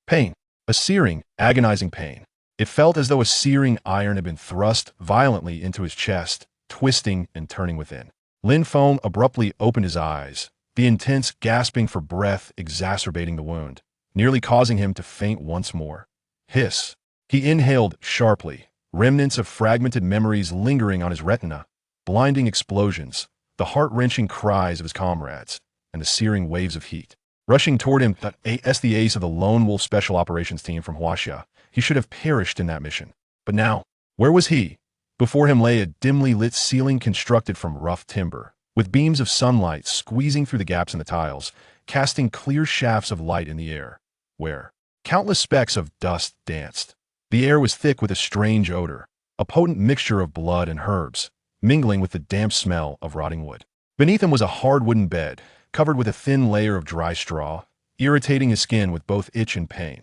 Pain. A searing, agonizing pain. It felt as though a searing iron had been thrust violently into his chest, twisting and turning within. Lin Feng abruptly opened his eyes, the intense gasping for breath exacerbating the wound, nearly causing him to faint once more. Hiss. He inhaled sharply, remnants of fragmented memories lingering on his retina, blinding explosions, the heart-wrenching cries of his comrades, and the searing waves of heat. Rushing toward him, the ace of the Lone Wolf Special Operations Team from Huaxia. He should have perished in that mission. But now, where was he? Before him lay a dimly lit ceiling constructed from rough timber, with beams of sunlight squeezing through the gaps in the tiles, casting clear shafts of light in the air, where countless specks of dust danced. The air was thick with a strange odor, a potent mixture of blood and herbs, mingling with the damp smell of rotting wood. Beneath him was a hard wooden bed, covered with a thin layer of dry straw, irritating his skin with both itch and pain.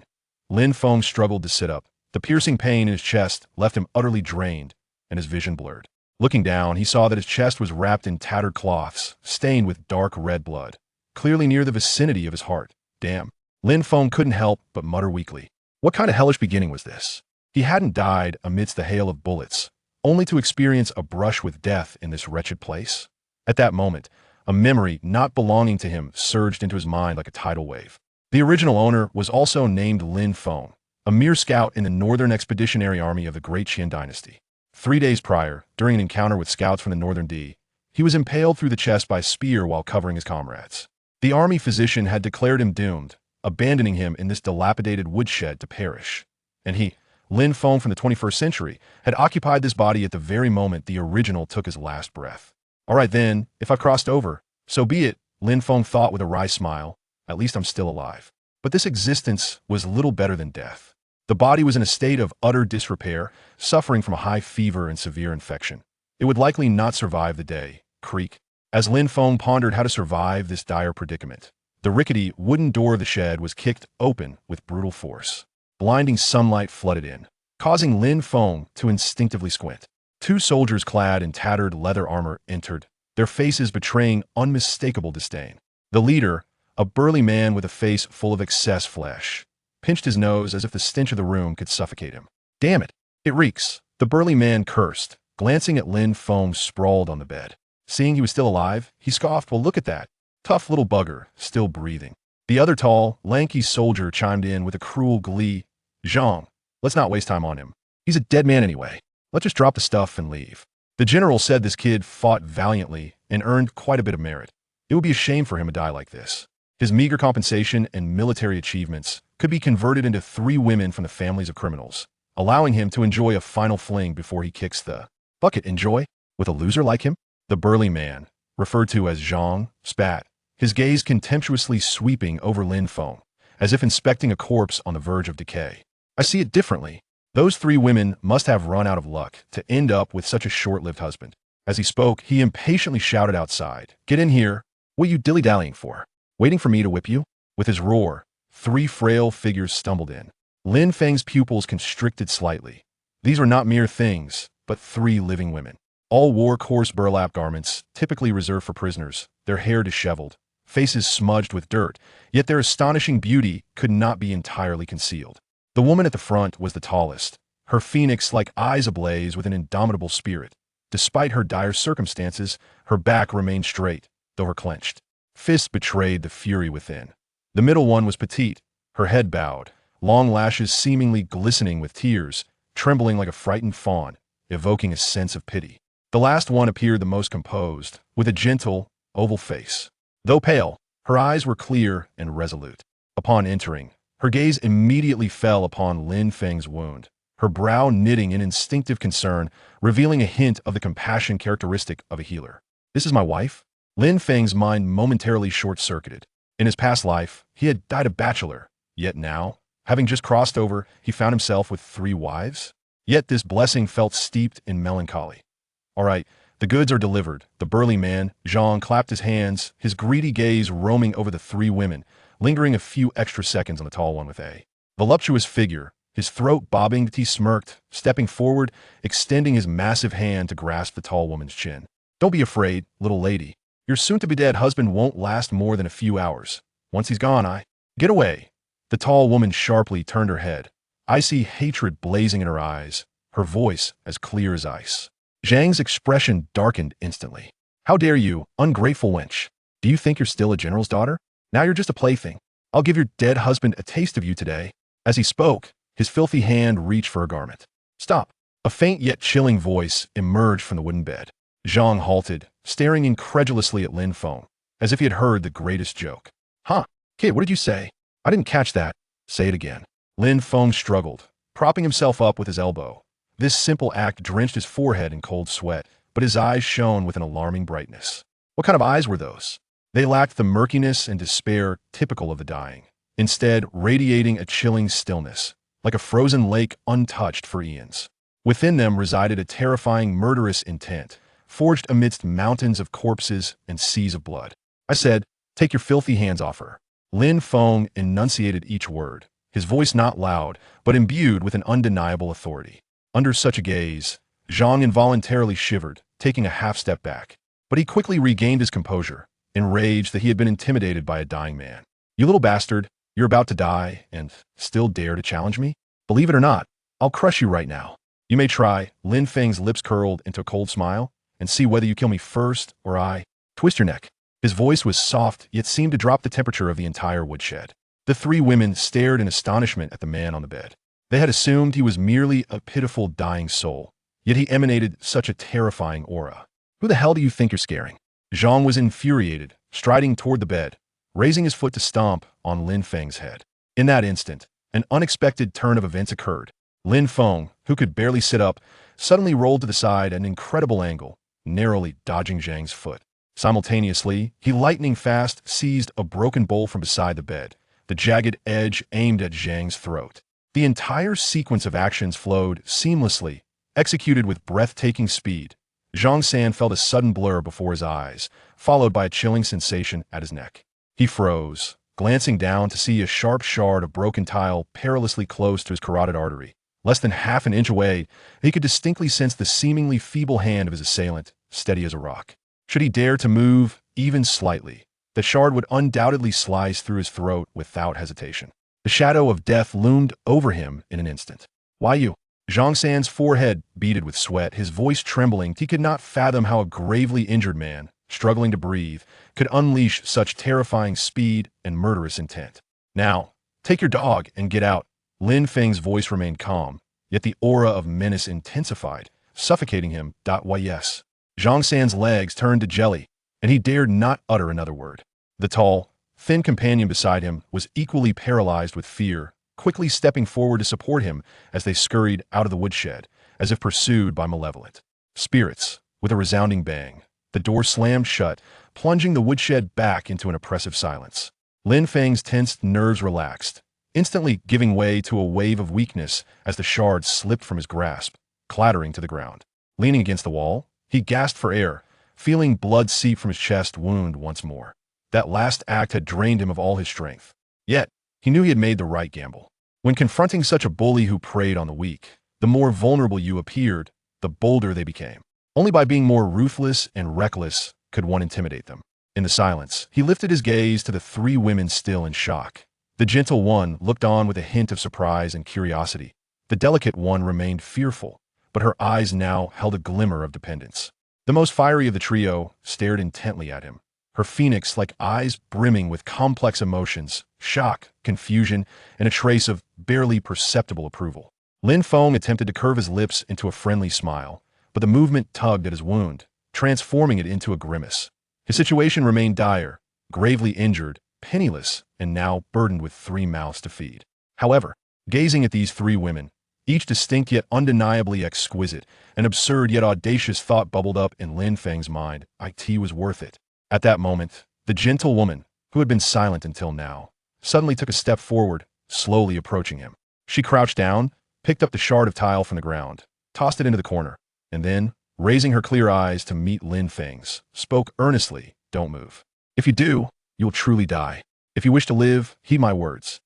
Lin Feng struggled to sit up. The piercing pain in his chest left him utterly drained, and his vision blurred. Looking down, he saw that his chest was wrapped in tattered cloths, stained with dark red blood, clearly near the vicinity of his heart. Damn. Lin Feng couldn't help but mutter weakly. What kind of hellish beginning was this? He hadn't died amidst the hail of bullets, only to experience a brush with death in this wretched place. At that moment, a memory not belonging to him surged into his mind like a tidal wave. The original owner was also named Lin Feng, a mere scout in the Northern Expeditionary Army of the Great Qian Dynasty. 3 days prior, during an encounter with scouts from the Northern D, he was impaled through the chest by a spear while covering his comrades. The army physician had declared him doomed, abandoning him in this dilapidated woodshed to perish. And he, Lin Feng from the 21st century, had occupied this body at the very moment the original took his last breath. All right then, if I've crossed over, so be it, Lin Feng thought with a wry smile. At least I'm still alive. But this existence was little better than death. The body was in a state of utter disrepair, suffering from a high fever and severe infection. It would likely not survive the day. Creak. As Lin Feng pondered how to survive this dire predicament, the rickety wooden door of the shed was kicked open with brutal force. Blinding sunlight flooded in, causing Lin Feng to instinctively squint. 2 soldiers clad in tattered leather armor entered, their faces betraying unmistakable disdain. The leader, a burly man with a face full of excess flesh, pinched his nose as if the stench of the room could suffocate him. Damn it, it reeks, the burly man cursed, glancing at Lin Feng sprawled on the bed. Seeing he was still alive, he scoffed, well, look at that. Tough little bugger, still breathing. The other tall, lanky soldier chimed in with a cruel glee. Zhang, let's not waste time on him. He's a dead man anyway. Let's just drop the stuff and leave. The general said this kid fought valiantly and earned quite a bit of merit. It would be a shame for him to die like this. His meager compensation and military achievements could be converted into 3 women from the families of criminals, allowing him to enjoy a final fling before he kicks the bucket. Enjoy? With a loser like him? The burly man, referred to as Zhang, spat, his gaze contemptuously sweeping over Lin Feng, as if inspecting a corpse on the verge of decay. I see it differently. Those 3 women must have run out of luck to end up with such a short-lived husband. As he spoke, he impatiently shouted outside, "Get in here! What are you dilly-dallying for? Waiting for me to whip you?" With his roar, 3 frail figures stumbled in. Lin Feng's pupils constricted slightly. These were not mere things, but 3 living women. All wore coarse burlap garments, typically reserved for prisoners, their hair disheveled, faces smudged with dirt, yet their astonishing beauty could not be entirely concealed. The woman at the front was the tallest, her phoenix-like eyes ablaze with an indomitable spirit. Despite her dire circumstances, her back remained straight, though her clenched fists betrayed the fury within. The middle one was petite, her head bowed, long lashes seemingly glistening with tears, trembling like a frightened fawn, evoking a sense of pity. The last one appeared the most composed, with a gentle, oval face. Though pale, her eyes were clear and resolute. Upon entering, her gaze immediately fell upon Lin Feng's wound, her brow knitting in instinctive concern, revealing a hint of the compassion characteristic of a healer. This is my wife? Lin Feng's mind momentarily short-circuited. In his past life, he had died a bachelor, yet now, having just crossed over, he found himself with 3 wives? Yet this blessing felt steeped in melancholy. All right, the goods are delivered. The burly man, Zhang, clapped his hands, his greedy gaze roaming over the 3 women, lingering a few extra seconds on the tall one with a voluptuous figure, his throat bobbing. He smirked, stepping forward, extending his massive hand to grasp the tall woman's chin. Don't be afraid, little lady. Your soon-to-be-dead husband won't last more than a few hours. Once he's gone, get away. The tall woman sharply turned her head, icy hatred blazing in her eyes, her voice as clear as ice. Zhang's expression darkened instantly. How dare you, ungrateful wench? Do you think you're still a general's daughter? Now you're just a plaything. I'll give your dead husband a taste of you today. As he spoke, his filthy hand reached for her garment. Stop. A faint yet chilling voice emerged from the wooden bed. Zhang halted, staring incredulously at Lin Feng, as if he had heard the greatest joke. Huh? Kid, what did you say? I didn't catch that. Say it again. Lin Feng struggled, propping himself up with his elbow. This simple act drenched his forehead in cold sweat, but his eyes shone with an alarming brightness. What kind of eyes were those? They lacked the murkiness and despair typical of the dying, instead radiating a chilling stillness, like a frozen lake untouched for eons. Within them resided a terrifying murderous intent, forged amidst mountains of corpses and seas of blood. I said, take your filthy hands off her. Lin Feng enunciated each word, his voice not loud, but imbued with an undeniable authority. Under such a gaze, Zhang involuntarily shivered, taking a half-step back. But he quickly regained his composure, enraged that he had been intimidated by a dying man. You little bastard, you're about to die, and still dare to challenge me? Believe it or not, I'll crush you right now. You may try, Lin Feng's lips curled into a cold smile, and see whether you kill me first or I twist your neck. His voice was soft, yet seemed to drop the temperature of the entire woodshed. The three women stared in astonishment at the man on the bed. They had assumed he was merely a pitiful dying soul, yet he emanated such a terrifying aura. Who the hell do you think you're scaring? Zhang was infuriated, striding toward the bed, raising his foot to stomp on Lin Feng's head. In that instant, an unexpected turn of events occurred. Lin Feng, who could barely sit up, suddenly rolled to the side at an incredible angle, narrowly dodging Zhang's foot. Simultaneously, he lightning fast seized a broken bowl from beside the bed, the jagged edge aimed at Zhang's throat. The entire sequence of actions flowed seamlessly, executed with breathtaking speed. Zhang San felt a sudden blur before his eyes, followed by a chilling sensation at his neck. He froze, glancing down to see a sharp shard of broken tile perilously close to his carotid artery. Less than half an inch away, he could distinctly sense the seemingly feeble hand of his assailant, steady as a rock. Should he dare to move, even slightly, the shard would undoubtedly slice through his throat without hesitation. The shadow of death loomed over him in an instant. Why you? Zhang San's forehead beaded with sweat, his voice trembling. He could not fathom how a gravely injured man, struggling to breathe, could unleash such terrifying speed and murderous intent. Now, take your dog and get out. Lin Feng's voice remained calm, yet the aura of menace intensified, suffocating him. Why yes. Zhang San's legs turned to jelly, and he dared not utter another word. The tall, thin companion beside him was equally paralyzed with fear, quickly stepping forward to support him as they scurried out of the woodshed, as if pursued by malevolent spirits. With a resounding bang, the door slammed shut, plunging the woodshed back into an oppressive silence. Lin Feng's tensed nerves relaxed, instantly giving way to a wave of weakness as the shard slipped from his grasp, clattering to the ground. Leaning against the wall, he gasped for air, feeling blood seep from his chest wound once more. That last act had drained him of all his strength. Yet, he knew he had made the right gamble. When confronting such a bully who preyed on the weak, the more vulnerable you appeared, the bolder they became. Only by being more ruthless and reckless could one intimidate them. In the silence, he lifted his gaze to the three women still in shock. The gentle one looked on with a hint of surprise and curiosity. The delicate one remained fearful, but her eyes now held a glimmer of dependence. The most fiery of the trio stared intently at him, her phoenix-like eyes brimming with complex emotions, shock, confusion, and a trace of barely perceptible approval. Lin Feng attempted to curve his lips into a friendly smile, but the movement tugged at his wound, transforming it into a grimace. His situation remained dire, gravely injured, penniless, and now burdened with 3 mouths to feed. However, gazing at these 3 women, each distinct yet undeniably exquisite, an absurd yet audacious thought bubbled up in Lin Feng's mind. It was worth it. At that moment, the gentle woman, who had been silent until now, suddenly took a step forward, slowly approaching him. She crouched down, picked up the shard of tile from the ground, tossed it into the corner, and then, raising her clear eyes to meet Lin Feng's, spoke earnestly, "Don't move. If you do, you will truly die. If you wish to live, heed my words."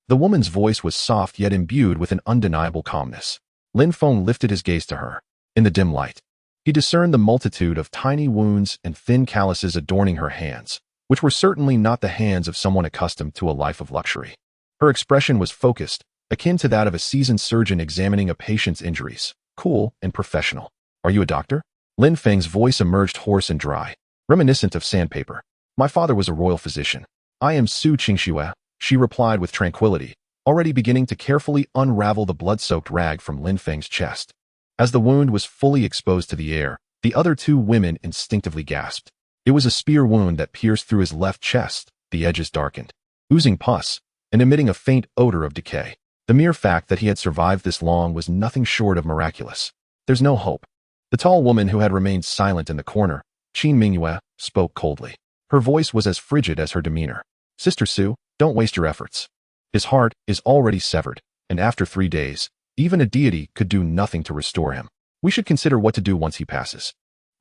The woman's voice was soft yet imbued with an undeniable calmness. Lin Feng lifted his gaze to her. In the dim light, he discerned the multitude of tiny wounds and thin calluses adorning her hands, which were certainly not the hands of someone accustomed to a life of luxury. Her expression was focused, akin to that of a seasoned surgeon examining a patient's injuries, cool and professional. "Are you a doctor?" Lin Feng's voice emerged hoarse and dry, reminiscent of sandpaper. "My father was a royal physician. I am Su Qingxue," she replied with tranquility, already beginning to carefully unravel the blood-soaked rag from Lin Feng's chest. As the wound was fully exposed to the air, the other two women instinctively gasped. It was a spear wound that pierced through his left chest, the edges darkened, oozing pus, and emitting a faint odor of decay. The mere fact that he had survived this long was nothing short of miraculous. "There's no hope." The tall woman who had remained silent in the corner, Qin Mingyue, spoke coldly. Her voice was as frigid as her demeanor. "Sister Su, don't waste your efforts. His heart is already severed, and after 3 days, even a deity could do nothing to restore him. We should consider what to do once he passes."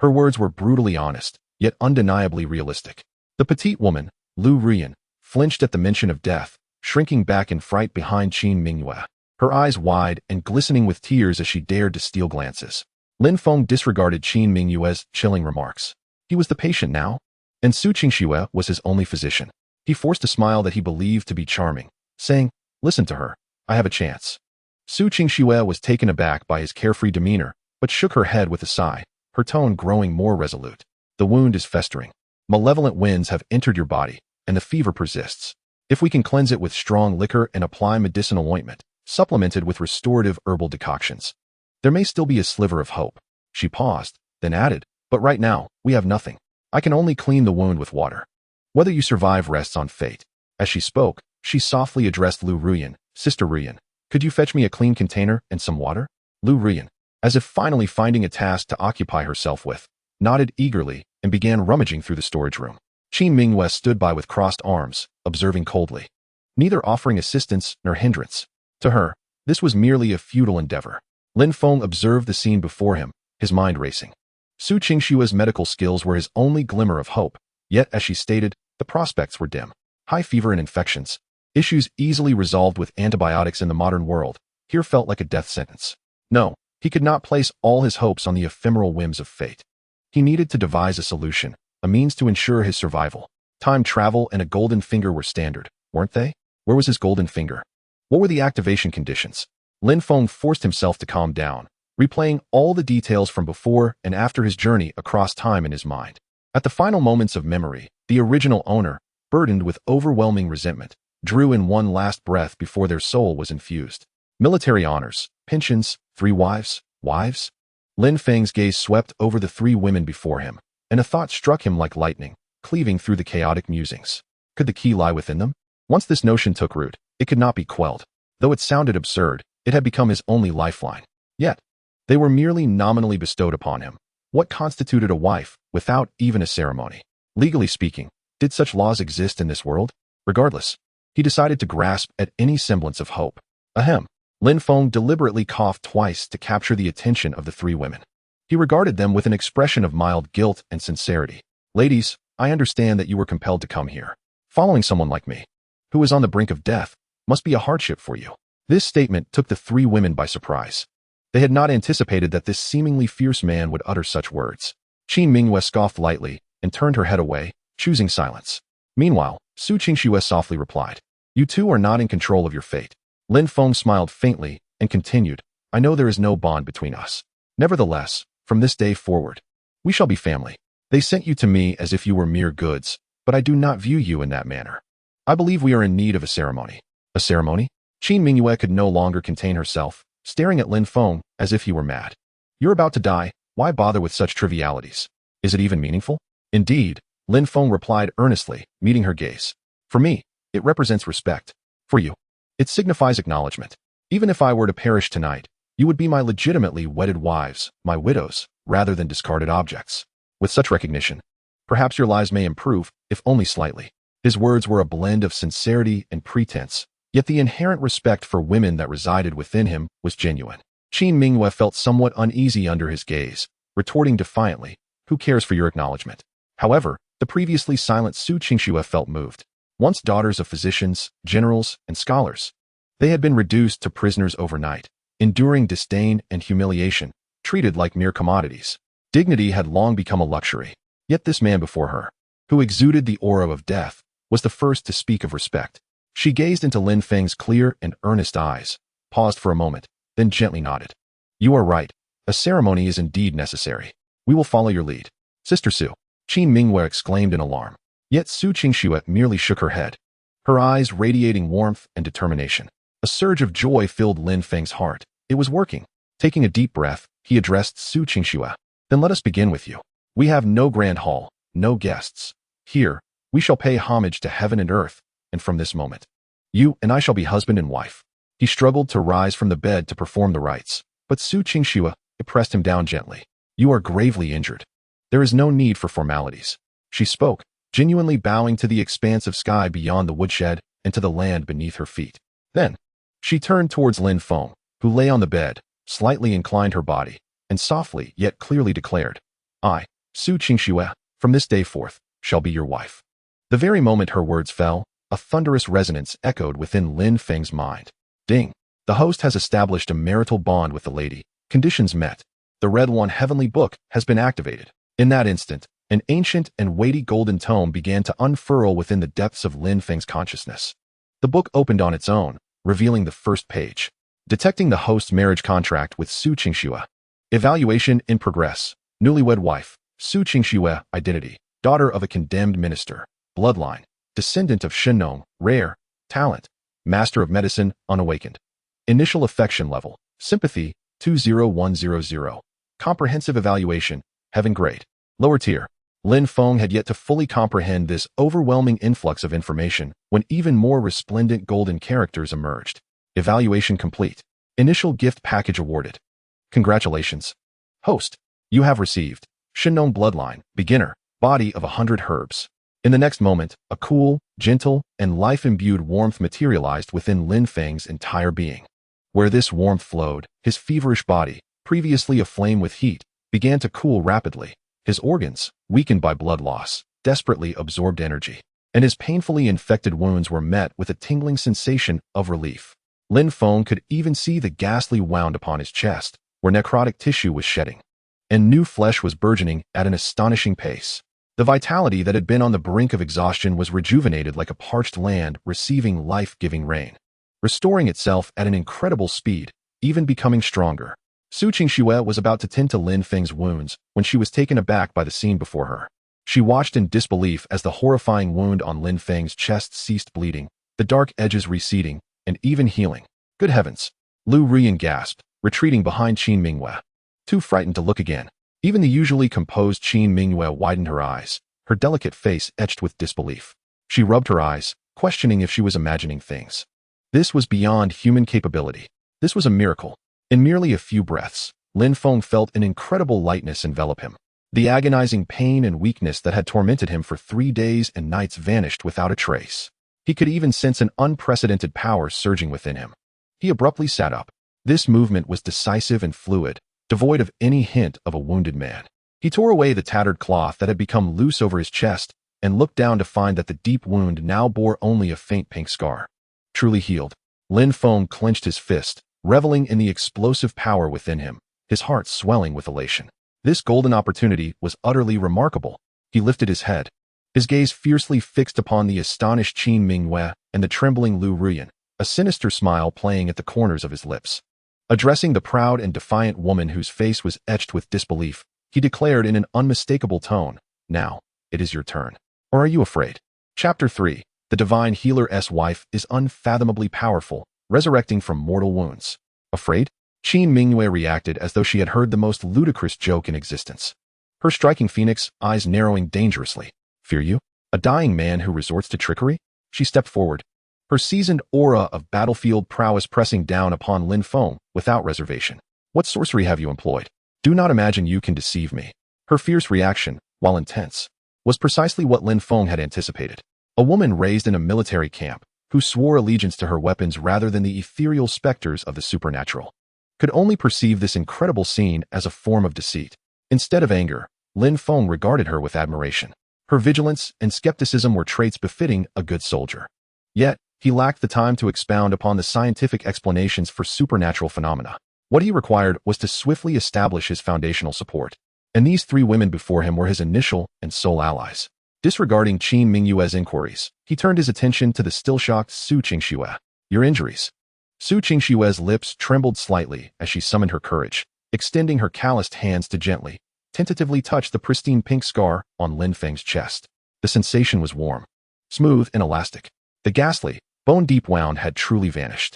Her words were brutally honest, yet undeniably realistic. The petite woman, Lu Ruyan, flinched at the mention of death, shrinking back in fright behind Qin Mingyue, her eyes wide and glistening with tears as she dared to steal glances. Lin Feng disregarded Qin Mingyue's chilling remarks. He was the patient now, and Su Qingxue was his only physician. He forced a smile that he believed to be charming, saying, "Listen to her. I have a chance." Su Qingxue was taken aback by his carefree demeanor, but shook her head with a sigh, her tone growing more resolute. "The wound is festering. Malevolent winds have entered your body, and the fever persists. If we can cleanse it with strong liquor and apply medicinal ointment, supplemented with restorative herbal decoctions, there may still be a sliver of hope." She paused, then added, "But right now, we have nothing. I can only clean the wound with water. Whether you survive rests on fate." As she spoke, she softly addressed Lu Ruyan, "Sister Ruyan, could you fetch me a clean container and some water?" Lu Ruyan, as if finally finding a task to occupy herself with, nodded eagerly and began rummaging through the storage room. Qin Mingyue stood by with crossed arms, observing coldly, neither offering assistance nor hindrance. To her, this was merely a futile endeavor. Lin Feng observed the scene before him, his mind racing. Su Qingxue's medical skills were his only glimmer of hope, yet, as she stated, the prospects were dim. High fever and infections, issues easily resolved with antibiotics in the modern world, here felt like a death sentence. No, he could not place all his hopes on the ephemeral whims of fate. He needed to devise a solution, a means to ensure his survival. Time travel and a golden finger were standard, weren't they? Where was his golden finger? What were the activation conditions? Lin Feng forced himself to calm down, replaying all the details from before and after his journey across time in his mind. At the final moments of memory, the original owner, burdened with overwhelming resentment, drew in one last breath before their soul was infused. Military honors, pensions, 3 wives. Lin Feng's gaze swept over the 3 women before him, and a thought struck him like lightning, cleaving through the chaotic musings. Could the key lie within them? Once this notion took root, it could not be quelled. Though it sounded absurd, it had become his only lifeline. Yet, they were merely nominally bestowed upon him. What constituted a wife, without even a ceremony? Legally speaking, did such laws exist in this world? Regardless, he decided to grasp at any semblance of hope. Ahem. Lin Feng deliberately coughed twice to capture the attention of the 3 women. He regarded them with an expression of mild guilt and sincerity. "Ladies, I understand that you were compelled to come here. Following someone like me, who is on the brink of death, must be a hardship for you." This statement took the 3 women by surprise. They had not anticipated that this seemingly fierce man would utter such words. Qin Mingyue scoffed lightly and turned her head away, choosing silence. Meanwhile, Su Qingxue softly replied, "You two are not in control of your fate." Lin Feng smiled faintly and continued, "I know there is no bond between us. Nevertheless, from this day forward, we shall be family. They sent you to me as if you were mere goods, but I do not view you in that manner. I believe we are in need of a ceremony." "A ceremony?" Qin Mingyue could no longer contain herself, staring at Lin Feng as if he were mad. "You're about to die, why bother with such trivialities? Is it even meaningful?" "Indeed," Lin Feng replied earnestly, meeting her gaze. "For me, it represents respect. For you, it signifies acknowledgement. Even if I were to perish tonight, you would be my legitimately wedded wives, my widows, rather than discarded objects. With such recognition, perhaps your lives may improve, if only slightly." His words were a blend of sincerity and pretense, yet the inherent respect for women that resided within him was genuine. Qin Mingyue felt somewhat uneasy under his gaze, retorting defiantly, "Who cares for your acknowledgement?" However, the previously silent Su Qingxue felt moved. Once daughters of physicians, generals, and scholars, they had been reduced to prisoners overnight, enduring disdain and humiliation, treated like mere commodities. Dignity had long become a luxury. Yet this man before her, who exuded the aura of death, was the first to speak of respect. She gazed into Lin Feng's clear and earnest eyes, paused for a moment, then gently nodded. You are right. A ceremony is indeed necessary. We will follow your lead. Sister Su, Qin Minghua exclaimed in alarm. Yet Su Qingxue merely shook her head, her eyes radiating warmth and determination. A surge of joy filled Lin Feng's heart. It was working. Taking a deep breath, he addressed Su Qingxue. Then let us begin with you. We have no grand hall, no guests. Here, we shall pay homage to heaven and earth, and from this moment, you and I shall be husband and wife. He struggled to rise from the bed to perform the rites, but Su Qingxue pressed him down gently. You are gravely injured. There is no need for formalities. She spoke, genuinely bowing to the expanse of sky beyond the woodshed and to the land beneath her feet. Then, she turned towards Lin Feng, who lay on the bed, slightly inclined her body, and softly yet clearly declared, I, Su Qingxue, from this day forth, shall be your wife. The very moment her words fell, a thunderous resonance echoed within Lin Feng's mind. Ding! The host has established a marital bond with the lady. Conditions met. The Red One heavenly book has been activated. In that instant, an ancient and weighty golden tome began to unfurl within the depths of Lin Feng's consciousness. The book opened on its own, revealing the first page. Detecting the host's marriage contract with Su Qingxue. Evaluation in progress. Newlywed wife, Su Qingxue, identity, daughter of a condemned minister, bloodline, descendant of Shinnong, rare, talent, master of medicine, unawakened. Initial affection level, sympathy, 20100. Comprehensive evaluation, heaven grade. Lower tier. Lin Feng had yet to fully comprehend this overwhelming influx of information when even more resplendent golden characters emerged. Evaluation complete. Initial gift package awarded. Congratulations. Host, you have received Shinnong bloodline, beginner, body of 100 herbs. In the next moment, a cool, gentle, and life-imbued warmth materialized within Lin Feng's entire being. Where this warmth flowed, his feverish body, previously aflame with heat, began to cool rapidly. His organs, weakened by blood loss, desperately absorbed energy, and his painfully infected wounds were met with a tingling sensation of relief. Lin Feng could even see the ghastly wound upon his chest, where necrotic tissue was shedding, and new flesh was burgeoning at an astonishing pace. The vitality that had been on the brink of exhaustion was rejuvenated like a parched land receiving life-giving rain, restoring itself at an incredible speed, even becoming stronger. Su Qingxue was about to tend to Lin Feng's wounds when she was taken aback by the scene before her. She watched in disbelief as the horrifying wound on Lin Feng's chest ceased bleeding, the dark edges receding, and even healing. Good heavens! Lu Ruyan gasped, retreating behind Qin Minghua. Too frightened to look again. Even the usually composed Qin Minghua widened her eyes, her delicate face etched with disbelief. She rubbed her eyes, questioning if she was imagining things. This was beyond human capability. This was a miracle. In merely a few breaths, Lin Feng felt an incredible lightness envelop him. The agonizing pain and weakness that had tormented him for 3 days and nights vanished without a trace. He could even sense an unprecedented power surging within him. He abruptly sat up. This movement was decisive and fluid, devoid of any hint of a wounded man. He tore away the tattered cloth that had become loose over his chest and looked down to find that the deep wound now bore only a faint pink scar. Truly healed, Lin Feng clenched his fist, reveling in the explosive power within him, his heart swelling with elation. This golden opportunity was utterly remarkable. He lifted his head, his gaze fiercely fixed upon the astonished Qin Minghua and the trembling Lu Ruyan, a sinister smile playing at the corners of his lips. Addressing the proud and defiant woman whose face was etched with disbelief, he declared in an unmistakable tone, Now, it is your turn. Or are you afraid? Chapter 3. The Divine Healer's wife is unfathomably powerful, resurrecting from mortal wounds. Afraid? Qin Minghua reacted as though she had heard the most ludicrous joke in existence. Her striking phoenix eyes narrowing dangerously. Fear you? A dying man who resorts to trickery? She stepped forward, her seasoned aura of battlefield prowess pressing down upon Lin Feng without reservation. What sorcery have you employed? Do not imagine you can deceive me. Her fierce reaction, while intense, was precisely what Lin Feng had anticipated. A woman raised in a military camp, who swore allegiance to her weapons rather than the ethereal specters of the supernatural, could only perceive this incredible scene as a form of deceit. Instead of anger, Lin Feng regarded her with admiration. Her vigilance and skepticism were traits befitting a good soldier. Yet, he lacked the time to expound upon the scientific explanations for supernatural phenomena. What he required was to swiftly establish his foundational support. And these 3 women before him were his initial and sole allies. Disregarding Qin Mingyue's inquiries, he turned his attention to the still-shocked Su Qingxue. Your injuries. Su Qingxue's lips trembled slightly as she summoned her courage, extending her calloused hands to gently, tentatively touch the pristine pink scar on Lin Feng's chest. The sensation was warm, smooth, and elastic. The ghastly, bone-deep wound had truly vanished.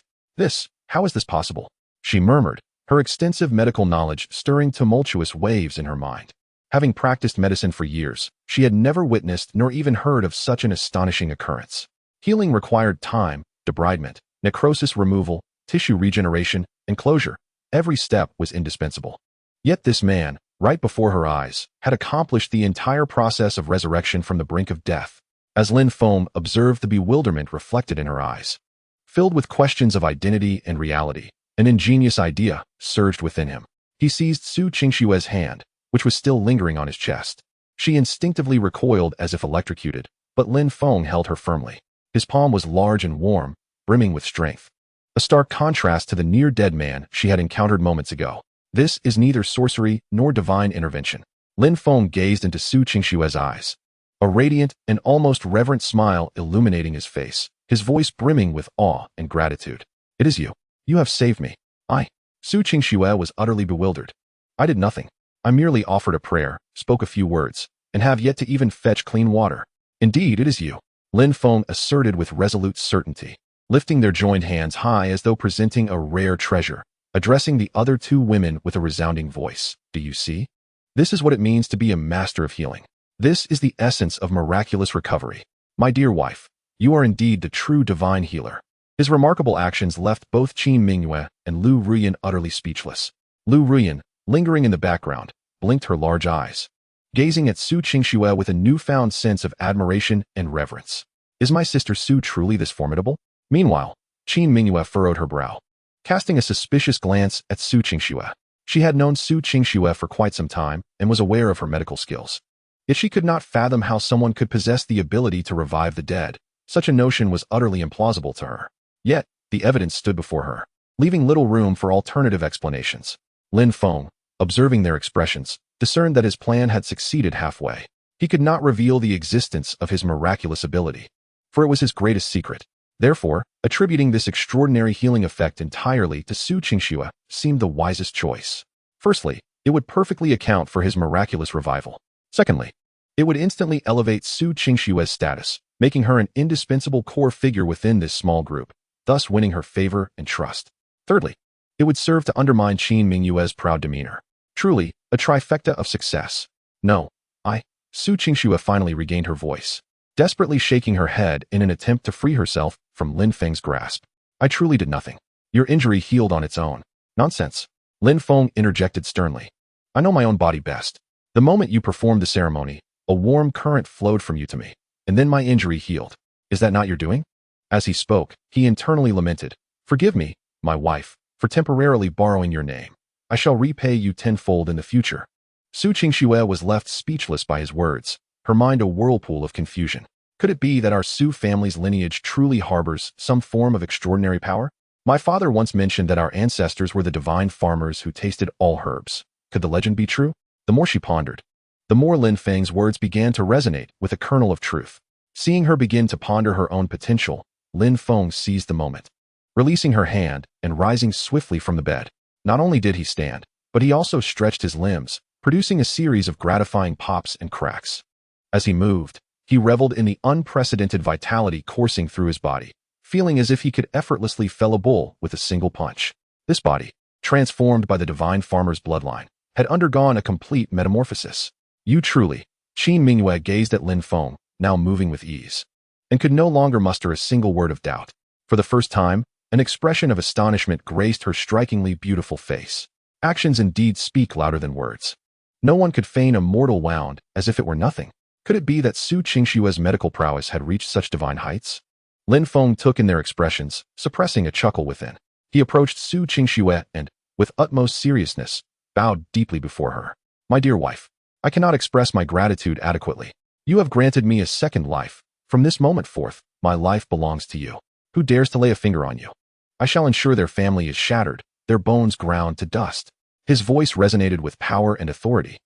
How is this possible? She murmured, her extensive medical knowledge stirring tumultuous waves in her mind. Having practiced medicine for years, she had never witnessed nor even heard of such an astonishing occurrence. Healing required time, debridement, necrosis removal, tissue regeneration, and closure. Every step was indispensable. Yet this man, right before her eyes, had accomplished the entire process of resurrection from the brink of death. As Lin Feng observed the bewilderment reflected in her eyes, filled with questions of identity and reality, an ingenious idea surged within him. He seized Su Qingxue's hand, which was still lingering on his chest. She instinctively recoiled as if electrocuted, but Lin Feng held her firmly. His palm was large and warm, brimming with strength. A stark contrast to the near-dead man she had encountered moments ago. This is neither sorcery nor divine intervention. Lin Feng gazed into Su Qingxue's eyes, a radiant and almost reverent smile illuminating his face, his voice brimming with awe and gratitude. It is you. You have saved me. Su Qingxue was utterly bewildered. I did nothing. I merely offered a prayer, spoke a few words, and have yet to even fetch clean water. Indeed, it is you, Lin Feng asserted with resolute certainty, lifting their joined hands high as though presenting a rare treasure, addressing the other two women with a resounding voice. Do you see? This is what it means to be a master of healing. This is the essence of miraculous recovery. My dear wife, you are indeed the true divine healer. His remarkable actions left both Qin Mingyue and Lu Ruyan utterly speechless. Lu Ruyan, lingering in the background, blinked her large eyes, gazing at Su Qingxue with a newfound sense of admiration and reverence. Is my sister Su truly this formidable? Meanwhile, Qin Mingyue furrowed her brow, casting a suspicious glance at Su Qingxue. She had known Su Qingxue for quite some time and was aware of her medical skills. Yet she could not fathom how someone could possess the ability to revive the dead. Such a notion was utterly implausible to her. Yet, the evidence stood before her, leaving little room for alternative explanations. Lin Feng, observing their expressions, discerned that his plan had succeeded halfway. He could not reveal the existence of his miraculous ability, for it was his greatest secret. Therefore, attributing this extraordinary healing effect entirely to Su Qingxue seemed the wisest choice. Firstly, it would perfectly account for his miraculous revival. Secondly, it would instantly elevate Su Qingxue's status, making her an indispensable core figure within this small group, thus winning her favor and trust. Thirdly, it would serve to undermine Qin Mingyue's proud demeanor. Truly, a trifecta of success. No, Su Qingxue finally regained her voice, desperately shaking her head in an attempt to free herself from Lin Feng's grasp. I truly did nothing. Your injury healed on its own. Nonsense. Lin Feng interjected sternly. I know my own body best. The moment you performed the ceremony, a warm current flowed from you to me, and then my injury healed. Is that not your doing? As he spoke, he internally lamented, Forgive me, my wife, for temporarily borrowing your name. I shall repay you tenfold in the future. Su Qingxue was left speechless by his words, her mind a whirlpool of confusion. Could it be that our Su family's lineage truly harbors some form of extraordinary power? My father once mentioned that our ancestors were the divine farmers who tasted all herbs. Could the legend be true? The more she pondered, the more Lin Feng's words began to resonate with a kernel of truth. Seeing her begin to ponder her own potential, Lin Feng seized the moment. Releasing her hand and rising swiftly from the bed, not only did he stand, but he also stretched his limbs, producing a series of gratifying pops and cracks. As he moved, he reveled in the unprecedented vitality coursing through his body, feeling as if he could effortlessly fell a bull with a single punch. This body, transformed by the divine farmer's bloodline, had undergone a complete metamorphosis. You truly, Qin Mingyue gazed at Lin Feng, now moving with ease, and could no longer muster a single word of doubt. For the first time, an expression of astonishment graced her strikingly beautiful face. Actions indeed speak louder than words. No one could feign a mortal wound as if it were nothing. Could it be that Su Qingxue's medical prowess had reached such divine heights? Lin Feng took in their expressions, suppressing a chuckle within. He approached Su Qingxue and, with utmost seriousness, bowed deeply before her. My dear wife, I cannot express my gratitude adequately. You have granted me a second life. From this moment forth, my life belongs to you. Who dares to lay a finger on you? I shall ensure their family is shattered, their bones ground to dust. His voice resonated with power and authority.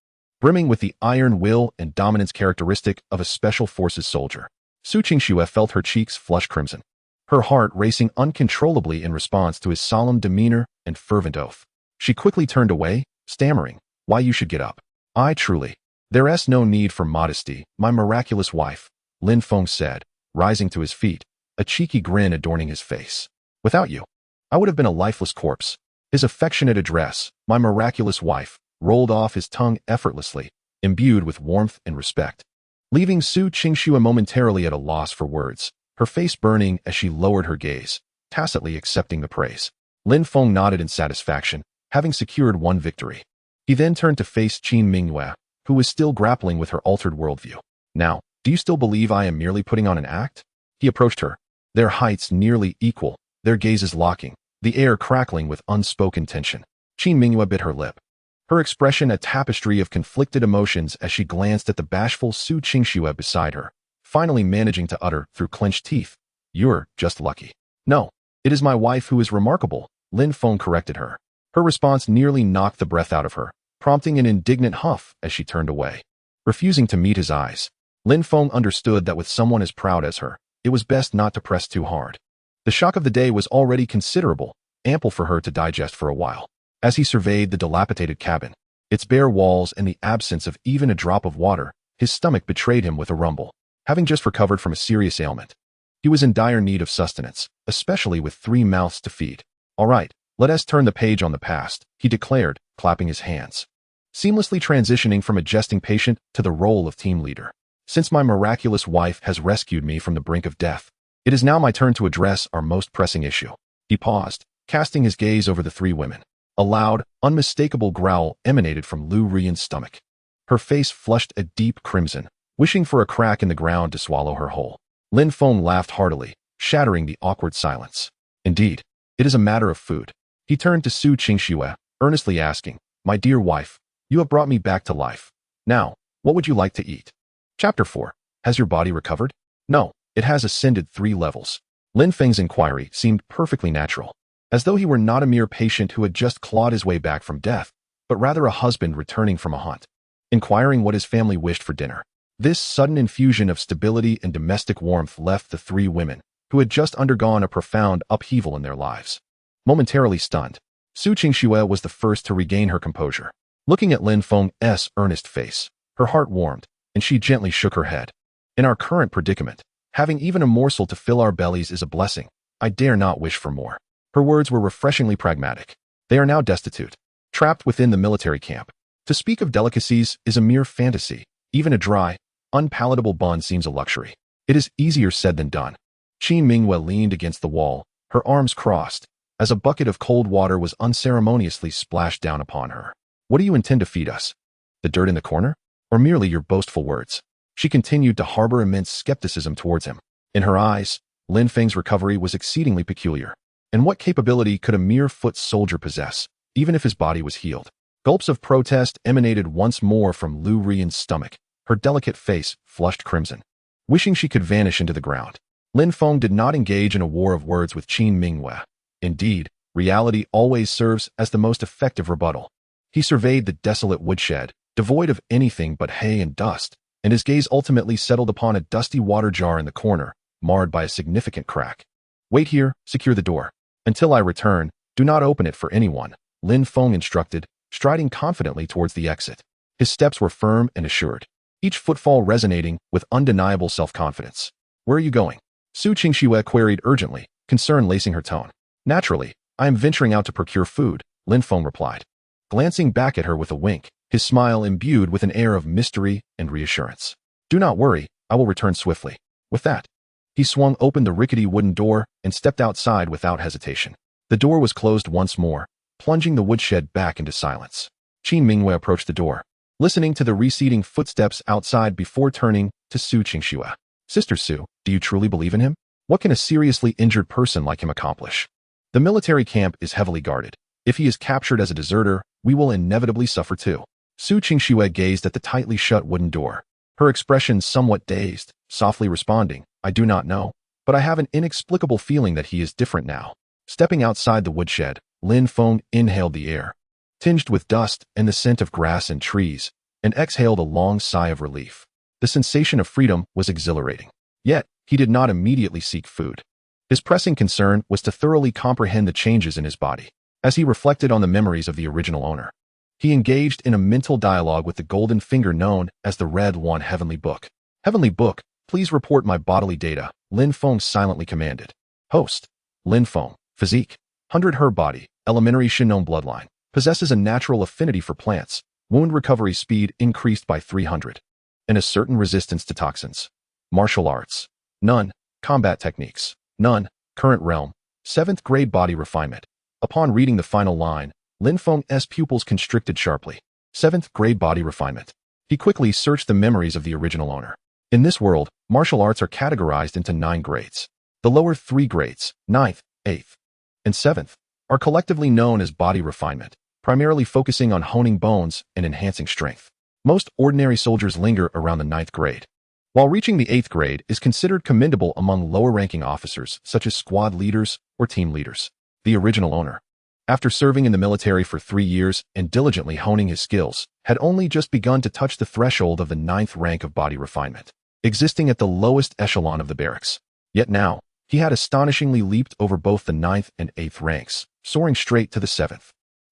brimming with the iron will and dominance characteristic of a special forces soldier. Su Qingxue felt her cheeks flush crimson, her heart racing uncontrollably in response to his solemn demeanor and fervent oath. She quickly turned away, stammering, "Why you should get up. I truly. There's no need for modesty, my miraculous wife," Lin Feng said, rising to his feet, a cheeky grin adorning his face. "Without you, I would have been a lifeless corpse." His affectionate address, "my miraculous wife," rolled off his tongue effortlessly, imbued with warmth and respect, leaving Su Qingxue momentarily at a loss for words, her face burning as she lowered her gaze, tacitly accepting the praise. Lin Feng nodded in satisfaction, having secured one victory. He then turned to face Qin Mingyue, who was still grappling with her altered worldview. "Now, do you still believe I am merely putting on an act?" He approached her, their heights nearly equal, their gazes locking, the air crackling with unspoken tension. Qin Mingyue bit her lip, her expression a tapestry of conflicted emotions as she glanced at the bashful Su Qingxue beside her, finally managing to utter through clenched teeth, "You're just lucky." "No, it is my wife who is remarkable," Lin Feng corrected her. Her response nearly knocked the breath out of her, prompting an indignant huff as she turned away. Refusing to meet his eyes, Lin Feng understood that with someone as proud as her, it was best not to press too hard. The shock of the day was already considerable, ample for her to digest for a while. As he surveyed the dilapidated cabin, its bare walls and the absence of even a drop of water, his stomach betrayed him with a rumble. Having just recovered from a serious ailment, he was in dire need of sustenance, especially with 3 mouths to feed. "All right, let us turn the page on the past," he declared, clapping his hands, seamlessly transitioning from a jesting patient to the role of team leader. "Since my miraculous wife has rescued me from the brink of death, it is now my turn to address our most pressing issue." He paused, casting his gaze over the 3 women. A loud, unmistakable growl emanated from Lu Rian's stomach. Her face flushed a deep crimson, wishing for a crack in the ground to swallow her whole. Lin Feng laughed heartily, shattering the awkward silence. "Indeed, it is a matter of food." He turned to Su Qingxue, earnestly asking, "My dear wife, you have brought me back to life. Now, what would you like to eat?" Chapter 4. Has your body recovered? No, it has ascended 3 levels. Lin Feng's inquiry seemed perfectly natural, as though he were not a mere patient who had just clawed his way back from death, but rather a husband returning from a hunt, inquiring what his family wished for dinner. This sudden infusion of stability and domestic warmth left the 3 women, who had just undergone a profound upheaval in their lives, momentarily stunned. Su Qingxue was the first to regain her composure. Looking at Lin Feng's earnest face, her heart warmed, and she gently shook her head. "In our current predicament, having even a morsel to fill our bellies is a blessing. I dare not wish for more." Her words were refreshingly pragmatic. They are now destitute, trapped within the military camp. To speak of delicacies is a mere fantasy. Even a dry, unpalatable bun seems a luxury. It is easier said than done. Qin Mingyue leaned against the wall, her arms crossed, as a bucket of cold water was unceremoniously splashed down upon her. "What do you intend to feed us? The dirt in the corner? Or merely your boastful words?" She continued to harbor immense skepticism towards him. In her eyes, Lin Feng's recovery was exceedingly peculiar. And what capability could a mere foot soldier possess, even if his body was healed? Gulps of protest emanated once more from Lu Rian's stomach, her delicate face flushed crimson. Wishing she could vanish into the ground, Lin Feng did not engage in a war of words with Qin Mingyue. Indeed, reality always serves as the most effective rebuttal. He surveyed the desolate woodshed, devoid of anything but hay and dust, and his gaze ultimately settled upon a dusty water jar in the corner, marred by a significant crack. "Wait here, secure the door. Until I return, do not open it for anyone," Lin Feng instructed, striding confidently towards the exit. His steps were firm and assured, each footfall resonating with undeniable self-confidence. "Where are you going?" Su Qingxue queried urgently, concern lacing her tone. "Naturally, I am venturing out to procure food," Lin Feng replied, glancing back at her with a wink, his smile imbued with an air of mystery and reassurance. "Do not worry, I will return swiftly." With that, he swung open the rickety wooden door and stepped outside without hesitation. The door was closed once more, plunging the woodshed back into silence. Qin Mingyue approached the door, listening to the receding footsteps outside before turning to Su Qingxue. "Sister Su, do you truly believe in him? What can a seriously injured person like him accomplish? The military camp is heavily guarded. If he is captured as a deserter, we will inevitably suffer too." Su Qingxue gazed at the tightly shut wooden door, her expression somewhat dazed, softly responding, "I do not know, but I have an inexplicable feeling that he is different now." Stepping outside the woodshed, Lin Feng inhaled the air, tinged with dust and the scent of grass and trees, and exhaled a long sigh of relief. The sensation of freedom was exhilarating. Yet, he did not immediately seek food. His pressing concern was to thoroughly comprehend the changes in his body. As he reflected on the memories of the original owner, he engaged in a mental dialogue with the golden finger known as the Red One Heavenly Book. Heavenly Book, please report my bodily data, Lin Feng silently commanded. Host: Lin Feng. Physique: 100 Her body, elementary Shinon bloodline. Possesses a natural affinity for plants. Wound recovery speed increased by 300. And a certain resistance to toxins. Martial arts: none. Combat techniques: none. Current realm: 7th grade body refinement. Upon reading the final line, Lin Feng's pupils constricted sharply. 7th grade body refinement. He quickly searched the memories of the original owner. In this world, martial arts are categorized into 9 grades. The lower 3 grades, 9th, 8th, and 7th, are collectively known as body refinement, primarily focusing on honing bones and enhancing strength. Most ordinary soldiers linger around the 9th grade, while reaching the 8th grade is considered commendable among lower-ranking officers such as squad leaders or team leaders. The original owner, after serving in the military for 3 years and diligently honing his skills, had only just begun to touch the threshold of the 9th rank of body refinement, existing at the lowest echelon of the barracks. Yet now, he had astonishingly leaped over both the 9th and 8th ranks, soaring straight to the 7th.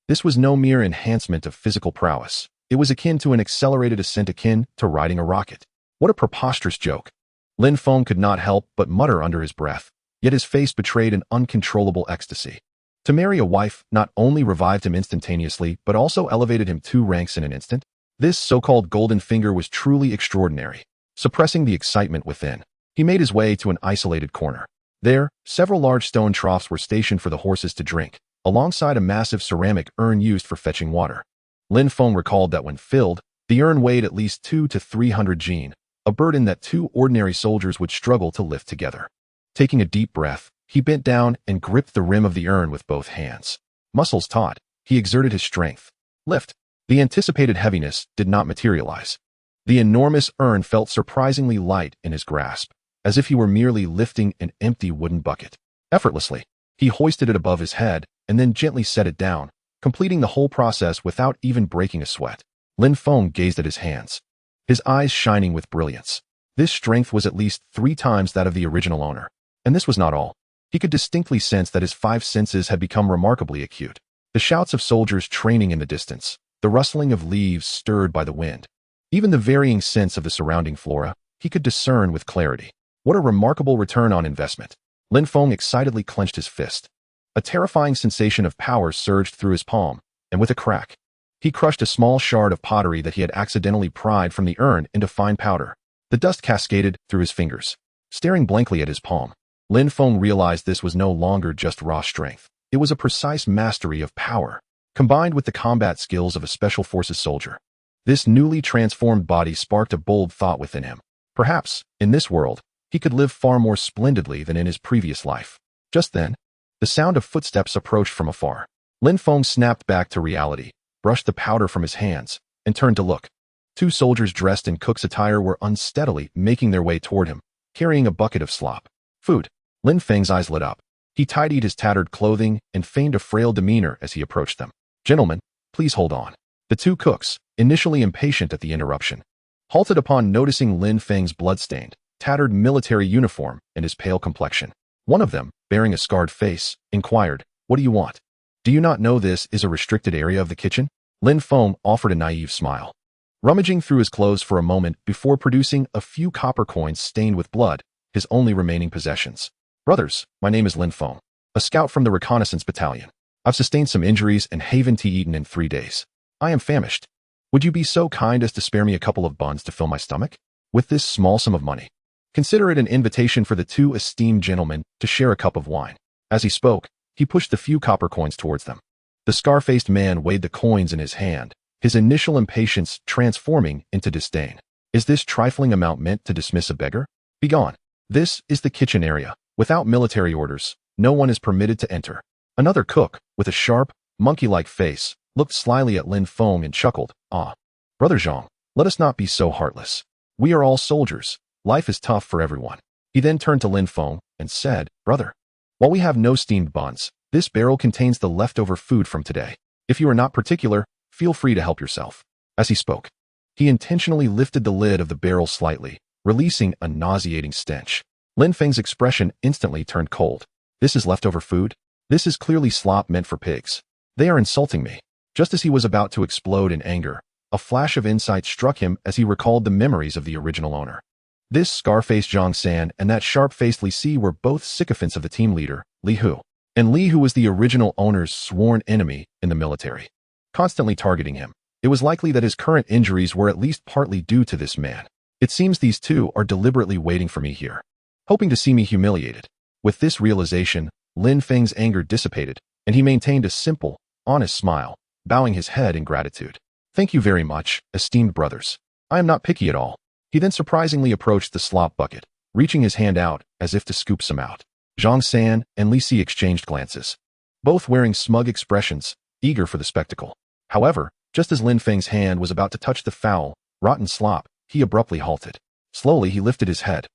This was no mere enhancement of physical prowess. It was akin to an accelerated ascent akin to riding a rocket. What a preposterous joke. Lin Feng could not help but mutter under his breath, yet his face betrayed an uncontrollable ecstasy. To marry a wife not only revived him instantaneously, but also elevated him 2 ranks in an instant. This so-called golden finger was truly extraordinary. Suppressing the excitement within, he made his way to an isolated corner. There, several large stone troughs were stationed for the horses to drink, alongside a massive ceramic urn used for fetching water. Lin Feng recalled that when filled, the urn weighed at least 200 to 300 jin, a burden that 2 ordinary soldiers would struggle to lift together. Taking a deep breath, he bent down and gripped the rim of the urn with both hands. Muscles taut, he exerted his strength. Lift. The anticipated heaviness did not materialize. The enormous urn felt surprisingly light in his grasp, as if he were merely lifting an empty wooden bucket. Effortlessly, he hoisted it above his head and then gently set it down, completing the whole process without even breaking a sweat. Lin Feng gazed at his hands, his eyes shining with brilliance. This strength was at least 3 times that of the original owner. And this was not all. He could distinctly sense that his 5 senses had become remarkably acute. The shouts of soldiers training in the distance, the rustling of leaves stirred by the wind, even the varying scents of the surrounding flora, he could discern with clarity. What a remarkable return on investment. Lin Feng excitedly clenched his fist. A terrifying sensation of power surged through his palm, and with a crack, he crushed a small shard of pottery that he had accidentally pried from the urn into fine powder. The dust cascaded through his fingers. Staring blankly at his palm, Lin Feng realized this was no longer just raw strength. It was a precise mastery of power, combined with the combat skills of a special forces soldier. This newly transformed body sparked a bold thought within him. Perhaps, in this world, he could live far more splendidly than in his previous life. Just then, the sound of footsteps approached from afar. Lin Feng snapped back to reality, brushed the powder from his hands, and turned to look. 2 soldiers dressed in cook's attire were unsteadily making their way toward him, carrying a bucket of slop. Food. Lin Feng's eyes lit up. He tidied his tattered clothing and feigned a frail demeanor as he approached them. Gentlemen, please hold on. The 2 cooks, initially impatient at the interruption, halted upon noticing Lin Feng's bloodstained, tattered military uniform and his pale complexion. One of them, bearing a scarred face, inquired, "What do you want? Do you not know this is a restricted area of the kitchen?" Lin Feng offered a naive smile, rummaging through his clothes for a moment before producing a few copper coins stained with blood, his only remaining possessions. "Brothers, my name is Lin Feng, a scout from the reconnaissance battalion. I've sustained some injuries and haven't eaten in 3 days. I am famished. Would you be so kind as to spare me a couple of buns to fill my stomach? With this small sum of money, consider it an invitation for the 2 esteemed gentlemen to share a cup of wine." As he spoke, he pushed the few copper coins towards them. The scar-faced man weighed the coins in his hand, his initial impatience transforming into disdain. Is this trifling amount meant to dismiss a beggar? Begone. This is the kitchen area. Without military orders, no one is permitted to enter. Another cook, with a sharp, monkey-like face, looked slyly at Lin Feng and chuckled. "Ah, Brother Zhang, let us not be so heartless. We are all soldiers. Life is tough for everyone." He then turned to Lin Feng and said, "Brother, while we have no steamed buns, this barrel contains the leftover food from today. If you are not particular, feel free to help yourself." As he spoke, He intentionally lifted the lid of the barrel slightly, releasing a nauseating stench. Lin Feng's expression instantly turned cold. This is leftover food? This is clearly slop meant for pigs. They are insulting me. Just as he was about to explode in anger, a flash of insight struck him as he recalled the memories of the original owner. This scar-faced Zhang San and that sharp-faced Li Si were both sycophants of the team leader, Li Hu. And Li Hu was the original owner's sworn enemy in the military, constantly targeting him. It was likely that his current injuries were at least partly due to this man. It seems these two are deliberately waiting for me here, hoping to see me humiliated. With this realization, Lin Feng's anger dissipated, and he maintained a simple, honest smile, bowing his head in gratitude. Thank you very much, esteemed brothers. I am not picky at all. He then surprisingly approached the slop bucket, reaching his hand out as if to scoop some out. Zhang San and Li Si exchanged glances, both wearing smug expressions, eager for the spectacle. However, just as Lin Feng's hand was about to touch the foul, rotten slop, he abruptly halted. Slowly he lifted his head,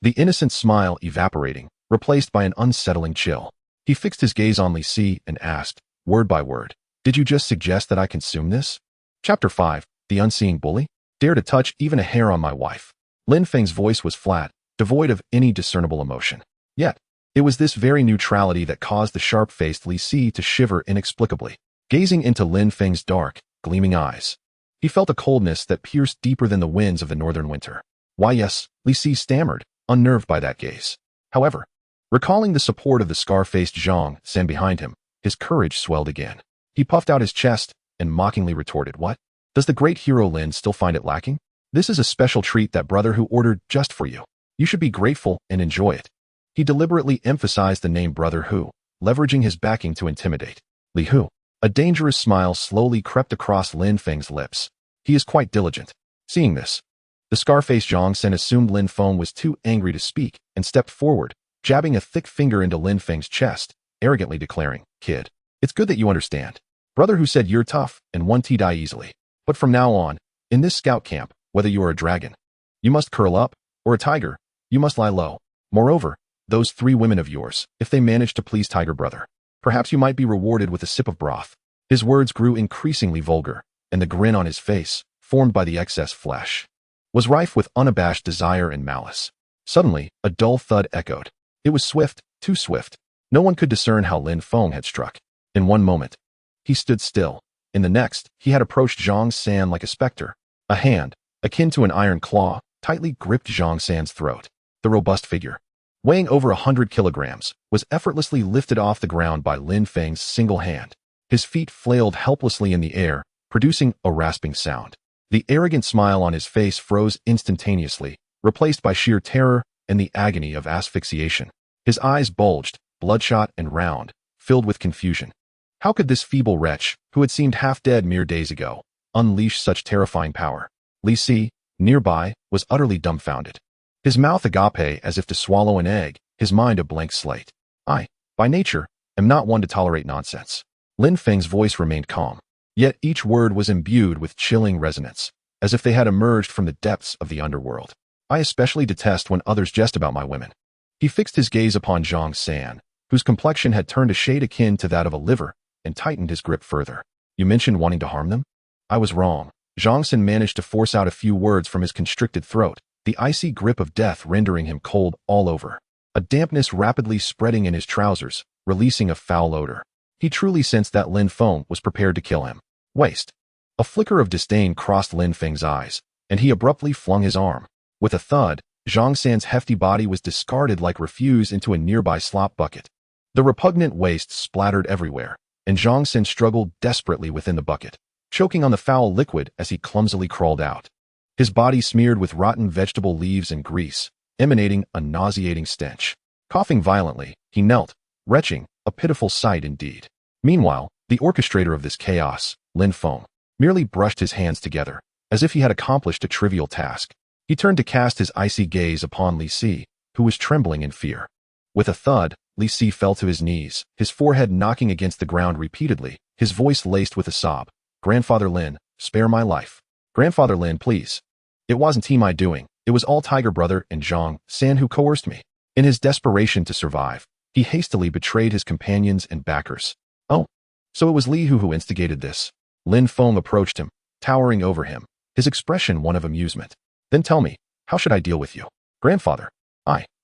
the innocent smile evaporating, replaced by an unsettling chill. He fixed his gaze on Li Si and asked, word by word, "Did you just suggest that I consume this?" Chapter 5, The Unseeing Bully? Dare to touch even a hair on my wife. Lin Feng's voice was flat, devoid of any discernible emotion. Yet, it was this very neutrality that caused the sharp-faced Li Si to shiver inexplicably. Gazing into Lin Feng's dark, gleaming eyes, he felt a coldness that pierced deeper than the winds of the northern winter. Why yes, Li Si stammered, unnerved by that gaze. However, recalling the support of the scar-faced Zhang San behind him, his courage swelled again. He puffed out his chest and mockingly retorted, "What? Does the great hero Lin still find it lacking? This is a special treat that brother Hu ordered just for you. You should be grateful and enjoy it." He deliberately emphasized the name brother Hu, leveraging his backing to intimidate. Li Hu. A dangerous smile slowly crept across Lin Feng's lips. He is quite diligent. Seeing this, the scar-faced Zhang San assumed Lin Feng was too angry to speak and stepped forward, jabbing a thick finger into Lin Feng's chest, arrogantly declaring, "Kid, it's good that you understand. Brother Hu said you're tough and one T die easily. But from now on, in this scout camp, whether you are a dragon, you must curl up, or a tiger, you must lie low. Moreover, those 3 women of yours, if they manage to please Tiger Brother, perhaps you might be rewarded with a sip of broth." His words grew increasingly vulgar, and the grin on his face, formed by the excess flesh, was rife with unabashed desire and malice. Suddenly, a dull thud echoed. It was swift, too swift. No one could discern how Lin Feng had struck. In one moment, he stood still. In the next, he had approached Zhang San like a specter. A hand, akin to an iron claw, tightly gripped Zhang San's throat. The robust figure, weighing over 100 kilograms, was effortlessly lifted off the ground by Lin Feng's single hand. His feet flailed helplessly in the air, producing a rasping sound. The arrogant smile on his face froze instantaneously, replaced by sheer terror and the agony of asphyxiation. His eyes bulged, bloodshot and round, filled with confusion. How could this feeble wretch, who had seemed half dead mere days ago, unleash such terrifying power? Li Si, nearby, was utterly dumbfounded. His mouth agape as if to swallow an egg, his mind a blank slate. "I, by nature, am not one to tolerate nonsense." Lin Feng's voice remained calm, yet each word was imbued with chilling resonance, as if they had emerged from the depths of the underworld. "I especially detest when others jest about my women." He fixed his gaze upon Zhang San, whose complexion had turned a shade akin to that of a liver, and tightened his grip further. "You mentioned wanting to harm them?" "I was wrong." Zhang San managed to force out a few words from his constricted throat, the icy grip of death rendering him cold all over. A dampness rapidly spreading in his trousers, releasing a foul odor. He truly sensed that Lin Feng was prepared to kill him. Waste. A flicker of disdain crossed Lin Feng's eyes, and he abruptly flung his arm. With a thud, Zhang San's hefty body was discarded like refuse into a nearby slop bucket. The repugnant waste splattered everywhere, and Zhang San struggled desperately within the bucket, choking on the foul liquid as he clumsily crawled out. His body smeared with rotten vegetable leaves and grease, emanating a nauseating stench. Coughing violently, he knelt, retching, a pitiful sight indeed. Meanwhile, the orchestrator of this chaos, Lin Feng, merely brushed his hands together, as if he had accomplished a trivial task. He turned to cast his icy gaze upon Li Si, who was trembling in fear. With a thud, Li Si fell to his knees, his forehead knocking against the ground repeatedly, his voice laced with a sob. "Grandfather Lin, spare my life. Grandfather Lin, please. It wasn't my doing. It was all Tiger Brother and Zhang San who coerced me." In his desperation to survive, he hastily betrayed his companions and backers. "Oh, so it was Li Hu instigated this." Lin Feng approached him, towering over him, his expression one of amusement. Then tell me, how should I deal with you? Grandfather.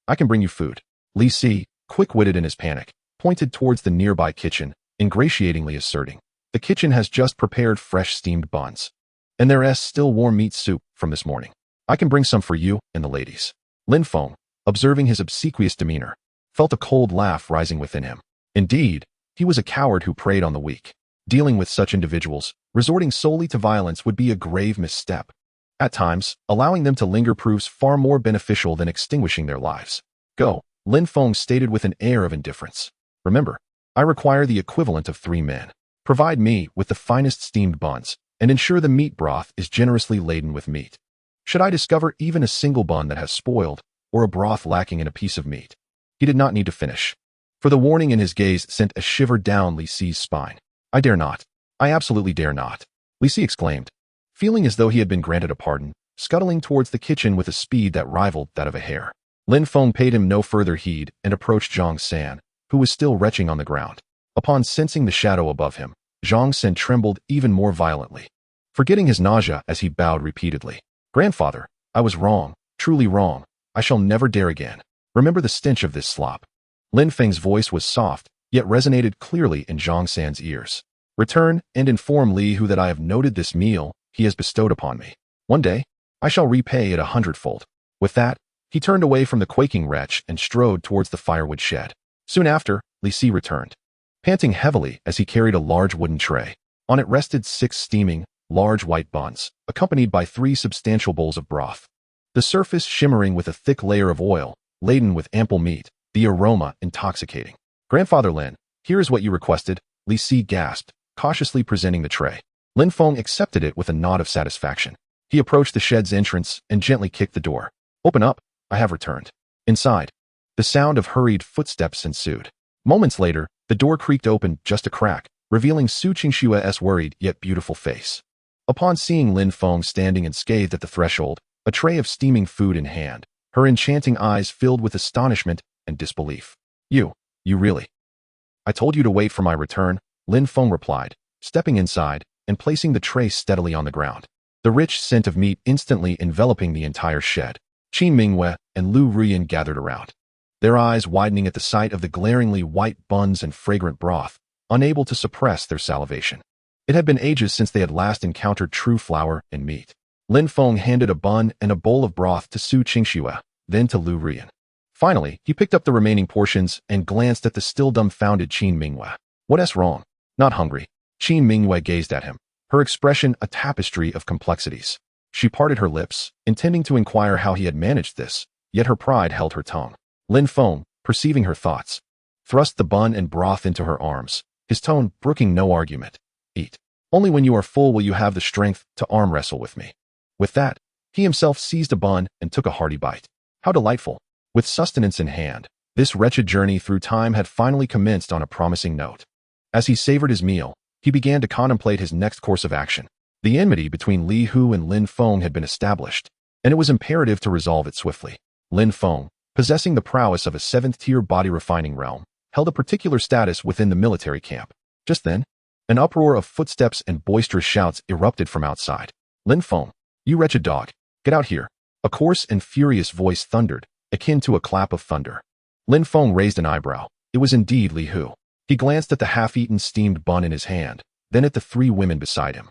I can bring you food. Li Si, quick-witted in his panic, pointed towards the nearby kitchen, ingratiatingly asserting, the kitchen has just prepared fresh steamed buns. And there's still warm meat soup from this morning. I can bring some for you and the ladies. Lin Feng, observing his obsequious demeanor, felt a cold laugh rising within him. Indeed, he was a coward who preyed on the weak. Dealing with such individuals, resorting solely to violence would be a grave misstep. At times, allowing them to linger proves far more beneficial than extinguishing their lives. Go, Lin Feng stated with an air of indifference. Remember, I require the equivalent of 3 men. Provide me with the finest steamed buns, and ensure the meat broth is generously laden with meat. Should I discover even a single bun that has spoiled, or a broth lacking in a piece of meat? He did not need to finish, for the warning in his gaze sent a shiver down Li Si's spine. I dare not. I absolutely dare not, Li Si exclaimed, feeling as though he had been granted a pardon, scuttling towards the kitchen with a speed that rivaled that of a hare. Lin Feng paid him no further heed and approached Zhang San, who was still retching on the ground. Upon sensing the shadow above him, Zhang San trembled even more violently, forgetting his nausea as he bowed repeatedly. Grandfather, I was wrong, truly wrong. I shall never dare again. Remember the stench of this slop. Lin Feng's voice was soft, yet resonated clearly in Zhang San's ears. Return and inform Li Hu that I have noted this meal he has bestowed upon me. One day, I shall repay it 100-fold. With that, he turned away from the quaking wretch and strode towards the firewood shed. Soon after, Li Si returned, panting heavily as he carried a large wooden tray. On it rested 6 steaming, large white buns, accompanied by 3 substantial bowls of broth. The surface shimmering with a thick layer of oil, laden with ample meat, the aroma intoxicating. Grandfather Lin, here is what you requested, Li Si gasped, cautiously presenting the tray. Lin Feng accepted it with a nod of satisfaction. He approached the shed's entrance and gently kicked the door. Open up, I have returned. Inside, the sound of hurried footsteps ensued. Moments later, the door creaked open just a crack, revealing Su Qingshua's worried yet beautiful face. Upon seeing Lin Feng standing unscathed at the threshold, a tray of steaming food in hand, her enchanting eyes filled with astonishment and disbelief. You really? I told you to wait for my return, Lin Feng replied, stepping inside and placing the tray steadily on the ground. The rich scent of meat instantly enveloping the entire shed. Qin Mingwei and Lu Ruyan gathered around, their eyes widening at the sight of the glaringly white buns and fragrant broth, unable to suppress their salivation. It had been ages since they had last encountered true flour and meat. Lin Feng handed a bun and a bowl of broth to Su Qingshuo, then to Lu Ruyan. Finally, he picked up the remaining portions and glanced at the still dumbfounded Qin Mingwei. What's wrong? Not hungry. Qin Mingwei gazed at him, her expression a tapestry of complexities. She parted her lips, intending to inquire how he had managed this, yet her pride held her tongue. Lin Feng, perceiving her thoughts, thrust the bun and broth into her arms, his tone brooking no argument. Eat. Only when you are full will you have the strength to arm wrestle with me. With that, he himself seized a bun and took a hearty bite. How delightful! With sustenance in hand, this wretched journey through time had finally commenced on a promising note. As he savored his meal, he began to contemplate his next course of action. The enmity between Li Hu and Lin Feng had been established, and it was imperative to resolve it swiftly. Lin Feng, possessing the prowess of a 7th-tier body refining realm, held a particular status within the military camp. Just then, an uproar of footsteps and boisterous shouts erupted from outside. Lin Feng, you wretched dog, get out here. A coarse and furious voice thundered, akin to a clap of thunder. Lin Feng raised an eyebrow. It was indeed Li Hu. He glanced at the half-eaten steamed bun in his hand, then at the 3 women beside him,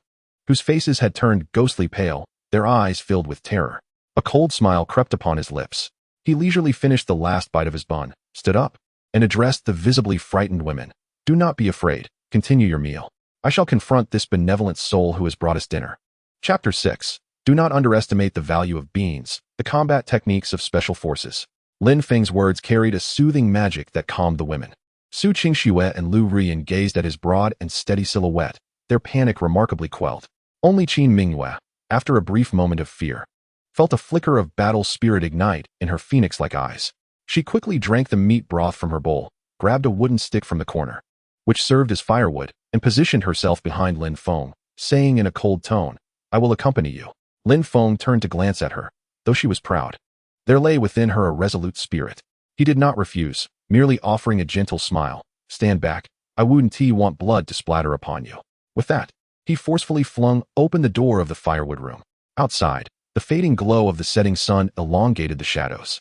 whose faces had turned ghostly pale, their eyes filled with terror. A cold smile crept upon his lips. He leisurely finished the last bite of his bun, stood up, and addressed the visibly frightened women. Do not be afraid. Continue your meal. I shall confront this benevolent soul who has brought us dinner. Chapter 6. Do not underestimate the value of beans, the combat techniques of special forces. Lin Feng's words carried a soothing magic that calmed the women. Su Qingshuo and Lu Ruyan gazed at his broad and steady silhouette, their panic remarkably quelled. Only Qin Mingwei, after a brief moment of fear, felt a flicker of battle spirit ignite in her phoenix-like eyes. She quickly drank the meat broth from her bowl, grabbed a wooden stick from the corner, which served as firewood, and positioned herself behind Lin Feng, saying in a cold tone, I will accompany you. Lin Feng turned to glance at her, though she was proud. There lay within her a resolute spirit. He did not refuse, merely offering a gentle smile. Stand back, I wouldn't want blood to splatter upon you. With that, he forcefully flung open the door of the firewood room. Outside, the fading glow of the setting sun elongated the shadows.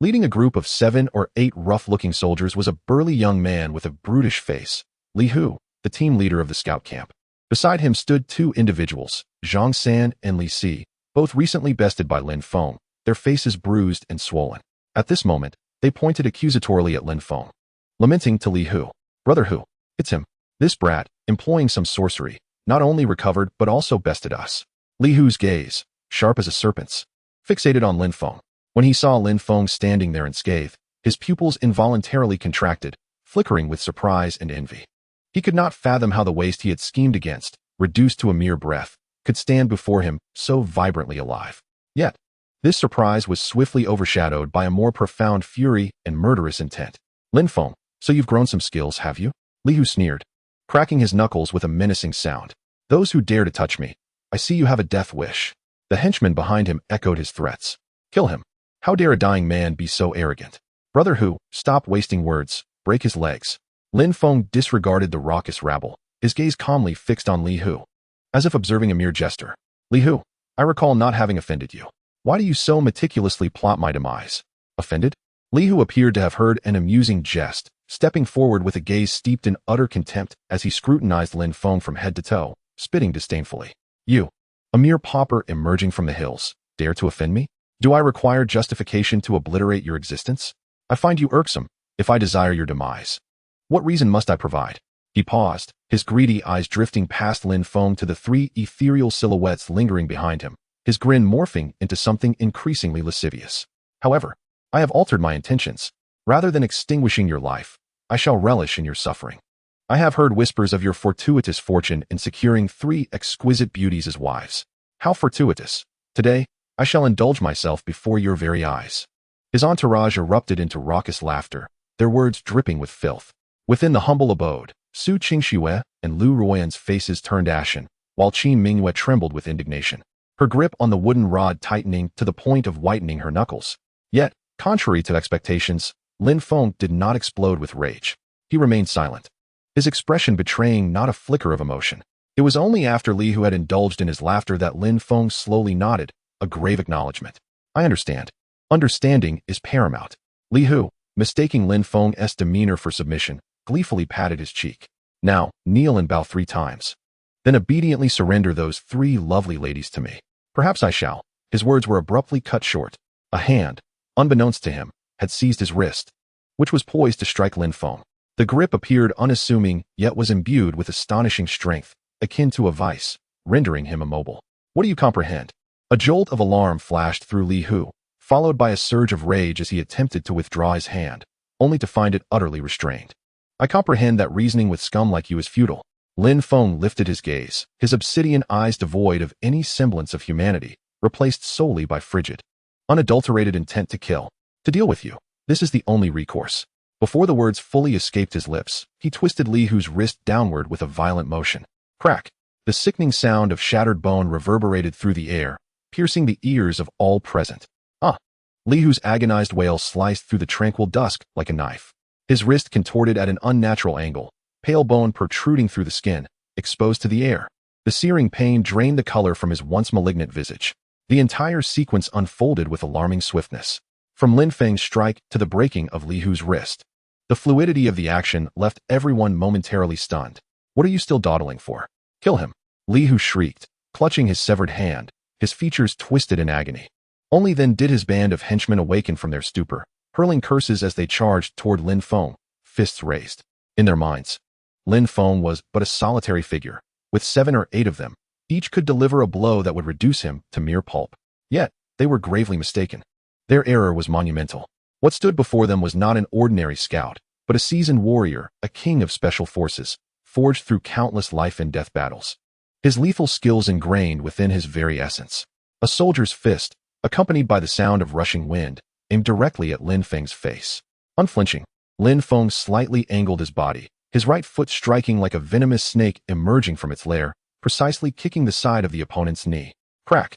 Leading a group of 7 or 8 rough-looking soldiers was a burly young man with a brutish face, Li Hu, the team leader of the scout camp. Beside him stood 2 individuals, Zhang San and Li Si, both recently bested by Lin Feng, their faces bruised and swollen. At this moment, they pointed accusatorily at Lin Feng, lamenting to Li Hu, "Brother Hu, it's him. This brat, employing some sorcery, not only recovered but also bested us." Li Hu's gaze, sharp as a serpent's, fixated on Lin Feng. When he saw Lin Feng standing there unscathed, his pupils involuntarily contracted, flickering with surprise and envy. He could not fathom how the waste he had schemed against, reduced to a mere breath, could stand before him so vibrantly alive. Yet, this surprise was swiftly overshadowed by a more profound fury and murderous intent. "Lin Feng, so you've grown some skills, have you?" Li Hu sneered, cracking his knuckles with a menacing sound. "Those who dare to touch me, I see you have a death wish." The henchman behind him echoed his threats. "Kill him. How dare a dying man be so arrogant?" "Brother Hu, stop wasting words. Break his legs." Lin Feng disregarded the raucous rabble, his gaze calmly fixed on Li Hu, as if observing a mere jester. "Li Hu, I recall not having offended you. Why do you so meticulously plot my demise?" "Offended?" Li Hu appeared to have heard an amusing jest, stepping forward with a gaze steeped in utter contempt as he scrutinized Lin Feng from head to toe, spitting disdainfully. "You, a mere pauper emerging from the hills, dare to offend me? Do I require justification to obliterate your existence? I find you irksome, if I desire your demise. What reason must I provide?" He paused, his greedy eyes drifting past Lin Feng to the 3 ethereal silhouettes lingering behind him, his grin morphing into something increasingly lascivious. "However, I have altered my intentions. Rather than extinguishing your life, I shall relish in your suffering. I have heard whispers of your fortuitous fortune in securing 3 exquisite beauties as wives. How fortuitous! Today, I shall indulge myself before your very eyes." His entourage erupted into raucous laughter, their words dripping with filth. Within the humble abode, Su Qingxue and Lu Ruoyan's faces turned ashen, while Qin Mingyue trembled with indignation, her grip on the wooden rod tightening to the point of whitening her knuckles. Yet, contrary to expectations, Lin Feng did not explode with rage. He remained silent, his expression betraying not a flicker of emotion. It was only after Li Hu had indulged in his laughter that Lin Feng slowly nodded, a grave acknowledgement. "I understand. Understanding is paramount." Li Hu, mistaking Lin Feng's demeanor for submission, gleefully patted his cheek. "Now, kneel and bow 3 times. Then obediently surrender those 3 lovely ladies to me." "Perhaps I shall." His words were abruptly cut short. A hand, unbeknownst to him, had seized his wrist, which was poised to strike Lin Feng. The grip appeared unassuming, yet was imbued with astonishing strength, akin to a vice, rendering him immobile. "What do you comprehend?" A jolt of alarm flashed through Li Hu, followed by a surge of rage as he attempted to withdraw his hand, only to find it utterly restrained. "I comprehend that reasoning with scum like you is futile." Lin Feng lifted his gaze, his obsidian eyes devoid of any semblance of humanity, replaced solely by frigid, unadulterated intent to kill. "To deal with you, this is the only recourse." Before the words fully escaped his lips, he twisted Li Hu's wrist downward with a violent motion. Crack! The sickening sound of shattered bone reverberated through the air, piercing the ears of all present. "Ah!" Li Hu's agonized wail sliced through the tranquil dusk like a knife. His wrist contorted at an unnatural angle, pale bone protruding through the skin, exposed to the air. The searing pain drained the color from his once malignant visage. The entire sequence unfolded with alarming swiftness, from Lin Feng's strike to the breaking of Li Hu's wrist. The fluidity of the action left everyone momentarily stunned. "What are you still dawdling for? Kill him!" Li Hu shrieked, clutching his severed hand, his features twisted in agony. Only then did his band of henchmen awaken from their stupor, hurling curses as they charged toward Lin Feng, fists raised. In their minds, Lin Feng was but a solitary figure. With 7 or 8 of them, each could deliver a blow that would reduce him to mere pulp. Yet, they were gravely mistaken. Their error was monumental. What stood before them was not an ordinary scout, but a seasoned warrior, a king of special forces, forged through countless life and death battles. His lethal skills ingrained within his very essence. A soldier's fist, accompanied by the sound of rushing wind, aimed directly at Lin Feng's face. Unflinching, Lin Feng slightly angled his body, his right foot striking like a venomous snake emerging from its lair, precisely kicking the side of the opponent's knee. Crack!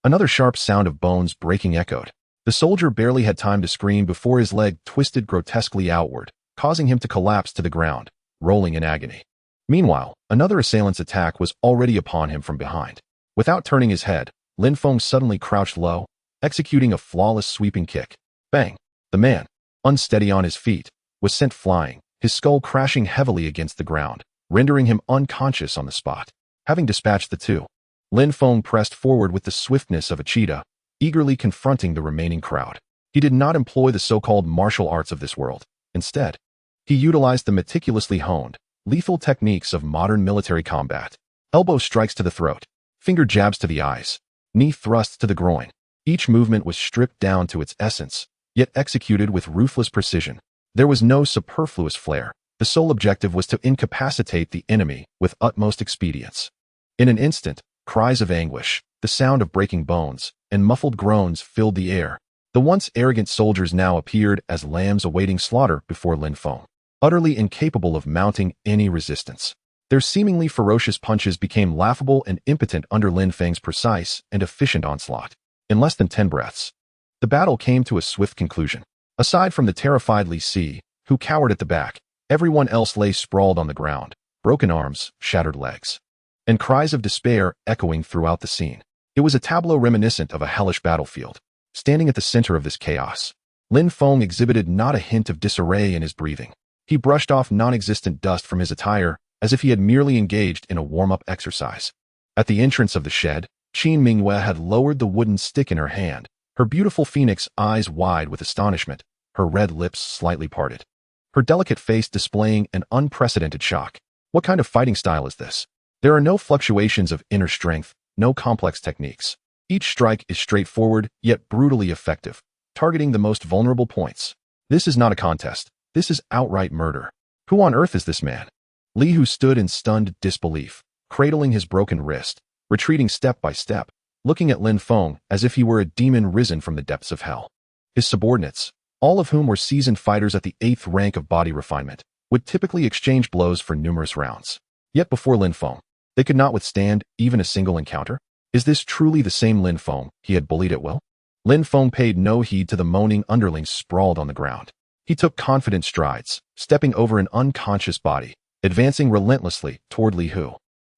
Another sharp sound of bones breaking echoed. The soldier barely had time to scream before his leg twisted grotesquely outward, causing him to collapse to the ground, rolling in agony. Meanwhile, another assailant's attack was already upon him from behind. Without turning his head, Lin Feng suddenly crouched low, executing a flawless sweeping kick. Bang! The man, unsteady on his feet, was sent flying, his skull crashing heavily against the ground, rendering him unconscious on the spot. Having dispatched the two, Lin Feng pressed forward with the swiftness of a cheetah, eagerly confronting the remaining crowd. He did not employ the so-called martial arts of this world. Instead, he utilized the meticulously honed, lethal techniques of modern military combat. Elbow strikes to the throat, finger jabs to the eyes, knee thrusts to the groin. Each movement was stripped down to its essence, yet executed with ruthless precision. There was no superfluous flair. The sole objective was to incapacitate the enemy with utmost expedience. In an instant, cries of anguish, the sound of breaking bones, and muffled groans filled the air. The once arrogant soldiers now appeared as lambs awaiting slaughter before Lin Feng, utterly incapable of mounting any resistance. Their seemingly ferocious punches became laughable and impotent under Lin Feng's precise and efficient onslaught. In less than 10 breaths, the battle came to a swift conclusion. Aside from the terrified Li Si, who cowered at the back, everyone else lay sprawled on the ground, broken arms, shattered legs, and cries of despair echoing throughout the scene. It was a tableau reminiscent of a hellish battlefield. Standing at the center of this chaos, Lin Feng exhibited not a hint of disarray in his breathing. He brushed off non-existent dust from his attire as if he had merely engaged in a warm-up exercise. At the entrance of the shed, Qin Mingyue had lowered the wooden stick in her hand, her beautiful phoenix eyes wide with astonishment, her red lips slightly parted, her delicate face displaying an unprecedented shock. What kind of fighting style is this? There are no fluctuations of inner strength, no complex techniques. Each strike is straightforward, yet brutally effective, targeting the most vulnerable points. This is not a contest. This is outright murder. Who on earth is this man? Li Hu stood in stunned disbelief, cradling his broken wrist, retreating step by step, looking at Lin Feng as if he were a demon risen from the depths of hell. His subordinates, all of whom were seasoned fighters at the 8th rank of body refinement, would typically exchange blows for numerous rounds. Yet before Lin Feng, they could not withstand even a single encounter. Is this truly the same Lin Feng he had bullied at will? Lin Feng paid no heed to the moaning underlings sprawled on the ground. He took confident strides, stepping over an unconscious body, advancing relentlessly toward Li Hu.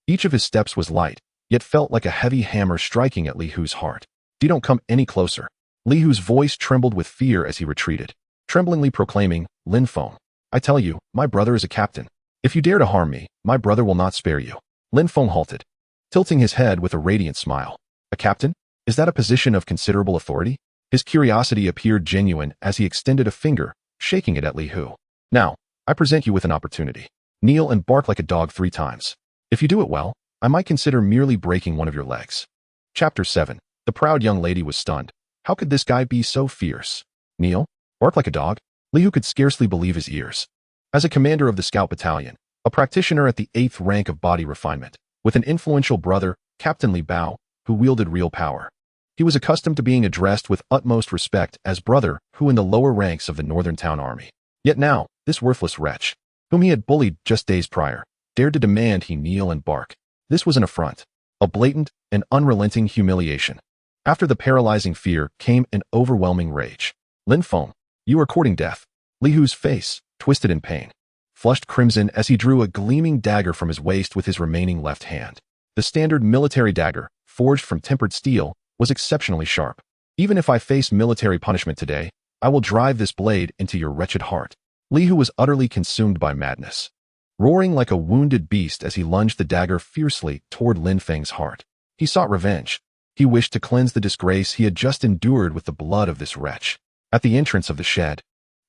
Each of his steps was light, yet felt like a heavy hammer striking at Li Hu's heart. Don't come any closer. Li Hu's voice trembled with fear as he retreated, tremblingly proclaiming, Lin Feng, I tell you, my brother is a captain. If you dare to harm me, my brother will not spare you. Lin Feng halted, tilting his head with a radiant smile. A captain? Is that a position of considerable authority? His curiosity appeared genuine as he extended a finger, shaking it at Li Hu. Now, I present you with an opportunity. Kneel and bark like a dog 3 times. If you do it well, I might consider merely breaking one of your legs. Chapter 7. The proud young lady was stunned. How could this guy be so fierce? Kneel? Bark like a dog? Li Hu could scarcely believe his ears. As a commander of the scout battalion, a practitioner at the 8th rank of body refinement, with an influential brother, Captain Li Bao, who wielded real power, he was accustomed to being addressed with utmost respect as brother who in the lower ranks of the Northern Town Army. Yet now, this worthless wretch, whom he had bullied just days prior, dared to demand he kneel and bark. This was an affront, a blatant and unrelenting humiliation. After the paralyzing fear came an overwhelming rage. Lin Feng, you are courting death. Li Hu's face, twisted in pain, flushed crimson as he drew a gleaming dagger from his waist with his remaining left hand. The standard military dagger, forged from tempered steel, was exceptionally sharp. Even if I face military punishment today, I will drive this blade into your wretched heart. Li Hu was utterly consumed by madness, roaring like a wounded beast as he lunged the dagger fiercely toward Lin Feng's heart. He sought revenge. He wished to cleanse the disgrace he had just endured with the blood of this wretch. At the entrance of the shed,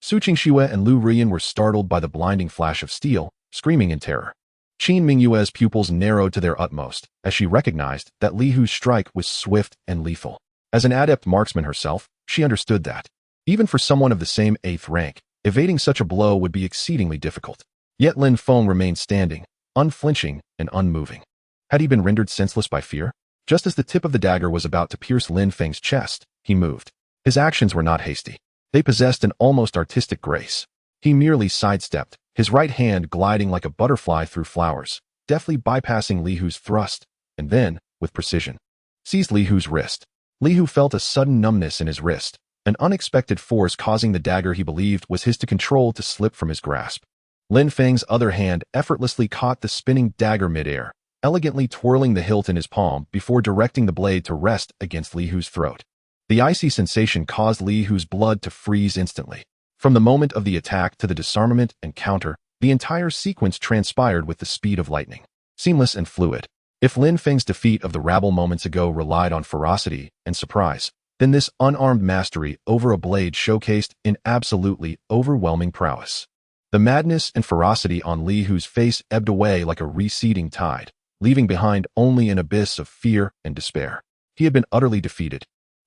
Su Qingxue and Lu Rian were startled by the blinding flash of steel, screaming in terror. Qin Mingyue's pupils narrowed to their utmost as she recognized that Li Hu's strike was swift and lethal. As an adept marksman herself, she understood that, even for someone of the same 8th rank, evading such a blow would be exceedingly difficult. Yet Lin Feng remained standing, unflinching and unmoving. Had he been rendered senseless by fear? Just as the tip of the dagger was about to pierce Lin Feng's chest, he moved. His actions were not hasty. They possessed an almost artistic grace. He merely sidestepped, his right hand gliding like a butterfly through flowers, deftly bypassing Li Hu's thrust, and then, with precision, seized Li Hu's wrist. Li Hu felt a sudden numbness in his wrist, an unexpected force causing the dagger he believed was his to control to slip from his grasp. Lin Feng's other hand effortlessly caught the spinning dagger midair, elegantly twirling the hilt in his palm before directing the blade to rest against Li Hu's throat. The icy sensation caused Li Hu's blood to freeze instantly. From the moment of the attack to the disarmament and counter, the entire sequence transpired with the speed of lightning, seamless and fluid. If Lin Feng's defeat of the rabble moments ago relied on ferocity and surprise, then this unarmed mastery over a blade showcased in absolutely overwhelming prowess. The madness and ferocity on Li Hu's face ebbed away like a receding tide, leaving behind only an abyss of fear and despair. He had been utterly defeated.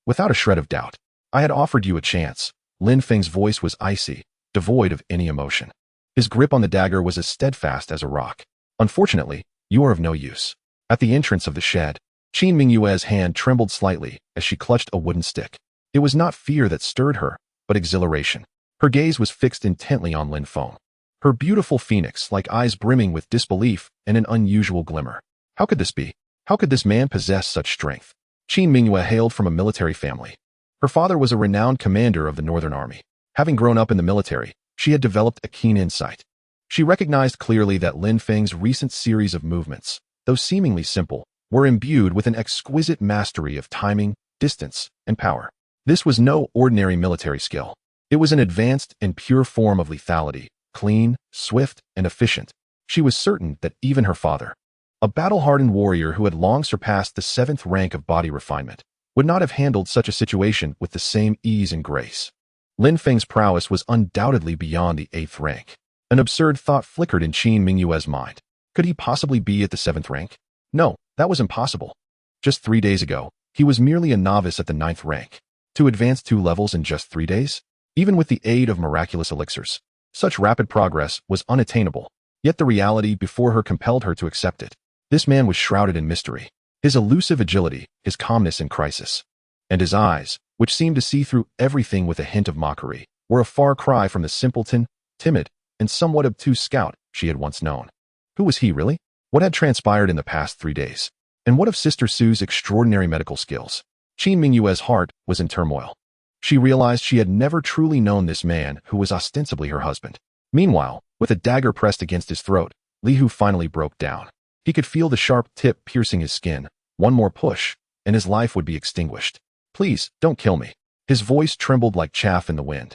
Without a shred of doubt, I had offered you a chance. Lin Feng's voice was icy, devoid of any emotion. His grip on the dagger was as steadfast as a rock. Unfortunately, you are of no use. At the entrance of the shed, Qin Mingyue's hand trembled slightly as she clutched a wooden stick. It was not fear that stirred her, but exhilaration. Her gaze was fixed intently on Lin Feng. Her beautiful phoenix-like eyes brimming with disbelief and an unusual glimmer. How could this be? How could this man possess such strength? Qin Mingyue hailed from a military family. Her father was a renowned commander of the Northern Army. Having grown up in the military, she had developed a keen insight. She recognized clearly that Lin Feng's recent series of movements, though seemingly simple, were imbued with an exquisite mastery of timing, distance, and power. This was no ordinary military skill. It was an advanced and pure form of lethality, clean, swift, and efficient. She was certain that even her father, a battle-hardened warrior who had long surpassed the 7th rank of body refinement, would not have handled such a situation with the same ease and grace. Lin Feng's prowess was undoubtedly beyond the 8th rank. An absurd thought flickered in Qin Mingyue's mind. Could he possibly be at the 7th rank? No, that was impossible. Just 3 days ago, he was merely a novice at the 9th rank. To advance 2 levels in just 3 days? Even with the aid of miraculous elixirs, such rapid progress was unattainable, yet the reality before her compelled her to accept it. This man was shrouded in mystery. His elusive agility, his calmness in crisis, and his eyes, which seemed to see through everything with a hint of mockery, were a far cry from the simpleton, timid, and somewhat obtuse scout she had once known. Who was he really? What had transpired in the past 3 days? And what of Sister Sue's extraordinary medical skills? Qin Mingyue's heart was in turmoil. She realized she had never truly known this man who was ostensibly her husband. Meanwhile, with a dagger pressed against his throat, Li Hu finally broke down. He could feel the sharp tip piercing his skin. One more push, and his life would be extinguished. Please, don't kill me. His voice trembled like chaff in the wind.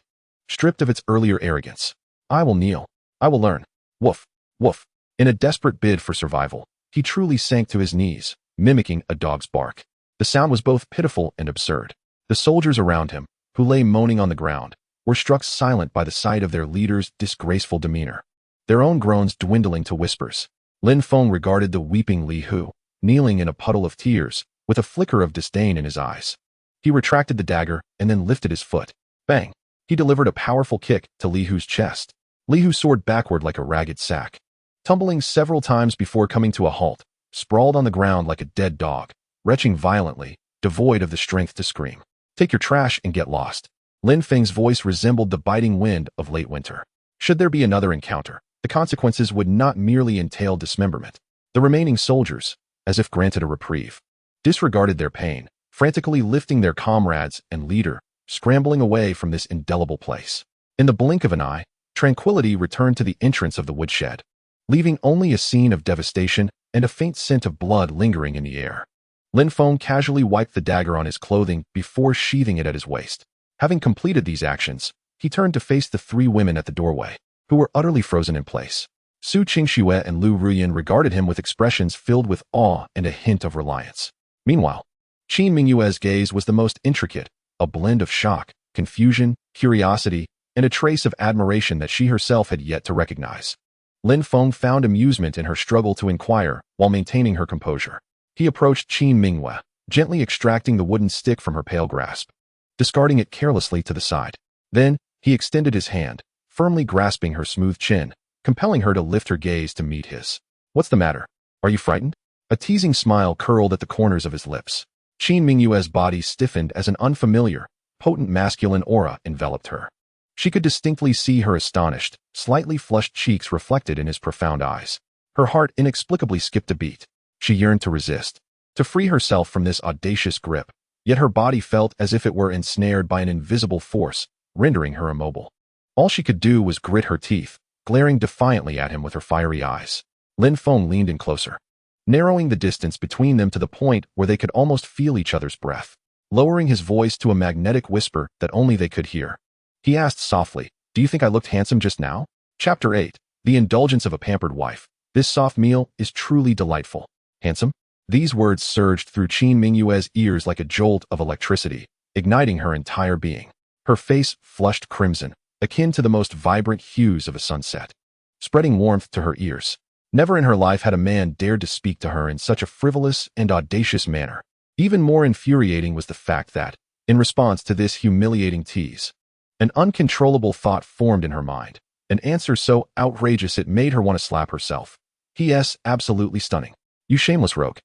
Stripped of its earlier arrogance. I will kneel. I will learn. Woof, woof. In a desperate bid for survival, he truly sank to his knees, mimicking a dog's bark. The sound was both pitiful and absurd. The soldiers around him, who lay moaning on the ground, were struck silent by the sight of their leader's disgraceful demeanor, their own groans dwindling to whispers. Lin Feng regarded the weeping Li Hu, kneeling in a puddle of tears, with a flicker of disdain in his eyes. He retracted the dagger and then lifted his foot. Bang! He delivered a powerful kick to Li Hu's chest. Li Hu soared backward like a ragged sack, tumbling several times before coming to a halt, sprawled on the ground like a dead dog, retching violently, devoid of the strength to scream. Take your trash and get lost. Lin Feng's voice resembled the biting wind of late winter. Should there be another encounter, the consequences would not merely entail dismemberment. The remaining soldiers, as if granted a reprieve, disregarded their pain, frantically lifting their comrades and leader, scrambling away from this indelible place. In the blink of an eye, tranquility returned to the entrance of the woodshed, leaving only a scene of devastation and a faint scent of blood lingering in the air. Lin Feng casually wiped the dagger on his clothing before sheathing it at his waist. Having completed these actions, he turned to face the 3 women at the doorway, who were utterly frozen in place. Su Qingxue and Lu Ruyan regarded him with expressions filled with awe and a hint of reliance. Meanwhile, Qin Mingyue's gaze was the most intricate, a blend of shock, confusion, curiosity, and a trace of admiration that she herself had yet to recognize. Lin Feng found amusement in her struggle to inquire while maintaining her composure. He approached Qin Mingyue, gently extracting the wooden stick from her pale grasp, discarding it carelessly to the side. Then, he extended his hand, firmly grasping her smooth chin, compelling her to lift her gaze to meet his. What's the matter? Are you frightened? A teasing smile curled at the corners of his lips. Qin Mingyue's body stiffened as an unfamiliar, potent masculine aura enveloped her. She could distinctly see her astonished, slightly flushed cheeks reflected in his profound eyes. Her heart inexplicably skipped a beat. She yearned to resist, to free herself from this audacious grip, yet her body felt as if it were ensnared by an invisible force, rendering her immobile. All she could do was grit her teeth, glaring defiantly at him with her fiery eyes. Lin Feng leaned in closer. narrowing the distance between them to the point where they could almost feel each other's breath. Lowering his voice to a magnetic whisper that only they could hear, he asked softly, "Do you think I looked handsome just now?" Chapter 8. The Indulgence of a Pampered Wife. This soft meal is truly delightful. Handsome? These words surged through Qin Mingyue's ears like a jolt of electricity, igniting her entire being. Her face flushed crimson, akin to the most vibrant hues of a sunset, spreading warmth to her ears. Never in her life had a man dared to speak to her in such a frivolous and audacious manner. Even more infuriating was the fact that, in response to this humiliating tease, an uncontrollable thought formed in her mind, an answer so outrageous it made her want to slap herself. P.S. Absolutely stunning. You shameless rogue.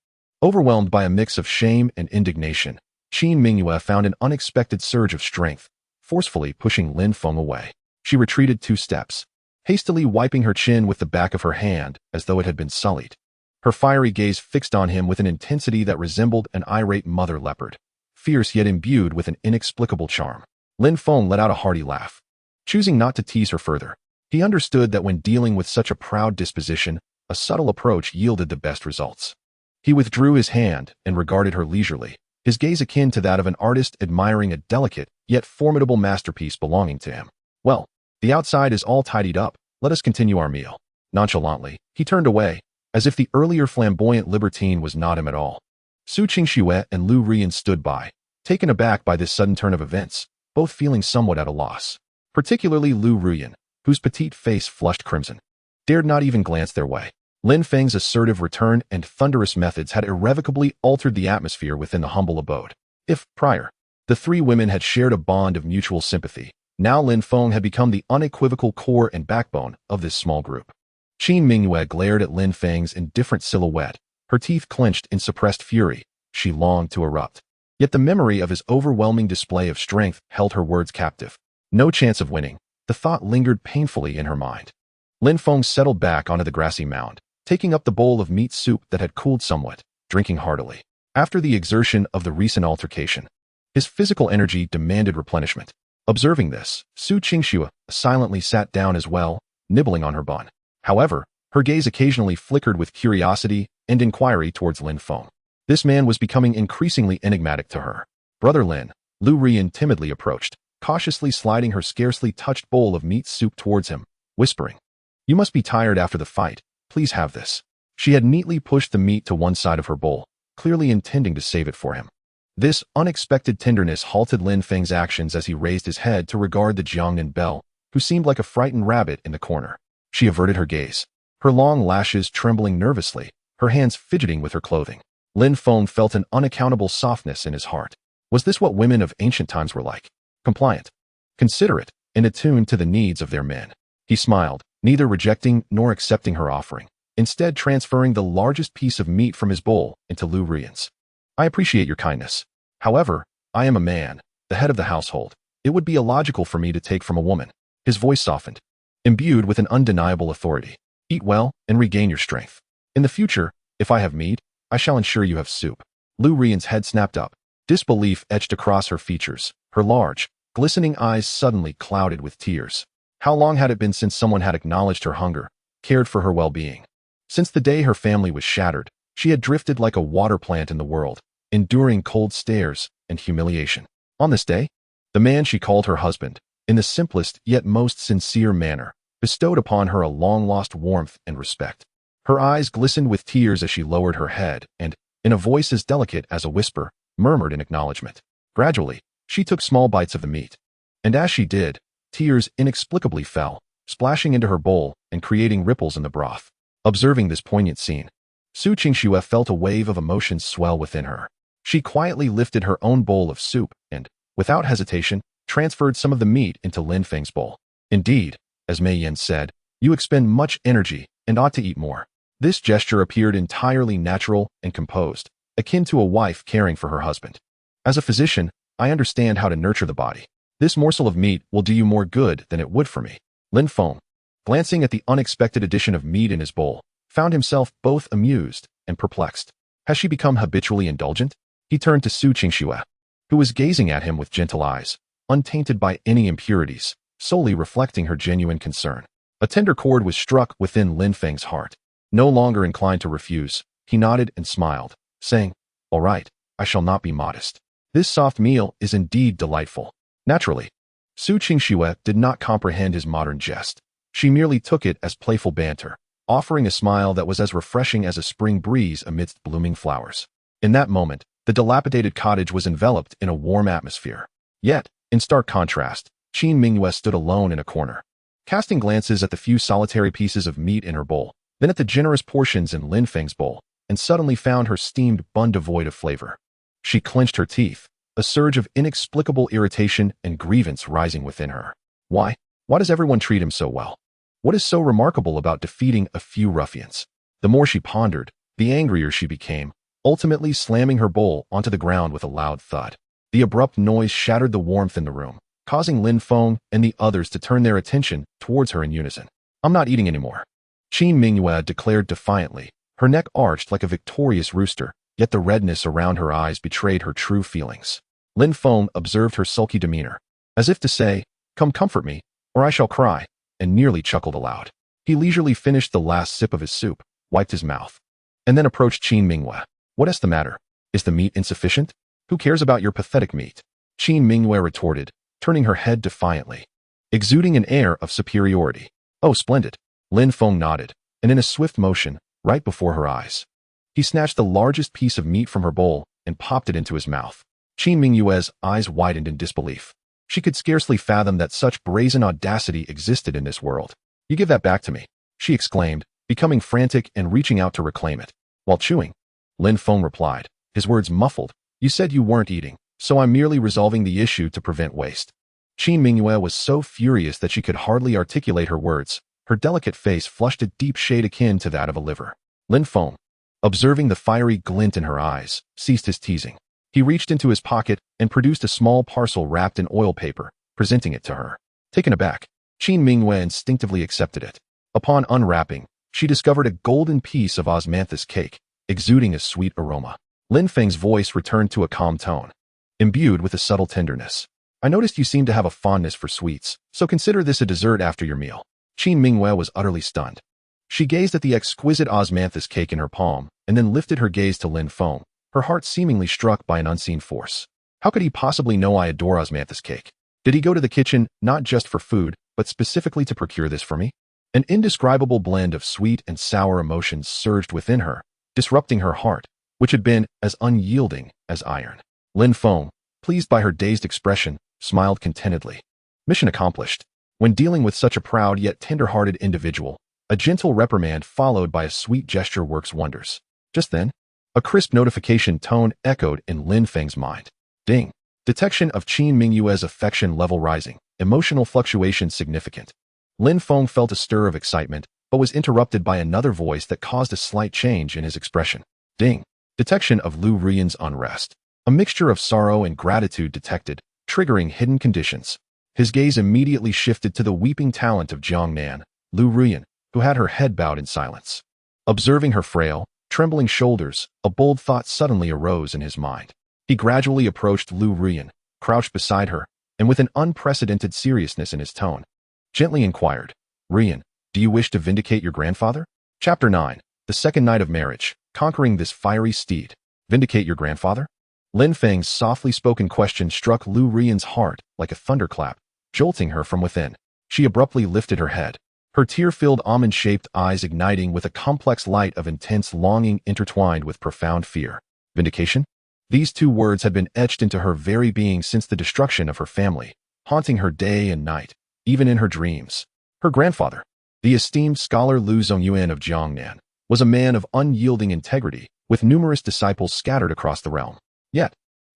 Overwhelmed by a mix of shame and indignation, Qin Mingyue found an unexpected surge of strength, forcefully pushing Lin Feng away. She retreated 2 steps, hastily wiping her chin with the back of her hand as though it had been sullied. Her fiery gaze fixed on him with an intensity that resembled an irate mother leopard, fierce yet imbued with an inexplicable charm. Lin Feng let out a hearty laugh. Choosing not to tease her further, he understood that when dealing with such a proud disposition, a subtle approach yielded the best results. He withdrew his hand and regarded her leisurely, his gaze akin to that of an artist admiring a delicate yet formidable masterpiece belonging to him. "Well, the outside is all tidied up. Let us continue our meal." Nonchalantly, he turned away, as if the earlier flamboyant libertine was not him at all. Su Qingxue and Lu Rian stood by, taken aback by this sudden turn of events, both feeling somewhat at a loss. Particularly Lu Rian, whose petite face flushed crimson, dared not even glance their way. Lin Feng's assertive return and thunderous methods had irrevocably altered the atmosphere within the humble abode. If, prior, the 3 women had shared a bond of mutual sympathy, now Lin Feng had become the unequivocal core and backbone of this small group. Qin Mingyue glared at Lin Feng's indifferent silhouette, her teeth clenched in suppressed fury. She longed to erupt. Yet the memory of his overwhelming display of strength held her words captive. No chance of winning. The thought lingered painfully in her mind. Lin Feng settled back onto the grassy mound, taking up the bowl of meat soup that had cooled somewhat, drinking heartily. After the exertion of the recent altercation, his physical energy demanded replenishment. Observing this, Su Qingxue silently sat down as well, nibbling on her bun. However, her gaze occasionally flickered with curiosity and inquiry towards Lin Feng. This man was becoming increasingly enigmatic to her. "Brother Lin," Lu Rian timidly approached, cautiously sliding her scarcely touched bowl of meat soup towards him, whispering, "You must be tired after the fight. Please have this." She had neatly pushed the meat to one side of her bowl, clearly intending to save it for him. This unexpected tenderness halted Lin Feng's actions as he raised his head to regard the Jiangnan belle, who seemed like a frightened rabbit in the corner. She averted her gaze, her long lashes trembling nervously, her hands fidgeting with her clothing. Lin Feng felt an unaccountable softness in his heart. Was this what women of ancient times were like? Compliant, considerate, and attuned to the needs of their men. He smiled, neither rejecting nor accepting her offering, instead transferring the largest piece of meat from his bowl into Lu Rian's. "I appreciate your kindness. However, I am a man, the head of the household. It would be illogical for me to take from a woman." His voice softened, imbued with an undeniable authority. "Eat well and regain your strength. In the future, if I have meat, I shall ensure you have soup." Lu Rian's head snapped up. Disbelief etched across her features, her large, glistening eyes suddenly clouded with tears. How long had it been since someone had acknowledged her hunger, cared for her well-being? Since the day her family was shattered, she had drifted like a water plant in the world, enduring cold stares and humiliation. On this day, the man she called her husband, in the simplest yet most sincere manner, bestowed upon her a long-lost warmth and respect. Her eyes glistened with tears as she lowered her head and, in a voice as delicate as a whisper, murmured in acknowledgement. Gradually, she took small bites of the meat. And as she did, tears inexplicably fell, splashing into her bowl and creating ripples in the broth. Observing this poignant scene, Su Qingxue felt a wave of emotion swell within her. She quietly lifted her own bowl of soup and, without hesitation, transferred some of the meat into Lin Feng's bowl. "Indeed," as Mei Yan said, "you expend much energy and ought to eat more." This gesture appeared entirely natural and composed, akin to a wife caring for her husband. "As a physician, I understand how to nurture the body. This morsel of meat will do you more good than it would for me." Lin Feng, glancing at the unexpected addition of meat in his bowl, found himself both amused and perplexed. Has she become habitually indulgent? He turned to Su Qingxue, who was gazing at him with gentle eyes, untainted by any impurities, solely reflecting her genuine concern. A tender chord was struck within Lin Feng's heart. No longer inclined to refuse, He nodded and smiled, saying, "All right, I shall not be modest. This soft meal is indeed delightful." Naturally, Su Qingxue did not comprehend his modern jest. She merely took it as playful banter, offering a smile that was as refreshing as a spring breeze amidst blooming flowers. In that moment, the dilapidated cottage was enveloped in a warm atmosphere. Yet, in stark contrast, Qin Mingyue stood alone in a corner, casting glances at the few solitary pieces of meat in her bowl, then at the generous portions in Lin Feng's bowl, and suddenly found her steamed bun devoid of flavor. She clenched her teeth, a surge of inexplicable irritation and grievance rising within her. Why? Why does everyone treat him so well? What is so remarkable about defeating a few ruffians? The more she pondered, the angrier she became, ultimately slamming her bowl onto the ground with a loud thud. The abrupt noise shattered the warmth in the room, causing Lin Feng and the others to turn their attention towards her in unison. "I'm not eating anymore," Qin Mingyue declared defiantly, her neck arched like a victorious rooster, yet the redness around her eyes betrayed her true feelings. Lin Feng observed her sulky demeanor, as if to say, "Come comfort me, or I shall cry," and nearly chuckled aloud. He leisurely finished the last sip of his soup, wiped his mouth, and then approached Qin Mingyue. "What is the matter? Is the meat insufficient? Who cares about your pathetic meat?" Qin Mingyue retorted, turning her head defiantly, exuding an air of superiority. "Oh, splendid." Lin Feng nodded, and in a swift motion, right before her eyes, he snatched the largest piece of meat from her bowl and popped it into his mouth. Qin Mingyue's eyes widened in disbelief. She could scarcely fathom that such brazen audacity existed in this world. "You give that back to me," she exclaimed, becoming frantic and reaching out to reclaim it. While chewing, Lin Feng replied, his words muffled, "You said you weren't eating, so I'm merely resolving the issue to prevent waste." Qin Mingyue was so furious that she could hardly articulate her words. Her delicate face flushed a deep shade akin to that of a liver. Lin Feng, observing the fiery glint in her eyes, ceased his teasing. He reached into his pocket and produced a small parcel wrapped in oil paper, presenting it to her. Taken aback, Qin Mingyue instinctively accepted it. Upon unwrapping, she discovered a golden piece of osmanthus cake, exuding a sweet aroma. Lin Feng's voice returned to a calm tone, imbued with a subtle tenderness. "I noticed you seem to have a fondness for sweets, so consider this a dessert after your meal." Qin Mingyue was utterly stunned. She gazed at the exquisite osmanthus cake in her palm, and then lifted her gaze to Lin Feng, her heart seemingly struck by an unseen force. How could he possibly know I adore osmanthus cake? Did he go to the kitchen not just for food, but specifically to procure this for me? An indescribable blend of sweet and sour emotions surged within her, disrupting her heart, which had been as unyielding as iron. Lin Feng, pleased by her dazed expression, smiled contentedly. Mission accomplished. When dealing with such a proud yet tender-hearted individual, a gentle reprimand followed by a sweet gesture works wonders. Just then, a crisp notification tone echoed in Lin Feng's mind. Ding. Detection of Qin Mingyue's affection level rising, emotional fluctuation significant. Lin Feng felt a stir of excitement, but was interrupted by another voice that caused a slight change in his expression. Ding. Detection of Lu Ruyan's unrest. A mixture of sorrow and gratitude detected, triggering hidden conditions. His gaze immediately shifted to the weeping talent of Jiangnan, Lu Ruyan, who had her head bowed in silence. Observing her frail, trembling shoulders, a bold thought suddenly arose in his mind. He gradually approached Lu Ruyan, crouched beside her, and with an unprecedented seriousness in his tone, gently inquired, "Ruyan, do you wish to vindicate your grandfather?" Chapter 9. The Second Night of Marriage, Conquering This Fiery Steed. Vindicate your grandfather? Lin Feng's softly spoken question struck Lu Ruyan's heart like a thunderclap, jolting her from within. She abruptly lifted her head, her tear-filled almond-shaped eyes igniting with a complex light of intense longing intertwined with profound fear. Vindication? These two words had been etched into her very being since the destruction of her family, haunting her day and night, even in her dreams. Her grandfather, the esteemed scholar Lu Zongyuan of Jiangnan, was a man of unyielding integrity, with numerous disciples scattered across the realm. Yet,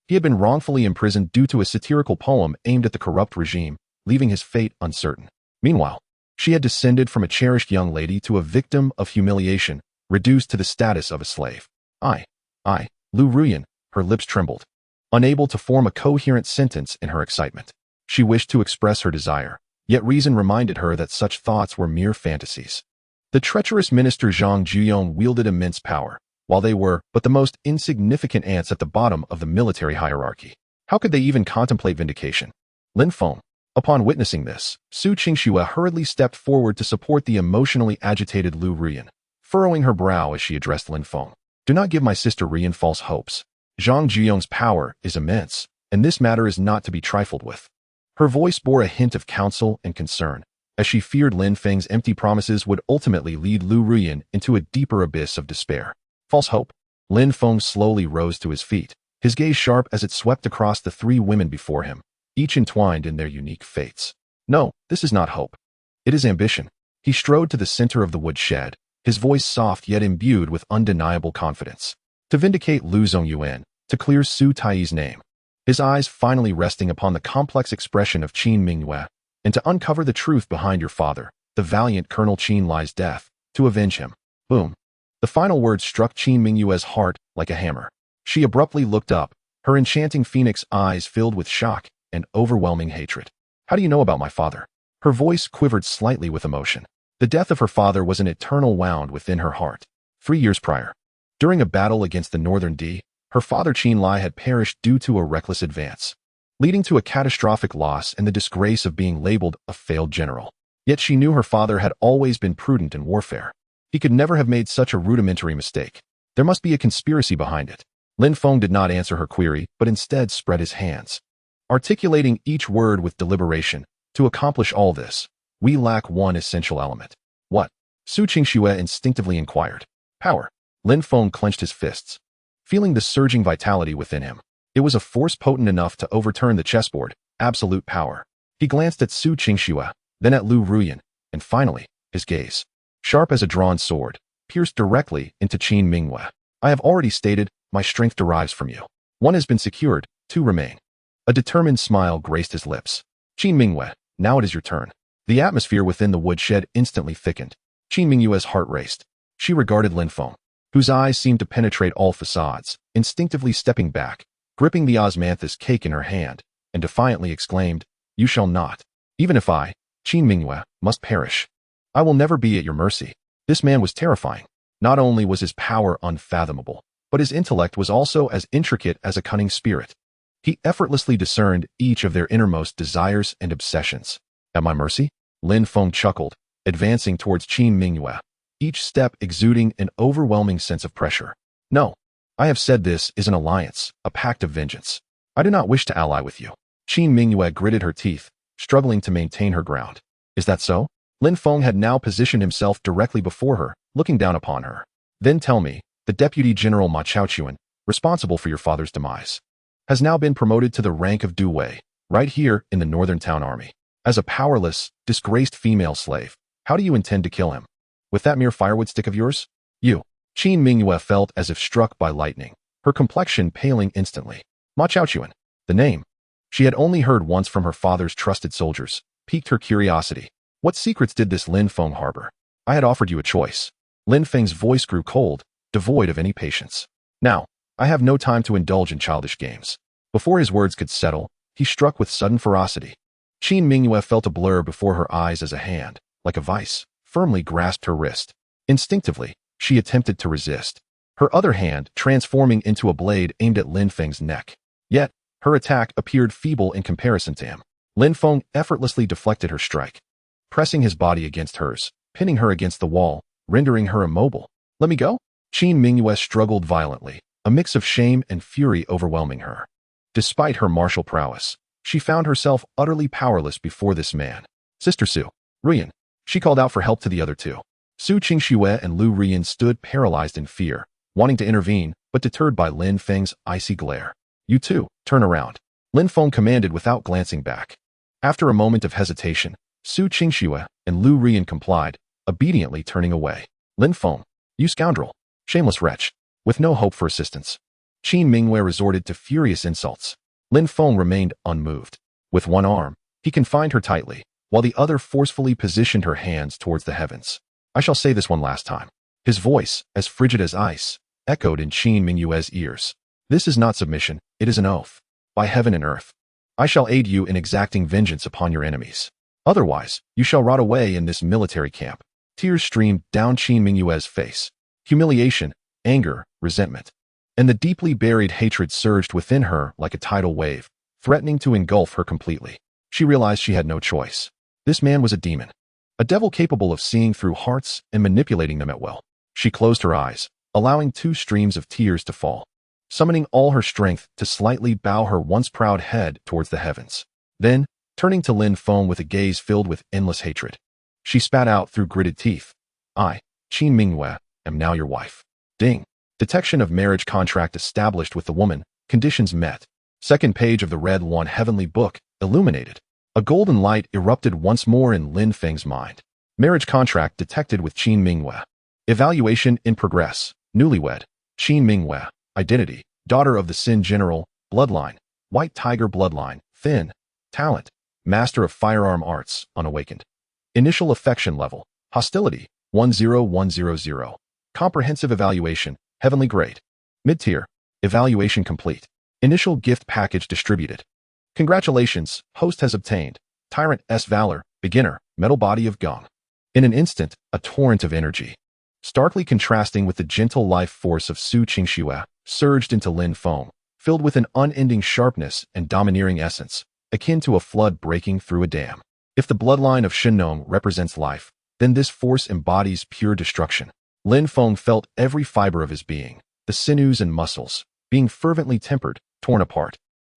he had been wrongfully imprisoned due to a satirical poem aimed at the corrupt regime, leaving his fate uncertain. Meanwhile, she had descended from a cherished young lady to a victim of humiliation, reduced to the status of a slave. I, Lu Ruyan, her lips trembled, unable to form a coherent sentence in her excitement. She wished to express her desire, yet reason reminded her that such thoughts were mere fantasies. The treacherous minister Zhang Juyong wielded immense power, while they were but the most insignificant ants at the bottom of the military hierarchy. How could they even contemplate vindication? Lin Feng. Upon witnessing this, Su Qingxue hurriedly stepped forward to support the emotionally agitated Lu Ruyan, furrowing her brow as she addressed Lin Feng. Do not give my sister Rian false hopes. Zhang Jiyong's power is immense, and this matter is not to be trifled with. Her voice bore a hint of counsel and concern, as she feared Lin Feng's empty promises would ultimately lead Lu Ruyan into a deeper abyss of despair. False hope? Lin Feng slowly rose to his feet, his gaze sharp as it swept across the three women before him, each entwined in their unique fates. No, this is not hope. It is ambition. He strode to the center of the woodshed, his voice soft yet imbued with undeniable confidence. To vindicate Lu Zongyuan, to clear Su Taiyi's name. His eyes finally resting upon the complex expression of Qin Mingyue, and to uncover the truth behind your father, the valiant Colonel Qin Lai's death, to avenge him. Boom. The final words struck Qin Mingyue's heart like a hammer. She abruptly looked up, her enchanting phoenix eyes filled with shock and overwhelming hatred. How do you know about my father? Her voice quivered slightly with emotion. The death of her father was an eternal wound within her heart. 3 years prior, during a battle against the Northern D, her father Qin Lai had perished due to a reckless advance, leading to a catastrophic loss and the disgrace of being labeled a failed general. Yet she knew her father had always been prudent in warfare. He could never have made such a rudimentary mistake. There must be a conspiracy behind it. Lin Feng did not answer her query, but instead spread his hands, articulating each word with deliberation. To accomplish all this, we lack one essential element. What? Su Qingxue instinctively inquired. Power. Lin Feng clenched his fists, feeling the surging vitality within him. It was a force potent enough to overturn the chessboard, absolute power. He glanced at Su Qingxue, then at Lu Ruyan, and finally, his gaze, sharp as a drawn sword, pierced directly into Qin Mingyue. I have already stated, my strength derives from you. 1 has been secured, 2 remain. A determined smile graced his lips. Qin Mingyue, now it is your turn. The atmosphere within the woodshed instantly thickened. Qin Mingyue's heart raced. She regarded Lin Feng, whose eyes seemed to penetrate all facades, instinctively stepping back, gripping the osmanthus cake in her hand, and defiantly exclaimed, You shall not. Even if I, Qin Mingyue, must perish, I will never be at your mercy. This man was terrifying. Not only was his power unfathomable, but his intellect was also as intricate as a cunning spirit. He effortlessly discerned each of their innermost desires and obsessions. At my mercy? Lin Feng chuckled, advancing towards Qin Mingyue, each step exuding an overwhelming sense of pressure. No, I have said this is an alliance, a pact of vengeance. I do not wish to ally with you. Qin Mingyue gritted her teeth, struggling to maintain her ground. Is that so? Lin Feng had now positioned himself directly before her, looking down upon her. Then tell me, the Deputy General Ma Chaochuan, responsible for your father's demise, has now been promoted to the rank of Du Wei, right here in the Northern Town Army. As a powerless, disgraced female slave, how do you intend to kill him? With that mere firewood stick of yours? You. Qin Mingyue felt as if struck by lightning, her complexion paling instantly. Ma Chaochuan, the name she had only heard once from her father's trusted soldiers, piqued her curiosity. What secrets did this Lin Feng harbor? I had offered you a choice. Lin Feng's voice grew cold, devoid of any patience. Now, I have no time to indulge in childish games. Before his words could settle, he struck with sudden ferocity. Qin Mingyue felt a blur before her eyes as a hand, like a vice, firmly grasped her wrist. Instinctively, she attempted to resist, her other hand transforming into a blade aimed at Lin Feng's neck. Yet, her attack appeared feeble in comparison to him. Lin Feng effortlessly deflected her strike, pressing his body against hers, pinning her against the wall, rendering her immobile. Let me go? Qin Mingyue struggled violently, a mix of shame and fury overwhelming her. Despite her martial prowess, she found herself utterly powerless before this man. Sister Su, Ruyan. She called out for help to the other two. Su Qingxue and Lu Ruyan stood paralyzed in fear, wanting to intervene, but deterred by Lin Feng's icy glare. You two, turn around. Lin Feng commanded without glancing back. After a moment of hesitation, Su Qingxue and Lu Ruyan complied, obediently turning away. Lin Feng, you scoundrel, shameless wretch, with no hope for assistance. Qin Mingyue resorted to furious insults. Lin Feng remained unmoved. With one arm, he confined her tightly, while the other forcefully positioned her hands towards the heavens. I shall say this one last time. His voice, as frigid as ice, echoed in Qin Mingyue's ears. This is not submission, it is an oath. By heaven and earth, I shall aid you in exacting vengeance upon your enemies. Otherwise, you shall rot away in this military camp. Tears streamed down Qin Mingyue's face. Humiliation, anger, resentment, and the deeply buried hatred surged within her like a tidal wave, threatening to engulf her completely. She realized she had no choice. This man was a demon, a devil capable of seeing through hearts and manipulating them at will. She closed her eyes, allowing 2 streams of tears to fall, summoning all her strength to slightly bow her once proud head towards the heavens. Then, turning to Lin Feng with a gaze filled with endless hatred, she spat out through gritted teeth, "I, Qin Mingyue, am now your wife." Ding. Detection of marriage contract established with the woman, conditions met. Second page of the Red One Heavenly Book, illuminated. A golden light erupted once more in Lin Feng's mind. Marriage contract detected with Qin Mingyue. Evaluation in progress. Newlywed. Qin Mingyue. Identity. Daughter of the Sin General. Bloodline. White Tiger bloodline. Thin. Talent. Master of firearm arts. Unawakened. Initial affection level. Hostility. 10100. Comprehensive evaluation. Heavenly grade. Mid-tier. Evaluation complete. Initial gift package distributed. Congratulations, host has obtained. Tyrant S Valor, beginner, metal body of Gong. In an instant, a torrent of energy, starkly contrasting with the gentle life force of Su Qingxue, surged into Lin Feng, filled with an unending sharpness and domineering essence, akin to a flood breaking through a dam. If the bloodline of Shinnong represents life, then this force embodies pure destruction. Lin Feng felt every fiber of his being, the sinews and muscles, being fervently tempered, torn apart,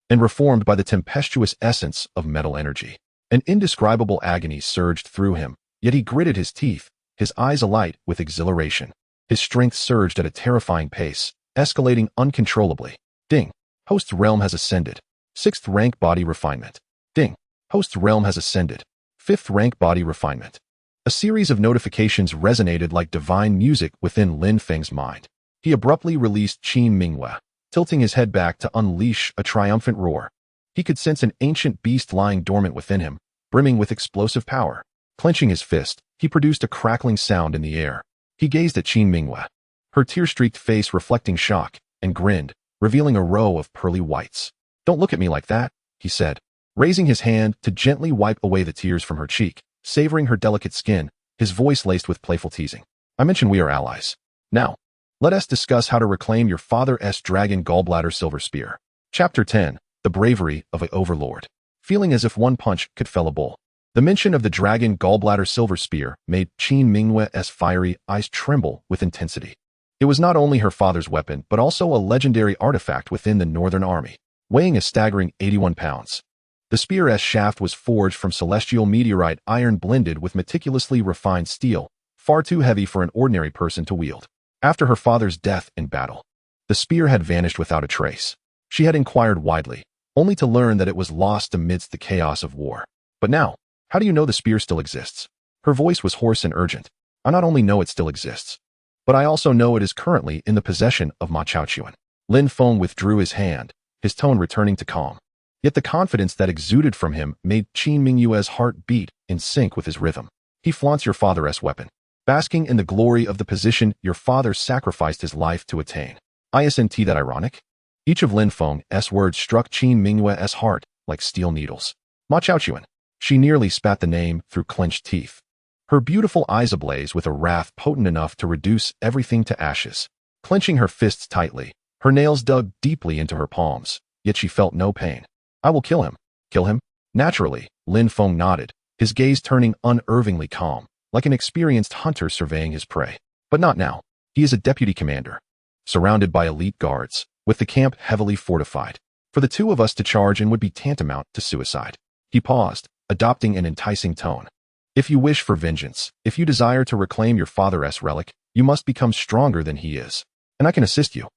and reformed by the tempestuous essence of metal energy. An indescribable agony surged through him, yet he gritted his teeth, his eyes alight with exhilaration. His strength surged at a terrifying pace, escalating uncontrollably. Ding. Host's realm has ascended. 6th rank body refinement. Ding. Host's realm has ascended. 5th rank body refinement. A series of notifications resonated like divine music within Lin Feng's mind. He abruptly released Qin Mingyue, tilting his head back to unleash a triumphant roar. He could sense an ancient beast lying dormant within him, brimming with explosive power. Clenching his fist, he produced a crackling sound in the air. He gazed at Qin Mingyue, her tear-streaked face reflecting shock, and grinned, revealing a row of pearly whites. "Don't look at me like that," he said, raising his hand to gently wipe away the tears from her cheek, savoring her delicate skin, his voice laced with playful teasing. "I mentioned we are allies. Now, let us discuss how to reclaim your father's dragon gallbladder silver spear." Chapter 10. The Bravery of an Overlord. Feeling as if one punch could fell a bull. The mention of the dragon gallbladder silver spear made Qin Mingyue's fiery eyes tremble with intensity. It was not only her father's weapon, but also a legendary artifact within the Northern Army, weighing a staggering 81 pounds. The spear's shaft was forged from celestial meteorite iron blended with meticulously refined steel, far too heavy for an ordinary person to wield. After her father's death in battle, the spear had vanished without a trace. She had inquired widely, only to learn that it was lost amidst the chaos of war. But now, how do you know the spear still exists? Her voice was hoarse and urgent. "I not only know it still exists, but I also know it is currently in the possession of Ma Chaochuan." Lin Feng withdrew his hand, his tone returning to calm. Yet the confidence that exuded from him made Qin Mingyue's heart beat in sync with his rhythm. "He flaunts your father's weapon, basking in the glory of the position your father sacrificed his life to attain. Isn't that ironic?" Each of Lin Feng's words struck Qin Mingyue's heart like steel needles. Ma Chaochuan. She nearly spat the name through clenched teeth, her beautiful eyes ablaze with a wrath potent enough to reduce everything to ashes. Clenching her fists tightly, her nails dug deeply into her palms, yet she felt no pain. "I will kill him." "Kill him?" Naturally, Lin Feng nodded, his gaze turning unervingly calm, like an experienced hunter surveying his prey. "But not now. He is a deputy commander, surrounded by elite guards, with the camp heavily fortified. For the two of us to charge in would be tantamount to suicide." He paused, adopting an enticing tone. "If you wish for vengeance, if you desire to reclaim your father's relic, you must become stronger than he is. And I can assist you."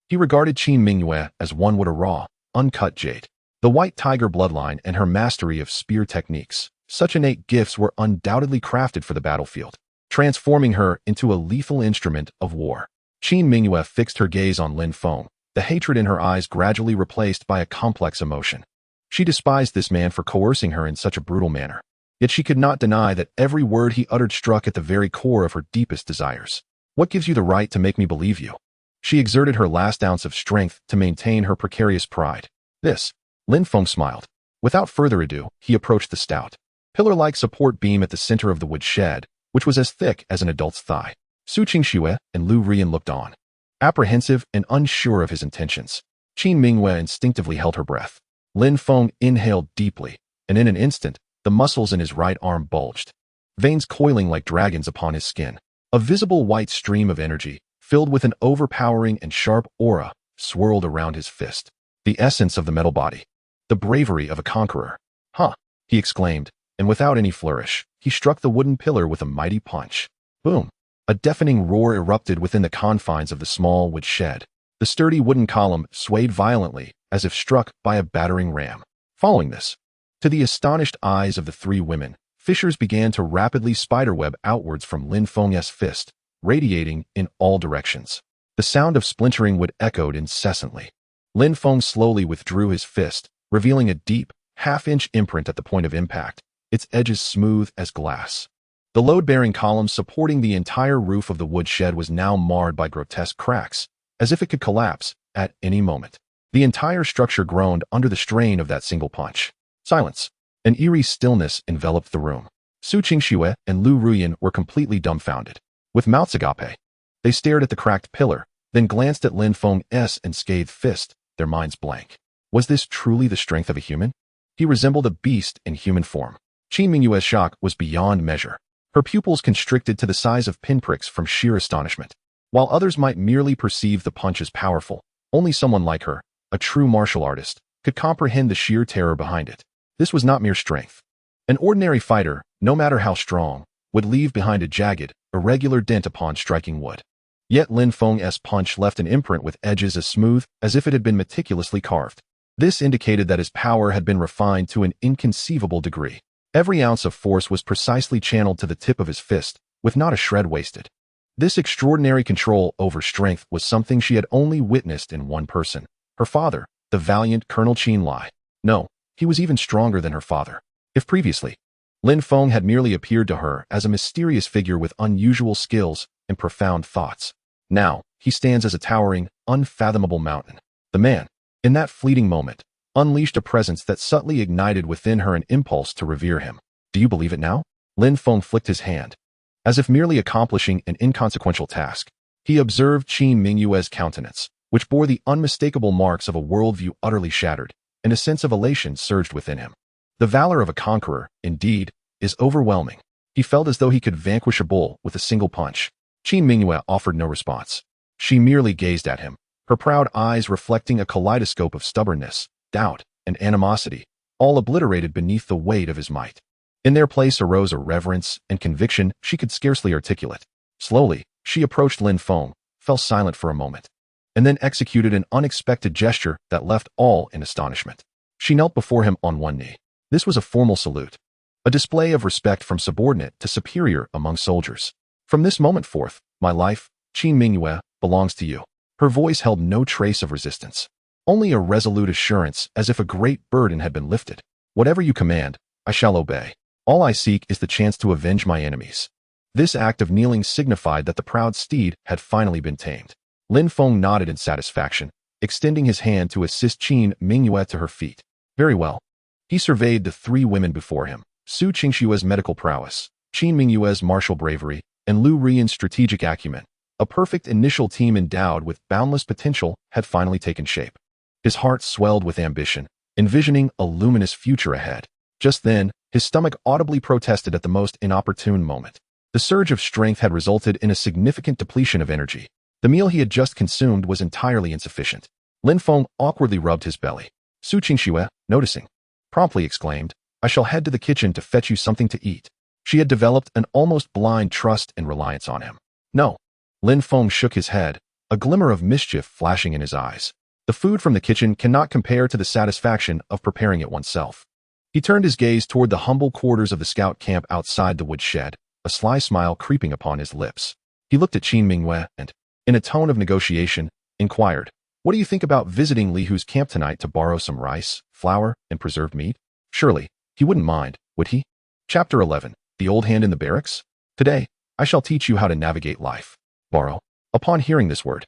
He regarded Qin Mingyue as one would a raw, uncut jade. The White Tiger bloodline and her mastery of spear techniques, such innate gifts were undoubtedly crafted for the battlefield, transforming her into a lethal instrument of war. Qin Mingyue fixed her gaze on Lin Feng, the hatred in her eyes gradually replaced by a complex emotion. She despised this man for coercing her in such a brutal manner. Yet she could not deny that every word he uttered struck at the very core of her deepest desires. "What gives you the right to make me believe you?" She exerted her last ounce of strength to maintain her precarious pride. "This." Lin Feng smiled. Without further ado, he approached the stout, pillar-like support beam at the center of the woodshed, which was as thick as an adult's thigh. Su Qingxue and Lu Rian looked on, apprehensive and unsure of his intentions. Qin Mingyue instinctively held her breath. Lin Feng inhaled deeply, and in an instant, the muscles in his right arm bulged, veins coiling like dragons upon his skin. A visible white stream of energy filled with an overpowering and sharp aura, swirled around his fist. The essence of the metal body. The bravery of a conqueror. Huh, he exclaimed, and without any flourish, he struck the wooden pillar with a mighty punch. Boom! A deafening roar erupted within the confines of the small wood shed. The sturdy wooden column swayed violently, as if struck by a battering ram. Following this, to the astonished eyes of the three women, fissures began to rapidly spiderweb outwards from Lin Feng's fist, radiating in all directions. The sound of splintering wood echoed incessantly. Lin Feng slowly withdrew his fist, revealing a deep, half-inch imprint at the point of impact, its edges smooth as glass. The load-bearing column supporting the entire roof of the woodshed was now marred by grotesque cracks, as if it could collapse at any moment. The entire structure groaned under the strain of that single punch. Silence. An eerie stillness enveloped the room. Su Qingxue and Lu Ruyan were completely dumbfounded. With mouths agape, they stared at the cracked pillar, then glanced at Lin Feng's unscathed fist, their minds blank. Was this truly the strength of a human? He resembled a beast in human form. Qin Mingyue's shock was beyond measure. Her pupils constricted to the size of pinpricks from sheer astonishment. While others might merely perceive the punch as powerful, only someone like her, a true martial artist, could comprehend the sheer terror behind it. This was not mere strength. An ordinary fighter, no matter how strong, would leave behind a jagged, irregular dent upon striking wood. Yet Lin Feng's punch left an imprint with edges as smooth as if it had been meticulously carved. This indicated that his power had been refined to an inconceivable degree. Every ounce of force was precisely channeled to the tip of his fist, with not a shred wasted. This extraordinary control over strength was something she had only witnessed in one person, her father, the valiant Colonel Qin Lai. No, he was even stronger than her father. If previously, Lin Feng had merely appeared to her as a mysterious figure with unusual skills and profound thoughts. Now, he stands as a towering, unfathomable mountain. The man, in that fleeting moment, unleashed a presence that subtly ignited within her an impulse to revere him. Do you believe it now? Lin Feng flicked his hand. As if merely accomplishing an inconsequential task, he observed Qin Mingyue's countenance, which bore the unmistakable marks of a worldview utterly shattered, and a sense of elation surged within him. The valor of a conqueror, indeed, is overwhelming. He felt as though he could vanquish a bull with a single punch. Qin Mingyue offered no response. She merely gazed at him, her proud eyes reflecting a kaleidoscope of stubbornness, doubt, and animosity, all obliterated beneath the weight of his might. In their place arose a reverence and conviction she could scarcely articulate. Slowly, she approached Lin Feng, fell silent for a moment, and then executed an unexpected gesture that left all in astonishment. She knelt before him on one knee. This was a formal salute, a display of respect from subordinate to superior among soldiers. From this moment forth, my life, Qin Mingyue, belongs to you. Her voice held no trace of resistance, only a resolute assurance as if a great burden had been lifted. Whatever you command, I shall obey. All I seek is the chance to avenge my enemies. This act of kneeling signified that the proud steed had finally been tamed. Lin Feng nodded in satisfaction, extending his hand to assist Qin Mingyue to her feet. Very well. He surveyed the three women before him, Su Qingxue's medical prowess, Qin Mingyue's martial bravery, and Lu Ruyan's strategic acumen. A perfect initial team endowed with boundless potential had finally taken shape. His heart swelled with ambition, envisioning a luminous future ahead. Just then, his stomach audibly protested at the most inopportune moment. The surge of strength had resulted in a significant depletion of energy. The meal he had just consumed was entirely insufficient. Lin Feng awkwardly rubbed his belly. Su Qingxue, noticing, promptly exclaimed, I shall head to the kitchen to fetch you something to eat. She had developed an almost blind trust and reliance on him. No. Lin Feng shook his head, a glimmer of mischief flashing in his eyes. The food from the kitchen cannot compare to the satisfaction of preparing it oneself. He turned his gaze toward the humble quarters of the scout camp outside the woodshed, a sly smile creeping upon his lips. He looked at Qin Mingyue and, in a tone of negotiation, inquired, What do you think about visiting Li Hu's camp tonight to borrow some rice, flour, and preserved meat? Surely, he wouldn't mind, would he? Chapter 11. The Old Hand in the Barracks? Today, I shall teach you how to navigate life. Borrow. Upon hearing this word,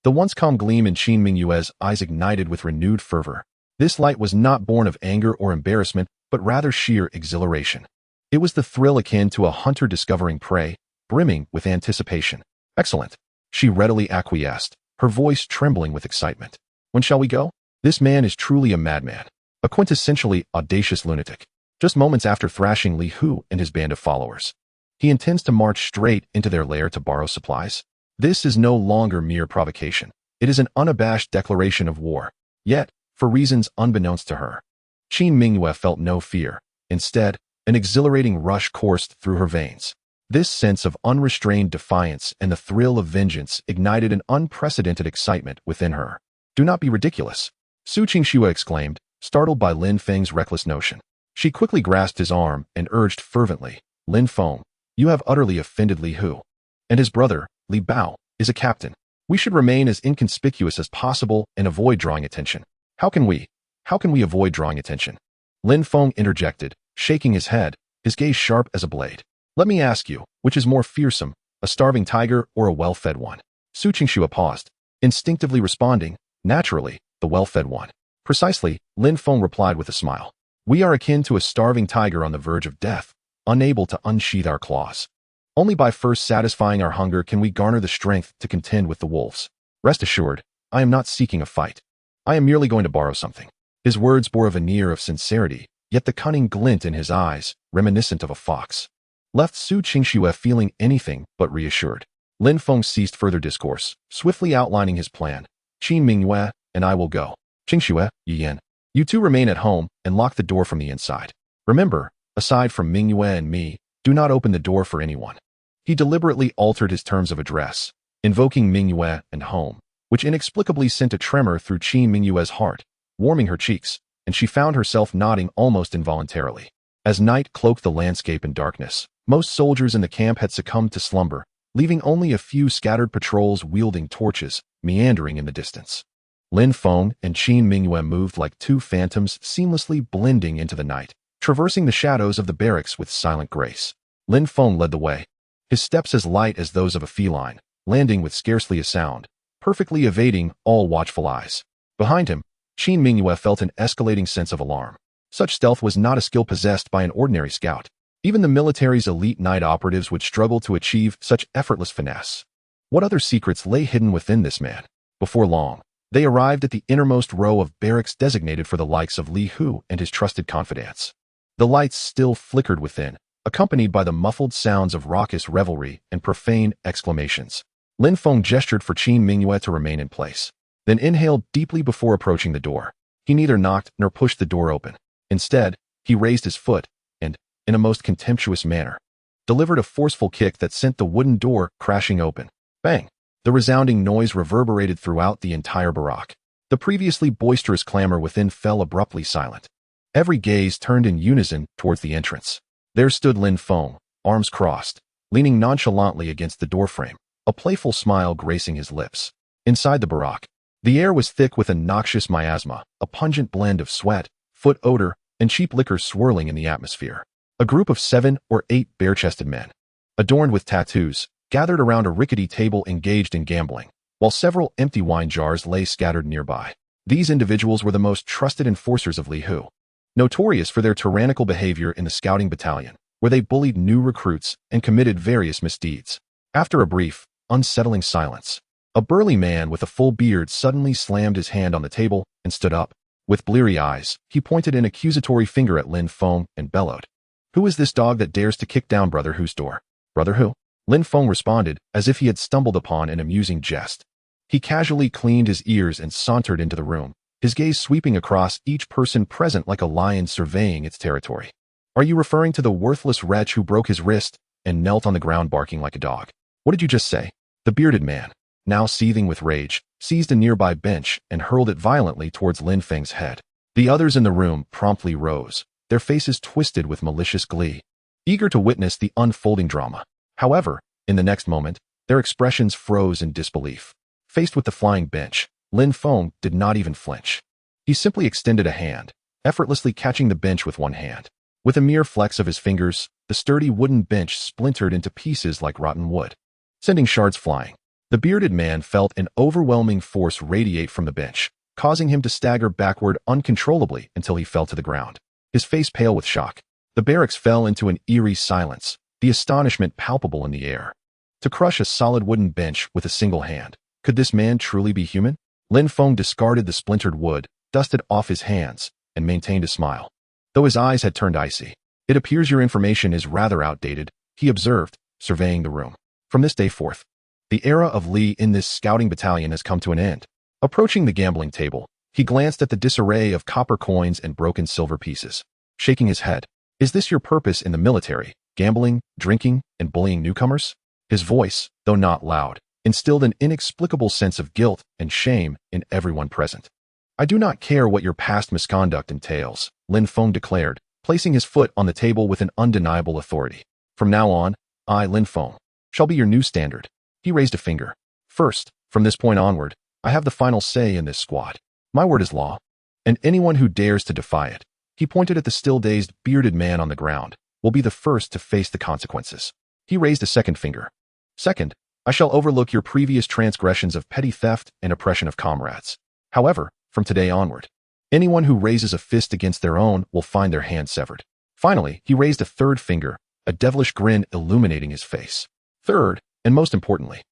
the once calm gleam in Qin Mingyue's eyes ignited with renewed fervor. This light was not born of anger or embarrassment, but rather sheer exhilaration. It was the thrill akin to a hunter discovering prey, brimming with anticipation. Excellent. She readily acquiesced, her voice trembling with excitement. When shall we go? This man is truly a madman, a quintessentially audacious lunatic. Just moments after thrashing Li Hu and his band of followers, he intends to march straight into their lair to borrow supplies. This is no longer mere provocation. It is an unabashed declaration of war. Yet, for reasons unbeknownst to her, Qin Mingyue felt no fear. Instead, an exhilarating rush coursed through her veins. This sense of unrestrained defiance and the thrill of vengeance ignited an unprecedented excitement within her. "Do not be ridiculous," Su Qingxue exclaimed, startled by Lin Feng's reckless notion. She quickly grasped his arm and urged fervently, "Lin Feng, you have utterly offended Li Hu. And his brother, Li Bao, is a captain. We should remain as inconspicuous as possible and avoid drawing attention." How can we avoid drawing attention?" Lin Feng interjected, shaking his head, his gaze sharp as a blade. "Let me ask you, which is more fearsome, a starving tiger or a well-fed one?" Su Qingxue paused, instinctively responding, "Naturally, the well-fed one." "Precisely," Lin Feng replied with a smile. "We are akin to a starving tiger on the verge of death, unable to unsheath our claws. Only by first satisfying our hunger can we garner the strength to contend with the wolves. Rest assured, I am not seeking a fight. I am merely going to borrow something." His words bore a veneer of sincerity, yet the cunning glint in his eyes, reminiscent of a fox, left Su Qingxue feeling anything but reassured. Lin Feng ceased further discourse, swiftly outlining his plan. "Qin Mingyue and I will go. Qingxue, Yiyan, you two remain at home and lock the door from the inside. Remember, aside from Mingyue and me, do not open the door for anyone." He deliberately altered his terms of address, invoking Mingyue and home, which inexplicably sent a tremor through Qin Mingyue's heart, warming her cheeks, and she found herself nodding almost involuntarily. As night cloaked the landscape in darkness, most soldiers in the camp had succumbed to slumber, leaving only a few scattered patrols wielding torches, meandering in the distance. Lin Feng and Qin Mingyue moved like two phantoms, seamlessly blending into the night, traversing the shadows of the barracks with silent grace. Lin Feng led the way, his steps as light as those of a feline, landing with scarcely a sound, perfectly evading all watchful eyes. Behind him, Qin Mingyue felt an escalating sense of alarm. Such stealth was not a skill possessed by an ordinary scout. Even the military's elite night operatives would struggle to achieve such effortless finesse. What other secrets lay hidden within this man? Before long, they arrived at the innermost row of barracks designated for the likes of Li Hu and his trusted confidants. The lights still flickered within, accompanied by the muffled sounds of raucous revelry and profane exclamations. Lin Feng gestured for Qin Mingyue to remain in place, then inhaled deeply before approaching the door. He neither knocked nor pushed the door open. Instead, he raised his foot and, in a most contemptuous manner, delivered a forceful kick that sent the wooden door crashing open. Bang! The resounding noise reverberated throughout the entire barack. The previously boisterous clamor within fell abruptly silent. Every gaze turned in unison towards the entrance. There stood Lin Feng, arms crossed, leaning nonchalantly against the doorframe, a playful smile gracing his lips. Inside the barack, the air was thick with a noxious miasma, a pungent blend of sweat, foot odor, and cheap liquor swirling in the atmosphere. A group of 7 or 8 bare-chested men, adorned with tattoos, gathered around a rickety table engaged in gambling, while several empty wine jars lay scattered nearby. These individuals were the most trusted enforcers of Li Hu, notorious for their tyrannical behavior in the scouting battalion, where they bullied new recruits and committed various misdeeds. After a brief, unsettling silence, a burly man with a full beard suddenly slammed his hand on the table and stood up. With bleary eyes, he pointed an accusatory finger at Lin Feng and bellowed, "Who is this dog that dares to kick down Brother Hu's door?" "Brother Hu?" Lin Feng responded, as if he had stumbled upon an amusing jest. He casually cleaned his ears and sauntered into the room, his gaze sweeping across each person present like a lion surveying its territory. "Are you referring to the worthless wretch who broke his wrist and knelt on the ground barking like a dog?" "What did you just say?" The bearded man, now seething with rage, seized a nearby bench and hurled it violently towards Lin Feng's head. The others in the room promptly rose, their faces twisted with malicious glee, eager to witness the unfolding drama. However, in the next moment, their expressions froze in disbelief. Faced with the flying bench, Lin Feng did not even flinch. He simply extended a hand, effortlessly catching the bench with one hand. With a mere flex of his fingers, the sturdy wooden bench splintered into pieces like rotten wood, sending shards flying. The bearded man felt an overwhelming force radiate from the bench, causing him to stagger backward uncontrollably until he fell to the ground, his face pale with shock. The barracks fell into an eerie silence, the astonishment palpable in the air. To crush a solid wooden bench with a single hand, could this man truly be human? Lin Feng discarded the splintered wood, dusted off his hands, and maintained a smile, though his eyes had turned icy. "It appears your information is rather outdated," he observed, surveying the room. "From this day forth, The era of Li in this scouting battalion has come to an end. Approaching the gambling table, he glanced at the disarray of copper coins and broken silver pieces, shaking his head. Is this your purpose in the military? Gambling, drinking, and bullying newcomers? His voice, though not loud, instilled an inexplicable sense of guilt and shame in everyone present. I do not care what your past misconduct entails, Lin Feng declared, placing his foot on the table with an undeniable authority. From now on, I, Lin Feng, shall be your new standard. He raised a finger. First, from this point onward, I have the final say in this squad. My word is law, and anyone who dares to defy it, he pointed at the still-dazed, bearded man on the ground, will be the first to face the consequences. He raised a second finger. Second, I shall overlook your previous transgressions of petty theft and oppression of comrades. However, from today onward, anyone who raises a fist against their own will find their hand severed. Finally, he raised a third finger, a devilish grin illuminating his face. Third, and most importantly,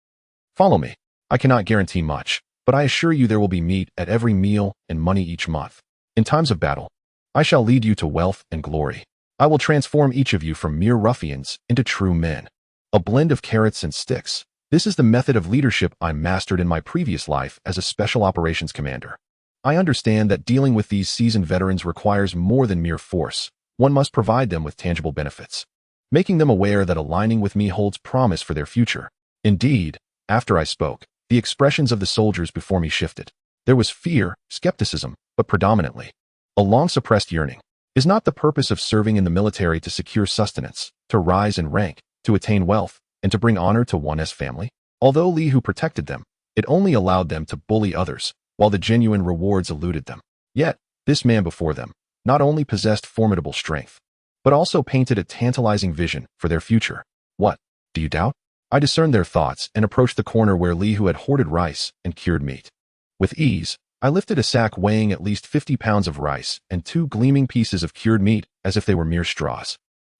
follow me. I cannot guarantee much, but I assure you there will be meat at every meal and money each month. In times of battle, I shall lead you to wealth and glory. I will transform each of you from mere ruffians into true men. A blend of carrots and sticks. This is the method of leadership I mastered in my previous life as a special operations commander. I understand that dealing with these seasoned veterans requires more than mere force. One must provide them with tangible benefits, making them aware that aligning with me holds promise for their future. Indeed, after I spoke, the expressions of the soldiers before me shifted. There was fear, skepticism, but predominantly a long-suppressed yearning. Is not the purpose of serving in the military to secure sustenance, to rise in rank, to attain wealth, and to bring honor to one's family? Although Li Hu protected them, it only allowed them to bully others, while the genuine rewards eluded them. Yet, this man before them not only possessed formidable strength, but also painted a tantalizing vision for their future. What? Do you doubt? I discerned their thoughts and approached the corner where Li Hu had hoarded rice and cured meat. With ease, I lifted a sack weighing at least 50 pounds of rice and 2 gleaming pieces of cured meat as if they were mere straws.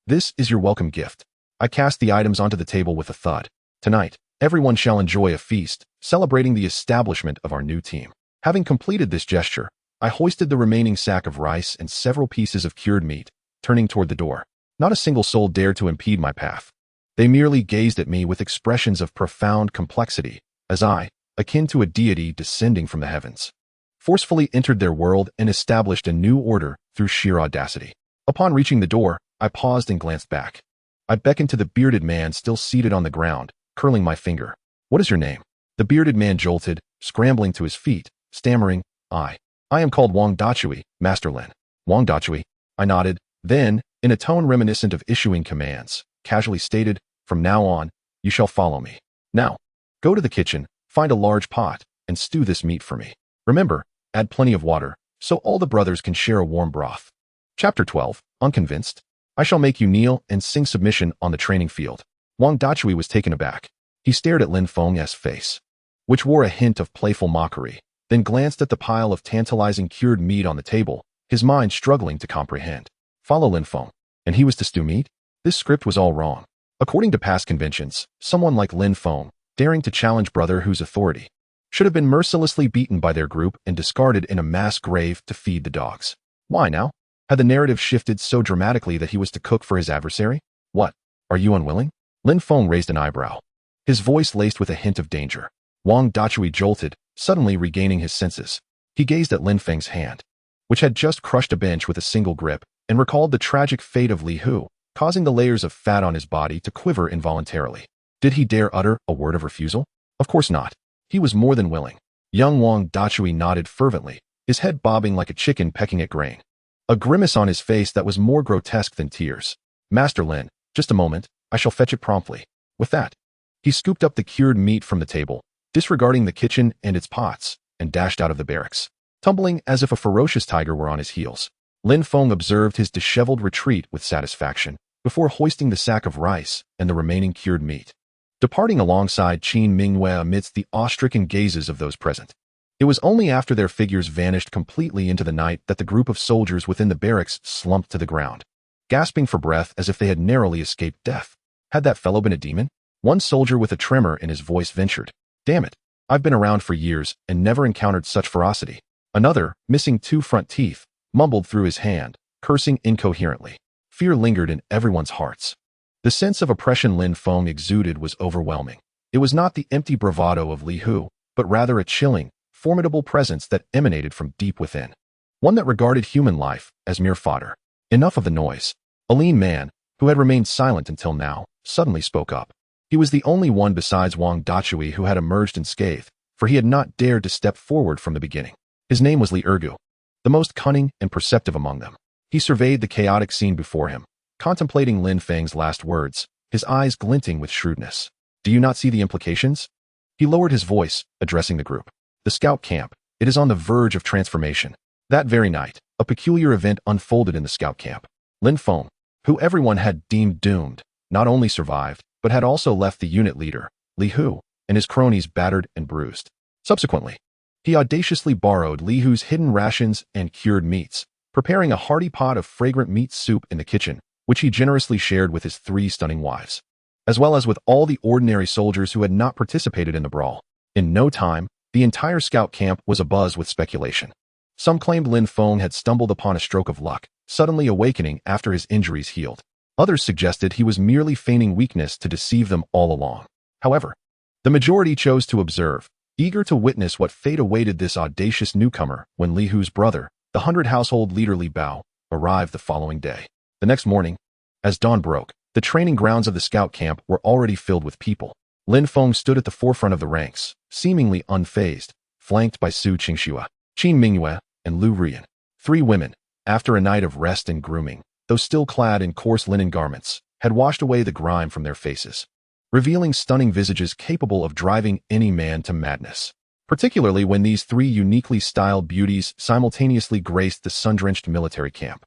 This is your welcome gift. I cast the items onto the table with a thud. Tonight, everyone shall enjoy a feast, celebrating the establishment of our new team. Having completed this gesture, I hoisted the remaining sack of rice and several pieces of cured meat, turning toward the door. Not a single soul dared to impede my path. They merely gazed at me with expressions of profound complexity, as I, akin to a deity descending from the heavens, forcefully entered their world and established a new order through sheer audacity. Upon reaching the door, I paused and glanced back. I beckoned to the bearded man still seated on the ground, curling my finger. What is your name? The bearded man jolted, scrambling to his feet, stammering, I am called Wang Dachui, Master Lin. Wang Dachui. I nodded. Then, in a tone reminiscent of issuing commands, casually stated, from now on, you shall follow me. Now, go to the kitchen, find a large pot, and stew this meat for me. Remember, add plenty of water, so all the brothers can share a warm broth. Chapter 12, Unconvinced. I shall make you kneel and sing submission on the training field. Wang Dachui was taken aback. He stared at Lin Feng's face, which wore a hint of playful mockery, then glanced at the pile of tantalizing cured meat on the table, his mind struggling to comprehend. Follow Lin Feng, and he was to stew meat? This script was all wrong. According to past conventions, someone like Lin Feng, daring to challenge Brother Hu's authority, should have been mercilessly beaten by their group and discarded in a mass grave to feed the dogs. Why now? Had the narrative shifted so dramatically that he was to cook for his adversary? What? Are you unwilling? Lin Feng raised an eyebrow, his voice laced with a hint of danger. Wang Dachui jolted, suddenly regaining his senses. He gazed at Lin Feng's hand, which had just crushed a bench with a single grip, and recalled the tragic fate of Li Hu, causing the layers of fat on his body to quiver involuntarily. Did he dare utter a word of refusal? Of course not. He was more than willing. Young Wang Dachui nodded fervently, his head bobbing like a chicken pecking at grain, a grimace on his face that was more grotesque than tears. Master Lin, just a moment, I shall fetch it promptly. With that, he scooped up the cured meat from the table, disregarding the kitchen and its pots, and dashed out of the barracks, tumbling as if a ferocious tiger were on his heels. Lin Feng observed his disheveled retreat with satisfaction, before hoisting the sack of rice and the remaining cured meat, departing alongside Qin Mingyue amidst the awe-stricken gazes of those present. It was only after their figures vanished completely into the night that the group of soldiers within the barracks slumped to the ground, gasping for breath as if they had narrowly escaped death. Had that fellow been a demon? One soldier with a tremor in his voice ventured. Damn it, I've been around for years and never encountered such ferocity. Another, missing 2 front teeth, mumbled through his hand, cursing incoherently. Fear lingered in everyone's hearts. The sense of oppression Lin Feng exuded was overwhelming. It was not the empty bravado of Li Hu, but rather a chilling, formidable presence that emanated from deep within. One that regarded human life as mere fodder. Enough of the noise. A lean man, who had remained silent until now, suddenly spoke up. He was the only one besides Wang Dachui who had emerged unscathed, for he had not dared to step forward from the beginning. His name was Li Ergu, the most cunning and perceptive among them. He surveyed the chaotic scene before him, contemplating Lin Feng's last words, his eyes glinting with shrewdness. Do you not see the implications? He lowered his voice, addressing the group. The scout camp, it is on the verge of transformation. That very night, a peculiar event unfolded in the scout camp. Lin Feng, who everyone had deemed doomed, not only survived, but had also left the unit leader, Li Hu, and his cronies battered and bruised. Subsequently, he audaciously borrowed Li Hu's hidden rations and cured meats, preparing a hearty pot of fragrant meat soup in the kitchen, which he generously shared with his 3 stunning wives, as well as with all the ordinary soldiers who had not participated in the brawl. In no time, the entire scout camp was abuzz with speculation. Some claimed Lin Feng had stumbled upon a stroke of luck, suddenly awakening after his injuries healed. Others suggested he was merely feigning weakness to deceive them all along. However, the majority chose to observe, eager to witness what fate awaited this audacious newcomer when Li Hu's brother, the 100 household leader Li Bao, arrived the following day. The next morning, as dawn broke, the training grounds of the scout camp were already filled with people. Lin Feng stood at the forefront of the ranks, seemingly unfazed, flanked by Su Qingxue, Qin Mingyue, and Lu Ruyan. 3 women, after a night of rest and grooming, though still clad in coarse linen garments, had washed away the grime from their faces, revealing stunning visages capable of driving any man to madness. Particularly when these 3 uniquely styled beauties simultaneously graced the sun-drenched military camp.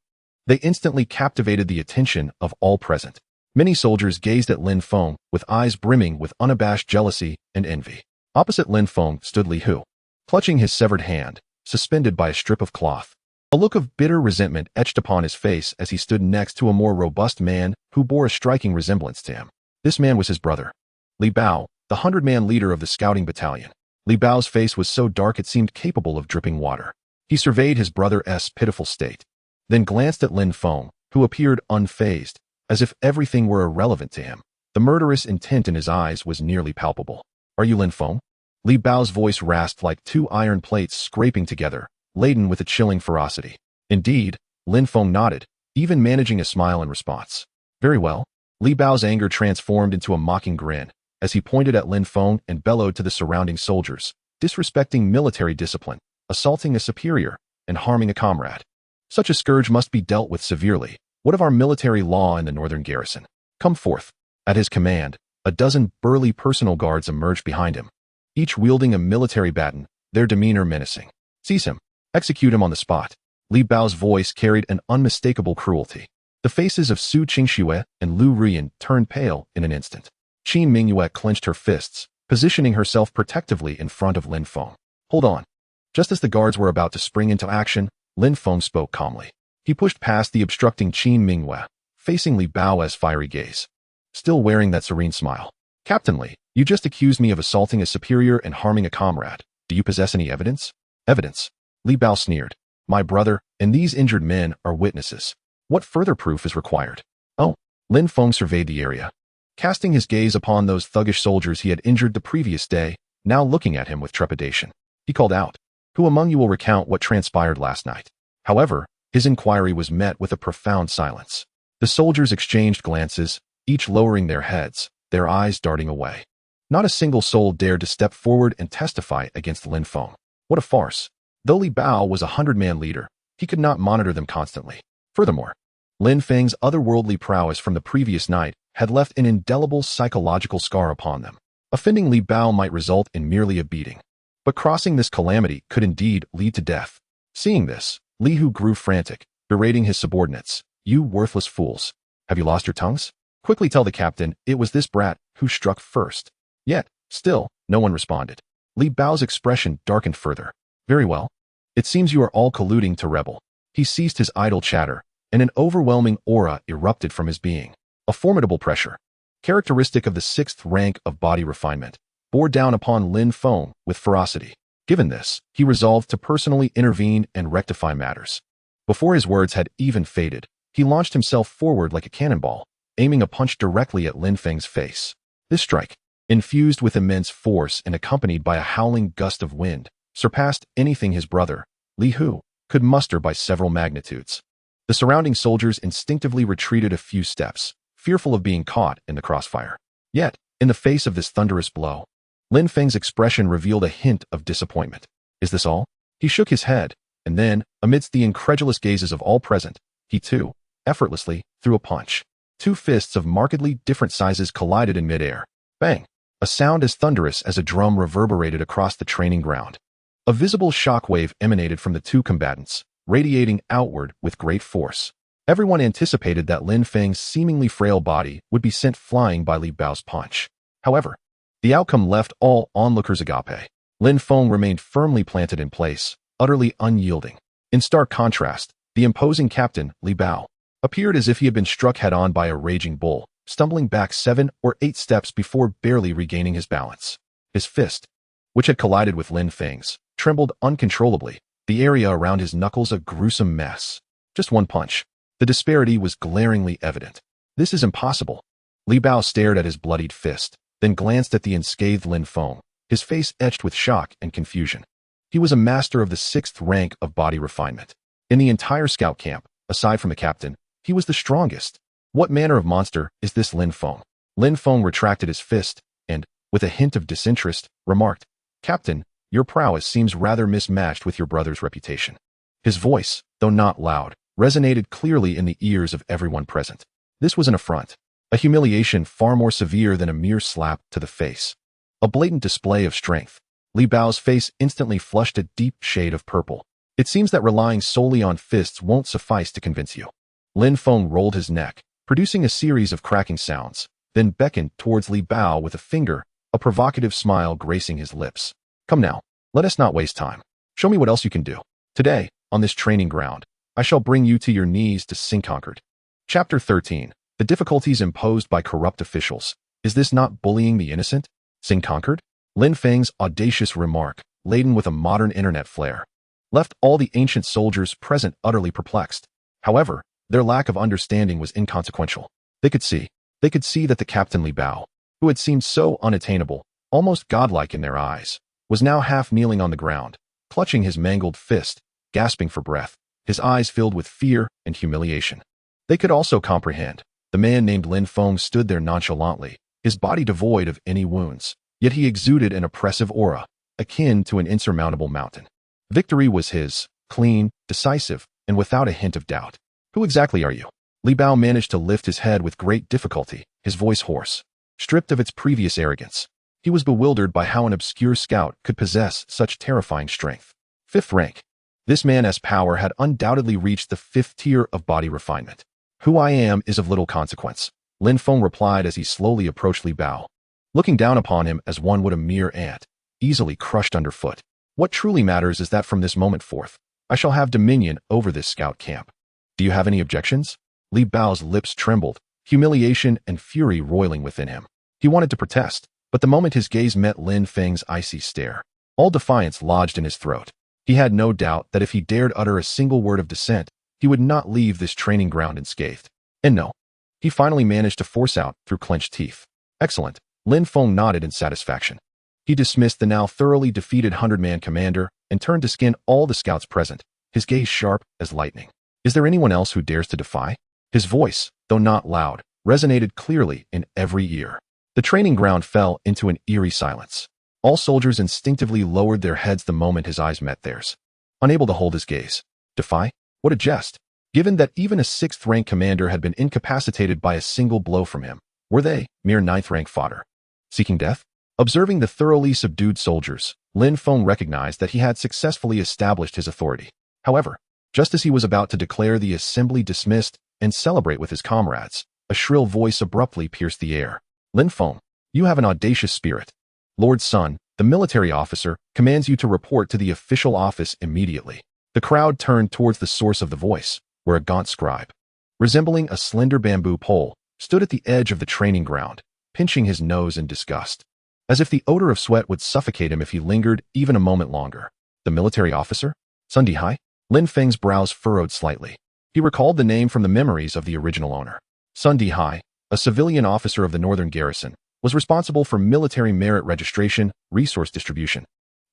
They instantly captivated the attention of all present. Many soldiers gazed at Lin Feng with eyes brimming with unabashed jealousy and envy. Opposite Lin Feng stood Li Hu, clutching his severed hand, suspended by a strip of cloth. A look of bitter resentment etched upon his face as he stood next to a more robust man who bore a striking resemblance to him. This man was his brother, Li Bao, the 100-man leader of the scouting battalion. Li Bao's face was so dark it seemed capable of dripping water. He surveyed his brother's pitiful state, then glanced at Lin Feng, who appeared unfazed, as if everything were irrelevant to him. The murderous intent in his eyes was nearly palpable. Are you Lin Feng? Li Bao's voice rasped like 2 iron plates scraping together, laden with a chilling ferocity. Indeed, Lin Feng nodded, even managing a smile in response. Very well. Li Bao's anger transformed into a mocking grin, as he pointed at Lin Feng and bellowed to the surrounding soldiers, disrespecting military discipline, assaulting a superior, and harming a comrade. Such a scourge must be dealt with severely. What of our military law in the northern garrison? Come forth. At his command, a dozen burly personal guards emerged behind him, each wielding a military baton, their demeanor menacing. Seize him. Execute him on the spot. Li Bao's voice carried an unmistakable cruelty. The faces of Su Qingxue and Lu Ruyan turned pale in an instant. Qin Mingyue clenched her fists, positioning herself protectively in front of Lin Feng. Hold on. Just as the guards were about to spring into action, Lin Feng spoke calmly. He pushed past the obstructing Qin Mingyue, facing Li Bao's fiery gaze, still wearing that serene smile. Captain Li, you just accused me of assaulting a superior and harming a comrade. Do you possess any evidence? Evidence? Li Bao sneered. My brother and these injured men are witnesses. What further proof is required? Oh, Lin Feng surveyed the area, casting his gaze upon those thuggish soldiers he had injured the previous day, now looking at him with trepidation. He called out, Who among you will recount what transpired last night? However, his inquiry was met with a profound silence. The soldiers exchanged glances, each lowering their heads, their eyes darting away. Not a single soul dared to step forward and testify against Lin Feng. What a farce. Though Li Bao was a 100-man leader, he could not monitor them constantly. Furthermore, Lin Feng's otherworldly prowess from the previous night had left an indelible psychological scar upon them. Offending Li Bao might result in merely a beating, but crossing this calamity could indeed lead to death. Seeing this, Li Hu grew frantic, berating his subordinates. You worthless fools. Have you lost your tongues? Quickly tell the captain it was this brat who struck first. Yet, still, no one responded. Li Bao's expression darkened further. Very well. It seems you are all colluding to rebel. He ceased his idle chatter, and an overwhelming aura erupted from his being. A formidable pressure, characteristic of the 6th rank of body refinement, bore down upon Lin Feng with ferocity. Given this, he resolved to personally intervene and rectify matters. Before his words had even faded, he launched himself forward like a cannonball, aiming a punch directly at Lin Feng's face. This strike, infused with immense force and accompanied by a howling gust of wind, surpassed anything his brother, Li Hu, could muster by several magnitudes. The surrounding soldiers instinctively retreated a few steps, fearful of being caught in the crossfire. Yet, in the face of this thunderous blow, Lin Feng's expression revealed a hint of disappointment. Is this all? He shook his head, and then, amidst the incredulous gazes of all present, he too, effortlessly, threw a punch. Two fists of markedly different sizes collided in midair. Bang! A sound as thunderous as a drum reverberated across the training ground. A visible shockwave emanated from the two combatants, radiating outward with great force. Everyone anticipated that Lin Feng's seemingly frail body would be sent flying by Li Bao's punch. However, the outcome left all onlookers agape. Lin Feng remained firmly planted in place, utterly unyielding. In stark contrast, the imposing captain, Li Bao, appeared as if he had been struck head-on by a raging bull, stumbling back 7 or 8 steps before barely regaining his balance. His fist, which had collided with Lin Feng's, trembled uncontrollably, the area around his knuckles a gruesome mess. Just one punch. The disparity was glaringly evident. This is impossible. Li Bao stared at his bloodied fist, then glanced at the unscathed Lin Feng, his face etched with shock and confusion. He was a master of the 6th rank of body refinement. In the entire scout camp, aside from the captain, he was the strongest. What manner of monster is this Lin Feng? Lin Feng retracted his fist and, with a hint of disinterest, remarked, "Captain, your prowess seems rather mismatched with your brother's reputation." His voice, though not loud, resonated clearly in the ears of everyone present. This was an affront, a humiliation far more severe than a mere slap to the face. A blatant display of strength. Li Bao's face instantly flushed a deep shade of purple. It seems that relying solely on fists won't suffice to convince you. Lin Feng rolled his neck, producing a series of cracking sounds, then beckoned towards Li Bao with a finger, a provocative smile gracing his lips. "Come now, let us not waste time. Show me what else you can do. Today, on this training ground, I shall bring you to your knees to sing conquered." Chapter 13. The difficulties imposed by corrupt officials. Is this not bullying the innocent? Sing conquered? Lin Feng's audacious remark, laden with a modern internet flair, left all the ancient soldiers present utterly perplexed. However, their lack of understanding was inconsequential. They could see that the Captain Li Bao, who had seemed so unattainable, almost godlike in their eyes, was now half kneeling on the ground, clutching his mangled fist, gasping for breath, his eyes filled with fear and humiliation. They could also comprehend. The man named Lin Feng stood there nonchalantly, his body devoid of any wounds, yet he exuded an oppressive aura, akin to an insurmountable mountain. Victory was his, clean, decisive, and without a hint of doubt. "Who exactly are you?" Li Bao managed to lift his head with great difficulty, his voice hoarse, stripped of its previous arrogance. He was bewildered by how an obscure scout could possess such terrifying strength. 5th rank. This man's power had undoubtedly reached the 5th tier of body refinement. "Who I am is of little consequence," Lin Feng replied as he slowly approached Li Bao, looking down upon him as one would a mere ant, easily crushed underfoot. "What truly matters is that from this moment forth, I shall have dominion over this scout camp. Do you have any objections?" Li Bao's lips trembled, humiliation and fury roiling within him. He wanted to protest, but the moment his gaze met Lin Feng's icy stare, all defiance lodged in his throat. He had no doubt that if he dared utter a single word of dissent, he would not leave this training ground unscathed. And no, he finally managed to force out through clenched teeth. "Excellent." Lin Feng nodded in satisfaction. He dismissed the now thoroughly defeated 100-man commander and turned to scan all the scouts present, his gaze sharp as lightning. "Is there anyone else who dares to defy?" His voice, though not loud, resonated clearly in every ear. The training ground fell into an eerie silence. All soldiers instinctively lowered their heads the moment his eyes met theirs, unable to hold his gaze. Defy? What a jest! Given that even a 6th-rank commander had been incapacitated by a single blow from him, were they mere 9th-rank fodder? Seeking death? Observing the thoroughly subdued soldiers, Lin Feng recognized that he had successfully established his authority. However, just as he was about to declare the assembly dismissed and celebrate with his comrades, a shrill voice abruptly pierced the air. "Lin Feng, you have an audacious spirit. Lord Sun, the military officer, commands you to report to the official office immediately." The crowd turned towards the source of the voice, where a gaunt scribe, resembling a slender bamboo pole, stood at the edge of the training ground, pinching his nose in disgust, as if the odor of sweat would suffocate him if he lingered even a moment longer. The military officer? Sun Dihai? Lin Feng's brows furrowed slightly. He recalled the name from the memories of the original owner. Sun Dihai, a civilian officer of the northern garrison, was responsible for military merit registration, resource distribution,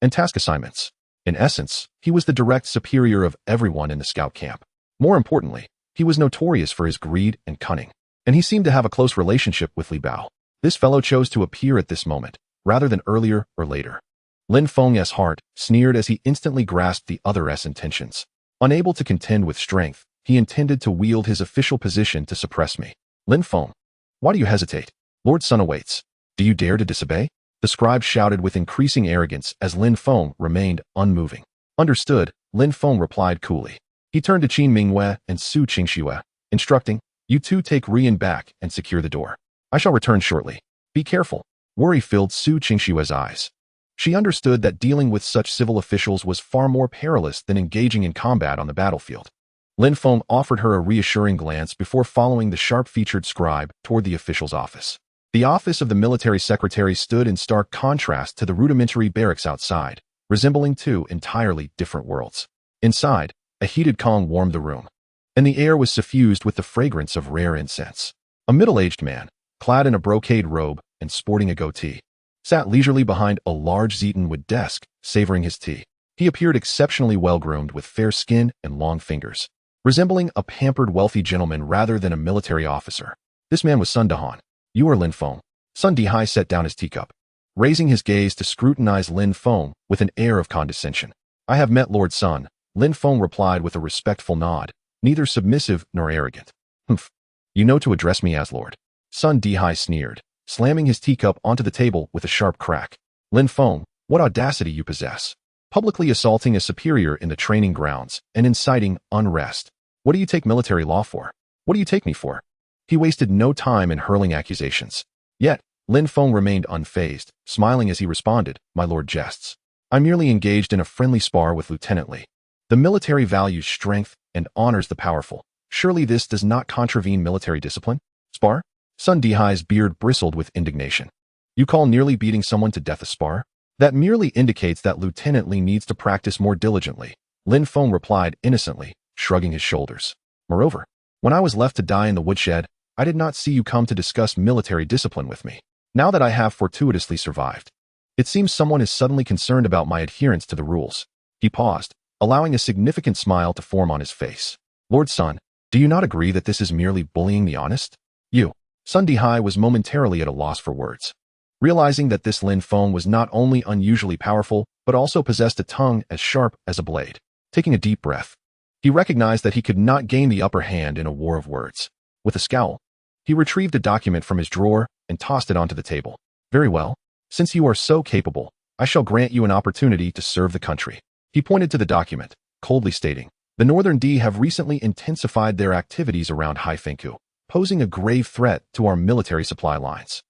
and task assignments. In essence, he was the direct superior of everyone in the scout camp. More importantly, he was notorious for his greed and cunning, and he seemed to have a close relationship with Li Bao. This fellow chose to appear at this moment, rather than earlier or later. Lin Feng's heart sneered as he instantly grasped the other's intentions. Unable to contend with strength, he intended to wield his official position to suppress me. Lin Feng, why do you hesitate? Lord Sun awaits. Do you dare to disobey? The scribe shouted with increasing arrogance as Lin Feng remained unmoving. Understood, Lin Feng replied coolly. He turned to Qin Mingwei and Su Qingxue, instructing, you two take Rian back and secure the door. I shall return shortly. Be careful. Worry filled Su Qingxue's eyes. She understood that dealing with such civil officials was far more perilous than engaging in combat on the battlefield. Lin Feng offered her a reassuring glance before following the sharp-featured scribe toward the official's office. The office of the military secretary stood in stark contrast to the rudimentary barracks outside, resembling two entirely different worlds. Inside, a heated Kong warmed the room, and the air was suffused with the fragrance of rare incense. A middle-aged man, clad in a brocade robe and sporting a goatee, sat leisurely behind a large Zetonwood desk, savoring his tea. He appeared exceptionally well-groomed with fair skin and long fingers, resembling a pampered wealthy gentleman rather than a military officer. This man was Sun Dehan. You are Lin Feng. Sun Dihai set down his teacup, raising his gaze to scrutinize Lin Feng with an air of condescension. I have met Lord Sun, Lin Feng replied with a respectful nod, neither submissive nor arrogant. Humph. You know to address me as Lord. Sun Dihai sneered, slamming his teacup onto the table with a sharp crack. Lin Feng, what audacity you possess. Publicly assaulting a superior in the training grounds and inciting unrest. What do you take military law for? What do you take me for? He wasted no time in hurling accusations. Yet, Lin Feng remained unfazed, smiling as he responded, my lord jests. I merely engaged in a friendly spar with Lieutenant Li. The military values strength and honors the powerful. Surely this does not contravene military discipline? Spar? Sun Dihai's beard bristled with indignation. You call nearly beating someone to death a spar? That merely indicates that Lieutenant Li needs to practice more diligently, Lin Feng replied innocently, shrugging his shoulders. Moreover, when I was left to die in the woodshed, I did not see you come to discuss military discipline with me. Now that I have fortuitously survived, it seems someone is suddenly concerned about my adherence to the rules. He paused, allowing a significant smile to form on his face. Lord Sun, do you not agree that this is merely bullying the honest? You. Sun Dihai was momentarily at a loss for words. Realizing that this Lin Feng was not only unusually powerful, but also possessed a tongue as sharp as a blade. Taking a deep breath, he recognized that he could not gain the upper hand in a war of words. With a scowl, he retrieved a document from his drawer and tossed it onto the table. Very well. Since you are so capable, I shall grant you an opportunity to serve the country. He pointed to the document, coldly stating, the Northern D have recently intensified their activities around Haifengku, posing a grave threat to our military supply lines.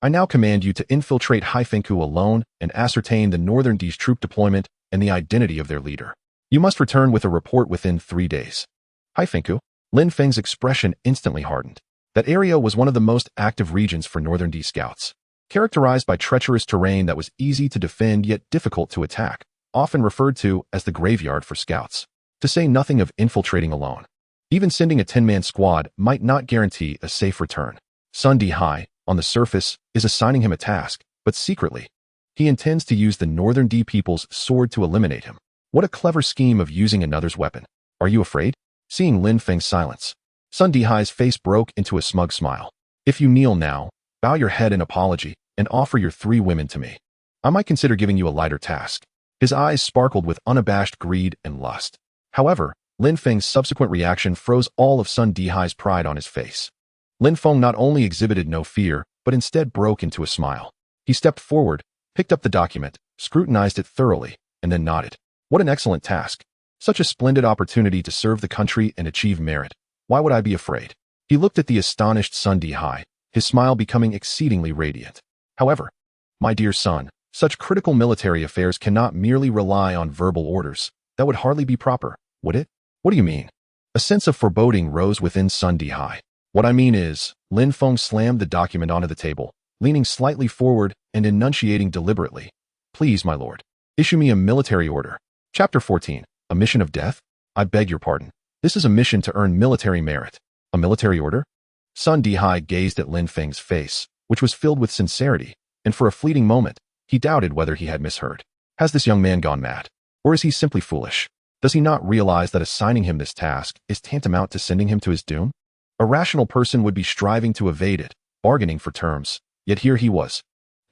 I now command you to infiltrate Haifengku alone and ascertain the Northern D's troop deployment and the identity of their leader. You must return with a report within 3 days. Haifengku? Lin Feng's expression instantly hardened. That area was one of the most active regions for Northern D scouts, characterized by treacherous terrain that was easy to defend yet difficult to attack, often referred to as the graveyard for scouts, to say nothing of infiltrating alone. Even sending a 10-man squad might not guarantee a safe return. Sun Dihai, on the surface, is assigning him a task, but secretly, he intends to use the Northern D people's sword to eliminate him. What a clever scheme of using another's weapon. Are you afraid? Seeing Lin Feng's silence, Sun Dihai's face broke into a smug smile. If you kneel now, bow your head in apology, and offer your 3 women to me, I might consider giving you a lighter task. His eyes sparkled with unabashed greed and lust. However, Lin Feng's subsequent reaction froze all of Sun Dihai's pride on his face. Lin Feng not only exhibited no fear, but instead broke into a smile. He stepped forward, picked up the document, scrutinized it thoroughly, and then nodded. What an excellent task. Such a splendid opportunity to serve the country and achieve merit. Why would I be afraid? He looked at the astonished Sun Dihai, his smile becoming exceedingly radiant. However, my dear son, such critical military affairs cannot merely rely on verbal orders. That would hardly be proper, would it? What do you mean? A sense of foreboding rose within Sun Dihai. What I mean is, Lin Feng slammed the document onto the table, leaning slightly forward and enunciating deliberately. Please, my lord, issue me a military order. Chapter 14. A mission of death? I beg your pardon. This is a mission to earn military merit. A military order? Sun Dihai gazed at Lin Feng's face, which was filled with sincerity, and for a fleeting moment, he doubted whether he had misheard. Has this young man gone mad? Or is he simply foolish? Does he not realize that assigning him this task is tantamount to sending him to his doom? A rational person would be striving to evade it, bargaining for terms, yet here he was,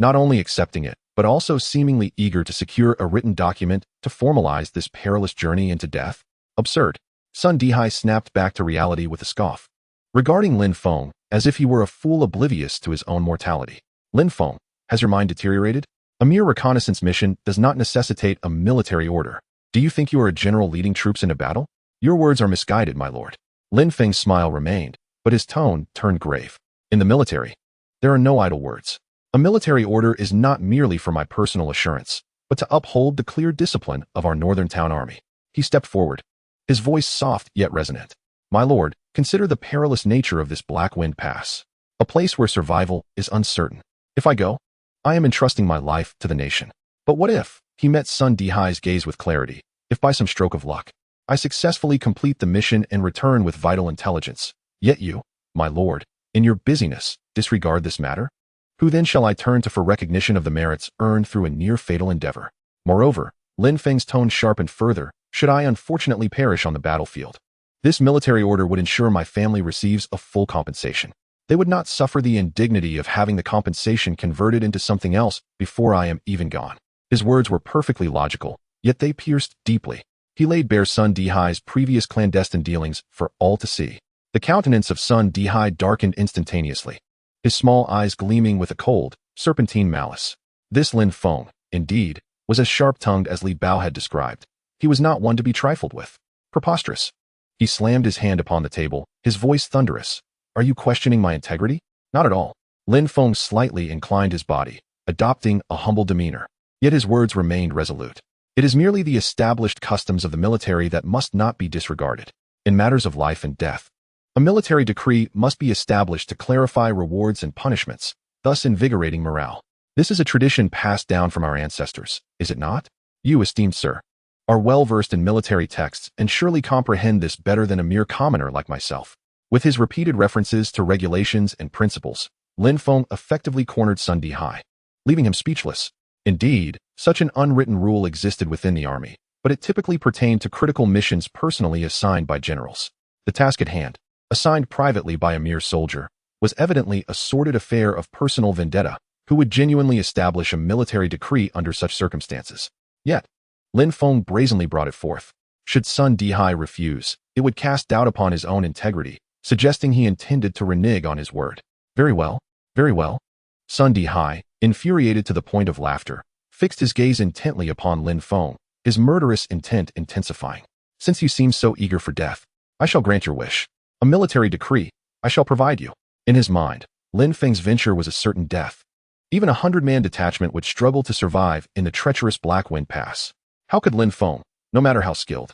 not only accepting it, but also seemingly eager to secure a written document to formalize this perilous journey into death. Absurd. Sun Dihai snapped back to reality with a scoff, regarding Lin Feng as if he were a fool oblivious to his own mortality. Lin Feng, has your mind deteriorated? A mere reconnaissance mission does not necessitate a military order. Do you think you are a general leading troops into battle? Your words are misguided, my lord. Lin Feng's smile remained, but his tone turned grave. In the military, there are no idle words. A military order is not merely for my personal assurance, but to uphold the clear discipline of our northern town army. He stepped forward, his voice soft yet resonant. My lord, consider the perilous nature of this Black Wind Pass, a place where survival is uncertain. If I go, I am entrusting my life to the nation. But what if? He met Sun Dihai's gaze with clarity. If by some stroke of luck, I successfully complete the mission and return with vital intelligence, yet you, my lord, in your busyness, disregard this matter? Who then shall I turn to for recognition of the merits earned through a near-fatal endeavor? Moreover, Lin Feng's tone sharpened further, should I unfortunately perish on the battlefield, this military order would ensure my family receives a full compensation. They would not suffer the indignity of having the compensation converted into something else before I am even gone. His words were perfectly logical, yet they pierced deeply. He laid bare Sun Dihai's previous clandestine dealings for all to see. The countenance of Sun Dihai darkened instantaneously, his small eyes gleaming with a cold, serpentine malice. This Lin Feng, indeed, was as sharp-tongued as Li Bao had described. He was not one to be trifled with. Preposterous. He slammed his hand upon the table, his voice thunderous. Are you questioning my integrity? Not at all. Lin Feng slightly inclined his body, adopting a humble demeanor. Yet his words remained resolute. It is merely the established customs of the military that must not be disregarded. In matters of life and death, a military decree must be established to clarify rewards and punishments, thus invigorating morale. This is a tradition passed down from our ancestors, is it not? You, esteemed sir, are well-versed in military texts and surely comprehend this better than a mere commoner like myself. With his repeated references to regulations and principles, Lin Feng effectively cornered Sun Dihai, leaving him speechless. Indeed, such an unwritten rule existed within the army, but it typically pertained to critical missions personally assigned by generals. The task at hand, assigned privately by a mere soldier, was evidently a sordid affair of personal vendetta. Who would genuinely establish a military decree under such circumstances? Yet, Lin Feng brazenly brought it forth. Should Sun Dihai refuse, it would cast doubt upon his own integrity, suggesting he intended to renege on his word. Very well, very well. Sun Dihai, infuriated to the point of laughter, fixed his gaze intently upon Lin Feng, his murderous intent intensifying. Since you seem so eager for death, I shall grant your wish. A military decree, I shall provide you. In his mind, Lin Feng's venture was a certain death. Even a 100-man detachment would struggle to survive in the treacherous Black Wind Pass. How could Lin Feng, no matter how skilled,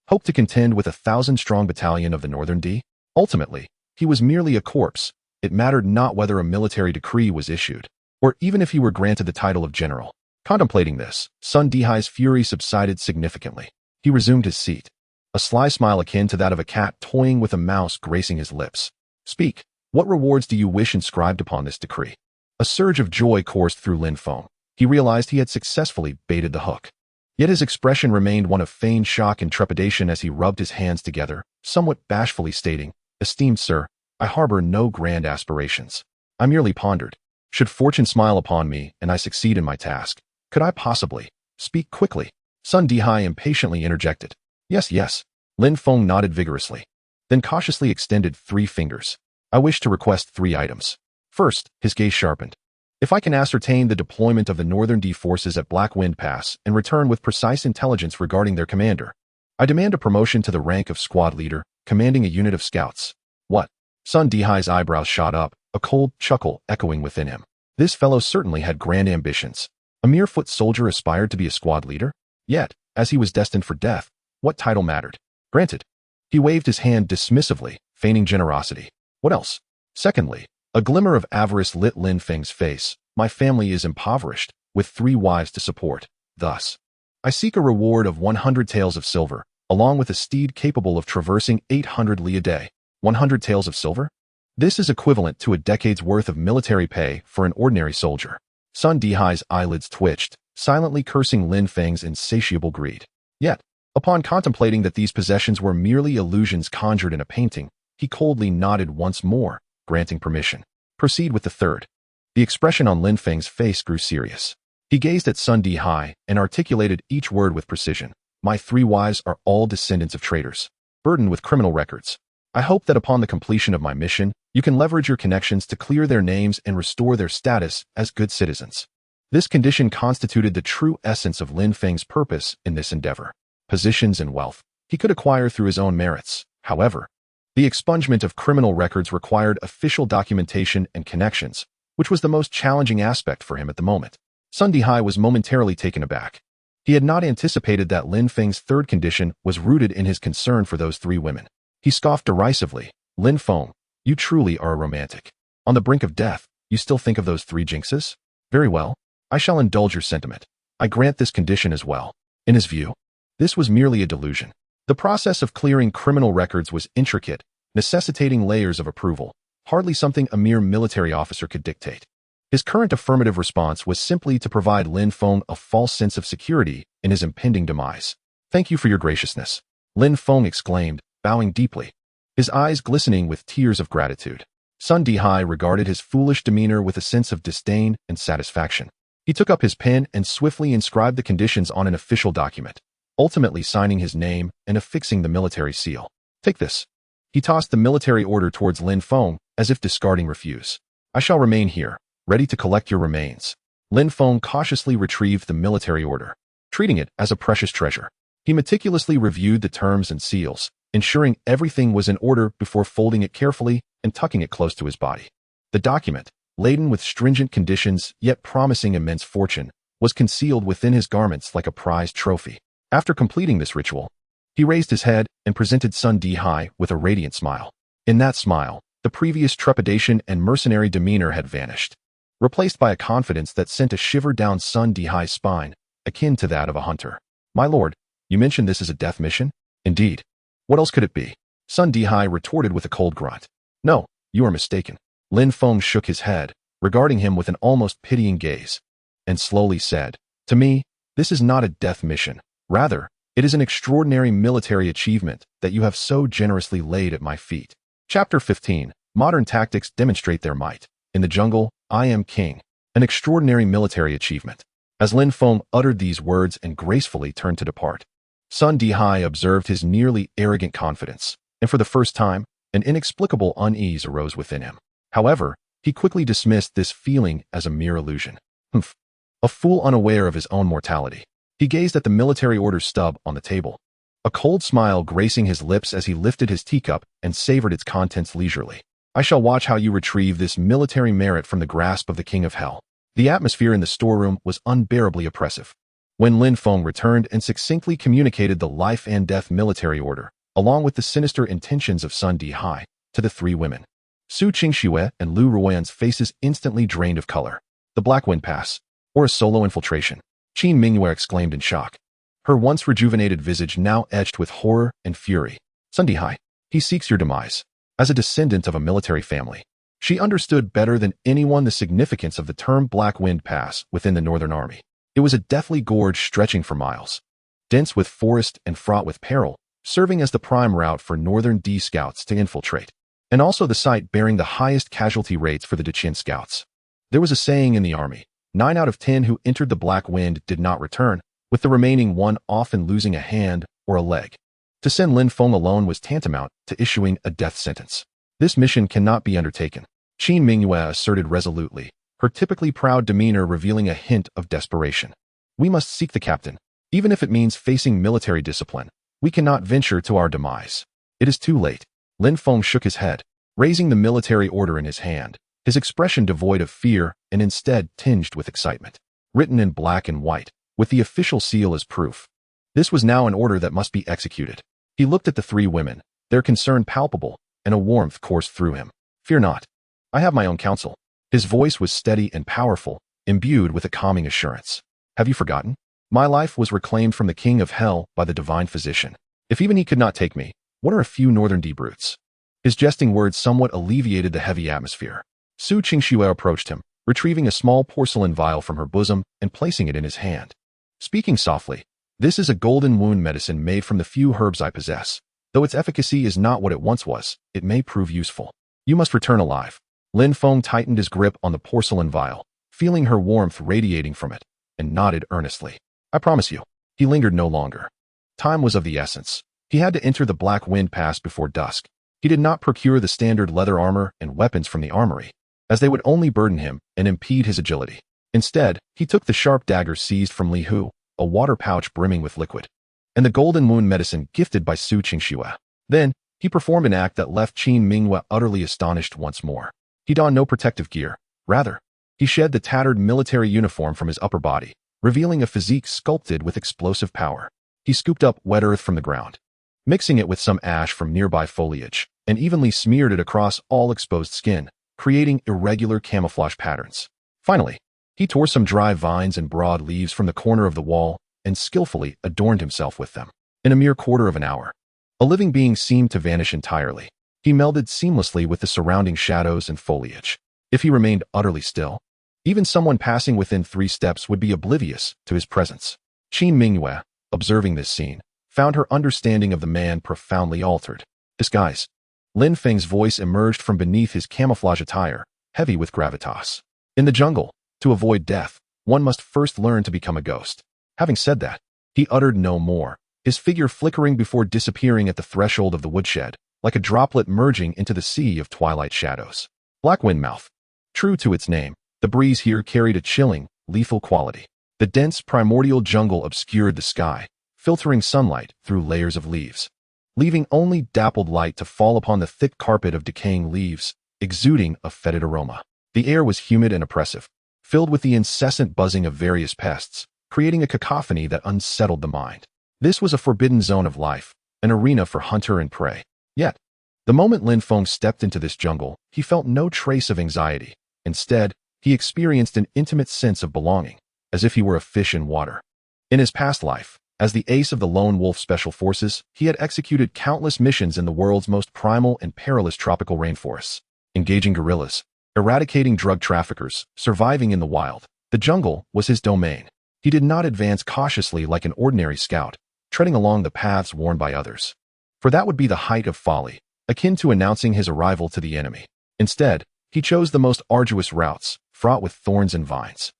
hope to contend with a 1,000-strong battalion of the Northern D? Ultimately, he was merely a corpse. It mattered not whether a military decree was issued, or even if he were granted the title of general. Contemplating this, Sun Dihai's fury subsided significantly. He resumed his seat, a sly smile akin to that of a cat toying with a mouse gracing his lips. Speak, what rewards do you wish inscribed upon this decree? A surge of joy coursed through Lin Feng. He realized he had successfully baited the hook. Yet his expression remained one of feigned shock and trepidation as he rubbed his hands together, somewhat bashfully stating, Esteemed sir, I harbor no grand aspirations. I merely pondered, should fortune smile upon me and I succeed in my task, could I possibly speak quickly? Sun Dihai impatiently interjected. Yes, yes. Lin Feng nodded vigorously, then cautiously extended 3 fingers. I wish to request 3 items. First, his gaze sharpened. If I can ascertain the deployment of the Northern D forces at Black Wind Pass and return with precise intelligence regarding their commander, I demand a promotion to the rank of squad leader, commanding a unit of scouts. What? Sun Dihai's eyebrows shot up, a cold chuckle echoing within him. This fellow certainly had grand ambitions. A mere foot soldier aspired to be a squad leader? Yet, as he was destined for death, what title mattered? Granted. He waved his hand dismissively, feigning generosity. What else? Secondly, a glimmer of avarice lit Lin Feng's face. My family is impoverished, with 3 wives to support. Thus, I seek a reward of 100 taels of silver, along with a steed capable of traversing 800 li a day. 100 taels of silver? This is equivalent to a decade's worth of military pay for an ordinary soldier. Sun Dihai's eyelids twitched, silently cursing Lin Feng's insatiable greed. Yet, upon contemplating that these possessions were merely illusions conjured in a painting, he coldly nodded once more, granting permission. Proceed with the third. The expression on Lin Feng's face grew serious. He gazed at Sun Dihai and articulated each word with precision. My 3 wives are all descendants of traitors, burdened with criminal records. I hope that upon the completion of my mission, you can leverage your connections to clear their names and restore their status as good citizens. This condition constituted the true essence of Lin Feng's purpose in this endeavor. Positions and wealth he could acquire through his own merits. However, the expungement of criminal records required official documentation and connections, which was the most challenging aspect for him at the moment. Sun Dihai was momentarily taken aback. He had not anticipated that Lin Feng's third condition was rooted in his concern for those 3 women. He scoffed derisively. Lin Feng, you truly are a romantic. On the brink of death, you still think of those 3 jinxes? Very well. I shall indulge your sentiment. I grant this condition as well. In his view, this was merely a delusion. The process of clearing criminal records was intricate, necessitating layers of approval, hardly something a mere military officer could dictate. His current affirmative response was simply to provide Lin Feng a false sense of security in his impending demise. Thank you for your graciousness, Lin Feng exclaimed, bowing deeply, his eyes glistening with tears of gratitude. Sun Dihai regarded his foolish demeanor with a sense of disdain and satisfaction. He took up his pen and swiftly inscribed the conditions on an official document, ultimately signing his name and affixing the military seal. Take this. He tossed the military order towards Lin Feng, as if discarding refuse. I shall remain here, ready to collect your remains. Lin Feng cautiously retrieved the military order, treating it as a precious treasure. He meticulously reviewed the terms and seals, ensuring everything was in order before folding it carefully and tucking it close to his body. The document, laden with stringent conditions yet promising immense fortune, was concealed within his garments like a prized trophy. After completing this ritual, he raised his head and presented Sun Dihai with a radiant smile. In that smile, the previous trepidation and mercenary demeanor had vanished, replaced by a confidence that sent a shiver down Sun Dihai's spine, akin to that of a hunter. My lord, you mentioned this as a death mission? Indeed. What else could it be? Sun Dihai retorted with a cold grunt. No, you are mistaken. Lin Feng shook his head, regarding him with an almost pitying gaze, and slowly said, to me, this is not a death mission. Rather, it is an extraordinary military achievement that you have so generously laid at my feet. Chapter 15. Modern tactics demonstrate their might. In the jungle, I am king. An extraordinary military achievement. As Lin Feng uttered these words and gracefully turned to depart, Sun Dihai observed his nearly arrogant confidence, and for the first time, an inexplicable unease arose within him. However, he quickly dismissed this feeling as a mere illusion. Humph. A fool unaware of his own mortality. He gazed at the military order stub on the table, a cold smile gracing his lips as he lifted his teacup and savored its contents leisurely. I shall watch how you retrieve this military merit from the grasp of the King of Hell. The atmosphere in the storeroom was unbearably oppressive. When Lin Feng returned and succinctly communicated the life and death military order, along with the sinister intentions of Sun Dihai, to the 3 women, Su Qingxue and Lu Ruoyan's faces instantly drained of color. The Black Wind Pass, or a solo infiltration, Qin Mingyue exclaimed in shock, her once rejuvenated visage now etched with horror and fury. Sun Dihai, he seeks your demise. As a descendant of a military family, she understood better than anyone the significance of the term Black Wind Pass within the Northern Army. It was a deathly gorge stretching for miles, dense with forest and fraught with peril, serving as the prime route for Northern D scouts to infiltrate, and also the site bearing the highest casualty rates for the Dechin scouts. There was a saying in the army, 9 out of 10 who entered the Black Wind did not return, with the remaining 1 often losing a hand or a leg. To send Lin Feng alone was tantamount to issuing a death sentence. This mission cannot be undertaken, Qin Mingyue asserted resolutely, her typically proud demeanor revealing a hint of desperation. We must seek the captain. Even if it means facing military discipline, we cannot venture to our demise. It is too late. Lin Feng shook his head, raising the military order in his hand, his expression devoid of fear and instead tinged with excitement. Written in black and white, with the official seal as proof. This was now an order that must be executed. He looked at the 3 women, their concern palpable, and a warmth coursed through him. Fear not. I have my own counsel. His voice was steady and powerful, imbued with a calming assurance. Have you forgotten? My life was reclaimed from the King of Hell by the divine physician. If even he could not take me, what are a few Northern D brutes? His jesting words somewhat alleviated the heavy atmosphere. Su Qingxue approached him, retrieving a small porcelain vial from her bosom and placing it in his hand. Speaking softly, "This is a golden wound medicine made from the few herbs I possess. Though its efficacy is not what it once was, it may prove useful. You must return alive." Lin Feng tightened his grip on the porcelain vial, feeling her warmth radiating from it, and nodded earnestly. "I promise you." He lingered no longer. Time was of the essence. He had to enter the Black Wind Pass before dusk. He did not procure the standard leather armor and weapons from the armory, as they would only burden him and impede his agility. Instead, he took the sharp dagger seized from Li Hu, a water pouch brimming with liquid, and the golden wound medicine gifted by Su Qingxue. Then, he performed an act that left Qin Mingyue utterly astonished once more. He donned no protective gear. Rather, he shed the tattered military uniform from his upper body, revealing a physique sculpted with explosive power. He scooped up wet earth from the ground, mixing it with some ash from nearby foliage, and evenly smeared it across all exposed skin, creating irregular camouflage patterns. Finally, he tore some dry vines and broad leaves from the corner of the wall and skillfully adorned himself with them. In a mere quarter of an hour, a living being seemed to vanish entirely. He melded seamlessly with the surrounding shadows and foliage. If he remained utterly still, even someone passing within 3 steps would be oblivious to his presence. Qin Mingyue, observing this scene, found her understanding of the man profoundly altered. Disguise. Lin Feng's voice emerged from beneath his camouflage attire, heavy with gravitas. In the jungle, to avoid death, one must first learn to become a ghost. Having said that, he uttered no more, his figure flickering before disappearing at the threshold of the woodshed, like a droplet merging into the sea of twilight shadows. Black Wind Mouth. True to its name, the breeze here carried a chilling, lethal quality. The dense primordial jungle obscured the sky, filtering sunlight through layers of leaves, leaving only dappled light to fall upon the thick carpet of decaying leaves, exuding a fetid aroma. The air was humid and oppressive, filled with the incessant buzzing of various pests, creating a cacophony that unsettled the mind. This was a forbidden zone of life, an arena for hunter and prey. Yet, the moment Lin Feng stepped into this jungle, he felt no trace of anxiety. Instead, he experienced an intimate sense of belonging, as if he were a fish in water. In his past life, as the ace of the Lone Wolf Special Forces, he had executed countless missions in the world's most primal and perilous tropical rainforests, engaging guerrillas, eradicating drug traffickers, surviving in the wild. The jungle was his domain. He did not advance cautiously like an ordinary scout, treading along the paths worn by others, for that would be the height of folly, akin to announcing his arrival to the enemy. Instead, he chose the most arduous routes, fraught with thorns and vines.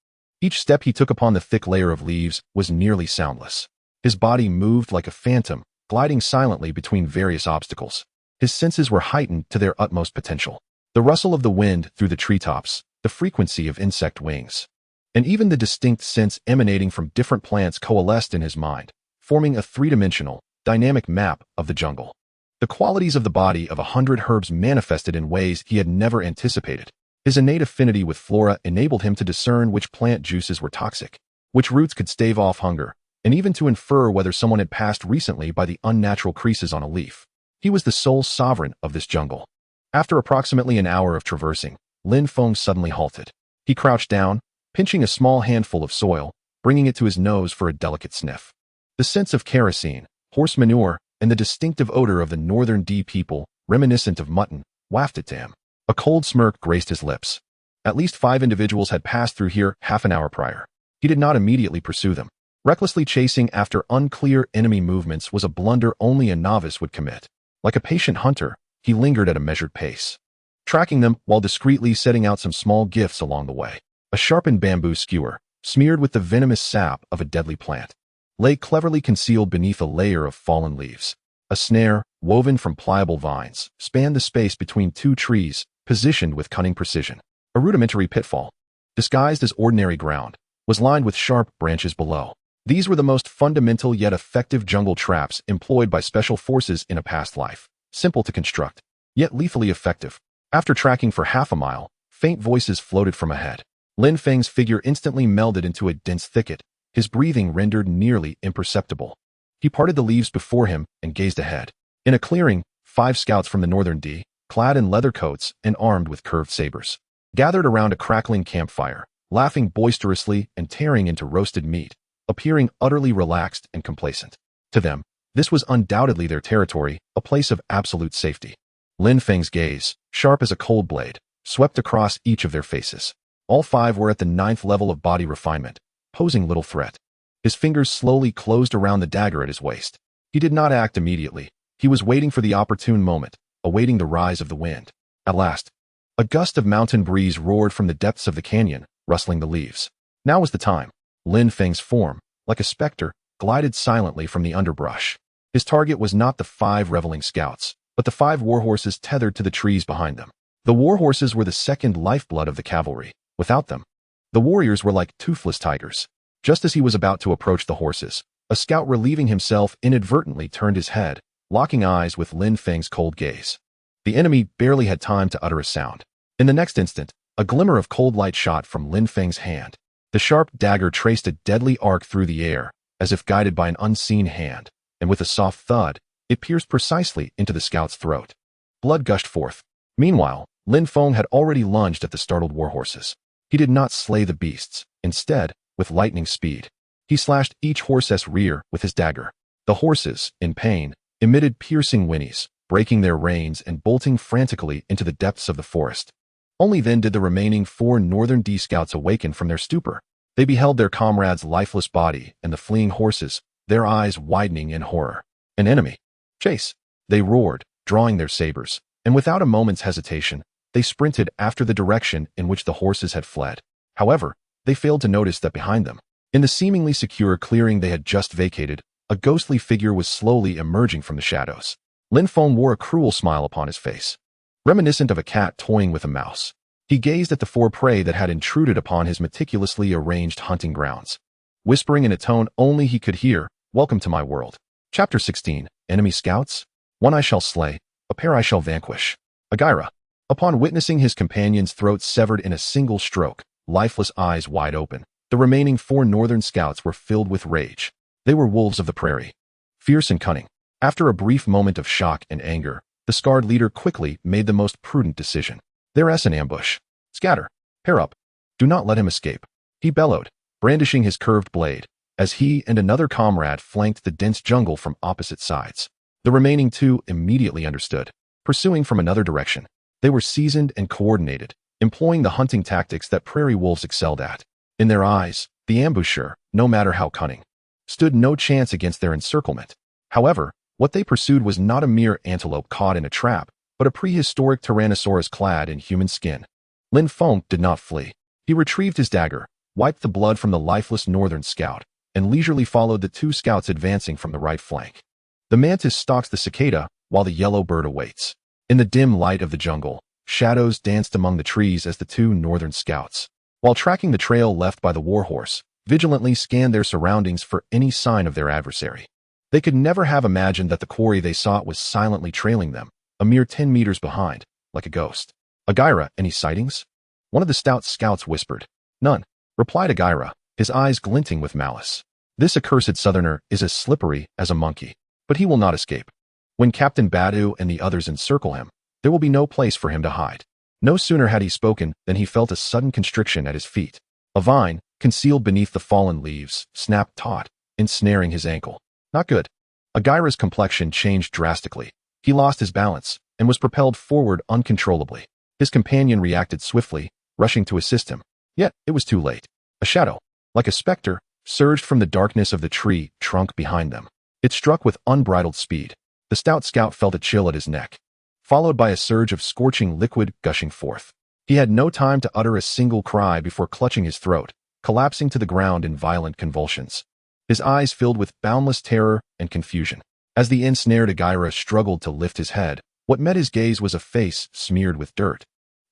Each step he took upon the thick layer of leaves was nearly soundless. His body moved like a phantom, gliding silently between various obstacles. His senses were heightened to their utmost potential. The rustle of the wind through the treetops, the frequency of insect wings, and even the distinct scents emanating from different plants coalesced in his mind, forming a three-dimensional, dynamic map of the jungle. The qualities of the body of 100 herbs manifested in ways he had never anticipated. His innate affinity with flora enabled him to discern which plant juices were toxic, which roots could stave off hunger, and even to infer whether someone had passed recently by the unnatural creases on a leaf. He was the sole sovereign of this jungle. After approximately an hour of traversing, Lin Feng suddenly halted. He crouched down, pinching a small handful of soil, bringing it to his nose for a delicate sniff. The scents of kerosene, horse manure, and the distinctive odor of the northern D people, reminiscent of mutton, wafted to him. A cold smirk graced his lips. At least 5 individuals had passed through here half an hour prior. He did not immediately pursue them. Recklessly chasing after unclear enemy movements was a blunder only a novice would commit. Like a patient hunter, he lingered at a measured pace, tracking them while discreetly setting out some small gifts along the way. A sharpened bamboo skewer, smeared with the venomous sap of a deadly plant, lay cleverly concealed beneath a layer of fallen leaves. A snare, woven from pliable vines, spanned the space between 2 trees, positioned with cunning precision. A rudimentary pitfall, disguised as ordinary ground, was lined with sharp branches below. These were the most fundamental yet effective jungle traps employed by special forces in a past life. Simple to construct, yet lethally effective. After tracking for half a mile, faint voices floated from ahead. Lin Feng's figure instantly melded into a dense thicket, his breathing rendered nearly imperceptible. He parted the leaves before him and gazed ahead. In a clearing, 5 scouts from the northern D, clad in leather coats and armed with curved sabers, gathered around a crackling campfire, laughing boisterously and tearing into roasted meat, appearing utterly relaxed and complacent. To them, this was undoubtedly their territory, a place of absolute safety. Lin Feng's gaze, sharp as a cold blade, swept across each of their faces. All 5 were at the 9th level of body refinement, posing little threat. His fingers slowly closed around the dagger at his waist. He did not act immediately. He was waiting for the opportune moment, awaiting the rise of the wind. At last, a gust of mountain breeze roared from the depths of the canyon, rustling the leaves. Now was the time. Lin Feng's form, like a specter, glided silently from the underbrush. His target was not the 5 reveling scouts, but the 5 warhorses tethered to the trees behind them. The warhorses were the second lifeblood of the cavalry. Without them, the warriors were like toothless tigers. Just as he was about to approach the horses, a scout relieving himself inadvertently turned his head, locking eyes with Lin Feng's cold gaze. The enemy barely had time to utter a sound. In the next instant, a glimmer of cold light shot from Lin Feng's hand. The sharp dagger traced a deadly arc through the air, as if guided by an unseen hand, and with a soft thud, it pierced precisely into the scout's throat. Blood gushed forth. Meanwhile, Lin Feng had already lunged at the startled warhorses. He did not slay the beasts. Instead, with lightning speed, he slashed each horse's rear with his dagger. The horses, in pain, emitted piercing whinnies, breaking their reins and bolting frantically into the depths of the forest. Only then did the remaining 4 Northern D scouts awaken from their stupor. They beheld their comrade's lifeless body and the fleeing horses, their eyes widening in horror. An enemy. Chase! They roared, drawing their sabers, and without a moment's hesitation, they sprinted after the direction in which the horses had fled. However, they failed to notice that behind them, in the seemingly secure clearing they had just vacated, a ghostly figure was slowly emerging from the shadows. Lin Feng wore a cruel smile upon his face, reminiscent of a cat toying with a mouse. He gazed at the 4 prey that had intruded upon his meticulously arranged hunting grounds, whispering in a tone only he could hear, "Welcome to my world." Chapter 16. Enemy Scouts? One I shall slay, a pair I shall vanquish. Agira. Upon witnessing his companion's throat severed in a single stroke, lifeless eyes wide open, the remaining 4 Northern scouts were filled with rage. They were wolves of the prairie, fierce and cunning. After a brief moment of shock and anger, the scarred leader quickly made the most prudent decision. There's an ambush. Scatter. Pair up. Do not let him escape. He bellowed, brandishing his curved blade, as he and another comrade flanked the dense jungle from opposite sides. The remaining 2 immediately understood, pursuing from another direction. They were seasoned and coordinated, employing the hunting tactics that prairie wolves excelled at. In their eyes, the ambusher, no matter how cunning, stood no chance against their encirclement. However, what they pursued was not a mere antelope caught in a trap, but a prehistoric tyrannosaurus clad in human skin. Lin Feng did not flee. He retrieved his dagger, wiped the blood from the lifeless Northern scout, and leisurely followed the 2 scouts advancing from the right flank. The mantis stalks the cicada, while the yellow bird awaits. In the dim light of the jungle, shadows danced among the trees as the 2 Northern scouts, while tracking the trail left by the warhorse, vigilantly scanned their surroundings for any sign of their adversary. They could never have imagined that the quarry they sought was silently trailing them, a mere 10 meters behind, like a ghost. Agira, any sightings? One of the stout scouts whispered. None, replied Agira, his eyes glinting with malice. This accursed southerner is as slippery as a monkey, but he will not escape. When Captain Badu and the others encircle him, there will be no place for him to hide. No sooner had he spoken than he felt a sudden constriction at his feet. A vine, concealed beneath the fallen leaves, snapped taut, ensnaring his ankle. Not good. Agira's complexion changed drastically. He lost his balance and was propelled forward uncontrollably. His companion reacted swiftly, rushing to assist him. Yet, it was too late. A shadow, like a specter, surged from the darkness of the tree trunk behind them. It struck with unbridled speed. The stout scout felt a chill at his neck, followed by a surge of scorching liquid gushing forth. He had no time to utter a single cry before clutching his throat, collapsing to the ground in violent convulsions. His eyes filled with boundless terror and confusion. As the ensnared Agira struggled to lift his head, what met his gaze was a face smeared with dirt,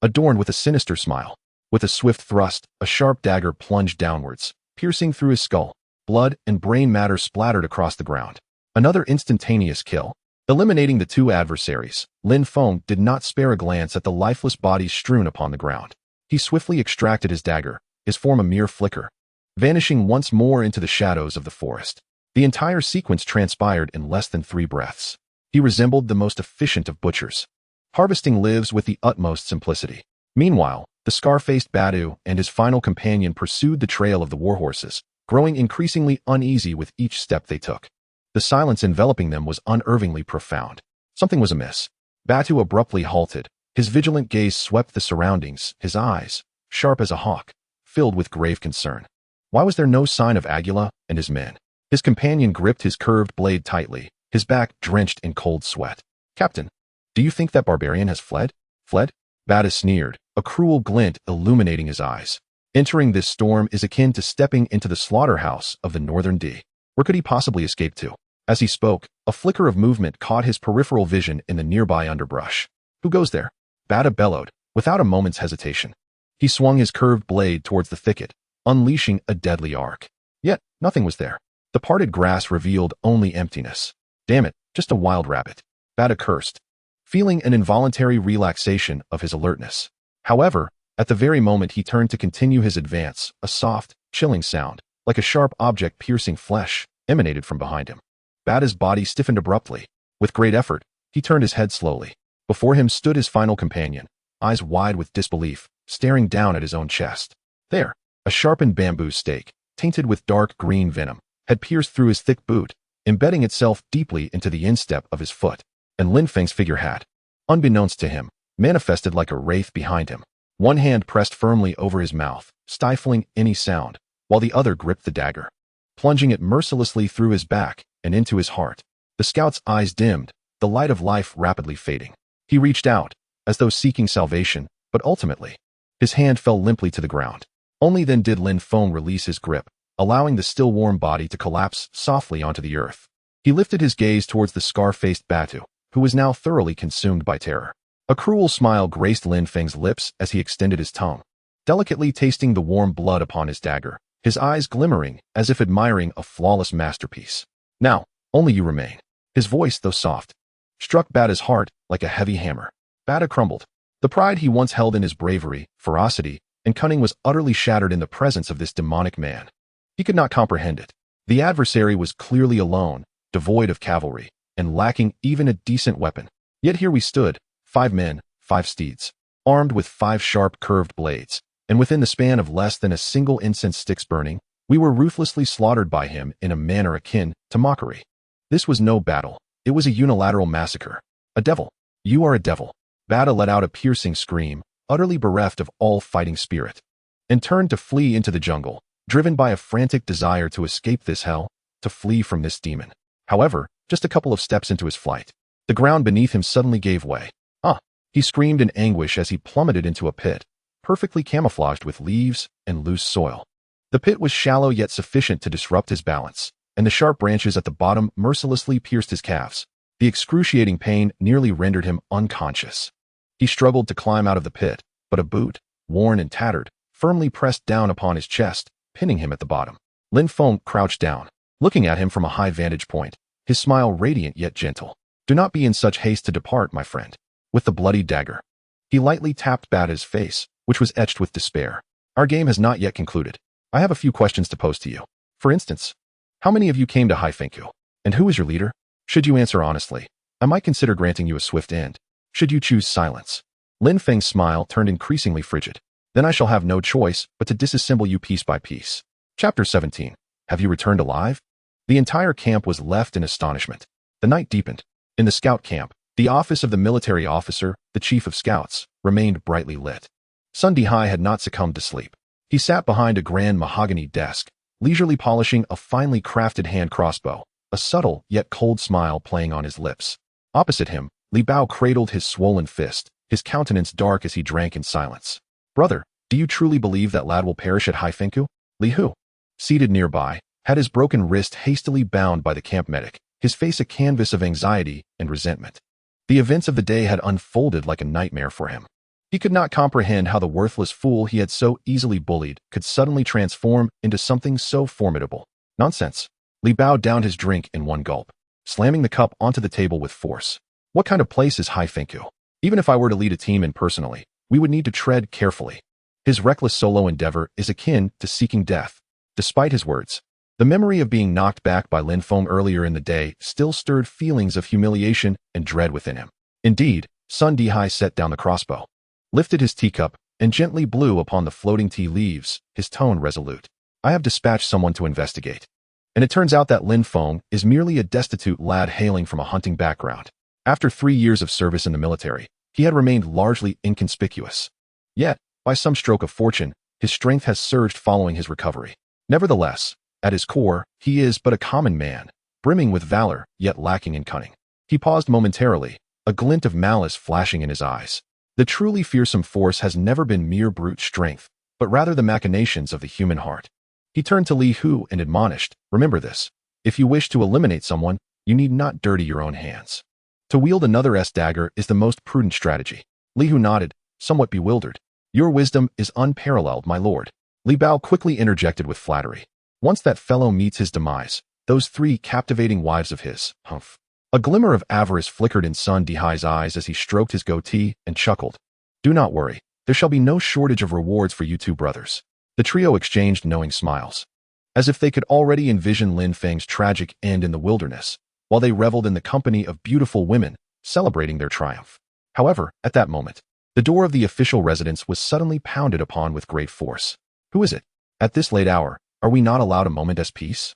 adorned with a sinister smile. With a swift thrust, a sharp dagger plunged downwards, piercing through his skull. Blood and brain matter splattered across the ground. Another instantaneous kill. Eliminating the 2 adversaries, Lin Feng did not spare a glance at the lifeless bodies strewn upon the ground. He swiftly extracted his dagger, his form a mere flicker, vanishing once more into the shadows of the forest. The entire sequence transpired in less than 3 breaths. He resembled the most efficient of butchers, harvesting lives with the utmost simplicity. Meanwhile, the scar-faced Badu and his final companion pursued the trail of the warhorses, growing increasingly uneasy with each step they took. The silence enveloping them was unnervingly profound. Something was amiss. Batu abruptly halted. His vigilant gaze swept the surroundings, his eyes, sharp as a hawk, filled with grave concern. Why was there no sign of Aguila and his men? His companion gripped his curved blade tightly, his back drenched in cold sweat. Captain, do you think that barbarian has fled? Fled? Batu sneered, a cruel glint illuminating his eyes. Entering this storm is akin to stepping into the slaughterhouse of the Northern D. Where could he possibly escape to? As he spoke, a flicker of movement caught his peripheral vision in the nearby underbrush. Who goes there? Batu bellowed, without a moment's hesitation. He swung his curved blade towards the thicket, unleashing a deadly arc. Yet, nothing was there. The parted grass revealed only emptiness. Damn it, just a wild rabbit. Batu cursed, feeling an involuntary relaxation of his alertness. However, at the very moment he turned to continue his advance, a soft, chilling sound, like a sharp object piercing flesh, emanated from behind him. Batu's body stiffened abruptly. With great effort, he turned his head slowly. Before him stood his final companion, eyes wide with disbelief, staring down at his own chest. There, a sharpened bamboo stake, tainted with dark green venom, had pierced through his thick boot, embedding itself deeply into the instep of his foot, and Lin Feng's figure had, unbeknownst to him, manifested like a wraith behind him. One hand pressed firmly over his mouth, stifling any sound, while the other gripped the dagger, plunging it mercilessly through his back and into his heart. The scout's eyes dimmed, the light of life rapidly fading. He reached out, as though seeking salvation, but ultimately, his hand fell limply to the ground. Only then did Lin Feng release his grip, allowing the still warm body to collapse softly onto the earth. He lifted his gaze towards the scar-faced Batu, who was now thoroughly consumed by terror. A cruel smile graced Lin Feng's lips as he extended his tongue, delicately tasting the warm blood upon his dagger, his eyes glimmering as if admiring a flawless masterpiece. Now, only you remain. His voice, though soft, struck Batu's heart like a heavy hammer. Batu crumbled. The pride he once held in his bravery, ferocity, and cunning was utterly shattered in the presence of this demonic man. He could not comprehend it. The adversary was clearly alone, devoid of cavalry, and lacking even a decent weapon. Yet here we stood, 5 men, 5 steeds, armed with 5 sharp curved blades, and within the span of less than a single incense stick's burning, we were ruthlessly slaughtered by him in a manner akin to mockery. This was no battle. It was a unilateral massacre. A devil. You are a devil. Batu let out a piercing scream, utterly bereft of all fighting spirit, and turned to flee into the jungle, driven by a frantic desire to escape this hell, to flee from this demon. However, just a couple of steps into his flight, the ground beneath him suddenly gave way. He screamed in anguish as he plummeted into a pit, perfectly camouflaged with leaves and loose soil. The pit was shallow yet sufficient to disrupt his balance, and the sharp branches at the bottom mercilessly pierced his calves. The excruciating pain nearly rendered him unconscious. He struggled to climb out of the pit, but a boot, worn and tattered, firmly pressed down upon his chest, pinning him at the bottom. Lin Feng crouched down, looking at him from a high vantage point, his smile radiant yet gentle. Do not be in such haste to depart, my friend. With the bloody dagger, he lightly tapped Batu's face, which was etched with despair. Our game has not yet concluded. I have a few questions to pose to you. For instance, how many of you came to Haifengku? And who is your leader? Should you answer honestly, I might consider granting you a swift end. Should you choose silence? Lin Feng's smile turned increasingly frigid. Then I shall have no choice but to disassemble you piece by piece. Chapter 17. Have you returned alive? The entire camp was left in astonishment. The night deepened. In the scout camp, the office of the military officer, the chief of scouts, remained brightly lit. Sun Dihai had not succumbed to sleep. He sat behind a grand mahogany desk, leisurely polishing a finely crafted hand crossbow, a subtle yet cold smile playing on his lips. Opposite him, Li Bao cradled his swollen fist, his countenance dark as he drank in silence. Brother, do you truly believe that lad will perish at Haifengku? Li Hu, seated nearby, had his broken wrist hastily bound by the camp medic, his face a canvas of anxiety and resentment. The events of the day had unfolded like a nightmare for him. He could not comprehend how the worthless fool he had so easily bullied could suddenly transform into something so formidable. Nonsense. Li Bao downed his drink in one gulp, slamming the cup onto the table with force. What kind of place is Haifengku? Even if I were to lead a team in personally, we would need to tread carefully. His reckless solo endeavor is akin to seeking death. Despite his words, the memory of being knocked back by Lin Feng earlier in the day still stirred feelings of humiliation and dread within him. Indeed, Sun Dihai set down the crossbow, lifted his teacup, and gently blew upon the floating tea leaves, his tone resolute. I have dispatched someone to investigate. And it turns out that Lin Feng is merely a destitute lad hailing from a hunting background. After 3 years of service in the military, he had remained largely inconspicuous. Yet, by some stroke of fortune, his strength has surged following his recovery. Nevertheless, at his core, he is but a common man, brimming with valor, yet lacking in cunning. He paused momentarily, a glint of malice flashing in his eyes. The truly fearsome force has never been mere brute strength, but rather the machinations of the human heart. He turned to Li Hu and admonished, "Remember this. If you wish to eliminate someone, you need not dirty your own hands. To wield another's dagger is the most prudent strategy." Li Hu nodded, somewhat bewildered. "Your wisdom is unparalleled, my lord." Li Bao quickly interjected with flattery. "Once that fellow meets his demise, those 3 captivating wives of his, humph." A glimmer of avarice flickered in Sun Dihai's eyes as he stroked his goatee and chuckled. "Do not worry, there shall be no shortage of rewards for you 2 brothers." The trio exchanged knowing smiles, as if they could already envision Lin Feng's tragic end in the wilderness, while they reveled in the company of beautiful women, celebrating their triumph. However, at that moment, the door of the official residence was suddenly pounded upon with great force. "Who is it? At this late hour, are we not allowed a moment's peace?"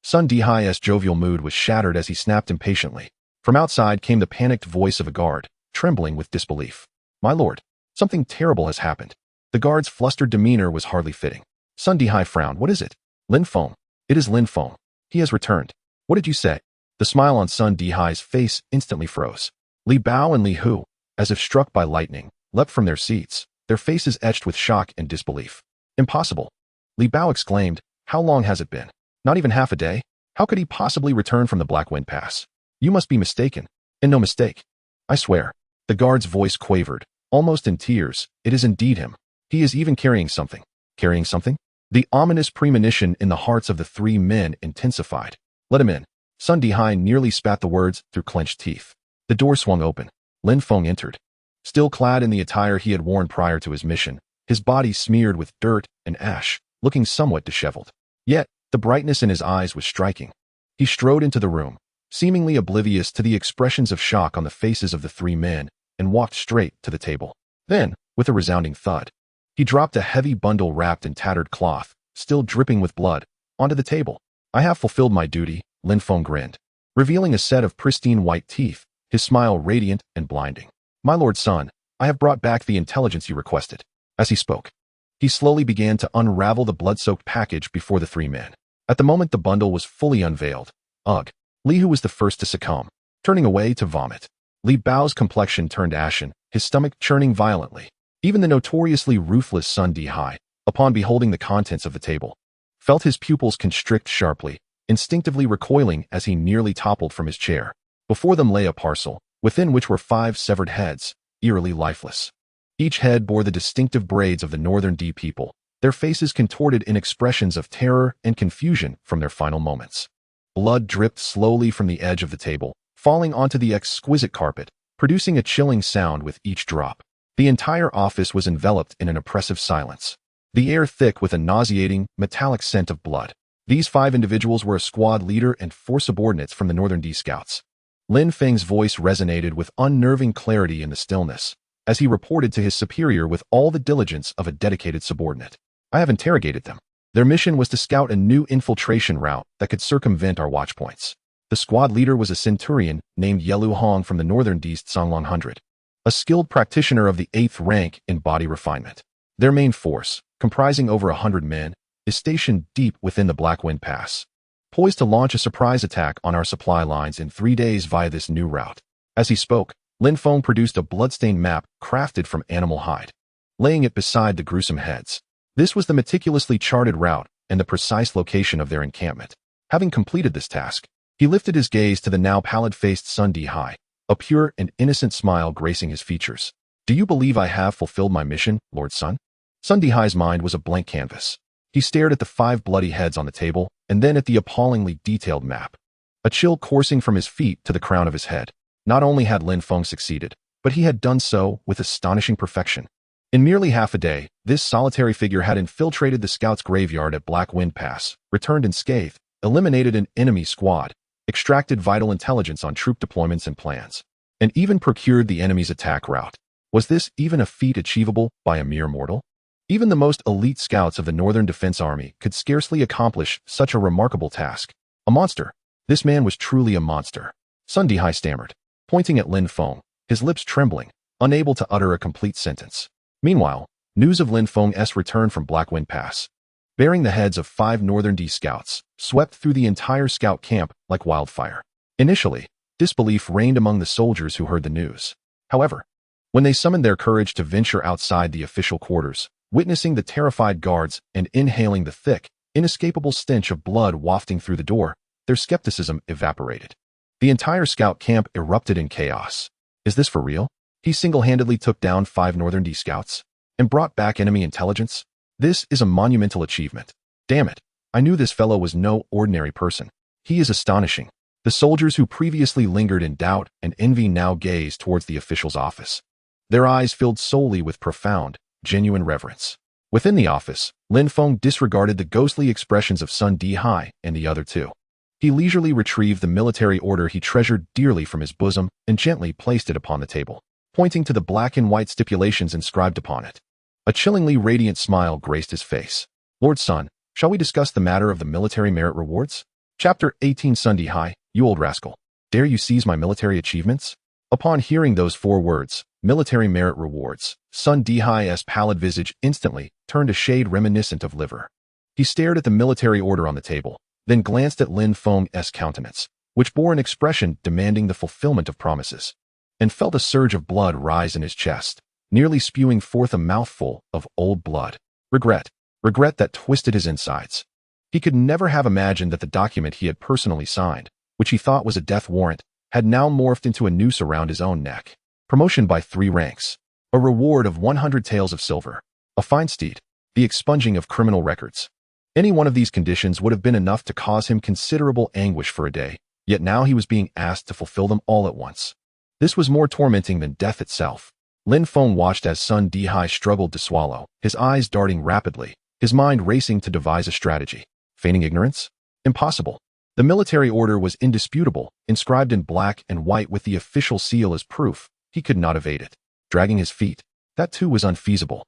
Sun Dihai's jovial mood was shattered as he snapped impatiently. From outside came the panicked voice of a guard, trembling with disbelief. "My lord, something terrible has happened." The guard's flustered demeanor was hardly fitting. Sun Dihai frowned. "What is it?" "Lin Feng. It is Lin Feng. He has returned." "What did you say?" The smile on Sun Dihai's face instantly froze. Li Bao and Li Hu, as if struck by lightning, leapt from their seats, their faces etched with shock and disbelief. "Impossible!" Li Bao exclaimed. "How long has it been? Not even half a day? How could he possibly return from the Black Wind Pass? You must be mistaken, and no mistake. I swear." The guard's voice quavered, almost in tears. "It is indeed him. He is even carrying something." "Carrying something?" The ominous premonition in the hearts of the 3 men intensified. "Let him in." Sun Dihai nearly spat the words through clenched teeth. The door swung open. Lin Feng entered. Still clad in the attire he had worn prior to his mission, his body smeared with dirt and ash, looking somewhat disheveled. Yet, the brightness in his eyes was striking. He strode into the room, seemingly oblivious to the expressions of shock on the faces of the 3 men, and walked straight to the table. Then, with a resounding thud, he dropped a heavy bundle wrapped in tattered cloth, still dripping with blood, onto the table. "I have fulfilled my duty," Lin Feng grinned, revealing a set of pristine white teeth, his smile radiant and blinding. "My lord Sun, I have brought back the intelligence you requested." As he spoke, he slowly began to unravel the blood-soaked package before the 3 men. At the moment the bundle was fully unveiled, ugh, Li Hu was the first to succumb, turning away to vomit. Li Bao's complexion turned ashen, his stomach churning violently. Even the notoriously ruthless Sun Dihai, upon beholding the contents of the table, felt his pupils constrict sharply, instinctively recoiling as he nearly toppled from his chair. Before them lay a parcel, within which were 5 severed heads, eerily lifeless. Each head bore the distinctive braids of the Northern D people, their faces contorted in expressions of terror and confusion from their final moments. Blood dripped slowly from the edge of the table, falling onto the exquisite carpet, producing a chilling sound with each drop. The entire office was enveloped in an oppressive silence, the air thick with a nauseating, metallic scent of blood. These 5 individuals were a squad leader and 4 subordinates from the Northern D Scouts. Lin Feng's voice resonated with unnerving clarity in the stillness, as he reported to his superior with all the diligence of a dedicated subordinate. "I have interrogated them. Their mission was to scout a new infiltration route that could circumvent our watchpoints. The squad leader was a centurion named Yelu Hong from the Northern D's Songlong 100, a skilled practitioner of the 8th rank in body refinement. Their main force, comprising over 100 men, is stationed deep within the Black Wind Pass, poised to launch a surprise attack on our supply lines in 3 days via this new route." As he spoke, Lin Feng produced a bloodstained map crafted from animal hide, laying it beside the gruesome heads. This was the meticulously charted route and the precise location of their encampment. Having completed this task, he lifted his gaze to the now pallid-faced Sun Dihai, a pure and innocent smile gracing his features. "Do you believe I have fulfilled my mission, Lord Sun?" Sun Dihai's mind was a blank canvas. He stared at the 5 bloody heads on the table, and then at the appallingly detailed map. A chill coursing from his feet to the crown of his head. Not only had Lin Feng succeeded, but he had done so with astonishing perfection. In merely half a day, this solitary figure had infiltrated the scouts' graveyard at Black Wind Pass, returned unscathed, eliminated an enemy squad, extracted vital intelligence on troop deployments and plans, and even procured the enemy's attack route. Was this even a feat achievable by a mere mortal? Even the most elite scouts of the Northern Defense Army could scarcely accomplish such a remarkable task. A monster. This man was truly a monster. Sun Dihai stammered. pointing at Lin Feng, his lips trembling, unable to utter a complete sentence. Meanwhile, news of Lin Feng's return from Blackwind Pass, bearing the heads of 5 Northern D scouts, swept through the entire scout camp like wildfire. Initially, disbelief reigned among the soldiers who heard the news. However, when they summoned their courage to venture outside the official quarters, witnessing the terrified guards and inhaling the thick, inescapable stench of blood wafting through the door, their skepticism evaporated. The entire scout camp erupted in chaos. Is this for real? He single-handedly took down 5 Northern D scouts and brought back enemy intelligence? This is a monumental achievement. Damn it, I knew this fellow was no ordinary person. He is astonishing. The soldiers who previously lingered in doubt and envy now gazed towards the official's office. Their eyes filled solely with profound, genuine reverence. Within the office, Lin Feng disregarded the ghostly expressions of Sun Dihai and the other two. He leisurely retrieved the military order he treasured dearly from his bosom and gently placed it upon the table, pointing to the black and white stipulations inscribed upon it. A chillingly radiant smile graced his face. Lord Sun, shall we discuss the matter of the military merit rewards? Chapter 18. Sun Dihai, you old rascal. Dare you seize my military achievements? Upon hearing those 4 words, military merit rewards, Sun Dihai's pallid visage instantly turned a shade reminiscent of liver. He stared at the military order on the table, then glanced at Lin Feng's countenance, which bore an expression demanding the fulfillment of promises, and felt a surge of blood rise in his chest, nearly spewing forth a mouthful of old blood. Regret that twisted his insides. He could never have imagined that the document he had personally signed, which he thought was a death warrant, had now morphed into a noose around his own neck. Promotion by 3 ranks, a reward of 100 taels of silver, a fine steed, the expunging of criminal records. Any one of these conditions would have been enough to cause him considerable anguish for a day, yet now he was being asked to fulfill them all at once. This was more tormenting than death itself. Lin Feng watched as Sun Dihai struggled to swallow, his eyes darting rapidly, his mind racing to devise a strategy. Feigning ignorance? Impossible. The military order was indisputable, inscribed in black and white with the official seal as proof. He could not evade it. Dragging his feet? That too was unfeasible.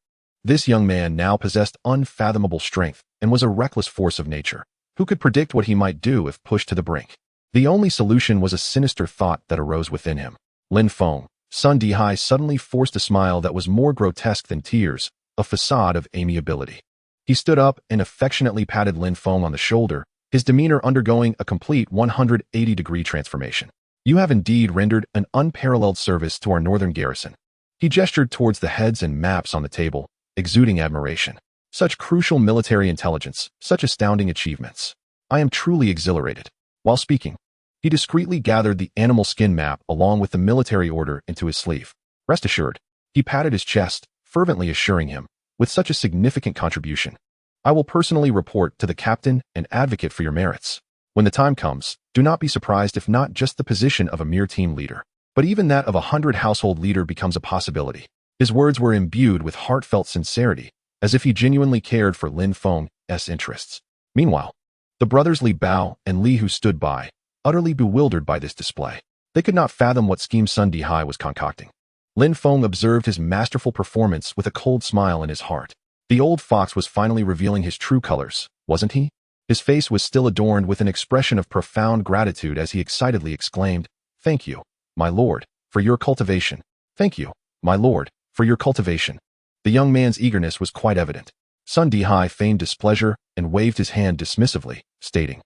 This young man now possessed unfathomable strength and was a reckless force of nature. Who could predict what he might do if pushed to the brink? The only solution was a sinister thought that arose within him. Lin Feng, Sun Dihai suddenly forced a smile that was more grotesque than tears, a facade of amiability. He stood up and affectionately patted Lin Feng on the shoulder, his demeanor undergoing a complete 180-degree transformation. You have indeed rendered an unparalleled service to our northern garrison. He gestured towards the heads and maps on the table, exuding admiration. Such crucial military intelligence, such astounding achievements. I am truly exhilarated. While speaking, he discreetly gathered the animal skin map along with the military order into his sleeve. Rest assured, he patted his chest, fervently assuring him, with such a significant contribution, I will personally report to the captain and advocate for your merits. When the time comes, do not be surprised if not just the position of a mere team leader, but even that of a 100 household leader becomes a possibility. His words were imbued with heartfelt sincerity, as if he genuinely cared for Lin Feng's interests. Meanwhile, the brothers Li Bao and Li Hu stood by, utterly bewildered by this display. They could not fathom what scheme Sun Dihai was concocting. Lin Feng observed his masterful performance with a cold smile in his heart. The old fox was finally revealing his true colors, wasn't he? His face was still adorned with an expression of profound gratitude as he excitedly exclaimed, "Thank you, my lord, for your cultivation. Thank you, my lord, for your cultivation." The young man's eagerness was quite evident. Sun Dihai feigned displeasure and waved his hand dismissively, stating,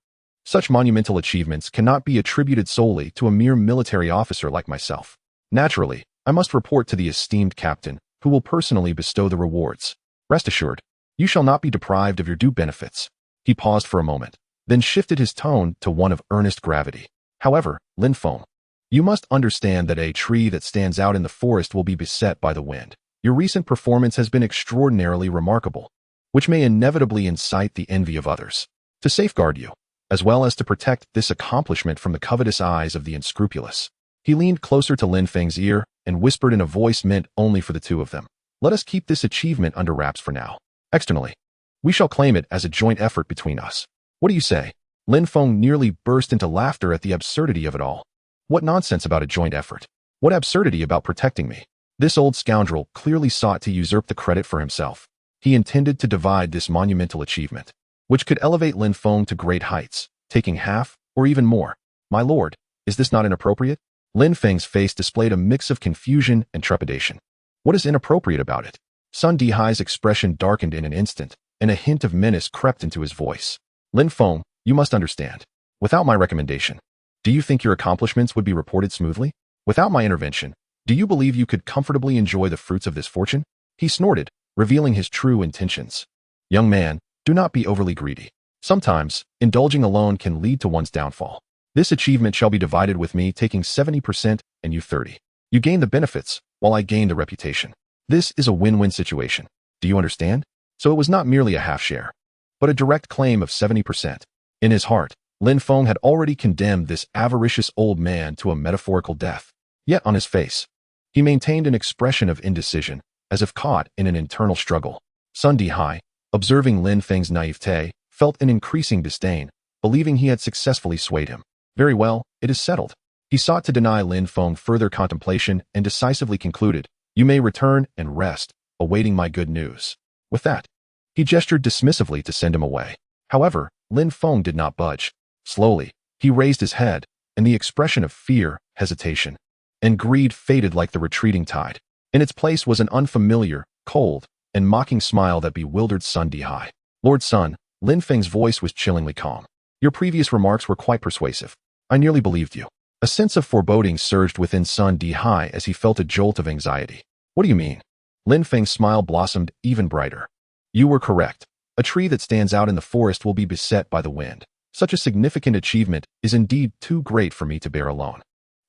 "Such monumental achievements cannot be attributed solely to a mere military officer like myself. Naturally, I must report to the esteemed captain, who will personally bestow the rewards. Rest assured, you shall not be deprived of your due benefits." He paused for a moment, then shifted his tone to one of earnest gravity. "However, Lin Feng, you must understand that a tree that stands out in the forest will be beset by the wind. Your recent performance has been extraordinarily remarkable, which may inevitably incite the envy of others. To safeguard you, as well as to protect this accomplishment from the covetous eyes of the unscrupulous." He leaned closer to Lin Feng's ear and whispered in a voice meant only for the two of them, "Let us keep this achievement under wraps for now. Externally, we shall claim it as a joint effort between us. What do you say?" Lin Feng nearly burst into laughter at the absurdity of it all. What nonsense about a joint effort? What absurdity about protecting me? This old scoundrel clearly sought to usurp the credit for himself. He intended to divide this monumental achievement, which could elevate Lin Feng to great heights, taking half or even more. "My lord, is this not inappropriate?" Lin Feng's face displayed a mix of confusion and trepidation. What is inappropriate about it? Sun Dihai's expression darkened in an instant, and a hint of menace crept into his voice. Lin Feng, you must understand. Without my recommendation, do you think your accomplishments would be reported smoothly? Without my intervention, do you believe you could comfortably enjoy the fruits of this fortune? He snorted, revealing his true intentions. Young man, do not be overly greedy. Sometimes, indulging alone can lead to one's downfall. This achievement shall be divided with me taking 70% and you 30. You gain the benefits, while I gain the reputation. This is a win-win situation. Do you understand? So it was not merely a half share, but a direct claim of 70%. In his heart, Lin Feng had already condemned this avaricious old man to a metaphorical death. Yet on his face, he maintained an expression of indecision, as if caught in an internal struggle. Sun Dihai, observing Lin Feng's naivete, felt an increasing disdain, believing he had successfully swayed him. Very well, it is settled. He sought to deny Lin Feng further contemplation and decisively concluded, you may return and rest, awaiting my good news. With that, he gestured dismissively to send him away. However, Lin Feng did not budge. Slowly, he raised his head, and the expression of fear, hesitation, and greed faded like the retreating tide. In its place was an unfamiliar, cold, and mocking smile that bewildered Sun Dihai. Lord Sun, Lin Feng's voice was chillingly calm. Your previous remarks were quite persuasive. I nearly believed you. A sense of foreboding surged within Sun Dihai as he felt a jolt of anxiety. What do you mean? Lin Feng's smile blossomed even brighter. You were correct. A tree that stands out in the forest will be beset by the wind. Such a significant achievement is indeed too great for me to bear alone.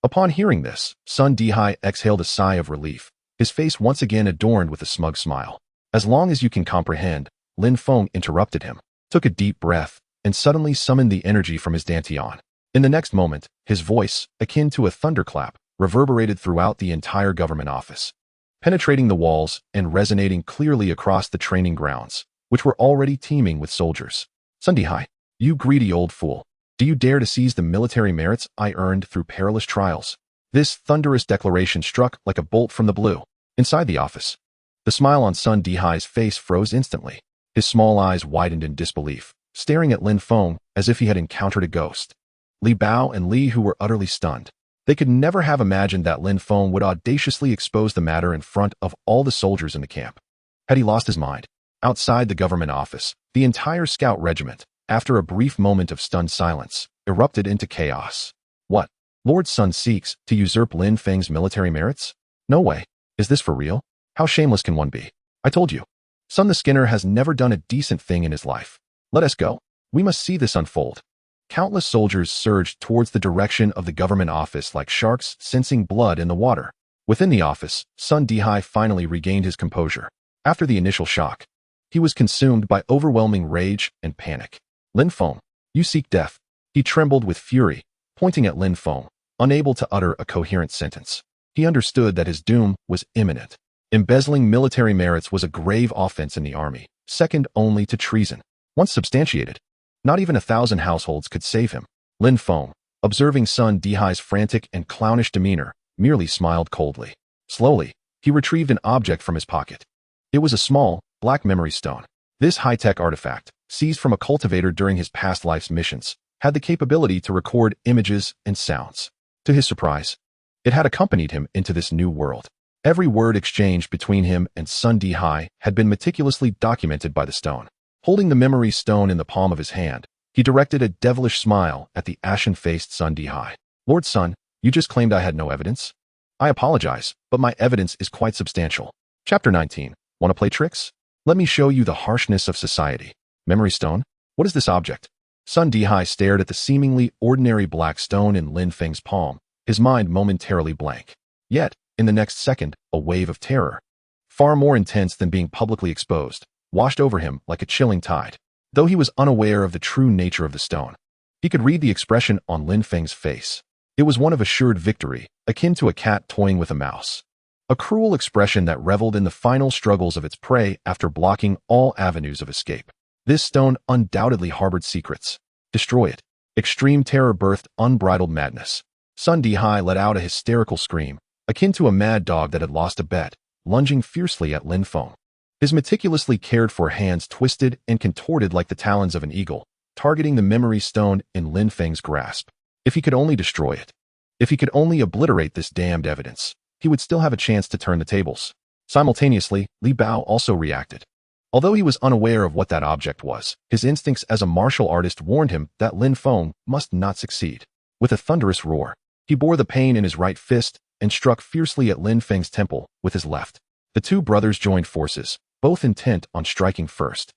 Upon hearing this, Sun Dihai exhaled a sigh of relief, his face once again adorned with a smug smile. As long as you can comprehend, Lin Feng interrupted him, took a deep breath, and suddenly summoned the energy from his dantian. In the next moment, his voice, akin to a thunderclap, reverberated throughout the entire government office, penetrating the walls and resonating clearly across the training grounds, which were already teeming with soldiers. Sun Dihai, you greedy old fool. Do you dare to seize the military merits I earned through perilous trials? This thunderous declaration struck like a bolt from the blue. Inside the office, the smile on Sun Dihai's face froze instantly. His small eyes widened in disbelief, staring at Lin Feng as if he had encountered a ghost. Li Bao and Li Hu were utterly stunned. They could never have imagined that Lin Feng would audaciously expose the matter in front of all the soldiers in the camp. Had he lost his mind? Outside the government office, the entire scout regiment, after a brief moment of stunned silence, erupted into chaos. What? Lord Sun seeks to usurp Lin Feng's military merits? No way. Is this for real? How shameless can one be? I told you. Sun the Skinner has never done a decent thing in his life. Let us go. We must see this unfold. Countless soldiers surged towards the direction of the government office like sharks sensing blood in the water. Within the office, Sun Dihai finally regained his composure. After the initial shock, he was consumed by overwhelming rage and panic. Lin Feng, you seek death. He trembled with fury, pointing at Lin Feng, unable to utter a coherent sentence. He understood that his doom was imminent. Embezzling military merits was a grave offense in the army, second only to treason. Once substantiated, not even 1,000 households could save him. Lin Feng, observing Sun Dihai's frantic and clownish demeanor, merely smiled coldly. Slowly, he retrieved an object from his pocket. It was a small, black memory stone. This high-tech artifact, seized from a cultivator during his past life's missions, had the capability to record images and sounds. To his surprise, it had accompanied him into this new world. Every word exchanged between him and Sun Dihai had been meticulously documented by the stone. Holding the memory stone in the palm of his hand, he directed a devilish smile at the ashen-faced Sun Dihai. Lord Sun, you just claimed I had no evidence? I apologize, but my evidence is quite substantial. Chapter 19. Want to play tricks? Let me show you the harshness of society. Memory stone? What is this object? Sun Dihai stared at the seemingly ordinary black stone in Lin Feng's palm, his mind momentarily blank. Yet, in the next second, a wave of terror, far more intense than being publicly exposed, washed over him like a chilling tide. Though he was unaware of the true nature of the stone, he could read the expression on Lin Feng's face. It was one of assured victory, akin to a cat toying with a mouse. A cruel expression that reveled in the final struggles of its prey after blocking all avenues of escape. This stone undoubtedly harbored secrets. Destroy it. Extreme terror birthed unbridled madness. Sun Dihai let out a hysterical scream, akin to a mad dog that had lost a bet, lunging fiercely at Lin Feng. His meticulously cared-for hands twisted and contorted like the talons of an eagle, targeting the memory stone in Lin Feng's grasp. If he could only destroy it. If he could only obliterate this damned evidence, he would still have a chance to turn the tables. Simultaneously, Li Bao also reacted. Although he was unaware of what that object was, his instincts as a martial artist warned him that Lin Feng must not succeed. With a thunderous roar, he bore the pain in his right fist and struck fiercely at Lin Feng's temple with his left. The two brothers joined forces, both intent on striking first.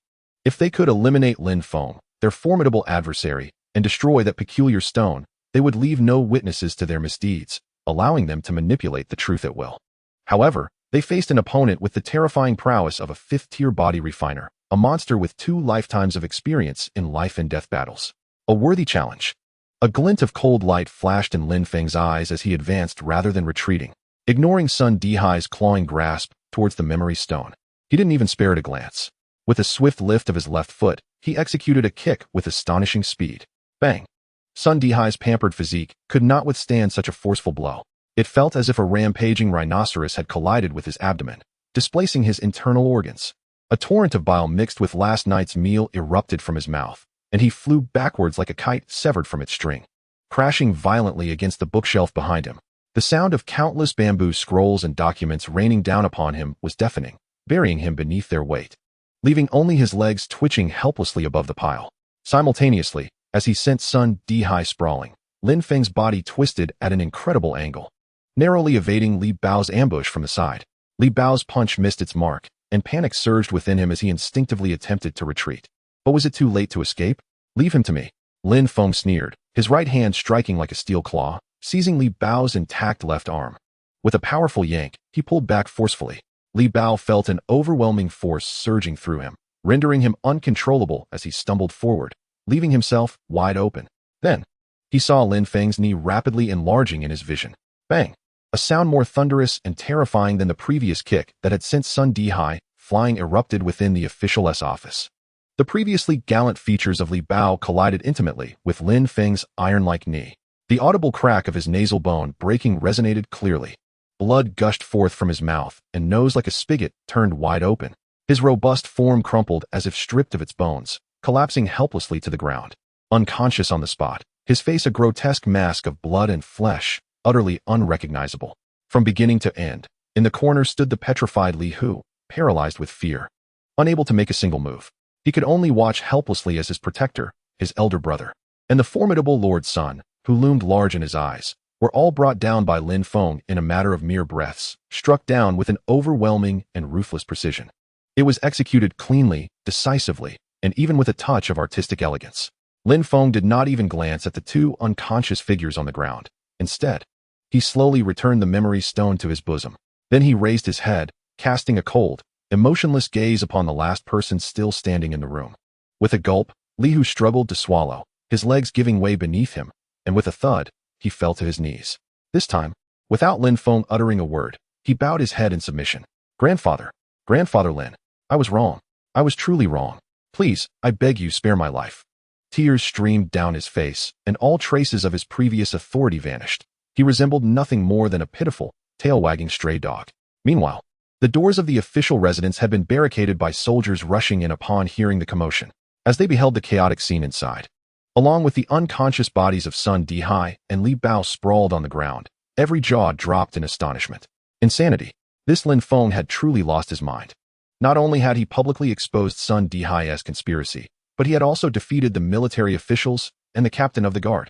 If they could eliminate Lin Feng, their formidable adversary, and destroy that peculiar stone, they would leave no witnesses to their misdeeds, allowing them to manipulate the truth at will. However, they faced an opponent with the terrifying prowess of a fifth-tier body refiner, a monster with 2 lifetimes of experience in life-and-death battles. A worthy challenge. A glint of cold light flashed in Lin Feng's eyes as he advanced rather than retreating, ignoring Sun Dihai's clawing grasp towards the memory stone. He didn't even spare it a glance. With a swift lift of his left foot, he executed a kick with astonishing speed. Bang! Sun Dihai's pampered physique could not withstand such a forceful blow. It felt as if a rampaging rhinoceros had collided with his abdomen, displacing his internal organs. A torrent of bile mixed with last night's meal erupted from his mouth, and he flew backwards like a kite severed from its string, crashing violently against the bookshelf behind him. The sound of countless bamboo scrolls and documents raining down upon him was deafening, burying him beneath their weight, leaving only his legs twitching helplessly above the pile. Simultaneously, as he sent Sun Dihai sprawling, Lin Feng's body twisted at an incredible angle, narrowly evading Li Bao's ambush from the side. Li Bao's punch missed its mark, and panic surged within him as he instinctively attempted to retreat. But was it too late to escape? Leave him to me, Lin Feng sneered, his right hand striking like a steel claw, seizing Li Bao's intact left arm. With a powerful yank, he pulled back forcefully. Li Bao felt an overwhelming force surging through him, rendering him uncontrollable as he stumbled forward, leaving himself wide open. Then, he saw Lin Feng's knee rapidly enlarging in his vision. Bang! A sound more thunderous and terrifying than the previous kick that had sent Sun Dihai flying erupted within the official's office. The previously gallant features of Li Bao collided intimately with Lin Feng's iron-like knee. The audible crack of his nasal bone breaking resonated clearly. Blood gushed forth from his mouth, and nose like a spigot turned wide open. His robust form crumpled as if stripped of its bones, collapsing helplessly to the ground. Unconscious on the spot, his face a grotesque mask of blood and flesh, utterly unrecognizable. From beginning to end, in the corner stood the petrified Li Hu, paralyzed with fear. Unable to make a single move, he could only watch helplessly as his protector, his elder brother, and the formidable Lord Sun, who loomed large in his eyes, were all brought down by Lin Feng in a matter of mere breaths, struck down with an overwhelming and ruthless precision. It was executed cleanly, decisively, and even with a touch of artistic elegance. Lin Feng did not even glance at the 2 unconscious figures on the ground. Instead, he slowly returned the memory stone to his bosom. Then he raised his head, casting a cold, emotionless gaze upon the last person still standing in the room. With a gulp, Li Hu struggled to swallow, his legs giving way beneath him, and with a thud, he fell to his knees. This time, without Lin Feng uttering a word, he bowed his head in submission. Grandfather Lin, I was wrong. I was truly wrong. Please, I beg you, spare my life. Tears streamed down his face, and all traces of his previous authority vanished. He resembled nothing more than a pitiful, tail-wagging stray dog. Meanwhile, the doors of the official residence had been barricaded by soldiers rushing in upon hearing the commotion, as they beheld the chaotic scene inside. Along with the unconscious bodies of Sun Dihai and Li Bao sprawled on the ground, every jaw dropped in astonishment. Insanity. This Lin Feng had truly lost his mind. Not only had he publicly exposed Sun Dihai's conspiracy, but he had also defeated the military officials and the captain of the guard.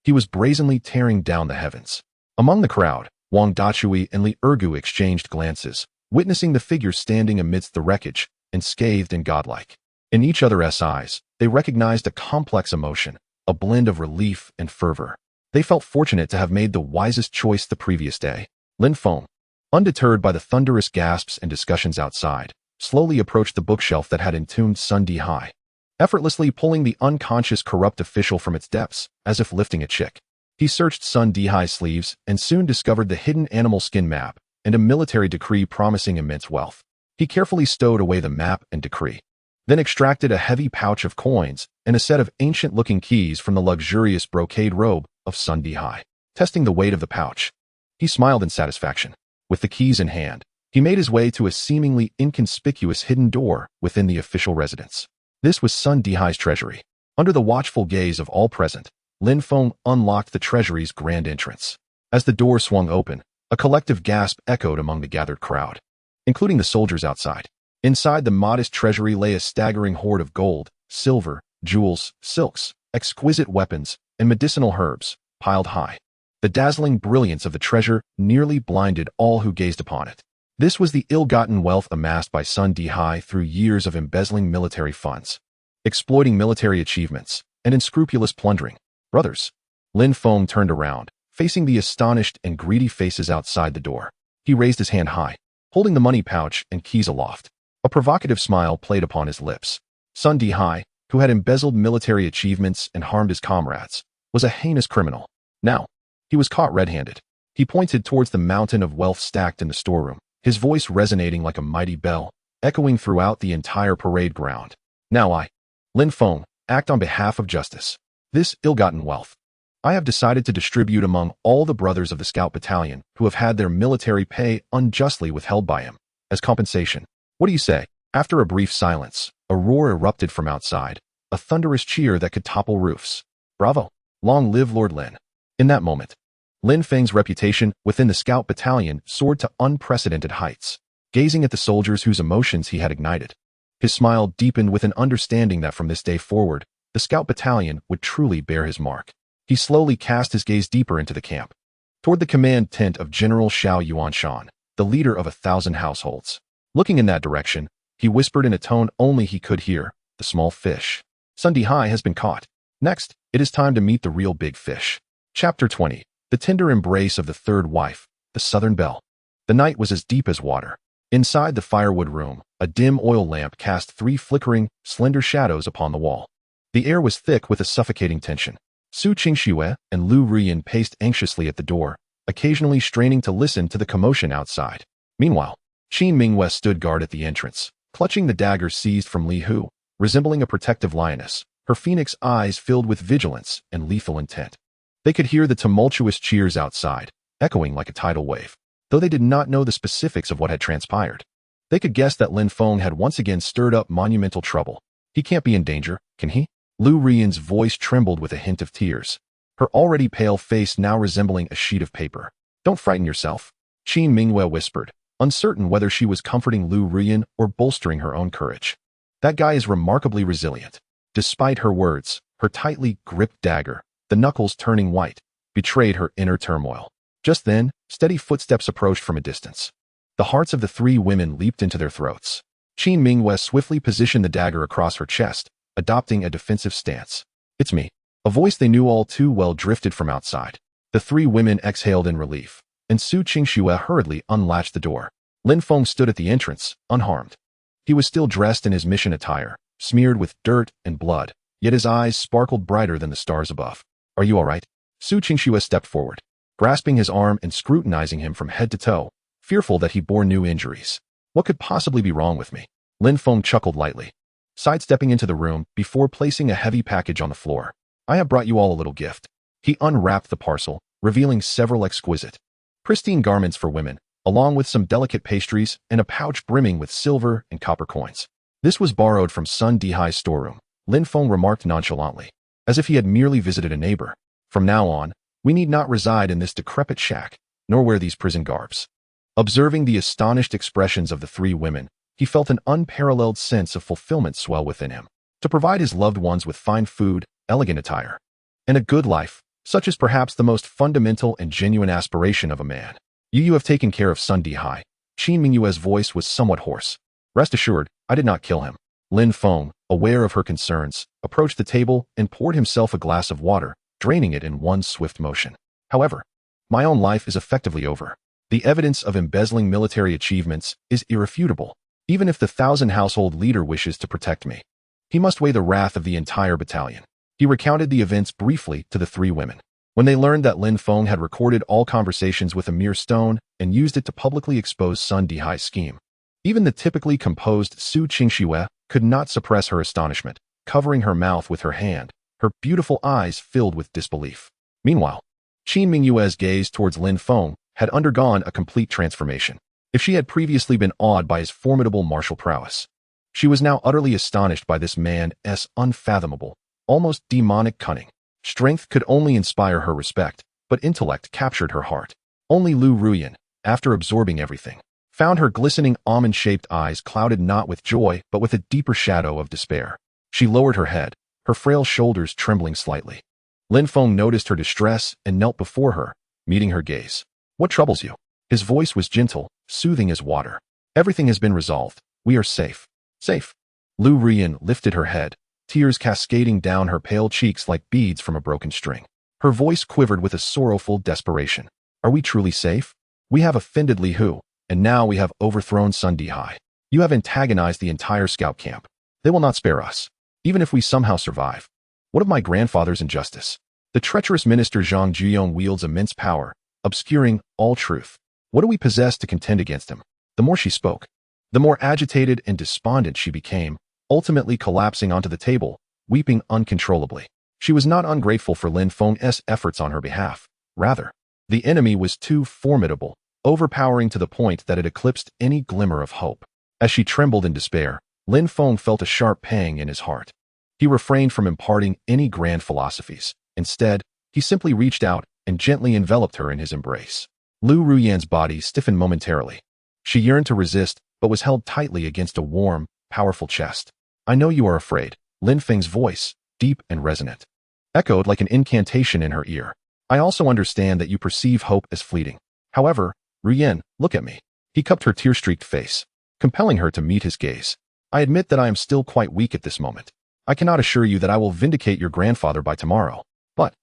He was brazenly tearing down the heavens. Among the crowd, Wang Dachui and Li Ergu exchanged glances, witnessing the figures standing amidst the wreckage, unscathed and godlike. In each other's eyes, they recognized a complex emotion, a blend of relief and fervor. They felt fortunate to have made the wisest choice the previous day. Lin Feng, undeterred by the thunderous gasps and discussions outside, slowly approached the bookshelf that had entombed Sun Dihai, effortlessly pulling the unconscious corrupt official from its depths, as if lifting a chick. He searched Sun Dihai's sleeves and soon discovered the hidden animal skin map and a military decree promising immense wealth. He carefully stowed away the map and decree, then extracted a heavy pouch of coins and a set of ancient-looking keys from the luxurious brocade robe of Sun Dihai. Testing the weight of the pouch, he smiled in satisfaction. With the keys in hand, he made his way to a seemingly inconspicuous hidden door within the official residence. This was Sun Dihai's treasury. Under the watchful gaze of all present, Lin Feng unlocked the treasury's grand entrance. As the door swung open, a collective gasp echoed among the gathered crowd, including the soldiers outside. Inside the modest treasury lay a staggering hoard of gold, silver, jewels, silks, exquisite weapons, and medicinal herbs, piled high. The dazzling brilliance of the treasure nearly blinded all who gazed upon it. This was the ill-gotten wealth amassed by Sun Dihai through years of embezzling military funds, exploiting military achievements, and unscrupulous plundering. Brothers. Lin Feng turned around, facing the astonished and greedy faces outside the door. He raised his hand high, holding the money pouch and keys aloft. A provocative smile played upon his lips. Sun Dihai, who had embezzled military achievements and harmed his comrades, was a heinous criminal. Now, he was caught red-handed. He pointed towards the mountain of wealth stacked in the storeroom, his voice resonating like a mighty bell, echoing throughout the entire parade ground. Now I, Lin Feng, act on behalf of justice. This ill-gotten wealth I have decided to distribute among all the brothers of the Scout Battalion who have had their military pay unjustly withheld by him, as compensation. What do you say? After a brief silence, a roar erupted from outside, a thunderous cheer that could topple roofs. Bravo! Long live Lord Lin. In that moment, Lin Feng's reputation within the Scout Battalion soared to unprecedented heights. Gazing at the soldiers whose emotions he had ignited, his smile deepened with an understanding that from this day forward, the Scout Battalion would truly bear his mark. He slowly cast his gaze deeper into the camp, toward the command tent of General Xiao Yuanshan, the leader of 1,000 households. Looking in that direction, he whispered in a tone only he could hear, "The small fish. Sun Dihai has been caught. Next, it is time to meet the real big fish." Chapter 20. The tender embrace of the third wife, the Southern Belle. The night was as deep as water. Inside the firewood room, a dim oil lamp cast 3 flickering, slender shadows upon the wall. The air was thick with a suffocating tension. Su Qingxue and Lu Ruyan paced anxiously at the door, occasionally straining to listen to the commotion outside. Meanwhile, Qin Mingyue stood guard at the entrance, clutching the dagger seized from Li Hu, resembling a protective lioness, her phoenix eyes filled with vigilance and lethal intent. They could hear the tumultuous cheers outside, echoing like a tidal wave. Though they did not know the specifics of what had transpired, they could guess that Lin Feng had once again stirred up monumental trouble. He can't be in danger, can he? Lu Ruyan's voice trembled with a hint of tears, her already pale face now resembling a sheet of paper. Don't frighten yourself, Qin Mingyue whispered, uncertain whether she was comforting Lu Ruyan or bolstering her own courage. That guy is remarkably resilient. Despite her words, her tightly gripped dagger, the knuckles turning white, betrayed her inner turmoil. Just then, steady footsteps approached from a distance. The hearts of the 3 women leaped into their throats. Qin Mingyue swiftly positioned the dagger across her chest, adopting a defensive stance. "It's me." A voice they knew all too well drifted from outside. The 3 women exhaled in relief, and Su Qingxue hurriedly unlatched the door. Lin Feng stood at the entrance, unharmed. He was still dressed in his mission attire, smeared with dirt and blood, yet his eyes sparkled brighter than the stars above. "Are you all right?" Su Qingxue stepped forward, grasping his arm and scrutinizing him from head to toe, fearful that he bore new injuries. "What could possibly be wrong with me?" Lin Feng chuckled lightly, sidestepping into the room before placing a heavy package on the floor. "I have brought you all a little gift." He unwrapped the parcel, revealing several exquisite, pristine garments for women, along with some delicate pastries and a pouch brimming with silver and copper coins. "This was borrowed from Sun Dihai's storeroom," Lin Feng remarked nonchalantly, as if he had merely visited a neighbor. "From now on, we need not reside in this decrepit shack, nor wear these prison garbs." Observing the astonished expressions of the 3 women, he felt an unparalleled sense of fulfillment swell within him. To provide his loved ones with fine food, elegant attire, and a good life, such is perhaps the most fundamental and genuine aspiration of a man. You have taken care of Sun Dihai." Qin Mingyue's voice was somewhat hoarse. "Rest assured, I did not kill him." Lin Feng, aware of her concerns, approached the table and poured himself a glass of water, draining it in one swift motion. "However, my own life is effectively over. The evidence of embezzling military achievements is irrefutable. Even if the 1,000 household leader wishes to protect me, he must weigh the wrath of the entire battalion." He recounted the events briefly to the 3 women. When they learned that Lin Feng had recorded all conversations with a mere stone and used it to publicly expose Sun Dihai's scheme, even the typically composed Su Qingxue could not suppress her astonishment, covering her mouth with her hand, her beautiful eyes filled with disbelief. Meanwhile, Qin Mingyue's gaze towards Lin Feng had undergone a complete transformation. If she had previously been awed by his formidable martial prowess, she was now utterly astonished by this man's unfathomable, almost demonic cunning. Strength could only inspire her respect, but intellect captured her heart. Only Lu Ruyan, after absorbing everything, found her glistening almond-shaped eyes clouded not with joy but with a deeper shadow of despair. She lowered her head, her frail shoulders trembling slightly. Lin Feng noticed her distress and knelt before her, meeting her gaze. "What troubles you?" His voice was gentle, soothing as water. "Everything has been resolved. We are safe." "Safe?" Lu Ruyan lifted her head, tears cascading down her pale cheeks like beads from a broken string. Her voice quivered with a sorrowful desperation. "Are we truly safe? We have offended Li Hu, and now we have overthrown Sun Dihai. You have antagonized the entire scout camp. They will not spare us, even if we somehow survive. What of my grandfather's injustice? The treacherous minister Zhang Jiyong wields immense power, obscuring all truth. What do we possess to contend against him?" The more she spoke, the more agitated and despondent she became, ultimately collapsing onto the table, weeping uncontrollably. She was not ungrateful for Lin Feng's efforts on her behalf. Rather, the enemy was too formidable, overpowering to the point that it eclipsed any glimmer of hope. As she trembled in despair, Lin Feng felt a sharp pang in his heart. He refrained from imparting any grand philosophies. Instead, he simply reached out and gently enveloped her in his embrace. Lu Ruyan's body stiffened momentarily. She yearned to resist, but was held tightly against a warm, powerful chest. "I know you are afraid," Lin Feng's voice, deep and resonant, echoed like an incantation in her ear. "I also understand that you perceive hope as fleeting. However, Ruyan, look at me." He cupped her tear-streaked face, compelling her to meet his gaze. "I admit that I am still quite weak at this moment. I cannot assure you that I will vindicate your grandfather by tomorrow. But,"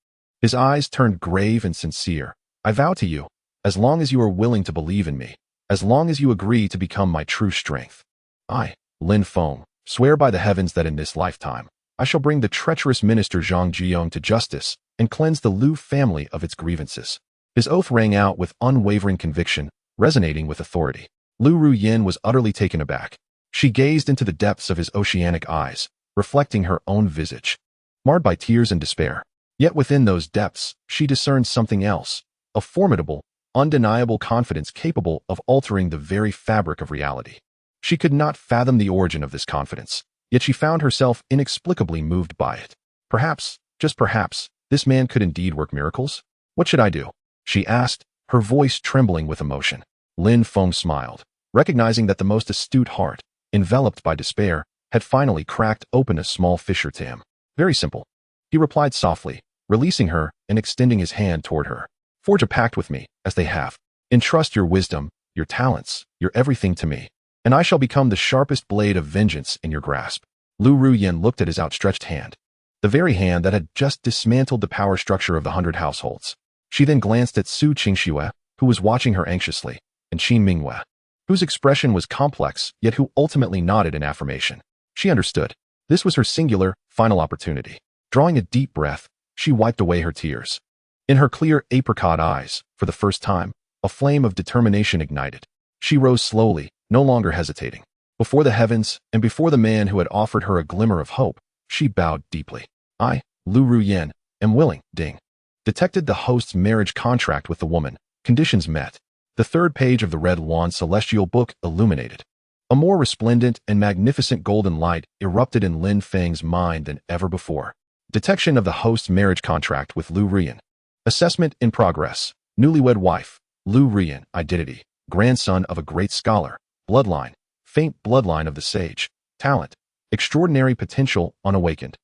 his eyes turned grave and sincere, "I vow to you, as long as you are willing to believe in me, as long as you agree to become my true strength, I, Lin Feng, swear by the heavens that in this lifetime, I shall bring the treacherous minister Zhang Jiyong to justice and cleanse the Lu family of its grievances." His oath rang out with unwavering conviction, resonating with authority. Lu Ruyan was utterly taken aback. She gazed into the depths of his oceanic eyes, reflecting her own visage, marred by tears and despair. Yet within those depths, she discerned something else, a formidable, undeniable confidence capable of altering the very fabric of reality. She could not fathom the origin of this confidence, yet she found herself inexplicably moved by it. Perhaps, just perhaps, this man could indeed work miracles? "What should I do?" she asked, her voice trembling with emotion. Lin Feng smiled, recognizing that the most astute heart, enveloped by despair, had finally cracked open a small fissure to him. "Very simple," he replied softly, releasing her and extending his hand toward her. "Forge a pact with me, as they have. Entrust your wisdom, your talents, your everything to me, and I shall become the sharpest blade of vengeance in your grasp." Lu Ruyan looked at his outstretched hand, the very hand that had just dismantled the power structure of the 100 households. She then glanced at Su Qingxue, who was watching her anxiously, and Qin Mingwei, whose expression was complex, yet who ultimately nodded in affirmation. She understood. This was her singular, final opportunity. Drawing a deep breath, she wiped away her tears. In her clear apricot eyes, for the first time, a flame of determination ignited. She rose slowly, no longer hesitating. Before the heavens, and before the man who had offered her a glimmer of hope, she bowed deeply. "I, Lu Ruyan, am willing." Ding. Detected the host's marriage contract with the woman. Conditions met. The third page of the red wand celestial book illuminated. A more resplendent and magnificent golden light erupted in Lin Feng's mind than ever before. Detection of the host's marriage contract with Lu Ruyan. Assessment in progress. Newlywed wife, Lu Ruyan. Identity, grandson of a great scholar. Bloodline, faint bloodline of the sage. Talent, extraordinary potential unawakened.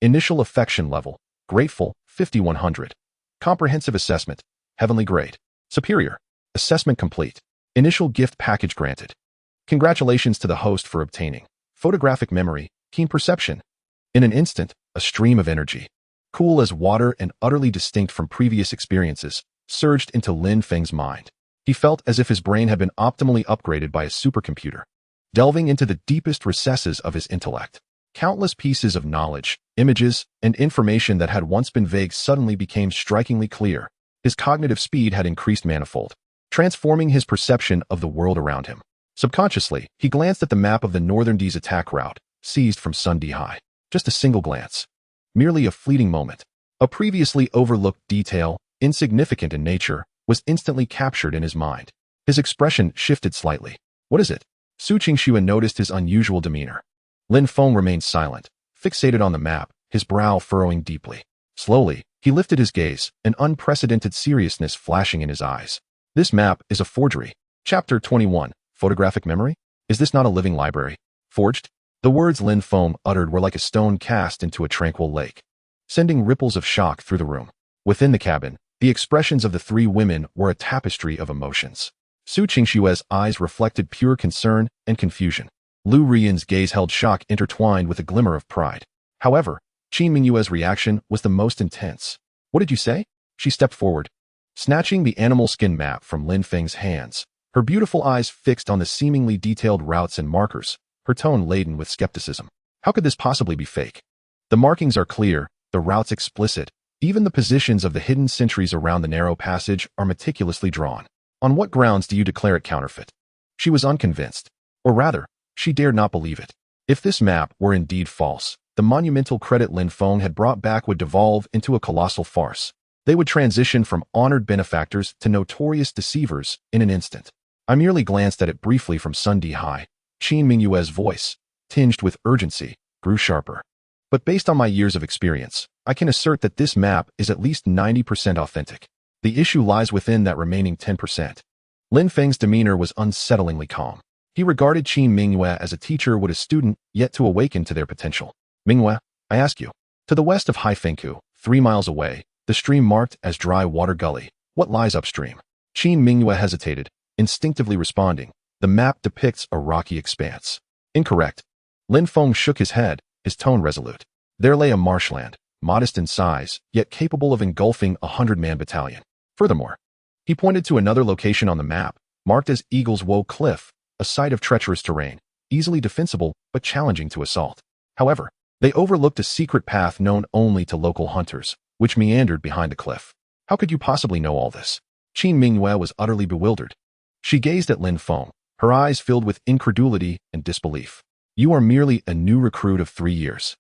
Initial affection level, grateful, 5100. Comprehensive assessment, heavenly grade. Superior, assessment complete. Initial gift package granted. Congratulations to the host for obtaining photographic memory, keen perception. In an instant, a stream of energy, cool as water and utterly distinct from previous experiences, surged into Lin Feng's mind. He felt as if his brain had been optimally upgraded by a supercomputer, delving into the deepest recesses of his intellect. Countless pieces of knowledge, images, and information that had once been vague suddenly became strikingly clear. His cognitive speed had increased manifold, transforming his perception of the world around him. Subconsciously, he glanced at the map of the Northern D's attack route, seized from Sun Dihai. Just a single glance. Merely a fleeting moment. A previously overlooked detail, insignificant in nature, was instantly captured in his mind. His expression shifted slightly. "What is it?" Su Qingxue noticed his unusual demeanor. Lin Feng remained silent, fixated on the map, his brow furrowing deeply. Slowly, He lifted his gaze, an unprecedented seriousness flashing in his eyes. This map is a forgery. Chapter 21. Photographic memory? Is this not a living library? Forged? The words Lin Feng uttered were like a stone cast into a tranquil lake, sending ripples of shock through the room. Within the cabin, the expressions of the three women were a tapestry of emotions. Su Qingshue's eyes reflected pure concern and confusion. Lu Rian's gaze held shock intertwined with a glimmer of pride. However, Qin Mingyue's reaction was the most intense. What did you say? She stepped forward, snatching the animal skin map from Lin Feng's hands, her beautiful eyes fixed on the seemingly detailed routes and markers, her tone laden with skepticism. How could this possibly be fake? The markings are clear, the routes explicit, even the positions of the hidden sentries around the narrow passage are meticulously drawn. On what grounds do you declare it counterfeit? She was unconvinced. Or rather, she dared not believe it. If this map were indeed false, the monumental credit Lin Feng had brought back would devolve into a colossal farce. They would transition from honored benefactors to notorious deceivers in an instant. I merely glanced at it briefly from Sun Di High. Qin Mingyue's voice, tinged with urgency, grew sharper. But based on my years of experience, I can assert that this map is at least 90% authentic. The issue lies within that remaining 10%. Lin Feng's demeanor was unsettlingly calm. He regarded Qin Mingyue as a teacher would a student yet to awaken to their potential. Mingyue, I ask you, to the west of Haifengku, 3 miles away, the stream marked as Dry Water Gully, what lies upstream? Qin Mingyue hesitated, instinctively responding. The map depicts a rocky expanse. Incorrect. Lin Feng shook his head, his tone resolute. There lay a marshland, modest in size, yet capable of engulfing a 100-man battalion. Furthermore, he pointed to another location on the map, marked as Eagle's Woe Cliff, a site of treacherous terrain, easily defensible but challenging to assault. However, they overlooked a secret path known only to local hunters, which meandered behind the cliff. How could you possibly know all this? Qin Mingyue was utterly bewildered. She gazed at Lin Feng, her eyes filled with incredulity and disbelief. You are merely a new recruit of 3 years.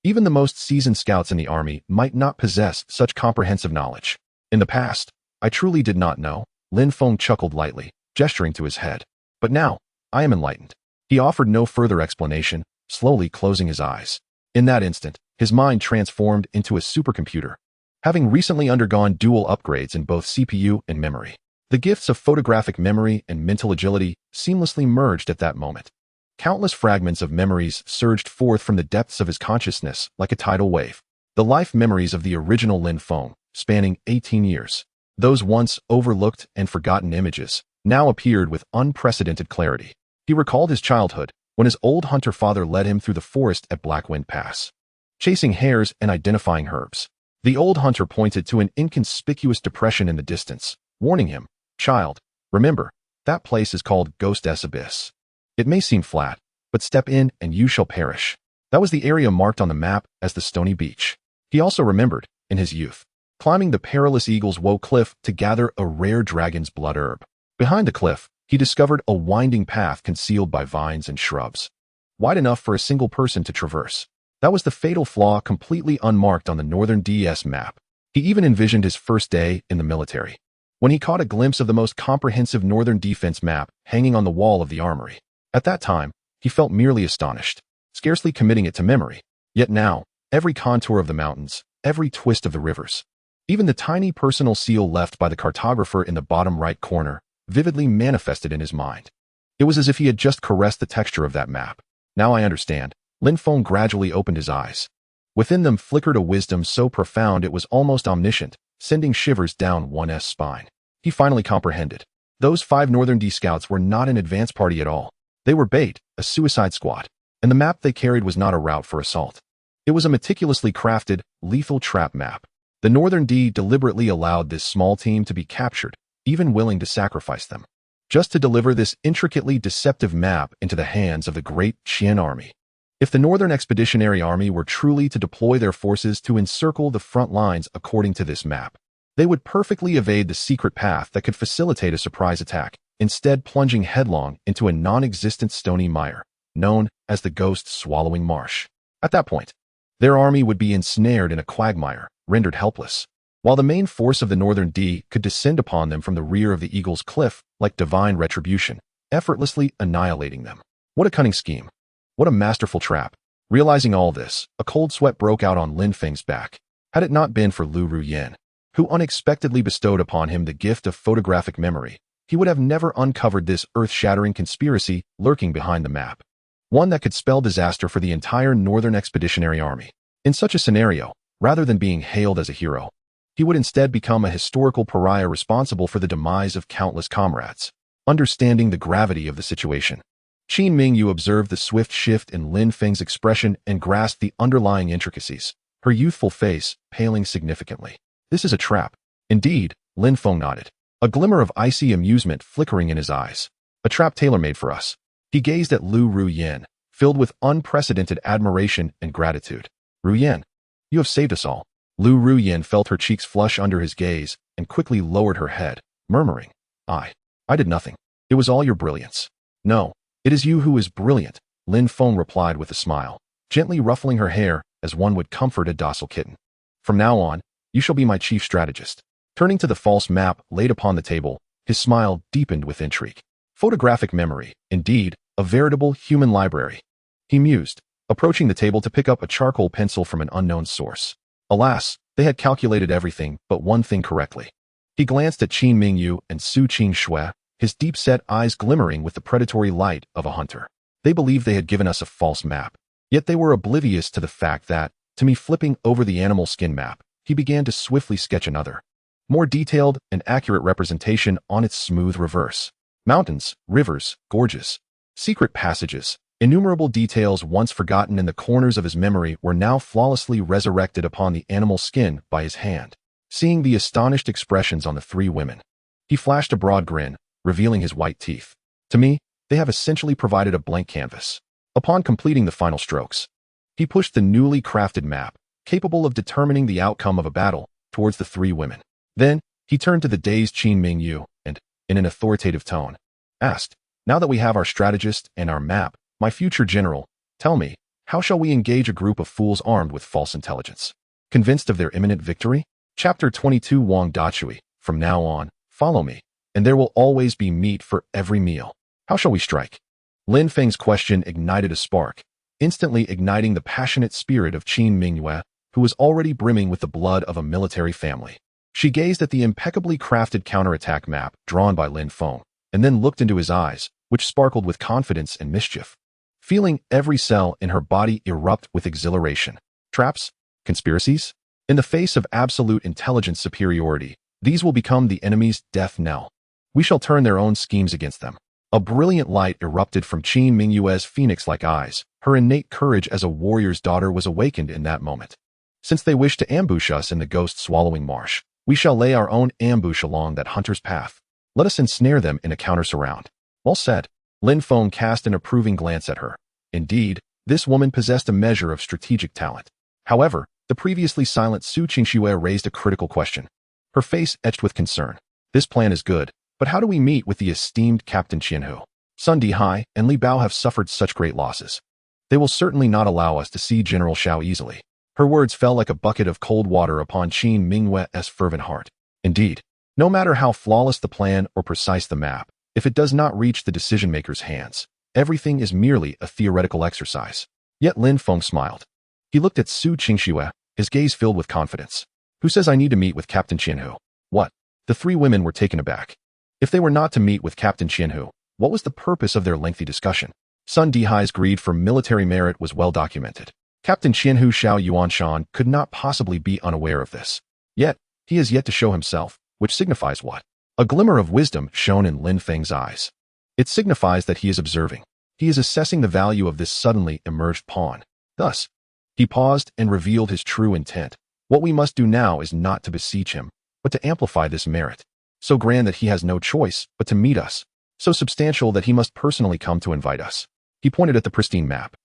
Even the most seasoned scouts in the army might not possess such comprehensive knowledge. In the past, I truly did not know. Lin Feng chuckled lightly, gesturing to his head. But now, I am enlightened. He offered no further explanation, slowly closing his eyes. In that instant, his mind transformed into a supercomputer, having recently undergone dual upgrades in both CPU and memory. The gifts of photographic memory and mental agility seamlessly merged at that moment. Countless fragments of memories surged forth from the depths of his consciousness like a tidal wave. The life memories of the original Lin Feng, spanning 18 years. Those once overlooked and forgotten images now appeared with unprecedented clarity. He recalled his childhood, when his old hunter father led him through the forest at Blackwind Pass, chasing hares and identifying herbs. The old hunter pointed to an inconspicuous depression in the distance, warning him, "Child, remember, that place is called Ghost's Abyss. It may seem flat, but step in and you shall perish." That was the area marked on the map as the Stony Beach. He also remembered, in his youth, climbing the perilous Eagle's Woe Cliff to gather a rare dragon's blood herb. Behind the cliff, he discovered a winding path concealed by vines and shrubs, wide enough for a single person to traverse. That was the fatal flaw completely unmarked on the Northern DS map. He even envisioned his first day in the military, when he caught a glimpse of the most comprehensive Northern defense map hanging on the wall of the armory. At that time, he felt merely astonished, scarcely committing it to memory. Yet now, every contour of the mountains, every twist of the rivers, even the tiny personal seal left by the cartographer in the bottom right corner, vividly manifested in his mind. It was as if he had just caressed the texture of that map. Now I understand. Lin Feng gradually opened his eyes. Within them flickered a wisdom so profound it was almost omniscient, sending shivers down one's spine. He finally comprehended. Those 5 Northern D scouts were not an advance party at all. They were bait, a suicide squad, and the map they carried was not a route for assault. It was a meticulously crafted, lethal trap map. The Northern D deliberately allowed this small team to be captured, even willing to sacrifice them, just to deliver this intricately deceptive map into the hands of the great Qian army. If the Northern Expeditionary Army were truly to deploy their forces to encircle the front lines according to this map, they would perfectly evade the secret path that could facilitate a surprise attack, instead plunging headlong into a non-existent stony mire, known as the Ghost Swallowing Marsh. At that point, their army would be ensnared in a quagmire, rendered helpless, while the main force of the Northern D could descend upon them from the rear of the Eagle's Cliff like divine retribution, effortlessly annihilating them. What a cunning scheme. What a masterful trap. Realizing all this, a cold sweat broke out on Lin Feng's back. Had it not been for Lu Ruyan, who unexpectedly bestowed upon him the gift of photographic memory, he would have never uncovered this earth-shattering conspiracy lurking behind the map. One that could spell disaster for the entire Northern Expeditionary Army. In such a scenario, rather than being hailed as a hero, he would instead become a historical pariah responsible for the demise of countless comrades. Understanding the gravity of the situation, Qin Mingyu observed the swift shift in Lin Feng's expression and grasped the underlying intricacies, her youthful face paling significantly. This is a trap. Indeed, Lin Feng nodded, a glimmer of icy amusement flickering in his eyes. A trap tailor-made for us. He gazed at Lu Ruyan, filled with unprecedented admiration and gratitude. Ruyan, you have saved us all. Lu Ruyan felt her cheeks flush under his gaze and quickly lowered her head, murmuring, I did nothing. It was all your brilliance. No, it is you who is brilliant, Lin Feng replied with a smile, gently ruffling her hair as one would comfort a docile kitten. From now on, you shall be my chief strategist. Turning to the false map laid upon the table, his smile deepened with intrigue. Photographic memory, indeed, a veritable human library. He mused, approaching the table to pick up a charcoal pencil from an unknown source. Alas, they had calculated everything but one thing correctly. He glanced at Qin Mingyu and Su Qingxue, his deep-set eyes glimmering with the predatory light of a hunter. They believed they had given us a false map, yet they were oblivious to the fact that, to me flipping over the animal skin map, he began to swiftly sketch another, more detailed and accurate representation on its smooth reverse. Mountains, rivers, gorges, secret passages, innumerable details once forgotten in the corners of his memory were now flawlessly resurrected upon the animal skin by his hand. Seeing the astonished expressions on the three women, he flashed a broad grin, revealing his white teeth. To me, they have essentially provided a blank canvas. Upon completing the final strokes, he pushed the newly crafted map, capable of determining the outcome of a battle, towards the three women. Then, he turned to the dazed Qin Mingyu and, in an authoritative tone, asked, now that we have our strategist and our map, my future general, tell me, how shall we engage a group of fools armed with false intelligence? Convinced of their imminent victory? Chapter 22 Wang Dachui, from now on, follow me, and there will always be meat for every meal. How shall we strike? Lin Feng's question ignited a spark, instantly igniting the passionate spirit of Qin Mingyu, who was already brimming with the blood of a military family. She gazed at the impeccably crafted counterattack map drawn by Lin Feng, and then looked into his eyes, which sparkled with confidence and mischief. Feeling every cell in her body erupt with exhilaration. Traps? Conspiracies? In the face of absolute intelligence superiority, these will become the enemy's death knell. We shall turn their own schemes against them. A brilliant light erupted from Qin Mingyue's phoenix-like eyes. Her innate courage as a warrior's daughter was awakened in that moment. Since they wish to ambush us in the ghost-swallowing marsh, we shall lay our own ambush along that hunter's path. Let us ensnare them in a counter-surround. Well said. Lin Feng cast an approving glance at her. Indeed, this woman possessed a measure of strategic talent. However, the previously silent Su Qingxue raised a critical question. Her face etched with concern. This plan is good, but how do we meet with the esteemed Captain Qianhu? Sun Dihai and Li Bao have suffered such great losses. They will certainly not allow us to see General Xiao easily. Her words fell like a bucket of cold water upon Qin Mingyue's fervent heart. Indeed, no matter how flawless the plan or precise the map, if it does not reach the decision-maker's hands, everything is merely a theoretical exercise. Yet Lin Feng smiled. He looked at Su Qingxue, his gaze filled with confidence. Who says I need to meet with Captain Qianhu? What? The three women were taken aback. If they were not to meet with Captain Qianhu, what was the purpose of their lengthy discussion? Sun Dihai's greed for military merit was well documented. Captain Qianhu Xiao Yuanshan could not possibly be unaware of this. Yet, he has yet to show himself, which signifies what? A glimmer of wisdom shone in Lin Feng's eyes. It signifies that he is observing. He is assessing the value of this suddenly emerged pawn. Thus, he paused and revealed his true intent. What we must do now is not to beseech him, but to amplify this merit. So grand that he has no choice but to meet us. So substantial that he must personally come to invite us. He pointed at the pristine map,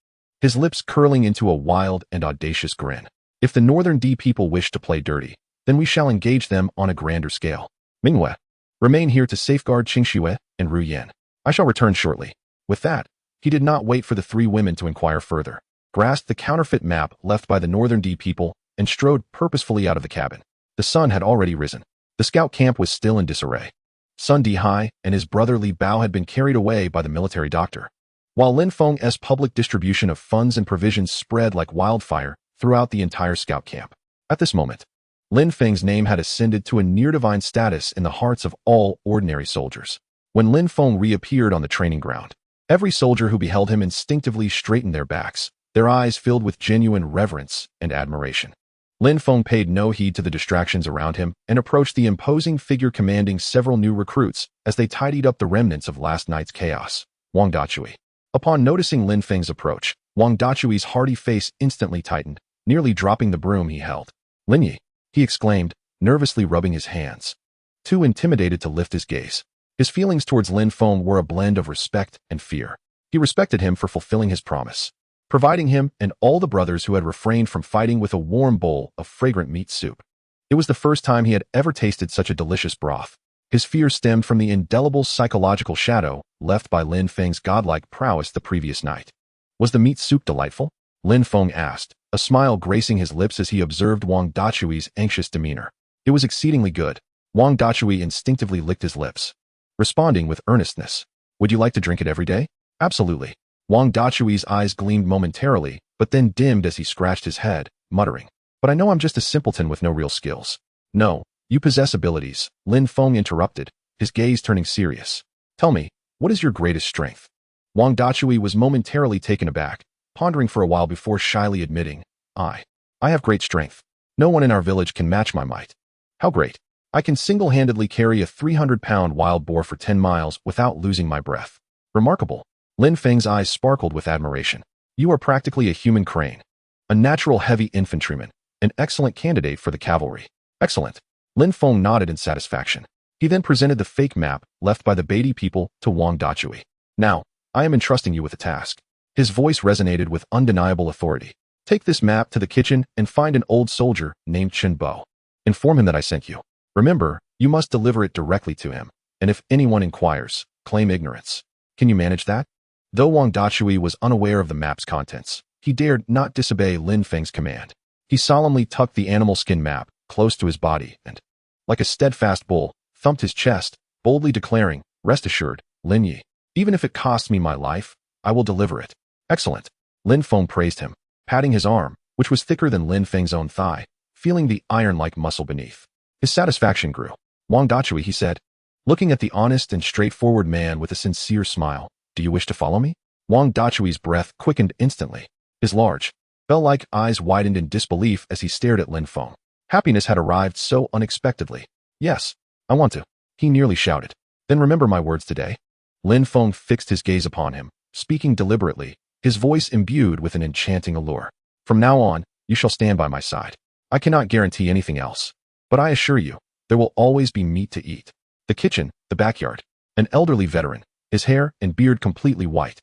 his lips curling into a wild and audacious grin. If the Northern D people wish to play dirty, then we shall engage them on a grander scale. Mingyue, remain here to safeguard Qingxue and Ruyan. I shall return shortly. With that, he did not wait for the three women to inquire further, grasped the counterfeit map left by the Northern D people, and strode purposefully out of the cabin. The sun had already risen. The scout camp was still in disarray. Sun Dihai and his brother Li Bao had been carried away by the military doctor, while Lin Feng's public distribution of funds and provisions spread like wildfire throughout the entire scout camp. At this moment, Lin Feng's name had ascended to a near-divine status in the hearts of all ordinary soldiers. When Lin Feng reappeared on the training ground, every soldier who beheld him instinctively straightened their backs, their eyes filled with genuine reverence and admiration. Lin Feng paid no heed to the distractions around him and approached the imposing figure commanding several new recruits as they tidied up the remnants of last night's chaos, Wang Dachui. Upon noticing Lin Feng's approach, Wang Dachui's hearty face instantly tightened, nearly dropping the broom he held. "Lin Yi," he exclaimed, nervously rubbing his hands. Too intimidated to lift his gaze. His feelings towards Lin Feng were a blend of respect and fear. He respected him for fulfilling his promise, providing him and all the brothers who had refrained from fighting with a warm bowl of fragrant meat soup. It was the first time he had ever tasted such a delicious broth. His fear stemmed from the indelible psychological shadow left by Lin Feng's godlike prowess the previous night. Was the meat soup delightful? Lin Feng asked, a smile gracing his lips as he observed Wang Dachui's anxious demeanor. It was exceedingly good. Wang Dachui instinctively licked his lips, responding with earnestness. "Would you like to drink it every day?" "Absolutely." Wang Dachui's eyes gleamed momentarily, but then dimmed as he scratched his head, muttering, "But I know I'm just a simpleton with no real skills." "No, you possess abilities," Lin Feng interrupted, his gaze turning serious. "Tell me, what is your greatest strength?" Wang Dachui was momentarily taken aback, pondering for a while before shyly admitting, I have great strength. No one in our village can match my might." "How great?" "I can single-handedly carry a 300-pound wild boar for 10 miles without losing my breath." "Remarkable." Lin Feng's eyes sparkled with admiration. "You are practically a human crane. A natural heavy infantryman, an excellent candidate for the cavalry." "Excellent." Lin Feng nodded in satisfaction. He then presented the fake map left by the Beatty people to Wang Dachui. "Now, I am entrusting you with a task." His voice resonated with undeniable authority. "Take this map to the kitchen and find an old soldier named Chen Bo. Inform him that I sent you. Remember, you must deliver it directly to him, and if anyone inquires, claim ignorance. Can you manage that?" Though Wang Dachui was unaware of the map's contents, he dared not disobey Lin Feng's command. He solemnly tucked the animal skin map close to his body and, like a steadfast bull, thumped his chest, boldly declaring, "Rest assured, Lin Yi, even if it costs me my life, I will deliver it." "Excellent." Lin Feng praised him, patting his arm, which was thicker than Lin Feng's own thigh, feeling the iron-like muscle beneath. His satisfaction grew. "Wang Dachui," he said, looking at the honest and straightforward man with a sincere smile, "do you wish to follow me?" Wang Dachui's breath quickened instantly. His large, bell-like eyes widened in disbelief as he stared at Lin Feng. Happiness had arrived so unexpectedly. "Yes, I want to," he nearly shouted. "Then remember my words today." Lin Feng fixed his gaze upon him, speaking deliberately, his voice imbued with an enchanting allure. "From now on, you shall stand by my side. I cannot guarantee anything else, but I assure you, there will always be meat to eat." The kitchen, the backyard. An elderly veteran, his hair and beard completely white,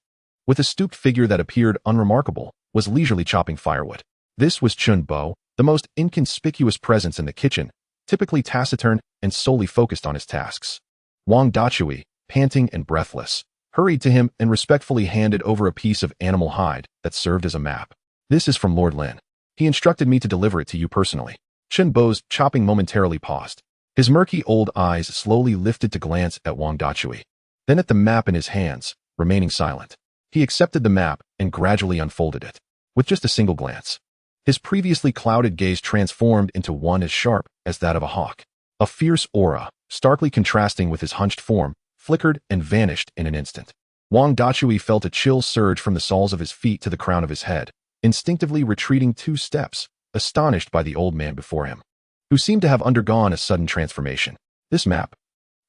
with a stooped figure that appeared unremarkable, was leisurely chopping firewood. This was Chen Bo, the most inconspicuous presence in the kitchen, typically taciturn and solely focused on his tasks. Wang Dachui, panting and breathless, hurried to him and respectfully handed over a piece of animal hide that served as a map. "This is from Lord Lin. He instructed me to deliver it to you personally." Chen Bo's chopping momentarily paused. His murky old eyes slowly lifted to glance at Wang Dachui, then at the map in his hands, remaining silent. He accepted the map and gradually unfolded it. With just a single glance, his previously clouded gaze transformed into one as sharp as that of a hawk. A fierce aura, starkly contrasting with his hunched form, flickered and vanished in an instant. Wang Dachui felt a chill surge from the soles of his feet to the crown of his head, instinctively retreating 2 steps, astonished by the old man before him, who seemed to have undergone a sudden transformation. "This map."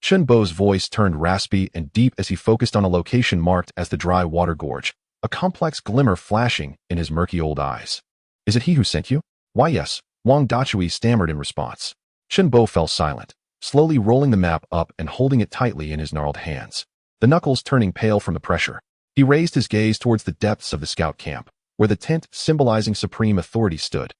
Chen Bo's voice turned raspy and deep as he focused on a location marked as the Dry Water Gorge, a complex glimmer flashing in his murky old eyes. "Is it he who sent you?" "Why, yes," Wang Dachui stammered in response. Chen Bo fell silent, slowly rolling the map up and holding it tightly in his gnarled hands, the knuckles turning pale from the pressure. He raised his gaze towards the depths of the scout camp, where the tent symbolizing supreme authority stood.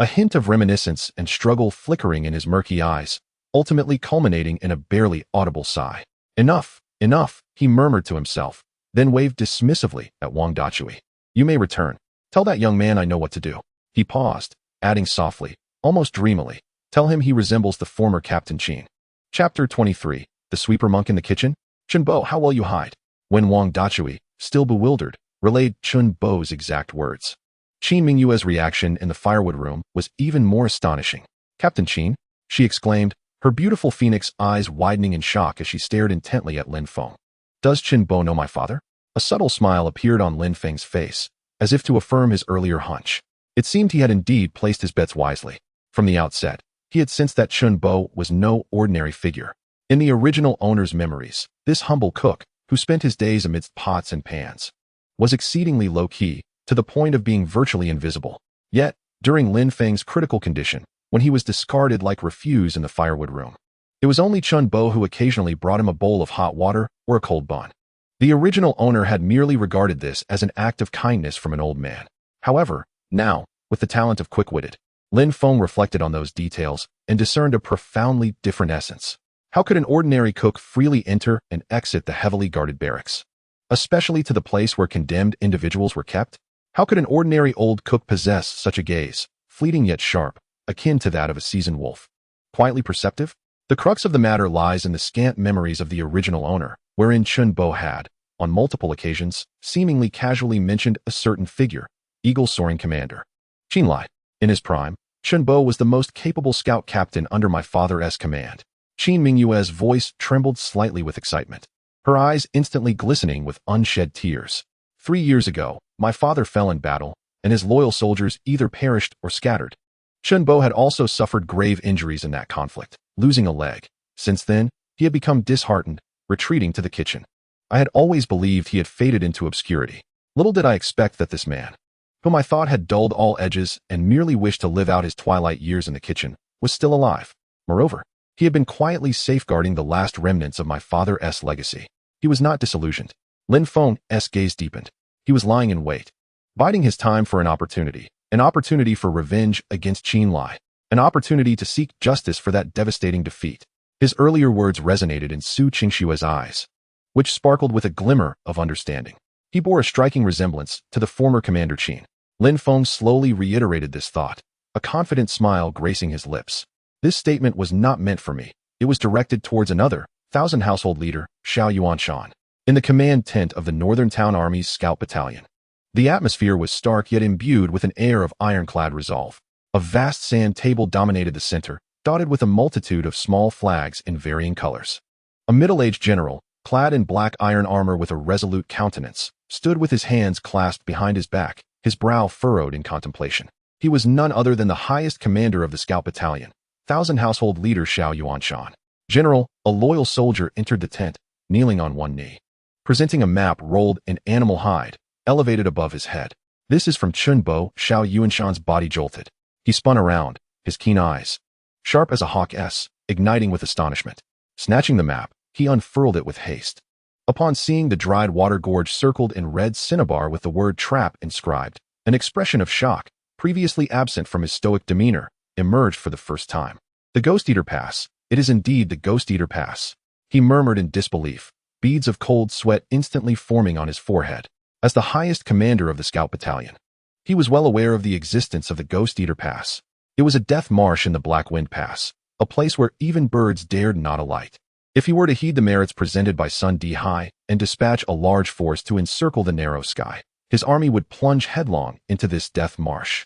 A hint of reminiscence and struggle flickering in his murky eyes, ultimately culminating in a barely audible sigh. "Enough, enough," he murmured to himself, then waved dismissively at Wang Dachui. "You may return. Tell that young man I know what to do." He paused, adding softly, almost dreamily, "Tell him he resembles the former Captain Qin." Chapter 23. The Sweeper Monk in the Kitchen. "Chen Bo, how will you hide?" When Wang Dachui, still bewildered, relayed Chen Bo's exact words, Qin Mingyue's reaction in the firewood room was even more astonishing. "Captain Qin," she exclaimed, her beautiful phoenix eyes widening in shock as she stared intently at Lin Feng. "Does Qin Bo know my father?" A subtle smile appeared on Lin Feng's face, as if to affirm his earlier hunch. It seemed he had indeed placed his bets wisely. From the outset, he had sensed that Qin Bo was no ordinary figure. In the original owner's memories, this humble cook, who spent his days amidst pots and pans, was exceedingly low-key, to the point of being virtually invisible. Yet, during Lin Feng's critical condition, when he was discarded like refuse in the firewood room, it was only Qin Bo who occasionally brought him a bowl of hot water or a cold bun. The original owner had merely regarded this as an act of kindness from an old man. However, now, with the talent of quick-witted, Lin Feng reflected on those details and discerned a profoundly different essence. How could an ordinary cook freely enter and exit the heavily guarded barracks, especially to the place where condemned individuals were kept? How could an ordinary old cook possess such a gaze, fleeting yet sharp, akin to that of a seasoned wolf? Quietly perceptive? The crux of the matter lies in the scant memories of the original owner, wherein Qin Bo had, on multiple occasions, seemingly casually mentioned a certain figure, eagle-soaring commander. Qin Lai. In his prime, Qin Bo was the most capable scout captain under my father's command. Qin Mingyue's voice trembled slightly with excitement, her eyes instantly glistening with unshed tears. 3 years ago, my father fell in battle, and his loyal soldiers either perished or scattered. Qin Bo had also suffered grave injuries in that conflict, losing a leg. Since then, he had become disheartened, retreating to the kitchen. I had always believed he had faded into obscurity. Little did I expect that this man, whom I thought had dulled all edges and merely wished to live out his twilight years in the kitchen, was still alive. Moreover, he had been quietly safeguarding the last remnants of my father's legacy. He was not disillusioned. Lin Feng's gaze deepened. He was lying in wait, biding his time for an opportunity for revenge against Qin Lai, an opportunity to seek justice for that devastating defeat. His earlier words resonated in Su Qingshue's eyes, which sparkled with a glimmer of understanding. He bore a striking resemblance to the former Commander Qin. Lin Feng slowly reiterated this thought, a confident smile gracing his lips. This statement was not meant for me. It was directed towards another, thousand household leader, Xiao Yuanshan, in the command tent of the Northern Town Army's Scout Battalion. The atmosphere was stark yet imbued with an air of ironclad resolve. A vast sand table dominated the center, dotted with a multitude of small flags in varying colors. A middle-aged general, clad in black iron armor with a resolute countenance, stood with his hands clasped behind his back, his brow furrowed in contemplation. He was none other than the highest commander of the Scout Battalion, Thousand Household Leader Xiao Yuanshan. "General," a loyal soldier entered the tent, kneeling on one knee, presenting a map rolled in animal hide, elevated above his head. "This is from Qin Bo." Xiao Yuanshan's body jolted. He spun around, his keen eyes, sharp as a hawk's, igniting with astonishment. Snatching the map, he unfurled it with haste. Upon seeing the dried water gorge circled in red cinnabar with the word trap inscribed, an expression of shock, previously absent from his stoic demeanor, emerged for the first time. "The Ghost Eater Pass. It is indeed the Ghost Eater Pass," he murmured in disbelief, beads of cold sweat instantly forming on his forehead. As the highest commander of the Scout Battalion, he was well aware of the existence of the Ghost Eater Pass. It was a death marsh in the Black Wind Pass, a place where even birds dared not alight. If he were to heed the merits presented by Sun Di Hai and dispatch a large force to encircle the narrow sky, his army would plunge headlong into this death marsh.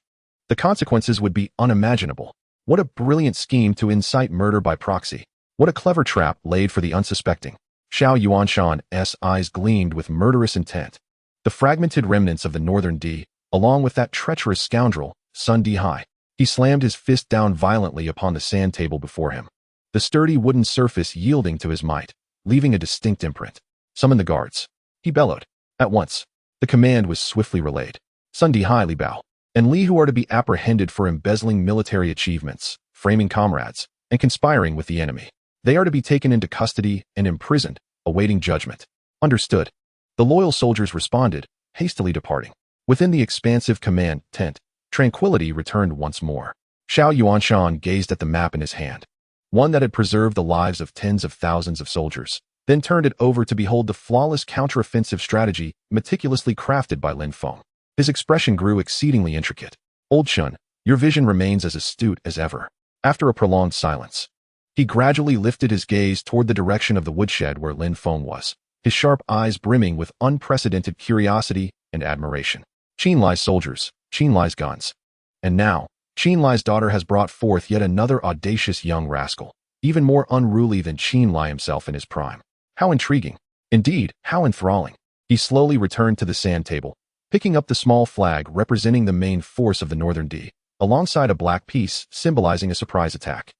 The consequences would be unimaginable. What a brilliant scheme to incite murder by proxy. What a clever trap laid for the unsuspecting. Xiao Yuanshan's eyes gleamed with murderous intent. The fragmented remnants of the Northern D, along with that treacherous scoundrel, Sun Di Hai. He slammed his fist down violently upon the sand table before him, the sturdy wooden surface yielding to his might, leaving a distinct imprint. "Summon the guards," he bellowed. At once, the command was swiftly relayed. Sun Di Hai, Li Bao, and Li, who are to be apprehended for embezzling military achievements, framing comrades, and conspiring with the enemy. They are to be taken into custody and imprisoned, awaiting judgment. Understood. The loyal soldiers responded, hastily departing. Within the expansive command tent, tranquility returned once more. Xiao Yuanshan gazed at the map in his hand, one that had preserved the lives of tens of thousands of soldiers, then turned it over to behold the flawless counteroffensive strategy meticulously crafted by Lin Feng. His expression grew exceedingly intricate. "Old Shun, your vision remains as astute as ever." After a prolonged silence, he gradually lifted his gaze toward the direction of the woodshed where Lin Feng was, his sharp eyes brimming with unprecedented curiosity and admiration. Qin Lai's soldiers, Qin Lai's guns. And now, Qin Lai's daughter has brought forth yet another audacious young rascal, even more unruly than Qin Lai himself in his prime. How intriguing. Indeed, how enthralling. He slowly returned to the sand table, picking up the small flag representing the main force of the Northern D, alongside a black piece symbolizing a surprise attack.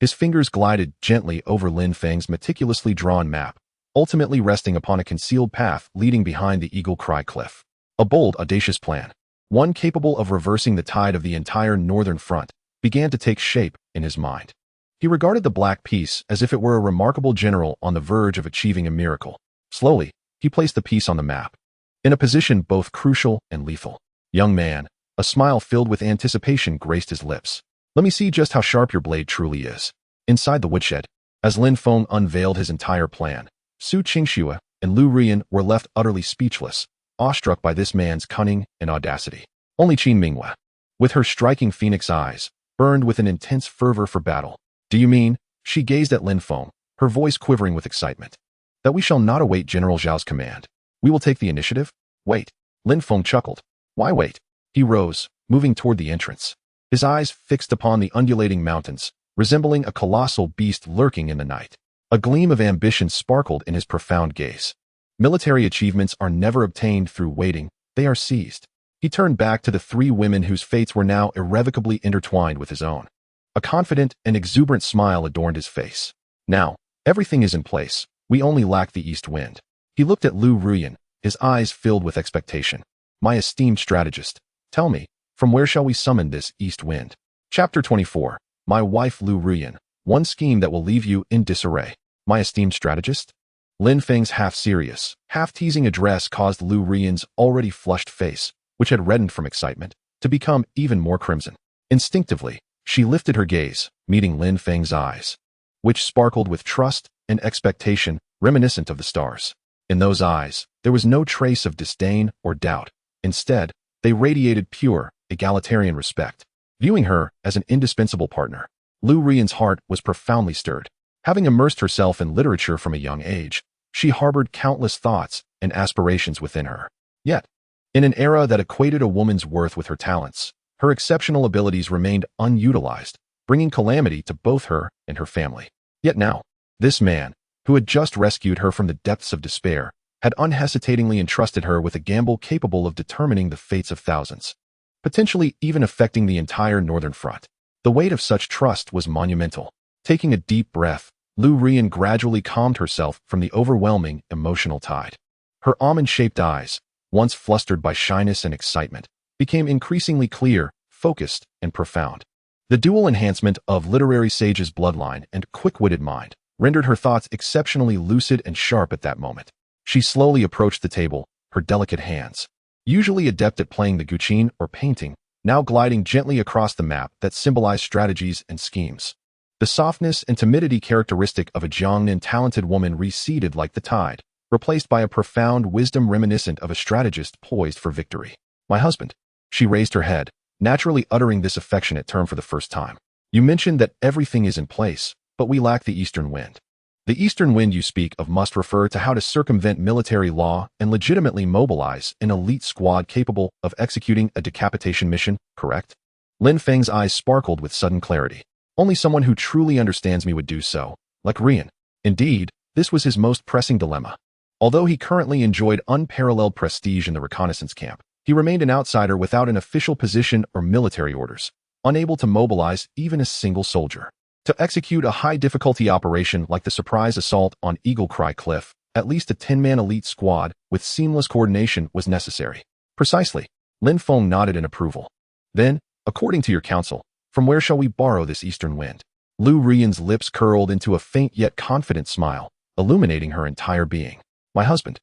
His fingers glided gently over Lin Feng's meticulously drawn map, ultimately resting upon a concealed path leading behind the Eagle Cry Cliff. A bold, audacious plan, one capable of reversing the tide of the entire northern front, began to take shape in his mind. He regarded the black piece as if it were a remarkable general on the verge of achieving a miracle. Slowly, he placed the piece on the map, in a position both crucial and lethal. Young man, a smile filled with anticipation graced his lips. Let me see just how sharp your blade truly is. Inside the woodshed, as Lin Feng unveiled his entire plan, Su Qingxue and Lu Rian were left utterly speechless, awestruck by this man's cunning and audacity. Only Qin Minghua, with her striking phoenix eyes, burned with an intense fervor for battle. Do you mean, she gazed at Lin Feng, her voice quivering with excitement, that we shall not await General Zhao's command? We will take the initiative? Wait. Lin Feng chuckled. Why wait? He rose, moving toward the entrance, his eyes fixed upon the undulating mountains, resembling a colossal beast lurking in the night. A gleam of ambition sparkled in his profound gaze. Military achievements are never obtained through waiting, they are seized. He turned back to the three women whose fates were now irrevocably intertwined with his own. A confident and exuberant smile adorned his face. Now, everything is in place, we only lack the east wind. He looked at Lu Ruyan, his eyes filled with expectation. My esteemed strategist, tell me, from where shall we summon this east wind? Chapter 24. My wife Lu Ruyan, one scheme that will leave you in disarray. My esteemed strategist? Lin Feng's half-serious, half-teasing address caused Lu Ruyan's already flushed face, which had reddened from excitement, to become even more crimson. Instinctively, she lifted her gaze, meeting Lin Feng's eyes, which sparkled with trust and expectation, reminiscent of the stars. In those eyes, there was no trace of disdain or doubt. Instead, they radiated pure, egalitarian respect. Viewing her as an indispensable partner, Lu Ruyan's heart was profoundly stirred. Having immersed herself in literature from a young age, she harbored countless thoughts and aspirations within her. Yet, in an era that equated a woman's worth with her talents, her exceptional abilities remained unutilized, bringing calamity to both her and her family. Yet now, this man, who had just rescued her from the depths of despair, had unhesitatingly entrusted her with a gamble capable of determining the fates of thousands, potentially even affecting the entire northern front. The weight of such trust was monumental. Taking a deep breath, Lu Ruyan gradually calmed herself from the overwhelming emotional tide. Her almond-shaped eyes, once flustered by shyness and excitement, became increasingly clear, focused, and profound. The dual enhancement of literary sage's bloodline and quick-witted mind rendered her thoughts exceptionally lucid and sharp at that moment. She slowly approached the table, her delicate hands, usually adept at playing the guqin or painting, now gliding gently across the map that symbolized strategies and schemes. The softness and timidity characteristic of a Jiangnan talented woman receded like the tide, replaced by a profound wisdom reminiscent of a strategist poised for victory. My husband. She raised her head, naturally uttering this affectionate term for the first time. You mentioned that everything is in place, but we lack the eastern wind. The eastern wind you speak of must refer to how to circumvent military law and legitimately mobilize an elite squad capable of executing a decapitation mission, correct? Lin Feng's eyes sparkled with sudden clarity. Only someone who truly understands me would do so, like Rian. Indeed, this was his most pressing dilemma. Although he currently enjoyed unparalleled prestige in the reconnaissance camp, he remained an outsider without an official position or military orders, unable to mobilize even a single soldier. To execute a high-difficulty operation like the surprise assault on Eagle Cry Cliff, at least a 10-man elite squad with seamless coordination was necessary. Precisely. Lin Feng nodded in approval. Then, according to your counsel, from where shall we borrow this eastern wind? Lu Ruyan's lips curled into a faint yet confident smile, illuminating her entire being. My husband.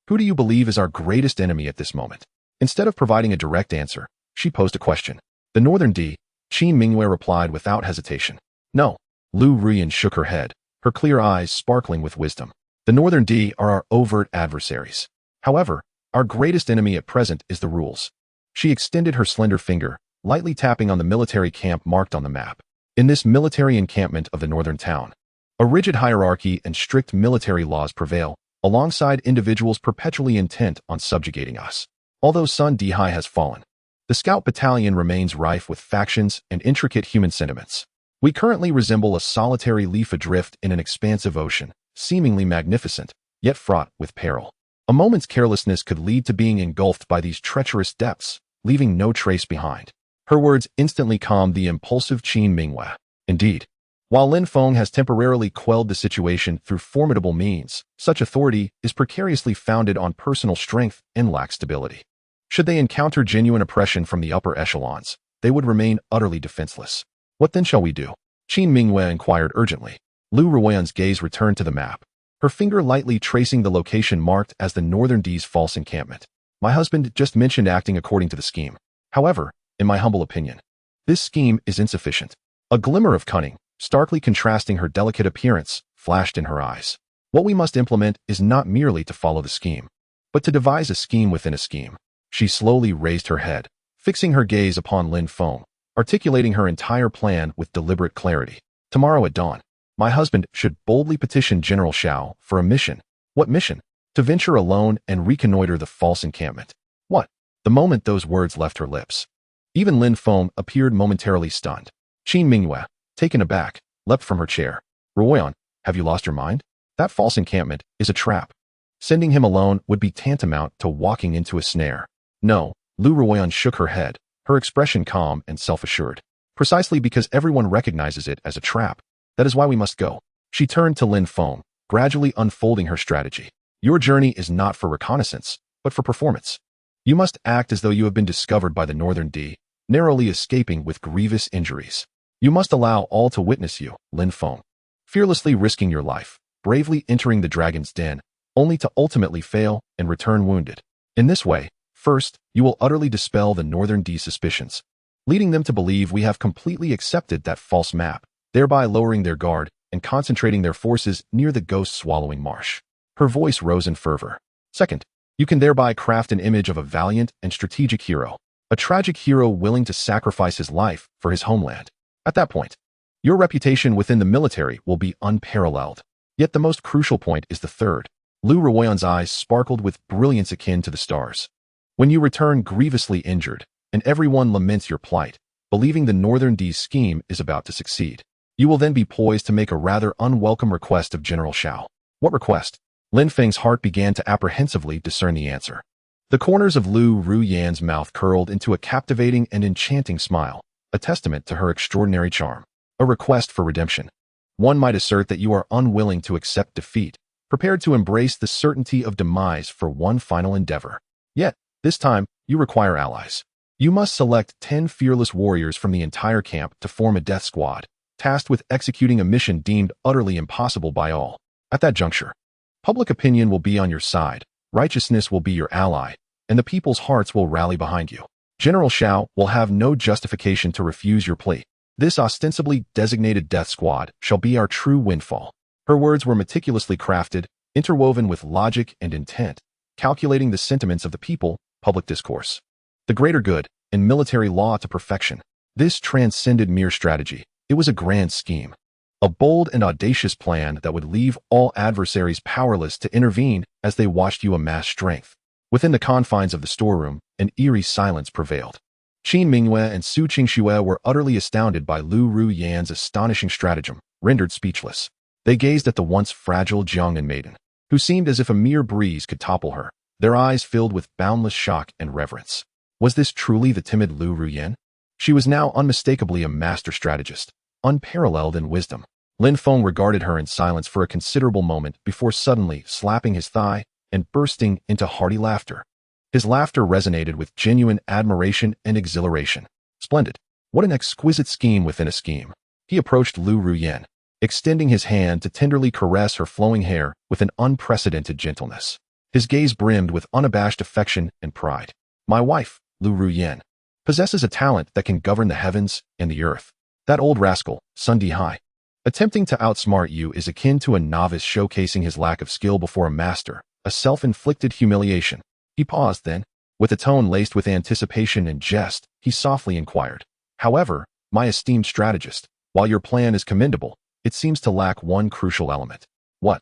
Who do you believe is our greatest enemy at this moment? Instead of providing a direct answer, she posed a question. The Northern D, Qin Minghua replied without hesitation. No. Lu Ruyan shook her head, her clear eyes sparkling with wisdom. The Northern D are our overt adversaries. However, our greatest enemy at present is the rules. She extended her slender finger, lightly tapping on the military camp marked on the map. In this military encampment of the northern town, a rigid hierarchy and strict military laws prevail, alongside individuals perpetually intent on subjugating us. Although Sun Dihai has fallen, the Scout Battalion remains rife with factions and intricate human sentiments. We currently resemble a solitary leaf adrift in an expansive ocean, seemingly magnificent, yet fraught with peril. A moment's carelessness could lead to being engulfed by these treacherous depths, leaving no trace behind. Her words instantly calmed the impulsive Qin Minghua. Indeed, while Lin Feng has temporarily quelled the situation through formidable means, such authority is precariously founded on personal strength and lacks stability. Should they encounter genuine oppression from the upper echelons, they would remain utterly defenseless. What then shall we do? Qin Minghua inquired urgently. Lu Ruoyan's gaze returned to the map, her finger lightly tracing the location marked as the Northern D's false encampment. My husband just mentioned acting according to the scheme. However, in my humble opinion, this scheme is insufficient. A glimmer of cunning, starkly contrasting her delicate appearance, flashed in her eyes. What we must implement is not merely to follow the scheme, but to devise a scheme within a scheme. She slowly raised her head, fixing her gaze upon Lin Feng, articulating her entire plan with deliberate clarity. Tomorrow at dawn, my husband should boldly petition General Shao for a mission. What mission? To venture alone and reconnoiter the false encampment. What? The moment those words left her lips, even Lin Feng appeared momentarily stunned. Qin Minghua, taken aback, leapt from her chair. Ruoyan, have you lost your mind? That false encampment is a trap. Sending him alone would be tantamount to walking into a snare. No, Lu Ruoyan shook her head, her expression calm and self-assured. Precisely because everyone recognizes it as a trap. That is why we must go. She turned to Lin Feng, gradually unfolding her strategy. Your journey is not for reconnaissance, but for performance. You must act as though you have been discovered by the Northern D, narrowly escaping with grievous injuries. You must allow all to witness you, Lin Feng, fearlessly risking your life, bravely entering the dragon's den, only to ultimately fail and return wounded. In this way, first, you will utterly dispel the Northern D's suspicions, leading them to believe we have completely accepted that false map, thereby lowering their guard and concentrating their forces near the ghost-swallowing marsh. Her voice rose in fervor. Second, you can thereby craft an image of a valiant and strategic hero, a tragic hero willing to sacrifice his life for his homeland. At that point, your reputation within the military will be unparalleled. Yet the most crucial point is the third. Lu Ruoyan's eyes sparkled with brilliance akin to the stars. When you return grievously injured, and everyone laments your plight, believing the Northern D's scheme is about to succeed, you will then be poised to make a rather unwelcome request of General Shao. What request? Lin Feng's heart began to apprehensively discern the answer. The corners of Lu Ruoyan's mouth curled into a captivating and enchanting smile, a testament to her extraordinary charm. A request for redemption. One might assert that you are unwilling to accept defeat, prepared to embrace the certainty of demise for one final endeavor. Yet, this time, you require allies. You must select 10 fearless warriors from the entire camp to form a death squad, tasked with executing a mission deemed utterly impossible by all. At that juncture, public opinion will be on your side, righteousness will be your ally, and the people's hearts will rally behind you. General Shao will have no justification to refuse your plea. This ostensibly designated death squad shall be our true windfall. Her words were meticulously crafted, interwoven with logic and intent, calculating the sentiments of the people, public discourse, the greater good, and military law to perfection. This transcended mere strategy. It was a grand scheme. A bold and audacious plan that would leave all adversaries powerless to intervene as they watched you amass strength. Within the confines of the storeroom, an eerie silence prevailed. Qin Minghua and Su Qingxue were utterly astounded by Lu Ruoyan's astonishing stratagem, rendered speechless. They gazed at the once fragile Jiangnan maiden, who seemed as if a mere breeze could topple her, their eyes filled with boundless shock and reverence. Was this truly the timid Lu Ruoyan? She was now unmistakably a master strategist, unparalleled in wisdom. Lin Feng regarded her in silence for a considerable moment before suddenly slapping his thigh and bursting into hearty laughter. His laughter resonated with genuine admiration and exhilaration. Splendid. What an exquisite scheme within a scheme. He approached Lu Ruoyan, extending his hand to tenderly caress her flowing hair with an unprecedented gentleness. His gaze brimmed with unabashed affection and pride. My wife, Lu Ruoyan, possesses a talent that can govern the heavens and the earth. That old rascal, Sun Dihai, attempting to outsmart you is akin to a novice showcasing his lack of skill before a master, a self-inflicted humiliation. He paused then, with a tone laced with anticipation and jest, he softly inquired. However, my esteemed strategist, while your plan is commendable, it seems to lack one crucial element. What?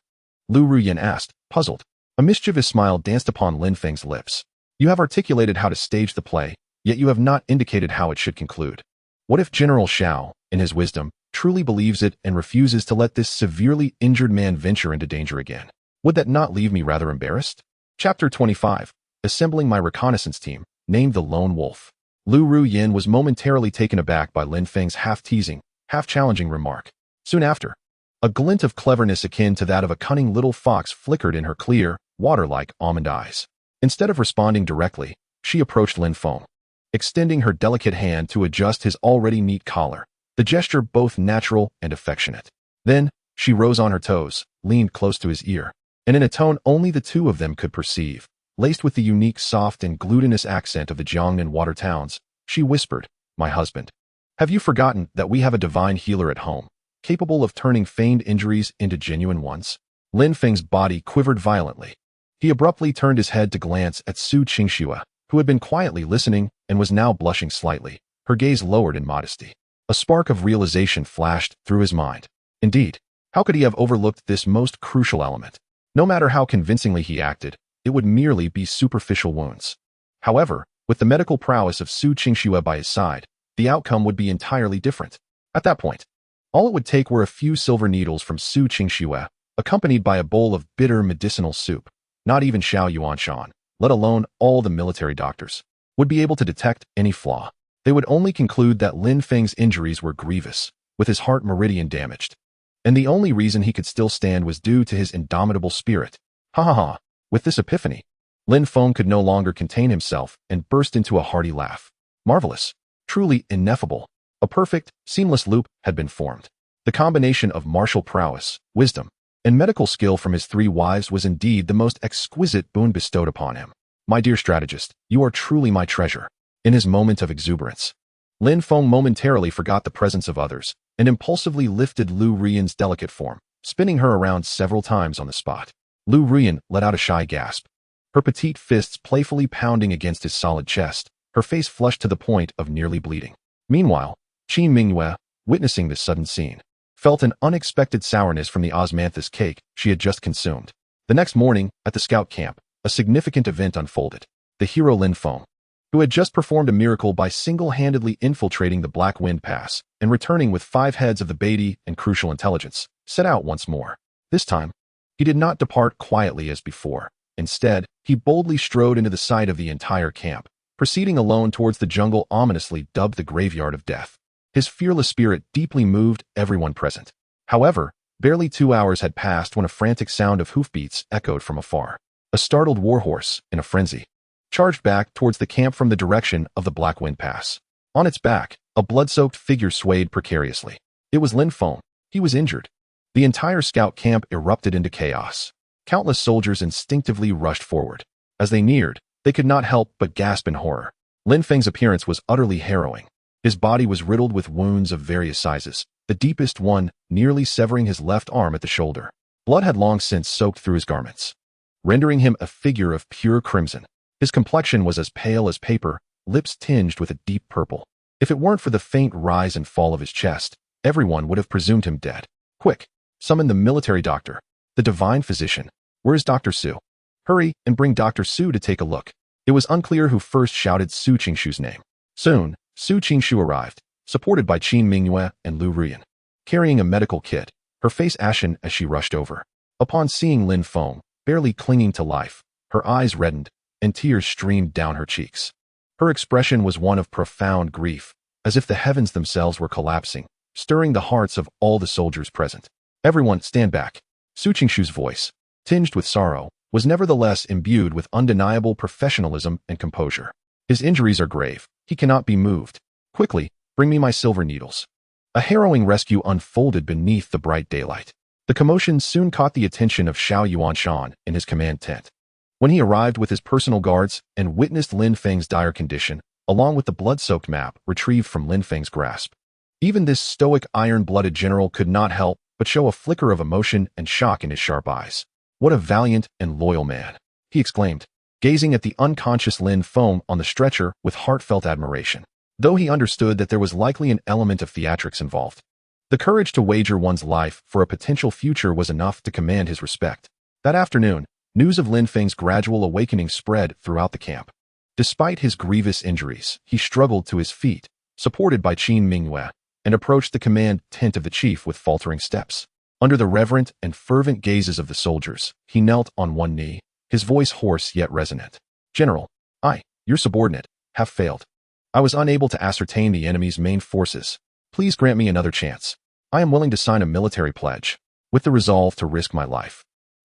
Lu Ruoyan asked, puzzled. A mischievous smile danced upon Lin Feng's lips. You have articulated how to stage the play, yet you have not indicated how it should conclude. What if General Xiao, in his wisdom, truly believes it and refuses to let this severely injured man venture into danger again? Would that not leave me rather embarrassed? Chapter 25. Assembling my reconnaissance team, named the Lone Wolf. Lu Ruyin was momentarily taken aback by Lin Feng's half-teasing, half-challenging remark. Soon after, a glint of cleverness akin to that of a cunning little fox flickered in her clear, water-like almond eyes. Instead of responding directly, she approached Lin Feng, extending her delicate hand to adjust his already neat collar, the gesture both natural and affectionate. Then, she rose on her toes, leaned close to his ear, and in a tone only the two of them could perceive, laced with the unique soft and glutinous accent of the Jiangnan water towns, she whispered, "My husband, have you forgotten that we have a divine healer at home, capable of turning feigned injuries into genuine ones?" Lin Feng's body quivered violently. He abruptly turned his head to glance at Su Qingxue, who had been quietly listening and was now blushing slightly, her gaze lowered in modesty. A spark of realization flashed through his mind. Indeed, how could he have overlooked this most crucial element? No matter how convincingly he acted, it would merely be superficial wounds. However, with the medical prowess of Su Qingxue by his side, the outcome would be entirely different. At that point, all it would take were a few silver needles from Su Qingxue, accompanied by a bowl of bitter medicinal soup. Not even Xiao Yuanshan, let alone all the military doctors, would be able to detect any flaw. They would only conclude that Lin Feng's injuries were grievous, with his heart meridian damaged. And the only reason he could still stand was due to his indomitable spirit. Ha ha ha. With this epiphany, Lin Feng could no longer contain himself and burst into a hearty laugh. Marvelous. Truly ineffable. A perfect, seamless loop had been formed. The combination of martial prowess, wisdom, and medical skill from his three wives was indeed the most exquisite boon bestowed upon him. My dear strategist, you are truly my treasure. In his moment of exuberance, Lin Feng momentarily forgot the presence of others and impulsively lifted Lu Ruyin's delicate form, spinning her around several times on the spot. Lu Ruyin let out a shy gasp, her petite fists playfully pounding against his solid chest, her face flushed to the point of nearly bleeding. Meanwhile, Qin Mingyue, witnessing this sudden scene, felt an unexpected sourness from the osmanthus cake she had just consumed. The next morning, at the scout camp, a significant event unfolded. The hero Lin Feng, who had just performed a miracle by single-handedly infiltrating the Black Wind Pass and returning with 5 heads of the Beatty and crucial intelligence, set out once more. This time, he did not depart quietly as before. Instead, he boldly strode into the sight of the entire camp, proceeding alone towards the jungle ominously dubbed the Graveyard of Death. His fearless spirit deeply moved everyone present. However, barely 2 hours had passed when a frantic sound of hoofbeats echoed from afar. A startled warhorse, in a frenzy, charged back towards the camp from the direction of the Black Wind Pass. On its back, a blood-soaked figure swayed precariously. It was Lin Feng. He was injured. The entire scout camp erupted into chaos. Countless soldiers instinctively rushed forward. As they neared, they could not help but gasp in horror. Lin Feng's appearance was utterly harrowing. His body was riddled with wounds of various sizes, the deepest one nearly severing his left arm at the shoulder. Blood had long since soaked through his garments, rendering him a figure of pure crimson. His complexion was as pale as paper, lips tinged with a deep purple. If it weren't for the faint rise and fall of his chest, everyone would have presumed him dead. Quick, summon the military doctor, the divine physician. Where is Dr. Su? Hurry and bring Dr. Su to take a look. It was unclear who first shouted Su Qingshu's name. Soon, Su Qingshu arrived, supported by Qin Mingyue and Lu Ruyin, carrying a medical kit, her face ashen as she rushed over. Upon seeing Lin Feng, barely clinging to life, her eyes reddened, and tears streamed down her cheeks. Her expression was one of profound grief, as if the heavens themselves were collapsing, stirring the hearts of all the soldiers present. Everyone, stand back. Su Qingshu's voice, tinged with sorrow, was nevertheless imbued with undeniable professionalism and composure. His injuries are grave. He cannot be moved. Quickly, bring me my silver needles. A harrowing rescue unfolded beneath the bright daylight. The commotion soon caught the attention of Xiao Yuanshan in his command tent. When he arrived with his personal guards and witnessed Lin Feng's dire condition, along with the blood-soaked map retrieved from Lin Feng's grasp, even this stoic iron-blooded general could not help but show a flicker of emotion and shock in his sharp eyes. What a valiant and loyal man, he exclaimed, gazing at the unconscious Lin Feng on the stretcher with heartfelt admiration. Though he understood that there was likely an element of theatrics involved, the courage to wager one's life for a potential future was enough to command his respect. That afternoon, news of Lin Feng's gradual awakening spread throughout the camp. Despite his grievous injuries, he struggled to his feet, supported by Qin Mingyue, and approached the command tent of the chief with faltering steps. Under the reverent and fervent gazes of the soldiers, he knelt on one knee, his voice hoarse yet resonant. General, I, your subordinate, have failed. I was unable to ascertain the enemy's main forces. Please grant me another chance. I am willing to sign a military pledge, with the resolve to risk my life.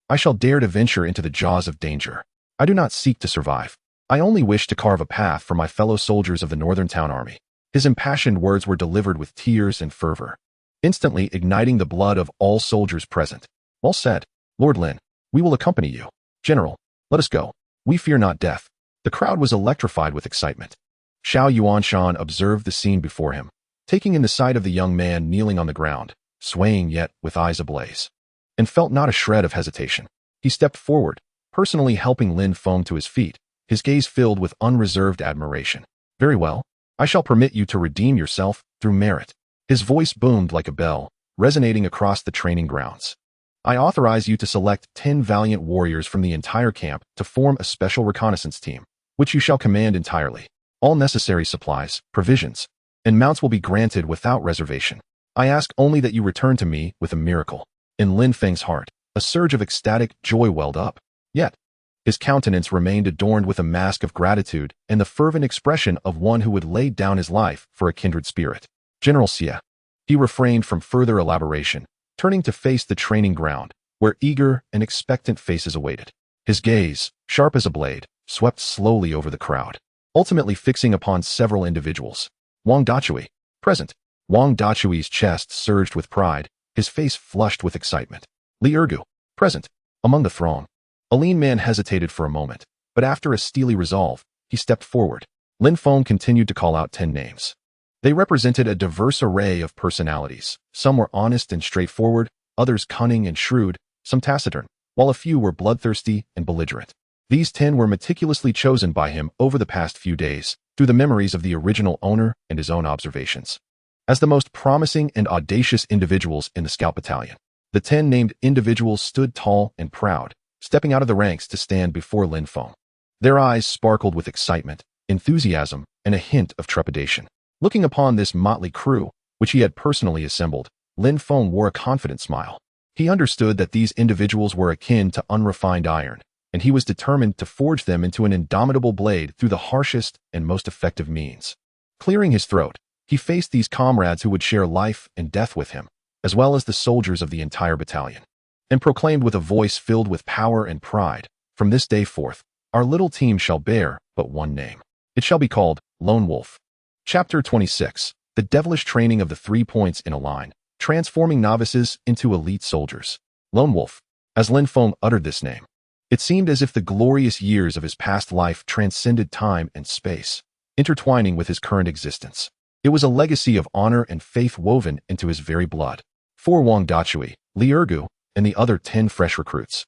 I shall dare to venture into the jaws of danger. I do not seek to survive. I only wish to carve a path for my fellow soldiers of the Northern Town Army. His impassioned words were delivered with tears and fervor, instantly igniting the blood of all soldiers present. Well said, Lord Lin. We will accompany you. General, let us go. We fear not death. The crowd was electrified with excitement. Xiao Yuanshan observed the scene before him, taking in the sight of the young man kneeling on the ground, swaying yet with eyes ablaze, and felt not a shred of hesitation. He stepped forward, personally helping Lin Feng to his feet, his gaze filled with unreserved admiration. Very well. I shall permit you to redeem yourself through merit. His voice boomed like a bell, resonating across the training grounds. I authorize you to select 10 valiant warriors from the entire camp to form a special reconnaissance team, which you shall command entirely. All necessary supplies, provisions, and mounts will be granted without reservation. I ask only that you return to me with a miracle. In Lin Feng's heart, a surge of ecstatic joy welled up. Yet, his countenance remained adorned with a mask of gratitude and the fervent expression of one who would lay down his life for a kindred spirit. General Xie. He refrained from further elaboration, turning to face the training ground, where eager and expectant faces awaited. His gaze, sharp as a blade, swept slowly over the crowd, ultimately fixing upon several individuals. Wang Dachui, present. Wang Dachui's chest surged with pride, his face flushed with excitement. Li Ergu, present. Among the throng, a lean man hesitated for a moment, but after a steely resolve, he stepped forward. Lin Feng continued to call out 10 names. They represented a diverse array of personalities. Some were honest and straightforward, others cunning and shrewd, some taciturn, while a few were bloodthirsty and belligerent. These 10 were meticulously chosen by him over the past few days, through the memories of the original owner and his own observations, as the most promising and audacious individuals in the scout battalion. The 10 named individuals stood tall and proud, stepping out of the ranks to stand before Lin Feng. Their eyes sparkled with excitement, enthusiasm, and a hint of trepidation. Looking upon this motley crew, which he had personally assembled, Lin Feng wore a confident smile. He understood that these individuals were akin to unrefined iron, and he was determined to forge them into an indomitable blade through the harshest and most effective means. Clearing his throat, he faced these comrades who would share life and death with him, as well as the soldiers of the entire battalion, and proclaimed with a voice filled with power and pride, "From this day forth, our little team shall bear but one name. It shall be called Lone Wolf." Chapter 26. The devilish training of the 3 points in a line, transforming novices into elite soldiers. Lone Wolf. As Lin Feng uttered this name, it seemed as if the glorious years of his past life transcended time and space, intertwining with his current existence. It was a legacy of honor and faith woven into his very blood. For Wang Dachui, Li Ergu, and the other 10 fresh recruits,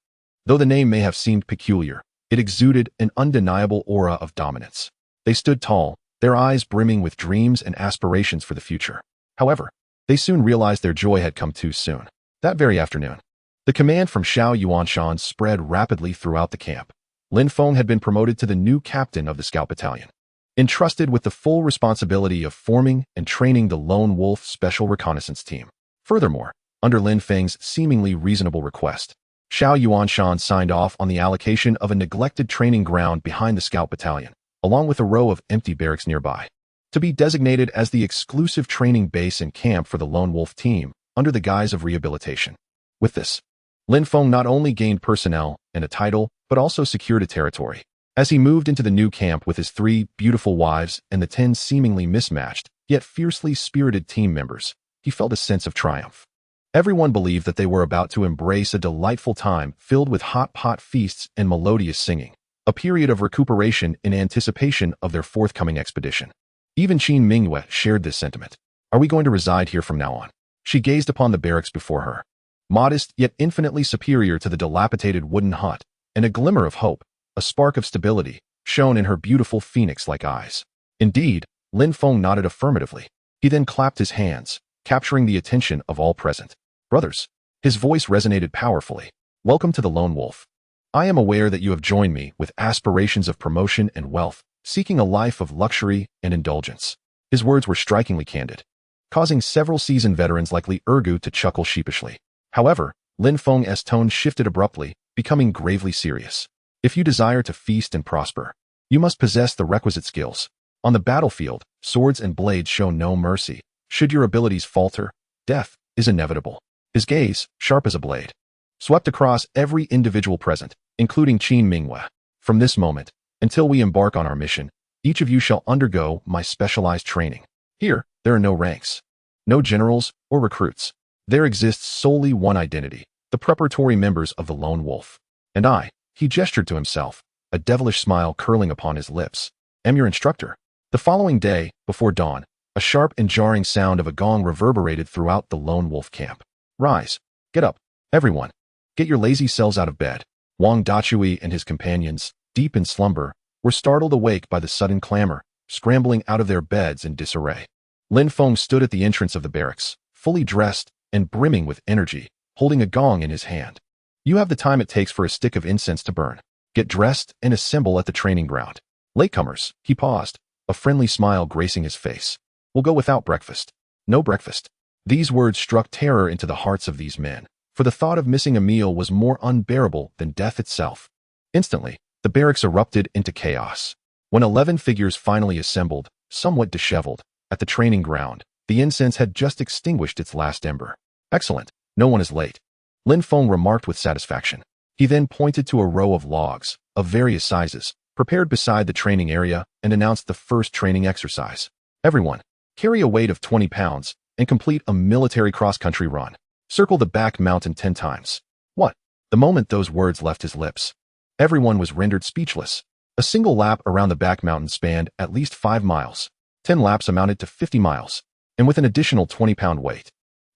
though the name may have seemed peculiar, it exuded an undeniable aura of dominance. They stood tall, their eyes brimming with dreams and aspirations for the future. However, they soon realized their joy had come too soon. That very afternoon, the command from Xiao Yuanshan spread rapidly throughout the camp. Lin Feng had been promoted to the new captain of the scout battalion, entrusted with the full responsibility of forming and training the Lone Wolf Special Reconnaissance Team. Furthermore, under Lin Feng's seemingly reasonable request, Xiao Yuanshan signed off on the allocation of a neglected training ground behind the scout battalion, along with a row of empty barracks nearby, to be designated as the exclusive training base and camp for the Lone Wolf team under the guise of rehabilitation. With this, Lin Feng not only gained personnel and a title, but also secured a territory. As he moved into the new camp with his 3 beautiful wives and the 10 seemingly mismatched, yet fiercely spirited team members, he felt a sense of triumph. Everyone believed that they were about to embrace a delightful time filled with hot pot feasts and melodious singing, a period of recuperation in anticipation of their forthcoming expedition. Even Qin Mingyue shared this sentiment. "Are we going to reside here from now on?" She gazed upon the barracks before her, modest yet infinitely superior to the dilapidated wooden hut, and a glimmer of hope, a spark of stability, shone in her beautiful phoenix-like eyes. Indeed, Lin Feng nodded affirmatively. He then clapped his hands, capturing the attention of all present. "Brothers," his voice resonated powerfully, "welcome to the Lone Wolf. I am aware that you have joined me with aspirations of promotion and wealth, seeking a life of luxury and indulgence. His words were strikingly candid, causing several seasoned veterans like Li Ergu to chuckle sheepishly. However, Lin Feng's tone shifted abruptly, becoming gravely serious. If you desire to feast and prosper, you must possess the requisite skills. On the battlefield, swords and blades show no mercy. Should your abilities falter, death is inevitable. His gaze, sharp as a blade, swept across every individual present, including Qin Mingyue. From this moment, until we embark on our mission, each of you shall undergo my specialized training. Here, there are no ranks, no generals or recruits. There exists solely one identity, the preparatory members of the Lone Wolf. And I, he gestured to himself, a devilish smile curling upon his lips, am your instructor. The following day, before dawn, a sharp and jarring sound of a gong reverberated throughout the Lone Wolf camp. Rise, get up, everyone. Get your lazy selves out of bed. Wang Dachui and his companions, deep in slumber, were startled awake by the sudden clamor, scrambling out of their beds in disarray. Lin Feng stood at the entrance of the barracks, fully dressed and brimming with energy, holding a gong in his hand. You have the time it takes for a stick of incense to burn. Get dressed and assemble at the training ground. Latecomers, he paused, a friendly smile gracing his face. We'll go without breakfast. No breakfast. These words struck terror into the hearts of these men, for the thought of missing a meal was more unbearable than death itself. Instantly, the barracks erupted into chaos. When 11 figures finally assembled, somewhat disheveled, at the training ground, the incense had just extinguished its last ember. Excellent, no one is late, Lin Feng remarked with satisfaction. He then pointed to a row of logs, of various sizes, prepared beside the training area and announced the first training exercise. Everyone, carry a weight of 20 pounds and complete a military cross-country run. Circle the back mountain 10 times. What? The moment those words left his lips, everyone was rendered speechless. A single lap around the back mountain spanned at least 5 miles. 10 laps amounted to 50 miles, and with an additional 20-pound weight.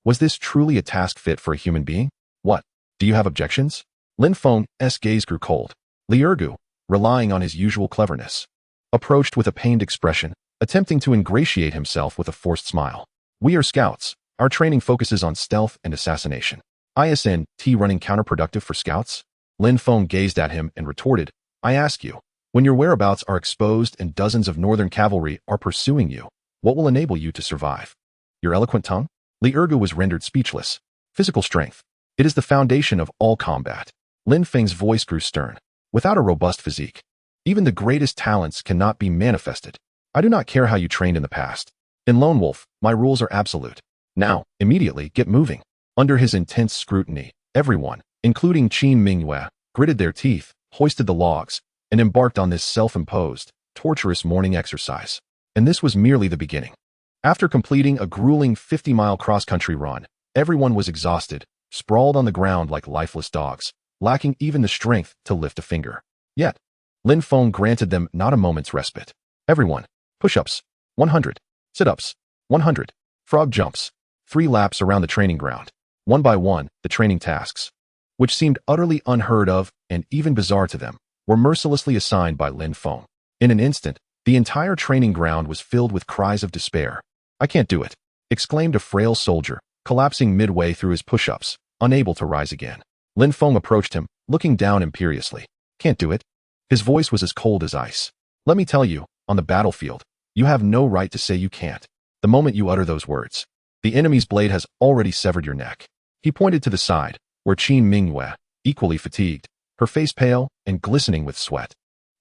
Was this truly a task fit for a human being? What? Do you have objections? Lin Feng's gaze grew cold. Li Ergu, relying on his usual cleverness, approached with a pained expression, attempting to ingratiate himself with a forced smile. We are scouts. Our training focuses on stealth and assassination. Isn't running counterproductive for scouts? Lin Feng gazed at him and retorted, I ask you, when your whereabouts are exposed and dozens of northern cavalry are pursuing you, what will enable you to survive? Your eloquent tongue? Li Ergu was rendered speechless. Physical strength. It is the foundation of all combat. Lin Feng's voice grew stern. Without a robust physique, even the greatest talents cannot be manifested. I do not care how you trained in the past. In Lone Wolf, my rules are absolute. Now, immediately, get moving. Under his intense scrutiny, everyone, including Qin Mingyue, gritted their teeth, hoisted the logs, and embarked on this self-imposed, torturous morning exercise. And this was merely the beginning. After completing a grueling 50-mile cross-country run, everyone was exhausted, sprawled on the ground like lifeless dogs, lacking even the strength to lift a finger. Yet, Lin Feng granted them not a moment's respite. Everyone, push-ups, 100, sit-ups, 100, frog jumps, 3 laps around the training ground. One by one, the training tasks, which seemed utterly unheard of and even bizarre to them, were mercilessly assigned by Lin Feng. In an instant, the entire training ground was filled with cries of despair. I can't do it, exclaimed a frail soldier, collapsing midway through his push-ups, unable to rise again. Lin Feng approached him, looking down imperiously. Can't do it? His voice was as cold as ice. Let me tell you, on the battlefield, you have no right to say you can't. The moment you utter those words, the enemy's blade has already severed your neck. He pointed to the side, where Qin Mingyue, equally fatigued, her face pale and glistening with sweat,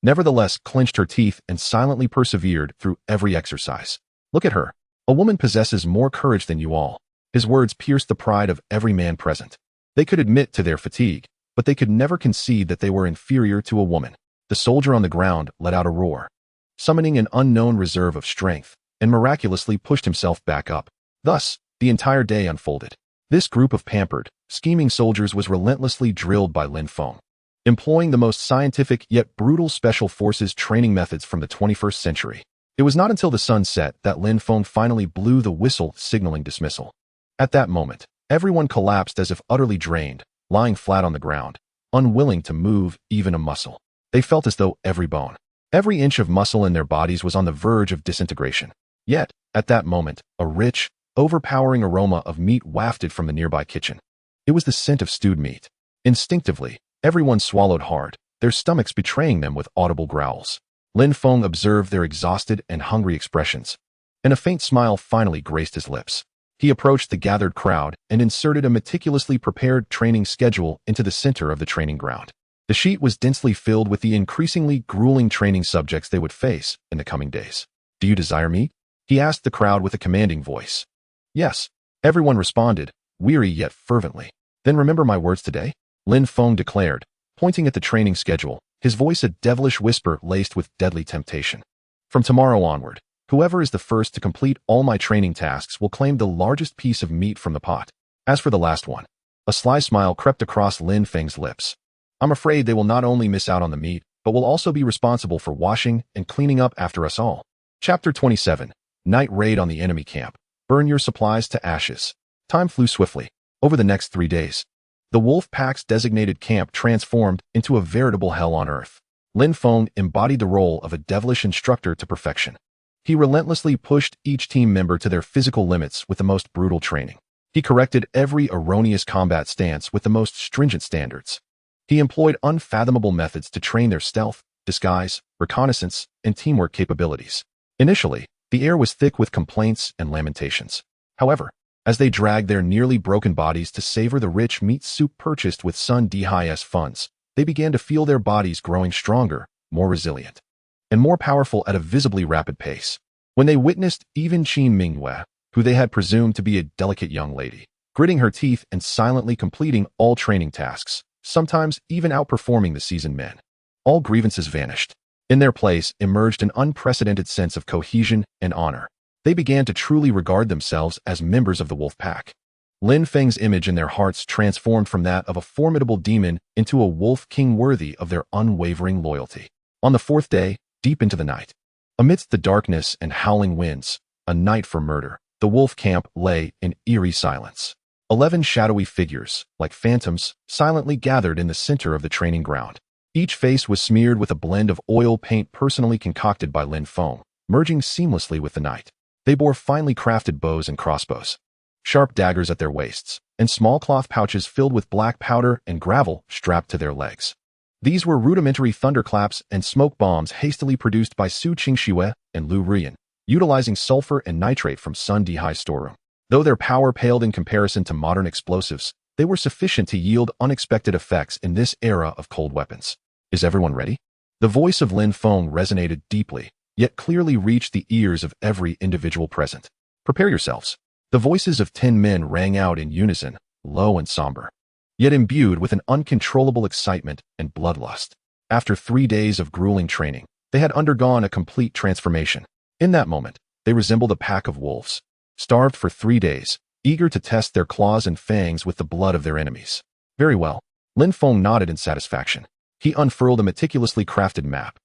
nevertheless clenched her teeth and silently persevered through every exercise. Look at her. A woman possesses more courage than you all. His words pierced the pride of every man present. They could admit to their fatigue, but they could never concede that they were inferior to a woman. The soldier on the ground let out a roar, summoning an unknown reserve of strength, and miraculously pushed himself back up. Thus, the entire day unfolded. This group of pampered, scheming soldiers was relentlessly drilled by Lin Feng, employing the most scientific yet brutal special forces training methods from the 21st century. It was not until the sun set that Lin Feng finally blew the whistle signaling dismissal. At that moment, everyone collapsed as if utterly drained, lying flat on the ground, unwilling to move even a muscle. They felt as though every bone, every inch of muscle in their bodies was on the verge of disintegration. Yet, at that moment, a rich, overpowering aroma of meat wafted from the nearby kitchen. It was the scent of stewed meat. Instinctively, everyone swallowed hard, their stomachs betraying them with audible growls. Lin Feng observed their exhausted and hungry expressions, and a faint smile finally graced his lips. He approached the gathered crowd and inserted a meticulously prepared training schedule into the center of the training ground. The sheet was densely filled with the increasingly grueling training subjects they would face in the coming days. "Do you desire meat?" he asked the crowd with a commanding voice. "Yes," everyone responded, weary yet fervently. "Then remember my words today," Lin Feng declared, pointing at the training schedule, his voice a devilish whisper laced with deadly temptation. "From tomorrow onward, whoever is the first to complete all my training tasks will claim the largest piece of meat from the pot. As for the last one," a sly smile crept across Lin Feng's lips. "I'm afraid they will not only miss out on the meat, but will also be responsible for washing and cleaning up after us all." Chapter 27. Night Raid on the Enemy Camp. Burn your supplies to ashes. Time flew swiftly. Over the next 3 days, the Wolf Pack's designated camp transformed into a veritable hell on earth. Lin Feng embodied the role of a devilish instructor to perfection. He relentlessly pushed each team member to their physical limits with the most brutal training. He corrected every erroneous combat stance with the most stringent standards. He employed unfathomable methods to train their stealth, disguise, reconnaissance, and teamwork capabilities. Initially, the air was thick with complaints and lamentations. However, as they dragged their nearly broken bodies to savor the rich meat soup purchased with Sun Dihai's funds, they began to feel their bodies growing stronger, more resilient, and more powerful at a visibly rapid pace. When they witnessed even Qin Mingyue, who they had presumed to be a delicate young lady, gritting her teeth and silently completing all training tasks, sometimes even outperforming the seasoned men, all grievances vanished. In their place emerged an unprecedented sense of cohesion and honor. They began to truly regard themselves as members of the Wolf Pack. Lin Feng's image in their hearts transformed from that of a formidable demon into a wolf king worthy of their unwavering loyalty. On the 4th day, deep into the night, amidst the darkness and howling winds, a night for murder, the wolf camp lay in eerie silence. 11 shadowy figures, like phantoms, silently gathered in the center of the training ground. Each face was smeared with a blend of oil paint personally concocted by Lin Feng, merging seamlessly with the night. They bore finely crafted bows and crossbows, sharp daggers at their waists, and small cloth pouches filled with black powder and gravel strapped to their legs. These were rudimentary thunderclaps and smoke bombs hastily produced by Su Qingxue and Lu Rian, utilizing sulfur and nitrate from Sun Dihai's storeroom. Though their power paled in comparison to modern explosives, they were sufficient to yield unexpected effects in this era of cold weapons. "Is everyone ready?" The voice of Lin Feng resonated deeply, yet clearly reached the ears of every individual present. "Prepare yourselves." The voices of 10 men rang out in unison, low and somber, yet imbued with an uncontrollable excitement and bloodlust. After 3 days of grueling training, they had undergone a complete transformation. In that moment, they resembled a pack of wolves, starved for 3 days, eager to test their claws and fangs with the blood of their enemies. "Very well." Lin Feng nodded in satisfaction. He unfurled a meticulously crafted map,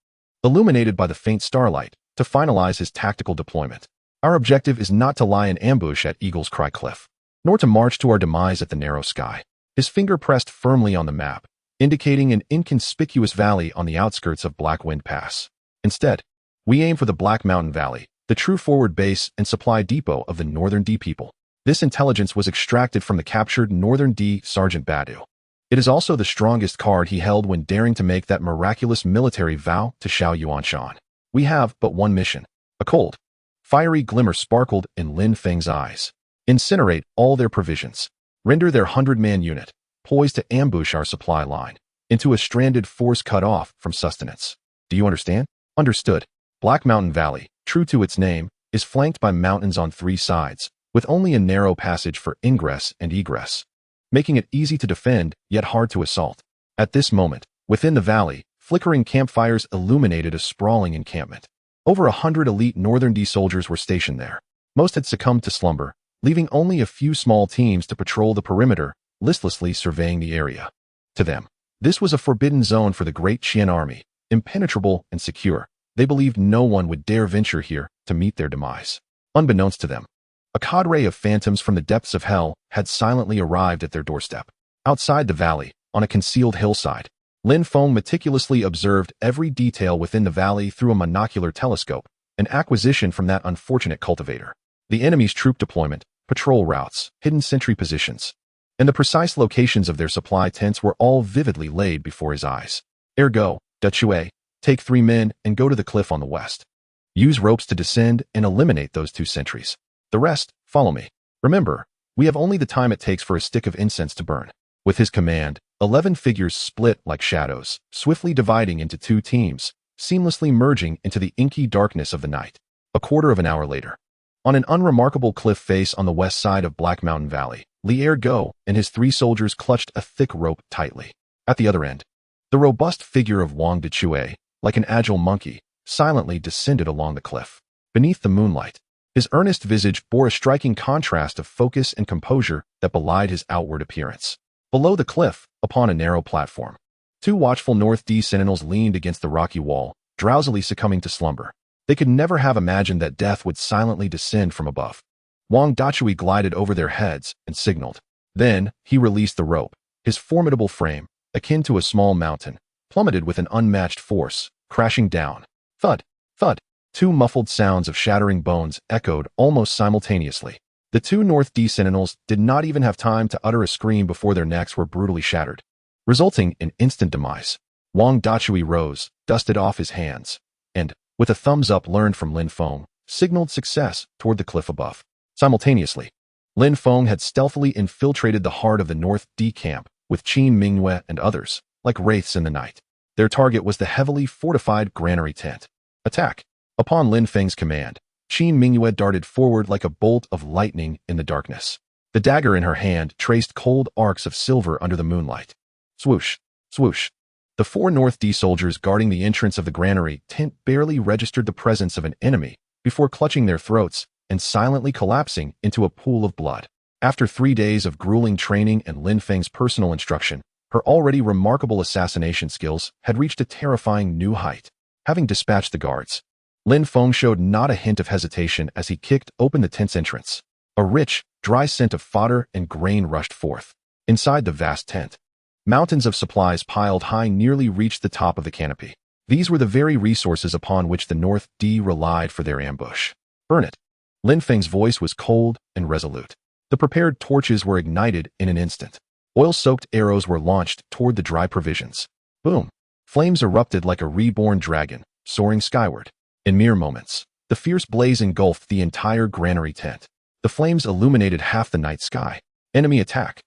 illuminated by the faint starlight, to finalize his tactical deployment. "Our objective is not to lie in ambush at Eagle's Cry Cliff, nor to march to our demise at the narrow sky." His finger pressed firmly on the map, indicating an inconspicuous valley on the outskirts of Black Wind Pass. "Instead, we aim for the Black Mountain Valley, the true forward base and supply depot of the Northern D people." This intelligence was extracted from the captured Northern D Sergeant Badu. It is also the strongest card he held when daring to make that miraculous military vow to Xiao Yuanshan. "We have but one mission." A cold, fiery glimmer sparkled in Lin Feng's eyes. "Incinerate all their provisions. Render their 100-man unit, poised to ambush our supply line, into a stranded force cut off from sustenance. Do you understand?" "Understood." Black Mountain Valley, true to its name, is flanked by mountains on 3 sides, with only a narrow passage for ingress and egress, making it easy to defend, yet hard to assault. At this moment, within the valley, flickering campfires illuminated a sprawling encampment. Over 100 elite Northern D soldiers were stationed there. Most had succumbed to slumber, leaving only a few small teams to patrol the perimeter, listlessly surveying the area. To them, this was a forbidden zone for the great Qian army, impenetrable and secure. They believed no one would dare venture here to meet their demise. Unbeknownst to them, a cadre of phantoms from the depths of hell had silently arrived at their doorstep. Outside the valley, on a concealed hillside, Lin Feng meticulously observed every detail within the valley through a monocular telescope, an acquisition from that unfortunate cultivator. The enemy's troop deployment, patrol routes, hidden sentry positions, and the precise locations of their supply tents were all vividly laid before his eyes. Ergo, Duchue, Take 3 men and go to the cliff on the west. Use ropes to descend and eliminate those 2 sentries. The rest, follow me. Remember, we have only the time it takes for a stick of incense to burn." With his command, 11 figures split like shadows, swiftly dividing into 2 teams, seamlessly merging into the inky darkness of the night. A quarter of an hour later, on an unremarkable cliff face on the west side of Black Mountain Valley, Lier Go and his 3 soldiers clutched a thick rope tightly. At the other end, the robust figure of Wang Dechue, like an agile monkey, silently descended along the cliff. Beneath the moonlight, his earnest visage bore a striking contrast of focus and composure that belied his outward appearance. Below the cliff, upon a narrow platform, 2 watchful North D sentinels leaned against the rocky wall, drowsily succumbing to slumber. They could never have imagined that death would silently descend from above. Wang Dachui glided over their heads and signaled. Then, he released the rope. His formidable frame, akin to a small mountain, plummeted with an unmatched force, crashing down. Thud, thud. 2 muffled sounds of shattering bones echoed almost simultaneously. The 2 North D sentinels did not even have time to utter a scream before their necks were brutally shattered, resulting in instant demise. Wang Dachui rose, dusted off his hands, and, with a thumbs-up learned from Lin Feng, signaled success toward the cliff above. Simultaneously, Lin Feng had stealthily infiltrated the heart of the North D camp with Qin Mingyue and others, like wraiths in the night. Their target was the heavily fortified granary tent. Attack! Upon Lin Feng's command, Qin Mingyue darted forward like a bolt of lightning in the darkness. The dagger in her hand traced cold arcs of silver under the moonlight. Swoosh! Swoosh! The 4 North D soldiers guarding the entrance of the granary tent barely registered the presence of an enemy before clutching their throats and silently collapsing into a pool of blood. After 3 days of grueling training and Lin Feng's personal instruction, her already remarkable assassination skills had reached a terrifying new height. Having dispatched the guards, Lin Feng showed not a hint of hesitation as he kicked open the tent's entrance. A rich, dry scent of fodder and grain rushed forth. Inside the vast tent, mountains of supplies piled high nearly reached the top of the canopy. These were the very resources upon which the North D relied for their ambush. Burn it! Lin Feng's voice was cold and resolute. The prepared torches were ignited in an instant. Oil-soaked arrows were launched toward the dry provisions. Boom! Flames erupted like a reborn dragon, soaring skyward. In mere moments, the fierce blaze engulfed the entire granary tent. The flames illuminated half the night sky. Enemy attack!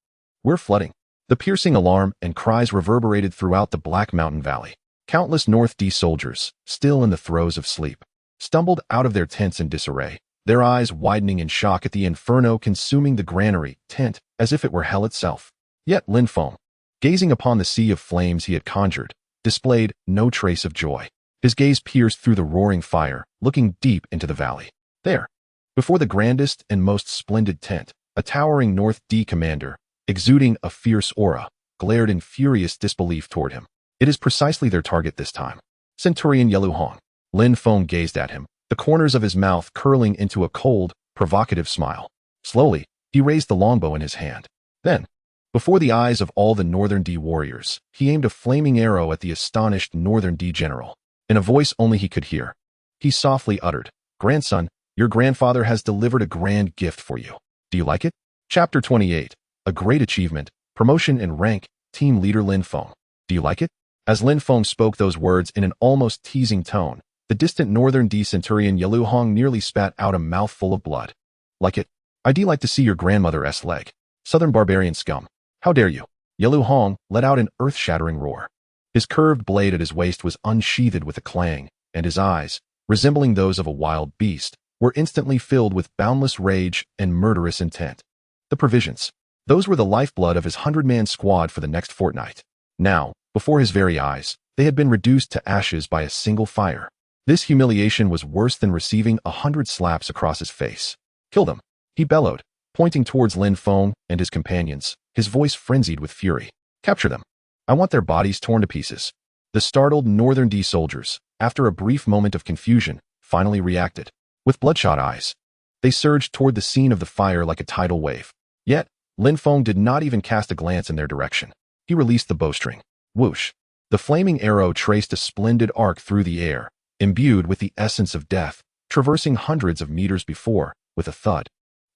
We're flooding! The piercing alarm and cries reverberated throughout the Black Mountain Valley. Countless North D soldiers, still in the throes of sleep, stumbled out of their tents in disarray, their eyes widening in shock at the inferno consuming the granary tent as if it were hell itself. Yet Lin Feng, gazing upon the sea of flames he had conjured, displayed no trace of joy. His gaze pierced through the roaring fire, looking deep into the valley. There, before the grandest and most splendid tent, a towering North D commander, exuding a fierce aura, glared in furious disbelief toward him. It is precisely their target this time. Centurion Yeluhong. Lin Feng gazed at him, the corners of his mouth curling into a cold, provocative smile. Slowly, he raised the longbow in his hand. Then, before the eyes of all the Northern D warriors, he aimed a flaming arrow at the astonished Northern D general. In a voice only he could hear, he softly uttered, "Grandson, your grandfather has delivered a grand gift for you. Do you like it?" Chapter 28. A great achievement, promotion in rank, team leader Lin Feng. Do you like it? As Lin Feng spoke those words in an almost teasing tone, the distant Northern D centurion Yeluhong nearly spat out a mouthful of blood. Like it? I'd like to see your grandmother's leg. Southern barbarian scum. How dare you? Yeluhong let out an earth-shattering roar. His curved blade at his waist was unsheathed with a clang, and his eyes, resembling those of a wild beast, were instantly filled with boundless rage and murderous intent. The provisions. Those were the lifeblood of his 100-man squad for the next fortnight. Now, before his very eyes, they had been reduced to ashes by a single fire. This humiliation was worse than receiving 100 slaps across his face. Kill them, he bellowed, pointing towards Lin Feng and his companions, his voice frenzied with fury. Capture them. I want their bodies torn to pieces. The startled Northern D soldiers, after a brief moment of confusion, finally reacted. With bloodshot eyes, they surged toward the scene of the fire like a tidal wave. Yet, Lin Feng did not even cast a glance in their direction. He released the bowstring. Whoosh! The flaming arrow traced a splendid arc through the air, imbued with the essence of death, traversing hundreds of meters before, with a thud.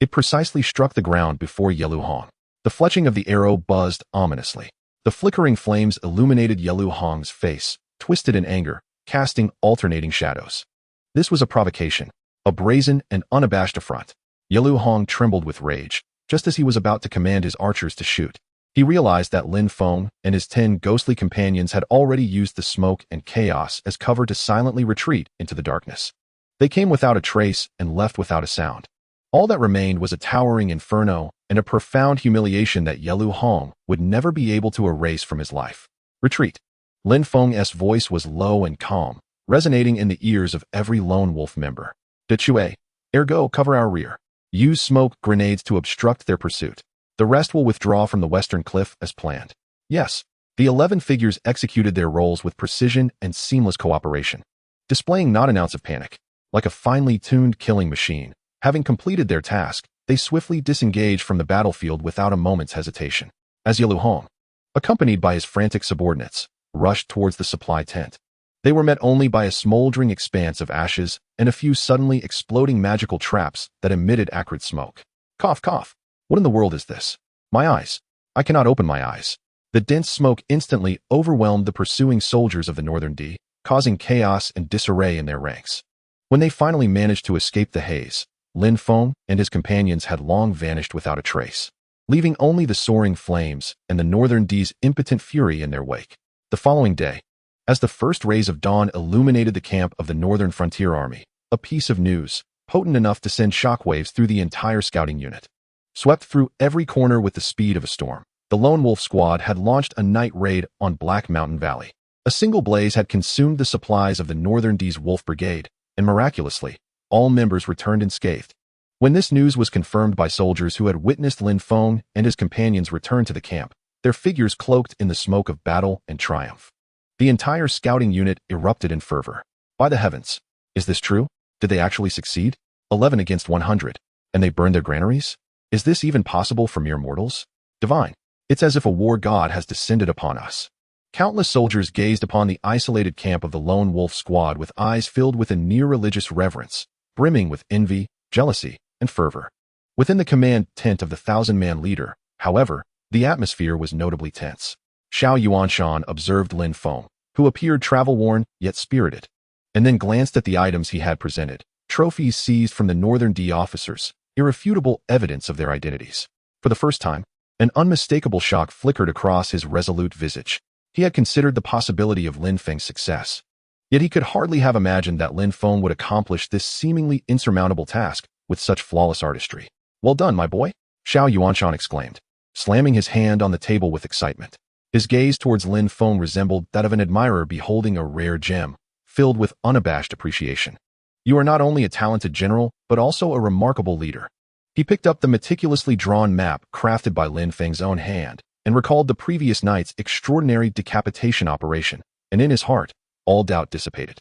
It precisely struck the ground before Yeluhong. The fletching of the arrow buzzed ominously. The flickering flames illuminated Yeluhong's face, twisted in anger, casting alternating shadows. This was a provocation, a brazen and unabashed affront. Yalu Hong trembled with rage, just as he was about to command his archers to shoot. He realized that Lin Feng and his 10 ghostly companions had already used the smoke and chaos as cover to silently retreat into the darkness. They came without a trace and left without a sound. All that remained was a towering inferno and a profound humiliation that Yalu Hong would never be able to erase from his life. Retreat. Lin Feng's voice was low and calm, resonating in the ears of every lone wolf member. De Chue, ergo cover our rear. Use smoke grenades to obstruct their pursuit. The rest will withdraw from the western cliff as planned. Yes, the 11 figures executed their roles with precision and seamless cooperation, displaying not an ounce of panic. Like a finely tuned killing machine, having completed their task, they swiftly disengaged from the battlefield without a moment's hesitation. As Yalu Hong, accompanied by his frantic subordinates, rushed towards the supply tent, they were met only by a smoldering expanse of ashes and a few suddenly exploding magical traps that emitted acrid smoke. Cough, cough. What in the world is this? My eyes. I cannot open my eyes. The dense smoke instantly overwhelmed the pursuing soldiers of the Northern D, causing chaos and disarray in their ranks. When they finally managed to escape the haze, Lin Feng and his companions had long vanished without a trace, leaving only the soaring flames and the Northern D's impotent fury in their wake. The following day, as the first rays of dawn illuminated the camp of the Northern Frontier Army, a piece of news, potent enough to send shockwaves through the entire scouting unit, swept through every corner with the speed of a storm. The Lone Wolf Squad had launched a night raid on Black Mountain Valley. A single blaze had consumed the supplies of the Northern D's Wolf Brigade, and miraculously, all members returned unscathed. When this news was confirmed by soldiers who had witnessed Lin Feng and his companions return to the camp, their figures cloaked in the smoke of battle and triumph. The entire scouting unit erupted in fervor. By the heavens, is this true? Did they actually succeed? 11 against 100, and they burned their granaries? Is this even possible for mere mortals? Divine. It's as if a war god has descended upon us. Countless soldiers gazed upon the isolated camp of the Lone Wolf Squad with eyes filled with a near-religious reverence, brimming with envy, jealousy, and fervor. Within the command tent of the 1,000-man leader, however, the atmosphere was notably tense. Xiao Yuanshan observed Lin Feng, who appeared travel-worn yet spirited, and then glanced at the items he had presented, trophies seized from the Northern D officers, irrefutable evidence of their identities. For the first time, an unmistakable shock flickered across his resolute visage. He had considered the possibility of Lin Feng's success, yet he could hardly have imagined that Lin Feng would accomplish this seemingly insurmountable task with such flawless artistry. Well done, my boy, Xiao Yuanshan exclaimed, slamming his hand on the table with excitement. His gaze towards Lin Feng resembled that of an admirer beholding a rare gem, filled with unabashed appreciation. You are not only a talented general, but also a remarkable leader. He picked up the meticulously drawn map crafted by Lin Feng's own hand and recalled the previous night's extraordinary decapitation operation, and in his heart, all doubt dissipated.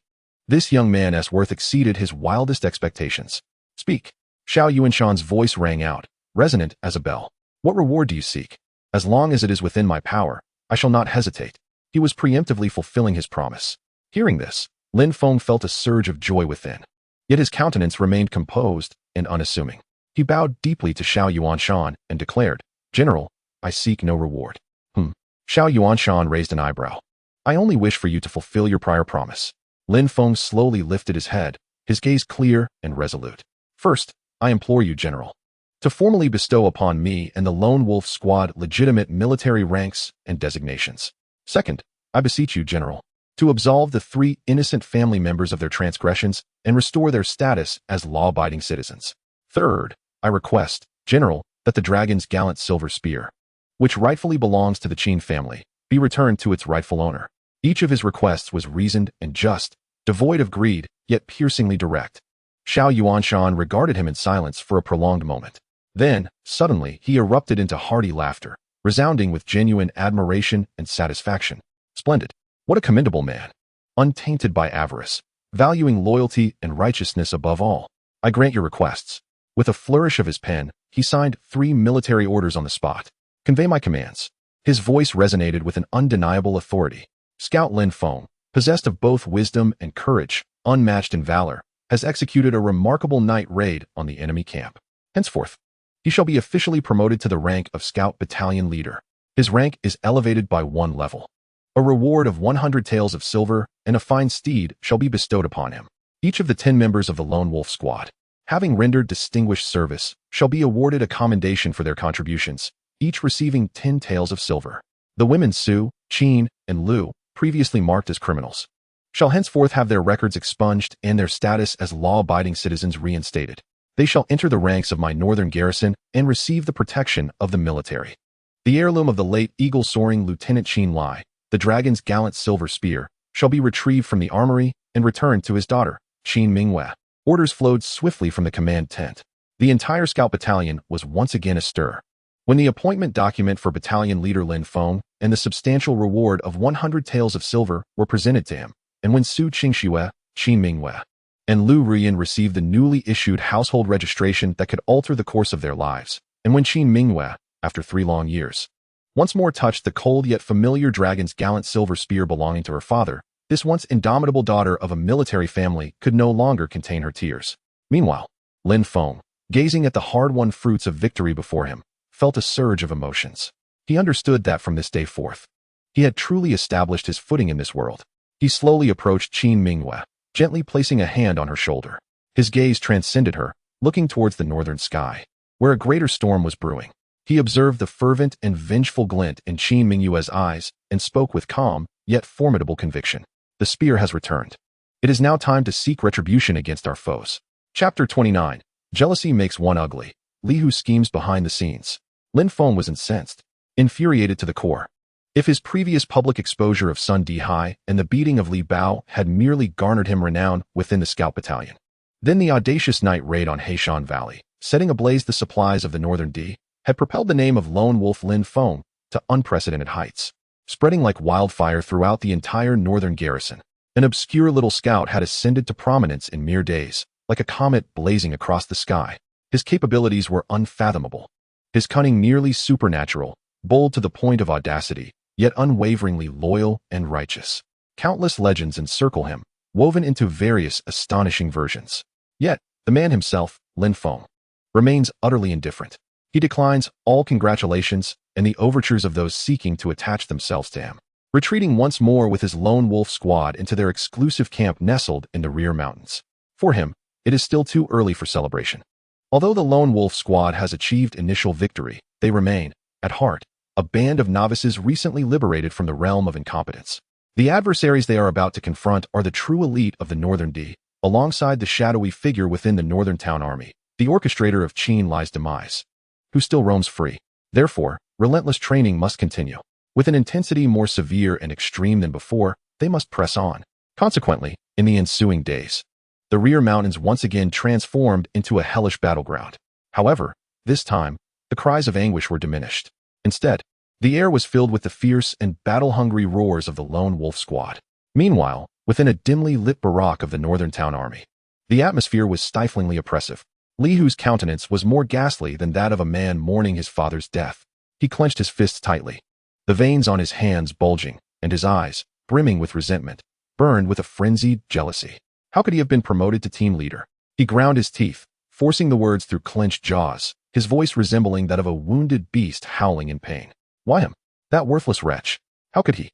This young man's worth exceeded his wildest expectations. Speak. Xiao Yuanshan's voice rang out, resonant as a bell. What reward do you seek? As long as it is within my power, I shall not hesitate. He was preemptively fulfilling his promise. Hearing this, Lin Feng felt a surge of joy within. Yet his countenance remained composed and unassuming. He bowed deeply to Xiao Yuanshan and declared, General, I seek no reward. Xiao Yuanshan raised an eyebrow. I only wish for you to fulfill your prior promise. Lin Feng slowly lifted his head, his gaze clear and resolute. First, I implore you, General, to formally bestow upon me and the Lone Wolf Squad legitimate military ranks and designations. Second, I beseech you, General, to absolve the 3 innocent family members of their transgressions and restore their status as law-abiding citizens. Third, I request, General, that the dragon's gallant silver spear, which rightfully belongs to the Qin family, be returned to its rightful owner. Each of his requests was reasoned and just, devoid of greed, yet piercingly direct. Xiao Yuanshan regarded him in silence for a prolonged moment. Then, suddenly, he erupted into hearty laughter, resounding with genuine admiration and satisfaction. Splendid. What a commendable man. Untainted by avarice, valuing loyalty and righteousness above all. I grant your requests. With a flourish of his pen, he signed 3 military orders on the spot. Convey my commands. His voice resonated with an undeniable authority. Scout Lin Feng, possessed of both wisdom and courage, unmatched in valor, has executed a remarkable night raid on the enemy camp. Henceforth, he shall be officially promoted to the rank of Scout Battalion Leader. His rank is elevated by 1 level. A reward of 100 taels of silver and a fine steed shall be bestowed upon him. Each of the 10 members of the Lone Wolf Squad, having rendered distinguished service, shall be awarded a commendation for their contributions, each receiving 10 taels of silver. The women Sue, Chin, and Lu, previously marked as criminals, shall henceforth have their records expunged and their status as law-abiding citizens reinstated. They shall enter the ranks of my northern garrison and receive the protection of the military. The heirloom of the late eagle-soaring Lieutenant Chin Lai, the dragon's gallant silver spear, shall be retrieved from the armory and returned to his daughter, Qin Mingwei. Orders flowed swiftly from the command tent. The entire scout battalion was once again astir. When the appointment document for battalion leader Lin Feng and the substantial reward of 100 taels of silver were presented to him, and when Su Qingxue, Qin Mingwei, and Lu Rian received the newly issued household registration that could alter the course of their lives, and when Qin Mingwei, after 3 long years, once more touched the cold yet familiar dragon's gallant silver spear belonging to her father, this once indomitable daughter of a military family could no longer contain her tears. Meanwhile, Lin Feng, gazing at the hard-won fruits of victory before him, felt a surge of emotions. He understood that from this day forth, he had truly established his footing in this world. He slowly approached Qin Mingwei, gently placing a hand on her shoulder. His gaze transcended her, looking towards the northern sky, where a greater storm was brewing. He observed the fervent and vengeful glint in Qin Mingwei's eyes and spoke with calm, yet formidable conviction. The spear has returned. It is now time to seek retribution against our foes. Chapter 29. Jealousy makes one ugly. Li Hu schemes behind the scenes. Lin Feng was incensed, infuriated to the core. If his previous public exposure of Sun Dihai and the beating of Li Bao had merely garnered him renown within the scout battalion, then the audacious night raid on Heishan Valley, setting ablaze the supplies of the Northern D, had propelled the name of Lone Wolf Lin Feng to unprecedented heights. Spreading like wildfire throughout the entire northern garrison, an obscure little scout had ascended to prominence in mere days, like a comet blazing across the sky. His capabilities were unfathomable, his cunning nearly supernatural, bold to the point of audacity, yet unwaveringly loyal and righteous. Countless legends encircle him, woven into various astonishing versions. Yet, the man himself, Lin Feng, remains utterly indifferent. He declines all congratulations and the overtures of those seeking to attach themselves to him, retreating once more with his lone wolf squad into their exclusive camp nestled in the rear mountains. For him, it is still too early for celebration. Although the lone wolf squad has achieved initial victory, they remain, at heart, a band of novices recently liberated from the realm of incompetence. The adversaries they are about to confront are the true elite of the Northern D, alongside the shadowy figure within the Northern Town Army, the orchestrator of Qin Lai's demise, who still roams free. Therefore, relentless training must continue. With an intensity more severe and extreme than before, they must press on. Consequently, in the ensuing days, the rear mountains once again transformed into a hellish battleground. However, this time, the cries of anguish were diminished. Instead, the air was filled with the fierce and battle-hungry roars of the lone wolf squad. Meanwhile, within a dimly lit barack of the Northern Town Army, the atmosphere was stiflingly oppressive. Li Hu's countenance was more ghastly than that of a man mourning his father's death. He clenched his fists tightly, the veins on his hands bulging, and his eyes, brimming with resentment, burned with a frenzied jealousy. How could he have been promoted to team leader? He ground his teeth, forcing the words through clenched jaws, his voice resembling that of a wounded beast howling in pain. Why him? That worthless wretch. How could he?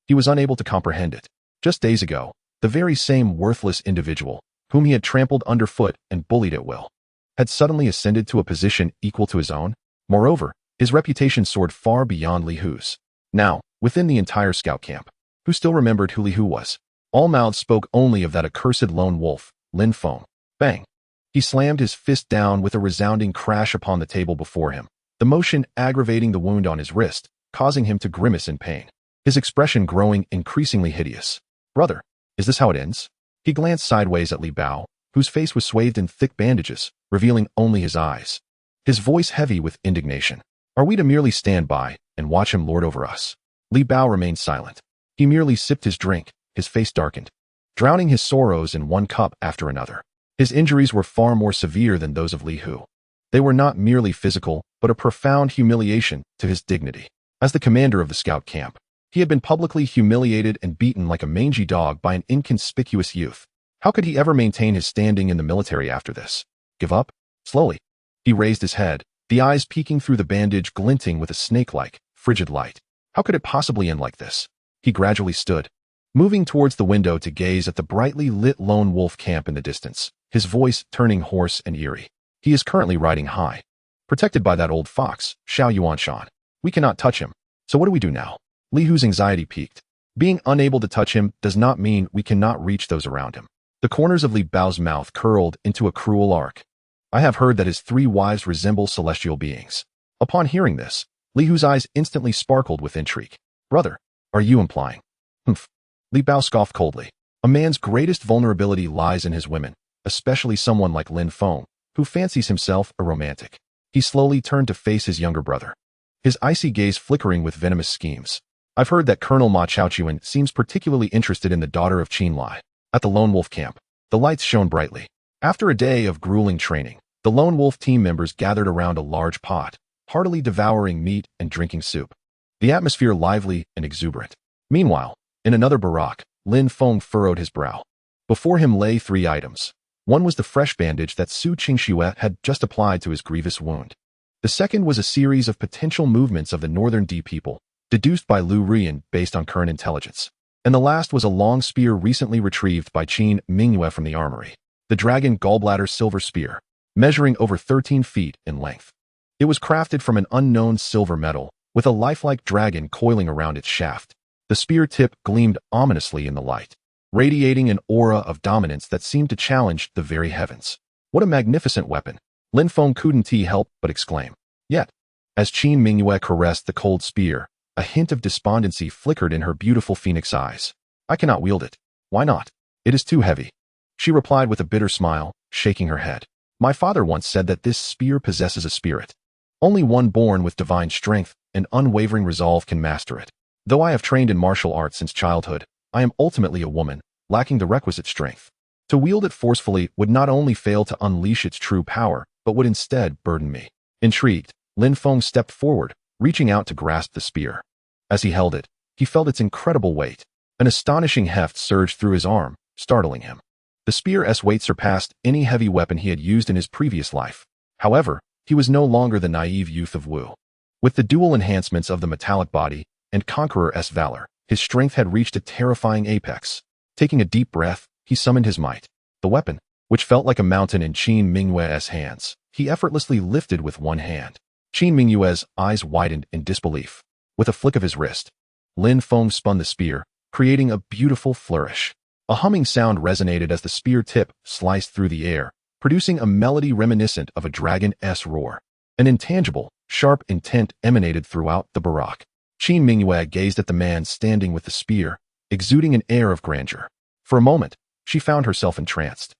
He was unable to comprehend it. Just days ago, the very same worthless individual, whom he had trampled underfoot and bullied at will, had suddenly ascended to a position equal to his own. Moreover, his reputation soared far beyond Li Hu's. Now, within the entire scout camp, who still remembered who Li Hu was, all mouths spoke only of that accursed lone wolf, Lin Feng. Bang! He slammed his fist down with a resounding crash upon the table before him, the motion aggravating the wound on his wrist, causing him to grimace in pain, his expression growing increasingly hideous. Brother, is this how it ends? He glanced sideways at Li Bao, whose face was swathed in thick bandages, revealing only his eyes, his voice heavy with indignation. Are we to merely stand by and watch him lord over us? Li Bao remained silent. He merely sipped his drink, his face darkened, drowning his sorrows in one cup after another. His injuries were far more severe than those of Li Hu. They were not merely physical, but a profound humiliation to his dignity. As the commander of the scout camp, he had been publicly humiliated and beaten like a mangy dog by an inconspicuous youth. How could he ever maintain his standing in the military after this? Give up? Slowly. He raised his head, the eyes peeking through the bandage glinting with a snake-like, frigid light. How could it possibly end like this? He gradually stood, moving towards the window to gaze at the brightly lit lone wolf camp in the distance, his voice turning hoarse and eerie. He is currently riding high, protected by that old fox, Xiao Yuanshan. We cannot touch him. So what do we do now? Li Hu's anxiety peaked. Being unable to touch him does not mean we cannot reach those around him. The corners of Li Bao's mouth curled into a cruel arc. I have heard that his 3 wives resemble celestial beings. Upon hearing this, Li Hu's eyes instantly sparkled with intrigue. Brother, are you implying? Humph. Li Bao scoffed coldly. A man's greatest vulnerability lies in his women, especially someone like Lin Feng, who fancies himself a romantic. He slowly turned to face his younger brother, his icy gaze flickering with venomous schemes. I've heard that Colonel Ma Chaochuan seems particularly interested in the daughter of Qin Lai. At the Lone Wolf camp, the lights shone brightly. After a day of grueling training, the Lone Wolf team members gathered around a large pot, heartily devouring meat and drinking soup. The atmosphere lively and exuberant. Meanwhile, in another barack, Lin Feng furrowed his brow. Before him lay 3 items. One was the fresh bandage that Su Qingxue had just applied to his grievous wound. The second was a series of potential movements of the Northern D people, deduced by Lu Rian based on current intelligence. And the last was a long spear recently retrieved by Qin Mingyue from the armory. The dragon gallbladder silver spear, measuring over 13 feet in length. It was crafted from an unknown silver metal, with a lifelike dragon coiling around its shaft. The spear tip gleamed ominously in the light, radiating an aura of dominance that seemed to challenge the very heavens. What a magnificent weapon! Lin Feng couldn't help but exclaim. Yet, as Qin Mingyue caressed the cold spear, a hint of despondency flickered in her beautiful phoenix eyes. I cannot wield it. Why not? It is too heavy. She replied with a bitter smile, shaking her head. My father once said that this spear possesses a spirit. Only one born with divine strength and unwavering resolve can master it. Though I have trained in martial arts since childhood, I am ultimately a woman, lacking the requisite strength. To wield it forcefully would not only fail to unleash its true power, but would instead burden me. Intrigued, Lin Feng stepped forward, reaching out to grasp the spear. As he held it, he felt its incredible weight. An astonishing heft surged through his arm, startling him. The spear's weight surpassed any heavy weapon he had used in his previous life. However, he was no longer the naive youth of Wu. With the dual enhancements of the metallic body and Conqueror's valor, his strength had reached a terrifying apex. Taking a deep breath, he summoned his might. The weapon, which felt like a mountain in Qin Mingyue's hands, he effortlessly lifted with one hand. Qin Mingyue's eyes widened in disbelief. With a flick of his wrist, Lin Feng spun the spear, creating a beautiful flourish. A humming sound resonated as the spear tip sliced through the air, producing a melody reminiscent of a dragon's roar. An intangible, sharp intent emanated throughout the barack. Qin Mingyue gazed at the man standing with the spear, exuding an air of grandeur. For a moment, she found herself entranced,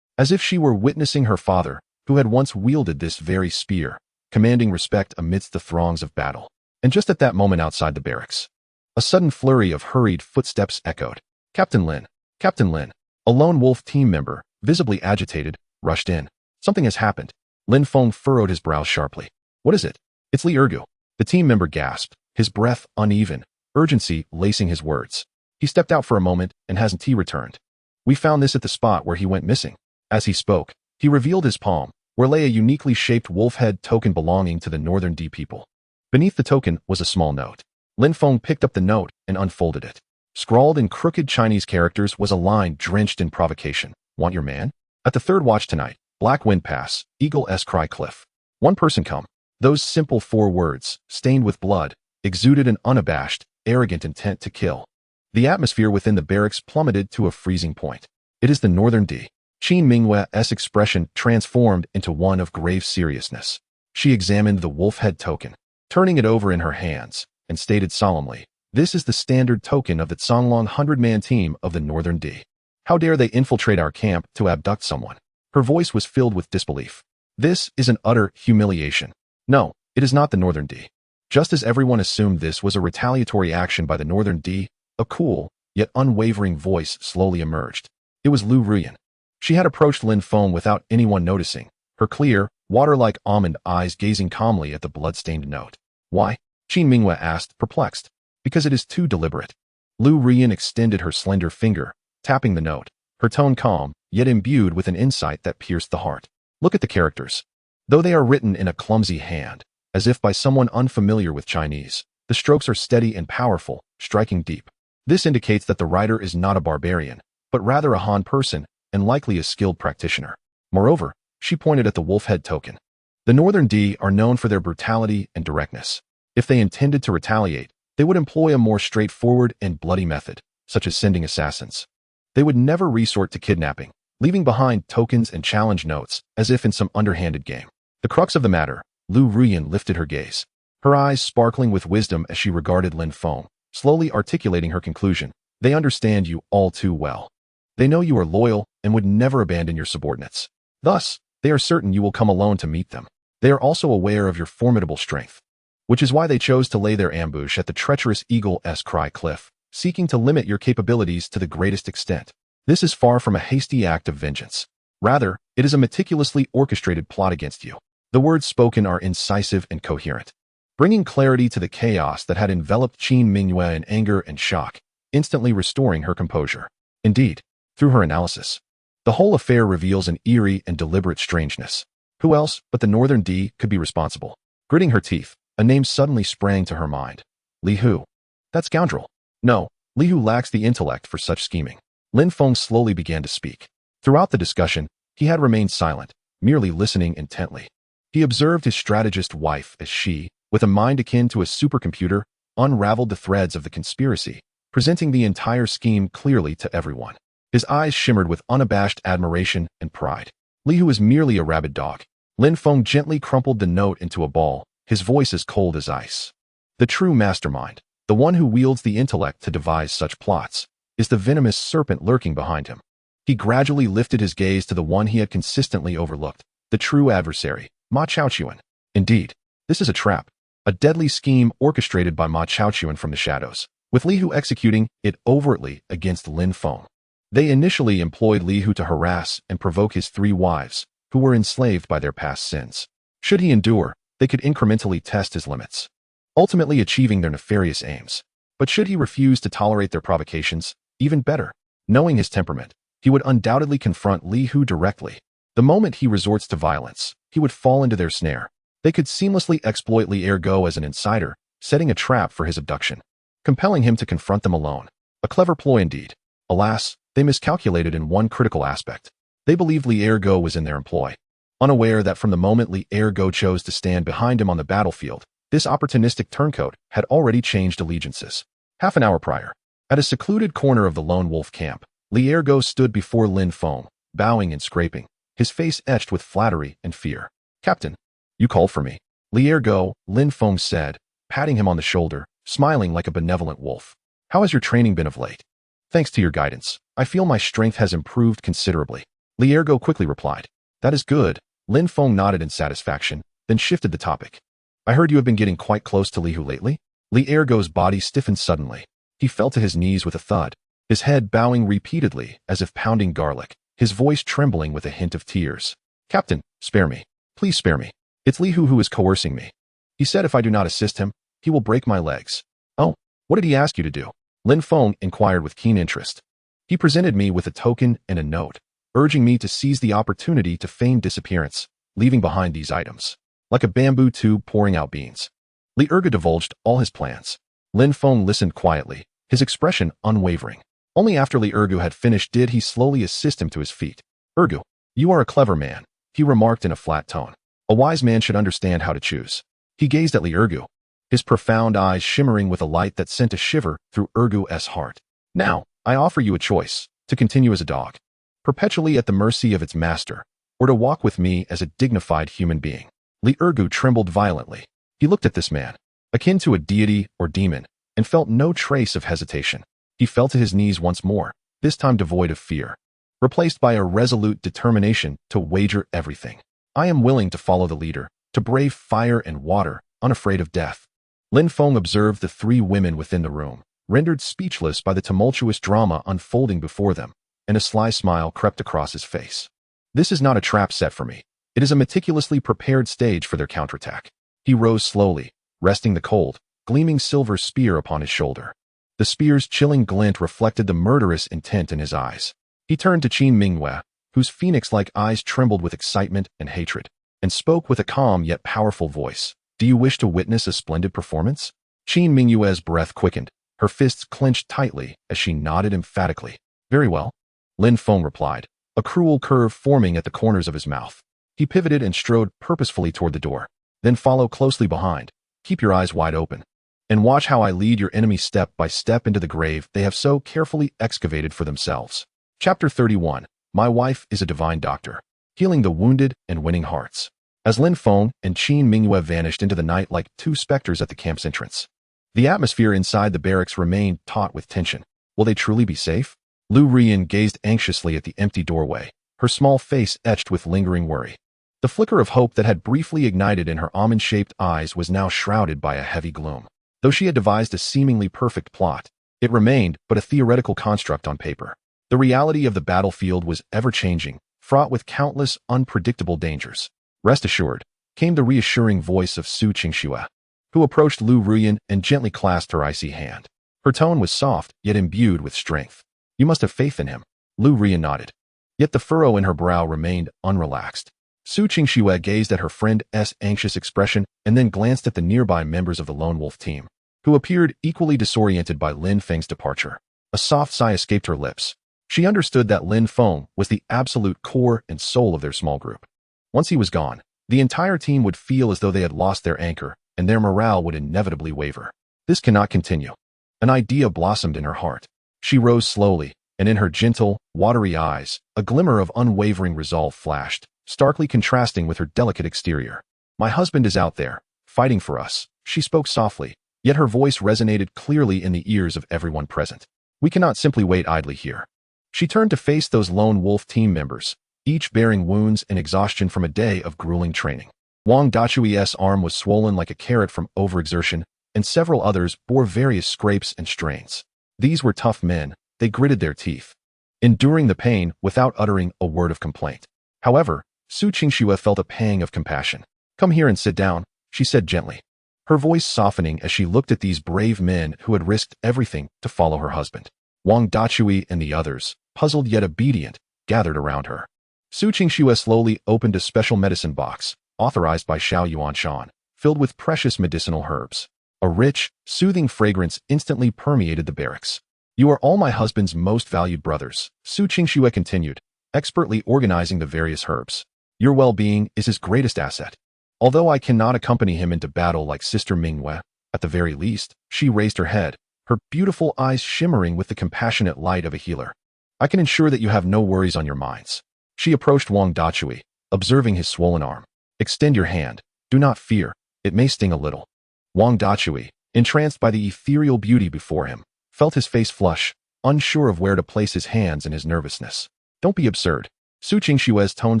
as if she were witnessing her father, who had once wielded this very spear, commanding respect amidst the throngs of battle. And just at that moment outside the barracks, a sudden flurry of hurried footsteps echoed. Captain Lin, Captain Lin, a lone wolf team member, visibly agitated, rushed in. Something has happened. Lin Feng furrowed his brow sharply. What is it? It's Li Ergu. The team member gasped, his breath uneven, urgency lacing his words. He stepped out for a moment and hasn't returned. We found this at the spot where he went missing. As he spoke, he revealed his palm, where lay a uniquely shaped wolf head token belonging to the Northern D people. Beneath the token was a small note. Lin Feng picked up the note and unfolded it. Scrawled in crooked Chinese characters was a line drenched in provocation. Want your man? At the 3rd watch tonight, Black Wind Pass, Eagle-S Cry Cliff. One person come. Those simple 4 words, stained with blood, exuded an unabashed, arrogant intent to kill. The atmosphere within the barracks plummeted to a freezing point. It is the Northern D. Qin Mingyue's expression transformed into one of grave seriousness. She examined the wolf head token, turning it over in her hands, and stated solemnly, "This is the standard token of the Songlong 100-man team of the Northern D. How dare they infiltrate our camp to abduct someone?" Her voice was filled with disbelief. This is an utter humiliation. No, it is not the Northern D. Just as everyone assumed this was a retaliatory action by the Northern D, a cool, yet unwavering voice slowly emerged. It was Lu Rian. She had approached Lin Feng without anyone noticing, her clear, water-like almond eyes gazing calmly at the blood-stained note. Why? Qin Mingyue asked, perplexed. Because it is too deliberate. Lu Rian extended her slender finger, tapping the note, her tone calm, yet imbued with an insight that pierced the heart. Look at the characters. Though they are written in a clumsy hand, as if by someone unfamiliar with Chinese, the strokes are steady and powerful, striking deep. This indicates that the rider is not a barbarian, but rather a Han person and likely a skilled practitioner. Moreover, she pointed at the wolf head token. The Northern D are known for their brutality and directness. If they intended to retaliate, they would employ a more straightforward and bloody method, such as sending assassins. They would never resort to kidnapping, leaving behind tokens and challenge notes, as if in some underhanded game. The crux of the matter, Lu Ruyan lifted her gaze, her eyes sparkling with wisdom as she regarded Lin Feng, slowly articulating her conclusion. They understand you all too well. They know you are loyal and would never abandon your subordinates. Thus, they are certain you will come alone to meet them. They are also aware of your formidable strength, which is why they chose to lay their ambush at the treacherous Eagle-S Cry Cliff, seeking to limit your capabilities to the greatest extent. This is far from a hasty act of vengeance. Rather, it is a meticulously orchestrated plot against you. The words spoken are incisive and coherent, bringing clarity to the chaos that had enveloped Qin Mingyue in anger and shock, instantly restoring her composure. Indeed, through her analysis, the whole affair reveals an eerie and deliberate strangeness. Who else but the Northern D could be responsible? Gritting her teeth, a name suddenly sprang to her mind. Li Hu. That scoundrel. No, Li Hu lacks the intellect for such scheming. Lin Feng slowly began to speak. Throughout the discussion, he had remained silent, merely listening intently. He observed his strategist wife as she, with a mind akin to a supercomputer, unraveled the threads of the conspiracy, presenting the entire scheme clearly to everyone. His eyes shimmered with unabashed admiration and pride. Li Hu is merely a rabid dog. Lin Feng gently crumpled the note into a ball, his voice as cold as ice. The true mastermind, the one who wields the intellect to devise such plots, is the venomous serpent lurking behind him. He gradually lifted his gaze to the one he had consistently overlooked, the true adversary, Ma Chaochuan. Indeed, this is a trap, a deadly scheme orchestrated by Ma Chaochuan from the shadows, with Li Hu executing it overtly against Lin Feng. They initially employed Li Hu to harass and provoke his 3 wives, who were enslaved by their past sins. Should he endure, they could incrementally test his limits, ultimately achieving their nefarious aims. But should he refuse to tolerate their provocations, even better, knowing his temperament, he would undoubtedly confront Li Hu directly. The moment he resorts to violence, he would fall into their snare. They could seamlessly exploit Li Ergo as an insider, setting a trap for his abduction, compelling him to confront them alone. A clever ploy indeed. Alas, they miscalculated in one critical aspect. They believed Li Ergo was in their employ, unaware that from the moment Li Ergo chose to stand behind him on the battlefield, this opportunistic turncoat had already changed allegiances. Half an hour prior, at a secluded corner of the lone wolf camp, Li Ergo stood before Lin Feng, bowing and scraping, his face etched with flattery and fear. "Captain, you called for me." "Li Ergo," Lin Feng said, patting him on the shoulder, smiling like a benevolent wolf. "How has your training been of late?" "Thanks to your guidance, I feel my strength has improved considerably," Li Ergo quickly replied. "That is good." Lin Feng nodded in satisfaction, then shifted the topic. "I heard you have been getting quite close to Li Hu lately?" Li Ergo's body stiffened suddenly. He fell to his knees with a thud, his head bowing repeatedly as if pounding garlic, his voice trembling with a hint of tears. "Captain, spare me. Please spare me. It's Li Hu who is coercing me. He said if I do not assist him, he will break my legs." "Oh, what did he ask you to do?" Lin Feng inquired with keen interest. "He presented me with a token and a note, urging me to seize the opportunity to feign disappearance, leaving behind these items, like a bamboo tube pouring out beans." Li Ergo divulged all his plans. Lin Feng listened quietly, his expression unwavering. Only after Li Ergo had finished did he slowly assist him to his feet. "Ergo, you are a clever man," he remarked in a flat tone. "A wise man should understand how to choose." He gazed at Li Ergo, his profound eyes shimmering with a light that sent a shiver through Ergo's heart. "Now, I offer you a choice, to continue as a dog, perpetually at the mercy of its master, or to walk with me as a dignified human being." Li Ergo trembled violently. He looked at this man, akin to a deity or demon, and felt no trace of hesitation. He fell to his knees once more, this time devoid of fear, replaced by a resolute determination to wager everything. "I am willing to follow the leader, to brave fire and water, unafraid of death." Lin Feng observed the 3 women within the room, rendered speechless by the tumultuous drama unfolding before them, and a sly smile crept across his face. "This is not a trap set for me. It is a meticulously prepared stage for their counterattack." He rose slowly, resting the cold, gleaming silver spear upon his shoulder. The spear's chilling glint reflected the murderous intent in his eyes. He turned to Qin Mingyue, whose phoenix-like eyes trembled with excitement and hatred, and spoke with a calm yet powerful voice. "Do you wish to witness a splendid performance?" Qin Mingyue's breath quickened, Her fists clenched tightly as she nodded emphatically. Very well, Lin Feng replied, a cruel curve forming at the corners of his mouth. He pivoted and strode purposefully toward the door. Then follow closely behind. Keep your eyes wide open. And watch how I lead your enemy step by step into the grave they have so carefully excavated for themselves. Chapter 31. My wife is a divine doctor, healing the wounded and winning hearts. As Lin Feng and Qin Mingyue vanished into the night like two specters at the camp's entrance, the atmosphere inside the barracks remained taut with tension. Will they truly be safe? Lu Rian gazed anxiously at the empty doorway, her small face etched with lingering worry. The flicker of hope that had briefly ignited in her almond-shaped eyes was now shrouded by a heavy gloom. Though she had devised a seemingly perfect plot, it remained but a theoretical construct on paper. The reality of the battlefield was ever-changing, fraught with countless unpredictable dangers. Rest assured, came the reassuring voice of Su Qingxue, who approached Lu Ruyan and gently clasped her icy hand. Her tone was soft, yet imbued with strength. You must have faith in him. Lu Ruyan nodded. Yet the furrow in her brow remained unrelaxed. Su Qingxue gazed at her friend's anxious expression and then glanced at the nearby members of the Lone Wolf team, who appeared equally disoriented by Lin Feng's departure. A soft sigh escaped her lips. She understood that Lin Feng was the absolute core and soul of their small group. Once he was gone, the entire team would feel as though they had lost their anchor, and their morale would inevitably waver. This cannot continue. An idea blossomed in her heart. She rose slowly, and in her gentle, watery eyes, a glimmer of unwavering resolve flashed, starkly contrasting with her delicate exterior. My husband is out there, fighting for us. She spoke softly, yet her voice resonated clearly in the ears of everyone present. We cannot simply wait idly here. She turned to face those Lone Wolf team members, each bearing wounds and exhaustion from a day of grueling training. Wang Dachui's arm was swollen like a carrot from overexertion, and several others bore various scrapes and strains. These were tough men. They gritted their teeth, enduring the pain without uttering a word of complaint. However, Su Qingxue felt a pang of compassion. Come here and sit down, she said gently, her voice softening as she looked at these brave men who had risked everything to follow her husband. Wang Dachui and the others, puzzled yet obedient, gathered around her. Su Qingxue slowly opened a special medicine box, authorized by Xiao Yuanshan, filled with precious medicinal herbs. A rich, soothing fragrance instantly permeated the barracks. You are all my husband's most valued brothers, Su Qingxue continued, expertly organizing the various herbs. Your well-being is his greatest asset. Although I cannot accompany him into battle like Sister Mingyue, at the very least, she raised her head, her beautiful eyes shimmering with the compassionate light of a healer. I can ensure that you have no worries on your minds. She approached Wang Dachui, observing his swollen arm. Extend your hand. Do not fear. It may sting a little. Wang Dachui, entranced by the ethereal beauty before him, felt his face flush, unsure of where to place his hands in his nervousness. Don't be absurd. Su Qingxue's tone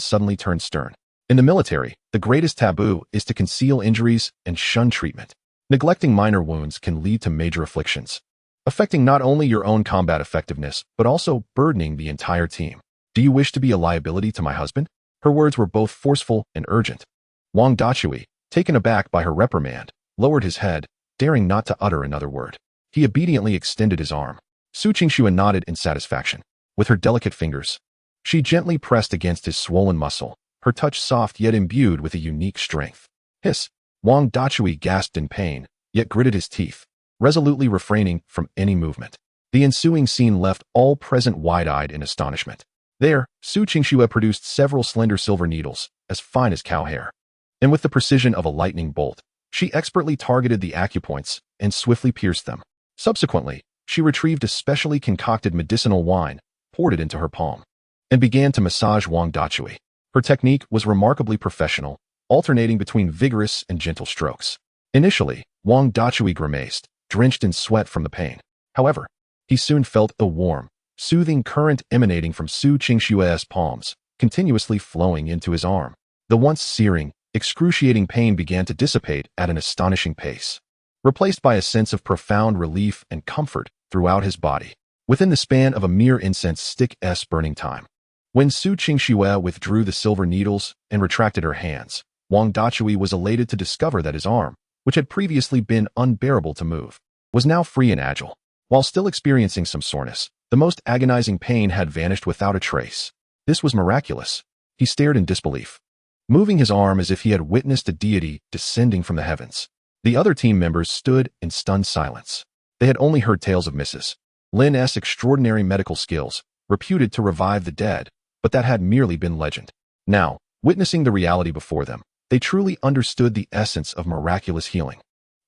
suddenly turned stern. In the military, the greatest taboo is to conceal injuries and shun treatment. Neglecting minor wounds can lead to major afflictions, affecting not only your own combat effectiveness, but also burdening the entire team. Do you wish to be a liability to my husband? Her words were both forceful and urgent. Wang Dachui, taken aback by her reprimand, lowered his head, daring not to utter another word. He obediently extended his arm. Su Qingxue nodded in satisfaction. With her delicate fingers, she gently pressed against his swollen muscle, her touch soft yet imbued with a unique strength. Hiss! Wang Dachui gasped in pain, yet gritted his teeth, resolutely refraining from any movement. The ensuing scene left all present wide-eyed in astonishment. There, Su Qingxue produced several slender silver needles, as fine as cow hair. And with the precision of a lightning bolt, she expertly targeted the acupoints and swiftly pierced them. Subsequently, she retrieved a specially concocted medicinal wine, poured it into her palm, and began to massage Wang Dachui. Her technique was remarkably professional, alternating between vigorous and gentle strokes. Initially, Wang Dachui grimaced, drenched in sweat from the pain. However, he soon felt a warm, soothing current emanating from Su Qingxue's palms, continuously flowing into his arm. The once searing, excruciating pain began to dissipate at an astonishing pace, replaced by a sense of profound relief and comfort throughout his body, within the span of a mere incense stick's burning time. When Su Qingxue withdrew the silver needles and retracted her hands, Wang Dachui was elated to discover that his arm, which had previously been unbearable to move, was now free and agile. While still experiencing some soreness, the most agonizing pain had vanished without a trace. This was miraculous. He stared in disbelief, moving his arm as if he had witnessed a deity descending from the heavens. The other team members stood in stunned silence. They had only heard tales of Mrs. Lin's extraordinary medical skills, reputed to revive the dead, but that had merely been legend. Now, witnessing the reality before them, they truly understood the essence of miraculous healing.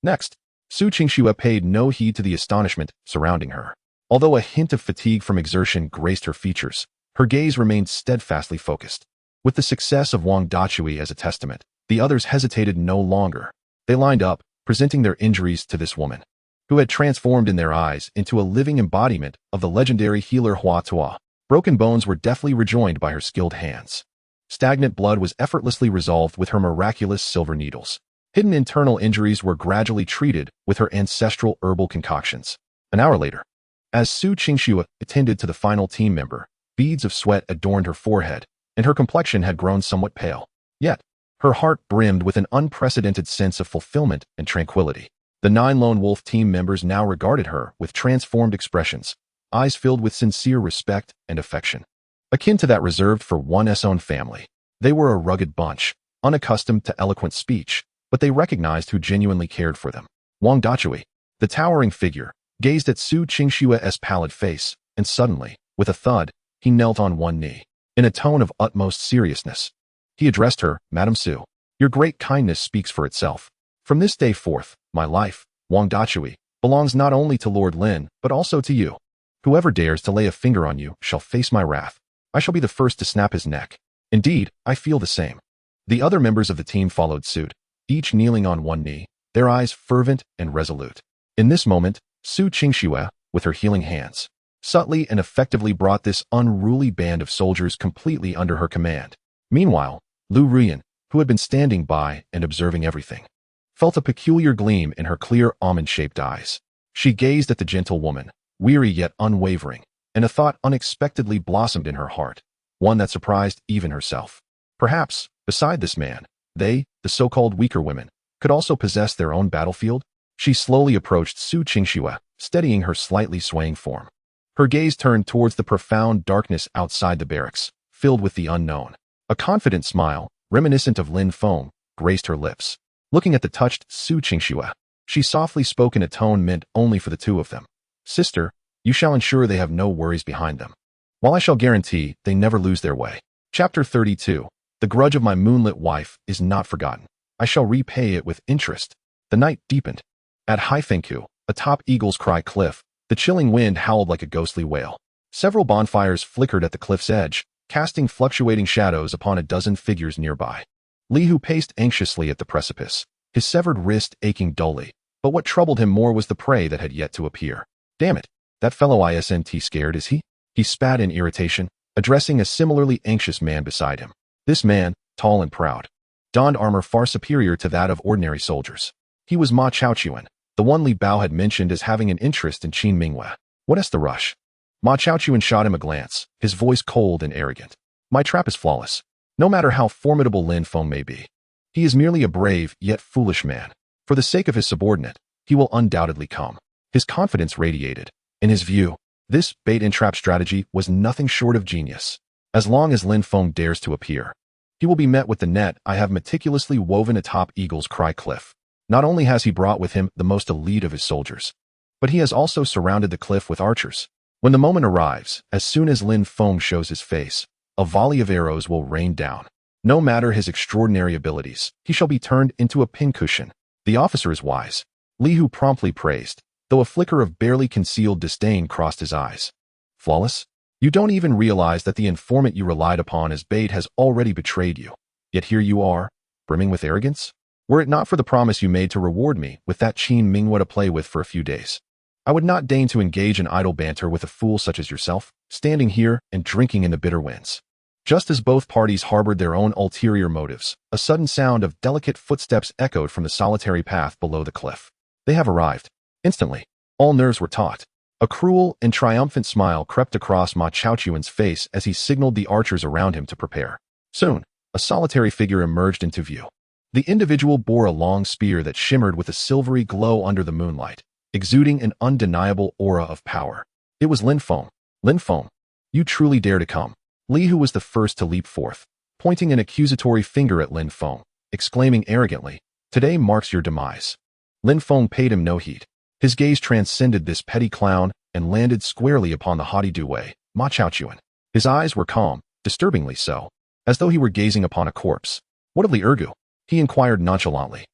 Next, Su Qingxue paid no heed to the astonishment surrounding her. Although a hint of fatigue from exertion graced her features, her gaze remained steadfastly focused. With the success of Wang Dachui as a testament, the others hesitated no longer. They lined up, presenting their injuries to this woman, who had transformed in their eyes into a living embodiment of the legendary healer Hua Tuo. Broken bones were deftly rejoined by her skilled hands. Stagnant blood was effortlessly resolved with her miraculous silver needles. Hidden internal injuries were gradually treated with her ancestral herbal concoctions. An hour later, as Su Qingxue attended to the final team member, beads of sweat adorned her forehead, and her complexion had grown somewhat pale. Yet, her heart brimmed with an unprecedented sense of fulfillment and tranquility. The 9 Lone Wolf team members now regarded her with transformed expressions, eyes filled with sincere respect and affection, akin to that reserved for one's own family. They were a rugged bunch, unaccustomed to eloquent speech, but they recognized who genuinely cared for them. Wang Dachui, the towering figure, gazed at Su Qingxue's pallid face, and suddenly, with a thud, he knelt on one knee. In a tone of utmost seriousness, he addressed her, Madam Su. Your great kindness speaks for itself. From this day forth, my life, Wang Dachui, belongs not only to Lord Lin, but also to you. Whoever dares to lay a finger on you shall face my wrath. I shall be the first to snap his neck. Indeed, I feel the same. The other members of the team followed suit, each kneeling on one knee, their eyes fervent and resolute. In this moment, Su Qingxue, with her healing hands, subtly and effectively brought this unruly band of soldiers completely under her command. Meanwhile, Lu Ruyan, who had been standing by and observing everything, felt a peculiar gleam in her clear almond-shaped eyes. She gazed at the gentle woman, weary yet unwavering, and a thought unexpectedly blossomed in her heart, one that surprised even herself. Perhaps, beside this man, they, the so-called weaker women, could also possess their own battlefield? She slowly approached Su Qingxue, steadying her slightly swaying form. Her gaze turned towards the profound darkness outside the barracks, filled with the unknown. A confident smile, reminiscent of Lin Feng, graced her lips. Looking at the touched Su Qingxue, she softly spoke in a tone meant only for the two of them. Sister, you shall ensure they have no worries behind them, while I shall guarantee they never lose their way. Chapter 32. The grudge of my moonlit wife is not forgotten. I shall repay it with interest. The night deepened. At Haifengku, atop Eagle's Cry Cliff, the chilling wind howled like a ghostly wail. Several bonfires flickered at the cliff's edge, casting fluctuating shadows upon a dozen figures nearby. Li Hu paced anxiously at the precipice, his severed wrist aching dully, but what troubled him more was the prey that had yet to appear. Damn it, that fellow isn't scared, is he? He spat in irritation, addressing a similarly anxious man beside him. This man, tall and proud, donned armor far superior to that of ordinary soldiers. He was Ma Chaochuan, the one Li Bao had mentioned as having an interest in Qin Mingwei. What's the rush? Ma Chaochuan shot him a glance, his voice cold and arrogant. My trap is flawless, no matter how formidable Lin Feng may be. He is merely a brave yet foolish man. For the sake of his subordinate, he will undoubtedly come. His confidence radiated. In his view, this bait-and-trap strategy was nothing short of genius. As long as Lin Feng dares to appear, he will be met with the net I have meticulously woven atop Eagle's Cry Cliff. Not only has he brought with him the most elite of his soldiers, but he has also surrounded the cliff with archers. When the moment arrives, as soon as Lin Feng shows his face, a volley of arrows will rain down. No matter his extraordinary abilities, he shall be turned into a pincushion. The officer is wise. Li Hu promptly praised, though a flicker of barely concealed disdain crossed his eyes. Flawless? You don't even realize that the informant you relied upon as bait has already betrayed you. Yet here you are, brimming with arrogance? Were it not for the promise you made to reward me with that Qin Mingwa to play with for a few days, I would not deign to engage in idle banter with a fool such as yourself, standing here and drinking in the bitter winds. Just as both parties harbored their own ulterior motives, a sudden sound of delicate footsteps echoed from the solitary path below the cliff. They have arrived. Instantly, all nerves were taut. A cruel and triumphant smile crept across Ma Chaochuan's face as he signaled the archers around him to prepare. Soon, a solitary figure emerged into view. The individual bore a long spear that shimmered with a silvery glow under the moonlight, exuding an undeniable aura of power. It was Lin Feng. Lin Feng, you truly dare to come. Li Hu was the first to leap forth, pointing an accusatory finger at Lin Feng, exclaiming arrogantly, today marks your demise. Lin Feng paid him no heed. His gaze transcended this petty clown and landed squarely upon the haughty Due, Ma Chaochuan. His eyes were calm, disturbingly so, as though he were gazing upon a corpse. What of Li Ergu? He inquired nonchalantly.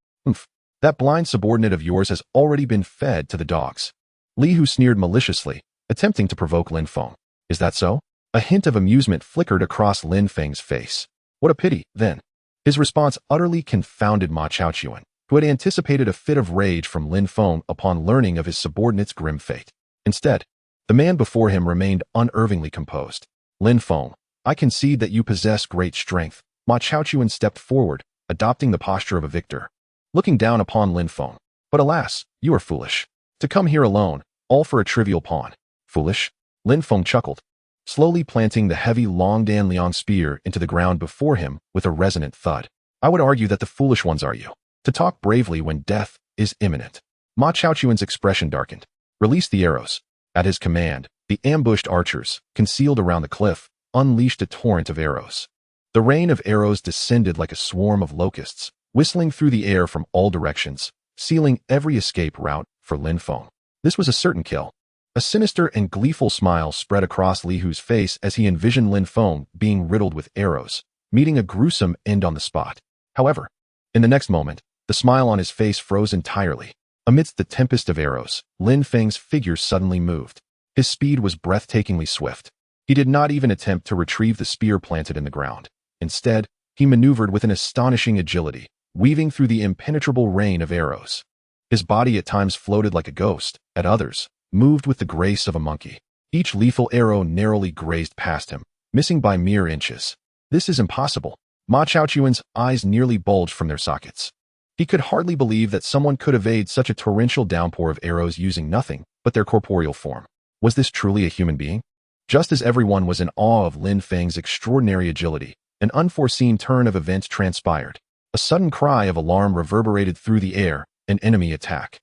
That blind subordinate of yours has already been fed to the dogs. Li Hu sneered maliciously, attempting to provoke Lin Feng. Is that so? A hint of amusement flickered across Lin Feng's face. What a pity, then. His response utterly confounded Ma Chaochuan, who had anticipated a fit of rage from Lin Feng upon learning of his subordinate's grim fate. Instead, the man before him remained unervingly composed. Lin Feng, I concede that you possess great strength. Ma Chaochuan stepped forward, adopting the posture of a victor, looking down upon Lin Feng. But alas, you are foolish. To come here alone, all for a trivial pawn. Foolish? Lin Feng chuckled, slowly planting the heavy Long Dan Liang spear into the ground before him with a resonant thud. I would argue that the foolish ones are you, to talk bravely when death is imminent. Ma Chaochuan's expression darkened. Release the arrows. At his command, the ambushed archers, concealed around the cliff, unleashed a torrent of arrows. The rain of arrows descended like a swarm of locusts, whistling through the air from all directions, sealing every escape route for Lin Feng. This was a certain kill. A sinister and gleeful smile spread across Li Hu's face as he envisioned Lin Feng being riddled with arrows, meeting a gruesome end on the spot. However, in the next moment, the smile on his face froze entirely. Amidst the tempest of arrows, Lin Feng's figure suddenly moved. His speed was breathtakingly swift. He did not even attempt to retrieve the spear planted in the ground. Instead, he maneuvered with an astonishing agility, weaving through the impenetrable rain of arrows. His body at times floated like a ghost, at others, moved with the grace of a monkey. Each lethal arrow narrowly grazed past him, missing by mere inches. This is impossible. Ma Chaochuan's eyes nearly bulged from their sockets. He could hardly believe that someone could evade such a torrential downpour of arrows using nothing but their corporeal form. Was this truly a human being? Just as everyone was in awe of Lin Feng's extraordinary agility, an unforeseen turn of events transpired. A sudden cry of alarm reverberated through the air, an enemy attack.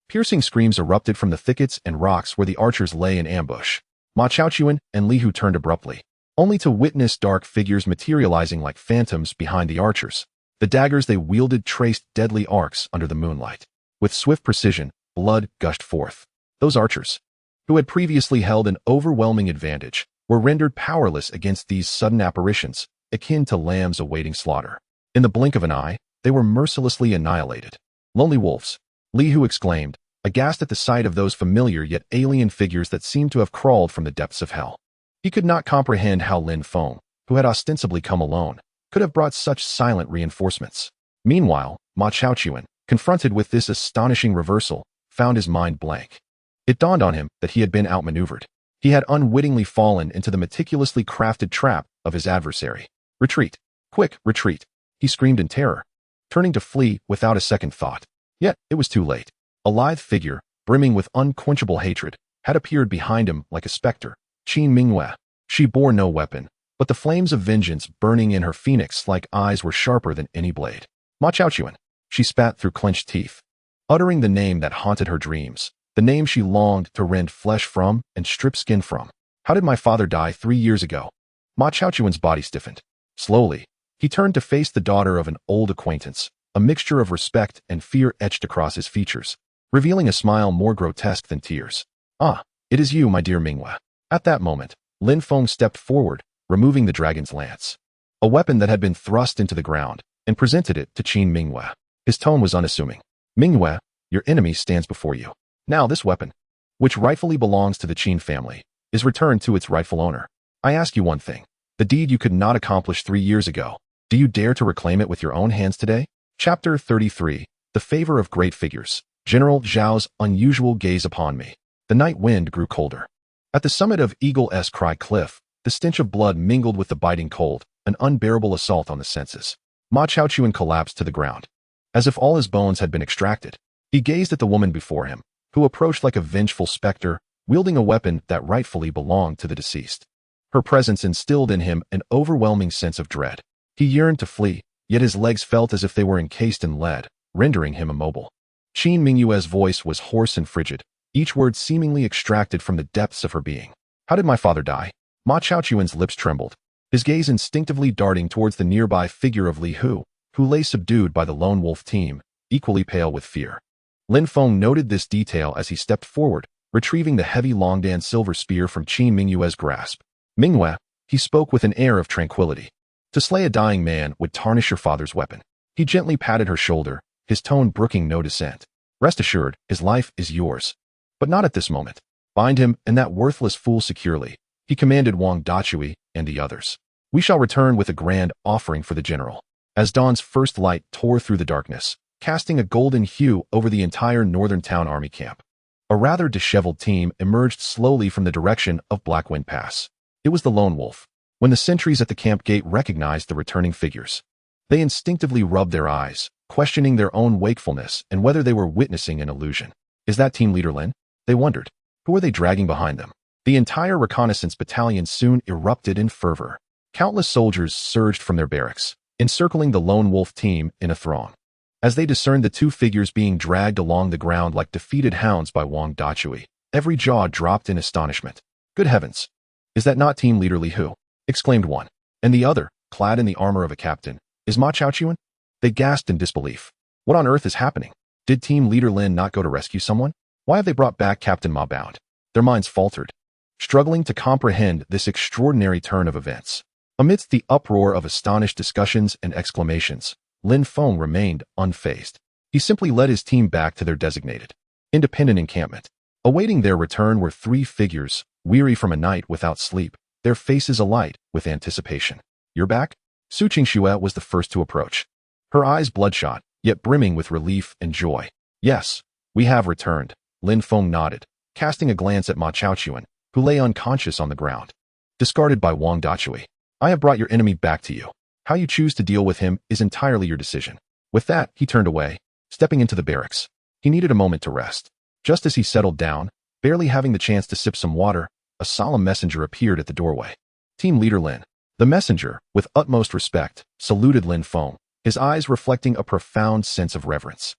Piercing screams erupted from the thickets and rocks where the archers lay in ambush. Ma Chaochuan and Li Hu turned abruptly, only to witness dark figures materializing like phantoms behind the archers. The daggers they wielded traced deadly arcs under the moonlight. With swift precision, blood gushed forth. Those archers, who had previously held an overwhelming advantage, were rendered powerless against these sudden apparitions, akin to lambs awaiting slaughter. In the blink of an eye, they were mercilessly annihilated. Lonely wolves, Li Hu exclaimed, aghast at the sight of those familiar yet alien figures that seemed to have crawled from the depths of hell. He could not comprehend how Lin Feng, who had ostensibly come alone, could have brought such silent reinforcements. Meanwhile, Ma Chaochuan, confronted with this astonishing reversal, found his mind blank. It dawned on him that he had been outmaneuvered. He had unwittingly fallen into the meticulously crafted trap of his adversary. Retreat! Quick, retreat! He screamed in terror, turning to flee without a second thought. Yet, it was too late. A lithe figure, brimming with unquenchable hatred, had appeared behind him like a specter. Qin Mingyue. She bore no weapon, but the flames of vengeance burning in her phoenix-like eyes were sharper than any blade. Ma Chaochuan. She spat through clenched teeth, uttering the name that haunted her dreams, the name she longed to rend flesh from and strip skin from. How did my father die 3 years ago? Ma Chaochuan's body stiffened. Slowly, he turned to face the daughter of an old acquaintance, a mixture of respect and fear etched across his features, revealing a smile more grotesque than tears. Ah, it is you, my dear Mingyue. At that moment, Lin Feng stepped forward, removing the dragon's lance, a weapon that had been thrust into the ground, and presented it to Qin Mingyue. His tone was unassuming. Mingyue, your enemy stands before you. Now this weapon, which rightfully belongs to the Qin family, is returned to its rightful owner. I ask you one thing. The deed you could not accomplish 3 years ago, do you dare to reclaim it with your own hands today? Chapter 33. The Favor of Great Figures. General Zhao's unusual gaze upon me. The night wind grew colder. At the summit of Eagle-S Cry Cliff, the stench of blood mingled with the biting cold, an unbearable assault on the senses. Ma Chaochuan collapsed to the ground, as if all his bones had been extracted. He gazed at the woman before him, who approached like a vengeful specter, wielding a weapon that rightfully belonged to the deceased. Her presence instilled in him an overwhelming sense of dread. He yearned to flee, yet his legs felt as if they were encased in lead, rendering him immobile. Qin Mingyue's voice was hoarse and frigid, each word seemingly extracted from the depths of her being. How did my father die? Ma Chaochuan's lips trembled, his gaze instinctively darting towards the nearby figure of Li Hu, who lay subdued by the lone wolf team, equally pale with fear. Lin Feng noted this detail as he stepped forward, retrieving the heavy Longdan silver spear from Qin Mingyue's grasp. Mingyue, he spoke with an air of tranquility. To slay a dying man would tarnish your father's weapon. He gently patted her shoulder, his tone brooking no dissent. Rest assured, his life is yours. But not at this moment. Bind him and that worthless fool securely, he commanded Wang Dachui and the others. We shall return with a grand offering for the general. As dawn's first light tore through the darkness, casting a golden hue over the entire northern town army camp, a rather disheveled team emerged slowly from the direction of Blackwind Pass. It was the Lone Wolf. When the sentries at the camp gate recognized the returning figures, they instinctively rubbed their eyes, questioning their own wakefulness and whether they were witnessing an illusion. Is that team leader Lin? They wondered. Who were they dragging behind them? The entire reconnaissance battalion soon erupted in fervor. Countless soldiers surged from their barracks, encircling the Lone Wolf team in a throng. As they discerned the two figures being dragged along the ground like defeated hounds by Wang Dachui, every jaw dropped in astonishment. Good heavens! Is that not team leader Li Hu? Exclaimed one. And the other, clad in the armor of a captain, is Ma Chaochuan? They gasped in disbelief. What on earth is happening? Did team leader Lin not go to rescue someone? Why have they brought back Captain Ma bound? Their minds faltered, struggling to comprehend this extraordinary turn of events. Amidst the uproar of astonished discussions and exclamations, Lin Feng remained unfazed. He simply led his team back to their designated, independent encampment. Awaiting their return were three figures, weary from a night without sleep, their faces alight with anticipation. You're back? Su Qingxue was the first to approach. Her eyes bloodshot, yet brimming with relief and joy. Yes, we have returned, Lin Feng nodded, casting a glance at Ma Chaochuan, who lay unconscious on the ground, discarded by Wang Dachui. I have brought your enemy back to you. How you choose to deal with him is entirely your decision. With that, he turned away, stepping into the barracks. He needed a moment to rest. Just as he settled down, barely having the chance to sip some water, a solemn messenger appeared at the doorway. Team leader Lin. The messenger, with utmost respect, saluted Lin Feng, his eyes reflecting a profound sense of reverence.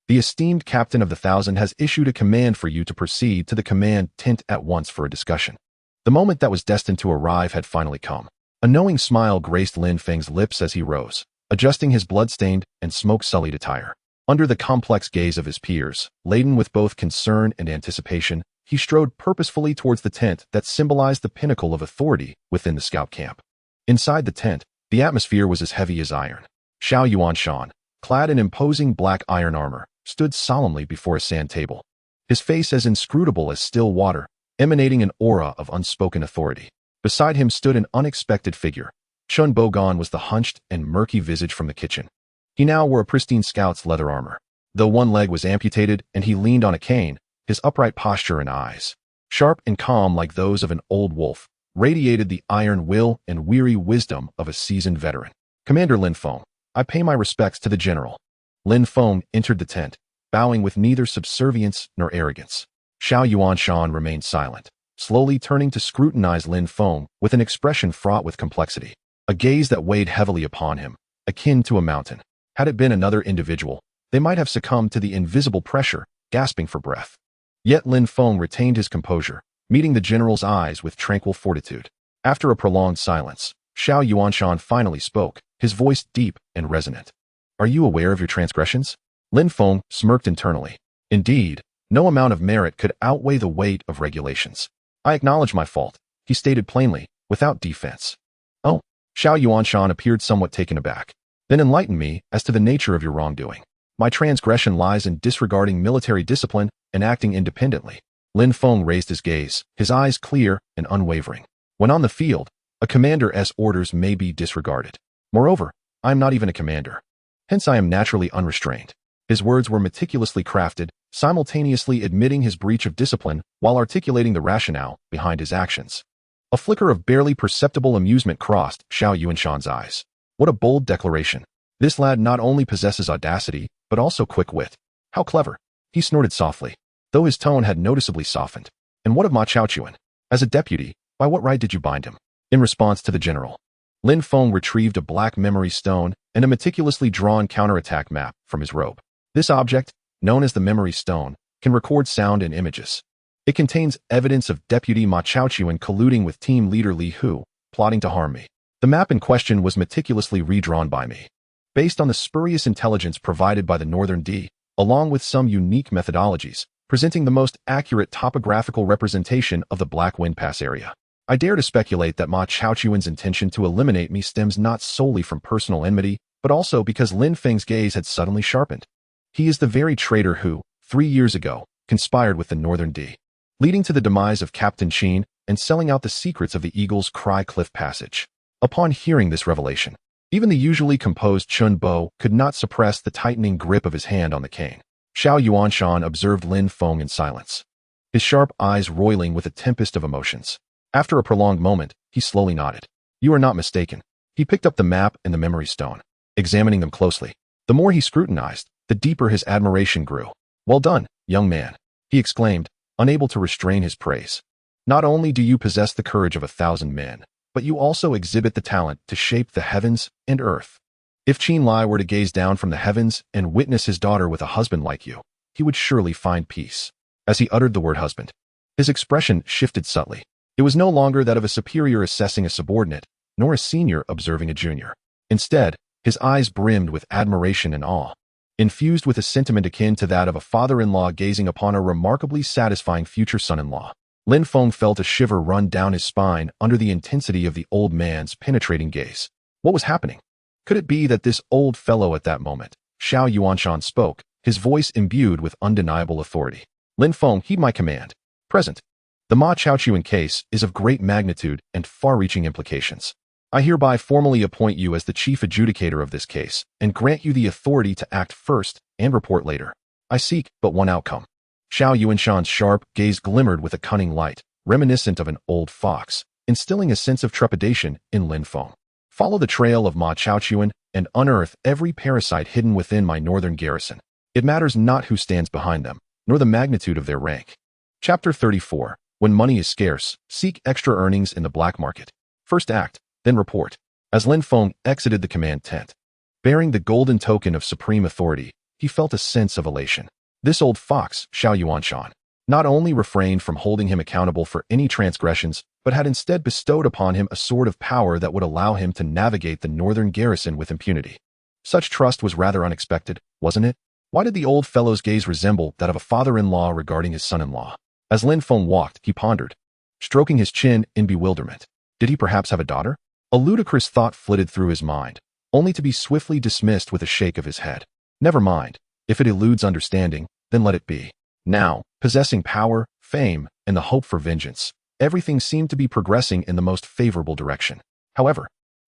The esteemed captain of the 1,000 has issued a command for you to proceed to the command tent at once for a discussion. The moment that was destined to arrive had finally come. A knowing smile graced Lin Feng's lips as he rose, adjusting his blood-stained and smoke-sullied attire. Under the complex gaze of his peers, laden with both concern and anticipation, he strode purposefully towards the tent that symbolized the pinnacle of authority within the scout camp. Inside the tent, the atmosphere was as heavy as iron. Xiao Yuanshan, clad in imposing black iron armor, stood solemnly before a sand table, his face as inscrutable as still water, emanating an aura of unspoken authority. Beside him stood an unexpected figure. Chun Bogan was the hunched and murky visage from the kitchen. He now wore a pristine scout's leather armor. Though one leg was amputated and he leaned on a cane, his upright posture and eyes, sharp and calm like those of an old wolf, radiated the iron will and weary wisdom of a seasoned veteran. Commander Lin Feng, I pay my respects to the general. Lin Feng entered the tent, bowing with neither subservience nor arrogance. Xiao Yuanshan remained silent, slowly turning to scrutinize Lin Feng with an expression fraught with complexity, a gaze that weighed heavily upon him, akin to a mountain. Had it been another individual, they might have succumbed to the invisible pressure, gasping for breath. Yet Lin Feng retained his composure, meeting the general's eyes with tranquil fortitude. After a prolonged silence, Xiao Yuanshan finally spoke, his voice deep and resonant. Are you aware of your transgressions? Lin Feng smirked internally. Indeed, no amount of merit could outweigh the weight of regulations. I acknowledge my fault, he stated plainly, without defense. Oh, Xiao Yuanshan appeared somewhat taken aback. Then enlighten me as to the nature of your wrongdoing. My transgression lies in disregarding military discipline and acting independently. Lin Feng raised his gaze, his eyes clear and unwavering. When on the field, a commander's orders may be disregarded. Moreover, I am not even a commander. Hence I am naturally unrestrained. His words were meticulously crafted, simultaneously admitting his breach of discipline while articulating the rationale behind his actions. A flicker of barely perceptible amusement crossed Xiao Yuanshan's eyes. What a bold declaration. This lad not only possesses audacity, but also quick wit. How clever. He snorted softly, though his tone had noticeably softened. And what of Ma Chaochuan? As a deputy, by what right did you bind him? In response to the general, Lin Feng retrieved a black memory stone and a meticulously drawn counterattack map from his robe. This object, known as the memory stone, can record sound and images. It contains evidence of Deputy Ma Chaochuan colluding with team leader Li Hu, plotting to harm me. The map in question was meticulously redrawn by me, based on the spurious intelligence provided by the Northern D, along with some unique methodologies, presenting the most accurate topographical representation of the Black Wind Pass area. I dare to speculate that Ma Chaochuan's intention to eliminate me stems not solely from personal enmity, but also because Lin Feng's gaze had suddenly sharpened. He is the very traitor who, 3 years ago, conspired with the Northern D, leading to the demise of Captain Qin and selling out the secrets of the Eagle's Cry Cliff Passage. Upon hearing this revelation, even the usually composed Chun Bo could not suppress the tightening grip of his hand on the cane. Xiao Yuanshan observed Lin Feng in silence, his sharp eyes roiling with a tempest of emotions. After a prolonged moment, he slowly nodded. You are not mistaken. He picked up the map and the memory stone, examining them closely. The more he scrutinized, the deeper his admiration grew. Well done, young man, he exclaimed, unable to restrain his praise. Not only do you possess the courage of 1,000 men, but you also exhibit the talent to shape the heavens and earth. If Qin Lai were to gaze down from the heavens and witness his daughter with a husband like you, he would surely find peace. As he uttered the word husband, his expression shifted subtly. It was no longer that of a superior assessing a subordinate, nor a senior observing a junior. Instead, his eyes brimmed with admiration and awe, infused with a sentiment akin to that of a father-in-law gazing upon a remarkably satisfying future son-in-law. Lin Feng felt a shiver run down his spine under the intensity of the old man's penetrating gaze. What was happening? Could it be that this old fellow at that moment? Xiao Yuanshan spoke, his voice imbued with undeniable authority. Lin Feng, heed my command. Present. The Ma Chaochuan case is of great magnitude and far-reaching implications. I hereby formally appoint you as the chief adjudicator of this case and grant you the authority to act first and report later. I seek but one outcome. Xiao Yuanshan's sharp gaze glimmered with a cunning light, reminiscent of an old fox, instilling a sense of trepidation in Lin Feng. Follow the trail of Ma Chaochuan and unearth every parasite hidden within my northern garrison. It matters not who stands behind them, nor the magnitude of their rank. Chapter 34. When money is scarce, seek extra earnings in the black market. First act, then report. As Lin Feng exited the command tent, bearing the golden token of supreme authority, he felt a sense of elation. This old fox, Xiao Yuanshan, not only refrained from holding him accountable for any transgressions, but had instead bestowed upon him a sword of power that would allow him to navigate the northern garrison with impunity. Such trust was rather unexpected, wasn't it? Why did the old fellow's gaze resemble that of a father-in-law regarding his son-in-law? As Lin Feng walked, he pondered, stroking his chin in bewilderment. Did he perhaps have a daughter? A ludicrous thought flitted through his mind, only to be swiftly dismissed with a shake of his head. Never mind. If it eludes understanding, then let it be. Now, possessing power, fame, and the hope for vengeance, everything seemed to be progressing in the most favorable direction. However,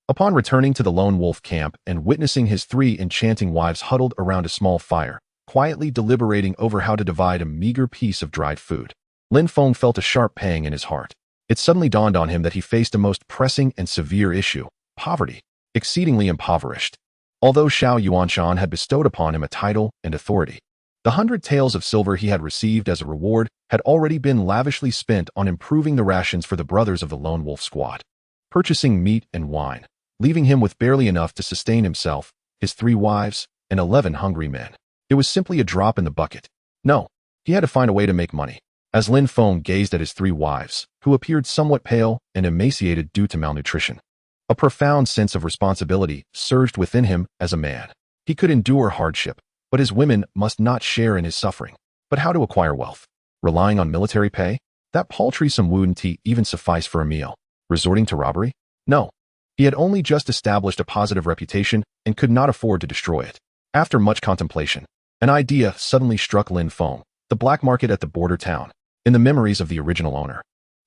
upon returning to the lone wolf camp and witnessing his 3 enchanting wives huddled around a small fire, quietly deliberating over how to divide a meager piece of dried food, Lin Feng felt a sharp pang in his heart. It suddenly dawned on him that he faced a most pressing and severe issue: poverty, exceedingly impoverished. Although Xiao Yuanshan had bestowed upon him a title and authority, the 100 taels of silver he had received as a reward had already been lavishly spent on improving the rations for the brothers of the Lone Wolf Squad, purchasing meat and wine, leaving him with barely enough to sustain himself, his 3 wives, and 11 hungry men. It was simply a drop in the bucket. No, he had to find a way to make money. As Lin Feng gazed at his 3 wives, who appeared somewhat pale and emaciated due to malnutrition, a profound sense of responsibility surged within him as a man. He could endure hardship, but his women must not share in his suffering. But how to acquire wealth? Relying on military pay? That paltry some wooden tea even suffice for a meal. Resorting to robbery? No. He had only just established a positive reputation and could not afford to destroy it. After much contemplation, an idea suddenly struck Lin Feng: the black market at the border town. In the memories of the original owner,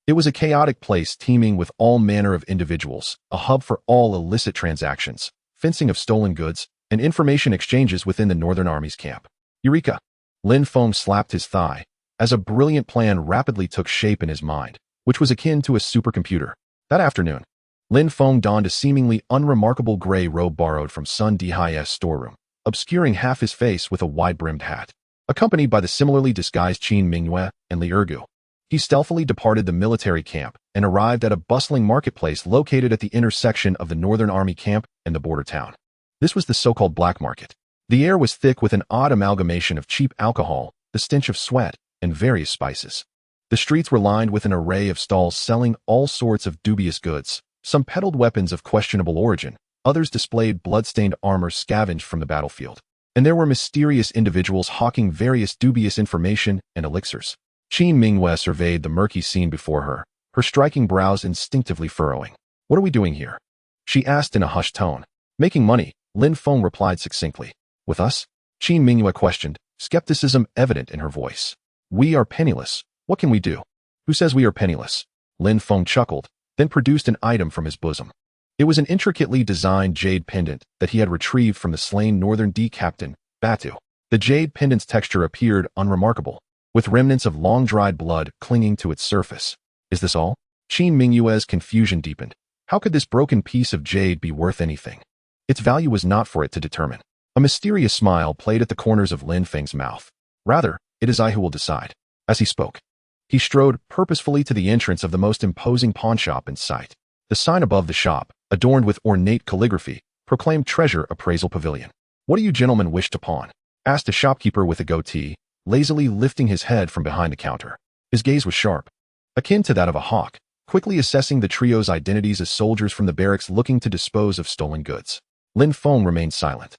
it was a chaotic place teeming with all manner of individuals, a hub for all illicit transactions, fencing of stolen goods, and information exchanges within the Northern Army's camp. Eureka! Lin Feng slapped his thigh, as a brilliant plan rapidly took shape in his mind, which was akin to a supercomputer. That afternoon, Lin Feng donned a seemingly unremarkable gray robe borrowed from Sun Dihai's storeroom, obscuring half his face with a wide-brimmed hat. Accompanied by the similarly disguised Qin Mingyue and Li Ergu, he stealthily departed the military camp and arrived at a bustling marketplace located at the intersection of the Northern Army camp and the border town. This was the so-called black market. The air was thick with an odd amalgamation of cheap alcohol, the stench of sweat, and various spices. The streets were lined with an array of stalls selling all sorts of dubious goods. Some peddled weapons of questionable origin, others displayed blood-stained armor scavenged from the battlefield. and there were mysterious individuals hawking various dubious information and elixirs. Qin Mingyue surveyed the murky scene before her, her striking brows instinctively furrowing. "What are we doing here?" she asked in a hushed tone. "Making money," Lin Feng replied succinctly. "With us?" Qin Mingyue questioned, skepticism evident in her voice. "We are penniless. What can we do?" "Who says we are penniless?" Lin Feng chuckled, then produced an item from his bosom. It was an intricately designed jade pendant that he had retrieved from the slain Northern D captain, Batu. The jade pendant's texture appeared unremarkable, with remnants of long-dried blood clinging to its surface. "Is this all?" Qin Mingyue's confusion deepened. How could this broken piece of jade be worth anything? Its value was not for it to determine. A mysterious smile played at the corners of Lin Feng's mouth. "Rather, it is I who will decide." As he spoke, he strode purposefully to the entrance of the most imposing pawnshop in sight. The sign above the shop, adorned with ornate calligraphy, proclaimed Treasure Appraisal Pavilion. "What do you gentlemen wish to pawn?" asked a shopkeeper with a goatee, lazily lifting his head from behind the counter. His gaze was sharp, akin to that of a hawk, quickly assessing the trio's identities as soldiers from the barracks looking to dispose of stolen goods. Lin Feng remained silent,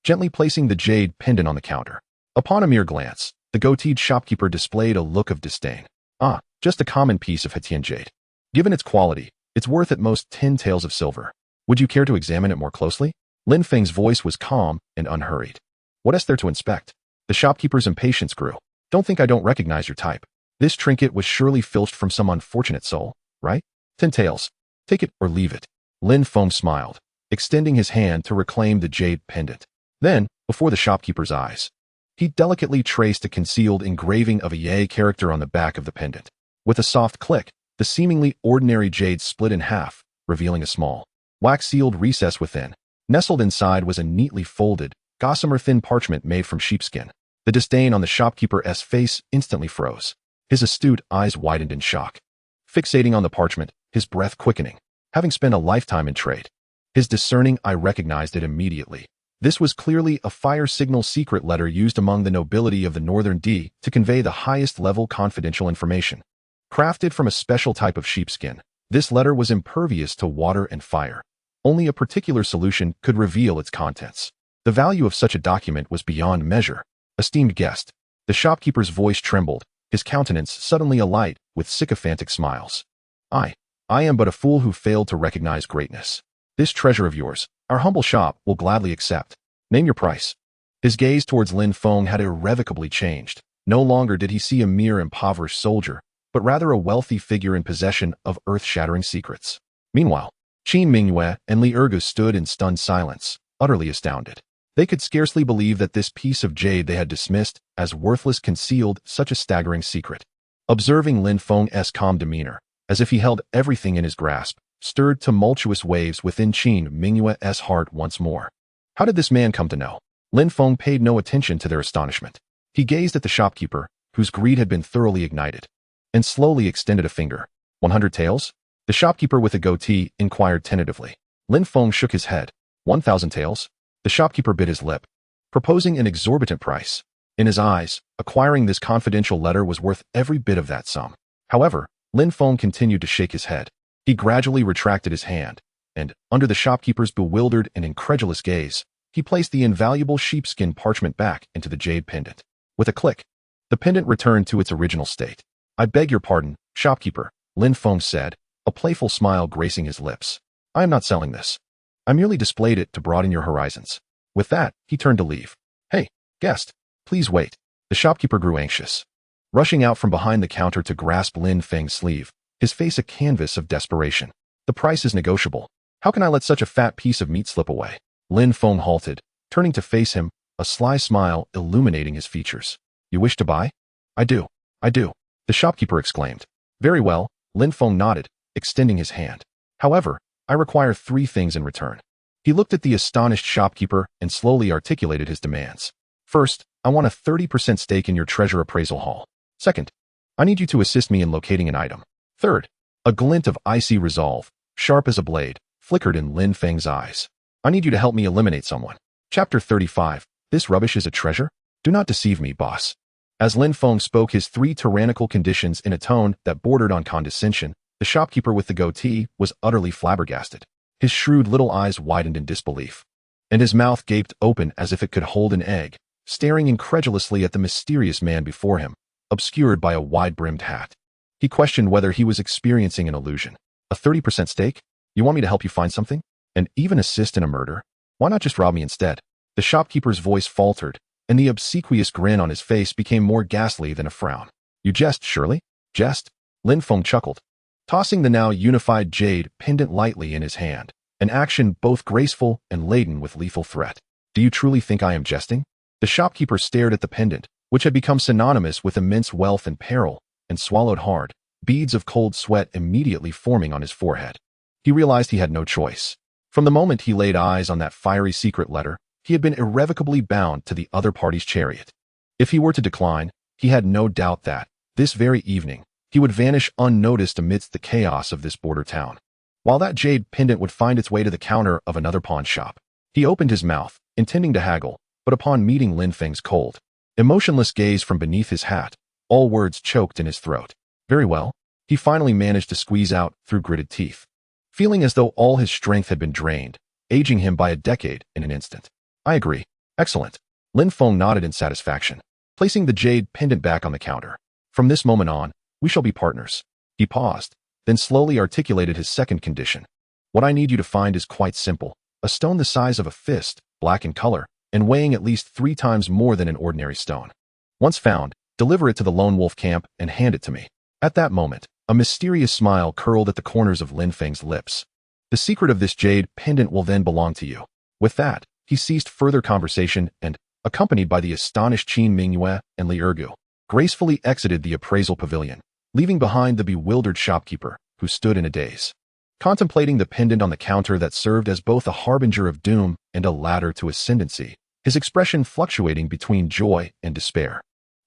gently placing the jade pendant on the counter. Upon a mere glance, the goateed shopkeeper displayed a look of disdain. "Ah, just a common piece of Hetian jade. Given its quality, it's worth at most 10 taels of silver. Would you care to examine it more closely?" Lin Feng's voice was calm and unhurried. "What is there to inspect?" The shopkeeper's impatience grew. "Don't think I don't recognize your type. This trinket was surely filched from some unfortunate soul, right? 10 taels. Take it or leave it." Lin Feng smiled, extending his hand to reclaim the jade pendant. Then, before the shopkeeper's eyes, he delicately traced a concealed engraving of a Ye character on the back of the pendant. With a soft click, the seemingly ordinary jade split in half, revealing a small, wax-sealed recess within. Nestled inside was a neatly folded, gossamer-thin parchment made from sheepskin. The disdain on the shopkeeper's face instantly froze. His astute eyes widened in shock. Fixating on the parchment, his breath quickening. Having spent a lifetime in trade, his discerning eye recognized it immediately. This was clearly a fire signal secret letter used among the nobility of the Northern D to convey the highest-level confidential information. Crafted from a special type of sheepskin, this letter was impervious to water and fire. Only a particular solution could reveal its contents. The value of such a document was beyond measure. "Esteemed guest," the shopkeeper's voice trembled, his countenance suddenly alight with sycophantic smiles. I am but a fool who failed to recognize greatness. This treasure of yours, our humble shop will gladly accept. Name your price." His gaze towards Lin Feng had irrevocably changed. No longer did he see a mere impoverished soldier, but rather a wealthy figure in possession of earth-shattering secrets. Meanwhile, Qin Mingyue and Li Ergu stood in stunned silence, utterly astounded. They could scarcely believe that this piece of jade they had dismissed as worthless concealed such a staggering secret. Observing Lin Feng's calm demeanor, as if he held everything in his grasp, stirred tumultuous waves within Qin Mingyue's heart once more. How did this man come to know? Lin Feng paid no attention to their astonishment. He gazed at the shopkeeper, whose greed had been thoroughly ignited, and slowly extended a finger. 100 taels? The shopkeeper with a goatee inquired tentatively. Lin Feng shook his head. 1,000 taels? The shopkeeper bit his lip, proposing an exorbitant price. In his eyes, acquiring this confidential letter was worth every bit of that sum. However, Lin Feng continued to shake his head. He gradually retracted his hand, and, under the shopkeeper's bewildered and incredulous gaze, he placed the invaluable sheepskin parchment back into the jade pendant. With a click, the pendant returned to its original state. "I beg your pardon, shopkeeper," Lin Feng said, a playful smile gracing his lips. "I am not selling this. I merely displayed it to broaden your horizons." With that, he turned to leave. "Hey, guest, please wait." The shopkeeper grew anxious, rushing out from behind the counter to grasp Lin Feng's sleeve, his face a canvas of desperation. "The price is negotiable. How can I let such a fat piece of meat slip away?" Lin Feng halted, turning to face him, a sly smile illuminating his features. "You wish to buy?" I do, the shopkeeper exclaimed. "Very well," Lin Feng nodded, extending his hand. "However, I require 3 things in return." He looked at the astonished shopkeeper and slowly articulated his demands. "First, I want a 30% stake in your treasure appraisal hall. Second, I need you to assist me in locating an item. Third," a glint of icy resolve, sharp as a blade, flickered in Lin Feng's eyes. "I need you to help me eliminate someone." Chapter 35. This rubbish is a treasure? Do not deceive me, boss. As Lin Feng spoke his 3 tyrannical conditions in a tone that bordered on condescension, the shopkeeper with the goatee was utterly flabbergasted. His shrewd little eyes widened in disbelief. and his mouth gaped open as if it could hold an egg, staring incredulously at the mysterious man before him, obscured by a wide-brimmed hat. He questioned whether he was experiencing an illusion. A 30% stake? You want me to help you find something? And even assist in a murder? Why not just rob me instead? The shopkeeper's voice faltered, and the obsequious grin on his face became more ghastly than a frown. You jest, surely? Jest? Lin Feng chuckled, tossing the now unified jade pendant lightly in his hand, an action both graceful and laden with lethal threat. Do you truly think I am jesting? The shopkeeper stared at the pendant, which had become synonymous with immense wealth and peril, and swallowed hard, beads of cold sweat immediately forming on his forehead. He realized he had no choice. From the moment he laid eyes on that fiery secret letter, he had been irrevocably bound to the other party's chariot. If he were to decline, he had no doubt that, this very evening, he would vanish unnoticed amidst the chaos of this border town. While that jade pendant would find its way to the counter of another pawn shop, he opened his mouth, intending to haggle, but upon meeting Lin Feng's cold, emotionless gaze from beneath his hat, all words choked in his throat. Very well, he finally managed to squeeze out through gritted teeth, feeling as though all his strength had been drained, aging him by a decade in an instant. I agree. Excellent. Lin Feng nodded in satisfaction, placing the jade pendant back on the counter. From this moment on, we shall be partners. He paused, then slowly articulated his second condition. What I need you to find is quite simple. A stone the size of a fist, black in color, and weighing at least 3 times more than an ordinary stone. Once found, deliver it to the Lone Wolf camp and hand it to me. At that moment, a mysterious smile curled at the corners of Lin Feng's lips. The secret of this jade pendant will then belong to you. With that, he ceased further conversation and, accompanied by the astonished Qin Mingyue and Li Ergu, gracefully exited the appraisal pavilion, leaving behind the bewildered shopkeeper, who stood in a daze, contemplating the pendant on the counter that served as both a harbinger of doom and a ladder to ascendancy, his expression fluctuating between joy and despair.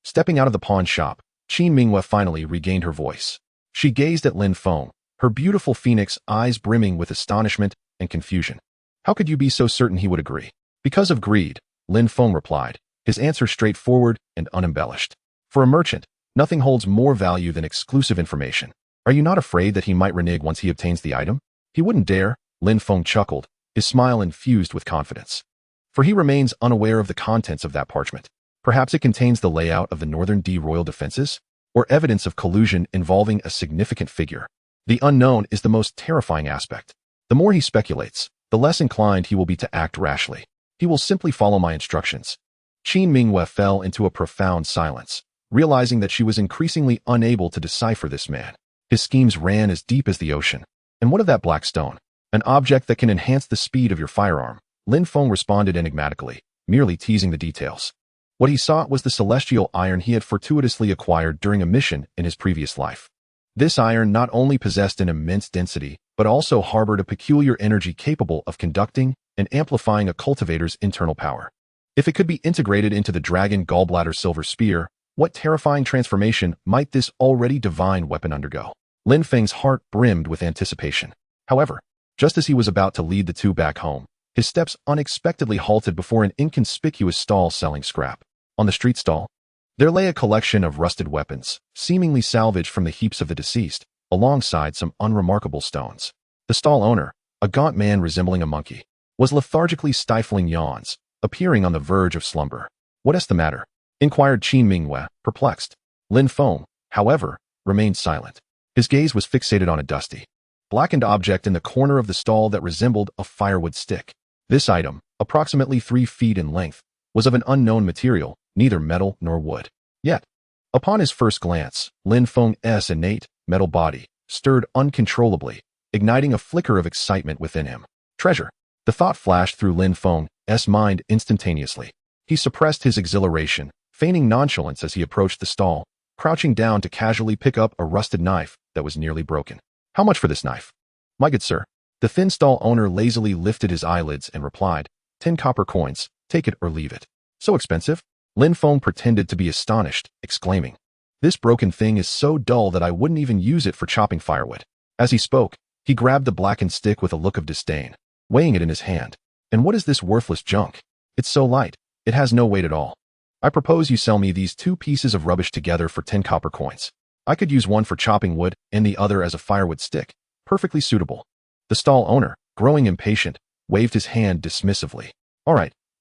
Stepping out of the pawn shop, Qin Mingyue finally regained her voice. She gazed at Lin Feng, her beautiful phoenix eyes brimming with astonishment and confusion. How could you be so certain he would agree? Because of greed, Lin Feng replied, his answer straightforward and unembellished. For a merchant, nothing holds more value than exclusive information. Are you not afraid that he might renege once he obtains the item? He wouldn't dare, Lin Feng chuckled, his smile infused with confidence. For he remains unaware of the contents of that parchment. Perhaps it contains the layout of the Northern D royal defenses, or evidence of collusion involving a significant figure. The unknown is the most terrifying aspect. The more he speculates, the less inclined he will be to act rashly. He will simply follow my instructions. Qin Mingyue fell into a profound silence, realizing that she was increasingly unable to decipher this man. His schemes ran as deep as the ocean. And what of that black stone? An object that can enhance the speed of your firearm. Lin Feng responded enigmatically, merely teasing the details. What he sought was the celestial iron he had fortuitously acquired during a mission in his previous life. This iron not only possessed an immense density, but also harbored a peculiar energy capable of conducting and amplifying a cultivator's internal power. If it could be integrated into the dragon gallbladder silver spear, what terrifying transformation might this already divine weapon undergo? Lin Feng's heart brimmed with anticipation. However, just as he was about to lead the two back home, his steps unexpectedly halted before an inconspicuous stall selling scrap. On the street stall, there lay a collection of rusted weapons, seemingly salvaged from the heaps of the deceased, alongside some unremarkable stones. The stall owner, a gaunt man resembling a monkey, was lethargically stifling yawns, appearing on the verge of slumber. What is the matter? Inquired Qin Mingyue, perplexed. Lin Feng, however, remained silent. His gaze was fixated on a dusty, blackened object in the corner of the stall that resembled a firewood stick. This item, approximately 3 feet in length, was of an unknown material, neither metal nor wood. Yet, upon his first glance, Lin Feng's innate, metal body stirred uncontrollably, igniting a flicker of excitement within him. Treasure. The thought flashed through Lin Feng's mind instantaneously. He suppressed his exhilaration, feigning nonchalance as he approached the stall, crouching down to casually pick up a rusted knife that was nearly broken. How much for this knife? My good sir. The thin stall owner lazily lifted his eyelids and replied, 10 copper coins, take it or leave it. So expensive? Lin Feng pretended to be astonished, exclaiming, this broken thing is so dull that I wouldn't even use it for chopping firewood. As he spoke, he grabbed the blackened stick with a look of disdain, weighing it in his hand. And what is this worthless junk? It's so light, it has no weight at all. I propose you sell me these 2 pieces of rubbish together for 10 copper coins. I could use one for chopping wood and the other as a firewood stick. Perfectly suitable. The stall owner, growing impatient, waved his hand dismissively.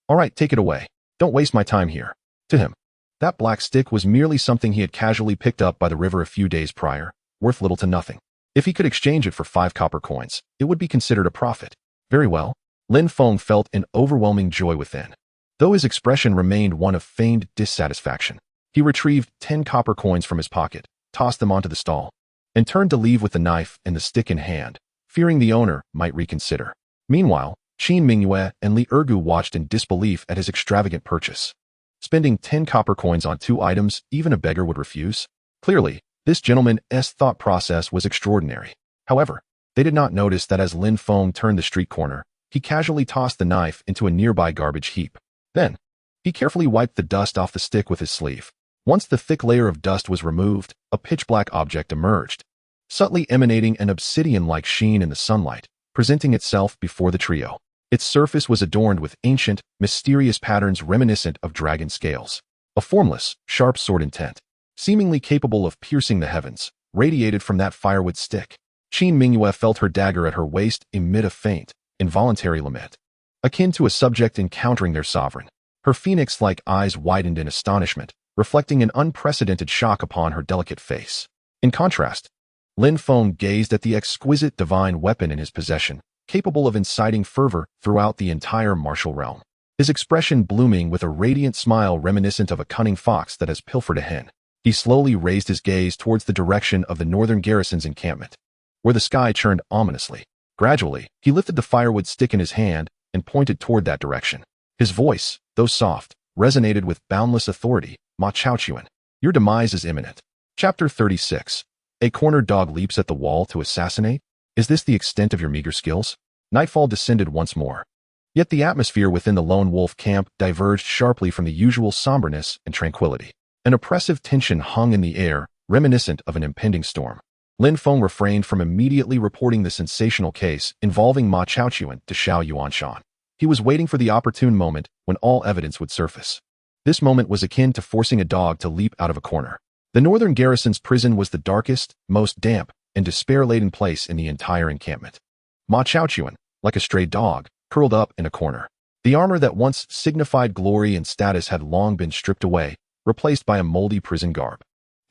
All right, take it away. Don't waste my time here." To him, that black stick was merely something he had casually picked up by the river a few days prior, worth little to nothing. If he could exchange it for 5 copper coins, it would be considered a profit. Very well. Lin Feng felt an overwhelming joy within, though his expression remained one of feigned dissatisfaction. He retrieved 10 copper coins from his pocket, tossed them onto the stall, and turned to leave with the knife and the stick in hand, fearing the owner might reconsider. Meanwhile, Qin Mingyue and Li Ergu watched in disbelief at his extravagant purchase. Spending 10 copper coins on 2 items even a beggar would refuse? Clearly, this gentleman's thought process was extraordinary. However, they did not notice that as Lin Feng turned the street corner, he casually tossed the knife into a nearby garbage heap. Then, he carefully wiped the dust off the stick with his sleeve. Once the thick layer of dust was removed, a pitch-black object emerged, subtly emanating an obsidian-like sheen in the sunlight, presenting itself before the trio. Its surface was adorned with ancient, mysterious patterns reminiscent of dragon scales. A formless, sharp sword intent, seemingly capable of piercing the heavens, radiated from that firewood stick. Qin Mingyue felt her dagger at her waist emit a faint, involuntary lament, akin to a subject encountering their sovereign. Her phoenix-like eyes widened in astonishment, reflecting an unprecedented shock upon her delicate face. In contrast, Lin Feng gazed at the exquisite divine weapon in his possession, capable of inciting fervor throughout the entire martial realm. His expression blooming with a radiant smile reminiscent of a cunning fox that has pilfered a hen. He slowly raised his gaze towards the direction of the northern garrison's encampment, where the sky churned ominously. Gradually, he lifted the firewood stick in his hand and pointed toward that direction. His voice, though soft, resonated with boundless authority. "Ma Chaochuan, your demise is imminent." Chapter 36. A cornered dog leaps at the wall to assassinate? Is this the extent of your meager skills? Nightfall descended once more. Yet the atmosphere within the lone wolf camp diverged sharply from the usual somberness and tranquility. An oppressive tension hung in the air, reminiscent of an impending storm. Lin Feng refrained from immediately reporting the sensational case involving Ma Chaochuan to Xiao Yuanshan. He was waiting for the opportune moment when all evidence would surface. This moment was akin to forcing a dog to leap out of a corner. The northern garrison's prison was the darkest, most damp, and despair-laden place in the entire encampment. Ma Chaochuan, like a stray dog, curled up in a corner. The armor that once signified glory and status had long been stripped away, replaced by a moldy prison garb.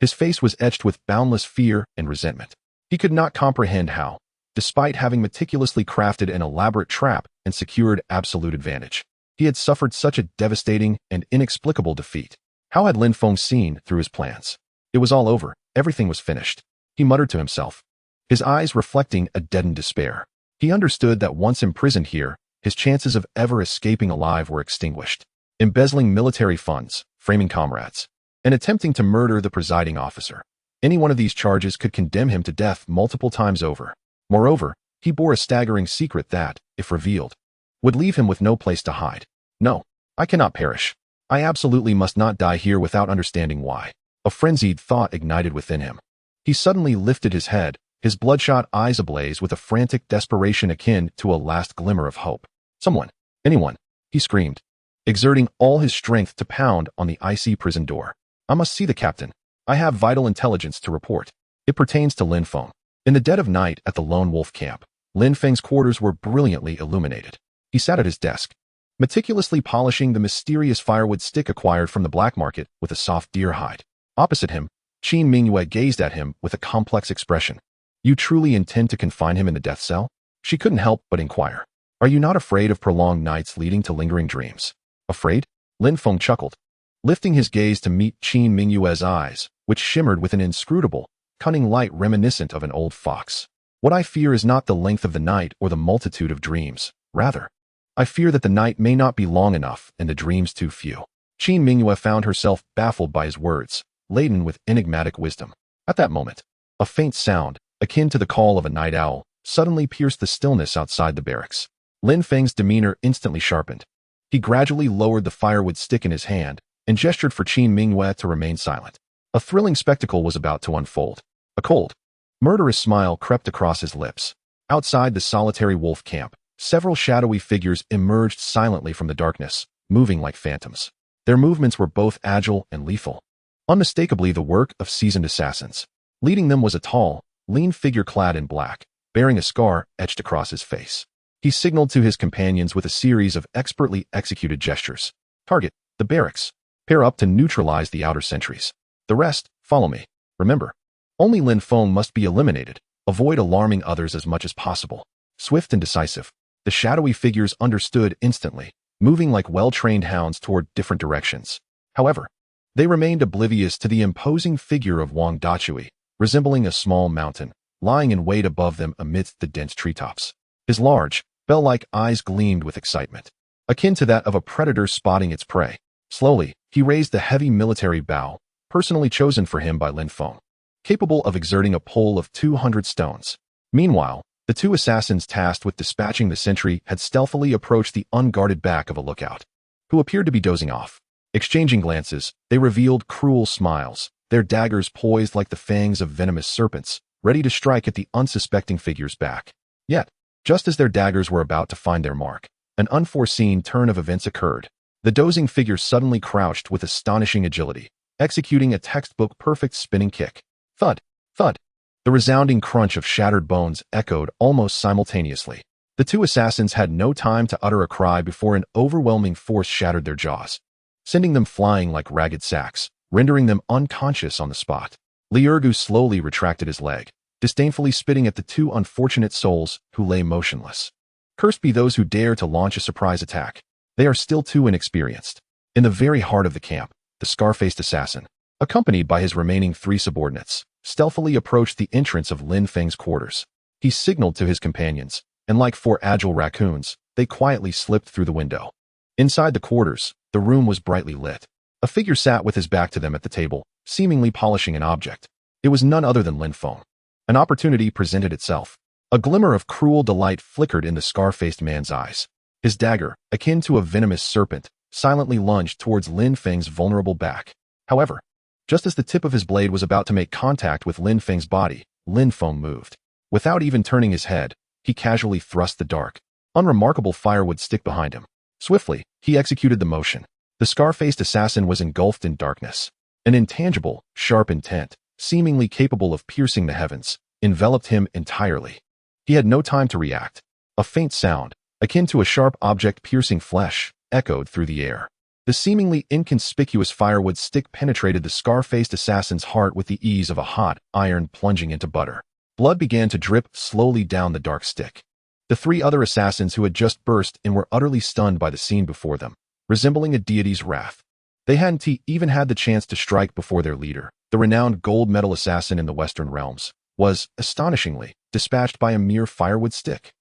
His face was etched with boundless fear and resentment. He could not comprehend how, despite having meticulously crafted an elaborate trap and secured absolute advantage, he had suffered such a devastating and inexplicable defeat. How had Lin Feng seen through his plans? It was all over. Everything was finished. He muttered to himself, his eyes reflecting a deadened despair. He understood that once imprisoned here, his chances of ever escaping alive were extinguished. Embezzling military funds, framing comrades, and attempting to murder the presiding officer. Any one of these charges could condemn him to death multiple times over. Moreover, he bore a staggering secret that, if revealed, would leave him with no place to hide. No, I cannot perish. I absolutely must not die here without understanding why. A frenzied thought ignited within him. He suddenly lifted his head, his bloodshot eyes ablaze with a frantic desperation akin to a last glimmer of hope. "Someone, anyone," he screamed, exerting all his strength to pound on the icy prison door. "I must see the captain. I have vital intelligence to report." It pertains to Lin Feng. In the dead of night at the lone wolf camp, Lin Feng's quarters were brilliantly illuminated. He sat at his desk, meticulously polishing the mysterious firewood stick acquired from the black market with a soft deer hide. Opposite him, Qin Mingyue gazed at him with a complex expression. "You truly intend to confine him in the death cell?" She couldn't help but inquire. "Are you not afraid of prolonged nights leading to lingering dreams?" "Afraid?" Lin Feng chuckled, lifting his gaze to meet Qin Mingyue's eyes, which shimmered with an inscrutable, cunning light reminiscent of an old fox. "What I fear is not the length of the night or the multitude of dreams. Rather, I fear that the night may not be long enough and the dreams too few." Qin Mingyue found herself baffled by his words, laden with enigmatic wisdom. At that moment, a faint sound, akin to the call of a night owl, suddenly pierced the stillness outside the barracks. Lin Feng's demeanor instantly sharpened. He gradually lowered the firewood stick in his hand and gestured for Qin Mingyue to remain silent. A thrilling spectacle was about to unfold. A cold, murderous smile crept across his lips. Outside the solitary wolf camp, several shadowy figures emerged silently from the darkness, moving like phantoms. Their movements were both agile and lethal, unmistakably the work of seasoned assassins. Leading them was a tall, lean figure clad in black, bearing a scar etched across his face. He signaled to his companions with a series of expertly executed gestures. Target, the barracks. Pair up to neutralize the outer sentries. The rest, follow me. Remember, only Lin Feng must be eliminated. Avoid alarming others as much as possible. Swift and decisive, the shadowy figures understood instantly, moving like well-trained hounds toward different directions. However, they remained oblivious to the imposing figure of Wang Dachui, resembling a small mountain, lying in wait above them amidst the dense treetops. His large, bell-like eyes gleamed with excitement, akin to that of a predator spotting its prey. Slowly, he raised the heavy military bow, personally chosen for him by Lin Feng, capable of exerting a pull of 200 stones. Meanwhile, the two assassins tasked with dispatching the sentry had stealthily approached the unguarded back of a lookout, who appeared to be dozing off. Exchanging glances, they revealed cruel smiles, their daggers poised like the fangs of venomous serpents, ready to strike at the unsuspecting figure's back. Yet, just as their daggers were about to find their mark, an unforeseen turn of events occurred. The dozing figure suddenly crouched with astonishing agility, executing a textbook-perfect spinning kick. Thud, thud. The resounding crunch of shattered bones echoed almost simultaneously. The two assassins had no time to utter a cry before an overwhelming force shattered their jaws, sending them flying like ragged sacks, rendering them unconscious on the spot. Liurgu slowly retracted his leg, disdainfully spitting at the two unfortunate souls who lay motionless. Cursed be those who dare to launch a surprise attack. They are still too inexperienced. In the very heart of the camp, the scar-faced assassin, accompanied by his remaining three subordinates, stealthily approached the entrance of Lin Feng's quarters. He signaled to his companions, and like four agile raccoons, they quietly slipped through the window. Inside the quarters, the room was brightly lit. A figure sat with his back to them at the table, seemingly polishing an object. It was none other than Lin Feng. An opportunity presented itself. A glimmer of cruel delight flickered in the scar-faced man's eyes. His dagger, akin to a venomous serpent, silently lunged towards Lin Feng's vulnerable back. However, just as the tip of his blade was about to make contact with Lin Feng's body, Lin Feng moved. Without even turning his head, he casually thrust the dark, unremarkable firewood stick behind him. Swiftly, he executed the motion. The scar-faced assassin was engulfed in darkness. An intangible, sharp intent, seemingly capable of piercing the heavens, enveloped him entirely. He had no time to react. A faint sound, akin to a sharp object piercing flesh, echoed through the air. The seemingly inconspicuous firewood stick penetrated the scar-faced assassin's heart with the ease of a hot iron plunging into butter. Blood began to drip slowly down the dark stick. The three other assassins who had just burst in were utterly stunned by the scene before them, resembling a deity's wrath. They hadn't even had the chance to strike before their leader, the renowned gold medal assassin in the Western realms, was, astonishingly, dispatched by a mere firewood stick.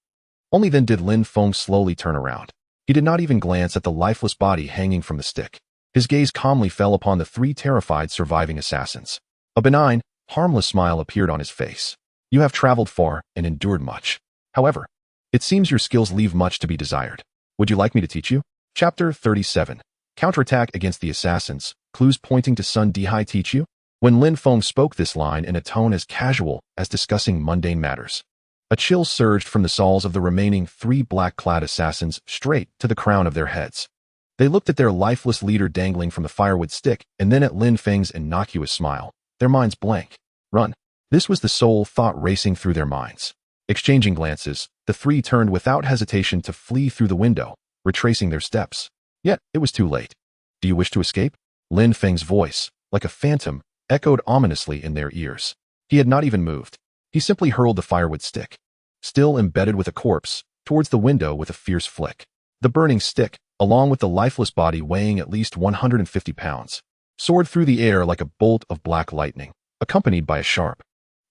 Only then did Lin Feng slowly turn around. He did not even glance at the lifeless body hanging from the stick. His gaze calmly fell upon the three terrified surviving assassins. A benign, harmless smile appeared on his face. You have traveled far and endured much. However, it seems your skills leave much to be desired. Would you like me to teach you? Chapter 37. Counterattack against the assassins. Clues pointing to Sun Dihai teach you? When Lin Feng spoke this line in a tone as casual as discussing mundane matters, a chill surged from the soles of the remaining three black-clad assassins straight to the crown of their heads. They looked at their lifeless leader dangling from the firewood stick and then at Lin Feng's innocuous smile, their minds blank. Run. This was the sole thought racing through their minds. Exchanging glances, the three turned without hesitation to flee through the window, retracing their steps. Yet, it was too late. Do you wish to escape? Lin Feng's voice, like a phantom, echoed ominously in their ears. He had not even moved. He simply hurled the firewood stick, still embedded with a corpse, towards the window with a fierce flick. The burning stick, along with the lifeless body weighing at least 150 pounds, soared through the air like a bolt of black lightning, accompanied by a sharp,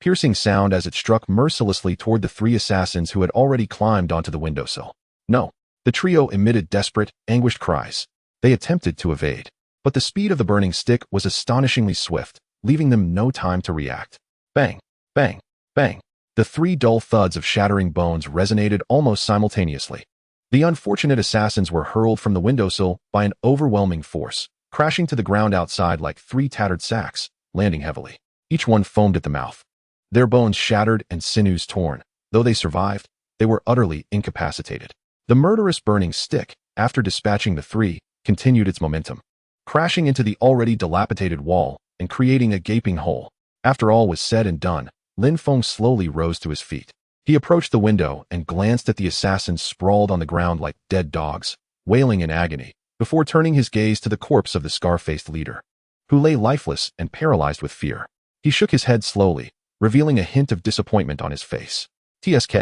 piercing sound as it struck mercilessly toward the three assassins who had already climbed onto the windowsill. No, the trio emitted desperate, anguished cries. They attempted to evade, but the speed of the burning stick was astonishingly swift, leaving them no time to react. Bang, bang, bang. The three dull thuds of shattering bones resonated almost simultaneously. The unfortunate assassins were hurled from the windowsill by an overwhelming force, crashing to the ground outside like three tattered sacks, landing heavily. Each one foamed at the mouth. Their bones shattered and sinews torn. Though they survived, they were utterly incapacitated. The murderous burning stick, after dispatching the three, continued its momentum, crashing into the already dilapidated wall and creating a gaping hole. After all was said and done, Lin Feng slowly rose to his feet. He approached the window and glanced at the assassins sprawled on the ground like dead dogs, wailing in agony, before turning his gaze to the corpse of the scar-faced leader, who lay lifeless and paralyzed with fear. He shook his head slowly, revealing a hint of disappointment on his face. TSK,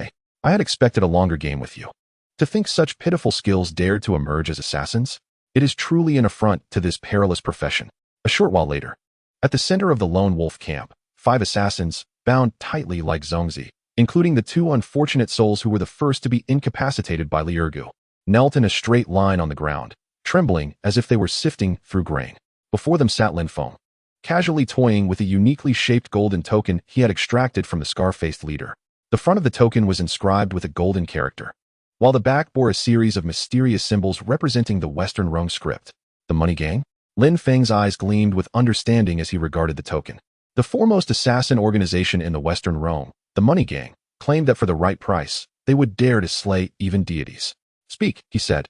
I had expected a longer game with you. To think such pitiful skills dared to emerge as assassins? It is truly an affront to this perilous profession. A short while later, at the center of the lone wolf camp, 5 assassins, bound tightly like Zhongzi, including the 2 unfortunate souls who were the first to be incapacitated by Liurgu, knelt in a straight line on the ground, trembling as if they were sifting through grain. Before them sat Lin Feng, casually toying with a uniquely shaped golden token he had extracted from the scar-faced leader. The front of the token was inscribed with a golden character, while the back bore a series of mysterious symbols representing the Western Rung script. The Money Gang? Lin Feng's eyes gleamed with understanding as he regarded the token. The foremost assassin organization in the Western Rome, the Money Gang, claimed that for the right price, they would dare to slay even deities. Speak, he said,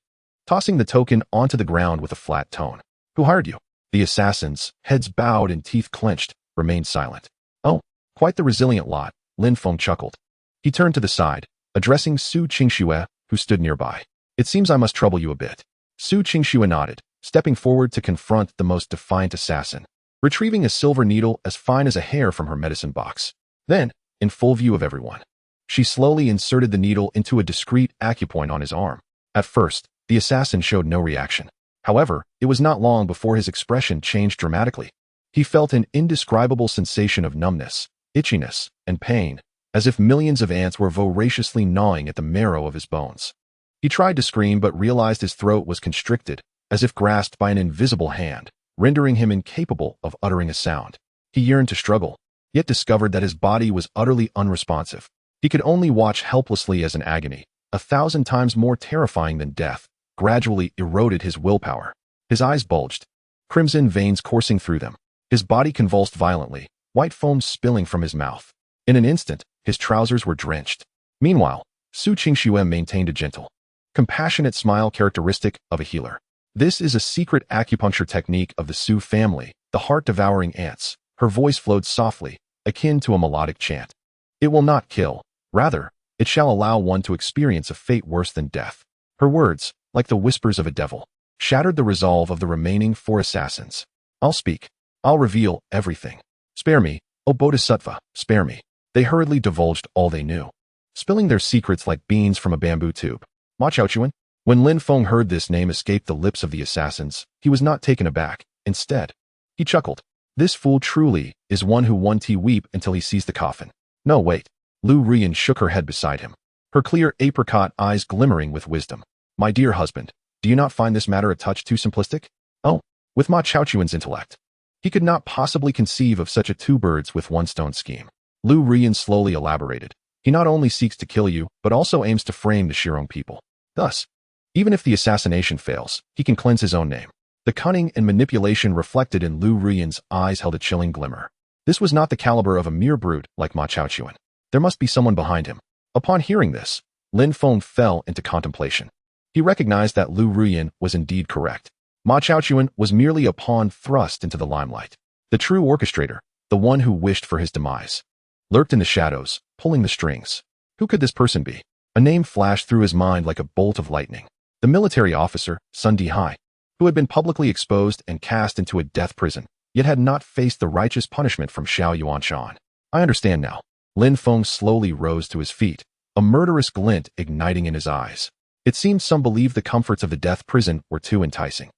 tossing the token onto the ground with a flat tone. Who hired you? The assassins, heads bowed and teeth clenched, remained silent. Oh, quite the resilient lot, Lin Feng chuckled. He turned to the side, addressing Su Qingxue, who stood nearby. It seems I must trouble you a bit. Su Qingxue nodded, stepping forward to confront the most defiant assassin, retrieving a silver needle as fine as a hair from her medicine box. Then, in full view of everyone, she slowly inserted the needle into a discreet acupoint on his arm. At first, the assassin showed no reaction. However, it was not long before his expression changed dramatically. He felt an indescribable sensation of numbness, itchiness, and pain, as if millions of ants were voraciously gnawing at the marrow of his bones. He tried to scream but realized his throat was constricted, as if grasped by an invisible hand, rendering him incapable of uttering a sound. He yearned to struggle, yet discovered that his body was utterly unresponsive. He could only watch helplessly as an agony, 1,000 times more terrifying than death, gradually eroded his willpower. His eyes bulged, crimson veins coursing through them. His body convulsed violently, white foam spilling from his mouth. In an instant, his trousers were drenched. Meanwhile, Su Qingxue maintained a gentle, compassionate smile characteristic of a healer. This is a secret acupuncture technique of the Su family, the heart-devouring ants. Her voice flowed softly, akin to a melodic chant. It will not kill. Rather, it shall allow one to experience a fate worse than death. Her words, like the whispers of a devil, shattered the resolve of the remaining 4 assassins. I'll speak. I'll reveal everything. Spare me, O Bodhisattva, spare me. They hurriedly divulged all they knew, spilling their secrets like beans from a bamboo tube. Ma Chaochuan? When Lin Feng heard this name escape the lips of the assassins, he was not taken aback. Instead, he chuckled. This fool truly is one who won't weep until he sees the coffin. No, wait. Lu Rian shook her head beside him, her clear apricot eyes glimmering with wisdom. My dear husband, do you not find this matter a touch too simplistic? Oh, with Ma Chaochuan's intellect, he could not possibly conceive of such a 2-birds-with-1-stone scheme. Lu Rian slowly elaborated. He not only seeks to kill you, but also aims to frame the Shirong people. Thus, even if the assassination fails, he can cleanse his own name. The cunning and manipulation reflected in Lu Rian's eyes held a chilling glimmer. This was not the caliber of a mere brute like Ma Chaochuan. There must be someone behind him. Upon hearing this, Lin Feng fell into contemplation. He recognized that Lu Rian was indeed correct. Ma Chaochuan was merely a pawn thrust into the limelight. The true orchestrator, the one who wished for his demise, lurked in the shadows, pulling the strings. Who could this person be? A name flashed through his mind like a bolt of lightning. The military officer, Sun Dihai, who had been publicly exposed and cast into a death prison, yet had not faced the righteous punishment from Xiao Yuanshan. I understand now. Lin Feng slowly rose to his feet, a murderous glint igniting in his eyes. It seemed some believed the comforts of the death prison were too enticing.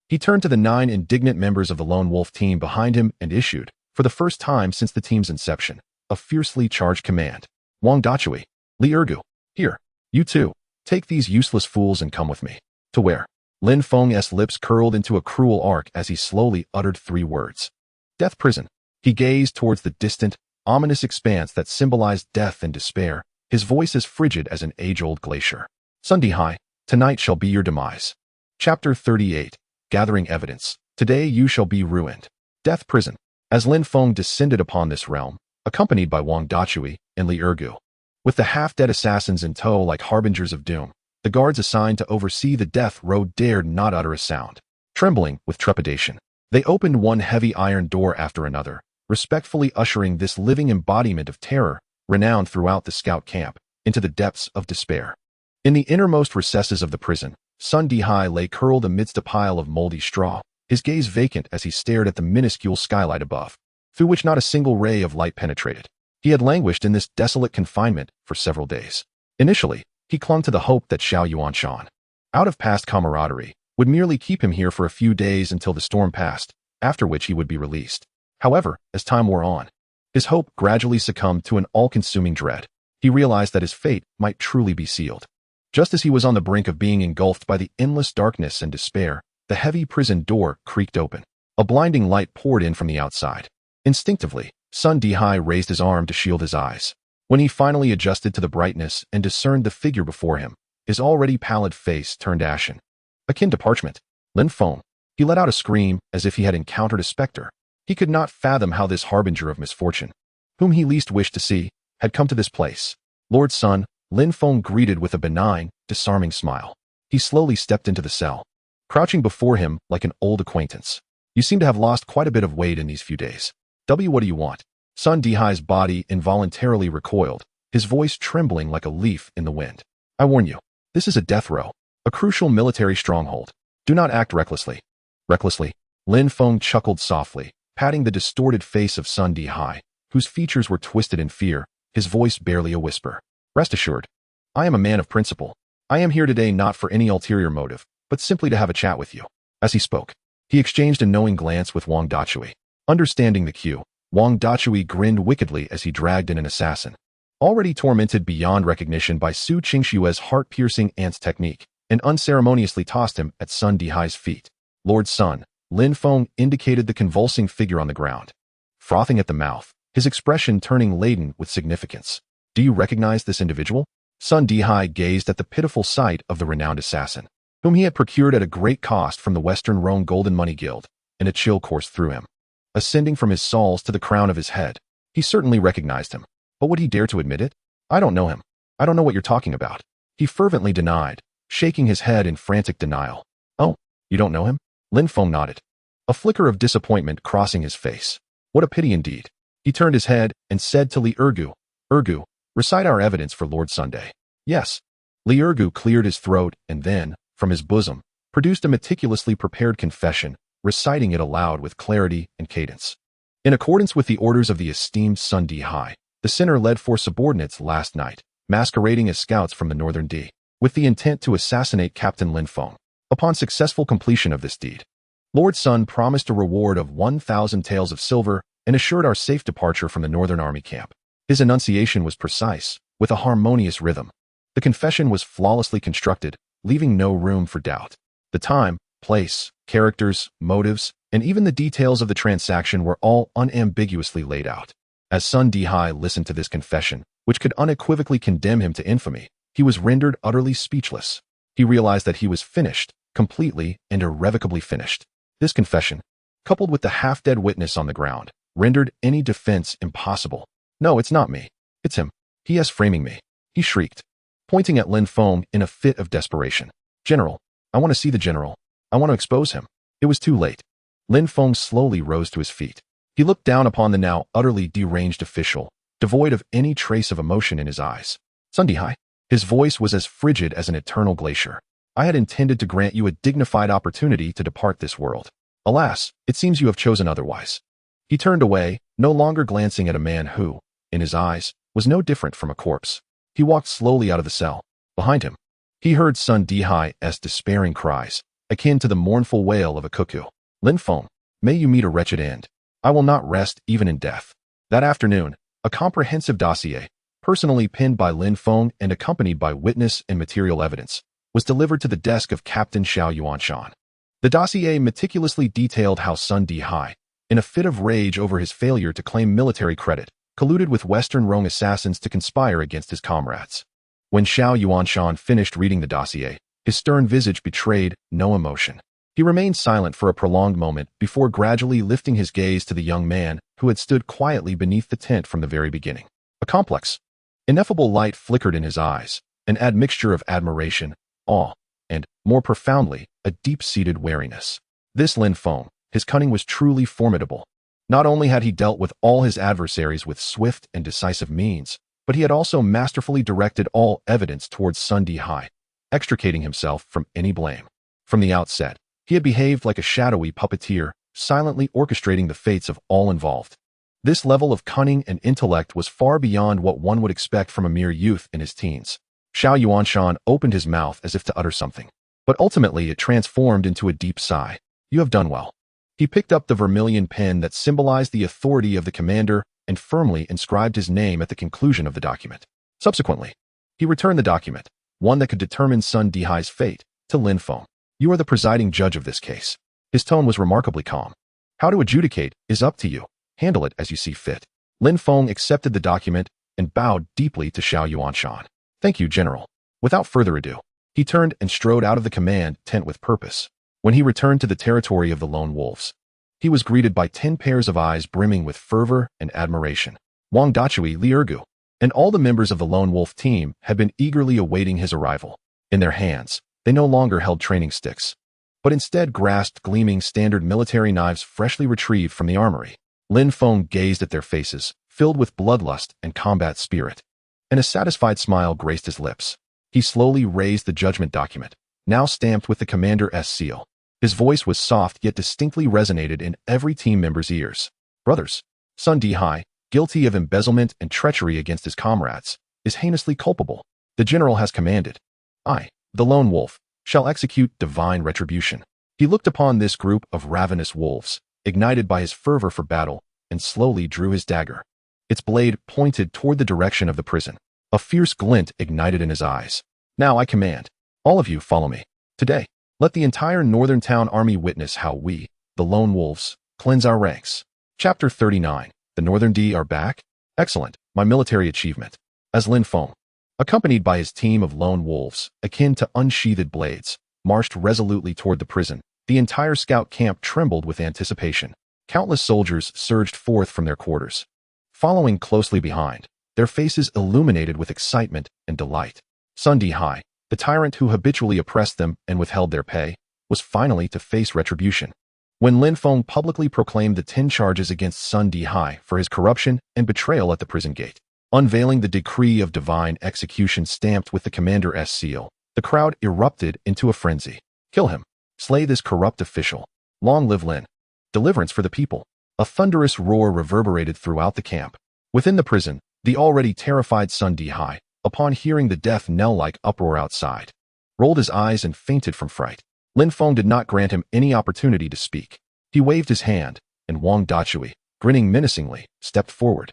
He turned to the 9 indignant members of the Lone Wolf team behind him and issued, for the first time since the team's inception, a fiercely charged command. Wang Dachui, Li Ergu, here, you two, take these useless fools and come with me. To where? Lin Feng's lips curled into a cruel arc as he slowly uttered 3 words. Death prison. He gazed towards the distant, ominous expanse that symbolized death and despair, his voice as frigid as an age-old glacier. Sun Dihai, tonight shall be your demise. Chapter 38. Gathering evidence. Today you shall be ruined. Death prison. As Lin Feng descended upon this realm, accompanied by Wang Dachui and Li Ergu, with the half-dead assassins in tow like harbingers of doom, the guards assigned to oversee the death row dared not utter a sound. Trembling with trepidation, they opened one heavy iron door after another, respectfully ushering this living embodiment of terror, renowned throughout the scout camp, into the depths of despair. In the innermost recesses of the prison, Sun Dihai lay curled amidst a pile of moldy straw, his gaze vacant as he stared at the minuscule skylight above, through which not a single ray of light penetrated. He had languished in this desolate confinement for several days. Initially, he clung to the hope that Xiao Yuanshan, out of past camaraderie, would merely keep him here for a few days until the storm passed, after which he would be released. However, as time wore on, his hope gradually succumbed to an all-consuming dread. He realized that his fate might truly be sealed. Just as he was on the brink of being engulfed by the endless darkness and despair, the heavy prison door creaked open. A blinding light poured in from the outside. Instinctively, Sun Dihai raised his arm to shield his eyes. When he finally adjusted to the brightness and discerned the figure before him, his already pallid face turned ashen, akin to parchment. Lin Feng. He let out a scream as if he had encountered a specter. He could not fathom how this harbinger of misfortune, whom he least wished to see, had come to this place. Lord Sun, Lin Feng greeted with a benign, disarming smile. He slowly stepped into the cell, crouching before him like an old acquaintance. You seem to have lost quite a bit of weight in these few days. What do you want? Sun Dihai's body involuntarily recoiled, his voice trembling like a leaf in the wind. I warn you, this is a death row, a crucial military stronghold. Do not act recklessly. Recklessly? Lin Feng chuckled softly, patting the distorted face of Sun Dihai, whose features were twisted in fear, his voice barely a whisper. Rest assured, I am a man of principle. I am here today not for any ulterior motive, but simply to have a chat with you. As he spoke, he exchanged a knowing glance with Wang Dachui. Understanding the cue, Wang Dachui grinned wickedly as he dragged in an assassin. Already tormented beyond recognition by Su Qingshue's heart-piercing ants technique, and unceremoniously tossed him at Sun Dihai's feet. Lord Sun, Lin Feng indicated the convulsing figure on the ground, frothing at the mouth, his expression turning laden with significance. Do you recognize this individual? Sun Dihai gazed at the pitiful sight of the renowned assassin, whom he had procured at a great cost from the Western Rhone Golden Money Guild, and a chill coursed through him. Ascending from his soles to the crown of his head, he certainly recognized him. But would he dare to admit it? I don't know him. I don't know what you're talking about. He fervently denied, shaking his head in frantic denial. Oh, you don't know him? Lin Feng nodded, a flicker of disappointment crossing his face. What a pity indeed. He turned his head and said to Li Ergu, Ergu, recite our evidence for Lord Sunday. Yes. Li Ergu cleared his throat and then, from his bosom, produced a meticulously prepared confession, reciting it aloud with clarity and cadence. In accordance with the orders of the esteemed Sun Dihai, the sinner led 4 subordinates last night, masquerading as scouts from the Northern D, with the intent to assassinate Captain Lin Feng. Upon successful completion of this deed, Lord Sun promised a reward of 1,000 taels of silver and assured our safe departure from the Northern Army camp. His enunciation was precise, with a harmonious rhythm. The confession was flawlessly constructed, leaving no room for doubt. The time, place, characters, motives, and even the details of the transaction were all unambiguously laid out. As Sun Dihai listened to this confession, which could unequivocally condemn him to infamy, he was rendered utterly speechless. He realized that he was finished, completely and irrevocably finished. This confession, coupled with the half-dead witness on the ground, rendered any defense impossible. No, it's not me. It's him. He is framing me. He shrieked, pointing at Lin Feng in a fit of desperation. General, I want to see the general. I want to expose him. It was too late. Lin Feng slowly rose to his feet. He looked down upon the now utterly deranged official, devoid of any trace of emotion in his eyes. Sun Dihai. His voice was as frigid as an eternal glacier. I had intended to grant you a dignified opportunity to depart this world. Alas, it seems you have chosen otherwise. He turned away, no longer glancing at a man who, in his eyes, was no different from a corpse. He walked slowly out of the cell. Behind him, he heard Sun Dihai's despairing cries, akin to the mournful wail of a cuckoo. Lin Feng, may you meet a wretched end. I will not rest even in death. That afternoon, a comprehensive dossier, personally penned by Lin Feng and accompanied by witness and material evidence, was delivered to the desk of Captain Xiao Yuanshan. The dossier meticulously detailed how Sun Dihai, in a fit of rage over his failure to claim military credit, colluded with Western Rhone assassins to conspire against his comrades. When Xiao Yuanshan finished reading the dossier, his stern visage betrayed no emotion. He remained silent for a prolonged moment before gradually lifting his gaze to the young man who had stood quietly beneath the tent from the very beginning. A complex, ineffable light flickered in his eyes, an admixture of admiration, awe, and, more profoundly, a deep-seated wariness. This Lin Feng, his cunning was truly formidable. Not only had he dealt with all his adversaries with swift and decisive means, but he had also masterfully directed all evidence towards Sun Dihai, extricating himself from any blame. From the outset, he had behaved like a shadowy puppeteer, silently orchestrating the fates of all involved. This level of cunning and intellect was far beyond what one would expect from a mere youth in his teens. Xiao Yuanshan opened his mouth as if to utter something, but ultimately it transformed into a deep sigh. You have done well. He picked up the vermilion pen that symbolized the authority of the commander and firmly inscribed his name at the conclusion of the document. Subsequently, he returned the document, one that could determine Sun Dihai's fate, to Lin Feng. You are the presiding judge of this case. His tone was remarkably calm. How to adjudicate is up to you. Handle it as you see fit. Lin Feng accepted the document and bowed deeply to Xiao Yuanshan. Thank you, General. Without further ado, he turned and strode out of the command tent with purpose. When he returned to the territory of the Lone Wolves, he was greeted by 10 pairs of eyes brimming with fervor and admiration. Wang Dachui, Li Ergu, and all the members of the Lone Wolf team had been eagerly awaiting his arrival. In their hands, they no longer held training sticks, but instead grasped gleaming standard military knives freshly retrieved from the armory. Lin Feng gazed at their faces, filled with bloodlust and combat spirit, and a satisfied smile graced his lips. He slowly raised the judgment document, now stamped with the commander's seal. His voice was soft yet distinctly resonated in every team member's ears. Brothers, Sun Dihai, guilty of embezzlement and treachery against his comrades, is heinously culpable. The general has commanded. I, the Lone Wolf, shall execute divine retribution. He looked upon this group of ravenous wolves, ignited by his fervor for battle, and slowly drew his dagger. Its blade pointed toward the direction of the prison. A fierce glint ignited in his eyes. Now I command. All of you follow me. Today, let the entire Northern Town Army witness how we, the Lone Wolves, cleanse our ranks. Chapter 39. The Northern D are back? Excellent, my military achievement. As Lin Feng, accompanied by his team of Lone Wolves, akin to unsheathed blades, marched resolutely toward the prison, the entire scout camp trembled with anticipation. Countless soldiers surged forth from their quarters, following closely behind, their faces illuminated with excitement and delight. Sun Dihai, the tyrant who habitually oppressed them and withheld their pay, was finally to face retribution. When Lin Feng publicly proclaimed the 10 charges against Sun Dihai for his corruption and betrayal at the prison gate, unveiling the decree of divine execution stamped with the commander's seal, the crowd erupted into a frenzy. Kill him. Slay this corrupt official. Long live Lin. Deliverance for the people. A thunderous roar reverberated throughout the camp. Within the prison, the already terrified Sun Dihai, upon hearing the death knell-like uproar outside, rolled his eyes and fainted from fright. Lin Feng did not grant him any opportunity to speak. He waved his hand, and Wang Dachui, grinning menacingly, stepped forward,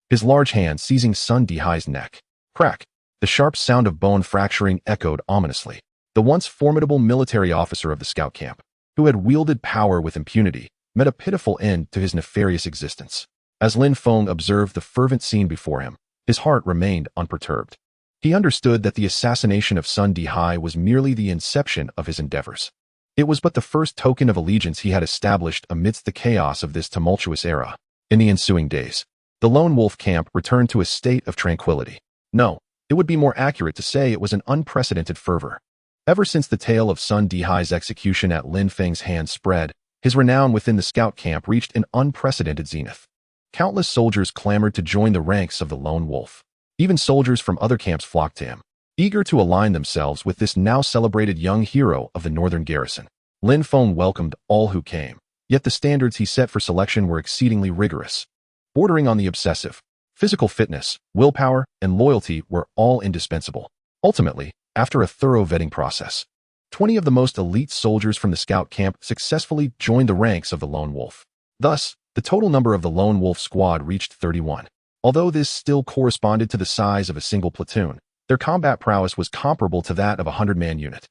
his large hand seizing Sun Dihai's neck. Crack! The sharp sound of bone fracturing echoed ominously. The once formidable military officer of the scout camp, who had wielded power with impunity, met a pitiful end to his nefarious existence. As Lin Feng observed the fervent scene before him, his heart remained unperturbed. He understood that the assassination of Sun Dihai was merely the inception of his endeavors. It was but the first token of allegiance he had established amidst the chaos of this tumultuous era. In the ensuing days, the Lone Wolf camp returned to a state of tranquility. No, it would be more accurate to say it was an unprecedented fervor. Ever since the tale of Sun Dihai's execution at Lin Feng's hands spread, his renown within the scout camp reached an unprecedented zenith. Countless soldiers clamored to join the ranks of the Lone Wolf. Even soldiers from other camps flocked to him, eager to align themselves with this now celebrated young hero of the northern garrison. Lin Feng welcomed all who came, yet the standards he set for selection were exceedingly rigorous, bordering on the obsessive. Physical fitness, willpower, and loyalty were all indispensable. Ultimately, after a thorough vetting process, 20 of the most elite soldiers from the scout camp successfully joined the ranks of the Lone Wolf. Thus, the total number of the Lone Wolf squad reached 31. Although this still corresponded to the size of a single platoon, their combat prowess was comparable to that of a 100-man unit.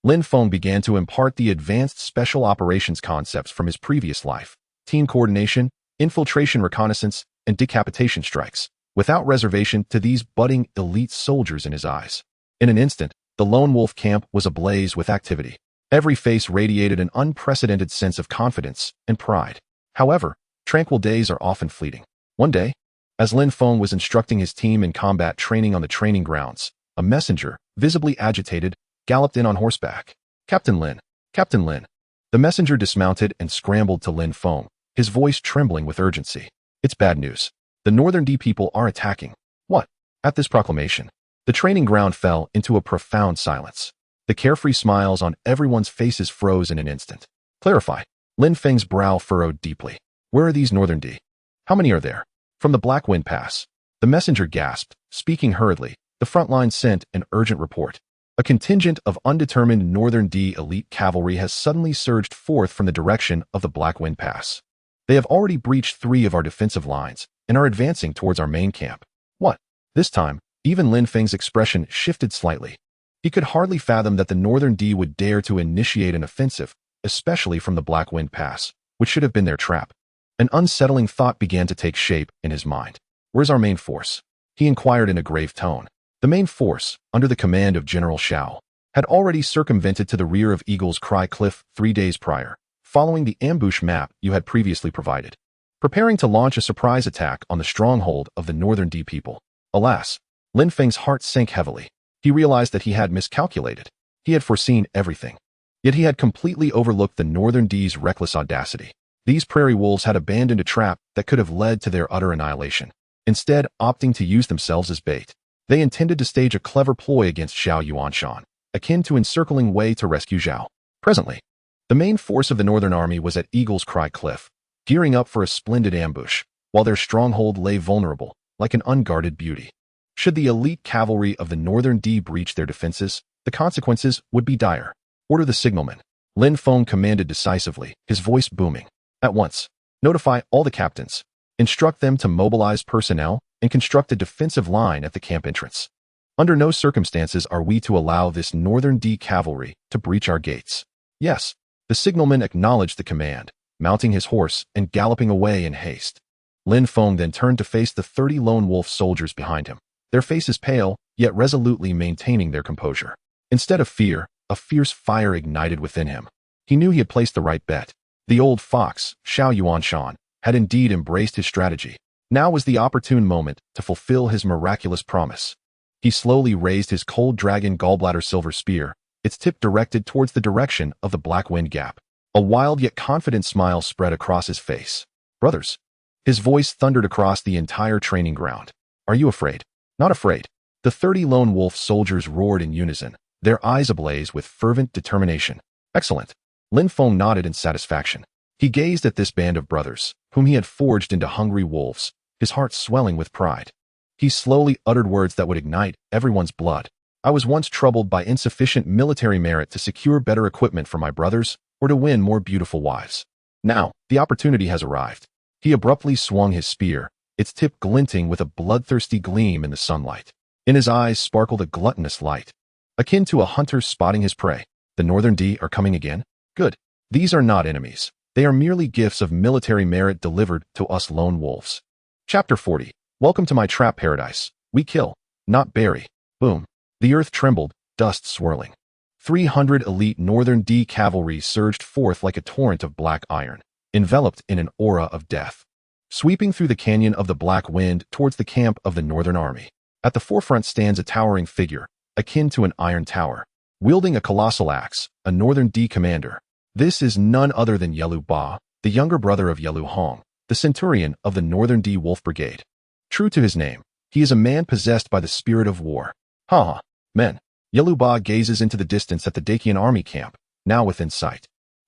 Lin Feng began to impart the advanced special operations concepts from his previous life: team coordination, infiltration reconnaissance, and decapitation strikes, without reservation to these budding elite soldiers in his eyes. In an instant, the Lone Wolf camp was ablaze with activity. Every face radiated an unprecedented sense of confidence and pride. However, tranquil days are often fleeting. One day, as Lin Feng was instructing his team in combat training on the training grounds, a messenger, visibly agitated, galloped in on horseback. Captain Lin, Captain Lin. The messenger dismounted and scrambled to Lin Feng, his voice trembling with urgency. It's bad news. The Northern D people are attacking. What? At this proclamation, the training ground fell into a profound silence. The carefree smiles on everyone's faces froze in an instant. Clarify. Lin Feng's brow furrowed deeply. Where are these Northern D? How many are there? From the Black Wind Pass. The messenger gasped, speaking hurriedly. The front line sent an urgent report. A contingent of undetermined Northern D elite cavalry has suddenly surged forth from the direction of the Black Wind Pass. They have already breached 3 of our defensive lines and are advancing towards our main camp. What? This time, even Lin Feng's expression shifted slightly. He could hardly fathom that the Northern D would dare to initiate an offensive, especially from the Black Wind Pass, which should have been their trap. An unsettling thought began to take shape in his mind. Where's our main force? He inquired in a grave tone. The main force, under the command of General Shao, had already circumvented to the rear of Eagle's Cry Cliff 3 days prior, following the ambush map you had previously provided, preparing to launch a surprise attack on the stronghold of the Northern D people. Alas, Lin Feng's heart sank heavily. He realized that he had miscalculated. He had foreseen everything. Yet he had completely overlooked the Northern D's reckless audacity. These prairie wolves had abandoned a trap that could have led to their utter annihilation, instead opting to use themselves as bait. They intended to stage a clever ploy against Xiao Yuanshan, akin to encircling Wei to rescue Zhao. Presently, the main force of the Northern Army was at Eagle's Cry Cliff, gearing up for a splendid ambush, while their stronghold lay vulnerable, like an unguarded beauty. Should the elite cavalry of the Northern D breach their defenses, the consequences would be dire. Order the signalman. Lin Feng commanded decisively, his voice booming. At once, notify all the captains. Instruct them to mobilize personnel and construct a defensive line at the camp entrance. Under no circumstances are we to allow this Northern D cavalry to breach our gates. Yes, the signalman acknowledged the command, mounting his horse and galloping away in haste. Lin Feng then turned to face the 30 lone wolf soldiers behind him, their faces pale, yet resolutely maintaining their composure. Instead of fear, a fierce fire ignited within him. He knew he had placed the right bet. The old fox, Xiao Yuanshan, had indeed embraced his strategy. Now was the opportune moment to fulfill his miraculous promise. He slowly raised his cold dragon gallbladder silver spear, its tip directed towards the direction of the Black Wind Gap. A wild yet confident smile spread across his face. Brothers. His voice thundered across the entire training ground. Are you afraid? Not afraid. The 30 lone wolf soldiers roared in unison, their eyes ablaze with fervent determination. Excellent. Lin Feng nodded in satisfaction. He gazed at this band of brothers, whom he had forged into hungry wolves, his heart swelling with pride. He slowly uttered words that would ignite everyone's blood. I was once troubled by insufficient military merit to secure better equipment for my brothers or to win more beautiful wives. Now, the opportunity has arrived. He abruptly swung his spear, its tip glinting with a bloodthirsty gleam in the sunlight. In his eyes sparkled a gluttonous light, akin to a hunter spotting his prey. The Northern D are coming again? Good. These are not enemies. They are merely gifts of military merit delivered to us lone wolves. Chapter 40. Welcome to my trap paradise. We kill, not bury. Boom. The earth trembled, dust swirling. 300 elite Northern D cavalry surged forth like a torrent of black iron, enveloped in an aura of death, sweeping through the canyon of the Black Wind towards the camp of the Northern Army. At the forefront stands a towering figure, akin to an iron tower, wielding a colossal axe, a Northern D commander. This is none other than Yelu Ba, the younger brother of Yelu Hong, the centurion of the Northern D Wolf Brigade. True to his name, he is a man possessed by the spirit of war. Ha! Men. Yelu Ba gazes into the distance at the Dacian army camp, now within sight.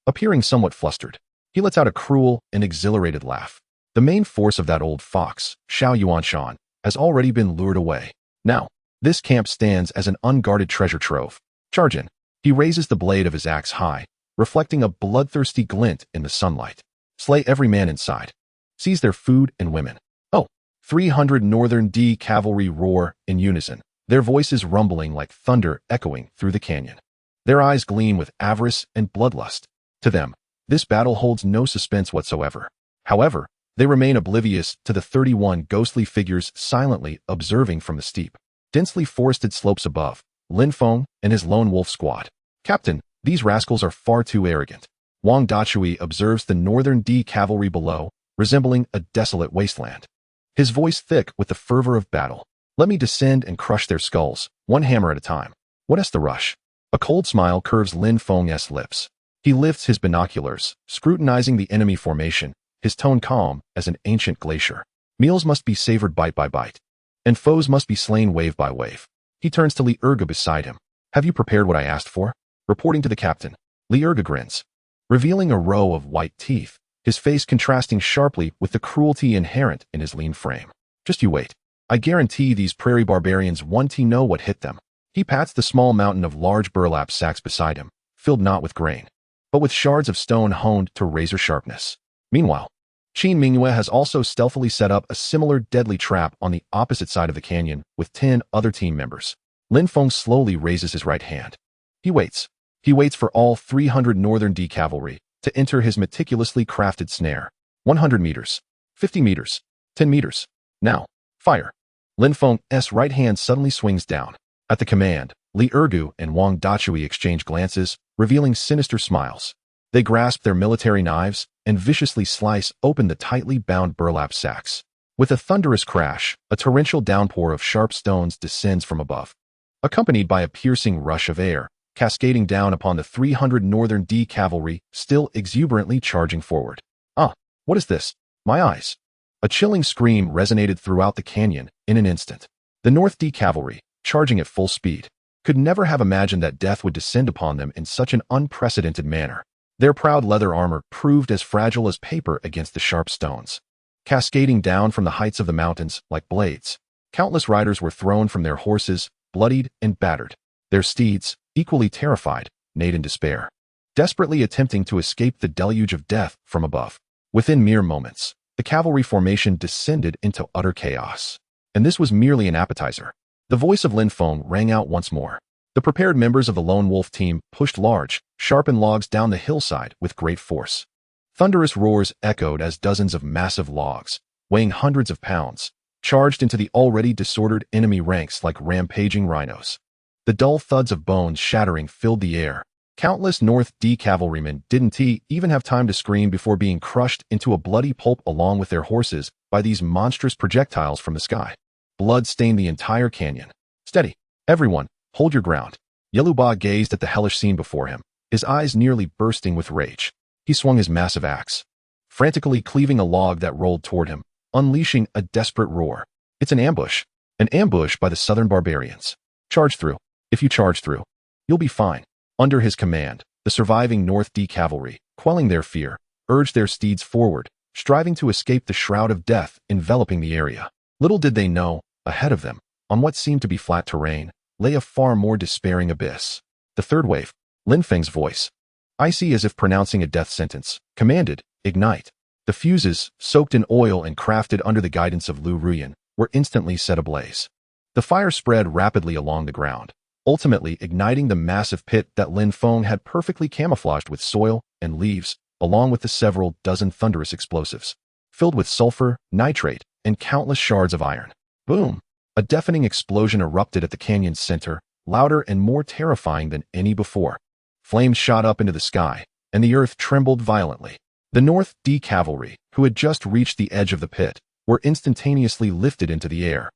Appearing somewhat flustered, he lets out a cruel and exhilarated laugh. The main force of that old fox, Xiao Yuanshan, has already been lured away. Now, this camp stands as an unguarded treasure trove. Charge in. He raises the blade of his axe high, reflecting a bloodthirsty glint in the sunlight. Slay every man inside. Seize their food and women. Oh, 300 Northern D cavalry roar in unison, their voices rumbling like thunder echoing through the canyon. Their eyes gleam with avarice and bloodlust. To them, this battle holds no suspense whatsoever. However, they remain oblivious to the 31 ghostly figures silently observing from the steep, densely forested slopes above, Lin Feng and his lone wolf squad. Captain, these rascals are far too arrogant. Wang Dachui observes the Northern D cavalry below, resembling a desolate wasteland. His voice thick with the fervor of battle. Let me descend and crush their skulls, one hammer at a time. What is the rush? A cold smile curves Lin Feng's lips. He lifts his binoculars, scrutinizing the enemy formation, his tone calm as an ancient glacier. Meals must be savored bite by bite. and foes must be slain wave by wave. He turns to Li Erga beside him. Have you prepared what I asked for? Reporting to the captain, Li Erga grins, revealing a row of white teeth, his face contrasting sharply with the cruelty inherent in his lean frame. Just you wait. I guarantee these prairie barbarians want to know what hit them. He pats the small mountain of large burlap sacks beside him, filled not with grain, but with shards of stone honed to razor sharpness. Meanwhile, Qin Mingyue has also stealthily set up a similar deadly trap on the opposite side of the canyon with 10 other team members. Lin Feng slowly raises his right hand. He waits. He waits for all 300 Northern D cavalry to enter his meticulously crafted snare. 100 meters, 50 meters, 10 meters. Now, fire. Lin Feng's right hand suddenly swings down. At the command, Li Ergu and Wang Dachui exchange glances, revealing sinister smiles. They grasp their military knives and viciously slice open the tightly bound burlap sacks. With a thunderous crash, a torrential downpour of sharp stones descends from above, accompanied by a piercing rush of air, cascading down upon the 300 Northern D cavalry still exuberantly charging forward. Ah, what is this? My eyes. A chilling scream resonated throughout the canyon in an instant. The North D cavalry, charging at full speed, could never have imagined that death would descend upon them in such an unprecedented manner. Their proud leather armor proved as fragile as paper against the sharp stones. Cascading down from the heights of the mountains like blades, countless riders were thrown from their horses, bloodied and battered. Their steeds, equally terrified, neighed in despair, desperately attempting to escape the deluge of death from above. Within mere moments, the cavalry formation descended into utter chaos. And this was merely an appetizer. The voice of Lin Feng rang out once more. The prepared members of the Lone Wolf team pushed large, sharpened logs down the hillside with great force. Thunderous roars echoed as dozens of massive logs, weighing hundreds of pounds, charged into the already disordered enemy ranks like rampaging rhinos. The dull thuds of bones shattering filled the air. Countless North D cavalrymen didn't even have time to scream before being crushed into a bloody pulp along with their horses by these monstrous projectiles from the sky. Blood stained the entire canyon. Steady, everyone, hold your ground. Yeluba gazed at the hellish scene before him, his eyes nearly bursting with rage. He swung his massive axe, frantically cleaving a log that rolled toward him, unleashing a desperate roar. It's an ambush by the southern barbarians. Charge through. If you charge through, you'll be fine. Under his command, the surviving North D cavalry, quelling their fear, urged their steeds forward, striving to escape the shroud of death enveloping the area. Little did they know, ahead of them, on what seemed to be flat terrain, lay a far more despairing abyss. The third wave, Lin Feng's voice, icy as if pronouncing a death sentence, commanded, ignite. The fuses, soaked in oil and crafted under the guidance of Lu Ruyan, were instantly set ablaze. The fire spread rapidly along the ground, ultimately igniting the massive pit that Lin Feng had perfectly camouflaged with soil and leaves, along with the several dozen thunderous explosives, filled with sulfur, nitrate, and countless shards of iron. Boom! A deafening explosion erupted at the canyon's center, louder and more terrifying than any before. Flames shot up into the sky, and the earth trembled violently. The North D cavalry, who had just reached the edge of the pit, were instantaneously lifted into the air,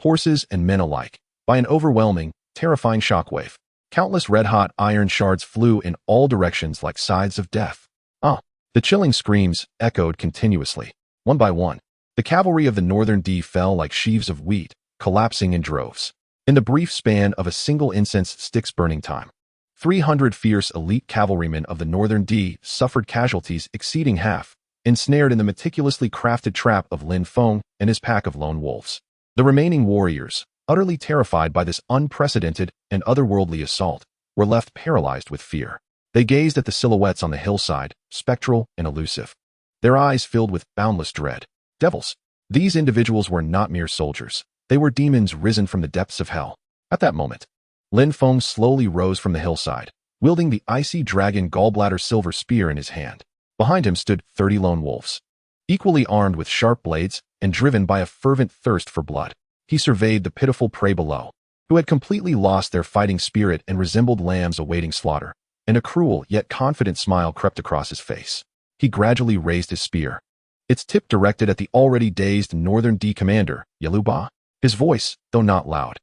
horses and men alike, by an overwhelming, terrifying shockwave. Countless red-hot iron shards flew in all directions like scythes of death. Ah! The chilling screams echoed continuously. One by one, the cavalry of the Northern D fell like sheaves of wheat, collapsing in droves. In the brief span of a single incense stick's burning time, 300 fierce elite cavalrymen of the Northern D suffered casualties exceeding half, ensnared in the meticulously crafted trap of Lin Feng and his pack of lone wolves. The remaining warriors, utterly terrified by this unprecedented and otherworldly assault, were left paralyzed with fear. They gazed at the silhouettes on the hillside, spectral and elusive, their eyes filled with boundless dread. Devils. These individuals were not mere soldiers. They were demons risen from the depths of hell. At that moment, Lin Feng slowly rose from the hillside, wielding the icy dragon gallbladder silver spear in his hand. Behind him stood 30 lone wolves, equally armed with sharp blades and driven by a fervent thirst for blood. He surveyed the pitiful prey below, who had completely lost their fighting spirit and resembled lambs awaiting slaughter, and a cruel yet confident smile crept across his face. He gradually raised his spear, its tip directed at the already dazed Northern D commander, Yeluba. His voice, though not loud,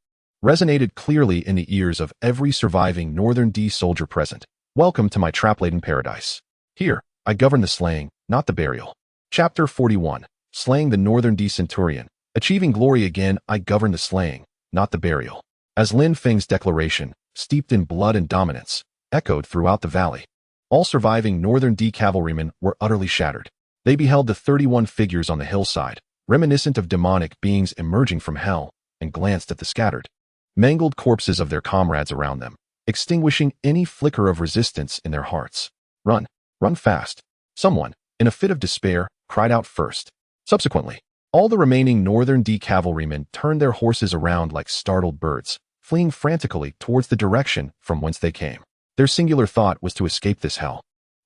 resonated clearly in the ears of every surviving Northern D soldier present. Welcome to my trap-laden paradise. Here, I govern the slaying, not the burial. Chapter 41. Slaying the Northern D Centurion. Achieving glory again, I govern the slaying, not the burial. As Lin Feng's declaration, steeped in blood and dominance, echoed throughout the valley. All surviving Northern D cavalrymen were utterly shattered. They beheld the 31 figures on the hillside, reminiscent of demonic beings emerging from hell, and glanced at the scattered, mangled corpses of their comrades around them, extinguishing any flicker of resistance in their hearts. Run, run fast. Someone, in a fit of despair, cried out first. Subsequently, all the remaining Northern D cavalrymen turned their horses around like startled birds, fleeing frantically towards the direction from whence they came. Their singular thought was to escape this hell,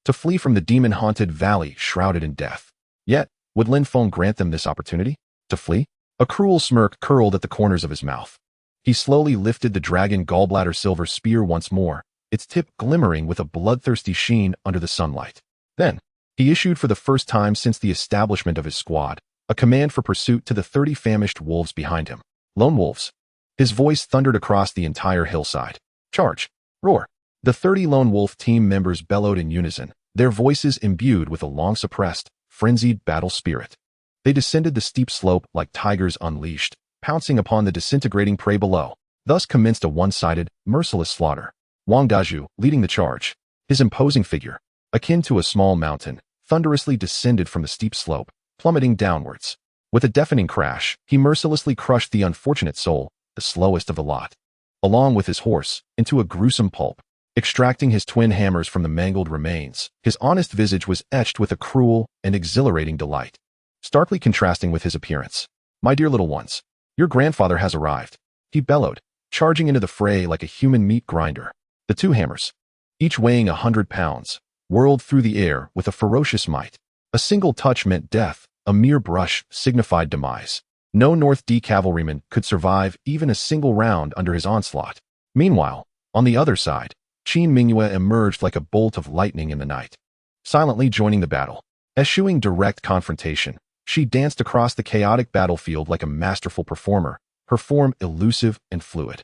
to flee from the demon-haunted valley shrouded in death. Yet, would Lin Feng grant them this opportunity? To flee? A cruel smirk curled at the corners of his mouth. He slowly lifted the dragon gallbladder silver spear once more, its tip glimmering with a bloodthirsty sheen under the sunlight. Then, he issued for the first time since the establishment of his squad, a command for pursuit to the 30 famished wolves behind him. Lone wolves. His voice thundered across the entire hillside. Charge! Roar! The 30 lone wolf team members bellowed in unison, their voices imbued with a long-suppressed, frenzied battle spirit. They descended the steep slope like tigers unleashed, pouncing upon the disintegrating prey below. Thus commenced a one-sided, merciless slaughter. Wang Dazhu, leading the charge, his imposing figure, akin to a small mountain, thunderously descended from the steep slope, plummeting downwards. With a deafening crash, he mercilessly crushed the unfortunate soul, the slowest of the lot, along with his horse, into a gruesome pulp. Extracting his twin hammers from the mangled remains, his honest visage was etched with a cruel and exhilarating delight, starkly contrasting with his appearance. My dear little ones, your grandfather has arrived, he bellowed, charging into the fray like a human meat grinder. The two hammers, each weighing 100 pounds, whirled through the air with a ferocious might. A single touch meant death, a mere brush signified demise. No North D cavalryman could survive even a single round under his onslaught. Meanwhile, on the other side, Qin Mingyue emerged like a bolt of lightning in the night, silently joining the battle. Eschewing direct confrontation, she danced across the chaotic battlefield like a masterful performer, her form elusive and fluid.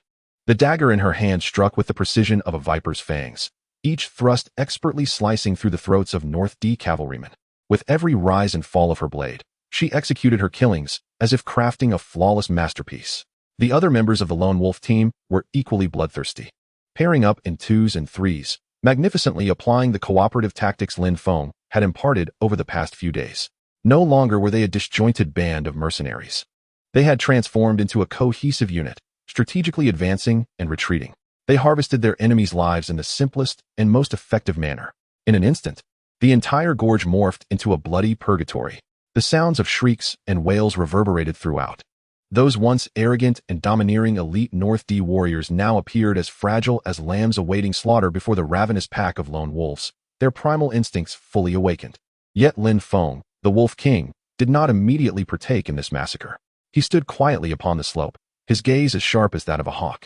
The dagger in her hand struck with the precision of a viper's fangs, each thrust expertly slicing through the throats of North D cavalrymen. With every rise and fall of her blade, she executed her killings as if crafting a flawless masterpiece. The other members of the Lone Wolf team were equally bloodthirsty, pairing up in 2s and 3s, magnificently applying the cooperative tactics Lin Feng had imparted over the past few days. No longer were they a disjointed band of mercenaries. They had transformed into a cohesive unit, strategically advancing and retreating. They harvested their enemies' lives in the simplest and most effective manner. In an instant, the entire gorge morphed into a bloody purgatory. The sounds of shrieks and wails reverberated throughout. Those once arrogant and domineering elite North D warriors now appeared as fragile as lambs awaiting slaughter before the ravenous pack of lone wolves, their primal instincts fully awakened. Yet Lin Feng, the Wolf King, did not immediately partake in this massacre. He stood quietly upon the slope, his gaze as sharp as that of a hawk,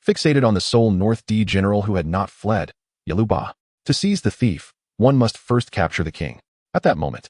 fixated on the sole North D general who had not fled, Yaluba. To seize the thief, one must first capture the king. At that moment,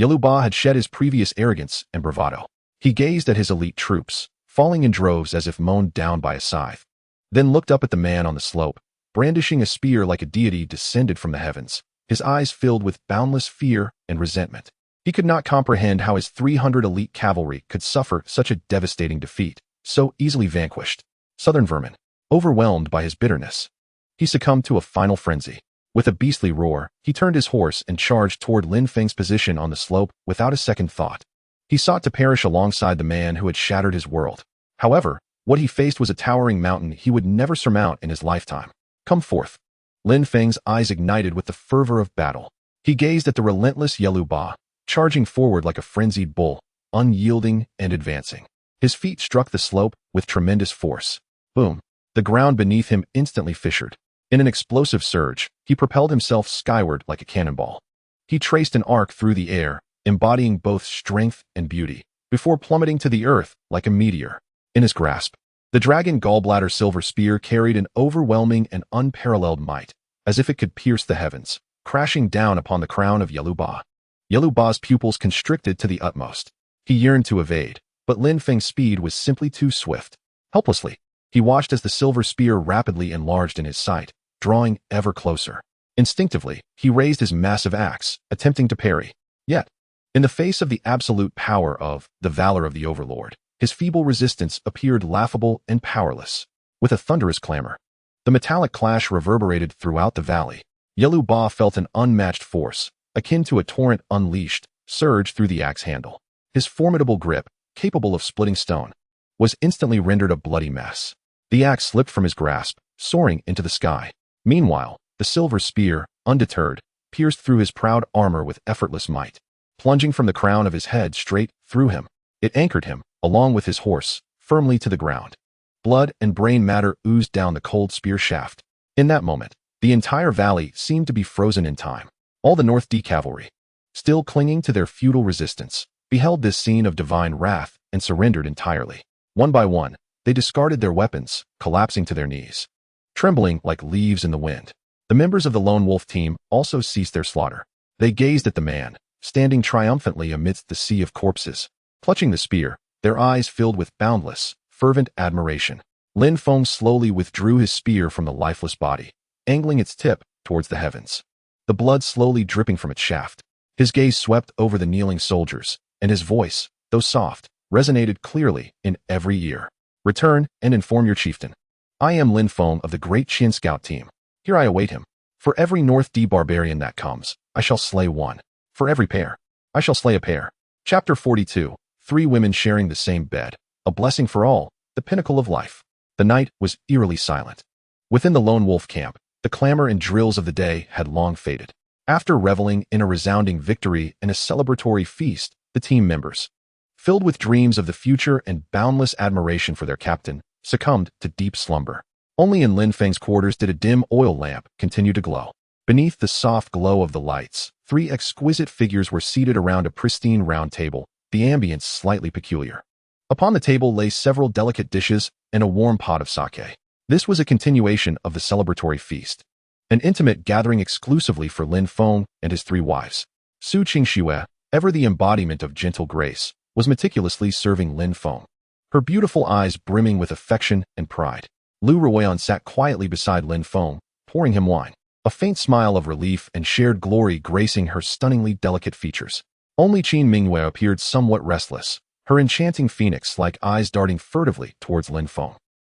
Yaluba had shed his previous arrogance and bravado. He gazed at his elite troops, falling in droves as if mown down by a scythe, then looked up at the man on the slope, brandishing a spear like a deity descended from the heavens, his eyes filled with boundless fear and resentment. He could not comprehend how his 300 elite cavalry could suffer such a devastating defeat, so easily vanquished. Southern vermin, overwhelmed by his bitterness, he succumbed to a final frenzy. With a beastly roar, he turned his horse and charged toward Lin Feng's position on the slope without a second thought. He sought to perish alongside the man who had shattered his world. However, what he faced was a towering mountain he would never surmount in his lifetime. Come forth. Lin Feng's eyes ignited with the fervor of battle. He gazed at the relentless Yaluba, charging forward like a frenzied bull, unyielding and advancing. His feet struck the slope with tremendous force. Boom. The ground beneath him instantly fissured. In an explosive surge, he propelled himself skyward like a cannonball. He traced an arc through the air, embodying both strength and beauty, before plummeting to the earth like a meteor. In his grasp, the dragon gallbladder silver spear carried an overwhelming and unparalleled might, as if it could pierce the heavens, crashing down upon the crown of Yaluba. Yaluba's pupils constricted to the utmost. He yearned to evade, but Lin Feng's speed was simply too swift. Helplessly, he watched as the silver spear rapidly enlarged in his sight, drawing ever closer. Instinctively, he raised his massive axe, attempting to parry. Yet, In the face of the absolute power of the valor of the overlord, his feeble resistance appeared laughable and powerless. With a thunderous clamor, the metallic clash reverberated throughout the valley. Yelu Ba felt an unmatched force, akin to a torrent unleashed, surge through the axe handle. His formidable grip, capable of splitting stone, was instantly rendered a bloody mess. The axe slipped from his grasp, soaring into the sky. Meanwhile, the silver spear, undeterred, pierced through his proud armor with effortless might. Plunging from the crown of his head straight through him, it anchored him, along with his horse, firmly to the ground. Blood and brain matter oozed down the cold spear shaft. In that moment, the entire valley seemed to be frozen in time. All the North D cavalry, still clinging to their feudal resistance, beheld this scene of divine wrath and surrendered entirely. One by one, they discarded their weapons, collapsing to their knees, trembling like leaves in the wind. The members of the Lone Wolf team also ceased their slaughter. They gazed at the man, standing triumphantly amidst the sea of corpses, clutching the spear, their eyes filled with boundless, fervent admiration. Lin Feng slowly withdrew his spear from the lifeless body, angling its tip towards the heavens, the blood slowly dripping from its shaft. His gaze swept over the kneeling soldiers, and his voice, though soft, resonated clearly in every ear. Return and inform your chieftain. I am Lin Feng of the Great Qin Scout Team. Here I await him. For every North D barbarian that comes, I shall slay one. For every pair, I shall slay a pair. Chapter 42. 3 women sharing the same bed. A blessing for all, the pinnacle of life. The night was eerily silent. Within the Lone Wolf camp, the clamor and drills of the day had long faded. After reveling in a resounding victory and a celebratory feast, the team members, filled with dreams of the future and boundless admiration for their captain, succumbed to deep slumber. Only in Lin Feng's quarters did a dim oil lamp continue to glow. Beneath the soft glow of the lights, 3 exquisite figures were seated around a pristine round table, the ambience slightly peculiar. Upon the table lay several delicate dishes and a warm pot of sake. This was a continuation of the celebratory feast, an intimate gathering exclusively for Lin Feng and his 3 wives. Su Qingxue, ever the embodiment of gentle grace, was meticulously serving Lin Feng, her beautiful eyes brimming with affection and pride. Lu Ruoyan sat quietly beside Lin Feng, pouring him wine, a faint smile of relief and shared glory gracing her stunningly delicate features. Only Qin Mingyue appeared somewhat restless, her enchanting phoenix-like eyes darting furtively towards Lin Feng,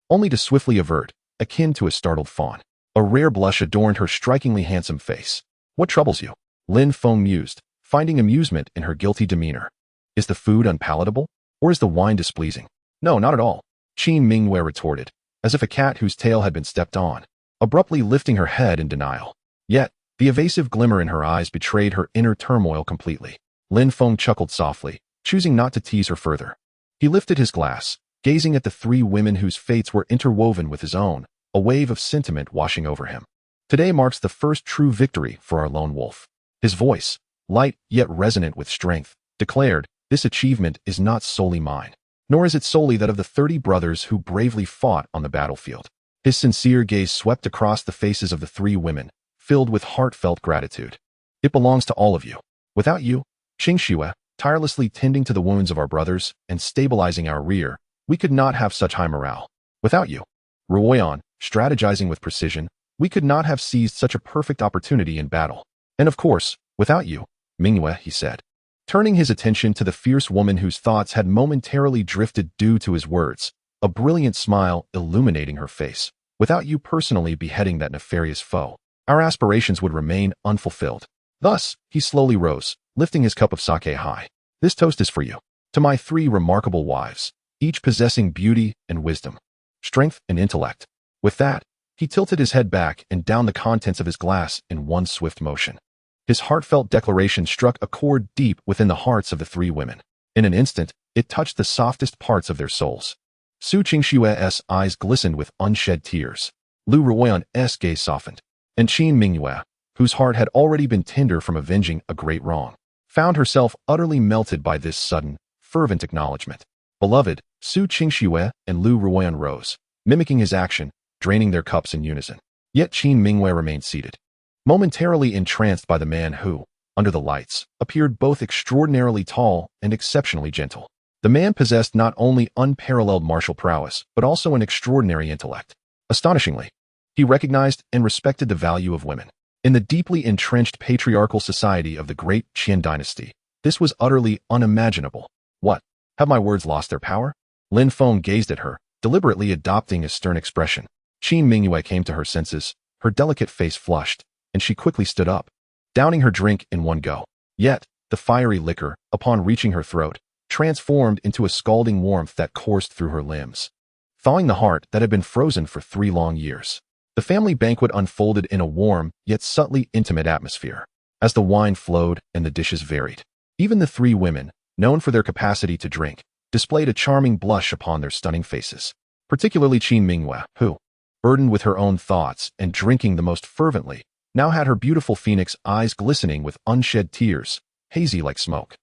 only to swiftly avert, akin to a startled fawn. A rare blush adorned her strikingly handsome face. What troubles you? Lin Feng mused, finding amusement in her guilty demeanor. Is the food unpalatable? Or is the wine displeasing? No, not at all, Qin Mingyue retorted, as if a cat whose tail had been stepped on, abruptly lifting her head in denial. Yet, the evasive glimmer in her eyes betrayed her inner turmoil completely. Lin Feng chuckled softly, choosing not to tease her further. He lifted his glass, gazing at the 3 women whose fates were interwoven with his own, a wave of sentiment washing over him. Today marks the first true victory for our lone wolf. His voice, light yet resonant with strength, declared, this achievement is not solely mine, nor is it solely that of the 30 brothers who bravely fought on the battlefield. His sincere gaze swept across the faces of the 3 women, filled with heartfelt gratitude. It belongs to all of you. Without you, Qingxue, tirelessly tending to the wounds of our brothers and stabilizing our rear, we could not have such high morale. Without you, Ruoyan, strategizing with precision, we could not have seized such a perfect opportunity in battle. And of course, without you, Mingyue, he said, turning his attention to the fierce woman whose thoughts had momentarily drifted due to his words, a brilliant smile illuminating her face. Without you personally beheading that nefarious foe, our aspirations would remain unfulfilled. Thus, he slowly rose, lifting his cup of sake high. This toast is for you. To my 3 remarkable wives, each possessing beauty and wisdom, strength and intellect. With that, he tilted his head back and downed the contents of his glass in one swift motion. His heartfelt declaration struck a chord deep within the hearts of the 3 women. In an instant, it touched the softest parts of their souls. Su Qingxue's eyes glistened with unshed tears. Lu Ruoyan's gaze softened. And Qin Mingyue, whose heart had already been tender from avenging a great wrong, found herself utterly melted by this sudden, fervent acknowledgement. Beloved, Su Qingxue and Lu Ruoyan rose, mimicking his action, draining their cups in unison. Yet Qin Mingyue remained seated, momentarily entranced by the man who, under the lights, appeared both extraordinarily tall and exceptionally gentle. The man possessed not only unparalleled martial prowess, but also an extraordinary intellect. Astonishingly, he recognized and respected the value of women. In the deeply entrenched patriarchal society of the Great Qin dynasty, This was utterly unimaginable. What? Have my words lost their power? Lin Feng gazed at her, deliberately adopting a stern expression. Qin Mingyue came to her senses, her delicate face flushed, and she quickly stood up, downing her drink in one go. Yet, the fiery liquor, upon reaching her throat, transformed into a scalding warmth that coursed through her limbs, thawing the heart that had been frozen for 3 long years. The family banquet unfolded in a warm, yet subtly intimate atmosphere. As the wine flowed and the dishes varied, even the 3 women, known for their capacity to drink, displayed a charming blush upon their stunning faces. Particularly Qin Mingyue, who, burdened with her own thoughts and drinking the most fervently, now had her beautiful phoenix eyes glistening with unshed tears, hazy like smoke.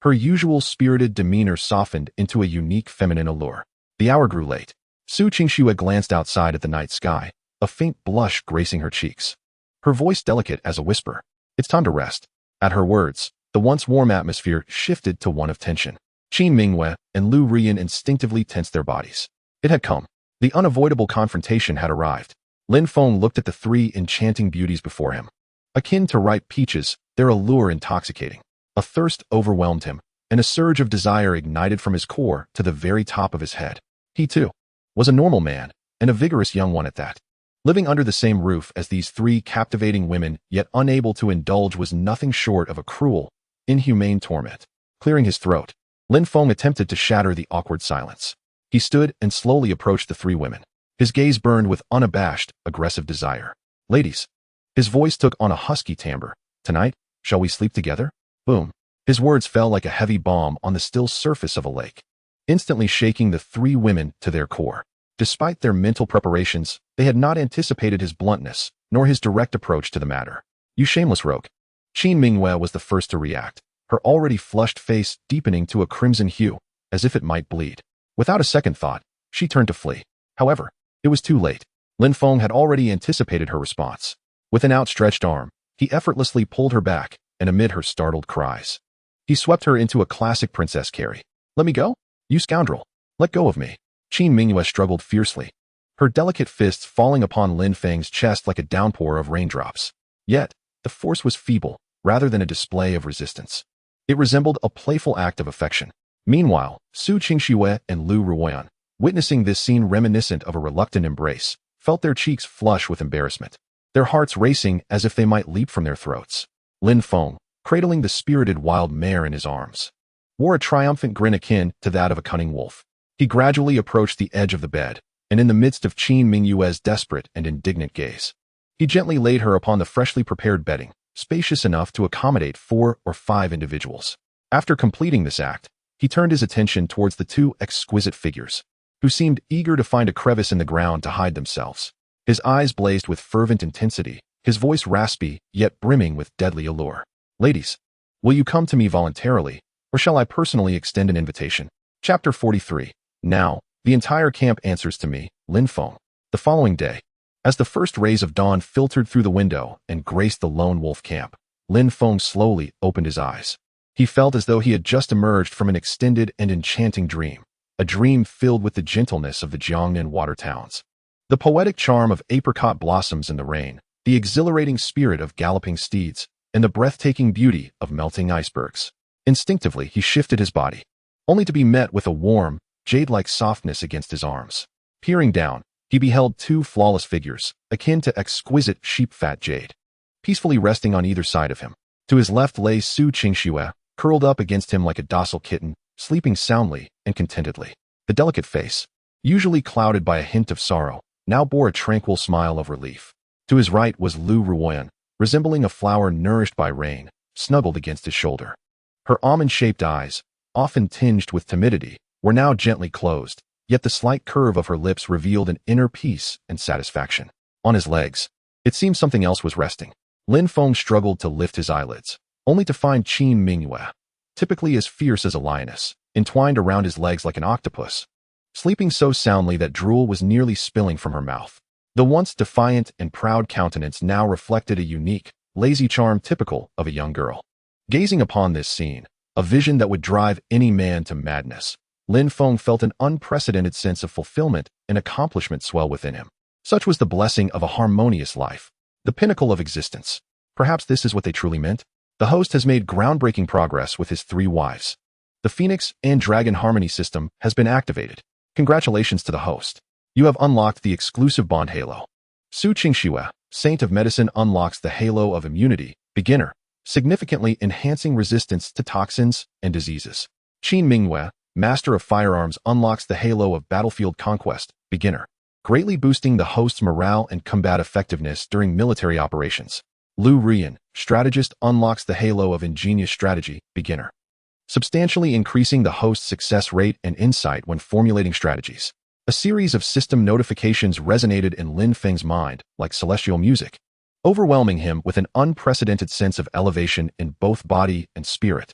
Her usual spirited demeanor softened into a unique feminine allure. The hour grew late. Su Qingxue glanced outside at the night sky, a faint blush gracing her cheeks. Her voice delicate as a whisper. It's time to rest. At her words, the once warm atmosphere shifted to one of tension. Qin Mingyue and Lu Rian instinctively tensed their bodies. It had come. The unavoidable confrontation had arrived. Lin Feng looked at the 3 enchanting beauties before him. Akin to ripe peaches, their allure intoxicating. A thirst overwhelmed him, and a surge of desire ignited from his core to the very top of his head. He, too, was a normal man, and a vigorous young one at that. Living under the same roof as these 3 captivating women, yet unable to indulge, was nothing short of a cruel, inhumane torment. Clearing his throat, Lin Feng attempted to shatter the awkward silence. He stood and slowly approached the 3 women. His gaze burned with unabashed, aggressive desire. Ladies. His voice took on a husky timbre. Tonight, shall we sleep together? Boom. His words fell like a heavy bomb on the still surface of a lake, instantly shaking the 3 women to their core. Despite their mental preparations, they had not anticipated his bluntness, nor his direct approach to the matter. You shameless rogue. Qin Mingyue was the first to react, her already flushed face deepening to a crimson hue, as if it might bleed. Without a second thought, she turned to flee. However, it was too late. Lin Feng had already anticipated her response. With an outstretched arm, he effortlessly pulled her back, and amid her startled cries, he swept her into a classic princess carry. Let me go? You scoundrel. Let go of me. Qin Mingyue struggled fiercely, her delicate fists falling upon Lin Feng's chest like a downpour of raindrops. Yet, the force was feeble, rather than a display of resistance. It resembled a playful act of affection. Meanwhile, Su Qingxue and Lu Ruoyan, witnessing this scene reminiscent of a reluctant embrace, felt their cheeks flush with embarrassment, their hearts racing as if they might leap from their throats. Lin Feng, cradling the spirited wild mare in his arms, wore a triumphant grin akin to that of a cunning wolf. He gradually approached the edge of the bed, and in the midst of Qin Mingyue's desperate and indignant gaze, he gently laid her upon the freshly prepared bedding, spacious enough to accommodate 4 or 5 individuals. After completing this act, he turned his attention towards the 2 exquisite figures, who seemed eager to find a crevice in the ground to hide themselves. His eyes blazed with fervent intensity, his voice raspy, yet brimming with deadly allure. Ladies, will you come to me voluntarily, or shall I personally extend an invitation? Chapter 43. Now, the entire camp answers to me, Lin Feng. The following day, as the first rays of dawn filtered through the window and graced the lone wolf camp, Lin Feng slowly opened his eyes. He felt as though he had just emerged from an extended and enchanting dream, a dream filled with the gentleness of the Jiangnan water towns, the poetic charm of apricot blossoms in the rain, the exhilarating spirit of galloping steeds, and the breathtaking beauty of melting icebergs. Instinctively, he shifted his body, only to be met with a warm, jade-like softness against his arms. Peering down, he beheld 2 flawless figures, akin to exquisite sheep-fat jade, peacefully resting on either side of him. To his left lay Su Qingxue, curled up against him like a docile kitten, sleeping soundly and contentedly. The delicate face, usually clouded by a hint of sorrow, now bore a tranquil smile of relief. To his right was Lu Ruoyan, resembling a flower nourished by rain, snuggled against his shoulder. Her almond-shaped eyes, often tinged with timidity, were now gently closed, yet the slight curve of her lips revealed an inner peace and satisfaction. On his legs, it seemed something else was resting. Lin Feng struggled to lift his eyelids, only to find Qin Mingyue, typically as fierce as a lioness, entwined around his legs like an octopus, sleeping so soundly that drool was nearly spilling from her mouth. The once defiant and proud countenance now reflected a unique, lazy charm typical of a young girl. Gazing upon this scene, a vision that would drive any man to madness, Lin Feng felt an unprecedented sense of fulfillment and accomplishment swell within him. Such was the blessing of a harmonious life, the pinnacle of existence. Perhaps this is what they truly meant? The host has made groundbreaking progress with his 3 wives. The Phoenix and Dragon Harmony system has been activated. Congratulations to the host. You have unlocked the exclusive bond halo. Su Qingxue, Saint of Medicine, unlocks the halo of immunity, beginner, significantly enhancing resistance to toxins and diseases. Qin Mingyue, Master of Firearms, unlocks the halo of battlefield conquest, beginner, greatly boosting the host's morale and combat effectiveness during military operations. Lu Rian, Strategist, unlocks the halo of ingenious strategy, beginner, substantially increasing the host's success rate and insight when formulating strategies. A series of system notifications resonated in Lin Feng's mind like celestial music, overwhelming him with an unprecedented sense of elevation in both body and spirit.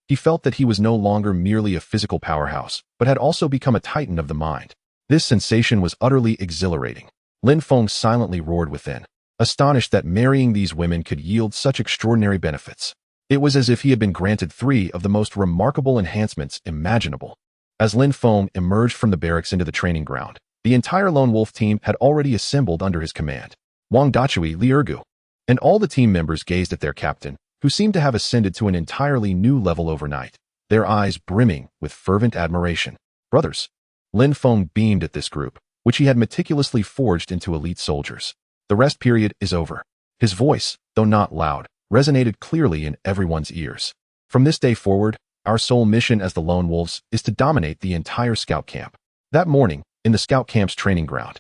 He felt that he was no longer merely a physical powerhouse, but had also become a titan of the mind. This sensation was utterly exhilarating. Lin Feng silently roared within, astonished that marrying these women could yield such extraordinary benefits. It was as if he had been granted 3 of the most remarkable enhancements imaginable. As Lin Feng emerged from the barracks into the training ground, the entire Lone Wolf team had already assembled under his command. Wang Dachui, Li Ergu, and all the team members gazed at their captain, who seemed to have ascended to an entirely new level overnight, their eyes brimming with fervent admiration. Brothers. Lin Feng beamed at this group, which he had meticulously forged into elite soldiers. The rest period is over. His voice, though not loud, resonated clearly in everyone's ears. From this day forward, our sole mission as the Lone Wolves is to dominate the entire scout camp. That morning, in the scout camp's training ground,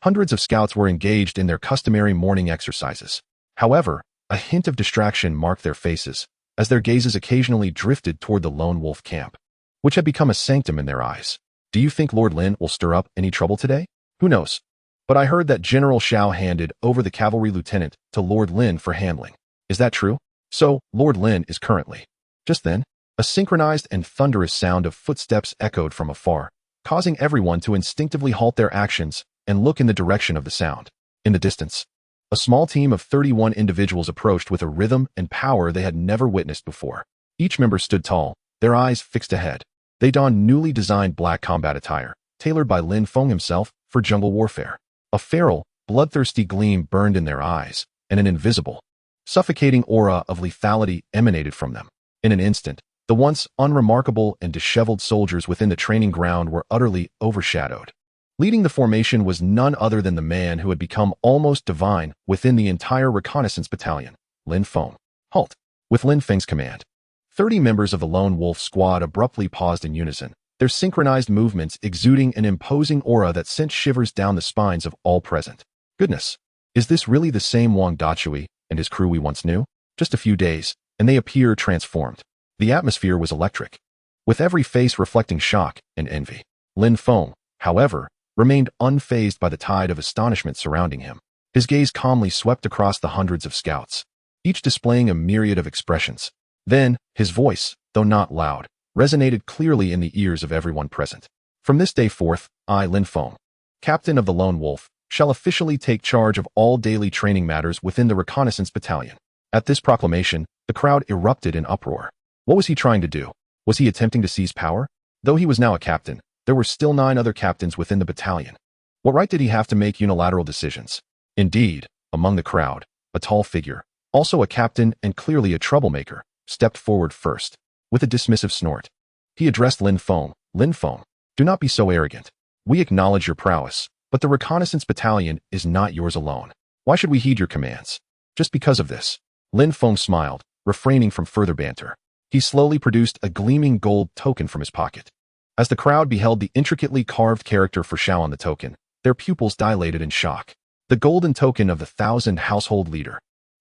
hundreds of scouts were engaged in their customary morning exercises. However, a hint of distraction marked their faces, as their gazes occasionally drifted toward the Lone Wolf camp, which had become a sanctum in their eyes. Do you think Lord Lin will stir up any trouble today? Who knows? But I heard that General Xiao handed over the cavalry lieutenant to Lord Lin for handling. Is that true? So, Lord Lin is currently. Just then, a synchronized and thunderous sound of footsteps echoed from afar, causing everyone to instinctively halt their actions and look in the direction of the sound. In the distance, a small team of 31 individuals approached with a rhythm and power they had never witnessed before. Each member stood tall, their eyes fixed ahead. They donned newly designed black combat attire, tailored by Lin Feng himself for jungle warfare. A feral, bloodthirsty gleam burned in their eyes, and an invisible, suffocating aura of lethality emanated from them. In an instant, the once unremarkable and disheveled soldiers within the training ground were utterly overshadowed. Leading the formation was none other than the man who had become almost divine within the entire reconnaissance battalion, Lin Feng. Halt! With Lin Feng's command, 30 members of the Lone Wolf squad abruptly paused in unison, their synchronized movements exuding an imposing aura that sent shivers down the spines of all present. Goodness! Is this really the same Wang Dachui and his crew we once knew? Just a few days, and they appear transformed. The atmosphere was electric, with every face reflecting shock and envy. Lin Feng, however, remained unfazed by the tide of astonishment surrounding him. His gaze calmly swept across the hundreds of scouts, each displaying a myriad of expressions. Then, his voice, though not loud, resonated clearly in the ears of everyone present. From this day forth, I, Lin Feng, captain of the Lone Wolf, shall officially take charge of all daily training matters within the reconnaissance battalion. At this proclamation, the crowd erupted in uproar. What was he trying to do? Was he attempting to seize power? Though he was now a captain, there were still 9 other captains within the battalion. What right did he have to make unilateral decisions? Indeed, among the crowd, a tall figure, also a captain and clearly a troublemaker, stepped forward first. With a dismissive snort, he addressed Lin Feng. Lin Feng, do not be so arrogant. We acknowledge your prowess, but the reconnaissance battalion is not yours alone. Why should we heed your commands? Just because of this. Lin Feng smiled, refraining from further banter. He slowly produced a gleaming gold token from his pocket. As the crowd beheld the intricately carved character for Xiao on the token, their pupils dilated in shock. The golden token of the 1,000 household leader.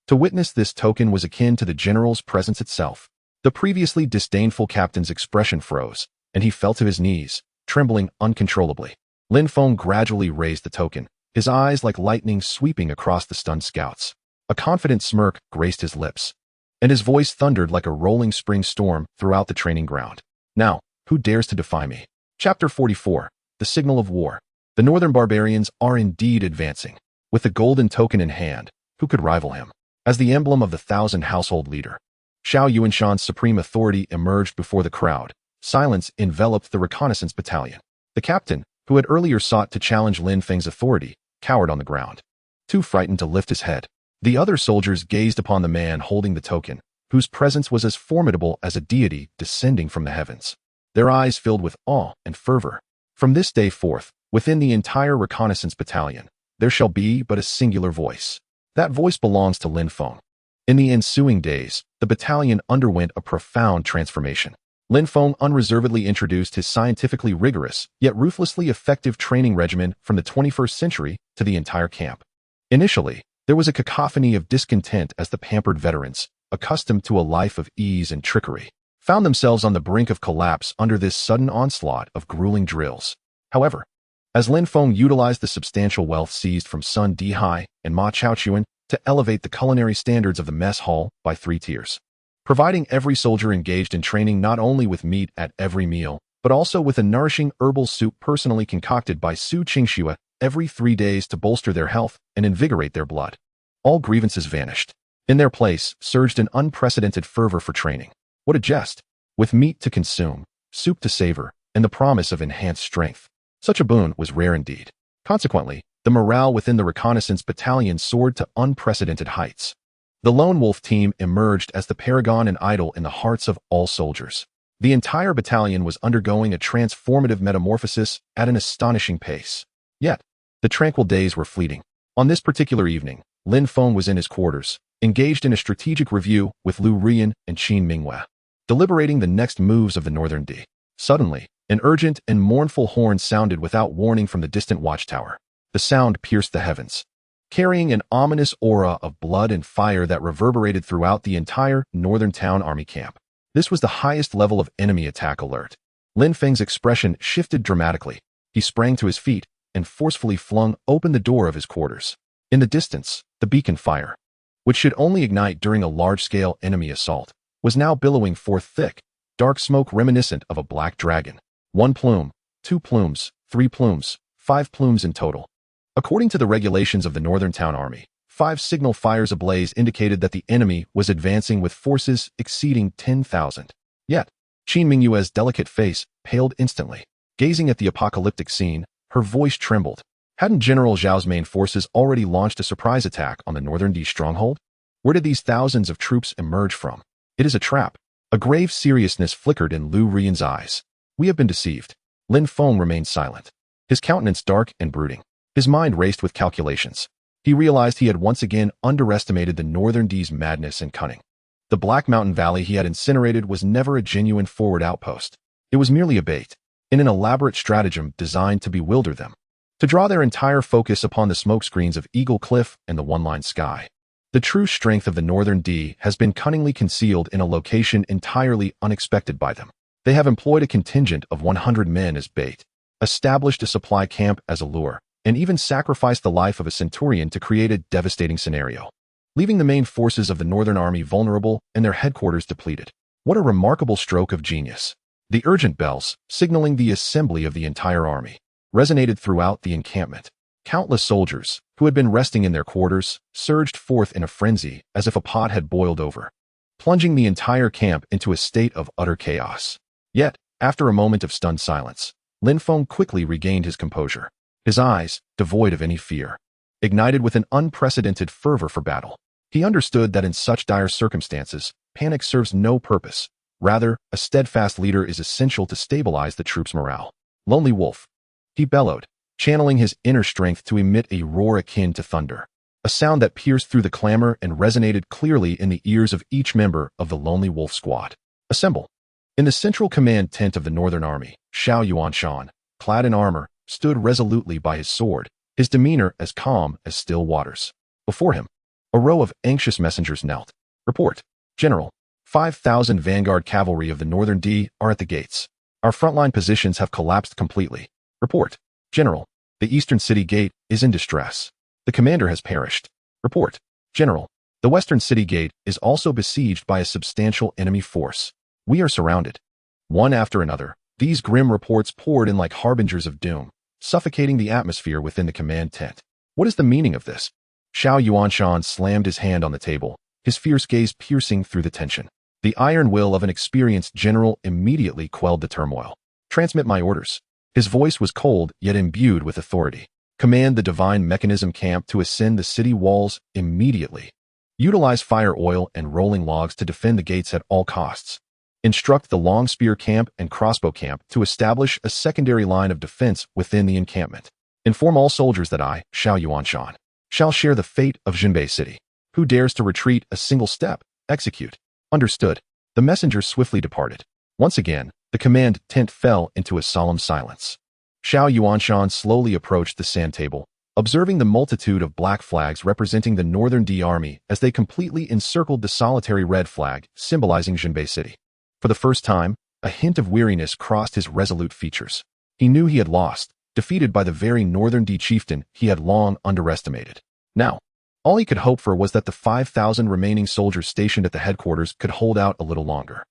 To witness this token was akin to the general's presence itself. The previously disdainful captain's expression froze, and he fell to his knees, trembling uncontrollably. Lin Feng gradually raised the token, his eyes like lightning sweeping across the stunned scouts. A confident smirk graced his lips, and his voice thundered like a rolling spring storm throughout the training ground. Now, who dares to defy me? Chapter 44, The Signal of War. The northern barbarians are indeed advancing. With the golden token in hand, who could rival him? As the emblem of the 1,000 household leader, Xiao Yuanshan's supreme authority emerged before the crowd. Silence enveloped the reconnaissance battalion. The captain, who had earlier sought to challenge Lin Feng's authority, cowered on the ground, too frightened to lift his head. The other soldiers gazed upon the man holding the token, whose presence was as formidable as a deity descending from the heavens. Their eyes filled with awe and fervor. From this day forth, within the entire reconnaissance battalion, there shall be but a singular voice. That voice belongs to Lin Feng. In the ensuing days, the battalion underwent a profound transformation. Lin Feng unreservedly introduced his scientifically rigorous, yet ruthlessly effective training regimen from the 21st century to the entire camp. Initially, there was a cacophony of discontent as the pampered veterans, accustomed to a life of ease and trickery, found themselves on the brink of collapse under this sudden onslaught of grueling drills. However, as Lin Feng utilized the substantial wealth seized from Sun Dihai and Ma Chaochuan to elevate the culinary standards of the mess hall by 3 tiers, providing every soldier engaged in training not only with meat at every meal, but also with a nourishing herbal soup personally concocted by Su Qingxue every 3 days to bolster their health and invigorate their blood. All grievances vanished. In their place surged an unprecedented fervor for training. What a jest! With meat to consume, soup to savor, and the promise of enhanced strength. Such a boon was rare indeed. Consequently, the morale within the reconnaissance battalion soared to unprecedented heights. The Lone Wolf team emerged as the paragon and idol in the hearts of all soldiers. The entire battalion was undergoing a transformative metamorphosis at an astonishing pace. Yet, the tranquil days were fleeting. On this particular evening, Lin Feng was in his quarters, engaged in a strategic review with Lu Rian and Qin Minghua, deliberating the next moves of the Northern D. Suddenly, an urgent and mournful horn sounded without warning from the distant watchtower. The sound pierced the heavens, carrying an ominous aura of blood and fire that reverberated throughout the entire Northern Town Army camp. This was the highest level of enemy attack alert. Lin Feng's expression shifted dramatically. He sprang to his feet and forcefully flung open the door of his quarters. In the distance, the beacon fire, which should only ignite during a large-scale enemy assault, was now billowing forth thick, dark smoke reminiscent of a black dragon. 1 plume, 2 plumes, 3 plumes, 5 plumes in total. According to the regulations of the Northern Town Army, 5 signal fires ablaze indicated that the enemy was advancing with forces exceeding 10,000. Yet, Qin Minghua's delicate face paled instantly. Gazing at the apocalyptic scene, her voice trembled. Hadn't General Zhao's main forces already launched a surprise attack on the Northern D stronghold? Where did these thousands of troops emerge from? It is a trap. A grave seriousness flickered in Lu Rian's eyes. We have been deceived. Lin Feng remained silent, his countenance dark and brooding. His mind raced with calculations. He realized he had once again underestimated the Northern D's madness and cunning. The Black Mountain Valley he had incinerated was never a genuine forward outpost. It was merely a bait, in an elaborate stratagem designed to bewilder them, to draw their entire focus upon the smokescreens of Eagle Cliff and the One-Line Sky. The true strength of the Northern D has been cunningly concealed in a location entirely unexpected by them. They have employed a contingent of 100 men as bait, established a supply camp as a lure, and even sacrificed the life of a centurion to create a devastating scenario, leaving the main forces of the Northern Army vulnerable and their headquarters depleted. What a remarkable stroke of genius! The urgent bells, signaling the assembly of the entire army, resonated throughout the encampment. Countless soldiers, who had been resting in their quarters, surged forth in a frenzy as if a pot had boiled over, plunging the entire camp into a state of utter chaos. Yet, after a moment of stunned silence, Lin Feng quickly regained his composure. His eyes, devoid of any fear, ignited with an unprecedented fervor for battle. He understood that in such dire circumstances, panic serves no purpose. Rather, a steadfast leader is essential to stabilize the troops' morale. Lonely Wolf, he bellowed, channeling his inner strength to emit a roar akin to thunder, a sound that pierced through the clamor and resonated clearly in the ears of each member of the Lonely Wolf squad. Assemble! In the central command tent of the Northern Army, Xiao Yuanshan, clad in armor, stood resolutely by his sword, his demeanor as calm as still waters. Before him, a row of anxious messengers knelt. Report, General. 5,000 vanguard cavalry of the Northern D are at the gates. Our frontline positions have collapsed completely. Report, General. The Eastern City Gate is in distress. The commander has perished. Report, General. The Western City Gate is also besieged by a substantial enemy force. We are surrounded. One after another, these grim reports poured in like harbingers of doom, suffocating the atmosphere within the command tent. What is the meaning of this? Xiao Yuanshan slammed his hand on the table, his fierce gaze piercing through the tension. The iron will of an experienced general immediately quelled the turmoil. Transmit my orders. His voice was cold, yet imbued with authority. Command the divine mechanism camp to ascend the city walls immediately. Utilize fire oil and rolling logs to defend the gates at all costs. Instruct the long spear camp and crossbow camp to establish a secondary line of defense within the encampment. Inform all soldiers that I, Xiao Yuanshan, shall share the fate of Jinbei City. Who dares to retreat a single step, execute. Understood. The messenger swiftly departed. Once again, the command tent fell into a solemn silence. Xiao Yuanshan slowly approached the sand table, observing the multitude of black flags representing the Northern D Army as they completely encircled the solitary red flag, symbolizing Jinbei City. For the first time, a hint of weariness crossed his resolute features. He knew he had lost, defeated by the very Northern D chieftain he had long underestimated. Now, all he could hope for was that the 5,000 remaining soldiers stationed at the headquarters could hold out a little longer.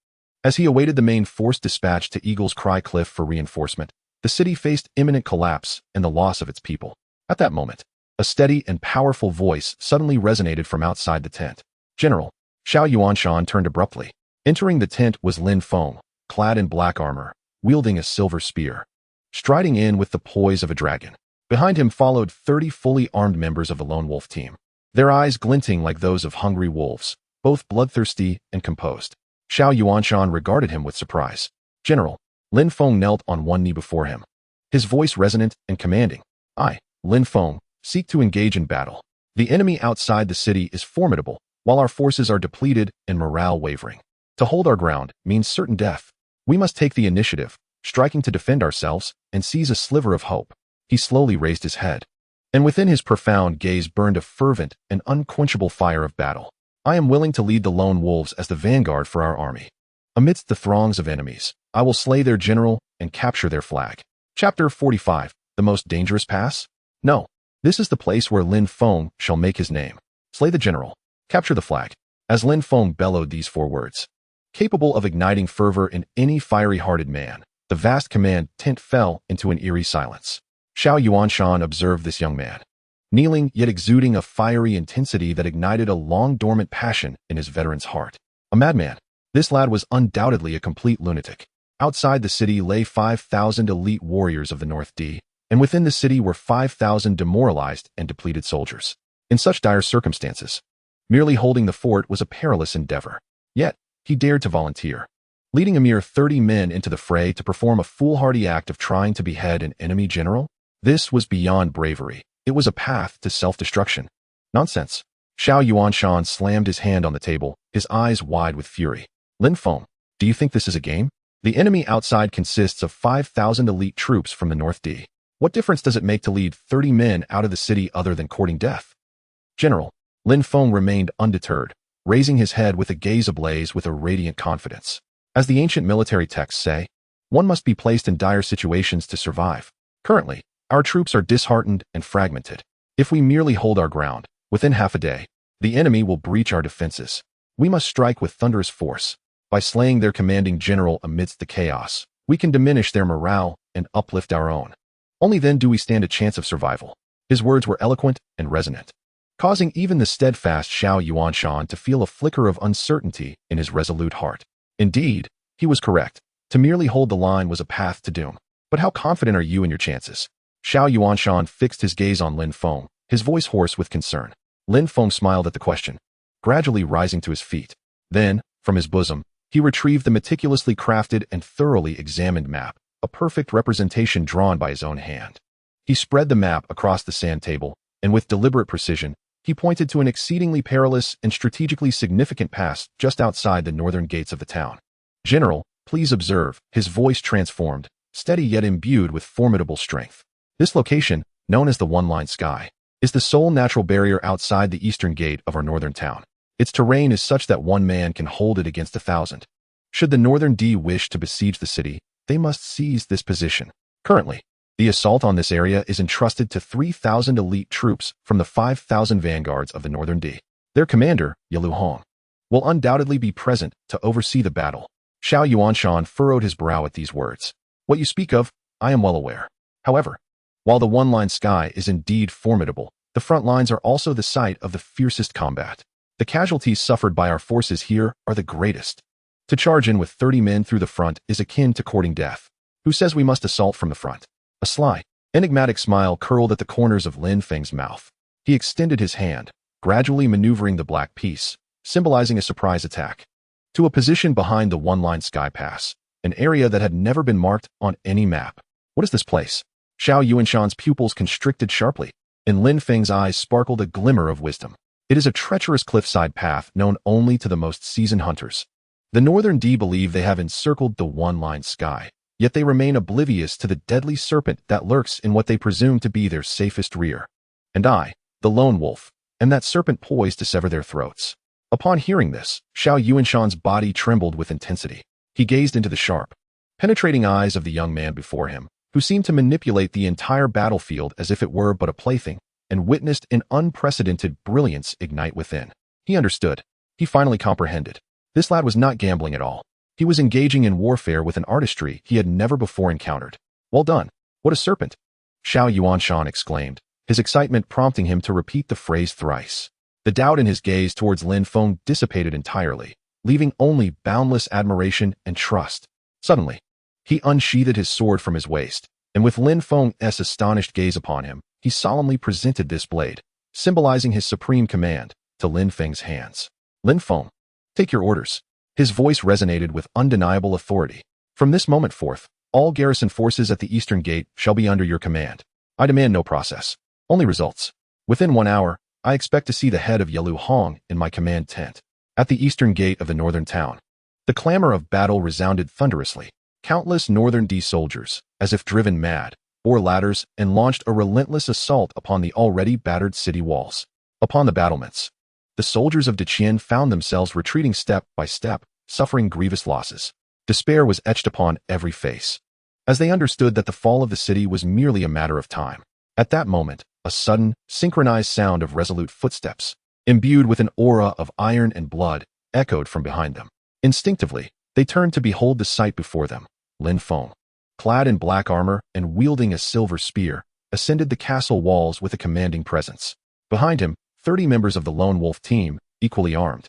As he awaited the main force dispatched to Eagle's Cry Cliff for reinforcement, the city faced imminent collapse and the loss of its people. At that moment, a steady and powerful voice suddenly resonated from outside the tent. General, Xiao Yuanshan turned abruptly. Entering the tent was Lin Feng, clad in black armor, wielding a silver spear, striding in with the poise of a dragon. Behind him followed 30 fully armed members of the Lone Wolf team, their eyes glinting like those of hungry wolves, both bloodthirsty and composed. Xiao Yuanshan regarded him with surprise. General, Lin Feng knelt on one knee before him, his voice resonant and commanding. I, Lin Feng, seek to engage in battle. The enemy outside the city is formidable, while our forces are depleted and morale wavering. To hold our ground means certain death. We must take the initiative, striking to defend ourselves and seize a sliver of hope. He slowly raised his head, and within his profound gaze burned a fervent and unquenchable fire of battle. I am willing to lead the lone wolves as the vanguard for our army. Amidst the throngs of enemies, I will slay their general and capture their flag. Chapter 45. The most dangerous pass? No. This is the place where Lin Feng shall make his name. Slay the general. Capture the flag. As Lin Feng bellowed these 4 words, capable of igniting fervor in any fiery-hearted man, the vast command tent fell into an eerie silence. Xiao Yuanshan observed this young man, kneeling yet exuding a fiery intensity that ignited a long-dormant passion in his veteran's heart. A madman. This lad was undoubtedly a complete lunatic. Outside the city lay 5,000 elite warriors of the North D, and within the city were 5,000 demoralized and depleted soldiers. In such dire circumstances, merely holding the fort was a perilous endeavor. Yet, he dared to volunteer, leading a mere 30 men into the fray to perform a foolhardy act of trying to behead an enemy general. This was beyond bravery. It was a path to self-destruction. Nonsense. Xiao Yuanshan slammed his hand on the table, his eyes wide with fury. Lin Feng, do you think this is a game? The enemy outside consists of 5,000 elite troops from the North D. What difference does it make to lead 30 men out of the city other than courting death? General, Lin Feng remained undeterred, raising his head with a gaze ablaze with a radiant confidence. As the ancient military texts say, one must be placed in dire situations to survive. Currently, our troops are disheartened and fragmented. If we merely hold our ground, within half a day, the enemy will breach our defenses. We must strike with thunderous force. By slaying their commanding general amidst the chaos, we can diminish their morale and uplift our own. Only then do we stand a chance of survival. His words were eloquent and resonant, causing even the steadfast Xiao Yuanshan to feel a flicker of uncertainty in his resolute heart. Indeed, he was correct. To merely hold the line was a path to doom. But how confident are you in your chances? Xiao Yuanshan fixed his gaze on Lin Feng, his voice hoarse with concern. Lin Feng smiled at the question, gradually rising to his feet. Then, from his bosom, he retrieved the meticulously crafted and thoroughly examined map, a perfect representation drawn by his own hand. He spread the map across the sand table, and with deliberate precision, he pointed to an exceedingly perilous and strategically significant pass just outside the northern gates of the town. General, please observe, his voice transformed, steady yet imbued with formidable strength. This location, known as the One-Line Sky, is the sole natural barrier outside the eastern gate of our northern town. Its terrain is such that one man can hold it against 1,000. Should the Northern D wish to besiege the city, they must seize this position. Currently, the assault on this area is entrusted to 3,000 elite troops from the 5,000 vanguards of the Northern D. Their commander, Yalu Hong, will undoubtedly be present to oversee the battle. Xiao Yuanshan furrowed his brow at these words. What you speak of, I am well aware. However, while the One-Line Sky is indeed formidable, the front lines are also the site of the fiercest combat. The casualties suffered by our forces here are the greatest. To charge in with 30 men through the front is akin to courting death. Who says we must assault from the front? A sly, enigmatic smile curled at the corners of Lin Feng's mouth. He extended his hand, gradually maneuvering the black piece, symbolizing a surprise attack, to a position behind the one-line sky pass, an area that had never been marked on any map. What is this place? Xiao Yuanshan's pupils constricted sharply, and Lin Feng's eyes sparkled a glimmer of wisdom. It is a treacherous cliffside path known only to the most seasoned hunters. The Northern D believe they have encircled the one-line sky, yet they remain oblivious to the deadly serpent that lurks in what they presume to be their safest rear. And I, the lone wolf, am that serpent poised to sever their throats. Upon hearing this, Xiao Yuanshan's body trembled with intensity. He gazed into the sharp, penetrating eyes of the young man before him, who seemed to manipulate the entire battlefield as if it were but a plaything, and witnessed an unprecedented brilliance ignite within. He understood. He finally comprehended. This lad was not gambling at all. He was engaging in warfare with an artistry he had never before encountered. Well done. What a serpent! Xiao Yuanshan exclaimed, his excitement prompting him to repeat the phrase thrice. The doubt in his gaze towards Lin Feng dissipated entirely, leaving only boundless admiration and trust. Suddenly, he unsheathed his sword from his waist, and with Lin Feng's astonished gaze upon him, he solemnly presented this blade, symbolizing his supreme command, to Lin Feng's hands. Lin Feng, take your orders. His voice resonated with undeniable authority. From this moment forth, all garrison forces at the Eastern Gate shall be under your command. I demand no process, only results. Within 1 hour, I expect to see the head of Yalu Hong in my command tent, at the eastern gate of the northern town. The clamor of battle resounded thunderously. Countless Northern D soldiers, as if driven mad, bore ladders and launched a relentless assault upon the already battered city walls. Upon the battlements, the soldiers of Deqian found themselves retreating step by step, suffering grievous losses. Despair was etched upon every face, as they understood that the fall of the city was merely a matter of time. At that moment, a sudden, synchronized sound of resolute footsteps, imbued with an aura of iron and blood, echoed from behind them. Instinctively, they turned to behold the sight before them. Lin Feng, clad in black armor and wielding a silver spear, ascended the castle walls with a commanding presence. Behind him, 30 members of the Lone Wolf team, equally armed,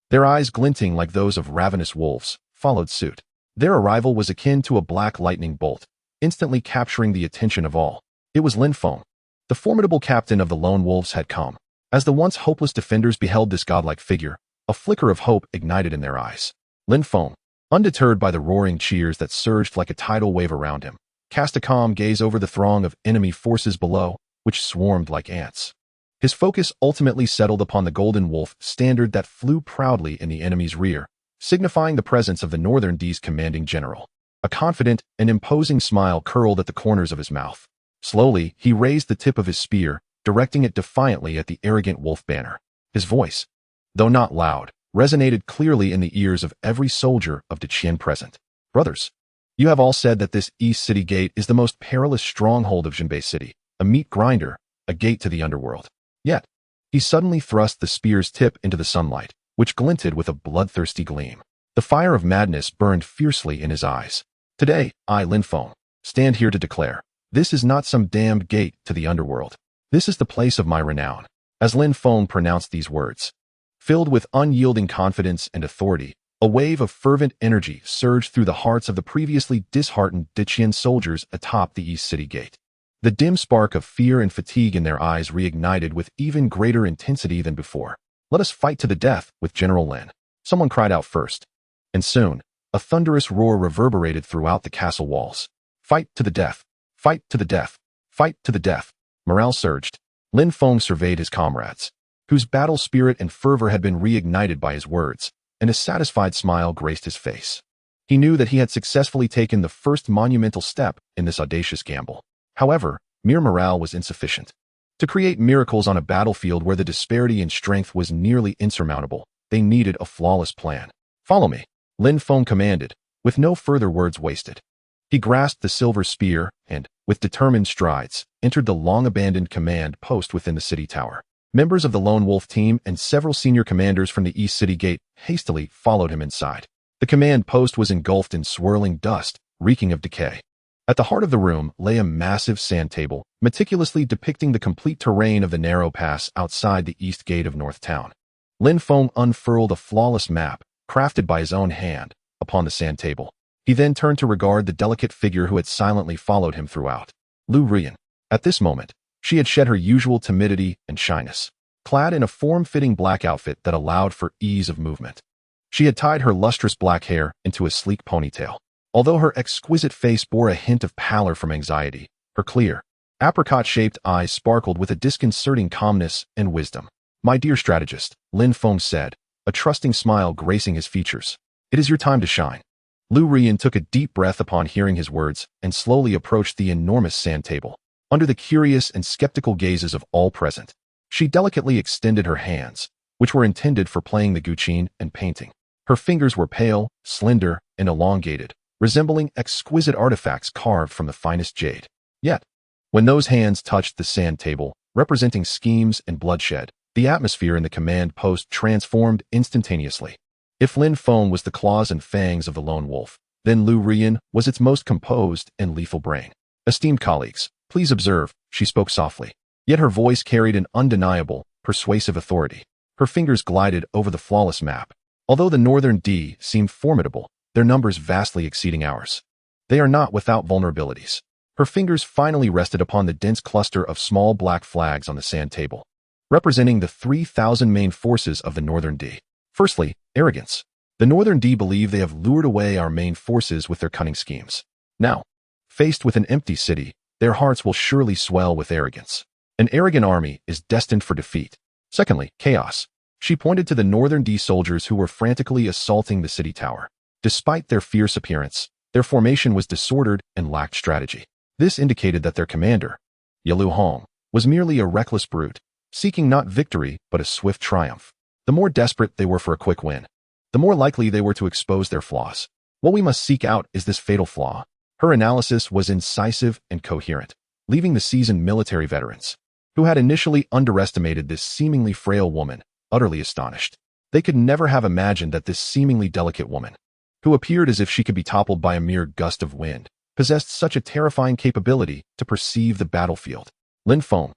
their eyes glinting like those of ravenous wolves, followed suit. Their arrival was akin to a black lightning bolt, instantly capturing the attention of all. It was Lin Feng. The formidable captain of the Lone Wolves had come. As the once hopeless defenders beheld this godlike figure, a flicker of hope ignited in their eyes. Lin Feng, undeterred by the roaring cheers that surged like a tidal wave around him, cast a calm gaze over the throng of enemy forces below, which swarmed like ants. His focus ultimately settled upon the Golden Wolf standard that flew proudly in the enemy's rear, signifying the presence of the Northern D's commanding general. A confident and imposing smile curled at the corners of his mouth. Slowly, he raised the tip of his spear, directing it defiantly at the arrogant wolf banner. His voice, though not loud, resonated clearly in the ears of every soldier of Deqian present. Brothers, you have all said that this East City Gate is the most perilous stronghold of Jinbei City, a meat grinder, a gate to the underworld. Yet, he suddenly thrust the spear's tip into the sunlight, which glinted with a bloodthirsty gleam. The fire of madness burned fiercely in his eyes. Today, I, Lin Feng, stand here to declare, this is not some damned gate to the underworld. This is the place of my renown. As Lin Feng pronounced these words, filled with unyielding confidence and authority, a wave of fervent energy surged through the hearts of the previously disheartened Deqian soldiers atop the East City Gate. The dim spark of fear and fatigue in their eyes reignited with even greater intensity than before. Let us fight to the death with General Lin, someone cried out first. And soon, a thunderous roar reverberated throughout the castle walls. Fight to the death! Fight to the death! Fight to the death! Morale surged. Lin Feng surveyed his comrades, whose battle spirit and fervor had been reignited by his words, and a satisfied smile graced his face. He knew that he had successfully taken the first monumental step in this audacious gamble. However, mere morale was insufficient. To create miracles on a battlefield where the disparity in strength was nearly insurmountable, they needed a flawless plan. Follow me, Lin Feng commanded, with no further words wasted. He grasped the silver spear and, with determined strides, entered the long-abandoned command post within the city tower. Members of the Lone Wolf team and several senior commanders from the East City Gate hastily followed him inside. The command post was engulfed in swirling dust, reeking of decay. At the heart of the room lay a massive sand table, meticulously depicting the complete terrain of the narrow pass outside the East Gate of North Town. Lin Feng unfurled a flawless map, crafted by his own hand, upon the sand table. He then turned to regard the delicate figure who had silently followed him throughout. Lu Rian. At this moment, she had shed her usual timidity and shyness. clad in a form-fitting black outfit that allowed for ease of movement. She had tied her lustrous black hair into a sleek ponytail. Although her exquisite face bore a hint of pallor from anxiety, her clear, apricot-shaped eyes sparkled with a disconcerting calmness and wisdom. "My dear strategist," Lin Feng said, a trusting smile gracing his features. "It is your time to shine." Lu Rian took a deep breath upon hearing his words and slowly approached the enormous sand table. Under the curious and skeptical gazes of all present, she delicately extended her hands, which were intended for playing the guqin and painting. Her fingers were pale, slender, and elongated, resembling exquisite artifacts carved from the finest jade. Yet, when those hands touched the sand table, representing schemes and bloodshed, the atmosphere in the command post transformed instantaneously. If Lin Feng was the claws and fangs of the lone wolf, then Lu Rian was its most composed and lethal brain. "Esteemed colleagues, please observe," she spoke softly. Yet her voice carried an undeniable, persuasive authority. Her fingers glided over the flawless map. Although the Northern D seemed formidable, their numbers vastly exceeding ours, they are not without vulnerabilities. Her fingers finally rested upon the dense cluster of small black flags on the sand table, representing the 3,000 main forces of the Northern D. Firstly, arrogance. The Northern D believe they have lured away our main forces with their cunning schemes. Now, faced with an empty city, their hearts will surely swell with arrogance. An arrogant army is destined for defeat. Secondly, chaos. She pointed to the Northern D soldiers who were frantically assaulting the city tower. Despite their fierce appearance, their formation was disordered and lacked strategy. This indicated that their commander, Yalu Hong, was merely a reckless brute, seeking not victory but a swift triumph. The more desperate they were for a quick win, the more likely they were to expose their flaws. What we must seek out is this fatal flaw. Her analysis was incisive and coherent, leaving the seasoned military veterans, who had initially underestimated this seemingly frail woman, utterly astonished. They could never have imagined that this seemingly delicate woman, who appeared as if she could be toppled by a mere gust of wind, possessed such a terrifying capability to perceive the battlefield. Lin Feng,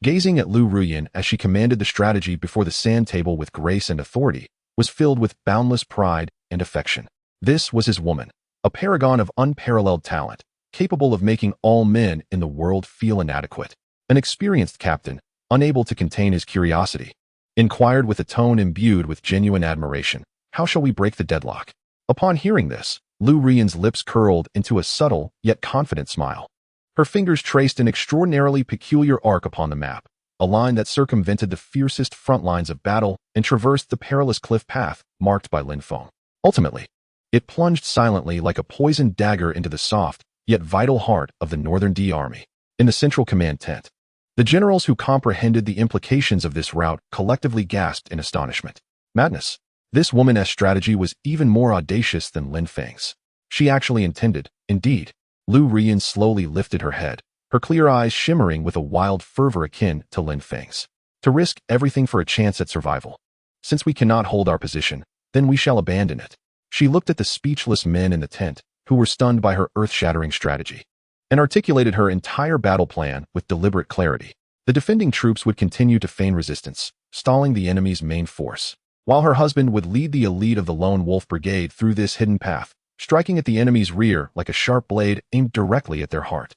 gazing at Lu Ruyan as she commanded the strategy before the sand table with grace and authority, was filled with boundless pride and affection. This was his woman, a paragon of unparalleled talent, capable of making all men in the world feel inadequate. An experienced captain, unable to contain his curiosity, inquired with a tone imbued with genuine admiration, "How shall we break the deadlock?" Upon hearing this, Lu Rian's lips curled into a subtle yet confident smile. Her fingers traced an extraordinarily peculiar arc upon the map, a line that circumvented the fiercest front lines of battle and traversed the perilous cliff path marked by Lin Feng. Ultimately, it plunged silently like a poisoned dagger into the soft, yet vital heart of the Northern D Army. In the central command tent, the generals who comprehended the implications of this rout collectively gasped in astonishment. Madness. This woman's strategy was even more audacious than Lin Feng's. She actually intended, indeed. Lu Rian slowly lifted her head, her clear eyes shimmering with a wild fervor akin to Lin Feng's, to risk everything for a chance at survival. Since we cannot hold our position, then we shall abandon it. She looked at the speechless men in the tent, who were stunned by her earth-shattering strategy, and articulated her entire battle plan with deliberate clarity. The defending troops would continue to feign resistance, stalling the enemy's main force, while her husband would lead the elite of the Lone Wolf Brigade through this hidden path, striking at the enemy's rear like a sharp blade aimed directly at their heart.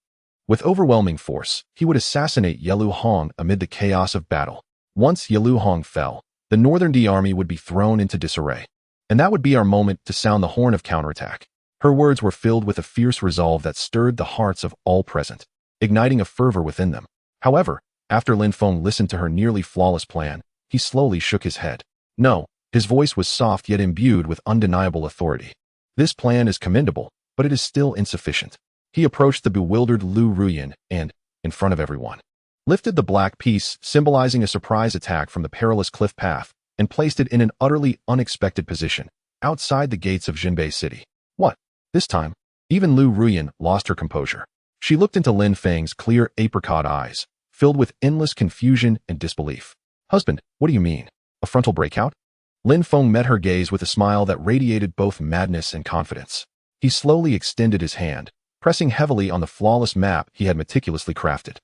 With overwhelming force, he would assassinate Yalu Hong amid the chaos of battle. Once Yalu Hong fell, the Northern D Army would be thrown into disarray, and that would be our moment to sound the horn of counterattack. Her words were filled with a fierce resolve that stirred the hearts of all present, igniting a fervor within them. However, after Lin Feng listened to her nearly flawless plan, he slowly shook his head. No, his voice was soft yet imbued with undeniable authority. This plan is commendable, but it is still insufficient. He approached the bewildered Lu Ruyan and, in front of everyone, lifted the black piece symbolizing a surprise attack from the perilous cliff path and placed it in an utterly unexpected position, outside the gates of Jinbei City. What? This time, even Lu Ruyan lost her composure. She looked into Lin Feng's clear apricot eyes, filled with endless confusion and disbelief. "Husband, what do you mean? A frontal breakout?" Lin Feng met her gaze with a smile that radiated both madness and confidence. He slowly extended his hand, pressing heavily on the flawless map he had meticulously crafted.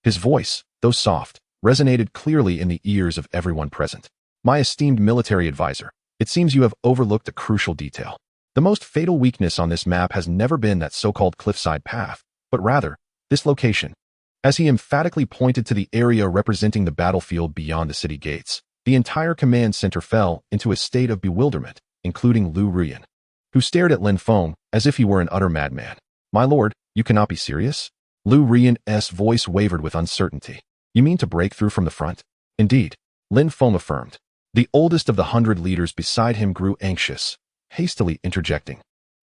His voice, though soft, resonated clearly in the ears of everyone present. "My esteemed military advisor, it seems you have overlooked a crucial detail. The most fatal weakness on this map has never been that so-called cliffside path, but rather, this location, As he emphatically pointed to the area representing the battlefield beyond the city gates, the entire command center fell into a state of bewilderment, including Lu Ruyan, who stared at Lin Feng as if he were an utter madman. "My lord, you cannot be serious?" Lu Ruyan's voice wavered with uncertainty. "You mean to break through from the front?" "Indeed," Lin Feng affirmed. The oldest of the 100 leaders beside him grew anxious, hastily interjecting.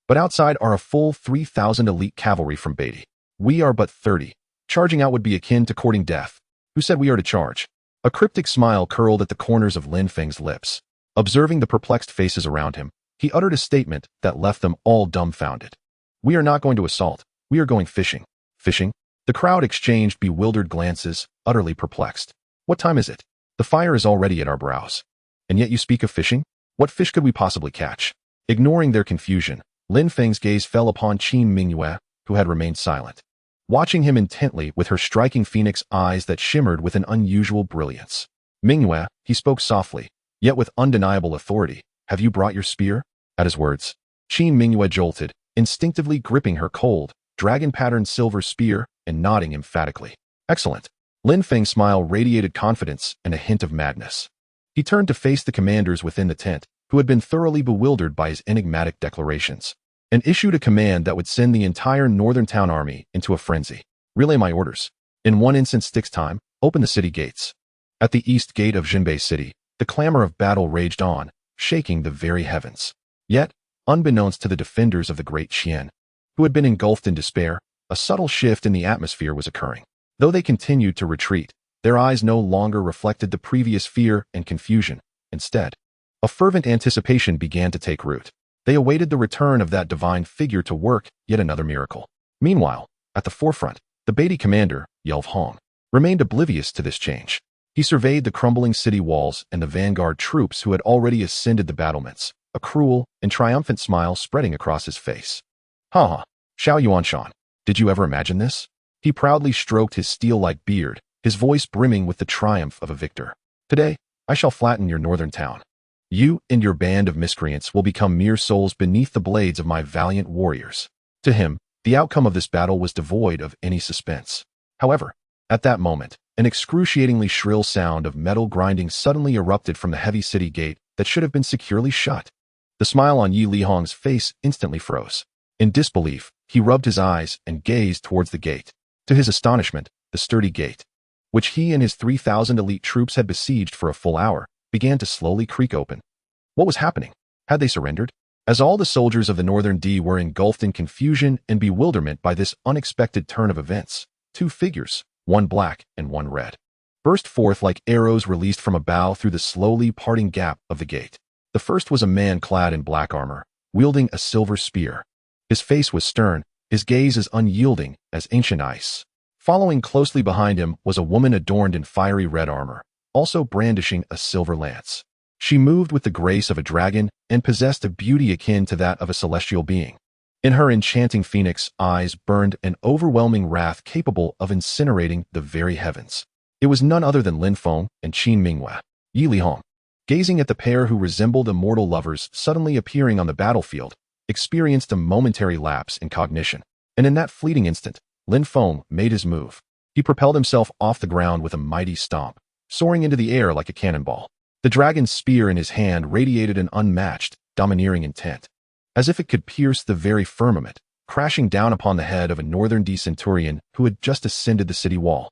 "But outside are a full 3,000 elite cavalry from Beatty. We are but 30. Charging out would be akin to courting death. Who said we are to charge?" A cryptic smile curled at the corners of Lin Feng's lips. Observing the perplexed faces around him, he uttered a statement that left them all dumbfounded. "We are not going to assault. We are going fishing." "Fishing?" The crowd exchanged bewildered glances, utterly perplexed. "What time is it? The fire is already at our brows. And yet you speak of fishing? What fish could we possibly catch?" Ignoring their confusion, Lin Feng's gaze fell upon Qin Mingyue, who had remained silent, watching him intently with her striking phoenix eyes that shimmered with an unusual brilliance. "Mingyue," he spoke softly, yet with undeniable authority, "have you brought your spear?" At his words, Qin Mingyue jolted, instinctively gripping her cold, dragon-patterned silver spear and nodding emphatically. "Excellent." Lin Feng's smile radiated confidence and a hint of madness. He turned to face the commanders within the tent, who had been thoroughly bewildered by his enigmatic declarations, and issued a command that would send the entire northern town army into a frenzy. "Relay my orders. In 1 instant stick's time, open the city gates." At the east gate of Jinbei City, the clamor of battle raged on, shaking the very heavens. Yet, unbeknownst to the defenders of the great Qian, who had been engulfed in despair, a subtle shift in the atmosphere was occurring. Though they continued to retreat, their eyes no longer reflected the previous fear and confusion. Instead, a fervent anticipation began to take root. They awaited the return of that divine figure to work yet another miracle. Meanwhile, at the forefront, the Beatty commander, Yelv Hong, remained oblivious to this change. He surveyed the crumbling city walls and the vanguard troops who had already ascended the battlements, a cruel and triumphant smile spreading across his face. "Ha! Xiao Yuanshan, did you ever imagine this?" He proudly stroked his steel-like beard, his voice brimming with the triumph of a victor. "Today, I shall flatten your northern town. You and your band of miscreants will become mere souls beneath the blades of my valiant warriors." To him, the outcome of this battle was devoid of any suspense. However, at that moment, an excruciatingly shrill sound of metal grinding suddenly erupted from the heavy city gate that should have been securely shut. The smile on Yi Lihong's face instantly froze. In disbelief, he rubbed his eyes and gazed towards the gate. To his astonishment, the sturdy gate, which he and his 3,000 elite troops had besieged for a full hour, began to slowly creak open. What was happening? Had they surrendered? As all the soldiers of the Northern D were engulfed in confusion and bewilderment by this unexpected turn of events, 2 figures, one black and one red, burst forth like arrows released from a bow through the slowly parting gap of the gate. The first was a man clad in black armor, wielding a silver spear. His face was stern, his gaze as unyielding as ancient ice. Following closely behind him was a woman adorned in fiery red armor, also brandishing a silver lance. She moved with the grace of a dragon and possessed a beauty akin to that of a celestial being. In her enchanting phoenix eyes burned an overwhelming wrath capable of incinerating the very heavens. It was none other than Lin Feng and Qin Mingyue. Yi Lihong, gazing at the pair who resembled immortal lovers suddenly appearing on the battlefield, experienced a momentary lapse in cognition. And in that fleeting instant, Lin Feng made his move. He propelled himself off the ground with a mighty stomp, soaring into the air like a cannonball. The dragon's spear in his hand radiated an unmatched, domineering intent, as if it could pierce the very firmament, crashing down upon the head of a Northern D centurion who had just ascended the city wall.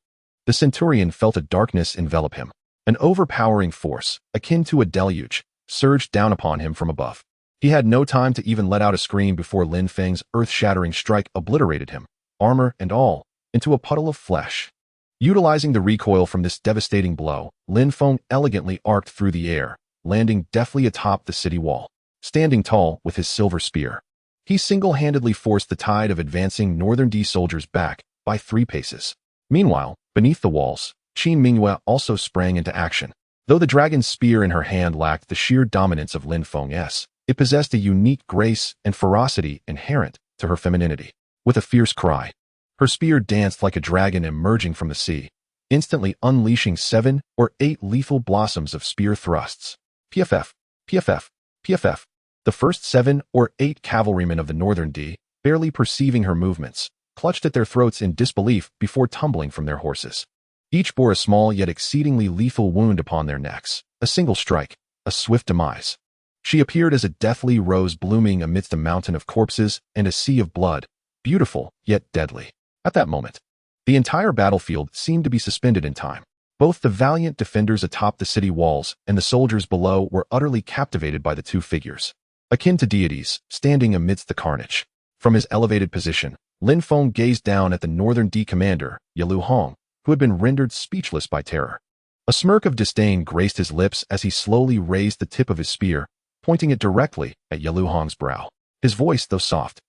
The centurion felt a darkness envelop him. An overpowering force, akin to a deluge, surged down upon him from above. He had no time to even let out a scream before Lin Feng's earth-shattering strike obliterated him, armor and all, into a puddle of flesh. Utilizing the recoil from this devastating blow, Lin Feng elegantly arced through the air, landing deftly atop the city wall. Standing tall with his silver spear, he single-handedly forced the tide of advancing Northern D soldiers back by 3 paces. Meanwhile, beneath the walls, Qin Mingyue also sprang into action. Though the dragon's spear in her hand lacked the sheer dominance of Lin Feng's, it possessed a unique grace and ferocity inherent to her femininity. With a fierce cry, her spear danced like a dragon emerging from the sea, instantly unleashing 7 or 8 lethal blossoms of spear thrusts. PFF, PFF, PFF. The first 7 or 8 cavalrymen of the Northern D, barely perceiving her movements, clutched at their throats in disbelief before tumbling from their horses. Each bore a small yet exceedingly lethal wound upon their necks. A single strike, a swift demise. She appeared as a deathly rose blooming amidst a mountain of corpses and a sea of blood, beautiful yet deadly. At that moment, the entire battlefield seemed to be suspended in time. Both the valiant defenders atop the city walls and the soldiers below were utterly captivated by the two figures, akin to deities, standing amidst the carnage. From his elevated position, Lin Feng gazed down at the Northern D commander, Yalu Hong, who had been rendered speechless by terror. A smirk of disdain graced his lips as he slowly raised the tip of his spear, pointing it directly at Yalu Hong's brow. His voice, though soft,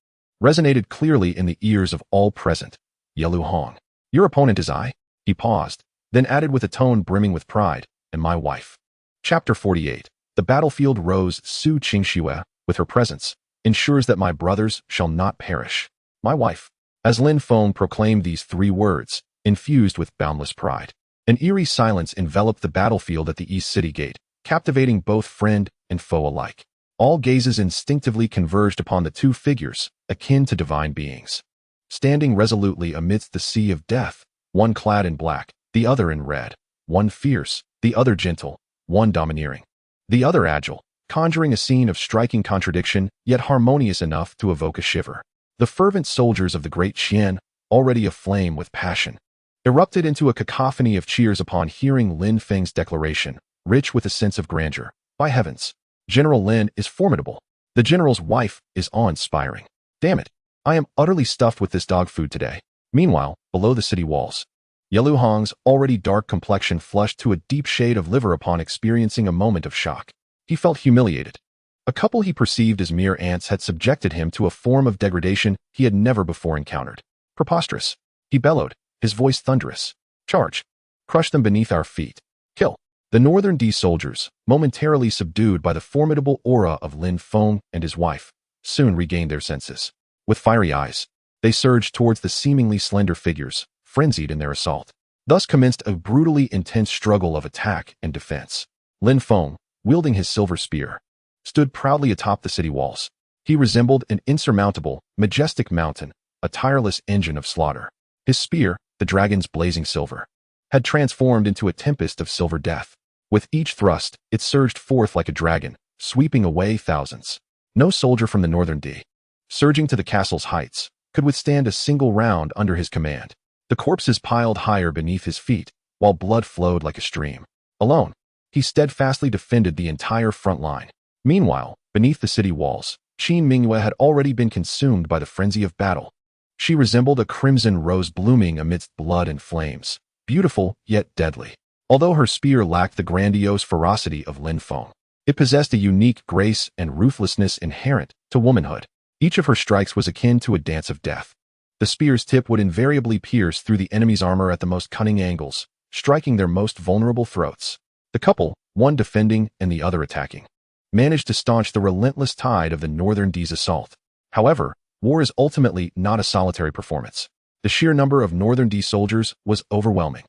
resonated clearly in the ears of all present. Yalu Hong, your opponent is I? He paused, then added with a tone brimming with pride, and my wife. Chapter 48. The battlefield rose. Su Qingxue, with her presence, ensures that my brothers shall not perish. My wife. As Lin Feng proclaimed these three words, infused with boundless pride, an eerie silence enveloped the battlefield at the East City Gate, captivating both friend and foe alike. All gazes instinctively converged upon the two figures, akin to divine beings. Standing resolutely amidst the sea of death, one clad in black, the other in red, one fierce, the other gentle, one domineering, the other agile, conjuring a scene of striking contradiction, yet harmonious enough to evoke a shiver. The fervent soldiers of the great Qian, already aflame with passion, erupted into a cacophony of cheers upon hearing Lin Feng's declaration, rich with a sense of grandeur. By heavens, General Lin is formidable. The general's wife is awe-inspiring. Damn it, I am utterly stuffed with this dog food today. Meanwhile, below the city walls, Yalu Hong's already dark complexion flushed to a deep shade of liver upon experiencing a moment of shock. He felt humiliated. A couple he perceived as mere ants had subjected him to a form of degradation he had never before encountered. Preposterous. He bellowed, his voice thunderous. Charge. Crush them beneath our feet. Kill. The Northern D soldiers, momentarily subdued by the formidable aura of Lin Feng and his wife, soon regained their senses. With fiery eyes, they surged towards the seemingly slender figures, frenzied in their assault. Thus commenced a brutally intense struggle of attack and defense. Lin Feng, wielding his silver spear, stood proudly atop the city walls. He resembled an insurmountable, majestic mountain, a tireless engine of slaughter. His spear, the dragon's blazing silver, had transformed into a tempest of silver death. With each thrust, it surged forth like a dragon, sweeping away thousands. No soldier from the Northern D, surging to the castle's heights, could withstand a single round under his command. The corpses piled higher beneath his feet, while blood flowed like a stream. Alone, he steadfastly defended the entire front line. Meanwhile, beneath the city walls, Qin Mingyue had already been consumed by the frenzy of battle. She resembled a crimson rose blooming amidst blood and flames, beautiful yet deadly. Although her spear lacked the grandiose ferocity of Lin Feng, it possessed a unique grace and ruthlessness inherent to womanhood. Each of her strikes was akin to a dance of death. The spear's tip would invariably pierce through the enemy's armor at the most cunning angles, striking their most vulnerable throats. The couple, one defending and the other attacking, managed to staunch the relentless tide of the Northern D's assault. However, war is ultimately not a solitary performance. The sheer number of Northern D soldiers was overwhelming.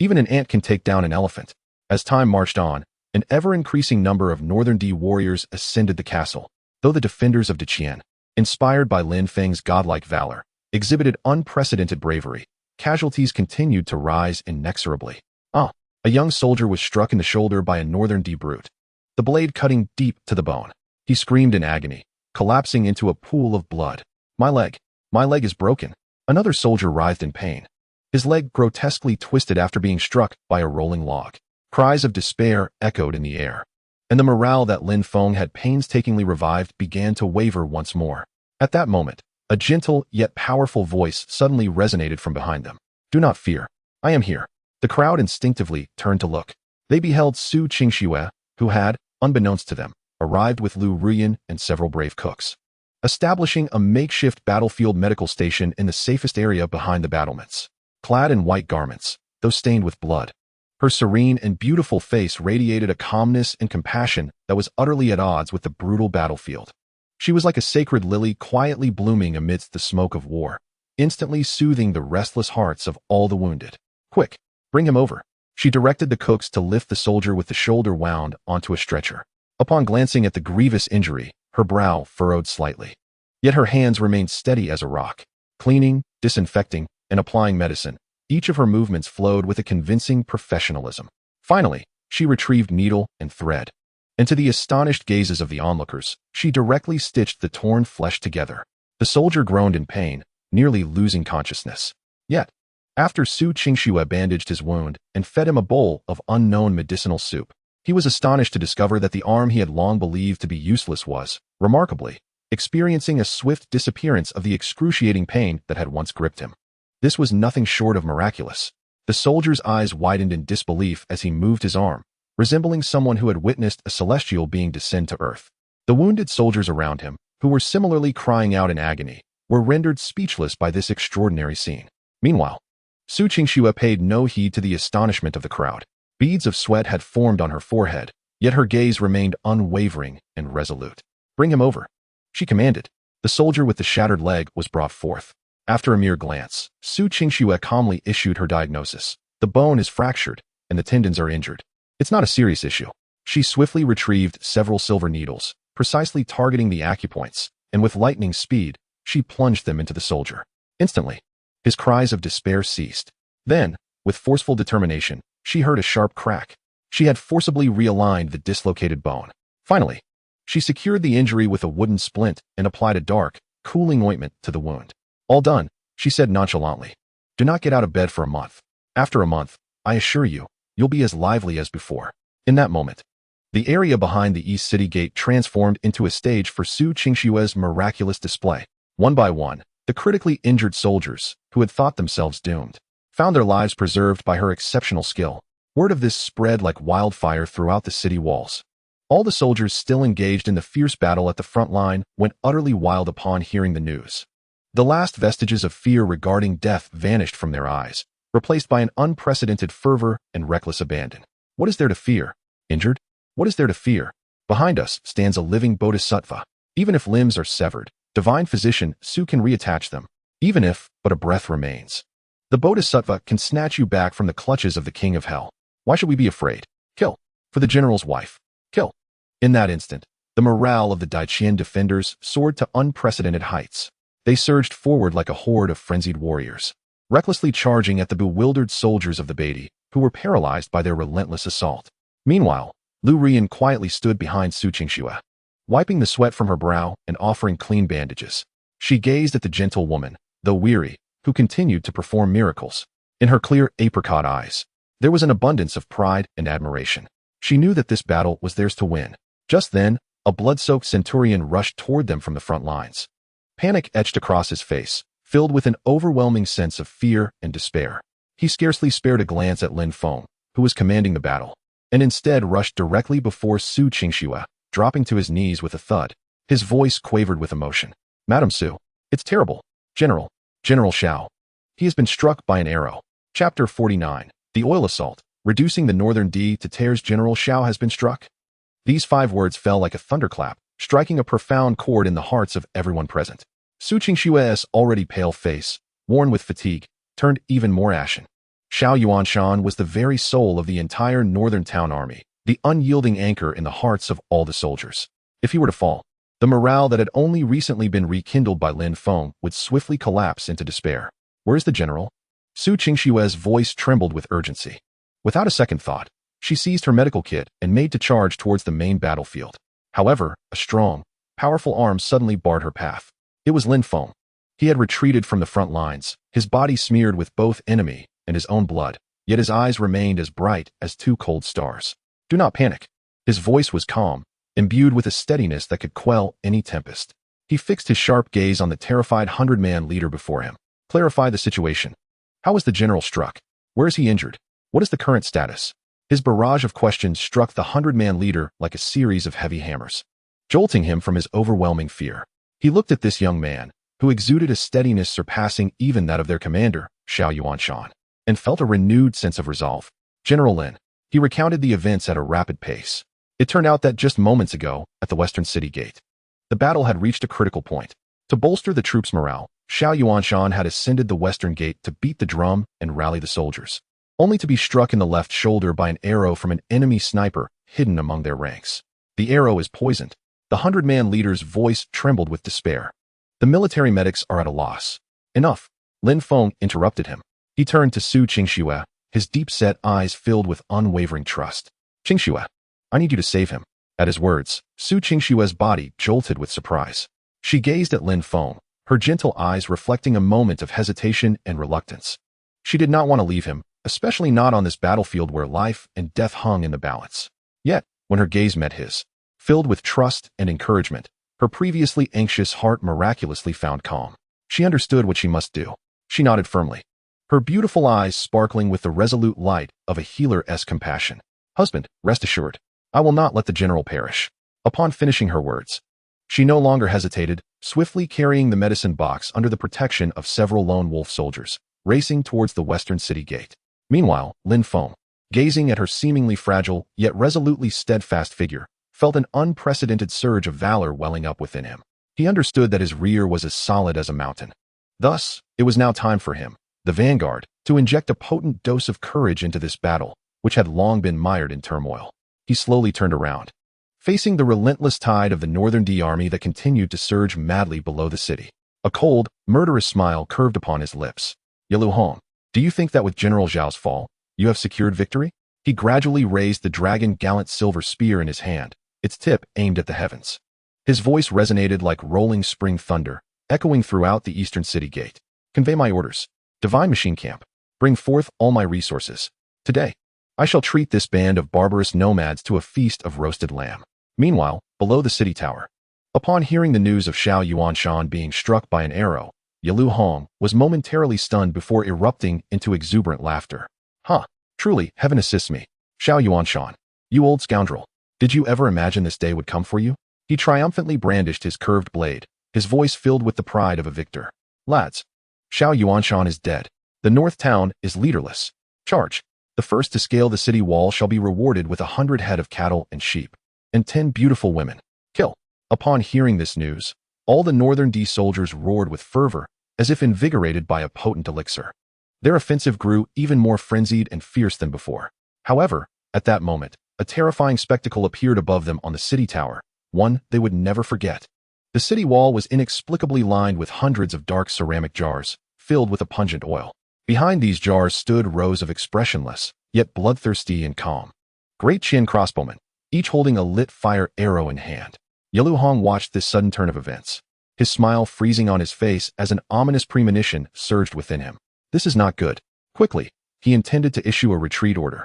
Even an ant can take down an elephant. As time marched on, an ever-increasing number of Northern D warriors ascended the castle, though the defenders of Deqian, inspired by Lin Feng's godlike valor, exhibited unprecedented bravery. Casualties continued to rise inexorably. A young soldier was struck in the shoulder by a Northern D brute, the blade cutting deep to the bone. He screamed in agony, collapsing into a pool of blood. My leg is broken. Another soldier writhed in pain, his leg grotesquely twisted after being struck by a rolling log. Cries of despair echoed in the air, and the morale that Lin Feng had painstakingly revived began to waver once more. At that moment, a gentle yet powerful voice suddenly resonated from behind them. Do not fear. I am here. The crowd instinctively turned to look. They beheld Su Qingxue, who had, unbeknownst to them, arrived with Lu Ruyan and several brave cooks, establishing a makeshift battlefield medical station in the safest area behind the battlements. Clad in white garments, though stained with blood, her serene and beautiful face radiated a calmness and compassion that was utterly at odds with the brutal battlefield. She was like a sacred lily quietly blooming amidst the smoke of war, instantly soothing the restless hearts of all the wounded. Quick, bring him over. She directed the cooks to lift the soldier with the shoulder wound onto a stretcher. Upon glancing at the grievous injury, her brow furrowed slightly. Yet her hands remained steady as a rock. Cleaning, disinfecting, and applying medicine. Each of her movements flowed with a convincing professionalism. Finally, she retrieved needle and thread, and to the astonished gazes of the onlookers, she directly stitched the torn flesh together. The soldier groaned in pain, nearly losing consciousness. Yet, after Su Qingxue bandaged his wound and fed him a bowl of unknown medicinal soup, he was astonished to discover that the arm he had long believed to be useless was, remarkably, experiencing a swift disappearance of the excruciating pain that had once gripped him. This was nothing short of miraculous. The soldier's eyes widened in disbelief as he moved his arm, resembling someone who had witnessed a celestial being descend to earth. The wounded soldiers around him, who were similarly crying out in agony, were rendered speechless by this extraordinary scene. Meanwhile, Su Qingxue paid no heed to the astonishment of the crowd. Beads of sweat had formed on her forehead, yet her gaze remained unwavering and resolute. "Bring him over," she commanded. The soldier with the shattered leg was brought forth. After a mere glance, Su Qingxue calmly issued her diagnosis. "The bone is fractured, and the tendons are injured. It's not a serious issue." She swiftly retrieved several silver needles, precisely targeting the acupoints, and with lightning speed, she plunged them into the soldier. Instantly, his cries of despair ceased. Then, with forceful determination, she heard a sharp crack. She had forcibly realigned the dislocated bone. Finally, she secured the injury with a wooden splint and applied a dark, cooling ointment to the wound. "All done," she said nonchalantly. "Do not get out of bed for a month. After a month, I assure you, you'll be as lively as before." In that moment, the area behind the East City Gate transformed into a stage for Su Qingxue's miraculous display. One by one, the critically injured soldiers, who had thought themselves doomed, found their lives preserved by her exceptional skill. Word of this spread like wildfire throughout the city walls. All the soldiers still engaged in the fierce battle at the front line went utterly wild upon hearing the news. The last vestiges of fear regarding death vanished from their eyes, replaced by an unprecedented fervor and reckless abandon. What is there to fear? Injured? What is there to fear? Behind us stands a living bodhisattva. Even if limbs are severed, divine physician Su can reattach them, even if but a breath remains. The bodhisattva can snatch you back from the clutches of the king of hell. Why should we be afraid? Kill. For the general's wife. Kill. In that instant, the morale of the Daiqian defenders soared to unprecedented heights. They surged forward like a horde of frenzied warriors, recklessly charging at the bewildered soldiers of the Beatty, who were paralyzed by their relentless assault. Meanwhile, Lu Rian quietly stood behind Su Qingxue, wiping the sweat from her brow and offering clean bandages. She gazed at the gentle woman, though weary, who continued to perform miracles. In her clear apricot eyes, there was an abundance of pride and admiration. She knew that this battle was theirs to win. Just then, a blood-soaked centurion rushed toward them from the front lines. Panic etched across his face, filled with an overwhelming sense of fear and despair. He scarcely spared a glance at Lin Feng, who was commanding the battle, and instead rushed directly before Su Qingxue, dropping to his knees with a thud. His voice quavered with emotion. "Madam Su, it's terrible. General Xiao. He has been struck by an arrow." Chapter 49. The Oil Assault. Reducing the northern D to tears. General Xiao has been struck. These 5 words fell like a thunderclap, striking a profound chord in the hearts of everyone present. Su Qingxue's already pale face, worn with fatigue, turned even more ashen. Xiao Yuanshan was the very soul of the entire northern town army, the unyielding anchor in the hearts of all the soldiers. If he were to fall, the morale that had only recently been rekindled by Lin Feng would swiftly collapse into despair. "Where is the general?" Su Qingxue's voice trembled with urgency. Without a second thought, she seized her medical kit and made to charge towards the main battlefield. However, a strong, powerful arm suddenly barred her path. It was Lin Feng. He had retreated from the front lines, his body smeared with both enemy and his own blood, yet his eyes remained as bright as 2 cold stars. "Do not panic." His voice was calm, imbued with a steadiness that could quell any tempest. He fixed his sharp gaze on the terrified 100-man leader before him. "Clarify the situation. How was the general struck? Where is he injured? What is the current status?" His barrage of questions struck the 100-man leader like a series of heavy hammers, jolting him from his overwhelming fear. He looked at this young man, who exuded a steadiness surpassing even that of their commander, Xiao Yuanshan, and felt a renewed sense of resolve. "General Lin." He recounted the events at a rapid pace. It turned out that just moments ago, at the Western City Gate, the battle had reached a critical point. To bolster the troops' morale, Xiao Yuanshan had ascended the Western Gate to beat the drum and rally the soldiers, only to be struck in the left shoulder by an arrow from an enemy sniper hidden among their ranks. "The arrow is poisoned." The 100-man leader's voice trembled with despair. "The military medics are at a loss." "Enough." Lin Feng interrupted him. He turned to Su Qingxue, his deep-set eyes filled with unwavering trust. Qingxue, I need you to save him. At his words, Su Qingxue's body jolted with surprise. She gazed at Lin Feng, her gentle eyes reflecting a moment of hesitation and reluctance. She did not want to leave him, especially not on this battlefield where life and death hung in the balance. Yet, when her gaze met his, filled with trust and encouragement, her previously anxious heart miraculously found calm. She understood what she must do. She nodded firmly, her beautiful eyes sparkling with the resolute light of a healer's compassion. Husband, rest assured, I will not let the general perish. Upon finishing her words, she no longer hesitated, swiftly carrying the medicine box under the protection of several lone wolf soldiers, racing towards the western city gate. Meanwhile, Lin Feng, gazing at her seemingly fragile yet resolutely steadfast figure, felt an unprecedented surge of valor welling up within him. He understood that his rear was as solid as a mountain. Thus, it was now time for him, the vanguard, to inject a potent dose of courage into this battle, which had long been mired in turmoil. He slowly turned around, facing the relentless tide of the Northern D army that continued to surge madly below the city. A cold, murderous smile curved upon his lips. Yalu Hong, do you think that with General Zhao's fall, you have secured victory? He gradually raised the dragon gallant silver spear in his hand, its tip aimed at the heavens. His voice resonated like rolling spring thunder, echoing throughout the eastern city gate. Convey my orders. Divine Machine Camp. Bring forth all my resources. Today, I shall treat this band of barbarous nomads to a feast of roasted lamb. Meanwhile, below the city tower, upon hearing the news of Xiao Yuanshan being struck by an arrow, Yalu Hong was momentarily stunned before erupting into exuberant laughter. Truly, heaven assists me. Xiao Yuanshan, you old scoundrel. Did you ever imagine this day would come for you? He triumphantly brandished his curved blade, his voice filled with the pride of a victor. Lads, Xiao Yuanshan is dead. The north town is leaderless. Charge. The first to scale the city wall shall be rewarded with 100 head of cattle and sheep, and 10 beautiful women. Kill. Upon hearing this news, all the Northern D soldiers roared with fervor, as if invigorated by a potent elixir. Their offensive grew even more frenzied and fierce than before. However, at that moment, a terrifying spectacle appeared above them on the city tower, one they would never forget. The city wall was inexplicably lined with hundreds of dark ceramic jars, filled with a pungent oil. Behind these jars stood rows of expressionless, yet bloodthirsty and calm, great Qin crossbowmen, each holding a lit fire arrow in hand. Yalu Hong watched this sudden turn of events, his smile freezing on his face as an ominous premonition surged within him. This is not good. Quickly, he intended to issue a retreat order,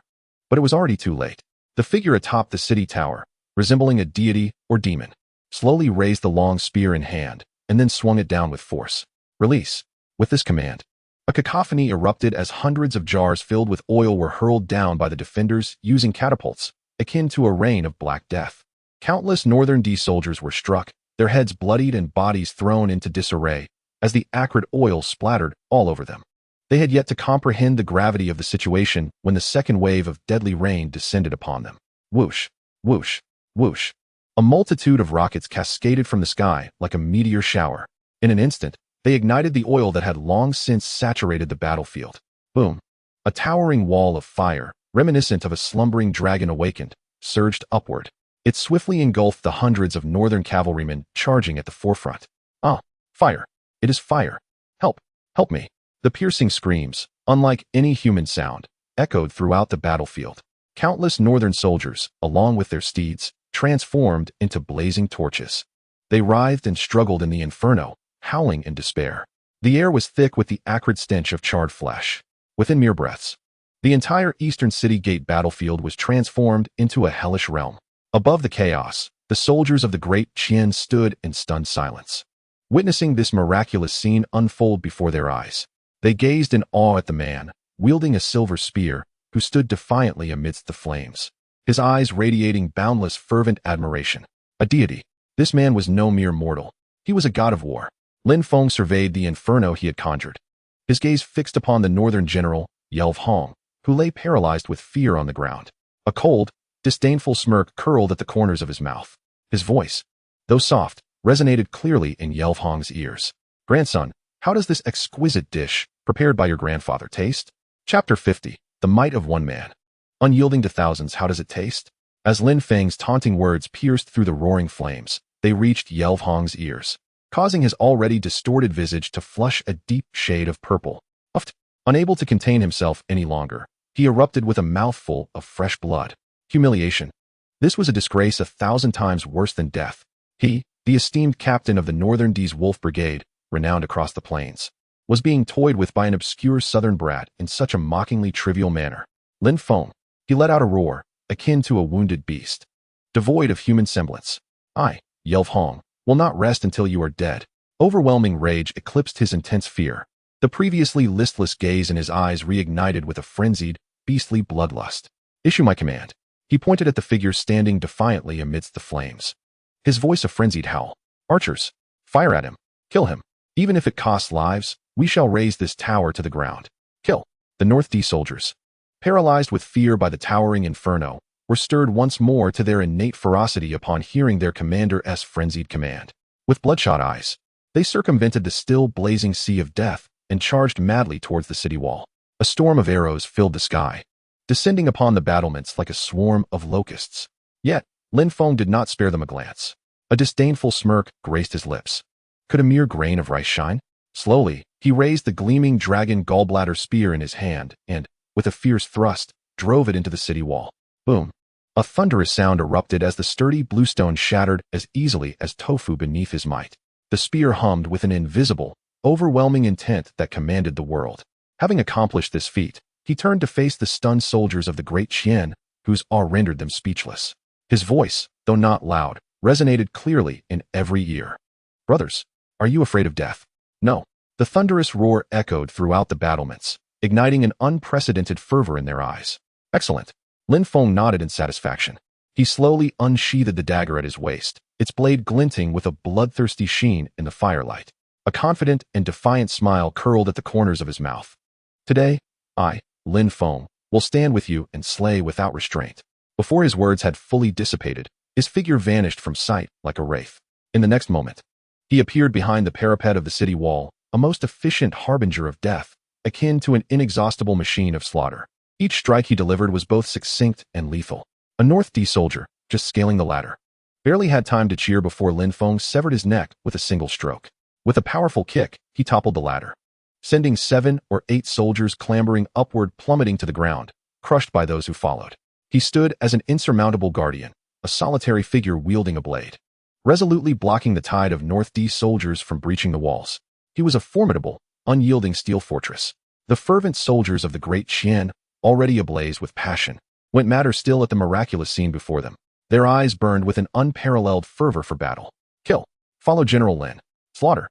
but it was already too late. The figure atop the city tower, resembling a deity or demon, slowly raised the long spear in hand and then swung it down with force. Release. With this command, a cacophony erupted as hundreds of jars filled with oil were hurled down by the defenders using catapults, akin to a rain of black death. Countless Northern D soldiers were struck, their heads bloodied and bodies thrown into disarray as the acrid oil splattered all over them. They had yet to comprehend the gravity of the situation when the second wave of deadly rain descended upon them. Whoosh, whoosh, whoosh. A multitude of rockets cascaded from the sky like a meteor shower. In an instant, they ignited the oil that had long since saturated the battlefield. Boom. A towering wall of fire, reminiscent of a slumbering dragon awakened, surged upward. It swiftly engulfed the hundreds of northern cavalrymen charging at the forefront. Fire. It is fire. Help. Help me. The piercing screams, unlike any human sound, echoed throughout the battlefield. Countless northern soldiers, along with their steeds, transformed into blazing torches. They writhed and struggled in the inferno, howling in despair. The air was thick with the acrid stench of charred flesh. Within mere breaths, the entire eastern city gate battlefield was transformed into a hellish realm. Above the chaos, the soldiers of the great Qian stood in stunned silence, witnessing this miraculous scene unfold before their eyes. They gazed in awe at the man, wielding a silver spear, who stood defiantly amidst the flames, his eyes radiating boundless fervent admiration. A deity. This man was no mere mortal. He was a god of war. Lin Feng surveyed the inferno he had conjured, his gaze fixed upon the northern general, Yelv Hong, who lay paralyzed with fear on the ground. A cold, disdainful smirk curled at the corners of his mouth. His voice, though soft, resonated clearly in Yelv Hong's ears. Grandson, how does this exquisite dish, prepared by your grandfather, taste? Chapter 50. The Might of One Man. Unyielding to thousands, how does it taste? As Lin Feng's taunting words pierced through the roaring flames, they reached Yelv Hong's ears. causing his already distorted visage to flush a deep shade of purple. Unable to contain himself any longer, he erupted with a mouthful of fresh blood. Humiliation. This was a disgrace 1,000 times worse than death. He, the esteemed captain of the Northern D's Wolf Brigade, renowned across the plains, was being toyed with by an obscure southern brat in such a mockingly trivial manner. Lin Feng. He let out a roar, akin to a wounded beast. Devoid of human semblance. I, Yelv Hong, will not rest until you are dead. Overwhelming rage eclipsed his intense fear. The previously listless gaze in his eyes reignited with a frenzied, beastly bloodlust. Issue my command. He pointed at the figure standing defiantly amidst the flames. His voice a frenzied howl. Archers, fire at him. Kill him. Even if it costs lives, we shall raze this tower to the ground. Kill. The North D soldiers, paralyzed with fear by the towering inferno, were stirred once more to their innate ferocity upon hearing their commander's frenzied command. With bloodshot eyes, they circumvented the still blazing sea of death and charged madly towards the city wall. A storm of arrows filled the sky, descending upon the battlements like a swarm of locusts. Yet, Lin Feng did not spare them a glance. A disdainful smirk graced his lips. Could a mere grain of rice shine? Slowly, he raised the gleaming dragon gallbladder spear in his hand and, with a fierce thrust, drove it into the city wall. Boom. A thunderous sound erupted as the sturdy bluestone shattered as easily as tofu beneath his might. The spear hummed with an invisible, overwhelming intent that commanded the world. Having accomplished this feat, he turned to face the stunned soldiers of the great Qian, whose awe rendered them speechless. His voice, though not loud, resonated clearly in every ear. Brothers, are you afraid of death? No. The thunderous roar echoed throughout the battlements, igniting an unprecedented fervor in their eyes. Excellent. Lin Feng nodded in satisfaction. He slowly unsheathed the dagger at his waist, its blade glinting with a bloodthirsty sheen in the firelight. A confident and defiant smile curled at the corners of his mouth. Today, I, Lin Feng, will stand with you and slay without restraint. Before his words had fully dissipated, his figure vanished from sight like a wraith. In the next moment, he appeared behind the parapet of the city wall, a most efficient harbinger of death, akin to an inexhaustible machine of slaughter. Each strike he delivered was both succinct and lethal. A North D soldier, just scaling the ladder, barely had time to cheer before Lin Feng severed his neck with a single stroke. With a powerful kick, he toppled the ladder, sending 7 or 8 soldiers clambering upward, plummeting to the ground, crushed by those who followed. He stood as an insurmountable guardian, a solitary figure wielding a blade, resolutely blocking the tide of North D soldiers from breaching the walls. He was a formidable, unyielding steel fortress. The fervent soldiers of the great Qian, already ablaze with passion, went madder still at the miraculous scene before them. Their eyes burned with an unparalleled fervor for battle. Kill. Follow General Lin. Slaughter.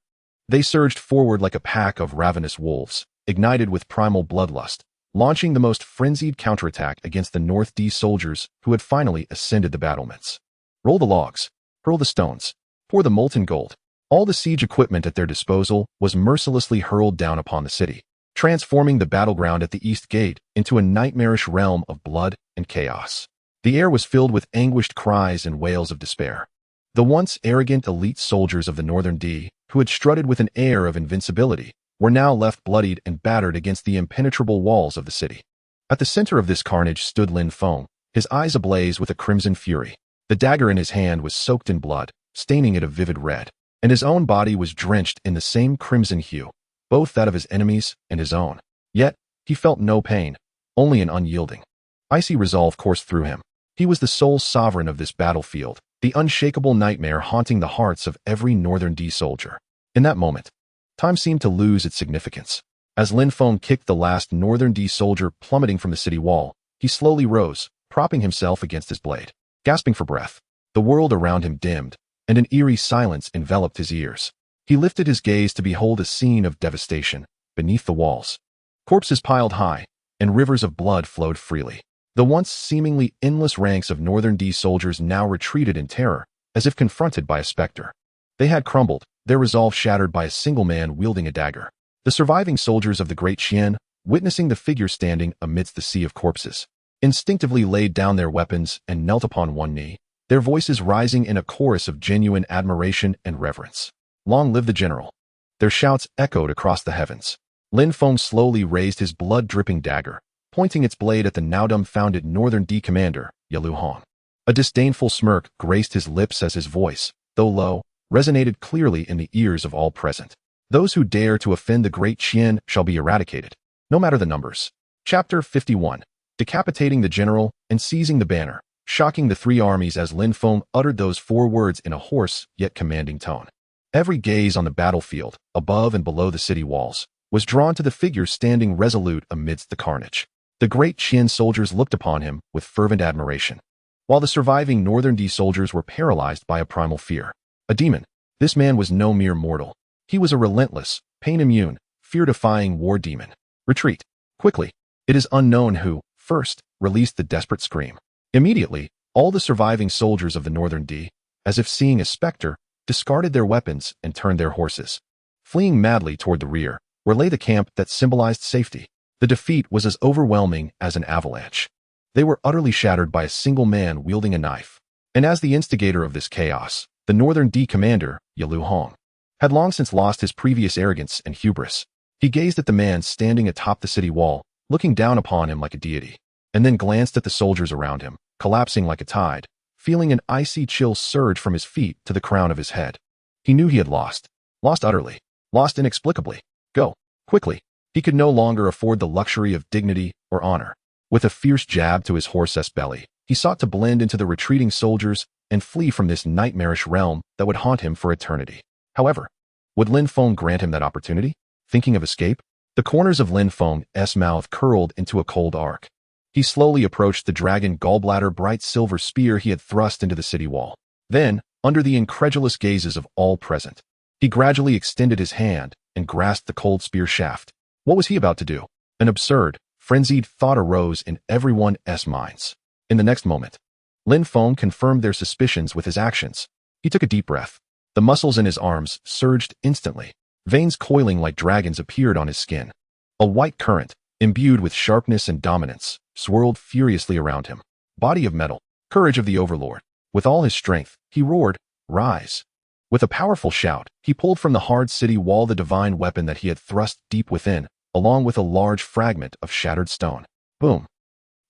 They surged forward like a pack of ravenous wolves, ignited with primal bloodlust, launching the most frenzied counterattack against the North D soldiers who had finally ascended the battlements. Roll the logs. Hurl the stones. Pour the molten gold. All the siege equipment at their disposal was mercilessly hurled down upon the city, transforming the battleground at the East Gate into a nightmarish realm of blood and chaos. The air was filled with anguished cries and wails of despair. The once arrogant elite soldiers of the Northern D, who had strutted with an air of invincibility, were now left bloodied and battered against the impenetrable walls of the city. At the center of this carnage stood Lin Feng, his eyes ablaze with a crimson fury. The dagger in his hand was soaked in blood, staining it a vivid red, and his own body was drenched in the same crimson hue, both that of his enemies and his own. Yet, he felt no pain, only an unyielding, icy resolve coursed through him. He was the sole sovereign of this battlefield, the unshakable nightmare haunting the hearts of every Northern D soldier. In that moment, time seemed to lose its significance. As Lin Feng kicked the last Northern D soldier plummeting from the city wall, he slowly rose, propping himself against his blade. Gasping for breath, the world around him dimmed, and an eerie silence enveloped his ears. He lifted his gaze to behold a scene of devastation. Beneath the walls, corpses piled high, and rivers of blood flowed freely. The once seemingly endless ranks of Northern D soldiers now retreated in terror, as if confronted by a specter. They had crumbled, their resolve shattered by a single man wielding a dagger. The surviving soldiers of the great Qian, witnessing the figure standing amidst the sea of corpses, instinctively laid down their weapons and knelt upon one knee, their voices rising in a chorus of genuine admiration and reverence. Long live the general! Their shouts echoed across the heavens. Lin Feng slowly raised his blood-dripping dagger, pointing its blade at the now dumbfounded Northern D commander, Yalu Hong. A disdainful smirk graced his lips as his voice, though low, resonated clearly in the ears of all present. Those who dare to offend the great Qian shall be eradicated, no matter the numbers. Chapter 51. Decapitating the general and seizing the banner, shocking the three armies as Lin Feng uttered those 4 words in a hoarse yet commanding tone. Every gaze on the battlefield, above and below the city walls, was drawn to the figure standing resolute amidst the carnage. The great Qian soldiers looked upon him with fervent admiration, while the surviving Northern D soldiers were paralyzed by a primal fear. A demon. This man was no mere mortal. He was a relentless, pain-immune, fear-defying war demon. Retreat. Quickly. It is unknown who, first, released the desperate scream. Immediately, all the surviving soldiers of the Northern D, as if seeing a specter, discarded their weapons and turned their horses, fleeing madly toward the rear, where lay the camp that symbolized safety. The defeat was as overwhelming as an avalanche. They were utterly shattered by a single man wielding a knife. And as the instigator of this chaos, the Northern D commander, Yalu Hong, had long since lost his previous arrogance and hubris. He gazed at the man standing atop the city wall, looking down upon him like a deity, and then glanced at the soldiers around him, collapsing like a tide, feeling an icy chill surge from his feet to the crown of his head. He knew he had lost utterly, lost inexplicably. Go, quickly. He could no longer afford the luxury of dignity or honor. With a fierce jab to his horse's belly, he sought to blend into the retreating soldiers and flee from this nightmarish realm that would haunt him for eternity. However, would Lin Feng grant him that opportunity? Thinking of escape, the corners of Lin Feng's mouth curled into a cold arc. He slowly approached the dragon gallbladder bright silver spear he had thrust into the city wall. Then, under the incredulous gazes of all present, he gradually extended his hand and grasped the cold spear shaft. What was he about to do? An absurd, frenzied thought arose in everyone's minds. In the next moment, Lin Feng confirmed their suspicions with his actions. He took a deep breath. The muscles in his arms surged instantly. Veins coiling like dragons appeared on his skin. A white current, imbued with sharpness and dominance, swirled furiously around him. Body of metal, courage of the overlord. With all his strength, he roared, "Rise!" With a powerful shout, he pulled from the hard city wall the divine weapon that he had thrust deep within, along with a large fragment of shattered stone. Boom!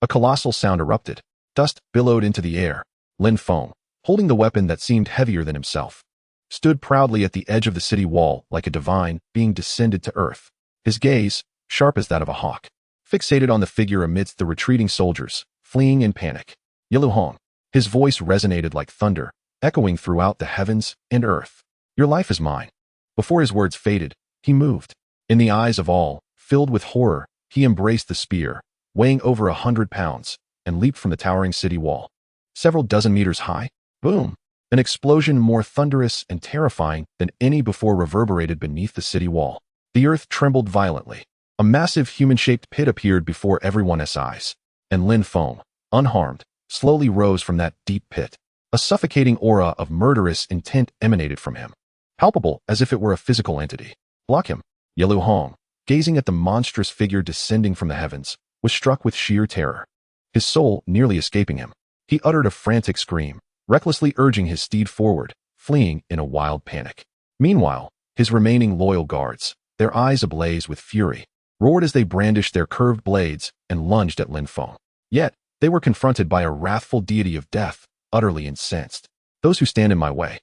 A colossal sound erupted. Dust billowed into the air. Lin Feng, holding the weapon that seemed heavier than himself, stood proudly at the edge of the city wall like a divine being descended to earth. His gaze, sharp as that of a hawk, fixated on the figure amidst the retreating soldiers, fleeing in panic. Yalu Hong. His voice resonated like thunder, echoing throughout the heavens and earth. Your life is mine. Before his words faded, he moved. In the eyes of all, filled with horror, he embraced the spear, weighing over 100 pounds, and leaped from the towering city wall. Several dozen meters high, boom! An explosion more thunderous and terrifying than any before reverberated beneath the city wall. The earth trembled violently. A massive human-shaped pit appeared before everyone's eyes, and Lin Feng, unharmed, slowly rose from that deep pit. A suffocating aura of murderous intent emanated from him, palpable as if it were a physical entity. Block him. Yalu Hong, gazing at the monstrous figure descending from the heavens, was struck with sheer terror. His soul nearly escaping him, he uttered a frantic scream, recklessly urging his steed forward, fleeing in a wild panic. Meanwhile, his remaining loyal guards, their eyes ablaze with fury, roared as they brandished their curved blades and lunged at Lin Feng. Yet, they were confronted by a wrathful deity of death, utterly incensed. Those who stand in my way.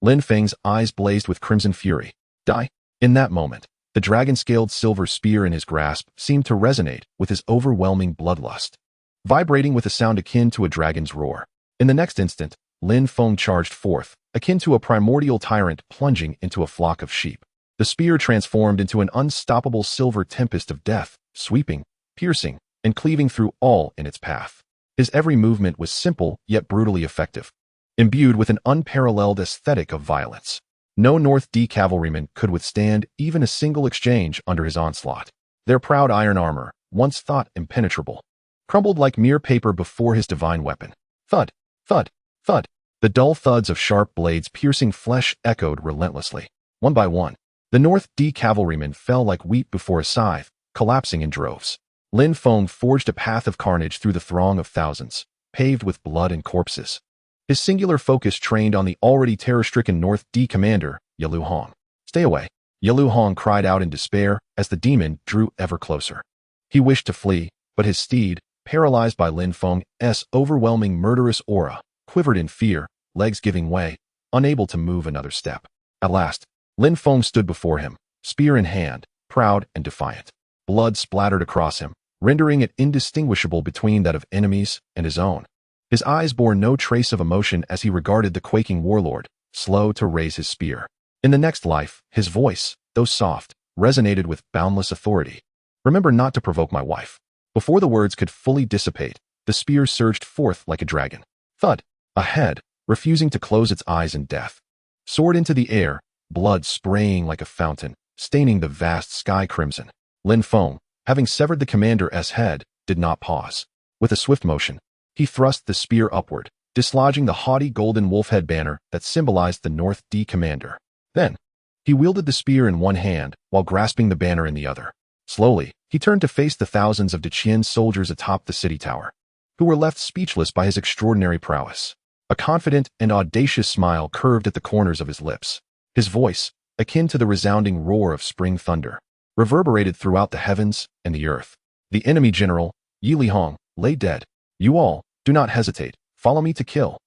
Lin Feng's eyes blazed with crimson fury. Die. In that moment, the dragon-scaled silver spear in his grasp seemed to resonate with his overwhelming bloodlust, vibrating with a sound akin to a dragon's roar. In the next instant, Lin Feng charged forth, akin to a primordial tyrant plunging into a flock of sheep. The spear transformed into an unstoppable silver tempest of death, sweeping, piercing, and cleaving through all in its path. His every movement was simple yet brutally effective, imbued with an unparalleled aesthetic of violence. No North D cavalryman could withstand even a single exchange under his onslaught. Their proud iron armor, once thought impenetrable, crumbled like mere paper before his divine weapon. Thud, thud, thud. The dull thuds of sharp blades piercing flesh echoed relentlessly. One by one, the North D cavalrymen fell like wheat before a scythe, collapsing in droves. Lin Feng forged a path of carnage through the throng of thousands, paved with blood and corpses. His singular focus trained on the already terror-stricken North D commander, Yalu Hong. Stay away. Yalu Hong cried out in despair as the demon drew ever closer. He wished to flee, but his steed, paralyzed by Lin Feng's overwhelming murderous aura, quivered in fear, legs giving way, unable to move another step. At last, Lin Feng stood before him, spear in hand, proud and defiant. Blood splattered across him, rendering it indistinguishable between that of enemies and his own. His eyes bore no trace of emotion as he regarded the quaking warlord, slow to raise his spear. In the next life, his voice, though soft, resonated with boundless authority. "Remember not to provoke my wife." Before the words could fully dissipate, the spear surged forth like a dragon. Thud! A head, refusing to close its eyes in death, soared into the air, blood spraying like a fountain, staining the vast sky crimson. Lin Feng, having severed the commander's head, did not pause. With a swift motion, he thrust the spear upward, dislodging the haughty golden wolf-head banner that symbolized the North D commander. Then, he wielded the spear in one hand while grasping the banner in the other. Slowly, he turned to face the thousands of Deqian soldiers atop the city tower, who were left speechless by his extraordinary prowess. A confident and audacious smile curved at the corners of his lips. His voice, akin to the resounding roar of spring thunder, reverberated throughout the heavens and the earth. "The enemy general, Yi Lihong, lay dead. You all, do not hesitate. Follow me to kill."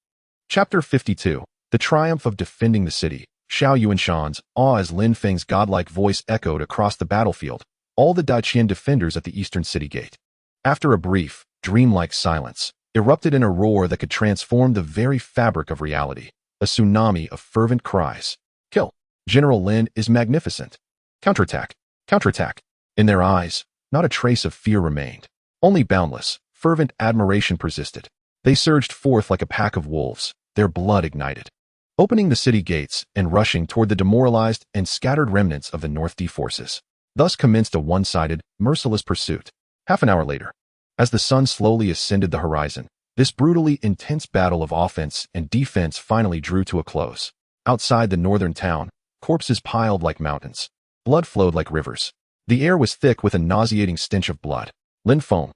Chapter 52. The Triumph of Defending the City. Xiao Yuanshan's awe as Lin Feng's godlike voice echoed across the battlefield, all the Daqian defenders at the eastern city gate. After a brief, dreamlike silence, erupted in a roar that could transform the very fabric of reality, a tsunami of fervent cries. "Kill! General Lin is magnificent! Counterattack! Counterattack!" In their eyes, not a trace of fear remained. Only boundless, fervent admiration persisted. They surged forth like a pack of wolves, their blood ignited, opening the city gates and rushing toward the demoralized and scattered remnants of the North D forces. Thus commenced a one-sided, merciless pursuit. Half an hour later, as the sun slowly ascended the horizon, this brutally intense battle of offense and defense finally drew to a close. Outside the northern town, corpses piled like mountains. Blood flowed like rivers. The air was thick with a nauseating stench of blood. Lin Feng,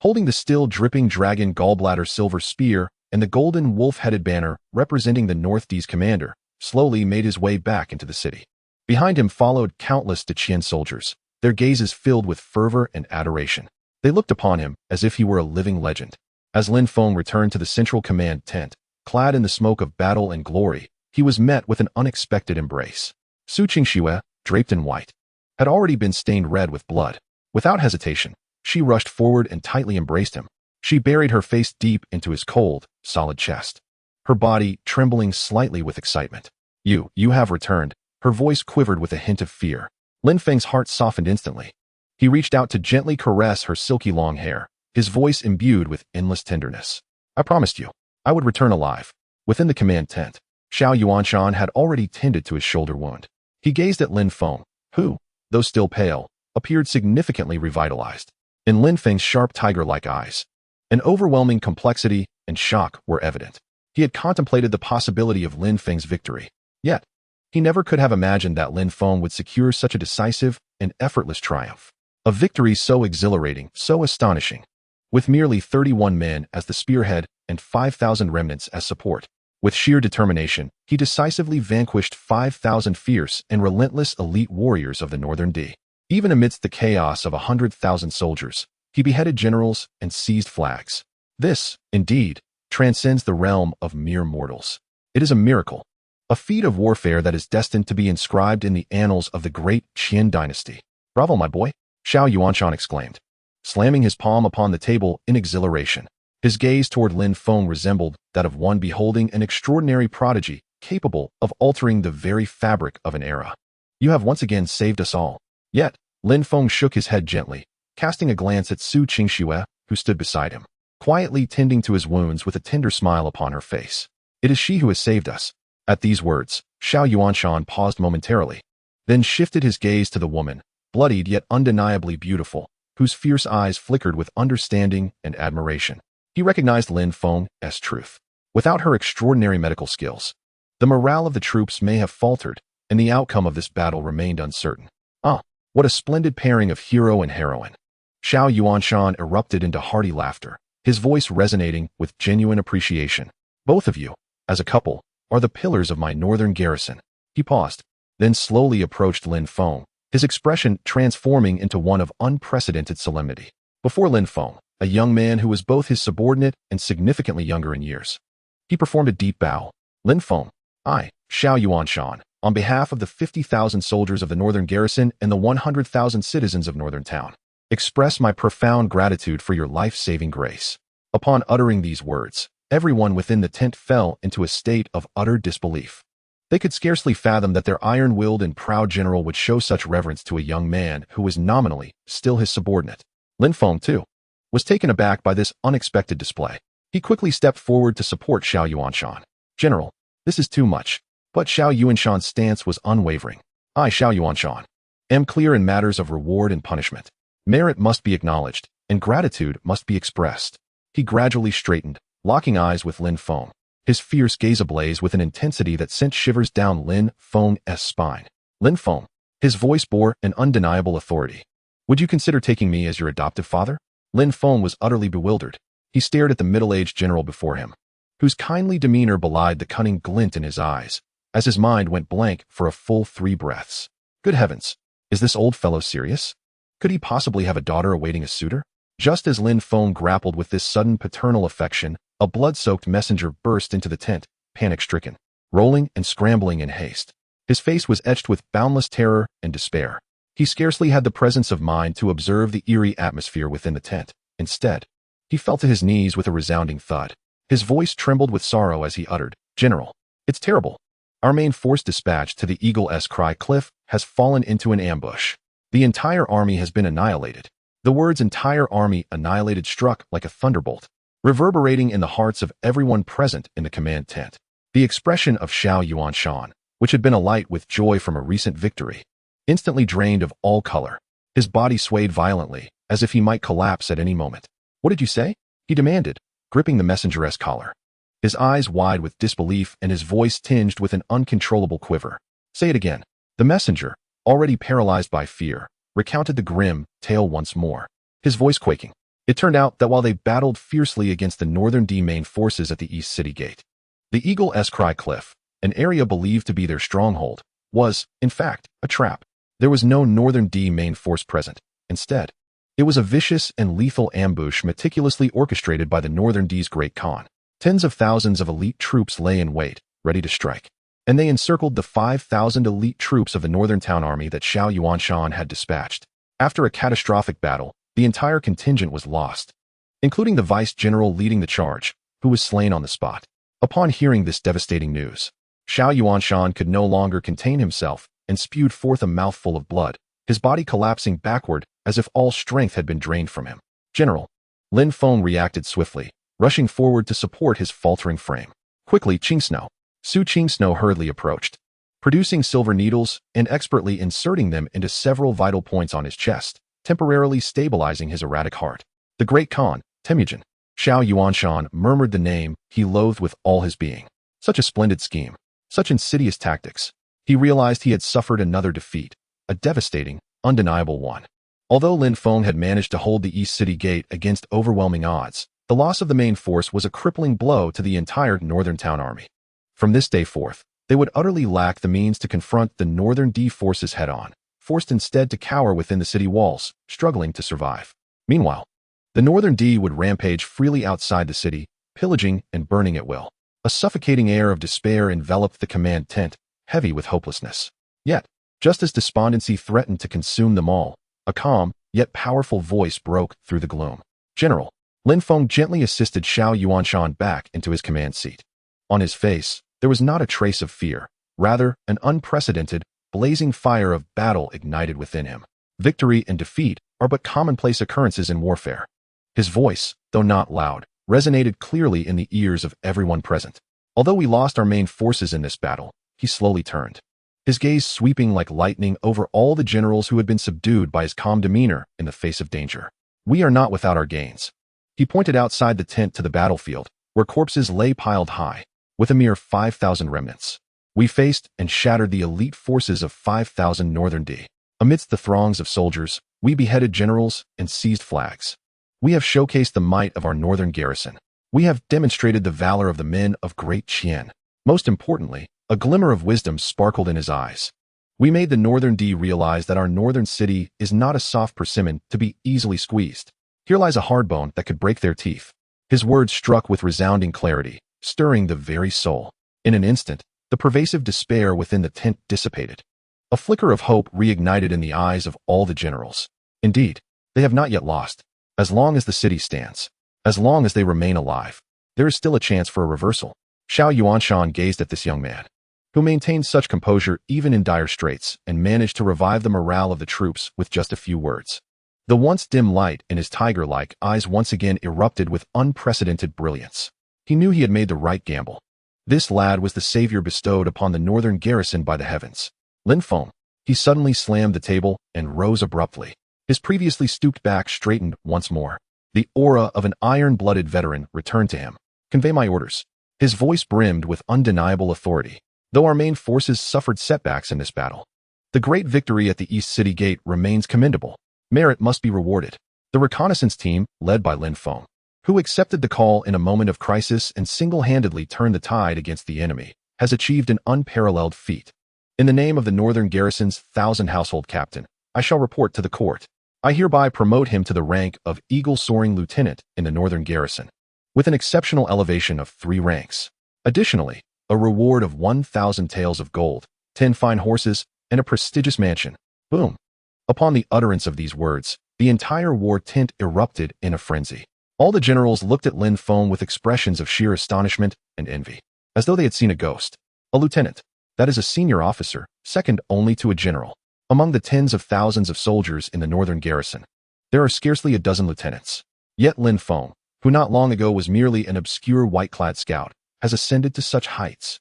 holding the still dripping dragon gallbladder silver spear and the golden wolf-headed banner representing the North D's commander, slowly made his way back into the city. Behind him followed countless Deqian soldiers, their gazes filled with fervor and adoration. They looked upon him as if he were a living legend. As Lin Feng returned to the central command tent, clad in the smoke of battle and glory, he was met with an unexpected embrace. Su Qingxue, draped in white, had already been stained red with blood. Without hesitation, she rushed forward and tightly embraced him. She buried her face deep into his cold, solid chest, her body trembling slightly with excitement. You have returned." Her voice quivered with a hint of fear. Lin Feng's heart softened instantly. He reached out to gently caress her silky long hair, his voice imbued with endless tenderness. "I promised you, I would return alive." Within the command tent, Xiao Yuanshan had already tended to his shoulder wound. He gazed at Lin Feng, who, though still pale, appeared significantly revitalized. In Lin Feng's sharp tiger-like eyes, an overwhelming complexity and shock were evident. He had contemplated the possibility of Lin Feng's victory. Yet, he never could have imagined that Lin Feng would secure such a decisive and effortless triumph. A victory so exhilarating, so astonishing. With merely 31 men as the spearhead and 5,000 remnants as support. With sheer determination, he decisively vanquished 5,000 fierce and relentless elite warriors of the Northern D. Even amidst the chaos of 100,000 soldiers, he beheaded generals and seized flags. This, indeed, transcends the realm of mere mortals. It is a miracle, a feat of warfare that is destined to be inscribed in the annals of the great Qin dynasty. "Bravo, my boy," Xiao Yuanshan exclaimed, slamming his palm upon the table in exhilaration. His gaze toward Lin Feng resembled that of one beholding an extraordinary prodigy capable of altering the very fabric of an era. "You have once again saved us all." Yet, Lin Feng shook his head gently, casting a glance at Su Qingxue, who stood beside him, quietly tending to his wounds with a tender smile upon her face. "It is she who has saved us." At these words, Xiao Yuanshan paused momentarily, then shifted his gaze to the woman, bloodied yet undeniably beautiful, whose fierce eyes flickered with understanding and admiration. He recognized Lin Feng as truth. Without her extraordinary medical skills, the morale of the troops may have faltered, and the outcome of this battle remained uncertain. "Ah, what a splendid pairing of hero and heroine." Xiao Yuanshan erupted into hearty laughter, his voice resonating with genuine appreciation. "Both of you, as a couple, are the pillars of my northern garrison." He paused, then slowly approached Lin Feng, his expression transforming into one of unprecedented solemnity. Before Lin Feng, a young man who was both his subordinate and significantly younger in years. He performed a deep bow. "Lin Feng, I, Xiao Yuanshan, on behalf of the 50,000 soldiers of the northern garrison and the 100,000 citizens of Northern Town, express my profound gratitude for your life-saving grace. Upon uttering these words, everyone within the tent fell into a state of utter disbelief. They could scarcely fathom that their iron-willed and proud general would show such reverence to a young man who was nominally still his subordinate. Lin Feng, too, was taken aback by this unexpected display. He quickly stepped forward to support Xiao Yuanshan. General, this is too much. But Xiao Yuanshan's stance was unwavering. I, Xiao Yuanshan, am clear in matters of reward and punishment. Merit must be acknowledged, and gratitude must be expressed. He gradually straightened, locking eyes with Lin Feng, his fierce gaze ablaze with an intensity that sent shivers down Lin Feng's spine. Lin Feng, his voice bore an undeniable authority. Would you consider taking me as your adoptive father? Lin Feng was utterly bewildered. He stared at the middle-aged general before him, whose kindly demeanor belied the cunning glint in his eyes, as his mind went blank for a full 3 breaths. Good heavens, is this old fellow serious? Could he possibly have a daughter awaiting a suitor? Just as Lin Feng grappled with this sudden paternal affection, a blood-soaked messenger burst into the tent, panic-stricken, rolling and scrambling in haste. His face was etched with boundless terror and despair. He scarcely had the presence of mind to observe the eerie atmosphere within the tent. Instead, he fell to his knees with a resounding thud. His voice trembled with sorrow as he uttered, "General, it's terrible. Our main force dispatched to the Eagle's Cry Cliff has fallen into an ambush. The entire army has been annihilated." The words "entire army annihilated" struck like a thunderbolt, reverberating in the hearts of everyone present in the command tent. The expression of Xiao Yuanshan, which had been alight with joy from a recent victory, instantly drained of all color. His body swayed violently, as if he might collapse at any moment. "What did you say?" he demanded, gripping the messenger's collar, his eyes wide with disbelief and his voice tinged with an uncontrollable quiver. "Say it again." The messenger, already paralyzed by fear, recounted the grim tale once more, his voice quaking. It turned out that while they battled fiercely against the Northern D main forces at the East City Gate, the Eagle's Cry Cliff, an area believed to be their stronghold, was, in fact, a trap. There was no Northern D main force present. Instead, it was a vicious and lethal ambush meticulously orchestrated by the Northern D's Great Khan. Tens of thousands of elite troops lay in wait, ready to strike, and they encircled the 5,000 elite troops of the Northern Town Army that Xiao Yuanshan had dispatched. After a catastrophic battle, the entire contingent was lost, including the vice general leading the charge, who was slain on the spot. Upon hearing this devastating news, Xiao Yuanshan could no longer contain himself and spewed forth a mouthful of blood, his body collapsing backward as if all strength had been drained from him. "General," Lin Feng reacted swiftly, rushing forward to support his faltering frame. Quickly, Qingsnow, Su Qingsnow hurriedly approached, producing silver needles and expertly inserting them into several vital points on his chest, temporarily stabilizing his erratic heart. The Great Khan, Temujin. Xiao Yuanshan murmured the name he loathed with all his being. Such a splendid scheme, such insidious tactics. He realized he had suffered another defeat, a devastating, undeniable one. Although Lin Feng had managed to hold the East City Gate against overwhelming odds, the loss of the main force was a crippling blow to the entire Northern Town Army. From this day forth, they would utterly lack the means to confront the Northern D forces head-on, forced instead to cower within the city walls, struggling to survive. Meanwhile, the Northern D would rampage freely outside the city, pillaging and burning at will. A suffocating air of despair enveloped the command tent, heavy with hopelessness. Yet, just as despondency threatened to consume them all, a calm, yet powerful voice broke through the gloom. "General," Lin Feng gently assisted Xiao Yuanshan back into his command seat. On his face, there was not a trace of fear, rather an unprecedented, blazing fire of battle ignited within him. Victory and defeat are but commonplace occurrences in warfare. His voice, though not loud, resonated clearly in the ears of everyone present. "Although we lost our main forces in this battle," he slowly turned, his gaze sweeping like lightning over all the generals who had been subdued by his calm demeanor in the face of danger. "We are not without our gains." He pointed outside the tent to the battlefield, where corpses lay piled high, with a mere 5,000 remnants. "We faced and shattered the elite forces of 5,000 Northern D. Amidst the throngs of soldiers, we beheaded generals and seized flags. We have showcased the might of our northern garrison. We have demonstrated the valor of the men of Great Qian. Most importantly, a glimmer of wisdom sparkled in his eyes. We made the Northern D realize that our northern city is not a soft persimmon to be easily squeezed. Here lies a hard bone that could break their teeth." His words struck with resounding clarity, stirring the very soul. In an instant, The pervasive despair within the tent dissipated. A flicker of hope reignited in the eyes of all the generals. Indeed, they have not yet lost. As long as the city stands, as long as they remain alive, there is still a chance for a reversal. Xiao Yuanshan gazed at this young man, who maintained such composure even in dire straits and managed to revive the morale of the troops with just a few words. The once dim light in his tiger-like eyes once again erupted with unprecedented brilliance. He knew he had made the right gamble. This lad was the savior bestowed upon the northern garrison by the heavens. Lin Feng. He suddenly slammed the table and rose abruptly. His previously stooped back straightened once more. The aura of an iron-blooded veteran returned to him. Convey my orders. His voice brimmed with undeniable authority. Though our main forces suffered setbacks in this battle, the great victory at the East City Gate remains commendable. Merit must be rewarded. The reconnaissance team, led by Lin Feng, who accepted the call in a moment of crisis and single-handedly turned the tide against the enemy, has achieved an unparalleled feat. In the name of the Northern Garrison's 1,000 household captain, I shall report to the court. I hereby promote him to the rank of Eagle-Soaring Lieutenant in the Northern Garrison, with an exceptional elevation of 3 ranks. Additionally, a reward of 1,000 taels of gold, 10 fine horses, and a prestigious mansion. Boom. Upon the utterance of these words, the entire war tent erupted in a frenzy. All the generals looked at Lin Feng with expressions of sheer astonishment and envy, as though they had seen a ghost. A lieutenant. That is a senior officer, second only to a general. Among the tens of thousands of soldiers in the northern garrison, there are scarcely a dozen lieutenants. Yet Lin Feng, who not long ago was merely an obscure white-clad scout, has ascended to such heights.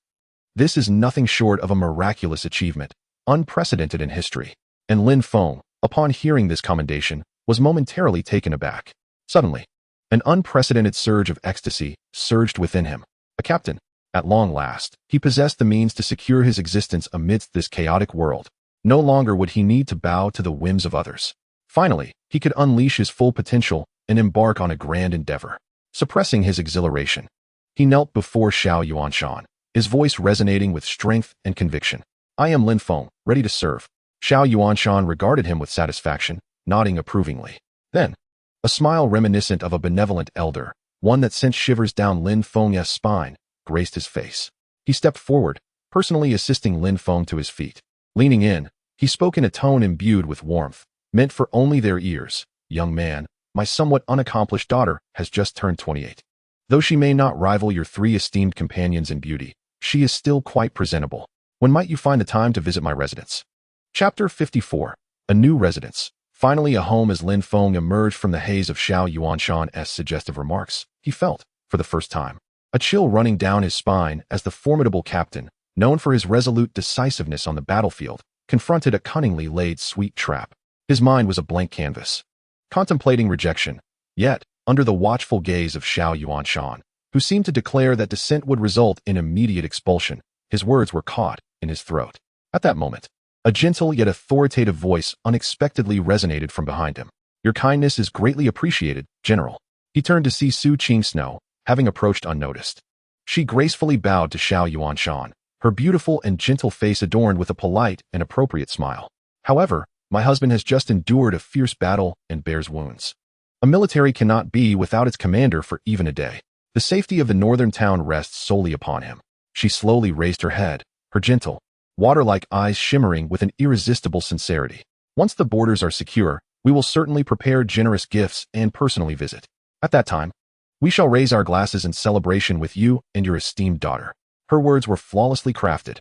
This is nothing short of a miraculous achievement, unprecedented in history. And Lin Feng, upon hearing this commendation, was momentarily taken aback. Suddenly, an unprecedented surge of ecstasy surged within him. A captain. At long last, he possessed the means to secure his existence amidst this chaotic world. No longer would he need to bow to the whims of others. Finally, he could unleash his full potential and embark on a grand endeavor. Suppressing his exhilaration, he knelt before Xiao Yuanshan, his voice resonating with strength and conviction. I am Lin Feng, ready to serve. Xiao Yuanshan regarded him with satisfaction, nodding approvingly. Then, a smile reminiscent of a benevolent elder, one that sent shivers down Lin Feng's spine, graced his face. He stepped forward, personally assisting Lin Feng to his feet. Leaning in, he spoke in a tone imbued with warmth, meant for only their ears. Young man, my somewhat unaccomplished daughter has just turned 28. Though she may not rival your 3 esteemed companions in beauty, she is still quite presentable. When might you find the time to visit my residence? Chapter 54. A new residence. Finally a home. As Lin Feng emerged from the haze of Xiao Yuanshan's suggestive remarks, he felt, for the first time, a chill running down his spine as the formidable captain, known for his resolute decisiveness on the battlefield, confronted a cunningly laid sweet trap. His mind was a blank canvas, contemplating rejection. Yet, under the watchful gaze of Xiao Yuanshan, who seemed to declare that dissent would result in immediate expulsion, his words were caught in his throat. At that moment, a gentle yet authoritative voice unexpectedly resonated from behind him. Your kindness is greatly appreciated, General. He turned to see Su Qingsnow, having approached unnoticed. She gracefully bowed to Xiao Yuanshan, her beautiful and gentle face adorned with a polite and appropriate smile. However, my husband has just endured a fierce battle and bears wounds. A military cannot be without its commander for even a day. The safety of the northern town rests solely upon him. She slowly raised her head, her gentle, water-like eyes shimmering with an irresistible sincerity. Once the borders are secure, we will certainly prepare generous gifts and personally visit. At that time, we shall raise our glasses in celebration with you and your esteemed daughter. Her words were flawlessly crafted.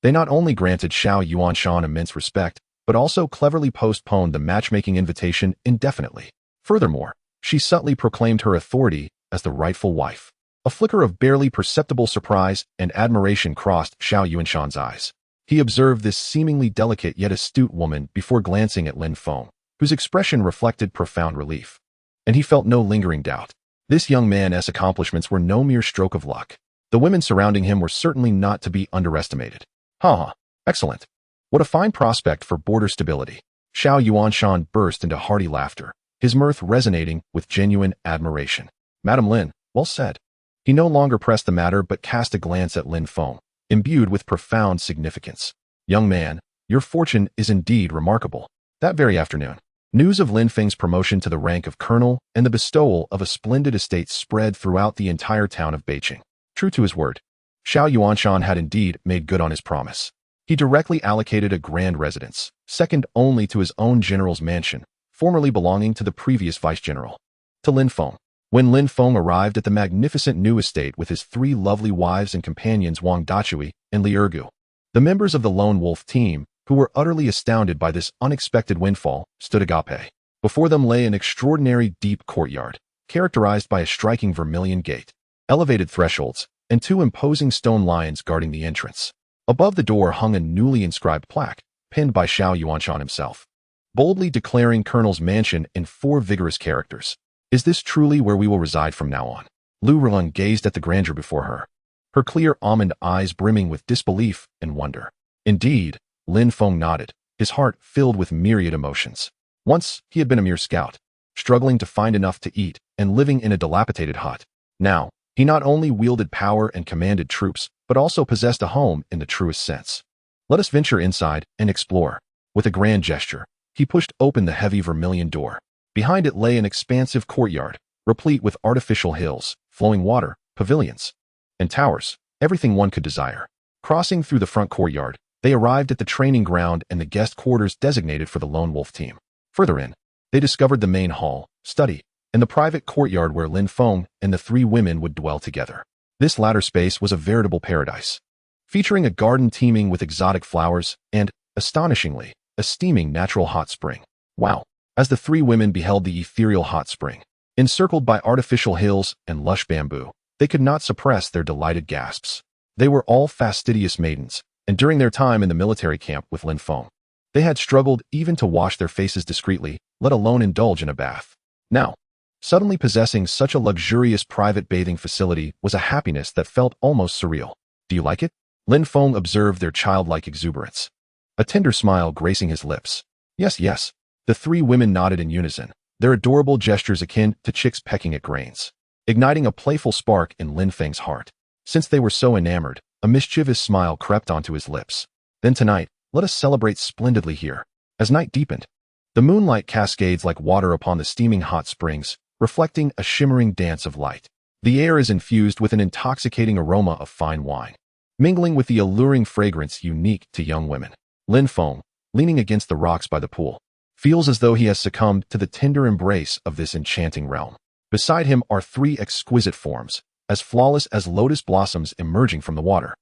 They not only granted Xiao Yuanshan immense respect, but also cleverly postponed the matchmaking invitation indefinitely. Furthermore, she subtly proclaimed her authority as the rightful wife. A flicker of barely perceptible surprise and admiration crossed Xiao Yuanshan's eyes. He observed this seemingly delicate yet astute woman before glancing at Lin Feng, whose expression reflected profound relief. And he felt no lingering doubt. This young man's accomplishments were no mere stroke of luck. The women surrounding him were certainly not to be underestimated. Ha! Excellent. What a fine prospect for border stability. Xiao Yuanshan burst into hearty laughter, his mirth resonating with genuine admiration. Madam Lin, well said. He no longer pressed the matter but cast a glance at Lin Feng, imbued with profound significance. Young man, your fortune is indeed remarkable. That very afternoon, news of Lin Feng's promotion to the rank of colonel and the bestowal of a splendid estate spread throughout the entire town of Beijing. True to his word, Xiao Yuanshan had indeed made good on his promise. He directly allocated a grand residence, second only to his own general's mansion, formerly belonging to the previous vice-general, to Lin Feng. When Lin Feng arrived at the magnificent new estate with his 3 lovely wives and companions Wang Dachui and Li Ergu, the members of the Lone Wolf team, who were utterly astounded by this unexpected windfall, stood agape. Before them lay an extraordinary deep courtyard, characterized by a striking vermilion gate, elevated thresholds, and 2 imposing stone lions guarding the entrance. Above the door hung a newly inscribed plaque, penned by Xiao Yuanshan himself, boldly declaring Colonel's mansion in 4 vigorous characters. Is this truly where we will reside from now on? Lu Rulun gazed at the grandeur before her, her clear almond eyes brimming with disbelief and wonder. Indeed, Lin Feng nodded, his heart filled with myriad emotions. Once, he had been a mere scout, struggling to find enough to eat and living in a dilapidated hut. Now, he not only wielded power and commanded troops, but also possessed a home in the truest sense. Let us venture inside and explore. With a grand gesture, he pushed open the heavy vermilion door. Behind it lay an expansive courtyard, replete with artificial hills, flowing water, pavilions, and towers, everything one could desire. Crossing through the front courtyard, they arrived at the training ground and the guest quarters designated for the Lone Wolf team. Further in, they discovered the main hall, study, and the private courtyard where Lin Feng and the 3 women would dwell together. This latter space was a veritable paradise, featuring a garden teeming with exotic flowers and, astonishingly, a steaming natural hot spring. Wow! As the 3 women beheld the ethereal hot spring, encircled by artificial hills and lush bamboo, they could not suppress their delighted gasps. They were all fastidious maidens, and during their time in the military camp with Lin Feng, they had struggled even to wash their faces discreetly, let alone indulge in a bath. Now, suddenly possessing such a luxurious private bathing facility was a happiness that felt almost surreal. Do you like it? Lin Feng observed their childlike exuberance, a tender smile gracing his lips. Yes, yes. The 3 women nodded in unison, their adorable gestures akin to chicks pecking at grains, igniting a playful spark in Lin Feng's heart. Since they were so enamored, a mischievous smile crept onto his lips. Then tonight, let us celebrate splendidly here. As night deepened, the moonlight cascades like water upon the steaming hot springs, reflecting a shimmering dance of light. The air is infused with an intoxicating aroma of fine wine, mingling with the alluring fragrance unique to young women. Lin Feng, leaning against the rocks by the pool, feels as though he has succumbed to the tender embrace of this enchanting realm. Beside him are 3 exquisite forms, as flawless as lotus blossoms emerging from the water.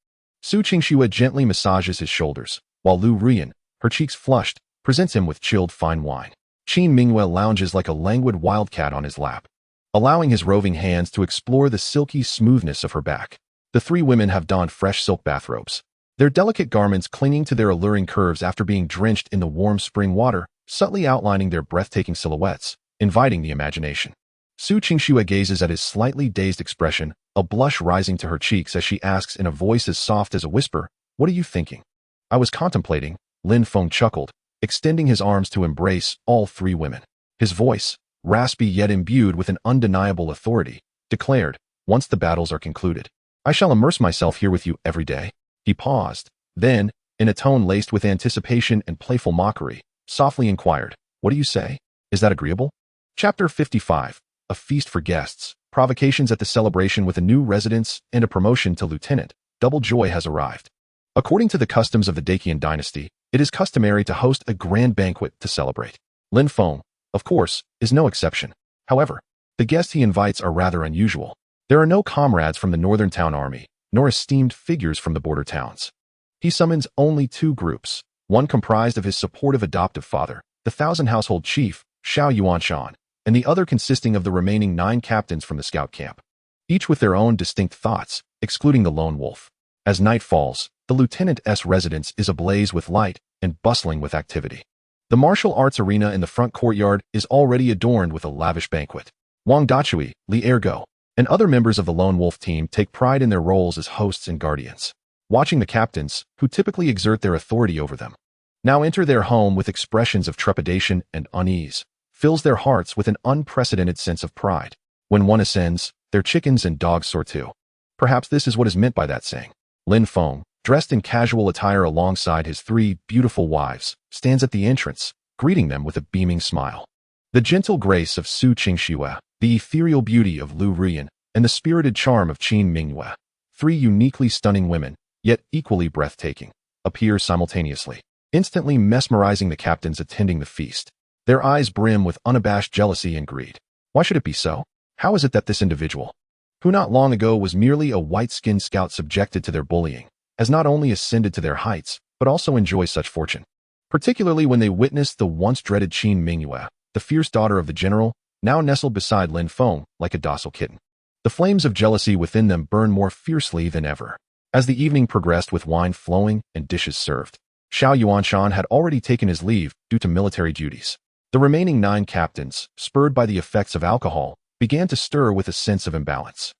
Su Qingxue gently massages his shoulders, while Lu Ruyan, her cheeks flushed, presents him with chilled fine wine. Qin Mingyue lounges like a languid wildcat on his lap, allowing his roving hands to explore the silky smoothness of her back. The 3 women have donned fresh silk bathrobes, their delicate garments clinging to their alluring curves after being drenched in the warm spring water, subtly outlining their breathtaking silhouettes, inviting the imagination. Su Qingxue gazes at his slightly dazed expression, a blush rising to her cheeks as she asks in a voice as soft as a whisper, "What are you thinking?" "I was contemplating," Lin Feng chuckled, extending his arms to embrace all 3 women. His voice, raspy yet imbued with an undeniable authority, declared, "Once the battles are concluded, I shall immerse myself here with you every day." He paused, then, in a tone laced with anticipation and playful mockery, softly inquired, "What do you say? Is that agreeable?" Chapter 55, A Feast for Guests, Provocations at the Celebration with a New Residence and a Promotion to Lieutenant, Double Joy has arrived. According to the customs of the Dacian dynasty, it is customary to host a grand banquet to celebrate. Lin Feng, of course, is no exception. However, the guests he invites are rather unusual. There are no comrades from the Northern Town Army, nor esteemed figures from the border towns. He summons only 2 groups, one comprised of his supportive adoptive father, the Thousand Household Chief, Xiao Yuanshan, and the other consisting of the remaining 9 captains from the scout camp, each with their own distinct thoughts, excluding the lone wolf. As night falls, the lieutenant's residence is ablaze with light and bustling with activity. The martial arts arena in the front courtyard is already adorned with a lavish banquet. Wang Dachui, Li Ergo, and other members of the Lone Wolf team take pride in their roles as hosts and guardians, watching the captains, who typically exert their authority over them, now enter their home with expressions of trepidation and unease, fills their hearts with an unprecedented sense of pride. When one ascends, their chickens and dogs soar too. Perhaps this is what is meant by that saying. Lin Feng, dressed in casual attire alongside his 3 beautiful wives, stands at the entrance, greeting them with a beaming smile. The gentle grace of Su Qingxue, the ethereal beauty of Lu Ruyan, and the spirited charm of Qin Mingyue three uniquely stunning women, yet equally breathtaking, appear simultaneously, instantly mesmerizing the captains attending the feast. Their eyes brim with unabashed jealousy and greed. Why should it be so? How is it that this individual, who not long ago was merely a white-skinned scout subjected to their bullying, has not only ascended to their heights, but also enjoys such fortune? Particularly when they witnessed the once dreaded Qin Mingyue, the fierce daughter of the general, now nestled beside Lin Feng like a docile kitten. The flames of jealousy within them burned more fiercely than ever. As the evening progressed with wine flowing and dishes served, Xiao Yuanshan had already taken his leave due to military duties. The remaining 9 captains, spurred by the effects of alcohol, began to stir with a sense of imbalance.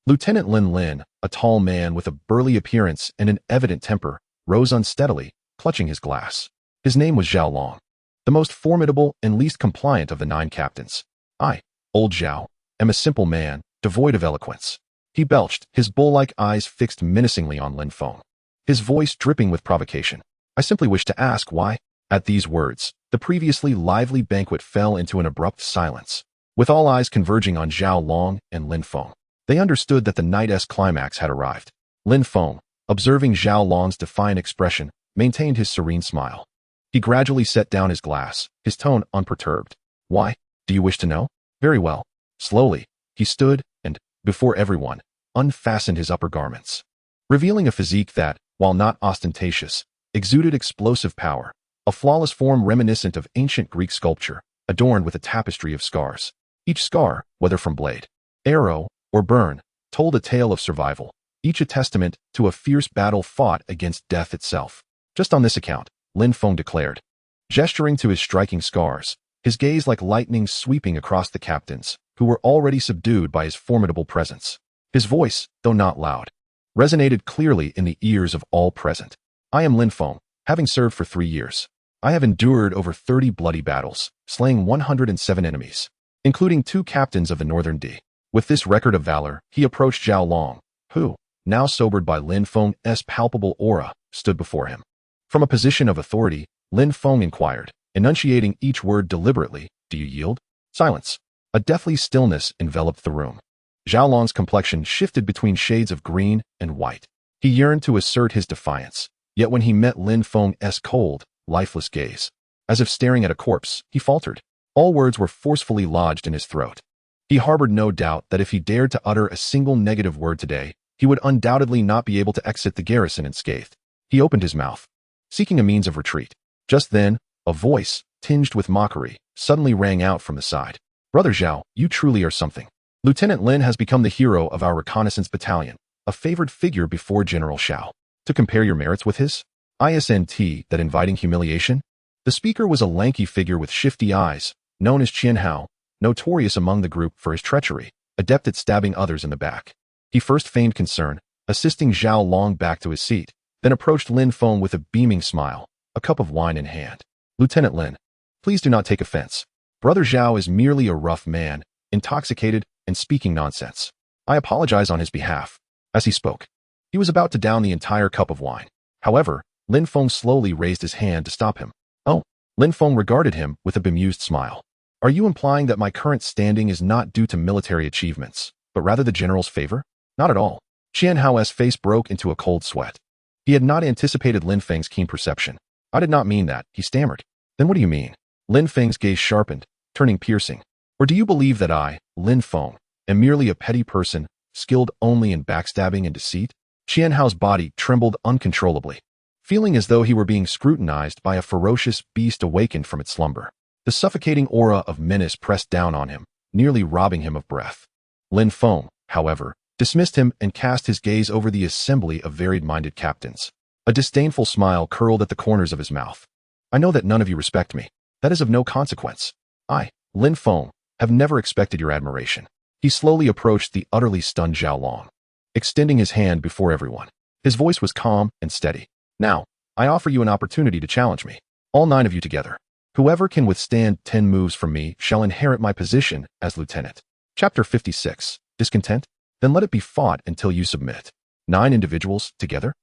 Lieutenant Lin, a tall man with a burly appearance and an evident temper, rose unsteadily, clutching his glass. His name was Zhao Long, the most formidable and least compliant of the 9 captains. I, old Zhao, am a simple man, devoid of eloquence. He belched, his bull-like eyes fixed menacingly on Lin Feng, his voice dripping with provocation. I simply wish to ask why. At these words, the previously lively banquet fell into an abrupt silence, with all eyes converging on Zhao Long and Lin Feng. They understood that the night's climax had arrived. Lin Feng, observing Zhao Long's defiant expression, maintained his serene smile. He gradually set down his glass, his tone unperturbed. Why? Do you wish to know? Very well. Slowly, he stood and, before everyone, unfastened his upper garments, revealing a physique that, while not ostentatious, exuded explosive power, a flawless form reminiscent of ancient Greek sculpture, adorned with a tapestry of scars. Each scar, whether from blade, arrow, or burn, told a tale of survival, each a testament to a fierce battle fought against death itself. Just on this account, Lin Feng declared, gesturing to his striking scars, his gaze like lightning sweeping across the captains, who were already subdued by his formidable presence. His voice, though not loud, resonated clearly in the ears of all present. I am Lin Feng, having served for 3 years. I have endured over 30 bloody battles, slaying 107 enemies, including 2 captains of the Northern D. With this record of valor, he approached Zhao Long, who, now sobered by Lin Feng's palpable aura, stood before him. From a position of authority, Lin Feng inquired, enunciating each word deliberately, do you yield? Silence. A deathly stillness enveloped the room. Zhao Long's complexion shifted between shades of green and white. He yearned to assert his defiance, yet when he met Lin Feng's cold, lifeless gaze, as if staring at a corpse, he faltered. All words were forcefully lodged in his throat. He harbored no doubt that if he dared to utter a single negative word today, he would undoubtedly not be able to exit the garrison unscathed. He opened his mouth, seeking a means of retreat. Just then, a voice, tinged with mockery, suddenly rang out from the side. Brother Zhao, you truly are something. Lieutenant Lin has become the hero of our reconnaissance battalion, a favored figure before General Xiao. To compare your merits with his? Isn't that inviting humiliation? The speaker was a lanky figure with shifty eyes, known as Qian Hao, notorious among the group for his treachery, adept at stabbing others in the back. He first feigned concern, assisting Zhao Long back to his seat, then approached Lin Feng with a beaming smile, a cup of wine in hand. Lieutenant Lin, please do not take offense. Brother Zhao is merely a rough man, intoxicated and speaking nonsense. I apologize on his behalf. As he spoke, he was about to down the entire cup of wine. However, Lin Feng slowly raised his hand to stop him. Oh, Lin Feng regarded him with a bemused smile. Are you implying that my current standing is not due to military achievements, but rather the general's favor? Not at all. Qian Hao's face broke into a cold sweat. He had not anticipated Lin Feng's keen perception. I did not mean that, he stammered. Then what do you mean? Lin Feng's gaze sharpened, turning piercing. Or do you believe that I, Lin Feng, am merely a petty person, skilled only in backstabbing and deceit? Qian Hao's body trembled uncontrollably, feeling as though he were being scrutinized by a ferocious beast awakened from its slumber. The suffocating aura of menace pressed down on him, nearly robbing him of breath. Lin Feng, however, dismissed him and cast his gaze over the assembly of varied-minded captains. A disdainful smile curled at the corners of his mouth. I know that none of you respect me. That is of no consequence. I, Lin Feng, have never expected your admiration. He slowly approached the utterly stunned Zhao Long, extending his hand before everyone. His voice was calm and steady. Now, I offer you an opportunity to challenge me. All 9 of you together. Whoever can withstand 10 moves from me shall inherit my position as lieutenant. Chapter 56. Discontent? Then let it be fought until you submit. 9 individuals, together?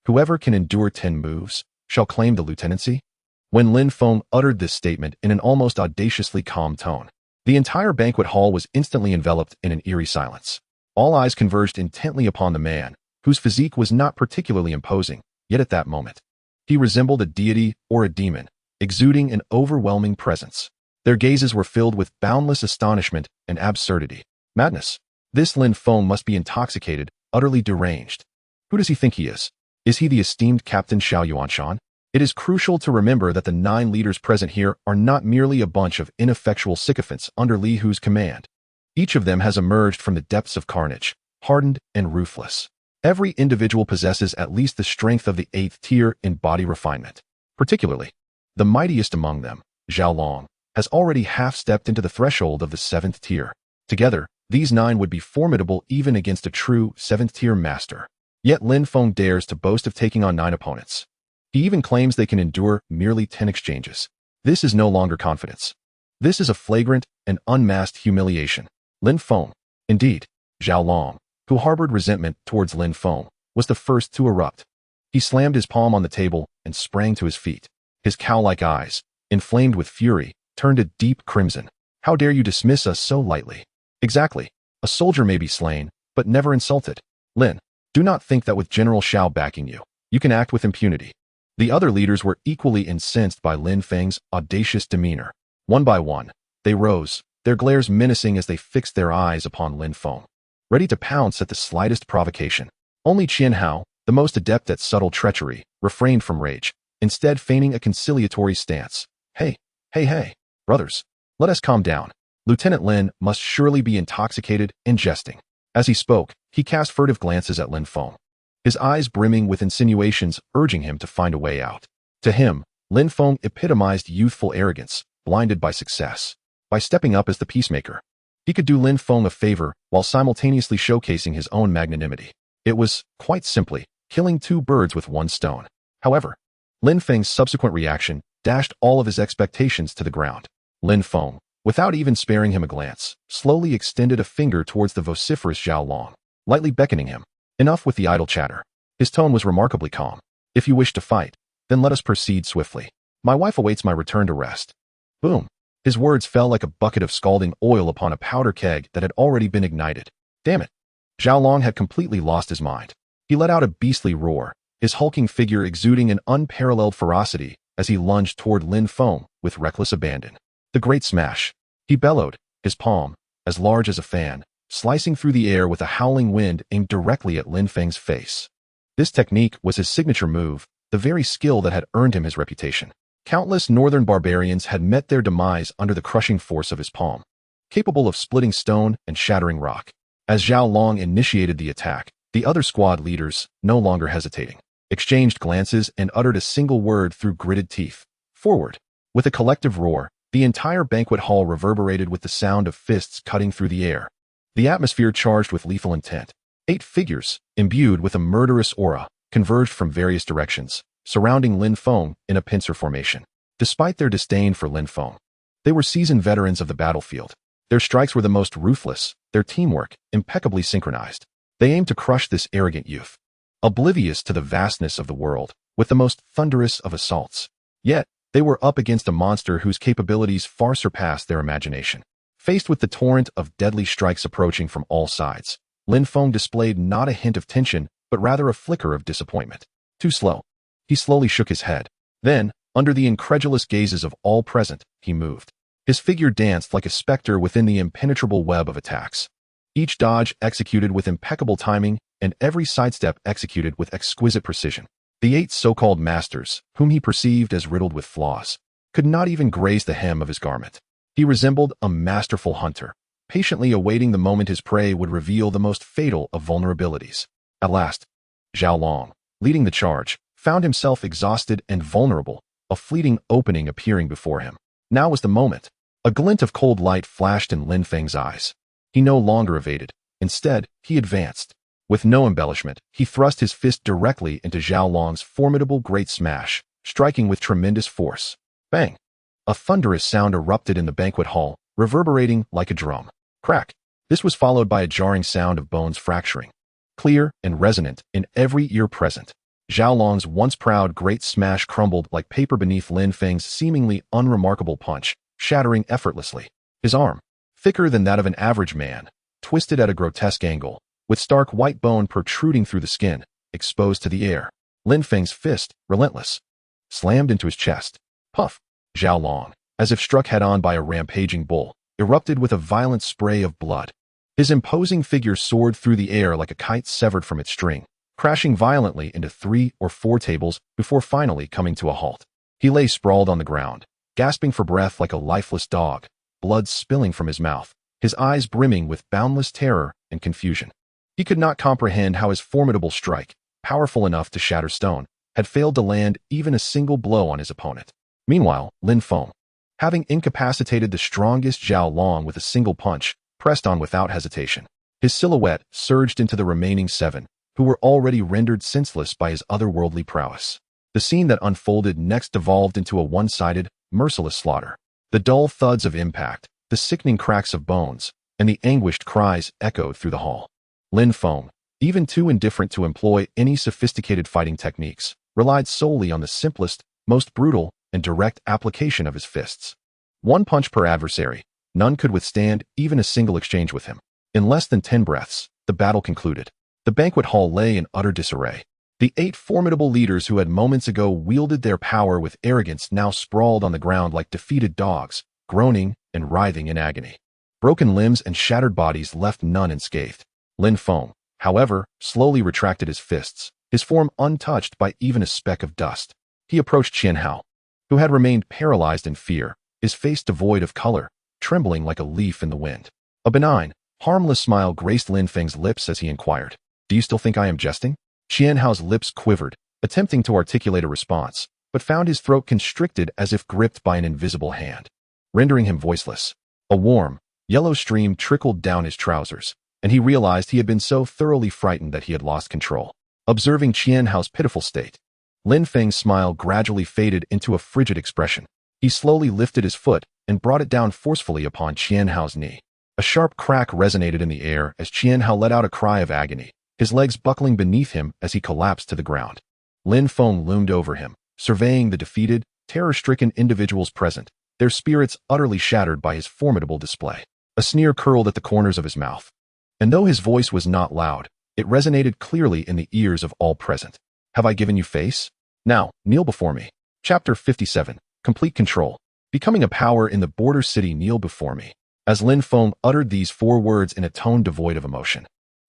Whoever can endure 10 moves shall claim the lieutenancy. When Lin Feng uttered this statement in an almost audaciously calm tone, the entire banquet hall was instantly enveloped in an eerie silence. All eyes converged intently upon the man, whose physique was not particularly imposing, yet at that moment, he resembled a deity or a demon, exuding an overwhelming presence. Their gazes were filled with boundless astonishment and absurdity. Madness. This Lin Feng must be intoxicated, utterly deranged. Who does he think he is? Is he the esteemed Captain Xiao Yuanshan? It is crucial to remember that the 9 leaders present here are not merely a bunch of ineffectual sycophants under Li Hu's command. Each of them has emerged from the depths of carnage, hardened and ruthless. Every individual possesses at least the strength of the 8th tier in body refinement. Particularly, the mightiest among them, Zhao Long, has already half-stepped into the threshold of the 7th tier. Together, these 9 would be formidable even against a true 7th tier master. Yet Lin Feng dares to boast of taking on 9 opponents. He even claims they can endure merely 10 exchanges. This is no longer confidence. This is a flagrant and unmasked humiliation. Lin Feng, indeed, Zhao Long, who harbored resentment towards Lin Feng, was the first to erupt. He slammed his palm on the table and sprang to his feet. His cow-like eyes, inflamed with fury, turned a deep crimson. How dare you dismiss us so lightly? Exactly. A soldier may be slain, but never insulted. Lin, do not think that with General Xiao backing you, you can act with impunity. The other leaders were equally incensed by Lin Feng's audacious demeanor. One by one, they rose, their glares menacing as they fixed their eyes upon Lin Feng, ready to pounce at the slightest provocation. Only Qian Hao, the most adept at subtle treachery, refrained from rage, instead feigning a conciliatory stance. Hey, brothers, let us calm down. Lieutenant Lin must surely be intoxicated and jesting. As he spoke, he cast furtive glances at Lin Feng, his eyes brimming with insinuations urging him to find a way out. To him, Lin Feng epitomized youthful arrogance, blinded by success. By stepping up as the peacemaker, he could do Lin Feng a favor while simultaneously showcasing his own magnanimity. It was, quite simply, killing 2 birds with 1 stone. However, Lin Feng's subsequent reaction dashed all of his expectations to the ground. Lin Feng, without even sparing him a glance, slowly extended a finger towards the vociferous Zhao Long, lightly beckoning him. Enough with the idle chatter. His tone was remarkably calm. If you wish to fight, then let us proceed swiftly. My wife awaits my return to rest. Boom. His words fell like a bucket of scalding oil upon a powder keg that had already been ignited. Damn it. Zhao Long had completely lost his mind. He let out a beastly roar, his hulking figure exuding an unparalleled ferocity as he lunged toward Lin Feng with reckless abandon. The great smash. He bellowed, his palm, as large as a fan, slicing through the air with a howling wind aimed directly at Lin Feng's face. This technique was his signature move, the very skill that had earned him his reputation. Countless northern barbarians had met their demise under the crushing force of his palm, capable of splitting stone and shattering rock. As Zhao Long initiated the attack, the other squad leaders, no longer hesitating, exchanged glances and uttered a single word through gritted teeth. Forward. With a collective roar, the entire banquet hall reverberated with the sound of fists cutting through the air. The atmosphere charged with lethal intent. 8 figures, imbued with a murderous aura, converged from various directions, surrounding Lin Feng in a pincer formation. Despite their disdain for Lin Feng, they were seasoned veterans of the battlefield. Their strikes were the most ruthless, their teamwork impeccably synchronized. They aimed to crush this arrogant youth, oblivious to the vastness of the world, with the most thunderous of assaults. Yet, they were up against a monster whose capabilities far surpassed their imagination. Faced with the torrent of deadly strikes approaching from all sides, Lin Feng displayed not a hint of tension, but rather a flicker of disappointment. Too slow. He slowly shook his head. Then, under the incredulous gazes of all present, he moved. His figure danced like a specter within the impenetrable web of attacks. Each dodge executed with impeccable timing, and every sidestep executed with exquisite precision. The 8 so-called masters, whom he perceived as riddled with flaws, could not even graze the hem of his garment. He resembled a masterful hunter, patiently awaiting the moment his prey would reveal the most fatal of vulnerabilities. At last, Zhao Long, leading the charge, found himself exhausted and vulnerable, a fleeting opening appearing before him. Now was the moment. A glint of cold light flashed in Lin Feng's eyes. He no longer evaded. Instead, he advanced. With no embellishment, he thrust his fist directly into Zhao Long's formidable great smash, striking with tremendous force. Bang! A thunderous sound erupted in the banquet hall, reverberating like a drum. Crack! This was followed by a jarring sound of bones fracturing, clear and resonant in every ear present. Zhao Long's once proud great smash crumbled like paper beneath Lin Feng's seemingly unremarkable punch, shattering effortlessly. His arm, thicker than that of an average man, twisted at a grotesque angle, with stark white bone protruding through the skin, exposed to the air. Lin Feng's fist, relentless, slammed into his chest. Puff! Zhao Long, as if struck head-on by a rampaging bull, erupted with a violent spray of blood. His imposing figure soared through the air like a kite severed from its string, crashing violently into 3 or 4 tables before finally coming to a halt. He lay sprawled on the ground, gasping for breath like a lifeless dog, blood spilling from his mouth, his eyes brimming with boundless terror and confusion. He could not comprehend how his formidable strike, powerful enough to shatter stone, had failed to land even a single blow on his opponent. Meanwhile, Lin Feng, having incapacitated the strongest Zhao Long with a single punch, pressed on without hesitation. His silhouette surged into the remaining 7, who were already rendered senseless by his otherworldly prowess. The scene that unfolded next devolved into a one-sided, merciless slaughter. The dull thuds of impact, the sickening cracks of bones, and the anguished cries echoed through the hall. Lin Feng, even too indifferent to employ any sophisticated fighting techniques, relied solely on the simplest, most brutal, and direct application of his fists. 1 punch per adversary, none could withstand even a single exchange with him. In less than 10 breaths, the battle concluded. The banquet hall lay in utter disarray. The 8 formidable leaders who had moments ago wielded their power with arrogance now sprawled on the ground like defeated dogs, groaning and writhing in agony. Broken limbs and shattered bodies left none unscathed. Lin Feng, however, slowly retracted his fists, his form untouched by even a speck of dust. He approached Qian Hao, who had remained paralyzed in fear, his face devoid of color, trembling like a leaf in the wind. A benign, harmless smile graced Lin Feng's lips as he inquired, "Do you still think I am jesting?" Qian Hao's lips quivered, attempting to articulate a response, but found his throat constricted as if gripped by an invisible hand, rendering him voiceless. A warm, yellow stream trickled down his trousers, and he realized he had been so thoroughly frightened that he had lost control. Observing Qian Hao's pitiful state, Lin Feng's smile gradually faded into a frigid expression. He slowly lifted his foot and brought it down forcefully upon Qian Hao's knee. A sharp crack resonated in the air as Qian Hao let out a cry of agony, his legs buckling beneath him as he collapsed to the ground. Lin Feng loomed over him, surveying the defeated, terror-stricken individuals present, their spirits utterly shattered by his formidable display. A sneer curled at the corners of his mouth, and though his voice was not loud, it resonated clearly in the ears of all present. "Have I given you face? Now, kneel before me." Chapter 57, Complete Control. Becoming a power in the border city, kneel before me. As Lin Feng uttered these 4 words in a tone devoid of emotion,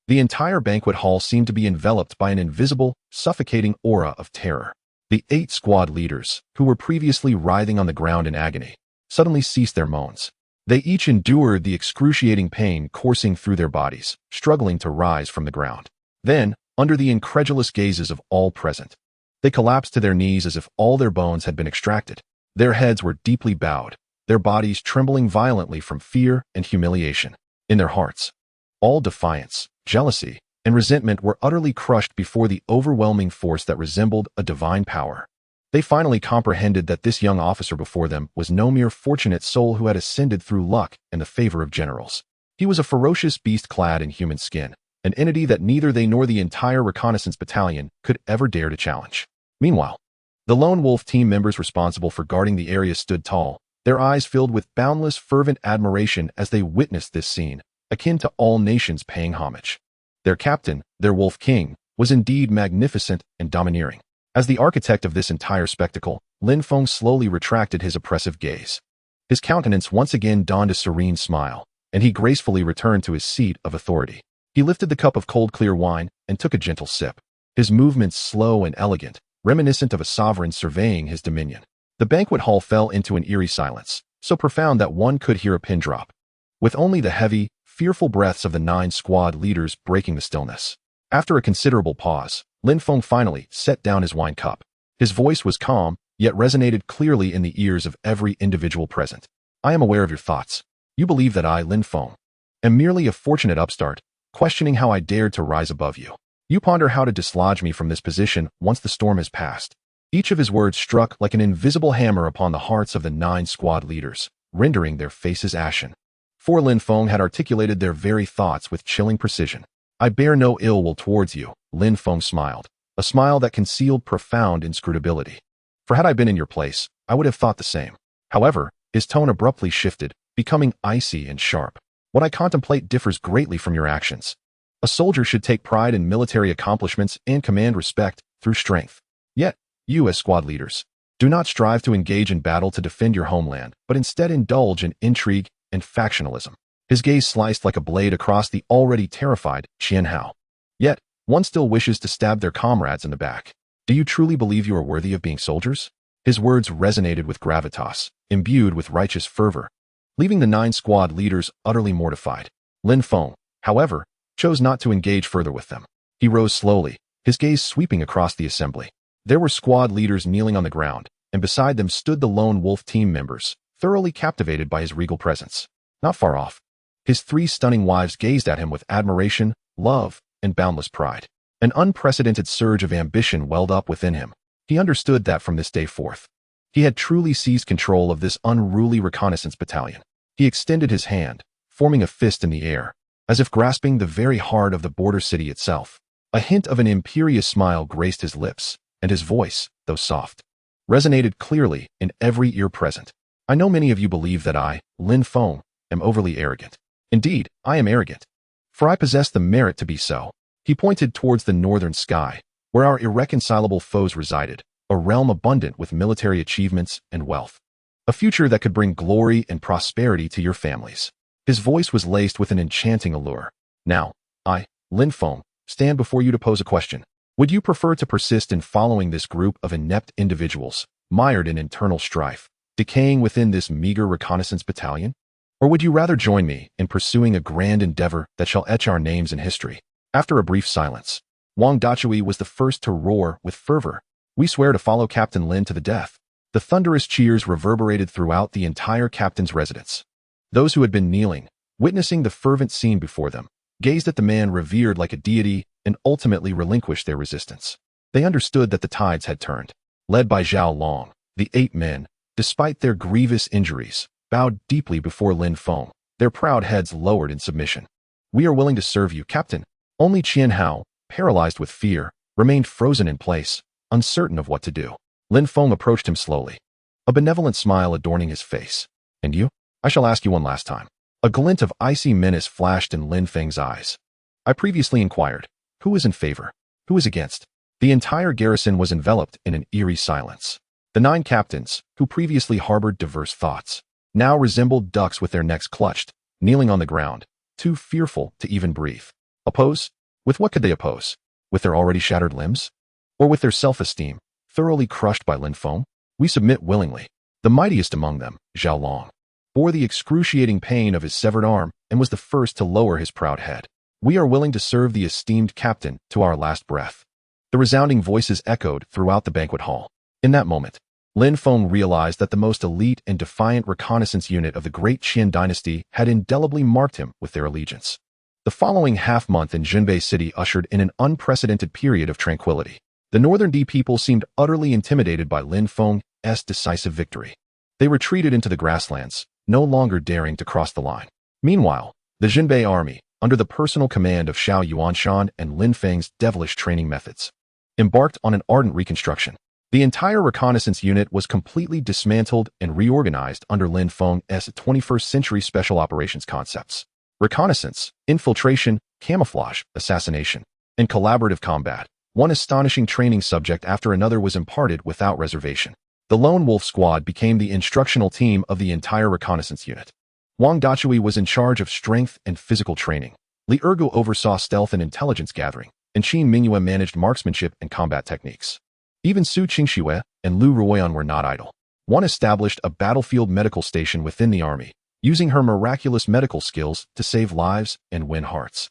the entire banquet hall seemed to be enveloped by an invisible, suffocating aura of terror. The 8 squad leaders, who were previously writhing on the ground in agony, suddenly ceased their moans. They each endured the excruciating pain coursing through their bodies, struggling to rise from the ground. Then, under the incredulous gazes of all present, they collapsed to their knees as if all their bones had been extracted. Their heads were deeply bowed, their bodies trembling violently from fear and humiliation. In their hearts, all defiance, jealousy, and resentment were utterly crushed before the overwhelming force that resembled a divine power. They finally comprehended that this young officer before them was no mere fortunate soul who had ascended through luck and the favor of generals. He was a ferocious beast clad in human skin, an entity that neither they nor the entire reconnaissance battalion could ever dare to challenge. Meanwhile, the lone wolf team members responsible for guarding the area stood tall, their eyes filled with boundless, fervent admiration as they witnessed this scene, akin to all nations paying homage. Their captain, their wolf king, was indeed magnificent and domineering. As the architect of this entire spectacle, Lin Feng slowly retracted his oppressive gaze. His countenance once again donned a serene smile, and he gracefully returned to his seat of authority. He lifted the cup of cold clear wine and took a gentle sip, his movements slow and elegant, reminiscent of a sovereign surveying his dominion. The banquet hall fell into an eerie silence, so profound that one could hear a pin drop, with only the heavy, fearful breaths of the 9 squad leaders breaking the stillness. After a considerable pause, Lin Feng finally set down his wine cup. His voice was calm, yet resonated clearly in the ears of every individual present. "I am aware of your thoughts. You believe that I, Lin Feng, am merely a fortunate upstart, questioning how I dared to rise above you. You ponder how to dislodge me from this position once the storm has passed." Each of his words struck like an invisible hammer upon the hearts of the 9 squad leaders, rendering their faces ashen. For Lin Feng had articulated their very thoughts with chilling precision. "I bear no ill will towards you," Lin Feng smiled, a smile that concealed profound inscrutability. "For had I been in your place, I would have thought the same." However, his tone abruptly shifted, becoming icy and sharp. "What I contemplate differs greatly from your actions. A soldier should take pride in military accomplishments and command respect through strength. Yet, you as squad leaders, do not strive to engage in battle to defend your homeland, but instead indulge in intrigue and factionalism. His gaze sliced like a blade across the already terrified Qian Hao. Yet, one still wishes to stab their comrades in the back. Do you truly believe you are worthy of being soldiers? His words resonated with gravitas, imbued with righteous fervor, leaving the 9 squad leaders utterly mortified. Lin Feng, however, chose not to engage further with them. He rose slowly, his gaze sweeping across the assembly. There were squad leaders kneeling on the ground, and beside them stood the lone wolf team members, thoroughly captivated by his regal presence. Not far off, his 3 stunning wives gazed at him with admiration, love, and boundless pride. An unprecedented surge of ambition welled up within him. He understood that from this day forth, he had truly seized control of this unruly reconnaissance battalion. He extended his hand, forming a fist in the air, as if grasping the very heart of the border city itself. A hint of an imperious smile graced his lips, and his voice, though soft, resonated clearly in every ear present. I know many of you believe that I, Lin Feng, am overly arrogant. Indeed, I am arrogant, for I possess the merit to be so. He pointed towards the northern sky, where our irreconcilable foes resided, a realm abundant with military achievements and wealth. A future that could bring glory and prosperity to your families. His voice was laced with an enchanting allure. Now, I, Lin Feng, stand before you to pose a question. Would you prefer to persist in following this group of inept individuals, mired in internal strife, decaying within this meager reconnaissance battalion? Or would you rather join me in pursuing a grand endeavor that shall etch our names in history? After a brief silence, Wang Dachui was the first to roar with fervor. We swear to follow Captain Lin to the death. The thunderous cheers reverberated throughout the entire captain's residence. Those who had been kneeling, witnessing the fervent scene before them, gazed at the man revered like a deity and ultimately relinquished their resistance. They understood that the tides had turned. Led by Zhao Long, the 8 men, despite their grievous injuries, bowed deeply before Lin Feng, their proud heads lowered in submission. We are willing to serve you, Captain. Only Qian Hao, paralyzed with fear, remained frozen in place, uncertain of what to do. Lin Feng approached him slowly, a benevolent smile adorning his face. And you? I shall ask you one last time. A glint of icy menace flashed in Lin Feng's eyes. I previously inquired, who is in favor? Who is against? The entire garrison was enveloped in an eerie silence. The 9 captains, who previously harbored diverse thoughts, now resembled ducks with their necks clutched, kneeling on the ground, too fearful to even breathe. Oppose? With what could they oppose? With their already shattered limbs? Or with their self-esteem, thoroughly crushed by Lin Feng? We submit willingly. The mightiest among them, Zhao Long, bore the excruciating pain of his severed arm and was the first to lower his proud head. We are willing to serve the esteemed captain to our last breath. The resounding voices echoed throughout the banquet hall. In that moment, Lin Feng realized that the most elite and defiant reconnaissance unit of the great Qian dynasty had indelibly marked him with their allegiance. The following half-month in Jinbei City ushered in an unprecedented period of tranquility. The Northern D people seemed utterly intimidated by Lin Feng's decisive victory. They retreated into the grasslands, no longer daring to cross the line. Meanwhile, the Jinbei army, under the personal command of Xiao Yuanshan and Lin Feng's devilish training methods, embarked on an ardent reconstruction. The entire reconnaissance unit was completely dismantled and reorganized under Lin Feng's 21st century special operations concepts. Reconnaissance, infiltration, camouflage, assassination, and collaborative combat. One astonishing training subject after another was imparted without reservation. The Lone Wolf Squad became the instructional team of the entire reconnaissance unit. Wang Dachui was in charge of strength and physical training. Li Ergu oversaw stealth and intelligence gathering, and Qin Mingyue managed marksmanship and combat techniques. Even Su Qingxue and Lu Ruoyan were not idle. One established a battlefield medical station within the army, using her miraculous medical skills to save lives and win hearts.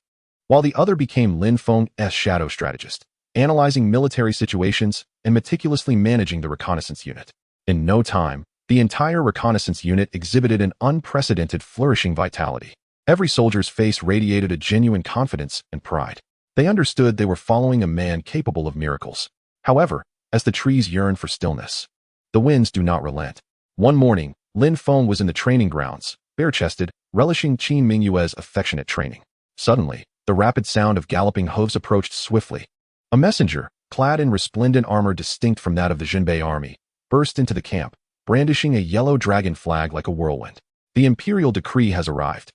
While the other became Lin Feng's shadow strategist, analyzing military situations and meticulously managing the reconnaissance unit. In no time, the entire reconnaissance unit exhibited an unprecedented flourishing vitality. Every soldier's face radiated a genuine confidence and pride. They understood they were following a man capable of miracles. However, as the trees yearn for stillness, the winds do not relent. One morning, Lin Feng was in the training grounds, bare-chested, relishing Qin Mingyue's affectionate training. Suddenly, the rapid sound of galloping hooves approached swiftly. A messenger, clad in resplendent armor distinct from that of the Jinbei army, burst into the camp, brandishing a yellow dragon flag like a whirlwind. The imperial decree has arrived.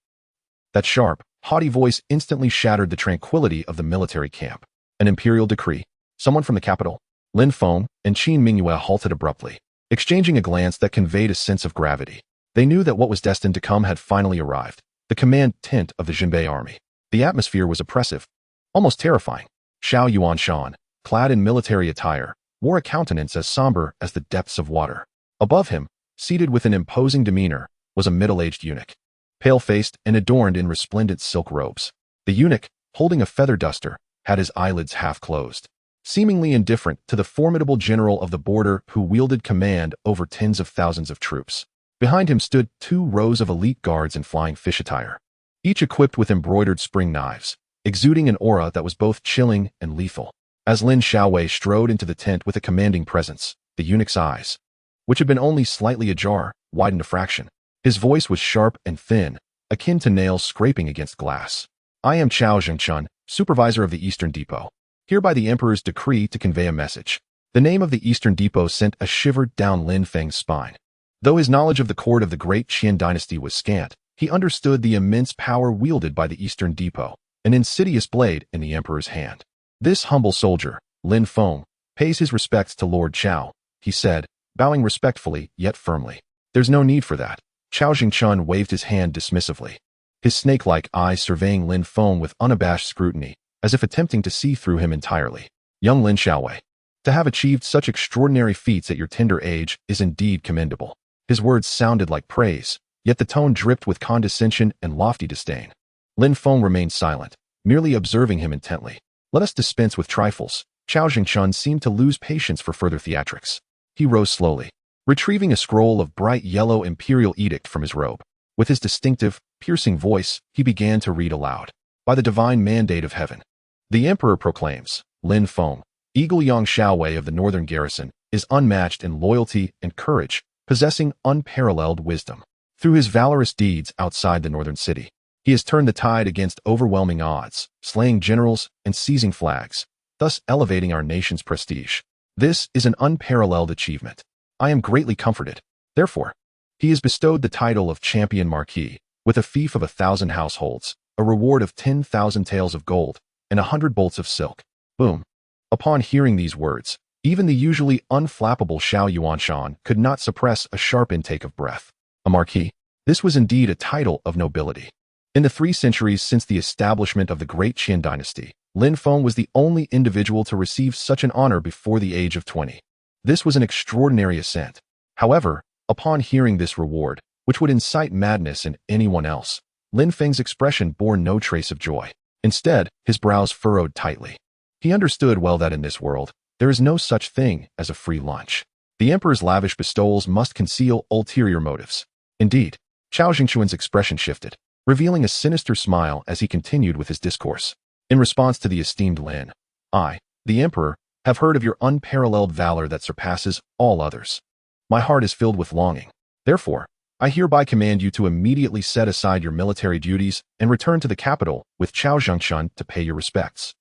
That sharp, haughty voice instantly shattered the tranquility of the military camp. An imperial decree. Someone from the capital. Lin Feng and Qin Mingyue halted abruptly, exchanging a glance that conveyed a sense of gravity. They knew that what was destined to come had finally arrived. The command tent of the Jinbei army. The atmosphere was oppressive, almost terrifying. Xiao Yuanshan, clad in military attire, wore a countenance as somber as the depths of water. Above him, seated with an imposing demeanor, was a middle-aged eunuch, pale-faced and adorned in resplendent silk robes. The eunuch, holding a feather duster, had his eyelids half closed, seemingly indifferent to the formidable general of the border who wielded command over tens of thousands of troops. Behind him stood 2 rows of elite guards in flying fish attire, each equipped with embroidered spring knives, exuding an aura that was both chilling and lethal. As Lin Xiaowei strode into the tent with a commanding presence, the eunuch's eyes, which had been only slightly ajar, widened a fraction. His voice was sharp and thin, akin to nails scraping against glass. I am Chao Zhengchun, supervisor of the Eastern Depot. Hereby the Emperor's decree to convey a message. The name of the Eastern Depot sent a shiver down Lin Feng's spine. Though his knowledge of the court of the great Qian dynasty was scant, he understood the immense power wielded by the Eastern Depot, an insidious blade in the Emperor's hand. This humble soldier, Lin Feng, pays his respects to Lord Chao, he said, bowing respectfully yet firmly. There's no need for that. Chao Jingchun waved his hand dismissively, his snake-like eyes surveying Lin Feng with unabashed scrutiny, as if attempting to see through him entirely. Young Lin Xiaowei, to have achieved such extraordinary feats at your tender age is indeed commendable. His words sounded like praise, yet the tone dripped with condescension and lofty disdain. Lin Feng remained silent, merely observing him intently. Let us dispense with trifles. Chao Jingchun seemed to lose patience for further theatrics. He rose slowly, retrieving a scroll of bright yellow imperial edict from his robe. With his distinctive, piercing voice, he began to read aloud. By the divine mandate of heaven, the Emperor proclaims, Lin Feng, Eagle Yang Xiaowei of the Northern Garrison, is unmatched in loyalty and courage, possessing unparalleled wisdom. Through his valorous deeds outside the northern city, he has turned the tide against overwhelming odds, slaying generals and seizing flags, thus elevating our nation's prestige. This is an unparalleled achievement. I am greatly comforted. Therefore, he is bestowed the title of Champion Marquis, with a fief of 1,000 households, a reward of 10,000 taels of gold, and 100 bolts of silk. Boom. Upon hearing these words, even the usually unflappable Xiao Yuanshan could not suppress a sharp intake of breath. A marquis. This was indeed a title of nobility. In the 3 centuries since the establishment of the great Qian dynasty, Lin Feng was the only individual to receive such an honor before the age of 20. This was an extraordinary ascent. However, upon hearing this reward, which would incite madness in anyone else, Lin Feng's expression bore no trace of joy. Instead, his brows furrowed tightly. He understood well that in this world, there is no such thing as a free lunch. The Emperor's lavish bestowals must conceal ulterior motives. Indeed, Chao Jingchun's expression shifted, revealing a sinister smile as he continued with his discourse. In response to the esteemed Lin, I, the Emperor, have heard of your unparalleled valor that surpasses all others. My heart is filled with longing. Therefore, I hereby command you to immediately set aside your military duties and return to the capital with Chao Zhengchun to pay your respects.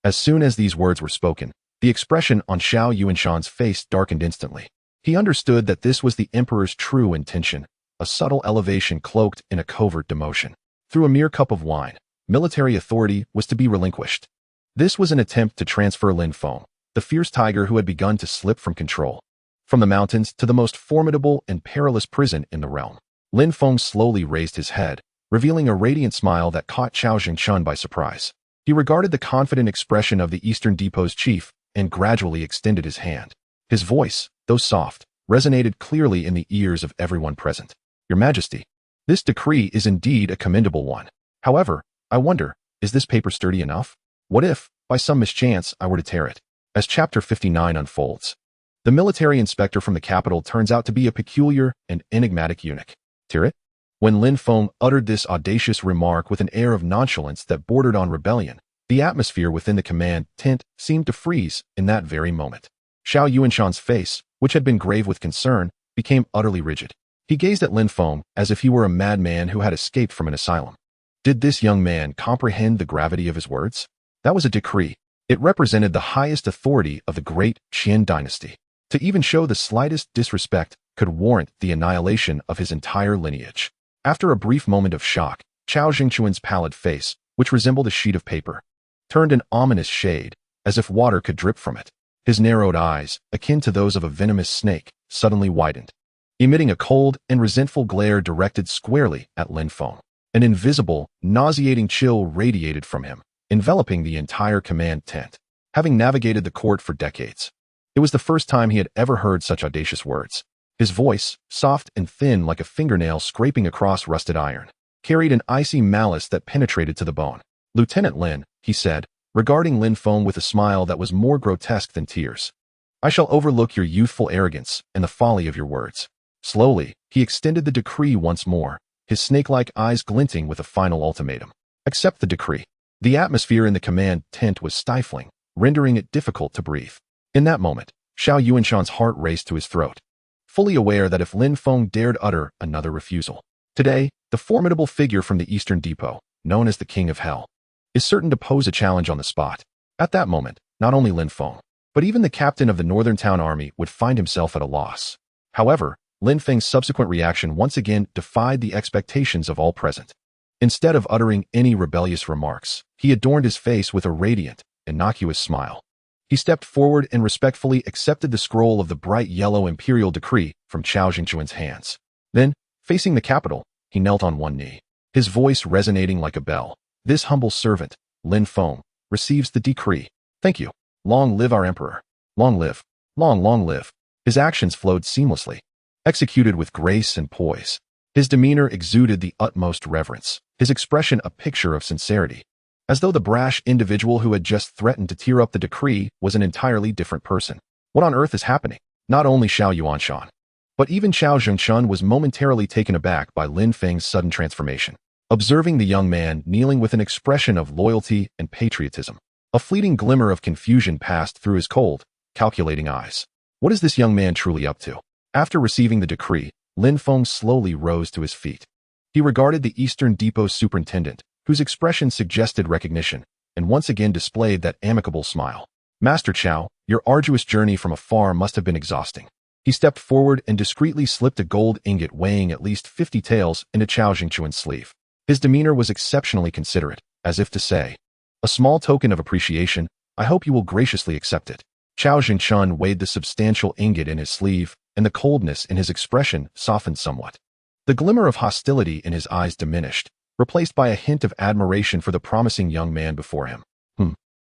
As soon as these words were spoken, the expression on Xiao Yuanshan's face darkened instantly. He understood that this was the Emperor's true intention, a subtle elevation cloaked in a covert demotion. Through a mere cup of wine, military authority was to be relinquished. This was an attempt to transfer Lin Feng, the fierce tiger who had begun to slip from control, from the mountains to the most formidable and perilous prison in the realm. Lin Feng slowly raised his head, revealing a radiant smile that caught Chao Jingchun by surprise. He regarded the confident expression of the Eastern Depot's chief and gradually extended his hand. His voice, though soft, resonated clearly in the ears of everyone present. Your Majesty, this decree is indeed a commendable one. However, I wonder, is this paper sturdy enough? What if, by some mischance, I were to tear it? As Chapter 59 unfolds, the military inspector from the capital turns out to be a peculiar and enigmatic eunuch. Tear it? When Lin Feng uttered this audacious remark with an air of nonchalance that bordered on rebellion, the atmosphere within the command tent seemed to freeze in that very moment. Xiao Yuanshan's face, which had been grave with concern, became utterly rigid. He gazed at Lin Feng as if he were a madman who had escaped from an asylum. Did this young man comprehend the gravity of his words? That was a decree. It represented the highest authority of the great Qian dynasty. To even show the slightest disrespect could warrant the annihilation of his entire lineage. After a brief moment of shock, Chao Jingquan's pallid face, which resembled a sheet of paper, turned an ominous shade, as if water could drip from it. His narrowed eyes, akin to those of a venomous snake, suddenly widened, emitting a cold and resentful glare directed squarely at Lin Feng. An invisible, nauseating chill radiated from him, enveloping the entire command tent. Having navigated the court for decades, it was the first time he had ever heard such audacious words. His voice, soft and thin like a fingernail scraping across rusted iron, carried an icy malice that penetrated to the bone. "Lieutenant Lin," he said, regarding Lin Feng with a smile that was more grotesque than tears, "I shall overlook your youthful arrogance and the folly of your words." Slowly, he extended the decree once more, his snake-like eyes glinting with a final ultimatum. "Accept the decree." The atmosphere in the command tent was stifling, rendering it difficult to breathe. In that moment, Xiao Yuanshan's heart raced to his throat, fully aware that if Lin Feng dared utter another refusal, today, the formidable figure from the Eastern Depot, known as the King of Hell, is certain to pose a challenge on the spot. At that moment, not only Lin Feng, but even the captain of the Northern Town Army would find himself at a loss. However, Lin Feng's subsequent reaction once again defied the expectations of all present. Instead of uttering any rebellious remarks, he adorned his face with a radiant, innocuous smile. He stepped forward and respectfully accepted the scroll of the bright yellow imperial decree from Chao Jingquan's hands. Then, facing the capital, he knelt on one knee, his voice resonating like a bell. "This humble servant, Lin Feng, receives the decree. Thank you. Long live our emperor. Long live. Long live." His actions flowed seamlessly, executed with grace and poise. His demeanor exuded the utmost reverence, his expression a picture of sincerity, as though the brash individual who had just threatened to tear up the decree was an entirely different person. What on earth is happening? Not only Xiao Yuanshan, but even Chao Zhengchun was momentarily taken aback by Lin Feng's sudden transformation. Observing the young man kneeling with an expression of loyalty and patriotism, a fleeting glimmer of confusion passed through his cold, calculating eyes. What is this young man truly up to? After receiving the decree, Lin Feng slowly rose to his feet. He regarded the Eastern Depot superintendent, whose expression suggested recognition, and once again displayed that amicable smile. "Master Chao, your arduous journey from afar must have been exhausting." He stepped forward and discreetly slipped a gold ingot weighing at least 50 taels into Chao Jingquan's sleeve. His demeanor was exceptionally considerate, as if to say, "A small token of appreciation, I hope you will graciously accept it." Chao Jingquan weighed the substantial ingot in his sleeve, and the coldness in his expression softened somewhat. The glimmer of hostility in his eyes diminished, replaced by a hint of admiration for the promising young man before him.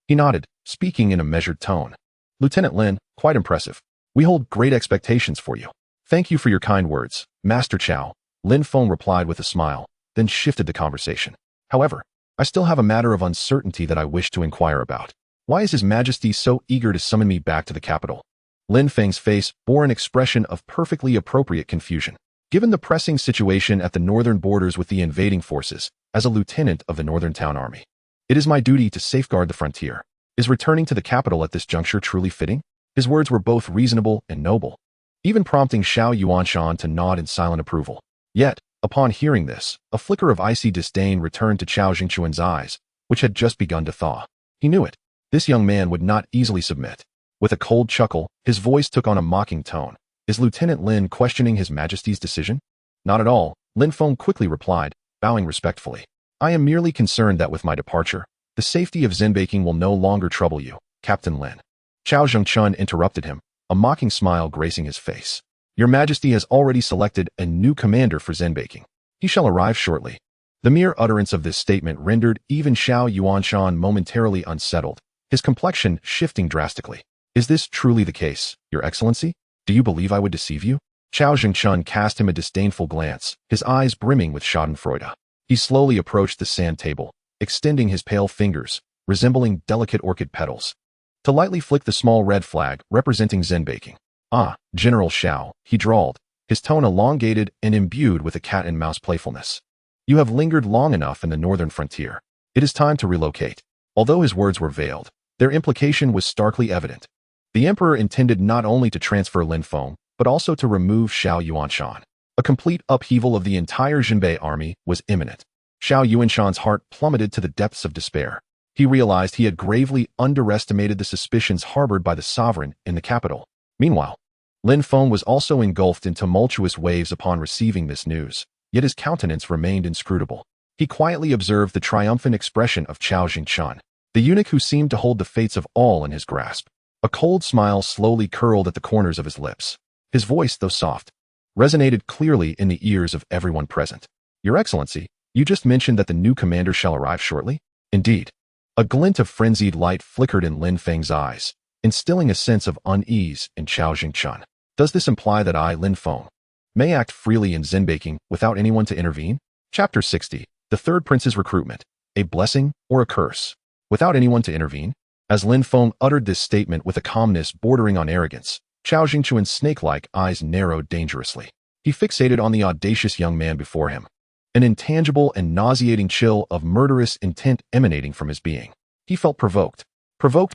He nodded, speaking in a measured tone. "Lieutenant Lin, quite impressive. We hold great expectations for you." "Thank you for your kind words, Master Chao," Lin Feng replied with a smile, then shifted the conversation. "However, I still have a matter of uncertainty that I wish to inquire about. Why is His Majesty so eager to summon me back to the capital?" Lin Feng's face bore an expression of perfectly appropriate confusion. Given the pressing situation at the northern borders with the invading forces, as a lieutenant of the Northern Town Army, it is my duty to safeguard the frontier. Is returning to the capital at this juncture truly fitting? His words were both reasonable and noble, even prompting Xiao Yuanshan to nod in silent approval. Yet, upon hearing this, a flicker of icy disdain returned to Chao Jingquan's eyes, which had just begun to thaw. He knew it. This young man would not easily submit. With a cold chuckle, his voice took on a mocking tone. "Is Lieutenant Lin questioning His Majesty's decision?" "Not at all," Lin Feng quickly replied, bowing respectfully. "I am merely concerned that with my departure, the safety of zenbaking will no longer trouble you, Captain Lin." Chao Zhengchun interrupted him, a mocking smile gracing his face. "Your Majesty has already selected a new commander for zenbaking. He shall arrive shortly." The mere utterance of this statement rendered even Xiao Yuanshan momentarily unsettled, his complexion shifting drastically. "Is this truly the case, Your Excellency? Do you believe I would deceive you?" Chao Zhengchun cast him a disdainful glance, his eyes brimming with schadenfreude. He slowly approached the sand table, extending his pale fingers, resembling delicate orchid petals, to lightly flick the small red flag representing zenbaking. "Ah, General Xiao," he drawled, his tone elongated and imbued with a cat-and-mouse playfulness. "You have lingered long enough in the northern frontier. It is time to relocate." Although his words were veiled, their implication was starkly evident. The emperor intended not only to transfer Lin Feng, but also to remove Xiao Yuanshan. A complete upheaval of the entire Jinbei army was imminent. Xiao Yuanshan's heart plummeted to the depths of despair. He realized he had gravely underestimated the suspicions harbored by the sovereign in the capital. Meanwhile, Lin Feng was also engulfed in tumultuous waves upon receiving this news, yet his countenance remained inscrutable. He quietly observed the triumphant expression of Chao Jingchun, the eunuch who seemed to hold the fates of all in his grasp. A cold smile slowly curled at the corners of his lips. His voice, though soft, resonated clearly in the ears of everyone present. Your Excellency, you just mentioned that the new commander shall arrive shortly? Indeed. A glint of frenzied light flickered in Lin Feng's eyes, instilling a sense of unease in Chao Jingchun. Does this imply that I, Lin Feng, may act freely in zenbaking without anyone to intervene? Chapter 60. The Third Prince's Recruitment. A blessing or a curse? Without anyone to intervene? As Lin Feng uttered this statement with a calmness bordering on arrogance, Chao Jingchun's snake-like eyes narrowed dangerously. He fixated on the audacious young man before him, an intangible and nauseating chill of murderous intent emanating from his being. He felt provoked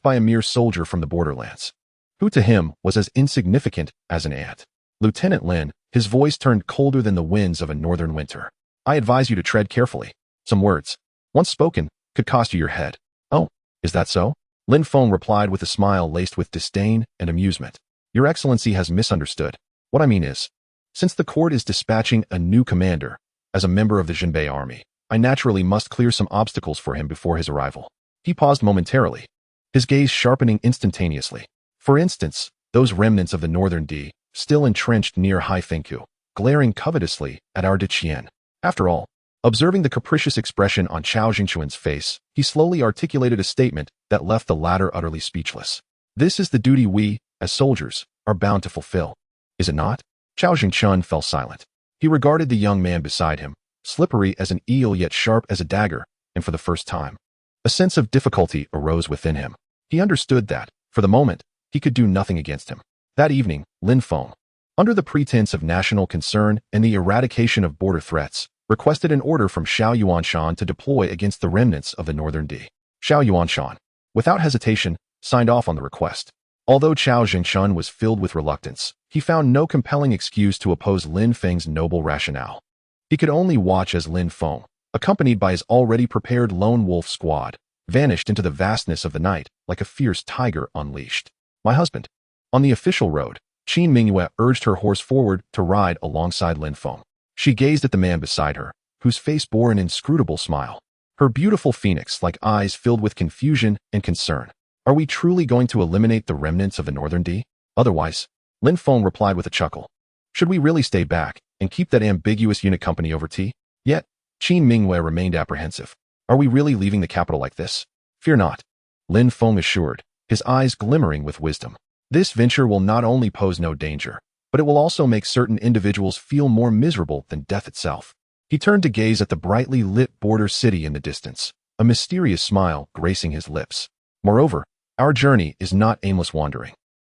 by a mere soldier from the borderlands, who to him was as insignificant as an ant. Lieutenant Lin, his voice turned colder than the winds of a northern winter. I advise you to tread carefully. Some words, once spoken, could cost you your head. Oh, is that so? Lin Feng replied with a smile laced with disdain and amusement. Your Excellency has misunderstood. What I mean is, since the court is dispatching a new commander, as a member of the Jinbei army, I naturally must clear some obstacles for him before his arrival. He paused momentarily, his gaze sharpening instantaneously. For instance, those remnants of the northern D, still entrenched near Haifengku, glaring covetously at our Diqian. After all, observing the capricious expression on Chao Jingchun's face, he slowly articulated a statement that left the latter utterly speechless. This is the duty we, as soldiers, are bound to fulfill. Is it not? Chao Jingchun fell silent. He regarded the young man beside him, slippery as an eel yet sharp as a dagger, and for the first time, a sense of difficulty arose within him. He understood that, for the moment, he could do nothing against him. That evening, Lin Feng, under the pretense of national concern and the eradication of border threats, requested an order from Xiao Yuanshan to deploy against the remnants of the northern D. Xiao Yuanshan, without hesitation, signed off on the request. Although Chao Jingchun was filled with reluctance, he found no compelling excuse to oppose Lin Feng's noble rationale. He could only watch as Lin Feng, accompanied by his already prepared lone wolf squad, vanished into the vastness of the night like a fierce tiger unleashed. My husband. On the official road, Qin Mingyue urged her horse forward to ride alongside Lin Feng. She gazed at the man beside her, whose face bore an inscrutable smile. Her beautiful phoenix-like eyes filled with confusion and concern. Are we truly going to eliminate the remnants of the northern D? Otherwise, Lin Feng replied with a chuckle. Should we really stay back and keep that ambiguous unit company over tea? Yet, Qin Mingyue remained apprehensive. Are we really leaving the capital like this? Fear not, Lin Feng assured, his eyes glimmering with wisdom. This venture will not only pose no danger, but it will also make certain individuals feel more miserable than death itself. He turned to gaze at the brightly lit border city in the distance, a mysterious smile gracing his lips. Moreover, our journey is not aimless wandering.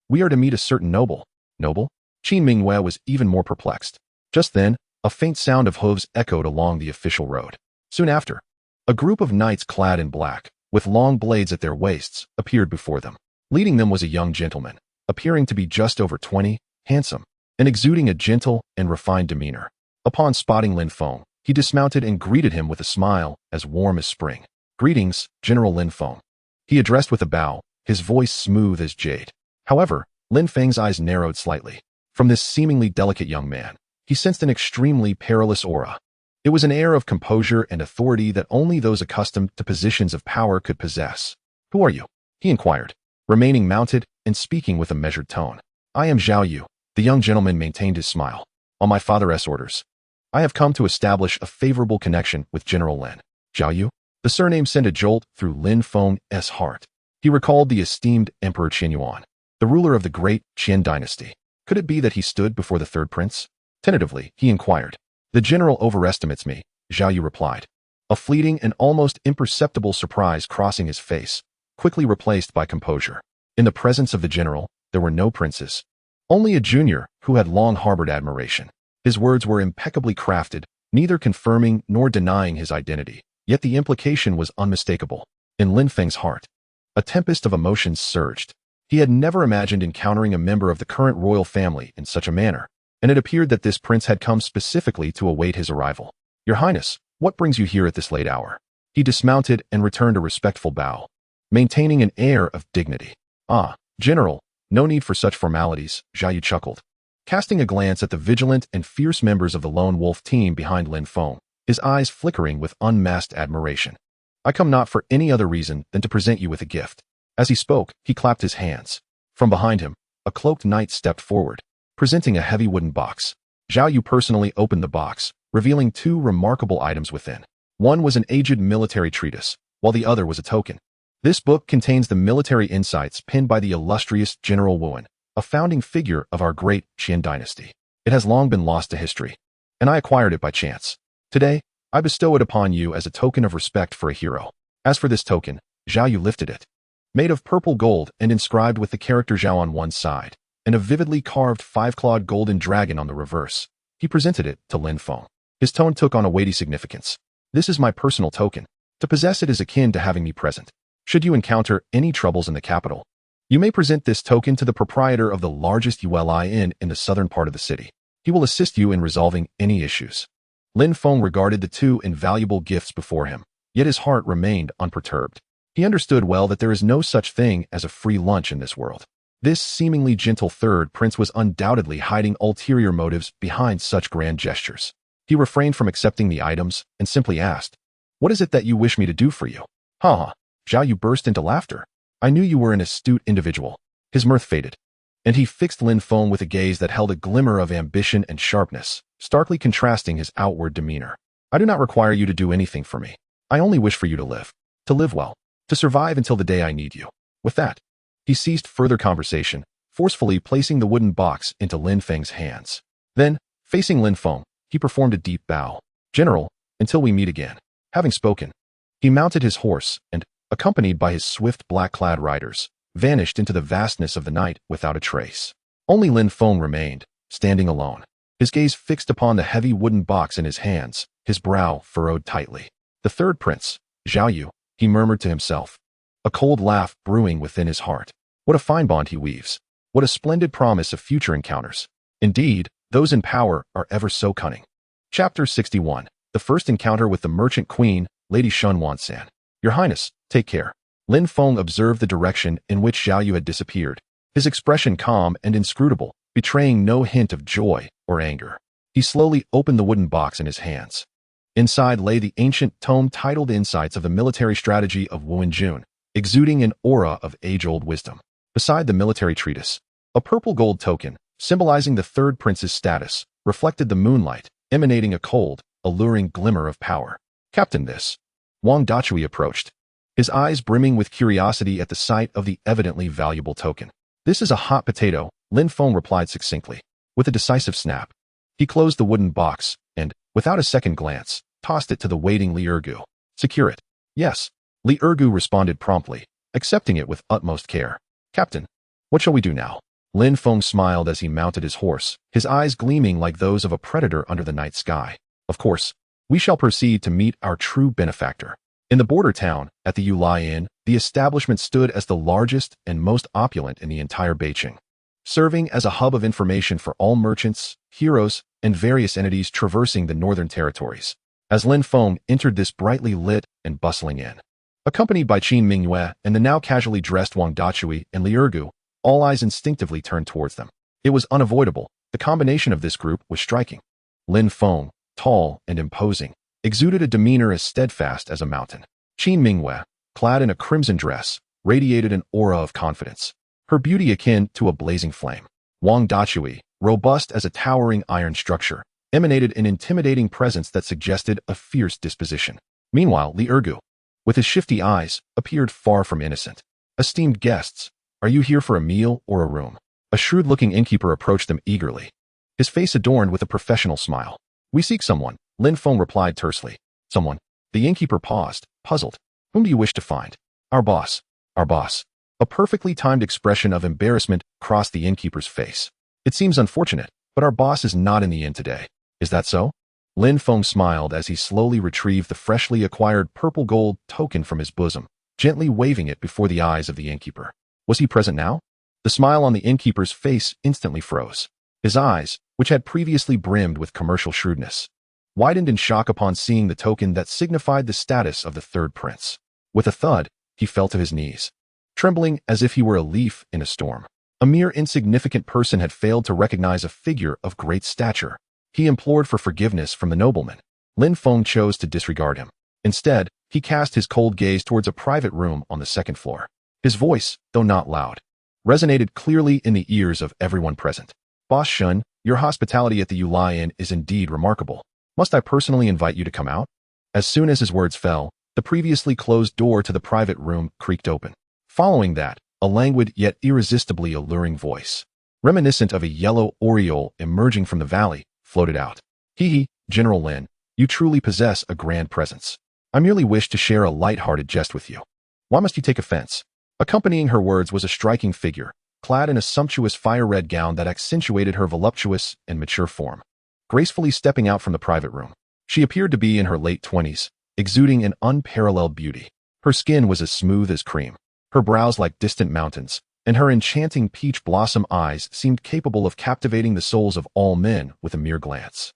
We are to meet a certain noble. Noble? Qin Mingyue was even more perplexed. Just then, a faint sound of hooves echoed along the official road. Soon after, a group of knights clad in black, with long blades at their waists, appeared before them. Leading them was a young gentleman, appearing to be just over 20, handsome, and exuding a gentle and refined demeanor. Upon spotting Lin Feng, he dismounted and greeted him with a smile as warm as spring. Greetings, General Lin Feng. He addressed with a bow, his voice smooth as jade. However, Lin Feng's eyes narrowed slightly. From this seemingly delicate young man, he sensed an extremely perilous aura. It was an air of composure and authority that only those accustomed to positions of power could possess. Who are you? He inquired, remaining mounted and speaking with a measured tone. I am Zhao Yu. The young gentleman maintained his smile. On my father's orders, I have come to establish a favorable connection with General Lin. Zhao Yu? The surname sent a jolt through Lin Feng's heart. He recalled the esteemed Emperor Qin Yuan, the ruler of the great Qin dynasty. Could it be that he stood before the third prince? Tentatively, he inquired. The general overestimates me, Zhao Yu replied, a fleeting and almost imperceptible surprise crossing his face, quickly replaced by composure. In the presence of the general, there were no princes. Only a junior who had long harbored admiration. His words were impeccably crafted, neither confirming nor denying his identity, yet the implication was unmistakable. In Lin Feng's heart, a tempest of emotions surged. He had never imagined encountering a member of the current royal family in such a manner, and it appeared that this prince had come specifically to await his arrival. Your Highness, what brings you here at this late hour? He dismounted and returned a respectful bow, maintaining an air of dignity. Ah, General, no need for such formalities, Zhao Yu chuckled. Casting a glance at the vigilant and fierce members of the lone wolf team behind Lin Feng, his eyes flickering with unmasked admiration. "I come not for any other reason than to present you with a gift." As he spoke, he clapped his hands. From behind him, a cloaked knight stepped forward, presenting a heavy wooden box. Zhao Yu personally opened the box, revealing two remarkable items within. One was an aged military treatise, while the other was a token. This book contains the military insights penned by the illustrious General Wuan, a founding figure of our great Qian dynasty. It has long been lost to history, and I acquired it by chance. Today, I bestow it upon you as a token of respect for a hero. As for this token, Zhao Yu lifted it. Made of purple gold and inscribed with the character Zhao on one side, and a vividly carved five-clawed golden dragon on the reverse, he presented it to Lin Feng. His tone took on a weighty significance. "This is my personal token. To possess it is akin to having me present. Should you encounter any troubles in the capital, you may present this token to the proprietor of the largest Uli Inn in the southern part of the city. He will assist you in resolving any issues." Lin Feng regarded the two invaluable gifts before him, yet his heart remained unperturbed. He understood well that there is no such thing as a free lunch in this world. This seemingly gentle third prince was undoubtedly hiding ulterior motives behind such grand gestures. He refrained from accepting the items and simply asked, "What is it that you wish me to do for you?" "Ha ha." Zhao Yu burst into laughter. "I knew you were an astute individual." His mirth faded, and he fixed Lin Feng with a gaze that held a glimmer of ambition and sharpness, starkly contrasting his outward demeanor. "I do not require you to do anything for me. I only wish for you to live well, to survive until the day I need you." With that, he ceased further conversation, forcefully placing the wooden box into Lin Feng's hands. Then, facing Lin Feng, he performed a deep bow. "General, until we meet again." Having spoken, he mounted his horse and, accompanied by his swift black-clad riders, vanished into the vastness of the night without a trace. Only Lin Feng remained, standing alone, his gaze fixed upon the heavy wooden box in his hands, his brow furrowed tightly. "The third prince, Zhao Yu," he murmured to himself, a cold laugh brewing within his heart. What a fine bond he weaves. What a splendid promise of future encounters. Indeed, those in power are ever so cunning. Chapter 61. The first encounter with the merchant queen, Lady Shun Wansan. "Your Highness, take care." Lin Feng observed the direction in which Zhao Yu had disappeared, his expression calm and inscrutable, betraying no hint of joy or anger. He slowly opened the wooden box in his hands. Inside lay the ancient tome titled Insights of the Military Strategy of Wuan Jun, exuding an aura of age-old wisdom. Beside the military treatise, a purple gold token, symbolizing the third prince's status, reflected the moonlight, emanating a cold, alluring glimmer of power. "Captain, this." Wang Dachui approached, his eyes brimming with curiosity at the sight of the evidently valuable token. "This is a hot potato," Lin Feng replied succinctly. With a decisive snap, he closed the wooden box and, without a second glance, tossed it to the waiting Li Ergu. "Secure it." "Yes." Li Ergu responded promptly, accepting it with utmost care. "Captain, what shall we do now?" Lin Feng smiled as he mounted his horse, his eyes gleaming like those of a predator under the night sky. "Of course, we shall proceed to meet our true benefactor." In the border town, at the Uli Inn, the establishment stood as the largest and most opulent in the entire Beijing, serving as a hub of information for all merchants, heroes, and various entities traversing the northern territories. As Lin Feng entered this brightly lit and bustling inn, accompanied by Qin Mingyue and the now casually dressed Wang Dachui and Li Ergu, all eyes instinctively turned towards them. It was unavoidable. The combination of this group was striking. Lin Feng, tall and imposing, exuded a demeanor as steadfast as a mountain. Qin Mingyue, clad in a crimson dress, radiated an aura of confidence, her beauty akin to a blazing flame. Wang Dachui, robust as a towering iron structure, emanated an intimidating presence that suggested a fierce disposition. Meanwhile, Li Ergu, with his shifty eyes, appeared far from innocent. "Esteemed guests, are you here for a meal or a room?" A shrewd-looking innkeeper approached them eagerly, his face adorned with a professional smile. "We seek someone," Lin Feng replied tersely. "Someone?" The innkeeper paused, puzzled. "Whom do you wish to find?" "Our boss." "Our boss." A perfectly timed expression of embarrassment crossed the innkeeper's face. "It seems unfortunate, but our boss is not in the inn today." "Is that so?" Lin Feng smiled as he slowly retrieved the freshly acquired purple gold token from his bosom, gently waving it before the eyes of the innkeeper. Was he present now? The smile on the innkeeper's face instantly froze. His eyes, which had previously brimmed with commercial shrewdness, widened in shock upon seeing the token that signified the status of the third prince. With a thud, he fell to his knees, trembling as if he were a leaf in a storm. A mere insignificant person had failed to recognize a figure of great stature. He implored for forgiveness from the nobleman, Lin Feng chose to disregard him. Instead, he cast his cold gaze towards a private room on the second floor. His voice, though not loud, resonated clearly in the ears of everyone present. Boss Shun, your hospitality at the Yulai Inn is indeed remarkable. Must I personally invite you to come out? As soon as his words fell, the previously closed door to the private room creaked open. Following that, a languid yet irresistibly alluring voice, reminiscent of a yellow aureole emerging from the valley, floated out. Hee, General Lin, you truly possess a grand presence. I merely wish to share a light-hearted jest with you. Why must you take offense? Accompanying her words was a striking figure, clad in a sumptuous fire-red gown that accentuated her voluptuous and mature form. Gracefully stepping out from the private room, she appeared to be in her late 20s, exuding an unparalleled beauty. Her skin was as smooth as cream, her brows like distant mountains, and her enchanting peach blossom eyes seemed capable of captivating the souls of all men with a mere glance.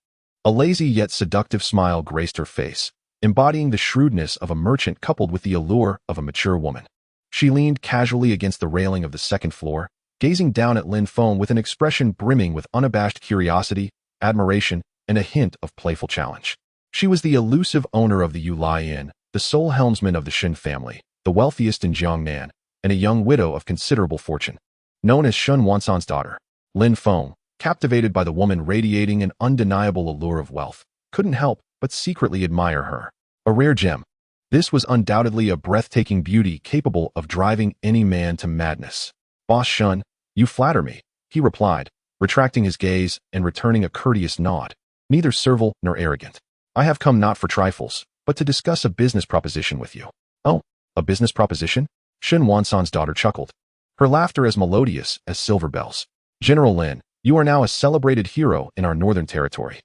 A lazy yet seductive smile graced her face, embodying the shrewdness of a merchant coupled with the allure of a mature woman. She leaned casually against the railing of the second floor, gazing down at Lin Feng with an expression brimming with unabashed curiosity, admiration, and a hint of playful challenge. She was the elusive owner of the Yulai Inn, the sole helmsman of the Shin family, the wealthiest in Jiangnan, and a young widow of considerable fortune. Known as Shun Wansan's daughter, Lin Feng, captivated by the woman radiating an undeniable allure of wealth, couldn't help but secretly admire her. A rare gem. This was undoubtedly a breathtaking beauty capable of driving any man to madness. Boss Shun, you flatter me, he replied, retracting his gaze and returning a courteous nod. Neither servile nor arrogant. I have come not for trifles, but to discuss a business proposition with you. Oh, a business proposition? Shun Wansan's daughter chuckled, her laughter as melodious as silver bells. General Lin, you are now a celebrated hero in our northern territory.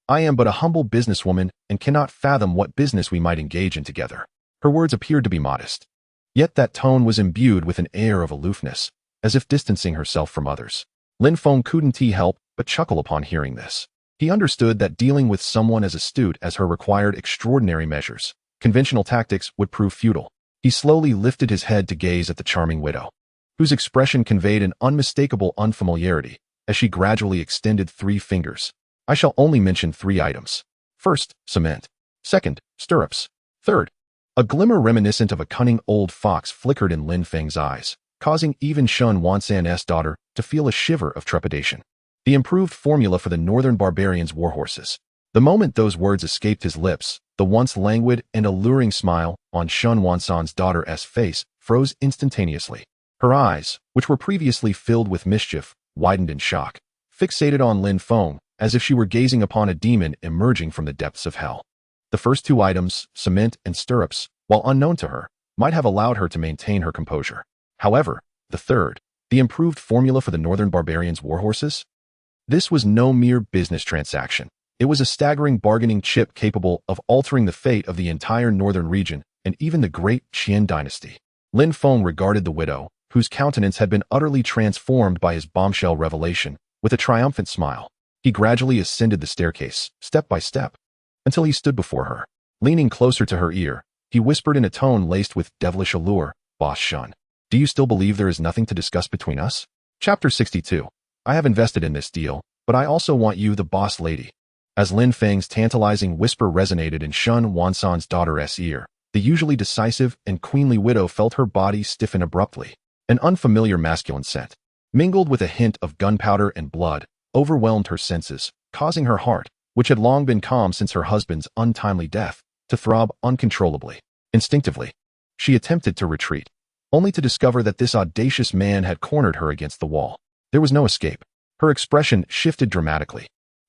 I am but a humble businesswoman and cannot fathom what business we might engage in together. Her words appeared to be modest. Yet that tone was imbued with an air of aloofness, as if distancing herself from others. Lin Feng couldn't help but chuckle upon hearing this. He understood that dealing with someone as astute as her required extraordinary measures. Conventional tactics would prove futile. He slowly lifted his head to gaze at the charming widow, whose expression conveyed an unmistakable unfamiliarity as she gradually extended 3 fingers. I shall only mention 3 items. First, cement. Second, stirrups. Third, a glimmer reminiscent of a cunning old fox flickered in Lin Feng's eyes, causing even Shun Wansan's daughter to feel a shiver of trepidation. The improved formula for the northern barbarians' warhorses. The moment those words escaped his lips, the once languid and alluring smile on Shun Wansan's daughter's face froze instantaneously. Her eyes, which were previously filled with mischief, widened in shock, fixated on Lin Feng, as if she were gazing upon a demon emerging from the depths of hell. The first 2 items, cement and stirrups, while unknown to her, might have allowed her to maintain her composure. However, the third, the improved formula for the northern barbarians' warhorses? This was no mere business transaction. It was a staggering bargaining chip capable of altering the fate of the entire northern region and even the great Qian dynasty. Lin Feng regarded the widow, whose countenance had been utterly transformed by his bombshell revelation, with a triumphant smile. He gradually ascended the staircase, step by step, until he stood before her. Leaning closer to her ear, he whispered in a tone laced with devilish allure, Boss Shun, do you still believe there is nothing to discuss between us? Chapter 62. I have invested in this deal, but I also want you, the boss lady. As Lin Feng's tantalizing whisper resonated in Shun Wansan's daughter's ear, the usually decisive and queenly widow felt her body stiffen abruptly. An unfamiliar masculine scent, mingled with a hint of gunpowder and blood, overwhelmed her senses, causing her heart, which had long been calm since her husband's untimely death, to throb uncontrollably. Instinctively, she attempted to retreat, only to discover that this audacious man had cornered her against the wall. There was no escape. Her expression shifted dramatically.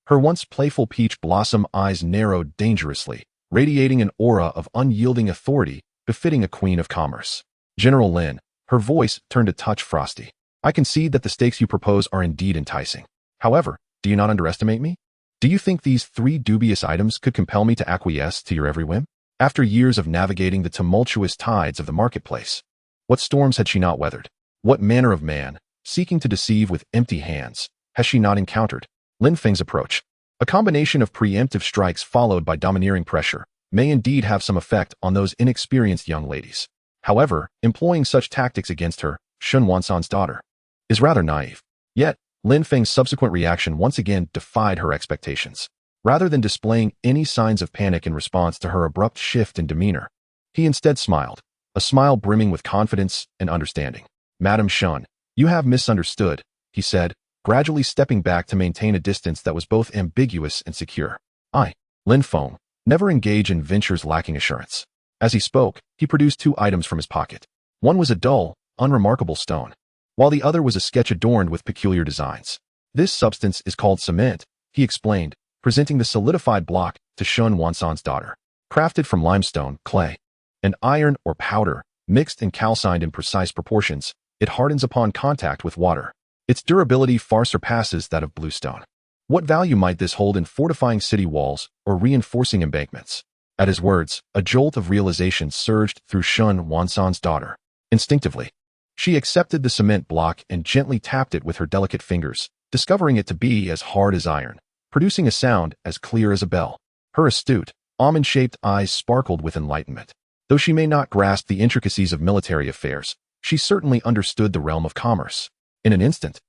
Her once playful peach blossom eyes narrowed dangerously, radiating an aura of unyielding authority befitting a queen of commerce. General Lin, her voice turned a touch frosty. I concede that the stakes you propose are indeed enticing. However, do you not underestimate me? Do you think these 3 dubious items could compel me to acquiesce to your every whim? After years of navigating the tumultuous tides of the marketplace, what storms had she not weathered? What manner of man, seeking to deceive with empty hands, has she not encountered? Lin Feng's approach, a combination of preemptive strikes followed by domineering pressure, may indeed have some effect on those inexperienced young ladies. However, employing such tactics against her, Shun Wansan's daughter, is rather naive. Yet, Lin Feng's subsequent reaction once again defied her expectations. Rather than displaying any signs of panic in response to her abrupt shift in demeanor, he instead smiled, a smile brimming with confidence and understanding. Madam Shun, you have misunderstood, he said, gradually stepping back to maintain a distance that was both ambiguous and secure. I, Lin Feng, never engage in ventures lacking assurance. As he spoke, he produced 2 items from his pocket. One was a dull, unremarkable stone, while the other was a sketch adorned with peculiar designs. This substance is called cement, he explained, presenting the solidified block to Shun Wansan's daughter. Crafted from limestone, clay, and iron or powder, mixed and calcined in precise proportions, it hardens upon contact with water. Its durability far surpasses that of bluestone. What value might this hold in fortifying city walls or reinforcing embankments? At his words, a jolt of realization surged through Shun Wansan's daughter. Instinctively, she accepted the cement block and gently tapped it with her delicate fingers, discovering it to be as hard as iron, producing a sound as clear as a bell. Her astute, almond-shaped eyes sparkled with enlightenment. Though she may not grasp the intricacies of military affairs, she certainly understood the realm of commerce. In an instant,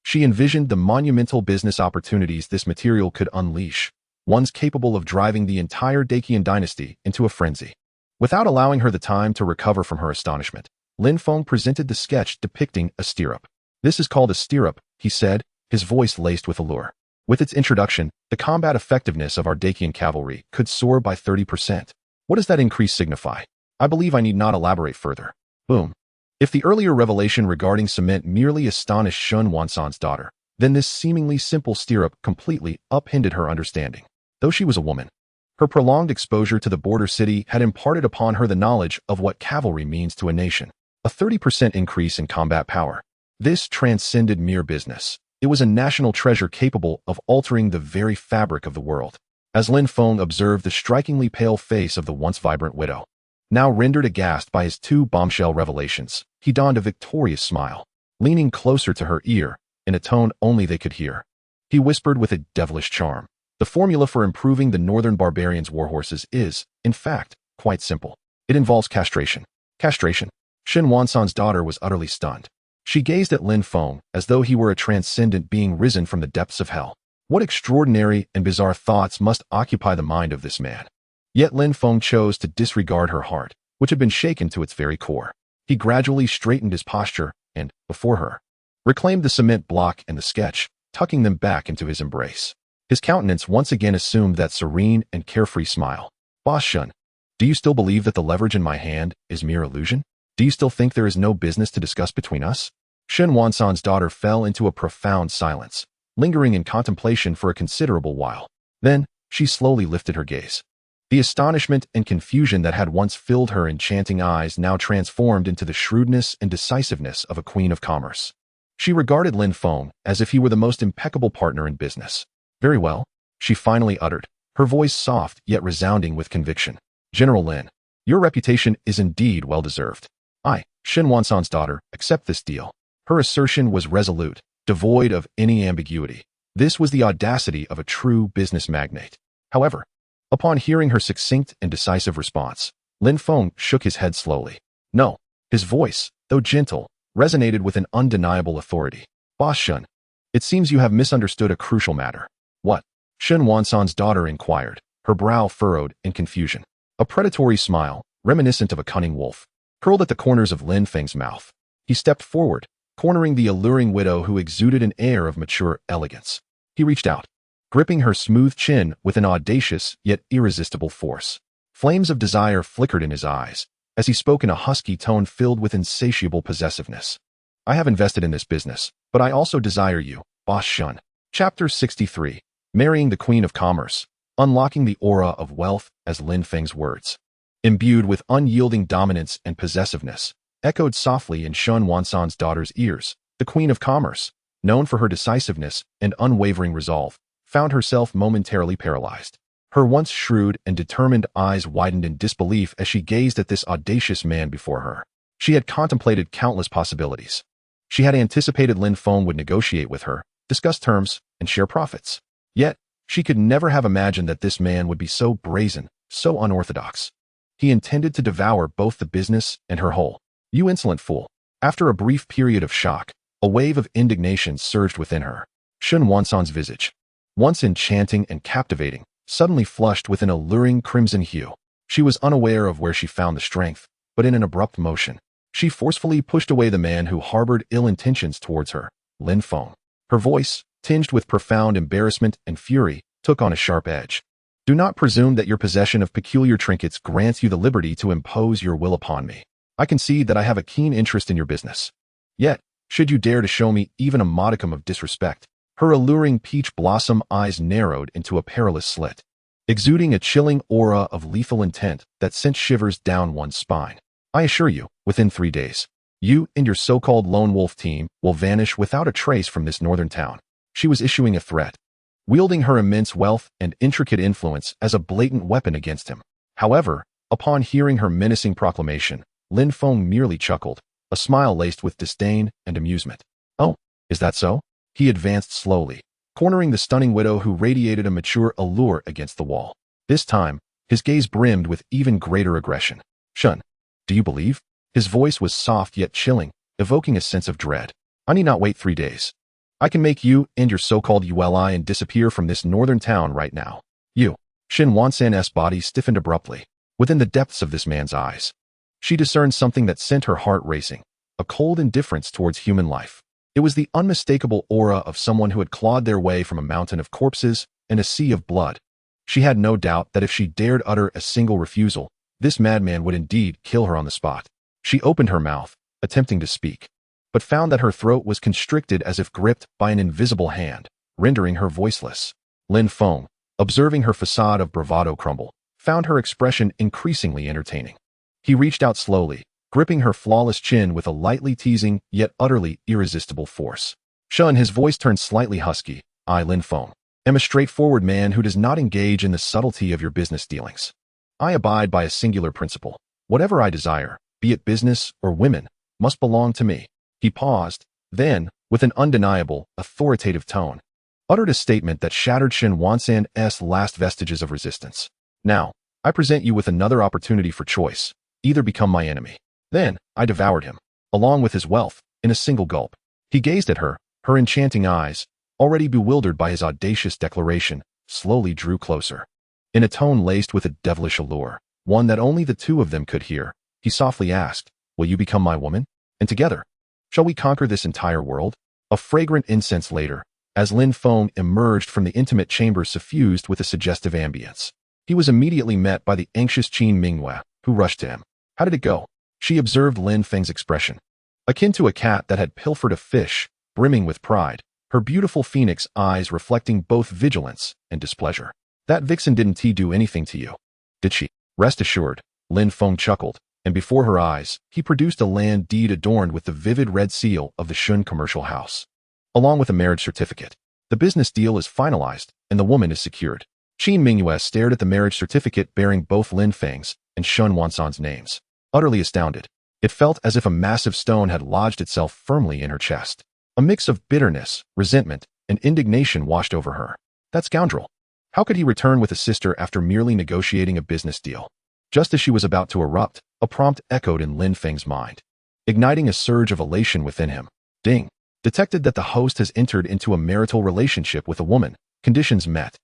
she envisioned the monumental business opportunities this material could unleash, ones capable of driving the entire Dacian dynasty into a frenzy. Without allowing her the time to recover from her astonishment, Lin Feng presented the sketch depicting a stirrup. This is called a stirrup, he said, his voice laced with allure. With its introduction, the combat effectiveness of our Dacian cavalry could soar by 30%. What does that increase signify? I believe I need not elaborate further. Boom. If the earlier revelation regarding cement merely astonished Shun Wansan's daughter, then this seemingly simple stirrup completely upended her understanding. Though she was a woman, her prolonged exposure to the border city had imparted upon her the knowledge of what cavalry means to a nation. A 30% increase in combat power. This transcended mere business. It was a national treasure capable of altering the very fabric of the world. As Lin Feng observed the strikingly pale face of the once vibrant widow, now rendered aghast by his 2 bombshell revelations, he donned a victorious smile. Leaning closer to her ear, in a tone only they could hear, he whispered with a devilish charm. The formula for improving the northern barbarians' warhorses is, in fact, quite simple. It involves castration. Castration. Shun Wansan's daughter was utterly stunned. She gazed at Lin Feng as though he were a transcendent being risen from the depths of hell. What extraordinary and bizarre thoughts must occupy the mind of this man? Yet Lin Feng chose to disregard her heart, which had been shaken to its very core. He gradually straightened his posture and, before her, reclaimed the cement block and the sketch, tucking them back into his embrace. His countenance once again assumed that serene and carefree smile. Boss Shun, do you still believe that the leverage in my hand is mere illusion? Do you still think there is no business to discuss between us? Shun Wansan's daughter fell into a profound silence, lingering in contemplation for a considerable while. Then, she slowly lifted her gaze. The astonishment and confusion that had once filled her enchanting eyes now transformed into the shrewdness and decisiveness of a queen of commerce. She regarded Lin Feng as if he were the most impeccable partner in business. Very well, she finally uttered, her voice soft yet resounding with conviction. General Lin, your reputation is indeed well-deserved. I, Shun Wansan's daughter, accept this deal. Her assertion was resolute, devoid of any ambiguity. This was the audacity of a true business magnate. However, upon hearing her succinct and decisive response, Lin Feng shook his head slowly. No, his voice, though gentle, resonated with an undeniable authority. Boss Shun, it seems you have misunderstood a crucial matter. What? Shun Wansan's daughter inquired, her brow furrowed in confusion. A predatory smile, reminiscent of a cunning wolf, curled at the corners of Lin Feng's mouth. He stepped forward, cornering the alluring widow who exuded an air of mature elegance. He reached out, gripping her smooth chin with an audacious yet irresistible force. Flames of desire flickered in his eyes, as he spoke in a husky tone filled with insatiable possessiveness. I have invested in this business, but I also desire you, Boss Shun. Chapter 63. Marrying the Queen of Commerce, unlocking the aura of wealth as Lin Feng's words, imbued with unyielding dominance and possessiveness, echoed softly in Shun Wansan's daughter's ears. The Queen of Commerce, known for her decisiveness and unwavering resolve, found herself momentarily paralyzed. Her once shrewd and determined eyes widened in disbelief as she gazed at this audacious man before her. She had contemplated countless possibilities. She had anticipated Lin Feng would negotiate with her, discuss terms, and share profits. Yet, she could never have imagined that this man would be so brazen, so unorthodox. He intended to devour both the business and her whole. You insolent fool. After a brief period of shock, a wave of indignation surged within her. Shun Wansan's visage, once enchanting and captivating, suddenly flushed with an alluring crimson hue. She was unaware of where she found the strength, but in an abrupt motion, she forcefully pushed away the man who harbored ill intentions towards her, Lin Feng. Her voice, tinged with profound embarrassment and fury, took on a sharp edge. Do not presume that your possession of peculiar trinkets grants you the liberty to impose your will upon me. I concede that I have a keen interest in your business. Yet, should you dare to show me even a modicum of disrespect, her alluring peach blossom eyes narrowed into a perilous slit, exuding a chilling aura of lethal intent that sent shivers down one's spine. I assure you, within 3 days, you and your so-called lone wolf team will vanish without a trace from this northern town. She was issuing a threat, wielding her immense wealth and intricate influence as a blatant weapon against him. However, upon hearing her menacing proclamation, Lin Feng merely chuckled, a smile laced with disdain and amusement. Oh, is that so? He advanced slowly, cornering the stunning widow who radiated a mature allure against the wall. This time, his gaze brimmed with even greater aggression. Shun, do you believe? His voice was soft yet chilling, evoking a sense of dread. I need not wait 3 days. I can make you and your so-called ULI and disappear from this northern town right now. You. Shin Wansan's body stiffened abruptly, within the depths of this man's eyes. She discerned something that sent her heart racing, a cold indifference towards human life. It was the unmistakable aura of someone who had clawed their way from a mountain of corpses and a sea of blood. She had no doubt that if she dared utter a single refusal, this madman would indeed kill her on the spot. She opened her mouth, attempting to speak, but found that her throat was constricted as if gripped by an invisible hand, rendering her voiceless. Lin Feng, observing her facade of bravado crumble, found her expression increasingly entertaining. He reached out slowly, gripping her flawless chin with a lightly teasing yet utterly irresistible force. Shun, his voice turned slightly husky. I, Lin Feng, am a straightforward man who does not engage in the subtlety of your business dealings. I abide by a singular principle. Whatever I desire, be it business or women, must belong to me. He paused, then, with an undeniable, authoritative tone, uttered a statement that shattered Shin Wansan's last vestiges of resistance. Now, I present you with another opportunity for choice. Either become my enemy. Then, I devoured him, along with his wealth, in a single gulp. He gazed at her, her enchanting eyes, already bewildered by his audacious declaration, slowly drew closer. In a tone laced with a devilish allure, one that only the two of them could hear, he softly asked, will you become my woman? And together, shall we conquer this entire world? A fragrant incense later, as Lin Feng emerged from the intimate chamber suffused with a suggestive ambience, he was immediately met by the anxious Qin Mingyue, who rushed to him. How did it go? She observed Lin Feng's expression, akin to a cat that had pilfered a fish, brimming with pride, her beautiful phoenix eyes reflecting both vigilance and displeasure. That vixen didn't do anything to you, did she? Rest assured, Lin Feng chuckled, and before her eyes, he produced a land deed adorned with the vivid red seal of the Shun commercial house, along with a marriage certificate. The business deal is finalized, and the woman is secured. Qin Mingyue stared at the marriage certificate bearing both Lin Feng's and Shun Wansan's names, utterly astounded. It felt as if a massive stone had lodged itself firmly in her chest. A mix of bitterness, resentment, and indignation washed over her. That scoundrel! How could he return with a sister after merely negotiating a business deal? Just as she was about to erupt, a prompt echoed in Lin Feng's mind, igniting a surge of elation within him. Ding! Detected that the host has entered into a marital relationship with a woman. Conditions met.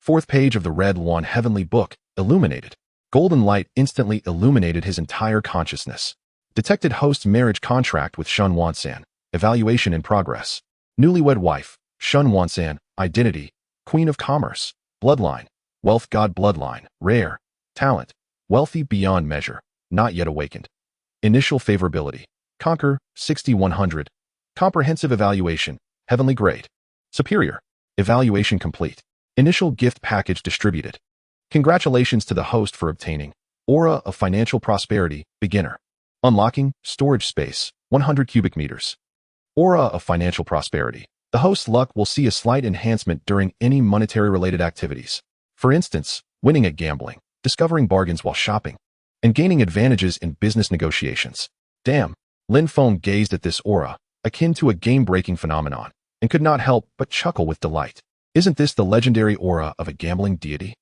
4th page of the Red Luan Heavenly Book, illuminated. Golden light instantly illuminated his entire consciousness. Detected host's marriage contract with Shun Wansan. Evaluation in progress. Newlywed wife, Shun Wansan. Identity, Queen of Commerce. Bloodline, wealth god bloodline. Rare. Talent, wealthy beyond measure. Not yet awakened. Initial favorability. Conquer, 60-100. Comprehensive evaluation, heavenly grade. Superior. Evaluation complete. Initial gift package distributed. Congratulations to the host for obtaining Aura of Financial Prosperity, Beginner. Unlocking, storage space, 100 cubic meters. Aura of Financial Prosperity. The host's luck will see a slight enhancement during any monetary-related activities. For instance, winning at gambling, discovering bargains while shopping, and gaining advantages in business negotiations. Damn! Lin Feng gazed at this aura, akin to a game-breaking phenomenon, and could not help but chuckle with delight. Isn't this the legendary aura of a gambling deity?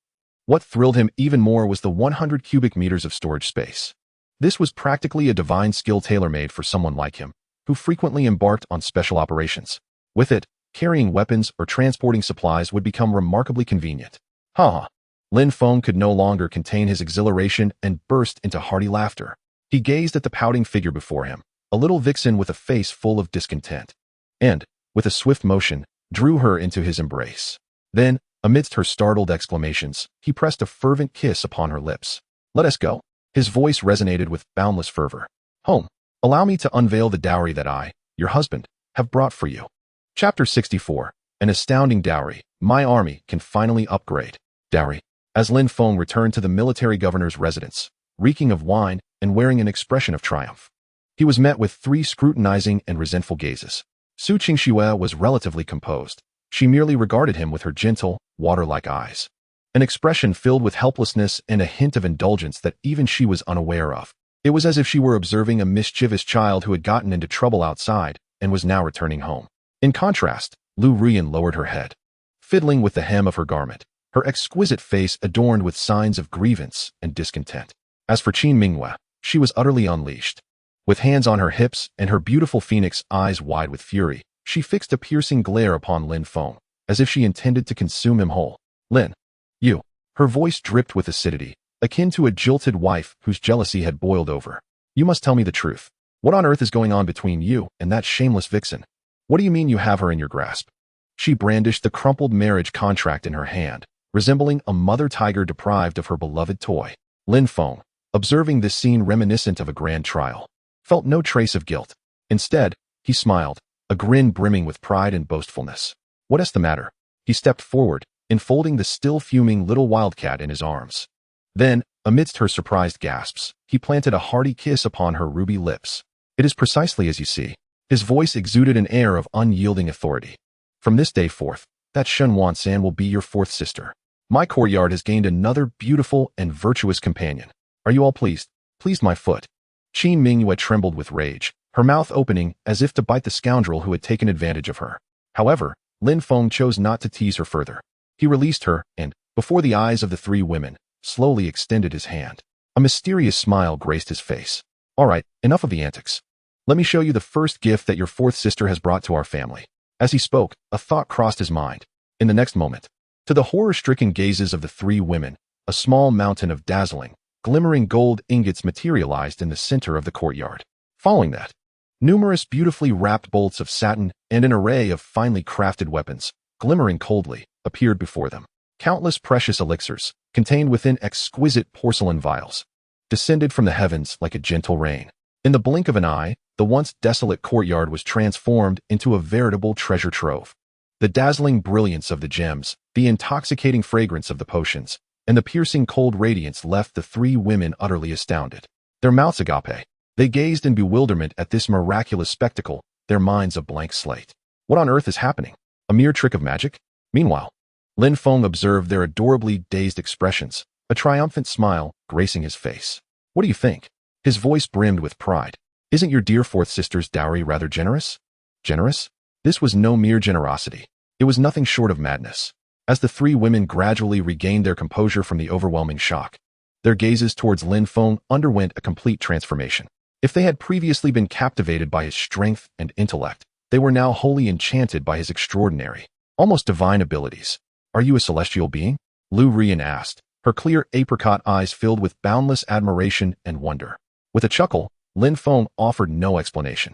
What thrilled him even more was the 100 cubic meters of storage space. This was practically a divine skill tailor-made for someone like him, who frequently embarked on special operations. With it, carrying weapons or transporting supplies would become remarkably convenient. Ha! Lin Feng could no longer contain his exhilaration and burst into hearty laughter. He gazed at the pouting figure before him, a little vixen with a face full of discontent, and, with a swift motion, drew her into his embrace. Then, amidst her startled exclamations, he pressed a fervent kiss upon her lips. "Let us go." His voice resonated with boundless fervor. "Home. Allow me to unveil the dowry that I, your husband, have brought for you." Chapter 64. An astounding dowry. My army can finally upgrade. Dowry. As Lin Feng returned to the military governor's residence, reeking of wine and wearing an expression of triumph, he was met with 3 scrutinizing and resentful gazes. Su Qingxue was relatively composed. She merely regarded him with her gentle, water-like eyes, an expression filled with helplessness and a hint of indulgence that even she was unaware of. It was as if she were observing a mischievous child who had gotten into trouble outside and was now returning home. In contrast, Lu Ruyan lowered her head, fiddling with the hem of her garment, her exquisite face adorned with signs of grievance and discontent. As for Qin Mingyue, she was utterly unleashed. With hands on her hips and her beautiful phoenix eyes wide with fury, she fixed a piercing glare upon Lin Feng, as if she intended to consume him whole. "Lin, you." Her voice dripped with acidity, akin to a jilted wife whose jealousy had boiled over. "You must tell me the truth. What on earth is going on between you and that shameless vixen? What do you mean you have her in your grasp?" She brandished the crumpled marriage contract in her hand, resembling a mother tiger deprived of her beloved toy. Lin Feng, observing this scene reminiscent of a grand trial, felt no trace of guilt. Instead, he smiled, a grin brimming with pride and boastfulness. "What is the matter?" He stepped forward, enfolding the still fuming little wildcat in his arms. Then, amidst her surprised gasps, he planted a hearty kiss upon her ruby lips. "It is precisely as you see." His voice exuded an air of unyielding authority. "From this day forth, that Shen Wansan will be your 4th sister. My courtyard has gained another beautiful and virtuous companion. Are you all pleased?" "Pleased, my foot." Qin Mingyue trembled with rage, her mouth opening as if to bite the scoundrel who had taken advantage of her. However, Lin Feng chose not to tease her further. He released her and, before the eyes of the 3 women, slowly extended his hand. A mysterious smile graced his face. "All right, enough of the antics. Let me show you the first gift that your 4th sister has brought to our family." As he spoke, a thought crossed his mind. In the next moment, to the horror-stricken gazes of the 3 women, a small mountain of dazzling, glimmering gold ingots materialized in the center of the courtyard. Following that, numerous beautifully wrapped bolts of satin and an array of finely crafted weapons, glimmering coldly, appeared before them. Countless precious elixirs, contained within exquisite porcelain vials, descended from the heavens like a gentle rain. In the blink of an eye, the once desolate courtyard was transformed into a veritable treasure trove. The dazzling brilliance of the gems, the intoxicating fragrance of the potions, and the piercing cold radiance left the 3 women utterly astounded. Their mouths agape. They gazed in bewilderment at this miraculous spectacle, their minds a blank slate. What on earth is happening? A mere trick of magic? Meanwhile, Lin Feng observed their adorably dazed expressions, a triumphant smile gracing his face. "What do you think?" His voice brimmed with pride. "Isn't your dear 4th sister's dowry rather generous?" Generous? This was no mere generosity. It was nothing short of madness. As the 3 women gradually regained their composure from the overwhelming shock, their gazes towards Lin Feng underwent a complete transformation. If they had previously been captivated by his strength and intellect, they were now wholly enchanted by his extraordinary, almost divine abilities. "Are you a celestial being?" Lu Ruyan asked, her clear apricot eyes filled with boundless admiration and wonder. With a chuckle, Lin Feng offered no explanation.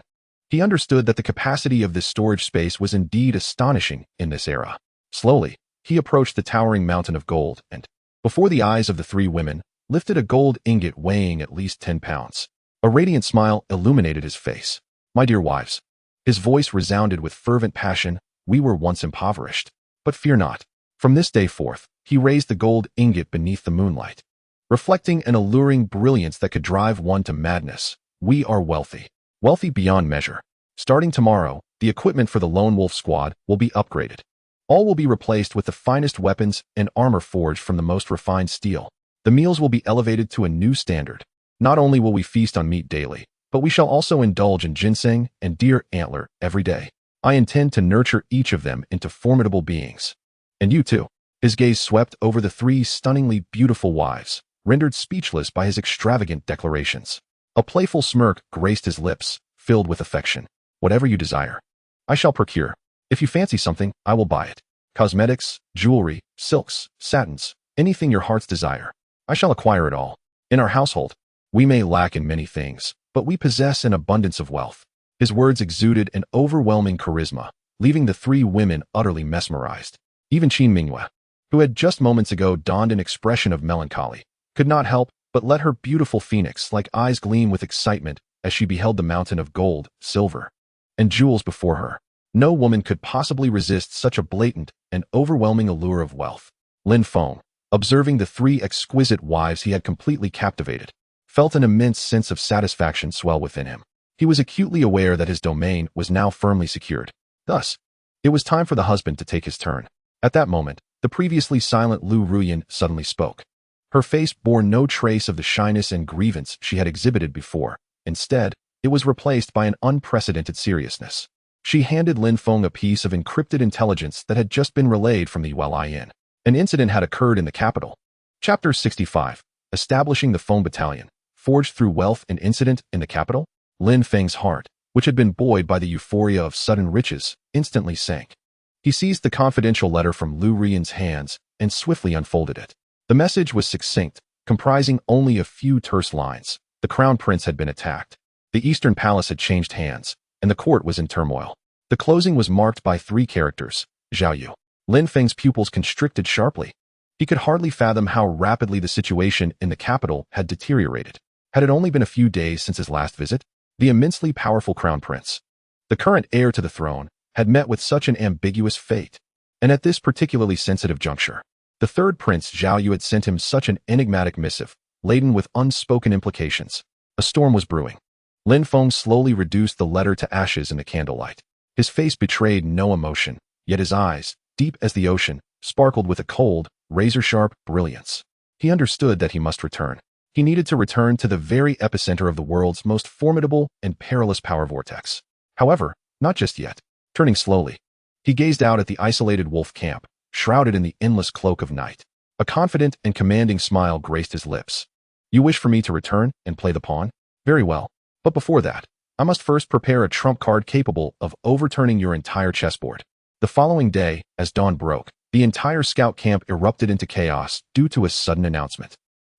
He understood that the capacity of this storage space was indeed astonishing in this era. Slowly, he approached the towering mountain of gold and, before the eyes of the 3 women, lifted a gold ingot weighing at least 10 pounds. A radiant smile illuminated his face. "My dear wives," his voice resounded with fervent passion, "we were once impoverished. But fear not. From this day forth," he raised the gold ingot beneath the moonlight, reflecting an alluring brilliance that could drive one to madness. "We are wealthy. Wealthy beyond measure. Starting tomorrow, the equipment for the Lone Wolf Squad will be upgraded. All will be replaced with the finest weapons and armor forged from the most refined steel. The meals will be elevated to a new standard. Not only will we feast on meat daily, but we shall also indulge in ginseng and deer antler every day. I intend to nurture each of them into formidable beings. And you too." His gaze swept over the 3 stunningly beautiful wives, rendered speechless by his extravagant declarations. A playful smirk graced his lips, filled with affection. "Whatever you desire, I shall procure." If you fancy something, I will buy it. Cosmetics, jewelry, silks, satins, anything your heart's desire. I shall acquire it all. In our household, we may lack in many things, but we possess an abundance of wealth. His words exuded an overwhelming charisma, leaving the three women utterly mesmerized. Even Qin Mingyue, who had just moments ago donned an expression of melancholy, could not help but let her beautiful phoenix-like eyes gleam with excitement as she beheld the mountain of gold, silver, and jewels before her. No woman could possibly resist such a blatant and overwhelming allure of wealth. Lin Feng, observing the three exquisite wives he had completely captivated, felt an immense sense of satisfaction swell within him. He was acutely aware that his domain was now firmly secured. Thus, it was time for the husband to take his turn. At that moment, the previously silent Lu Ruyan suddenly spoke. Her face bore no trace of the shyness and grievance she had exhibited before. Instead, it was replaced by an unprecedented seriousness. She handed Lin Feng a piece of encrypted intelligence that had just been relayed from the Yuan. An incident had occurred in the capital. Chapter 65. Establishing the Feng Battalion. Forged through wealth and incident in the capital? Lin Feng's heart, which had been buoyed by the euphoria of sudden riches, instantly sank. He seized the confidential letter from Lu Ruyan's hands and swiftly unfolded it. The message was succinct, comprising only a few terse lines. The crown prince had been attacked. The eastern palace had changed hands, and the court was in turmoil. The closing was marked by three characters, Zhao Yu. Lin Feng's pupils constricted sharply. He could hardly fathom how rapidly the situation in the capital had deteriorated. Had it only been a few days since his last visit? The immensely powerful crown prince, the current heir to the throne, had met with such an ambiguous fate. And at this particularly sensitive juncture, the third prince Zhao Yu had sent him such an enigmatic missive, laden with unspoken implications. A storm was brewing. Lin Feng slowly reduced the letter to ashes in the candlelight. His face betrayed no emotion, yet his eyes, deep as the ocean, sparkled with a cold, razor-sharp brilliance. He understood that he must return. He needed to return to the very epicenter of the world's most formidable and perilous power vortex. However, not just yet. Turning slowly, he gazed out at the isolated wolf camp, shrouded in the endless cloak of night. A confident and commanding smile graced his lips. You wish for me to return and play the pawn? Very well. But before that, I must first prepare a trump card capable of overturning your entire chessboard. The following day, as dawn broke, the entire scout camp erupted into chaos due to a sudden announcement.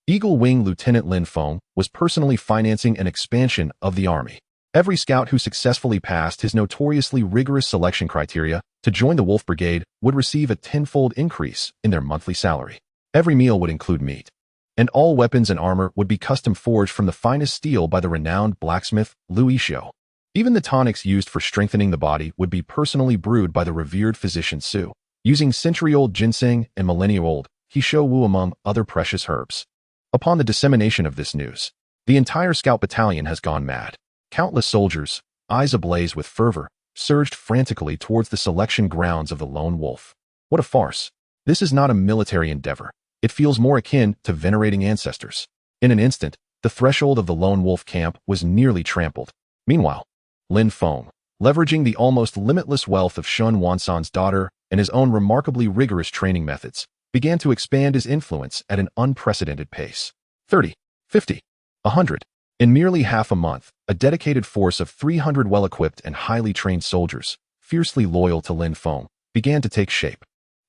Eagle Wing Lieutenant Lin Feng was personally financing an expansion of the army. Every scout who successfully passed his notoriously rigorous selection criteria to join the Wolf Brigade would receive a tenfold increase in their monthly salary. Every meal would include meat, and all weapons and armor would be custom forged from the finest steel by the renowned blacksmith Lu Yishou. Even the tonics used for strengthening the body would be personally brewed by the revered physician Su, using century-old ginseng and millennia-old Hishou Wu among other precious herbs. Upon the dissemination of this news, the entire scout battalion has gone mad. Countless soldiers, eyes ablaze with fervor, surged frantically towards the selection grounds of the Lone Wolf. What a farce. This is not a military endeavor. It feels more akin to venerating ancestors. In an instant, the threshold of the Lone Wolf camp was nearly trampled. Meanwhile, Lin Feng, leveraging the almost limitless wealth of Shun Wansan's daughter and his own remarkably rigorous training methods, began to expand his influence at an unprecedented pace. 30, 50, 100. In merely half a month, a dedicated force of 300 well-equipped and highly trained soldiers, fiercely loyal to Lin Feng, began to take shape.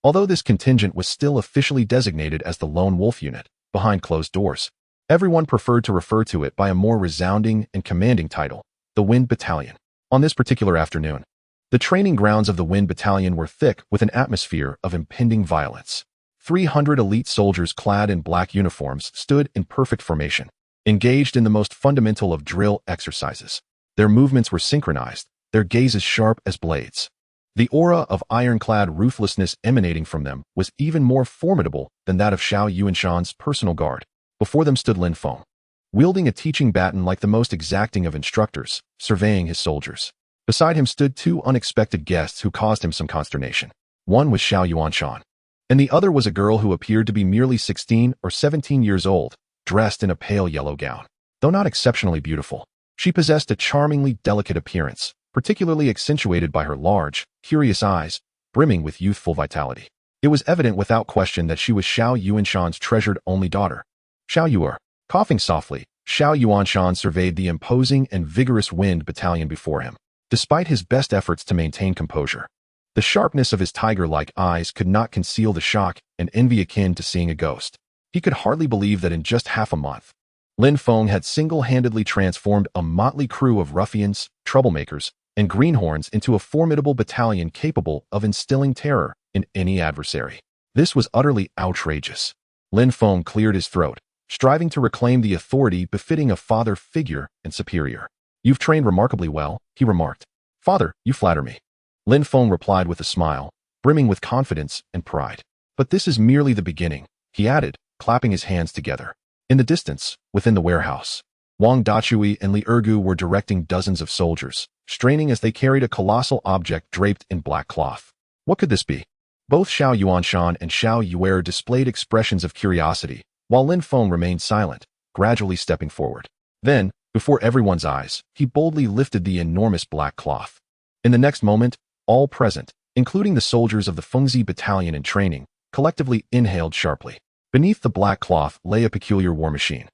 Although this contingent was still officially designated as the Lone Wolf Unit, behind closed doors, everyone preferred to refer to it by a more resounding and commanding title, the Wind Battalion. On this particular afternoon, the training grounds of the Wind Battalion were thick with an atmosphere of impending violence. 300 elite soldiers clad in black uniforms stood in perfect formation, engaged in the most fundamental of drill exercises. Their movements were synchronized, their gazes sharp as blades. The aura of ironclad ruthlessness emanating from them was even more formidable than that of Xiao Yuanshan's personal guard. Before them stood Lin Feng, wielding a teaching baton like the most exacting of instructors, surveying his soldiers. Beside him stood two unexpected guests who caused him some consternation. One was Xiao Yuanshan, and the other was a girl who appeared to be merely 16 or 17 years old, dressed in a pale yellow gown. Though not exceptionally beautiful, she possessed a charmingly delicate appearance, particularly accentuated by her large, curious eyes, brimming with youthful vitality. It was evident without question that she was Xiao Yuanshan's treasured only daughter. Xiao Yuer. Coughing softly, Xiao Yuanshan surveyed the imposing and vigorous Wind Battalion before him. Despite his best efforts to maintain composure, The sharpness of his tiger-like eyes could not conceal the shock and envy akin to seeing a ghost. He could hardly believe that in just half a month, Lin Feng had single-handedly transformed a motley crew of ruffians, troublemakers, and greenhorns into a formidable battalion capable of instilling terror in any adversary. This was utterly outrageous. Lin Feng cleared his throat, striving to reclaim the authority befitting a father figure and superior. "You've trained remarkably well," he remarked. "Father, you flatter me." Lin Feng replied with a smile, brimming with confidence and pride. "But this is merely the beginning," he added, clapping his hands together. In the distance, within the warehouse, Wang Dachui and Li Ergu were directing dozens of soldiers, straining as they carried a colossal object draped in black cloth. What could this be? Both Xiao Yuanshan and Xiao Yuer displayed expressions of curiosity, while Lin Feng remained silent, gradually stepping forward. Then, before everyone's eyes, he boldly lifted the enormous black cloth. In the next moment, all present, including the soldiers of the Fengzi battalion in training, collectively inhaled sharply. Beneath the black cloth lay a peculiar war machine,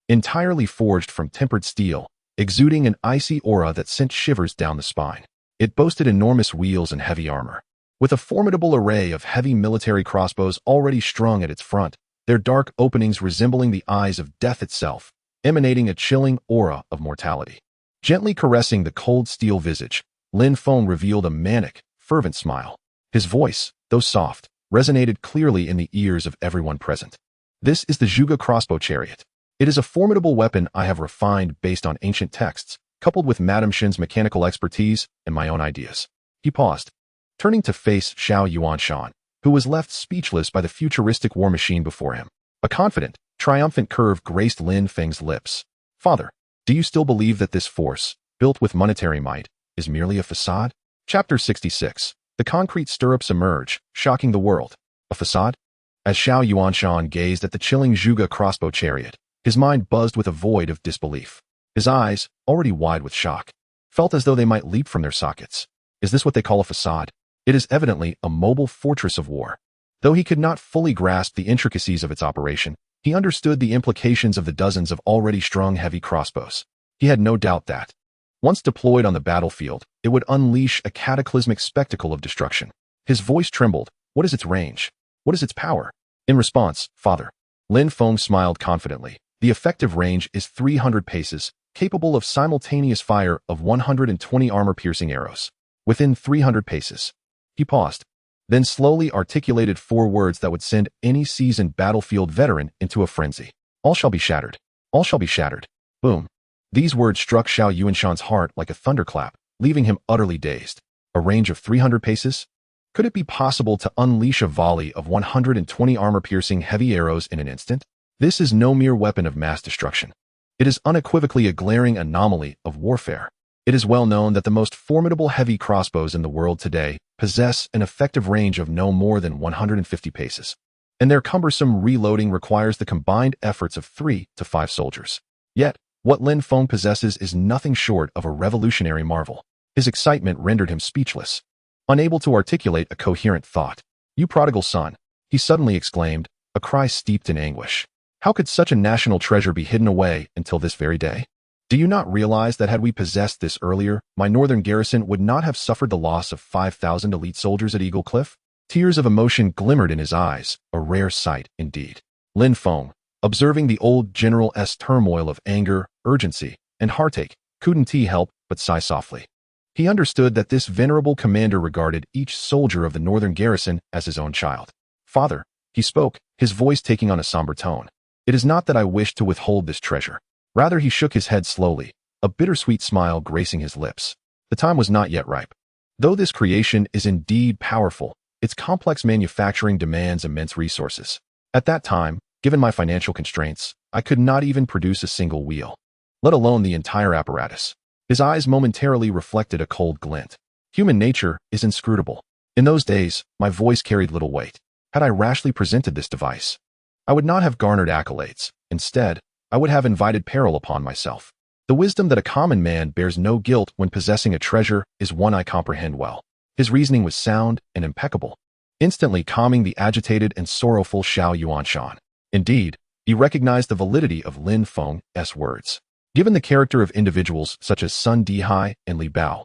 entirely forged from tempered steel, exuding an icy aura that sent shivers down the spine. It boasted enormous wheels and heavy armor. With a formidable array of heavy military crossbows already strung at its front, their dark openings resembling the eyes of death itself, emanating a chilling aura of mortality. Gently caressing the cold steel visage, Lin Feng revealed a manic, fervent smile. His voice, though soft, resonated clearly in the ears of everyone present. "This is the Zhuge crossbow chariot. It is a formidable weapon I have refined based on ancient texts, coupled with Madame Shin's mechanical expertise and my own ideas." He paused, turning to face Xiao Yuanshan, who was left speechless by the futuristic war machine before him. A confident, triumphant curve graced Lin Feng's lips. "Father, do you still believe that this force, built with monetary might, is merely a facade?" Chapter 66. The concrete stirrups emerge, shocking the world. A facade? As Xiao Yuanshan gazed at the chilling Zhuge crossbow chariot, his mind buzzed with a void of disbelief. His eyes, already wide with shock, felt as though they might leap from their sockets. Is this what they call a facade? It is evidently a mobile fortress of war. Though he could not fully grasp the intricacies of its operation, he understood the implications of the dozens of already strung heavy crossbows. He had no doubt that, once deployed on the battlefield, it would unleash a cataclysmic spectacle of destruction. His voice trembled. "What is its range? What is its power?" In response, "Father." Lin Feng smiled confidently. "The effective range is 300 paces, capable of simultaneous fire of 120 armor-piercing arrows. Within 300 paces." He paused, then slowly articulated 4 words that would send any seasoned battlefield veteran into a frenzy. "All shall be shattered. All shall be shattered." Boom. These words struck Xiao Yuanshan's heart like a thunderclap, leaving him utterly dazed. A range of 300 paces? Could it be possible to unleash a volley of 120 armor-piercing heavy arrows in an instant? This is no mere weapon of mass destruction. It is unequivocally a glaring anomaly of warfare. It is well known that the most formidable heavy crossbows in the world today possess an effective range of no more than 150 paces, and their cumbersome reloading requires the combined efforts of 3 to 5 soldiers. Yet, what Lin Feng possesses is nothing short of a revolutionary marvel. His excitement rendered him speechless, unable to articulate a coherent thought. "You prodigal son," he suddenly exclaimed, a cry steeped in anguish. "How could such a national treasure be hidden away until this very day? Do you not realize that had we possessed this earlier, my northern garrison would not have suffered the loss of 5,000 elite soldiers at Eagle Cliff?" Tears of emotion glimmered in his eyes, a rare sight indeed. Lin Feng, observing the old general's turmoil of anger, urgency, and heartache, couldn't he help but sigh softly. He understood that this venerable commander regarded each soldier of the northern garrison as his own child. "Father," he spoke, his voice taking on a somber tone, "it is not that I wish to withhold this treasure." Rather, he shook his head slowly, a bittersweet smile gracing his lips. The time was not yet ripe. Though this creation is indeed powerful, its complex manufacturing demands immense resources. At that time, given my financial constraints, I could not even produce a single wheel, let alone the entire apparatus. His eyes momentarily reflected a cold glint. Human nature is inscrutable. In those days, my voice carried little weight. Had I rashly presented this device, I would not have garnered accolades. Instead, I would have invited peril upon myself. The wisdom that a common man bears no guilt when possessing a treasure is one I comprehend well. His reasoning was sound and impeccable, instantly calming the agitated and sorrowful Xiao Yuanshan. Indeed, he recognized the validity of Lin Feng's words. Given the character of individuals such as Sun Dihai and Li Bao,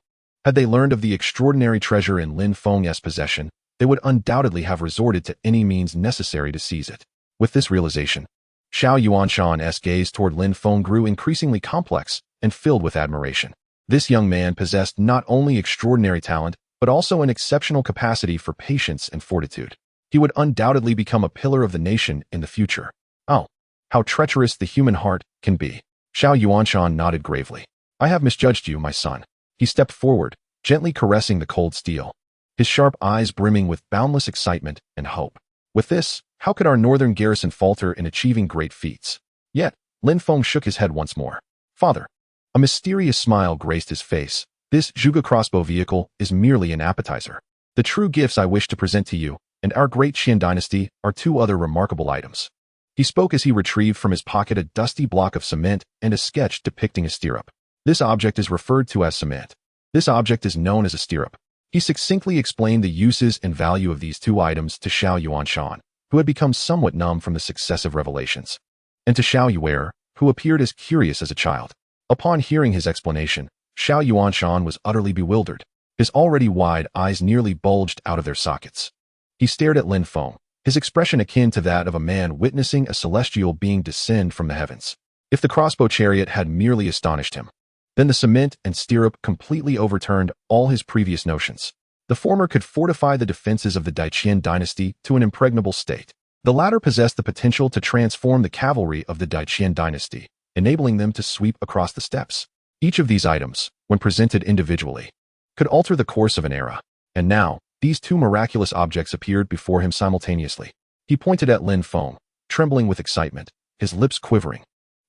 Had they learned of the extraordinary treasure in Lin Feng's possession, they would undoubtedly have resorted to any means necessary to seize it. With this realization, Xiao Yuanshan's gaze toward Lin Feng grew increasingly complex and filled with admiration. This young man possessed not only extraordinary talent, but also an exceptional capacity for patience and fortitude. He would undoubtedly become a pillar of the nation in the future. Oh, how treacherous the human heart can be. Xiao Yuanshan nodded gravely. I have misjudged you, my son. He stepped forward, gently caressing the cold steel, his sharp eyes brimming with boundless excitement and hope. With this, how could our northern garrison falter in achieving great feats? Yet, Lin Feng shook his head once more. Father. A mysterious smile graced his face. This Zhuge crossbow vehicle is merely an appetizer. The true gifts I wish to present to you and our great Qian dynasty are two other remarkable items. He spoke as he retrieved from his pocket a dusty block of cement and a sketch depicting a stirrup. This object is referred to as cement. This object is known as a stirrup. He succinctly explained the uses and value of these two items to Xiao Yuanshan, who had become somewhat numb from the successive revelations, and to Xiao Yuer, who appeared as curious as a child. Upon hearing his explanation, Xiao Yuanshan was utterly bewildered. His already wide eyes nearly bulged out of their sockets. He stared at Lin Feng, his expression akin to that of a man witnessing a celestial being descend from the heavens. If the crossbow chariot had merely astonished him, then the cement and stirrup completely overturned all his previous notions. The former could fortify the defenses of the Daiqian dynasty to an impregnable state. The latter possessed the potential to transform the cavalry of the Daiqian dynasty, enabling them to sweep across the steppes. Each of these items, when presented individually, could alter the course of an era. And now, these two miraculous objects appeared before him simultaneously. He pointed at Lin Feng, trembling with excitement, his lips quivering,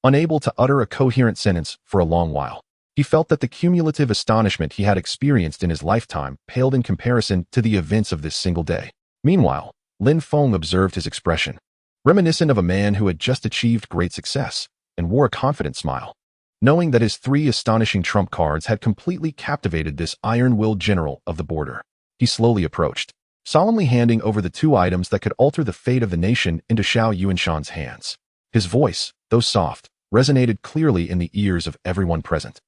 unable to utter a coherent sentence for a long while. He felt that the cumulative astonishment he had experienced in his lifetime paled in comparison to the events of this single day. Meanwhile, Lin Feng observed his expression, reminiscent of a man who had just achieved great success, and wore a confident smile. Knowing that his three astonishing trump cards had completely captivated this iron-willed general of the border, he slowly approached, solemnly handing over the two items that could alter the fate of the nation into Xiao Yuanshan's hands. His voice, though soft, resonated clearly in the ears of everyone present.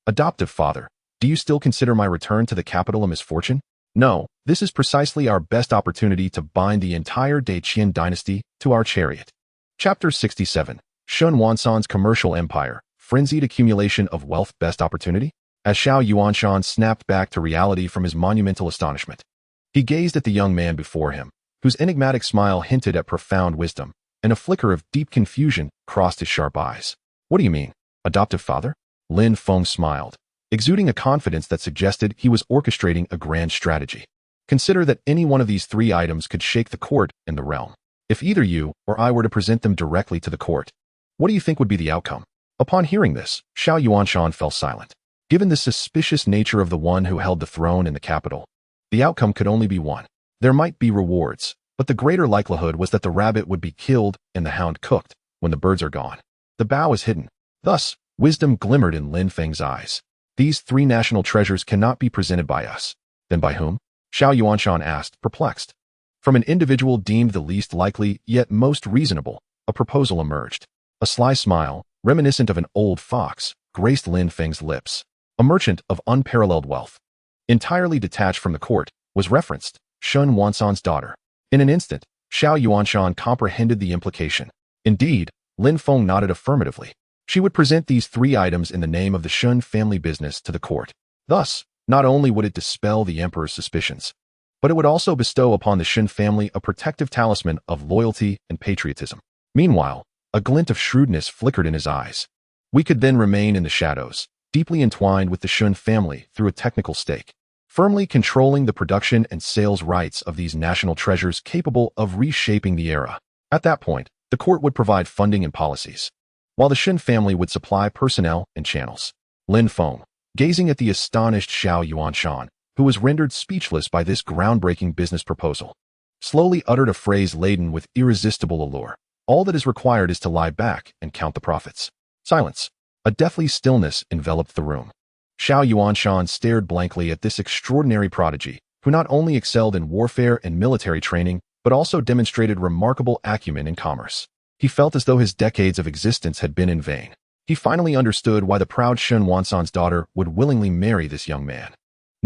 Adoptive father, do you still consider my return to the capital a misfortune? No, this is precisely our best opportunity to bind the entire Daiqian dynasty to our chariot. Chapter 67. Shun Wansan's Commercial Empire, Frenzied Accumulation of Wealth Best Opportunity? As Xiao Yuanshan snapped back to reality from his monumental astonishment, he gazed at the young man before him, whose enigmatic smile hinted at profound wisdom, and a flicker of deep confusion crossed his sharp eyes. What do you mean, adoptive father? Lin Feng smiled, exuding a confidence that suggested he was orchestrating a grand strategy. Consider that any one of these three items could shake the court and the realm. If either you or I were to present them directly to the court, what do you think would be the outcome? Upon hearing this, Xiao Yuanshan fell silent. Given the suspicious nature of the one who held the throne in the capital, the outcome could only be one. There might be rewards, but the greater likelihood was that the rabbit would be killed and the hound cooked when the birds are gone. The bow is hidden. Thus, wisdom glimmered in Lin Feng's eyes. These three national treasures cannot be presented by us. Then by whom? Xiao Yuanshan asked, perplexed. From an individual deemed the least likely, yet most reasonable, a proposal emerged. A sly smile, reminiscent of an old fox, graced Lin Feng's lips. A merchant of unparalleled wealth, entirely detached from the court, was referenced, Shun Wansan's daughter. In an instant, Xiao Yuanshan comprehended the implication. Indeed, Lin Feng nodded affirmatively. She would present these three items in the name of the Shun family business to the court. Thus, not only would it dispel the emperor's suspicions, but it would also bestow upon the Shun family a protective talisman of loyalty and patriotism. Meanwhile, a glint of shrewdness flickered in his eyes. We could then remain in the shadows, deeply entwined with the Shun family through a technical stake, firmly controlling the production and sales rights of these national treasures capable of reshaping the era. At that point, the court would provide funding and policies, while the Shun family would supply personnel and channels. Lin Feng, gazing at the astonished Xiao Yuanshan, who was rendered speechless by this groundbreaking business proposal, slowly uttered a phrase laden with irresistible allure. All that is required is to lie back and count the profits. Silence. A deathly stillness enveloped the room. Xiao Yuanshan stared blankly at this extraordinary prodigy, who not only excelled in warfare and military training, but also demonstrated remarkable acumen in commerce. He felt as though his decades of existence had been in vain. He finally understood why the proud Shun Wansan's daughter would willingly marry this young man.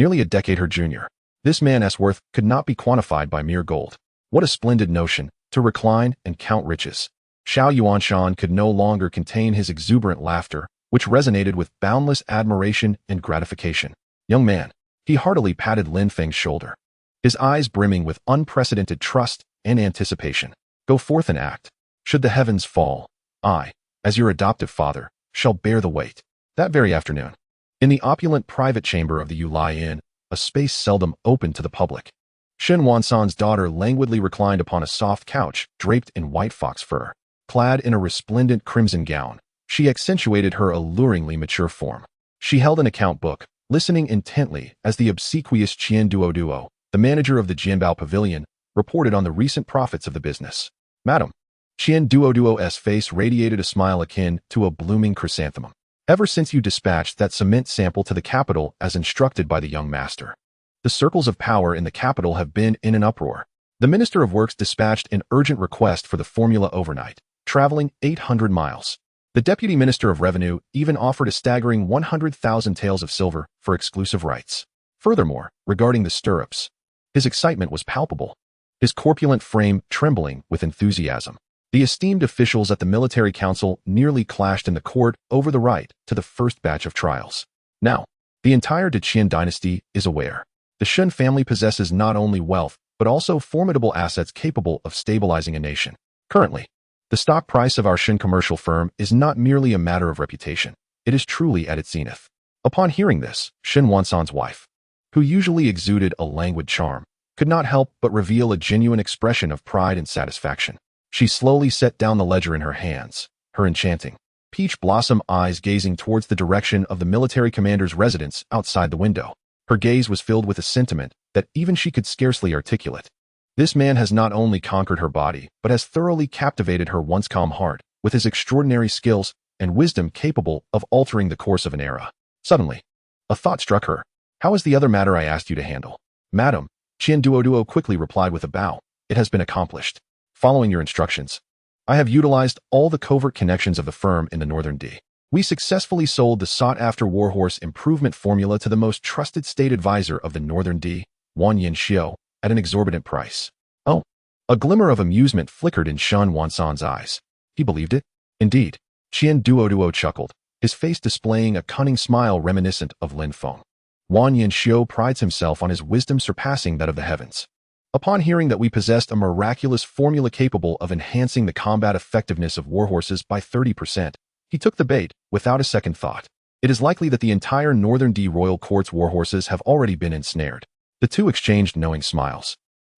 nearly a decade her junior. This man's worth could not be quantified by mere gold. What a splendid notion, to recline and count riches. Xiao Yuanshan could no longer contain his exuberant laughter, which resonated with boundless admiration and gratification. Young man, he heartily patted Lin Feng's shoulder, his eyes brimming with unprecedented trust and anticipation. Go forth and act. Should the heavens fall, I, as your adoptive father, shall bear the weight. That very afternoon, in the opulent private chamber of the Yulai Inn, a space seldom open to the public, Shen Wansan's daughter languidly reclined upon a soft couch draped in white fox fur. Clad in a resplendent crimson gown, she accentuated her alluringly mature form. She held an account book, listening intently as the obsequious Qian Duoduo, the manager of the Jianbao Pavilion, reported on the recent profits of the business. Madam, Qian Duoduo's face radiated a smile akin to a blooming chrysanthemum. Ever since you dispatched that cement sample to the capital as instructed by the young master, the circles of power in the capital have been in an uproar. The Minister of Works dispatched an urgent request for the formula overnight, traveling 800 miles. The Deputy Minister of Revenue even offered a staggering 100,000 taels of silver for exclusive rights. Furthermore, regarding the stirrups, his excitement was palpable, his corpulent frame trembling with enthusiasm. The esteemed officials at the military council nearly clashed in the court over the right to the first batch of trials. Now, the entire Deqian dynasty is aware. The Shen family possesses not only wealth, but also formidable assets capable of stabilizing a nation. Currently, the stock price of our Shen commercial firm is not merely a matter of reputation. It is truly at its zenith. Upon hearing this, Shen Wansan's wife, who usually exuded a languid charm, could not help but reveal a genuine expression of pride and satisfaction. She slowly set down the ledger in her hands, her enchanting, peach blossom eyes gazing towards the direction of the military commander's residence outside the window. Her gaze was filled with a sentiment that even she could scarcely articulate. This man has not only conquered her body, but has thoroughly captivated her once calm heart with his extraordinary skills and wisdom capable of altering the course of an era. Suddenly, a thought struck her. How is the other matter I asked you to handle? Madam, Qian Duoduo quickly replied with a bow. It has been accomplished. Following your instructions, I have utilized all the covert connections of the firm in the Northern D. We successfully sold the sought-after Warhorse improvement formula to the most trusted state advisor of the Northern D, Wan Yinxiu, at an exorbitant price. Oh, a glimmer of amusement flickered in Shen Wansan's eyes. He believed it? Indeed. Qian Duoduo chuckled, his face displaying a cunning smile reminiscent of Lin Feng. Wan Yinxiu prides himself on his wisdom surpassing that of the heavens. Upon hearing that we possessed a miraculous formula capable of enhancing the combat effectiveness of warhorses by 30%, he took the bait without a second thought. It is likely that the entire Northern D Royal Court's warhorses have already been ensnared. The two exchanged knowing smiles,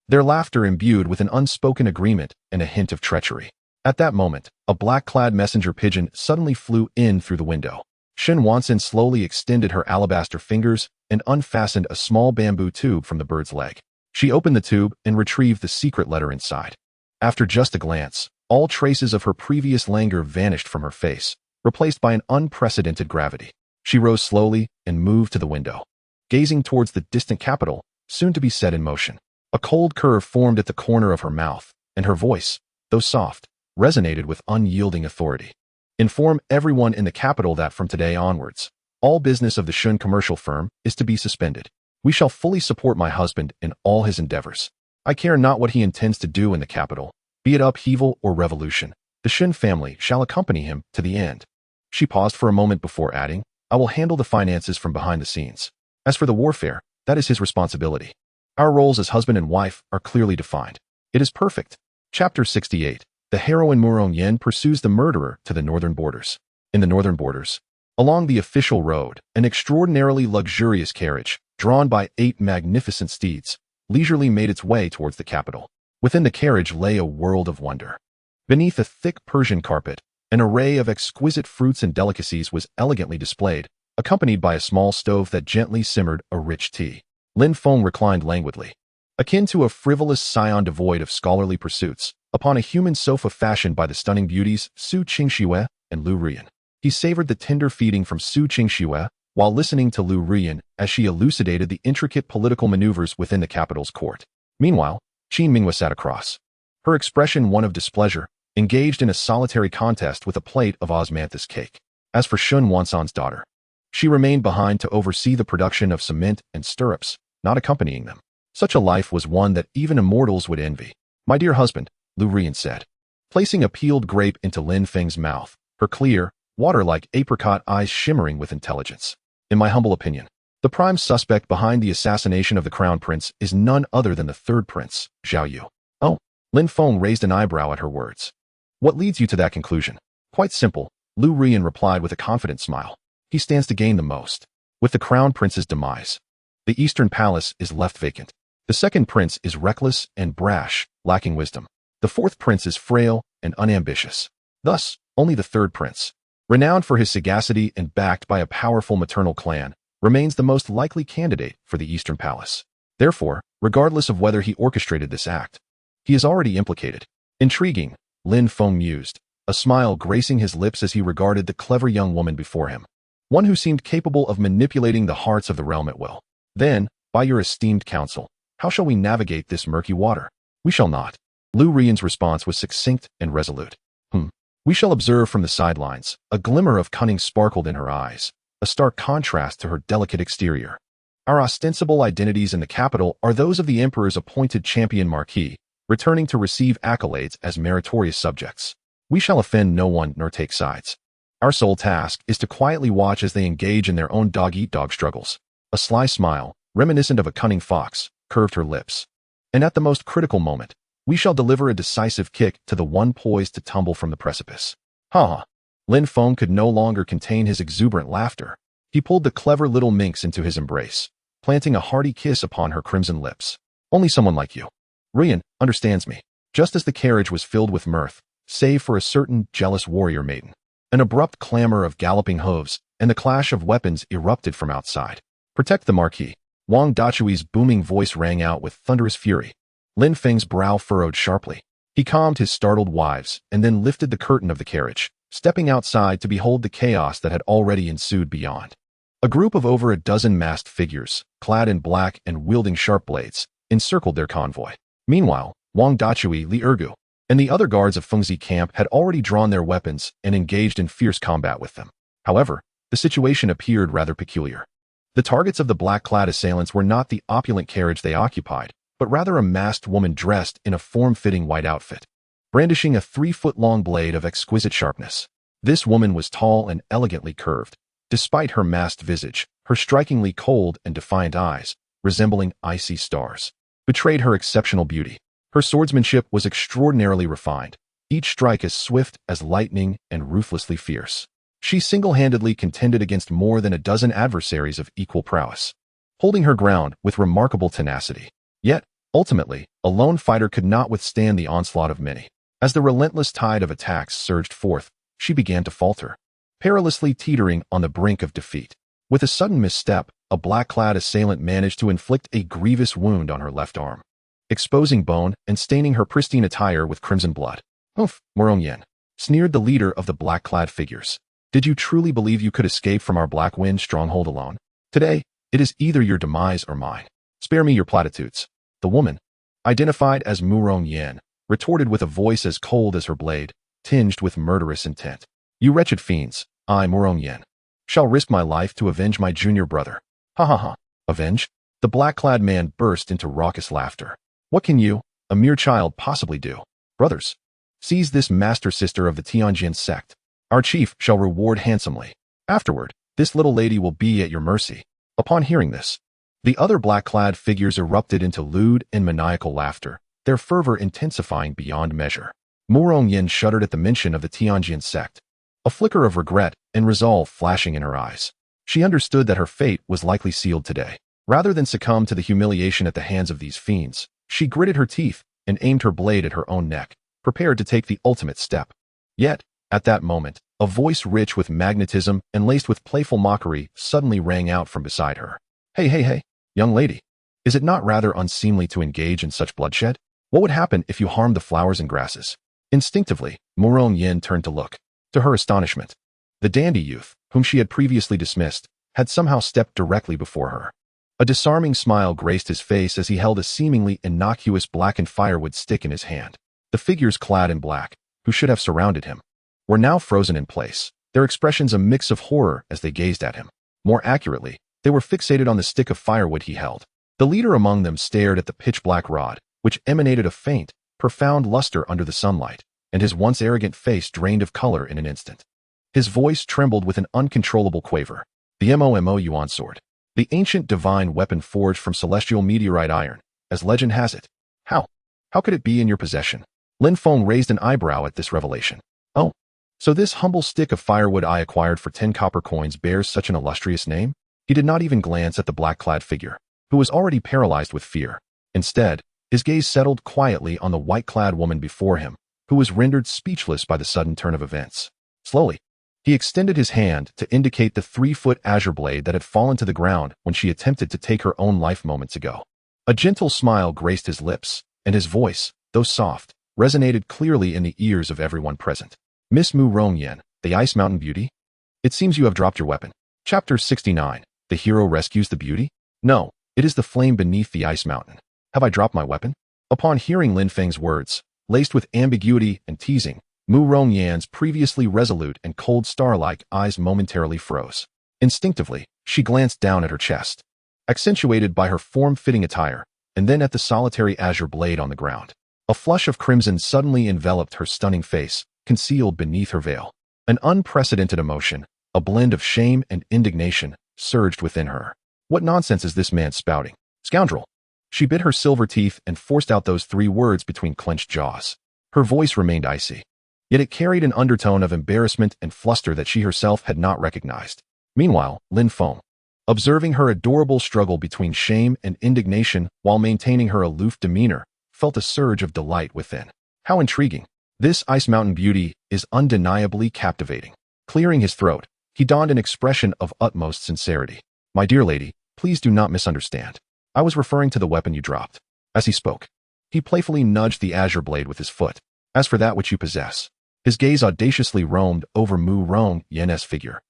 their laughter imbued with an unspoken agreement and a hint of treachery. At that moment, a black-clad messenger pigeon suddenly flew in through the window. Shen Wansan slowly extended her alabaster fingers and unfastened a small bamboo tube from the bird's leg. She opened the tube and retrieved the secret letter inside. After just a glance, all traces of her previous languor vanished from her face, replaced by an unprecedented gravity. She rose slowly and moved to the window, gazing towards the distant capital, soon to be set in motion. A cold curve formed at the corner of her mouth, and her voice, though soft, resonated with unyielding authority. Inform everyone in the capital that from today onwards, all business of the Shun commercial firm is to be suspended. We shall fully support my husband in all his endeavors. I care not what he intends to do in the capital, be it upheaval or revolution. The Shin family shall accompany him to the end. She paused for a moment before adding, I will handle the finances from behind the scenes. As for the warfare, that is his responsibility. Our roles as husband and wife are clearly defined. It is perfect. Chapter 68. The heroine Murong Yen pursues the murderer to the northern borders. In the northern borders, along the official road, an extraordinarily luxurious carriage, drawn by 8 magnificent steeds, leisurely made its way towards the capital. Within the carriage lay a world of wonder. Beneath a thick Persian carpet, an array of exquisite fruits and delicacies was elegantly displayed, accompanied by a small stove that gently simmered a rich tea. Lin Feng reclined languidly, akin to a frivolous scion devoid of scholarly pursuits, upon a human sofa fashioned by the stunning beauties Su Qingxue and Lu Rian. He savored the tender feeding from Su Qingxue while listening to Lu Rian as she elucidated the intricate political maneuvers within the capital's court. Meanwhile, Qin Minghua sat across, her expression one of displeasure, engaged in a solitary contest with a plate of osmanthus cake. As for Shun Wansan's daughter, She remained behind to oversee the production of cement and stirrups, not accompanying them. Such a life was one that even immortals would envy. My dear husband, Lu Rian said, placing a peeled grape into Lin Feng's mouth, her clear, water-like apricot eyes shimmering with intelligence. In my humble opinion, the prime suspect behind the assassination of the crown prince is none other than the third prince, Zhao Yu. Oh, Lin Feng raised an eyebrow at her words. What leads you to that conclusion? Quite simple, Lu Rian replied with a confident smile. He stands to gain the most. With the crown prince's demise, the eastern palace is left vacant. The second prince is reckless and brash, lacking wisdom. The fourth prince is frail and unambitious. Thus, only the third prince, renowned for his sagacity and backed by a powerful maternal clan, remains the most likely candidate for the eastern palace. Therefore, regardless of whether he orchestrated this act, he is already implicated. Intriguing, Lin Feng mused, a smile gracing his lips as he regarded the clever young woman before him, one who seemed capable of manipulating the hearts of the realm at will. Then, by your esteemed counsel, how shall we navigate this murky water? We shall not. Lu Rian's response was succinct and resolute. We shall observe from the sidelines. A glimmer of cunning sparkled in her eyes, a stark contrast to her delicate exterior. Our ostensible identities in the capital are those of the emperor's appointed champion marquis, returning to receive accolades as meritorious subjects. We shall offend no one nor take sides. Our sole task is to quietly watch as they engage in their own dog-eat-dog struggles. A sly smile, reminiscent of a cunning fox, curved her lips. And at the most critical moment, we shall deliver a decisive kick to the one poised to tumble from the precipice. Ha ha. Lin Feng could no longer contain his exuberant laughter. He pulled the clever little minx into his embrace, planting a hearty kiss upon her crimson lips. Only someone like you, Rian, understands me. Just as the carriage was filled with mirth, save for a certain jealous warrior maiden, an abrupt clamor of galloping hooves and the clash of weapons erupted from outside. Protect the marquis. Wang Dachui's booming voice rang out with thunderous fury. Lin Feng's brow furrowed sharply. He calmed his startled wives and then lifted the curtain of the carriage, stepping outside to behold the chaos that had already ensued beyond. A group of over a dozen masked figures, clad in black and wielding sharp blades, encircled their convoy. Meanwhile, Wang Dachui, Li Ergu, and the other guards of Fengzi camp had already drawn their weapons and engaged in fierce combat with them. However, the situation appeared rather peculiar. The targets of the black-clad assailants were not the opulent carriage they occupied, but rather a masked woman dressed in a form-fitting white outfit, brandishing a 3-foot-long blade of exquisite sharpness. This woman was tall and elegantly curved. Despite her masked visage, her strikingly cold and defiant eyes, resembling icy stars, betrayed her exceptional beauty. Her swordsmanship was extraordinarily refined, each strike as swift as lightning and ruthlessly fierce. She single-handedly contended against more than a dozen adversaries of equal prowess, holding her ground with remarkable tenacity. Yet, ultimately, a lone fighter could not withstand the onslaught of many. As the relentless tide of attacks surged forth, she began to falter, perilously teetering on the brink of defeat. With a sudden misstep, a black-clad assailant managed to inflict a grievous wound on her left arm, exposing bone and staining her pristine attire with crimson blood. Oof, Morongyan, sneered the leader of the black-clad figures. Did you truly believe you could escape from our Black Wind stronghold alone? Today, it is either your demise or mine. Spare me your platitudes. The woman, identified as Murong Yan, retorted with a voice as cold as her blade, tinged with murderous intent. You wretched fiends, I, Murong Yan, shall risk my life to avenge my junior brother. Ha ha ha. Avenge? The black-clad man burst into raucous laughter. What can you, a mere child, possibly do? Brothers, seize this master-sister of the Tianjin sect. Our chief shall reward handsomely. Afterward, this little lady will be at your mercy. Upon hearing this, the other black-clad figures erupted into lewd and maniacal laughter, their fervor intensifying beyond measure. Murong Yin shuddered at the mention of the Tianjin sect, a flicker of regret and resolve flashing in her eyes. She understood that her fate was likely sealed today. Rather than succumb to the humiliation at the hands of these fiends, she gritted her teeth and aimed her blade at her own neck, prepared to take the ultimate step. Yet, at that moment, a voice rich with magnetism and laced with playful mockery suddenly rang out from beside her. Hey, young lady, is it not rather unseemly to engage in such bloodshed? What would happen if you harmed the flowers and grasses? Instinctively, Murong Yin turned to look. To her astonishment, the dandy youth, whom she had previously dismissed, had somehow stepped directly before her. A disarming smile graced his face as he held a seemingly innocuous blackened firewood stick in his hand. The figures clad in black, who should have surrounded him, were now frozen in place, their expressions a mix of horror as they gazed at him. More accurately, they were fixated on the stick of firewood he held. The leader among them stared at the pitch-black rod, which emanated a faint, profound luster under the sunlight, and his once arrogant face drained of color in an instant. His voice trembled with an uncontrollable quaver. The Mo Yuan sword. The ancient divine weapon forged from celestial meteorite iron, as legend has it. How? How could it be in your possession? Lin Feng raised an eyebrow at this revelation. Oh, so this humble stick of firewood I acquired for 10 copper coins bears such an illustrious name? He did not even glance at the black-clad figure, who was already paralyzed with fear. Instead, his gaze settled quietly on the white-clad woman before him, who was rendered speechless by the sudden turn of events. Slowly, he extended his hand to indicate the 3-foot azure blade that had fallen to the ground when she attempted to take her own life moments ago. A gentle smile graced his lips, and his voice, though soft, resonated clearly in the ears of everyone present. Miss Mu Rongyan, the Ice Mountain Beauty? It seems you have dropped your weapon. Chapter 69. The hero rescues the beauty? No, it is the flame beneath the ice mountain. Have I dropped my weapon? Upon hearing Lin Feng's words, laced with ambiguity and teasing, Mu Rongyan's previously resolute and cold star-like eyes momentarily froze. Instinctively, she glanced down at her chest, accentuated by her form-fitting attire, and then at the solitary azure blade on the ground. A flush of crimson suddenly enveloped her stunning face, concealed beneath her veil. An unprecedented emotion, a blend of shame and indignation, surged within her. What nonsense is this man spouting? Scoundrel! She bit her silver teeth and forced out those 3 words between clenched jaws. Her voice remained icy, yet it carried an undertone of embarrassment and fluster that she herself had not recognized. Meanwhile, Lin Feng, observing her adorable struggle between shame and indignation while maintaining her aloof demeanor, felt a surge of delight within. How intriguing! This Ice Mountain beauty is undeniably captivating. Clearing his throat, he donned an expression of utmost sincerity. My dear lady, please do not misunderstand. I was referring to the weapon you dropped. As he spoke, he playfully nudged the azure blade with his foot. As for that which you possess, his gaze audaciously roamed over Mu Rongyan's figure,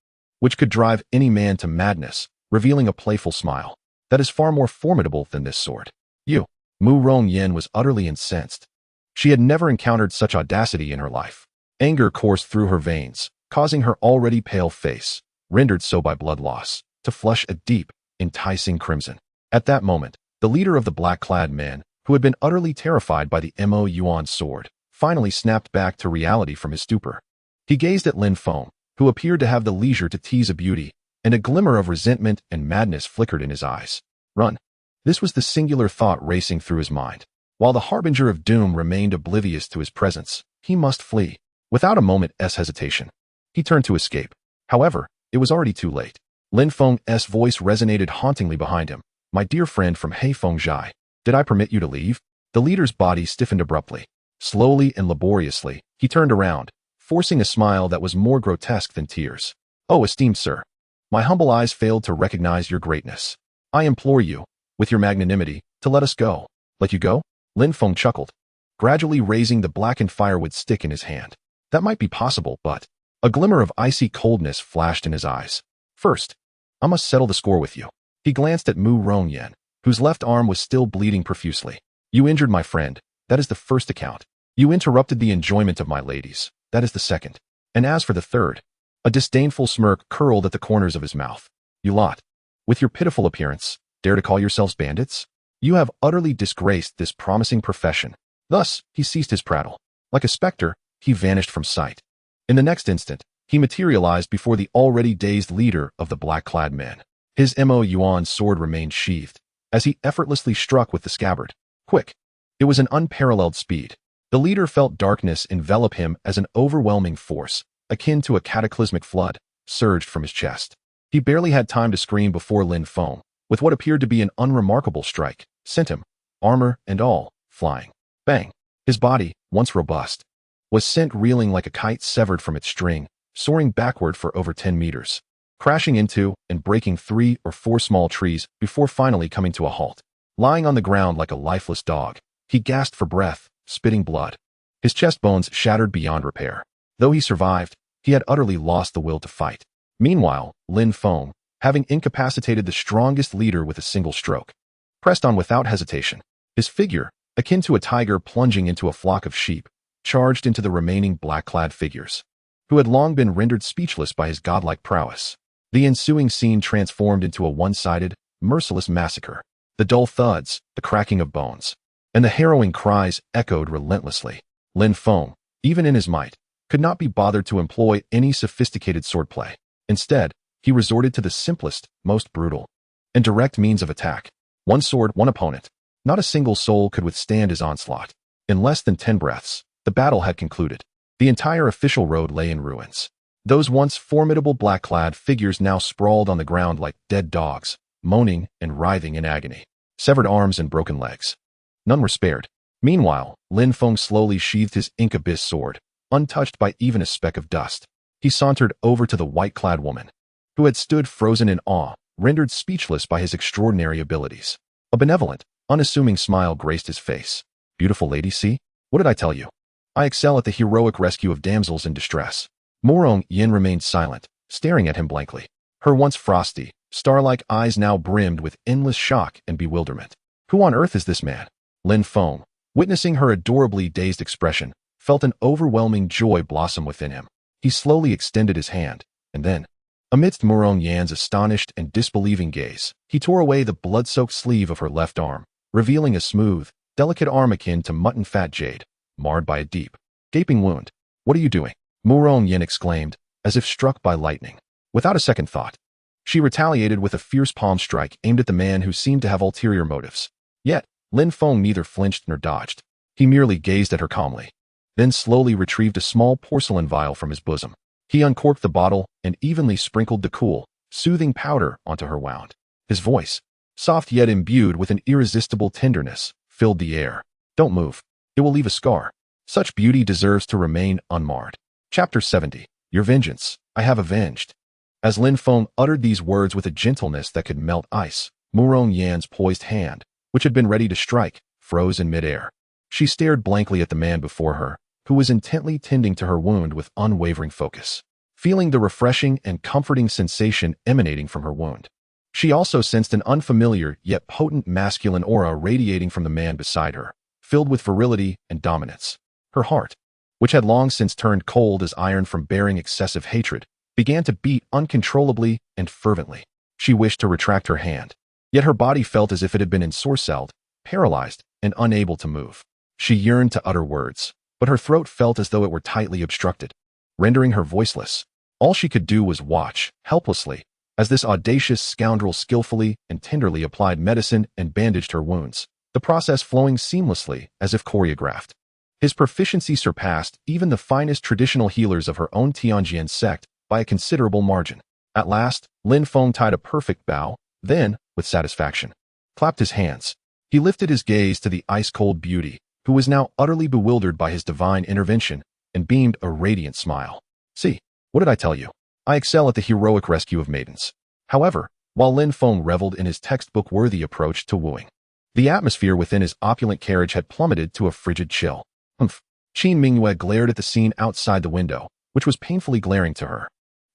which could drive any man to madness, revealing a playful smile. That is far more formidable than this sword. You. Mu Rongyan was utterly incensed. She had never encountered such audacity in her life. Anger coursed through her veins, causing her already pale face, rendered so by blood loss, to flush a deep, enticing crimson. At that moment, the leader of the black-clad men, who had been utterly terrified by the Mo Yuan sword, finally snapped back to reality from his stupor. He gazed at Lin Feng, who appeared to have the leisure to tease a beauty, and a glimmer of resentment and madness flickered in his eyes. Run. This was the singular thought racing through his mind. While the harbinger of doom remained oblivious to his presence, he must flee. Without a moment's hesitation, he turned to escape. However, it was already too late. Lin Feng's voice resonated hauntingly behind him. My dear friend from Heifeng Zhai, did I permit you to leave? The leader's body stiffened abruptly. Slowly and laboriously, he turned around, forcing a smile that was more grotesque than tears. Oh, esteemed sir, my humble eyes failed to recognize your greatness. I implore you, with your magnanimity, to let us go. Let you go? Lin Feng chuckled, gradually raising the blackened firewood stick in his hand. That might be possible, but a glimmer of icy coldness flashed in his eyes. First, I must settle the score with you. He glanced at Mu Rongyan, whose left arm was still bleeding profusely. You injured my friend. That is the first account. You interrupted the enjoyment of my ladies. That is the second. And as for the third, a disdainful smirk curled at the corners of his mouth. You lot, with your pitiful appearance, dare to call yourselves bandits? You have utterly disgraced this promising profession. Thus, he ceased his prattle. Like a specter, he vanished from sight. In the next instant, he materialized before the already dazed leader of the black-clad men. His Mo Yuan sword remained sheathed, as he effortlessly struck with the scabbard. Quick. It was an unparalleled speed. The leader felt darkness envelop him as an overwhelming force, akin to a cataclysmic flood, surged from his chest. He barely had time to scream before Lin Feng, with what appeared to be an unremarkable strike, sent him, armor and all, flying. Bang! His body, once robust, was sent reeling like a kite severed from its string, soaring backward for over 10 meters, crashing into and breaking 3 or 4 small trees before finally coming to a halt. Lying on the ground like a lifeless dog, he gasped for breath, spitting blood. His chest bones shattered beyond repair. Though he survived, he had utterly lost the will to fight. Meanwhile, Lin Feng, having incapacitated the strongest leader with a single stroke, pressed on without hesitation. His figure, akin to a tiger plunging into a flock of sheep, charged into the remaining black-clad figures, who had long been rendered speechless by his godlike prowess. The ensuing scene transformed into a one-sided, merciless massacre. The dull thuds, the cracking of bones, and the harrowing cries echoed relentlessly. Lin Feng, even in his might, could not be bothered to employ any sophisticated swordplay. Instead, he resorted to the simplest, most brutal, and direct means of attack. One sword, one opponent. Not a single soul could withstand his onslaught. In less than 10 breaths, the battle had concluded. The entire official road lay in ruins. Those once formidable black-clad figures now sprawled on the ground like dead dogs, moaning and writhing in agony. Severed arms and broken legs. None were spared. Meanwhile, Lin Feng slowly sheathed his ink abyss sword, untouched by even a speck of dust. He sauntered over to the white-clad woman, who had stood frozen in awe, rendered speechless by his extraordinary abilities. A benevolent, unassuming smile graced his face. Beautiful lady, see? What did I tell you? I excel at the heroic rescue of damsels in distress. Murong Yin remained silent, staring at him blankly. Her once frosty, star-like eyes now brimmed with endless shock and bewilderment. Who on earth is this man? Lin Feng, witnessing her adorably dazed expression, felt an overwhelming joy blossom within him. He slowly extended his hand, and then, amidst Murong Yan's astonished and disbelieving gaze, he tore away the blood-soaked sleeve of her left arm, revealing a smooth, delicate arm akin to mutton-fat jade, marred by a deep, gaping wound. What are you doing? Murong Yin exclaimed, as if struck by lightning. Without a second thought, she retaliated with a fierce palm strike aimed at the man who seemed to have ulterior motives. Yet, Lin Feng neither flinched nor dodged. He merely gazed at her calmly, then slowly retrieved a small porcelain vial from his bosom. He uncorked the bottle and evenly sprinkled the cool, soothing powder onto her wound. His voice, soft yet imbued with an irresistible tenderness, filled the air. Don't move. It will leave a scar. Such beauty deserves to remain unmarred. Chapter 70. Your vengeance, I have avenged. As Lin Feng uttered these words with a gentleness that could melt ice, Murong Yan's poised hand, which had been ready to strike, froze in midair. She stared blankly at the man before her, who was intently tending to her wound with unwavering focus. Feeling the refreshing and comforting sensation emanating from her wound, she also sensed an unfamiliar yet potent masculine aura radiating from the man beside her, filled with virility and dominance. Her heart, which had long since turned cold as iron from bearing excessive hatred, began to beat uncontrollably and fervently. She wished to retract her hand, yet her body felt as if it had been ensorcelled, paralyzed, and unable to move. She yearned to utter words, but her throat felt as though it were tightly obstructed, rendering her voiceless. All she could do was watch, helplessly, as this audacious scoundrel skillfully and tenderly applied medicine and bandaged her wounds, the process flowing seamlessly as if choreographed. His proficiency surpassed even the finest traditional healers of her own Tianjian sect by a considerable margin. At last, Lin Feng tied a perfect bow, then, with satisfaction, clapped his hands. He lifted his gaze to the ice-cold beauty, who was now utterly bewildered by his divine intervention, and beamed a radiant smile. See, what did I tell you? I excel at the heroic rescue of maidens. However, while Lin Feng reveled in his textbook-worthy approach to wooing, the atmosphere within his opulent carriage had plummeted to a frigid chill. Humph. Qin Mingyue glared at the scene outside the window, which was painfully glaring to her.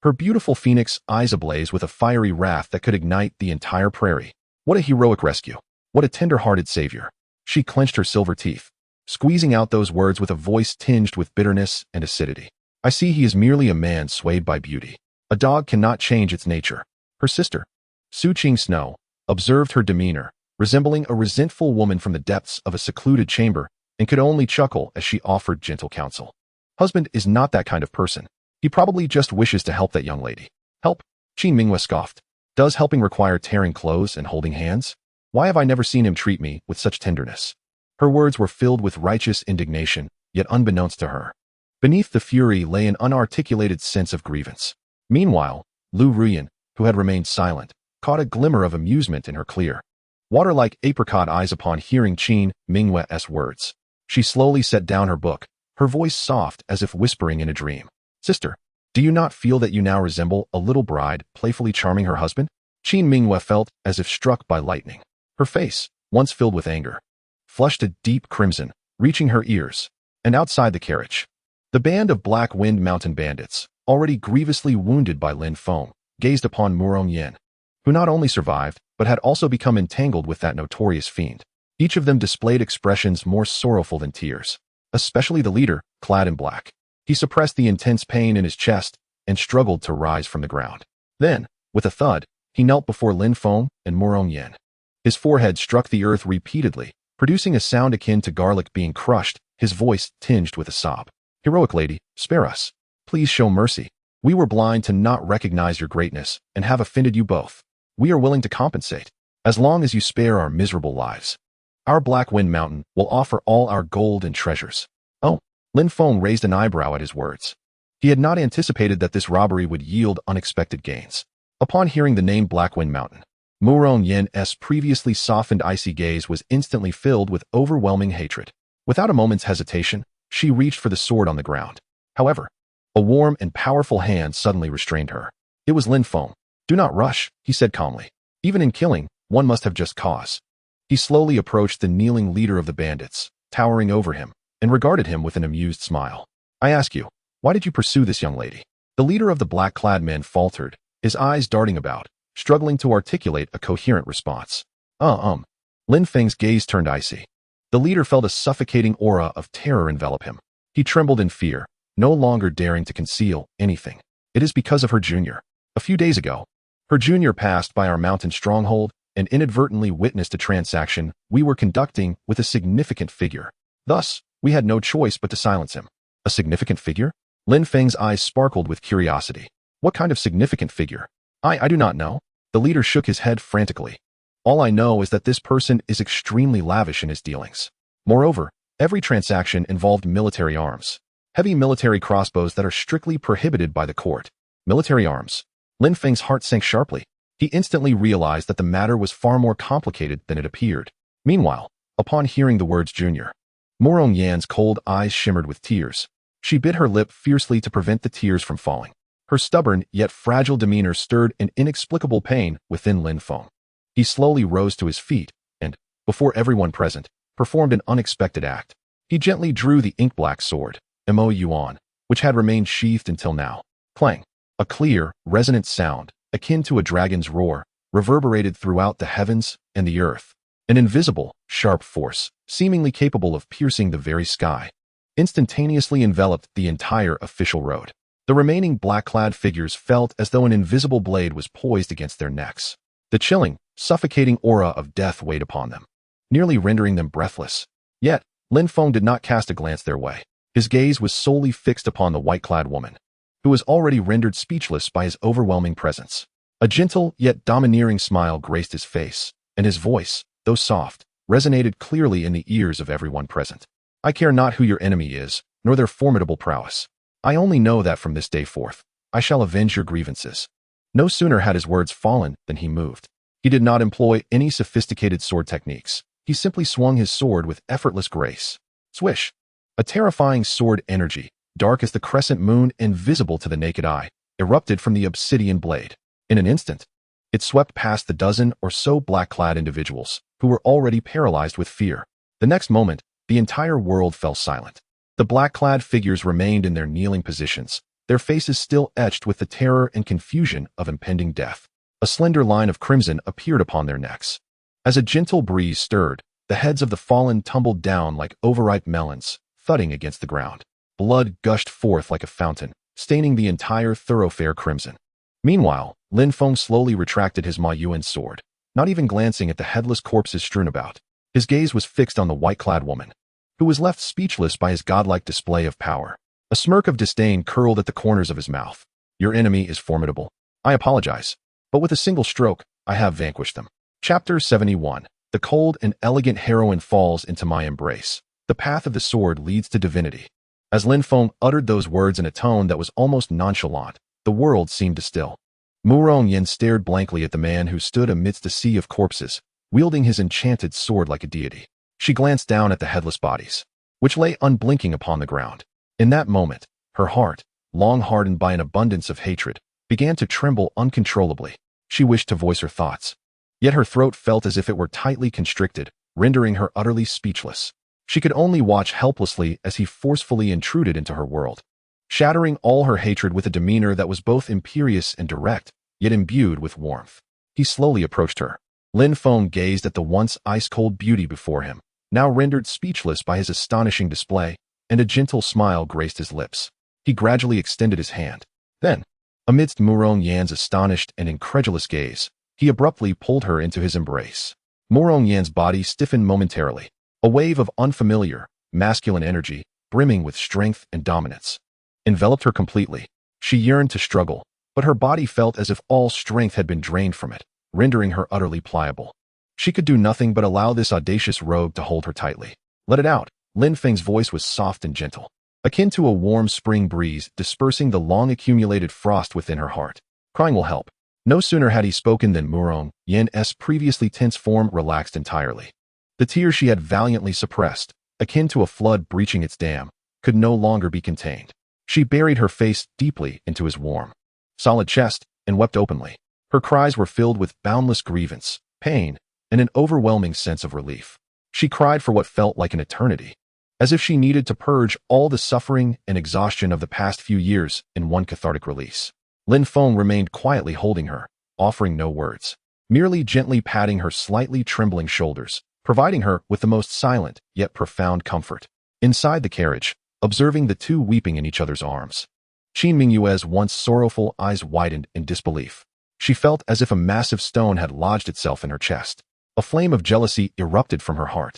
Her beautiful phoenix eyes ablaze with a fiery wrath that could ignite the entire prairie. What a heroic rescue. What a tender-hearted savior. She clenched her silver teeth, squeezing out those words with a voice tinged with bitterness and acidity. I see he is merely a man swayed by beauty. A dog cannot change its nature. Her sister, Su Qing Snow, observed her demeanor, resembling a resentful woman from the depths of a secluded chamber, and could only chuckle as she offered gentle counsel. Husband is not that kind of person. He probably just wishes to help that young lady. Help? Qin Mingyue scoffed. Does helping require tearing clothes and holding hands? Why have I never seen him treat me with such tenderness? Her words were filled with righteous indignation, yet unbeknownst to her. Beneath the fury lay an unarticulated sense of grievance. Meanwhile, Lu Ruyan, who had remained silent, caught a glimmer of amusement in her clear, water-like apricot eyes upon hearing Qin Mingyue's words. She slowly set down her book, her voice soft as if whispering in a dream. Sister, do you not feel that you now resemble a little bride playfully charming her husband? Qin Mingyue felt as if struck by lightning. Her face, once filled with anger, flushed a deep crimson, reaching her ears, and outside the carriage. The band of Black Wind Mountain bandits, already grievously wounded by Lin Feng, gazed upon Murong Yin, who not only survived, but had also become entangled with that notorious fiend. Each of them displayed expressions more sorrowful than tears, especially the leader, clad in black. He suppressed the intense pain in his chest and struggled to rise from the ground. Then, With a thud, he knelt before Lin Feng and Morong Yen. His forehead struck the earth repeatedly, producing a sound akin to garlic being crushed, his voice tinged with a sob. "Heroic lady, spare us. Please show mercy. We were blind to not recognize your greatness and have offended you both. We are willing to compensate, as long as you spare our miserable lives. Our Black Wind Mountain will offer all our gold and treasures." Oh, Lin Feng raised an eyebrow at his words. He had not anticipated that this robbery would yield unexpected gains. Upon hearing the name Black Wind Mountain, Murong Yen's previously softened icy gaze was instantly filled with overwhelming hatred. Without a moment's hesitation, she reached for the sword on the ground. However, a warm and powerful hand suddenly restrained her. It was Lin Feng. "Do not rush," he said calmly. "Even in killing, one must have just cause." He slowly approached the kneeling leader of the bandits, towering over him, and regarded him with an amused smile. "I ask you, why did you pursue this young lady?" The leader of the black-clad men faltered, his eyes darting about, struggling to articulate a coherent response. Lin Feng's gaze turned icy. The leader felt a suffocating aura of terror envelop him. He trembled in fear, no longer daring to conceal anything. "It is because of her junior. A few days ago, her junior passed by our mountain stronghold and inadvertently witnessed a transaction we were conducting with a significant figure. Thus, we had no choice but to silence him." "A significant figure?" Lin Feng's eyes sparkled with curiosity. "What kind of significant figure?" I do not know." The leader shook his head frantically. "All I know is that this person is extremely lavish in his dealings. Moreover, every transaction involved military arms. Heavy military crossbows that are strictly prohibited by the court." "Military arms?" Lin Feng's heart sank sharply. He instantly realized that the matter was far more complicated than it appeared. Meanwhile, upon hearing the words junior, Morong Yan's cold eyes shimmered with tears. She bit her lip fiercely to prevent the tears from falling. Her stubborn yet fragile demeanor stirred an inexplicable pain within Lin Feng. He slowly rose to his feet and, before everyone present, performed an unexpected act. He gently drew the ink-black sword, Mo Yuan, which had remained sheathed until now. Clang! A clear, resonant sound, akin to a dragon's roar, reverberated throughout the heavens and the earth. An invisible, sharp force, seemingly capable of piercing the very sky, instantaneously enveloped the entire official road. The remaining black-clad figures felt as though an invisible blade was poised against their necks. The chilling, suffocating aura of death weighed upon them, nearly rendering them breathless. Yet, Lin Feng did not cast a glance their way. His gaze was solely fixed upon the white-clad woman, who was already rendered speechless by his overwhelming presence. A gentle yet domineering smile graced his face, and his voice, though soft, resonated clearly in the ears of everyone present. "I care not who your enemy is, nor their formidable prowess. I only know that from this day forth, I shall avenge your grievances." No sooner had his words fallen than he moved. He did not employ any sophisticated sword techniques. He simply swung his sword with effortless grace. Swish! A terrifying sword energy, dark as the crescent moon and visible to the naked eye, erupted from the obsidian blade. In an instant, it swept past the dozen or so black-clad individuals, who were already paralyzed with fear. The next moment, the entire world fell silent. The black-clad figures remained in their kneeling positions, their faces still etched with the terror and confusion of impending death. A slender line of crimson appeared upon their necks. As a gentle breeze stirred, the heads of the fallen tumbled down like overripe melons, thudding against the ground. Blood gushed forth like a fountain, staining the entire thoroughfare crimson. Meanwhile, Lin Feng slowly retracted his Ma Yuan sword, not even glancing at the headless corpses strewn about. His gaze was fixed on the white-clad woman, who was left speechless by his godlike display of power. A smirk of disdain curled at the corners of his mouth. "Your enemy is formidable. I apologize, but with a single stroke, I have vanquished them." Chapter 71. The cold and elegant heroine falls into my embrace. The path of the sword leads to divinity. As Lin Feng uttered those words in a tone that was almost nonchalant, the world seemed to still. Murong Yen stared blankly at the man who stood amidst a sea of corpses, wielding his enchanted sword like a deity. She glanced down at the headless bodies, which lay unblinking upon the ground. In that moment, her heart, long hardened by an abundance of hatred, began to tremble uncontrollably. She wished to voice her thoughts, yet her throat felt as if it were tightly constricted, rendering her utterly speechless. She could only watch helplessly as he forcefully intruded into her world, shattering all her hatred with a demeanor that was both imperious and direct, yet imbued with warmth. He slowly approached her. Lin Feng gazed at the once ice-cold beauty before him, now rendered speechless by his astonishing display, and a gentle smile graced his lips. He gradually extended his hand. Then, Amidst Murong Yan's astonished and incredulous gaze, he abruptly pulled her into his embrace. Murong Yan's body stiffened momentarily, a wave of unfamiliar, masculine energy, brimming with strength and dominance, enveloped her completely. She yearned to struggle, but her body felt as if all strength had been drained from it, rendering her utterly pliable. She could do nothing but allow this audacious rogue to hold her tightly. Let it out. Lin Feng's voice was soft and gentle, akin to a warm spring breeze dispersing the long-accumulated frost within her heart. Crying will help. No sooner had he spoken than Murong Yan's previously tense form relaxed entirely. The tears she had valiantly suppressed, akin to a flood breaching its dam, could no longer be contained. She buried her face deeply into his warm, solid chest and wept openly. Her cries were filled with boundless grievance, pain, and an overwhelming sense of relief. She cried for what felt like an eternity, as if she needed to purge all the suffering and exhaustion of the past few years in one cathartic release. Lin Feng remained quietly holding her, offering no words, merely gently patting her slightly trembling shoulders, providing her with the most silent yet profound comfort. Inside the carriage, observing the two weeping in each other's arms, Qin Mingyue's once sorrowful eyes widened in disbelief. She felt as if a massive stone had lodged itself in her chest. A flame of jealousy erupted from her heart.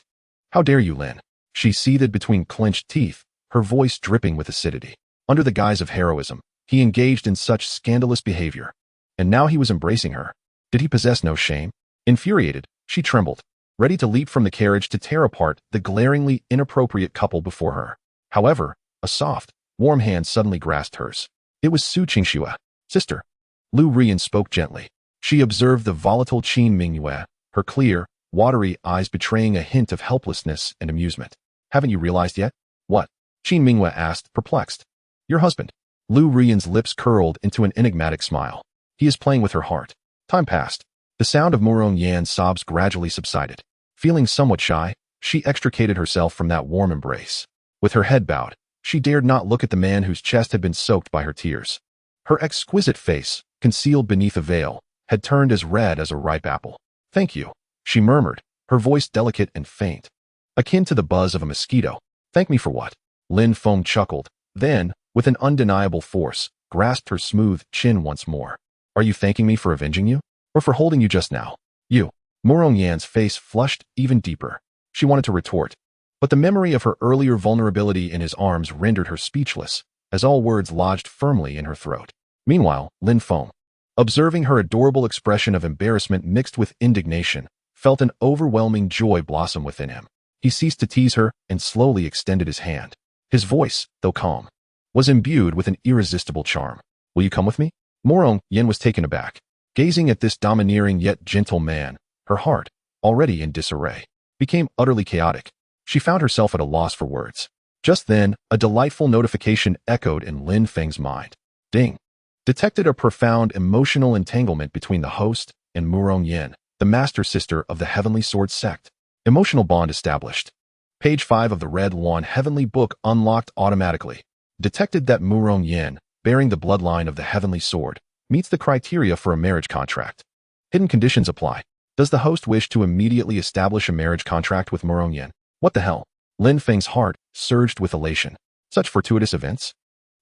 "How dare you, Lin?" She seethed between clenched teeth, her voice dripping with acidity. Under the guise of heroism, he engaged in such scandalous behavior. And now he was embracing her. Did he possess no shame? Infuriated, she trembled, ready to leap from the carriage to tear apart the glaringly inappropriate couple before her. However, a soft, warm hand suddenly grasped hers. It was Su Qingxue. "Sister." Lu Rian spoke gently. She observed the volatile Qin Mingyue, her clear, watery eyes betraying a hint of helplessness and amusement. "Haven't you realized yet?" "What?" Qin Mingyue asked, perplexed. "Your husband." Lu Rian's lips curled into an enigmatic smile. "He is playing with her heart." Time passed. The sound of Murong Yan's sobs gradually subsided. Feeling somewhat shy, she extricated herself from that warm embrace. With her head bowed, she dared not look at the man whose chest had been soaked by her tears. Her exquisite face, concealed beneath a veil, had turned as red as a ripe apple. "Thank you," she murmured, her voice delicate and faint, akin to the buzz of a mosquito. "Thank me for what?" Lin Feng chuckled, then, with an undeniable force, grasped her smooth chin once more. "Are you thanking me for avenging you? Or for holding you just now?" "You." Murong Yan's face flushed even deeper. She wanted to retort, but the memory of her earlier vulnerability in his arms rendered her speechless, as all words lodged firmly in her throat. Meanwhile, Lin Feng, observing her adorable expression of embarrassment mixed with indignation, felt an overwhelming joy blossom within him. He ceased to tease her and slowly extended his hand. His voice, though calm, was imbued with an irresistible charm. "Will you come with me?" Murong Yan was taken aback. Gazing at this domineering yet gentle man, her heart, already in disarray, became utterly chaotic. She found herself at a loss for words. Just then, a delightful notification echoed in Lin Feng's mind. Ding! Detected a profound emotional entanglement between the host and Murong Yan, the master sister of the Heavenly Sword sect. Emotional bond established. Page 5 of the Red Lawn Heavenly Book unlocked automatically. Detected that Murong Yan, bearing the bloodline of the Heavenly Sword, meets the criteria for a marriage contract. Hidden conditions apply. Does the host wish to immediately establish a marriage contract with Murong Yan? What the hell? Lin Feng's heart surged with elation. Such fortuitous events?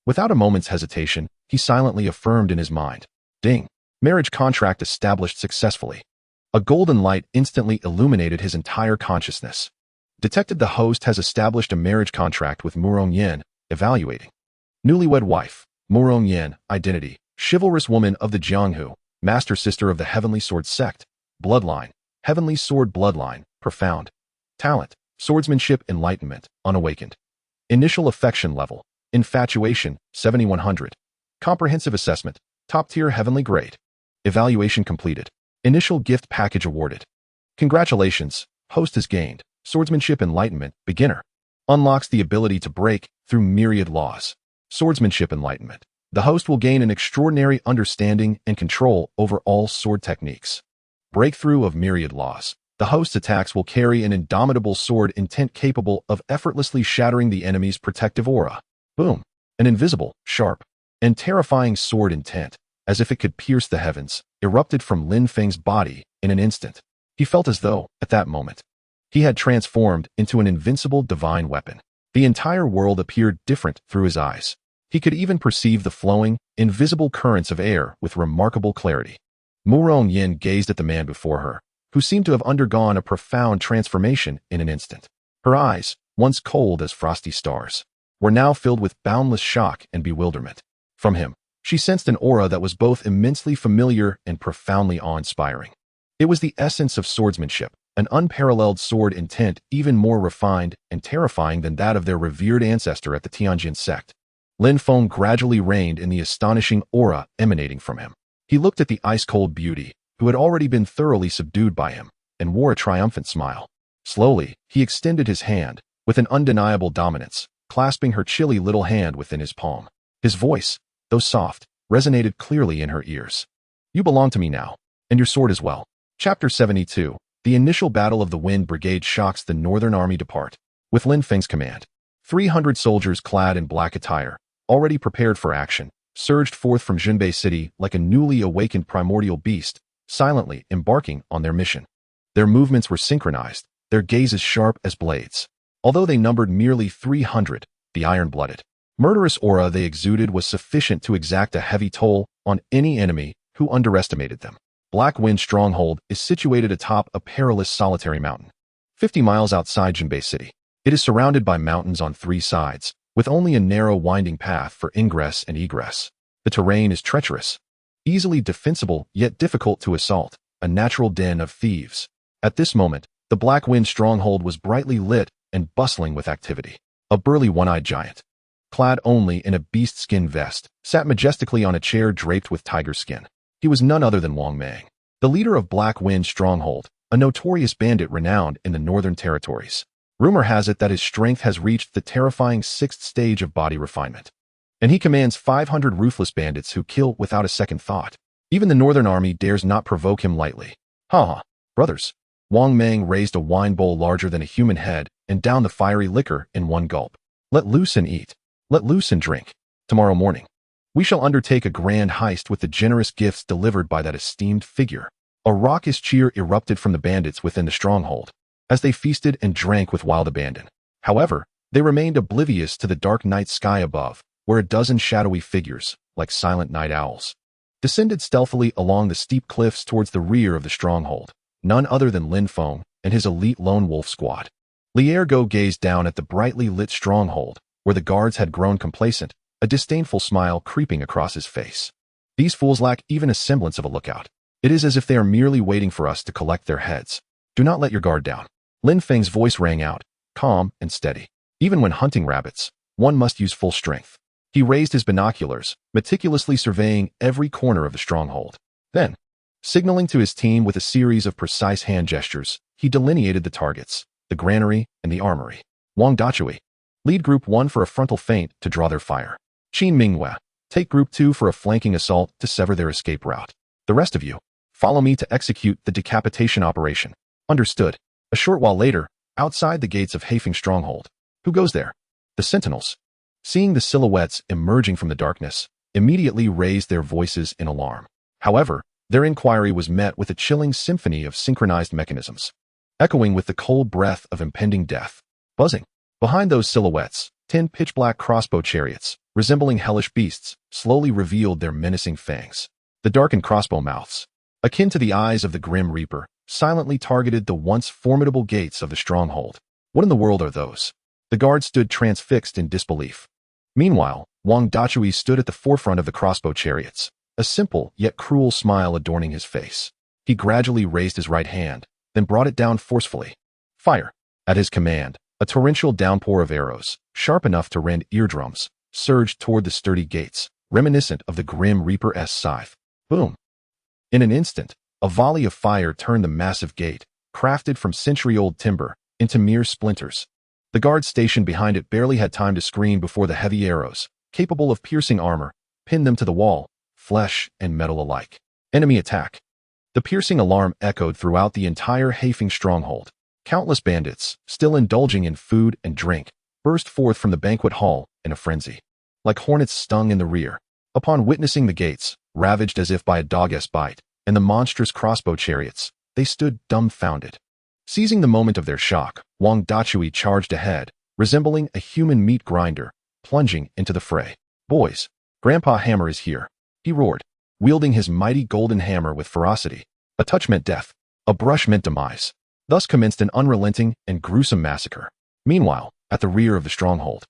Without a moment's hesitation, he silently affirmed in his mind. Ding! Marriage contract established successfully. A golden light instantly illuminated his entire consciousness. Detected the host has established a marriage contract with Murong Yan, evaluating. Newlywed wife, Murong Yan, identity, chivalrous woman of the Jianghu, master sister of the Heavenly Sword sect, bloodline, Heavenly Sword bloodline, profound. Talent, swordsmanship enlightenment, unawakened. Initial affection level, infatuation, 7100. Comprehensive assessment, top-tier heavenly grade. Evaluation completed. Initial gift package awarded. Congratulations, host has gained. Swordsmanship enlightenment, beginner. Unlocks the ability to break through myriad laws. Swordsmanship enlightenment. The host will gain an extraordinary understanding and control over all sword techniques. Breakthrough of myriad laws. The host's attacks will carry an indomitable sword intent capable of effortlessly shattering the enemy's protective aura. Boom. An invisible, sharp, and terrifying sword intent, as if it could pierce the heavens, erupted from Lin Feng's body in an instant. He felt as though, at that moment, he had transformed into an invincible divine weapon. The entire world appeared different through his eyes. He could even perceive the flowing, invisible currents of air with remarkable clarity. Murong Yin gazed at the man before her, who seemed to have undergone a profound transformation in an instant. Her eyes, once cold as frosty stars, were now filled with boundless shock and bewilderment. From him, she sensed an aura that was both immensely familiar and profoundly awe-inspiring. It was the essence of swordsmanship, an unparalleled sword intent even more refined and terrifying than that of their revered ancestor at the Tianjin sect. Lin Feng gradually reigned in the astonishing aura emanating from him. He looked at the ice-cold beauty, who had already been thoroughly subdued by him, and wore a triumphant smile. Slowly, he extended his hand, with an undeniable dominance, clasping her chilly little hand within his palm. His voice, though soft, resonated clearly in her ears. "You belong to me now, and your sword as well." Chapter 72. The initial battle of the Wind Brigade shocks the Northern Army depart. With Lin Feng's command, 300 soldiers clad in black attire, already prepared for action, surged forth from Junbei City like a newly awakened primordial beast, silently embarking on their mission. Their movements were synchronized, their gazes sharp as blades. Although they numbered merely 300, the iron-blooded, murderous aura they exuded was sufficient to exact a heavy toll on any enemy who underestimated them. Black Wind Stronghold is situated atop a perilous solitary mountain, 50 miles outside Junbei City. It is surrounded by mountains on 3 sides, with only a narrow winding path for ingress and egress. The terrain is treacherous, easily defensible yet difficult to assault, a natural den of thieves. At this moment, the Black Wind Stronghold was brightly lit and bustling with activity. A burly one-eyed giant, clad only in a beast-skin vest, sat majestically on a chair draped with tiger skin. He was none other than Wang Mang, the leader of Black Wind Stronghold, a notorious bandit renowned in the Northern Territories. Rumor has it that his strength has reached the terrifying 6th stage of body refinement, and he commands 500 ruthless bandits who kill without a second thought. Even the Northern Army dares not provoke him lightly. Ha! Brothers. Wang Mang raised a wine bowl larger than a human head and downed the fiery liquor in one gulp. Let loose and eat. Let loose and drink. Tomorrow morning, we shall undertake a grand heist with the generous gifts delivered by that esteemed figure. A raucous cheer erupted from the bandits within the stronghold, as they feasted and drank with wild abandon. However, they remained oblivious to the dark night sky above, where a dozen shadowy figures, like silent night owls, descended stealthily along the steep cliffs towards the rear of the stronghold. None other than Lin Feng and his elite lone wolf squad. Li Ergo gazed down at the brightly lit stronghold, where the guards had grown complacent, a disdainful smile creeping across his face. These fools lack even a semblance of a lookout. It is as if they are merely waiting for us to collect their heads. Do not let your guard down. Lin Feng's voice rang out, calm and steady. Even when hunting rabbits, one must use full strength. He raised his binoculars, meticulously surveying every corner of the stronghold. Then, signaling to his team with a series of precise hand gestures, he delineated the targets, the granary and the armory. Wang Dachui, lead Group 1 for a frontal feint to draw their fire. Qin Minghua, take Group 2 for a flanking assault to sever their escape route. The rest of you, follow me to execute the decapitation operation. Understood. A short while later, outside the gates of Haifeng Stronghold. Who goes there? The sentinels, seeing the silhouettes emerging from the darkness, immediately raised their voices in alarm. However, their inquiry was met with a chilling symphony of synchronized mechanisms, echoing with the cold breath of impending death. Buzzing. Behind those silhouettes, 10 pitch-black crossbow chariots, resembling hellish beasts, slowly revealed their menacing fangs. The darkened crossbow mouths, akin to the eyes of the Grim Reaper, silently targeted the once formidable gates of the stronghold. What in the world are those? The guard stood transfixed in disbelief. Meanwhile, Wang Dachui stood at the forefront of the crossbow chariots, a simple yet cruel smile adorning his face. He gradually raised his right hand, then brought it down forcefully. Fire! At his command, a torrential downpour of arrows, sharp enough to rend eardrums, surged toward the sturdy gates, reminiscent of the Grim Reaper's scythe. Boom! In an instant, a volley of fire turned the massive gate, crafted from century-old timber, into mere splinters. The guards stationed behind it barely had time to scream before the heavy arrows, capable of piercing armor, pinned them to the wall, flesh and metal alike. Enemy attack. The piercing alarm echoed throughout the entire Haifeng stronghold. Countless bandits, still indulging in food and drink, burst forth from the banquet hall in a frenzy. Like hornets stung in the rear, upon witnessing the gates, ravaged as if by a dog's bite, and the monstrous crossbow chariots, they stood dumbfounded. Seizing the moment of their shock, Wang Dachui charged ahead, resembling a human meat grinder, plunging into the fray. Boys, Grandpa Hammer is here, he roared, wielding his mighty golden hammer with ferocity. A touch meant death, a brush meant demise. Thus commenced an unrelenting and gruesome massacre. Meanwhile, at the rear of the stronghold,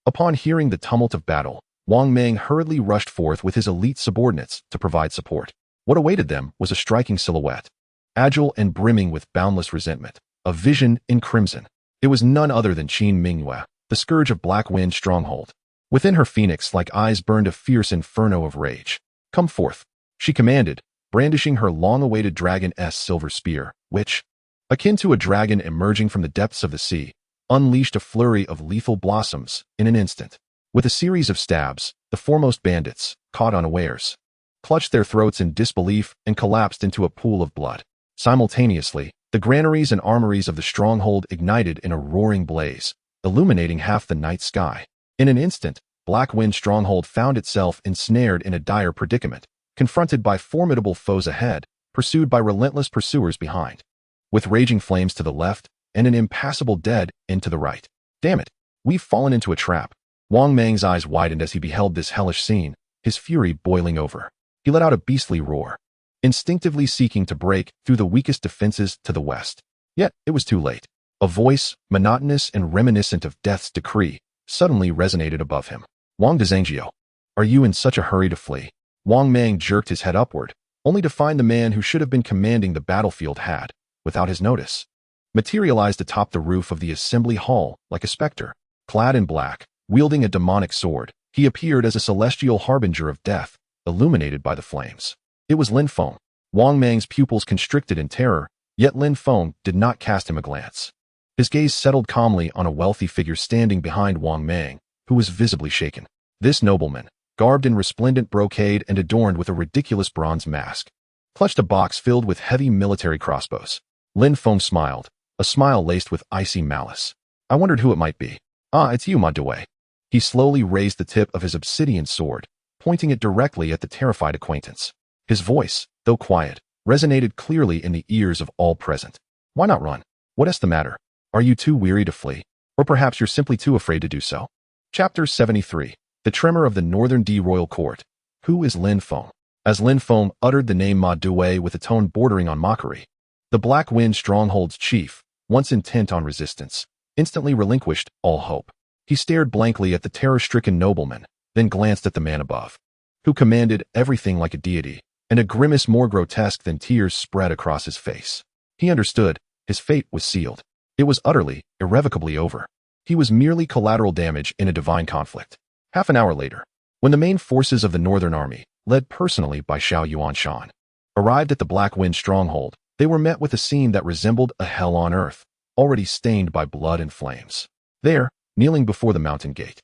upon hearing the tumult of battle, Wang Mang hurriedly rushed forth with his elite subordinates to provide support. What awaited them was a striking silhouette, agile and brimming with boundless resentment, a vision in crimson. It was none other than Qin Mingyue, the scourge of Black Wind stronghold. Within her phoenix-like eyes burned a fierce inferno of rage. Come forth, she commanded, brandishing her long-awaited dragon-s silver spear, which, akin to a dragon emerging from the depths of the sea, unleashed a flurry of lethal blossoms in an instant. With a series of stabs, the foremost bandits, caught unawares, clutched their throats in disbelief and collapsed into a pool of blood. Simultaneously, the granaries and armories of the stronghold ignited in a roaring blaze, illuminating half the night sky. In an instant, Black Wind stronghold found itself ensnared in a dire predicament, confronted by formidable foes ahead, pursued by relentless pursuers behind, with raging flames to the left and an impassable dead end to the right. Damn it, we've fallen into a trap. Wang Mang's eyes widened as he beheld this hellish scene, his fury boiling over. He let out a beastly roar, instinctively seeking to break through the weakest defenses to the west. Yet it was too late. A voice, monotonous and reminiscent of death's decree, suddenly resonated above him. Wang Dezhangjiu, are you in such a hurry to flee? Wang Mang jerked his head upward, only to find the man who should have been commanding the battlefield had, without his notice, materialized atop the roof of the assembly hall like a specter. Clad in black, wielding a demonic sword, he appeared as a celestial harbinger of death, illuminated by the flames. It was Lin Feng. Wang Mang's pupils constricted in terror, yet Lin Feng did not cast him a glance. His gaze settled calmly on a wealthy figure standing behind Wang Mang, who was visibly shaken. This nobleman, garbed in resplendent brocade and adorned with a ridiculous bronze mask, clutched a box filled with heavy military crossbows. Lin Feng smiled, a smile laced with icy malice. I wondered who it might be. Ah, it's you, ma Due. He slowly raised the tip of his obsidian sword, pointing it directly at the terrified acquaintance. His voice, though quiet, resonated clearly in the ears of all present. Why not run? What is the matter? Are you too weary to flee? Or perhaps you're simply too afraid to do so? Chapter 73. The Tremor of the Northern D Royal Court. Who is Lin Feng? As Lin Feng uttered the name Ma Due with a tone bordering on mockery, the Black Wind stronghold's chief, once intent on resistance, instantly relinquished all hope. He stared blankly at the terror-stricken nobleman, then glanced at the man above, who commanded everything like a deity, and a grimace more grotesque than tears spread across his face. He understood, his fate was sealed. It was utterly, irrevocably over. He was merely collateral damage in a divine conflict. Half an hour later, when the main forces of the Northern Army, led personally by Xiao Yuanshan, arrived at the Black Wind stronghold, they were met with a scene that resembled a hell on earth, already stained by blood and flames. There, kneeling before the mountain gate,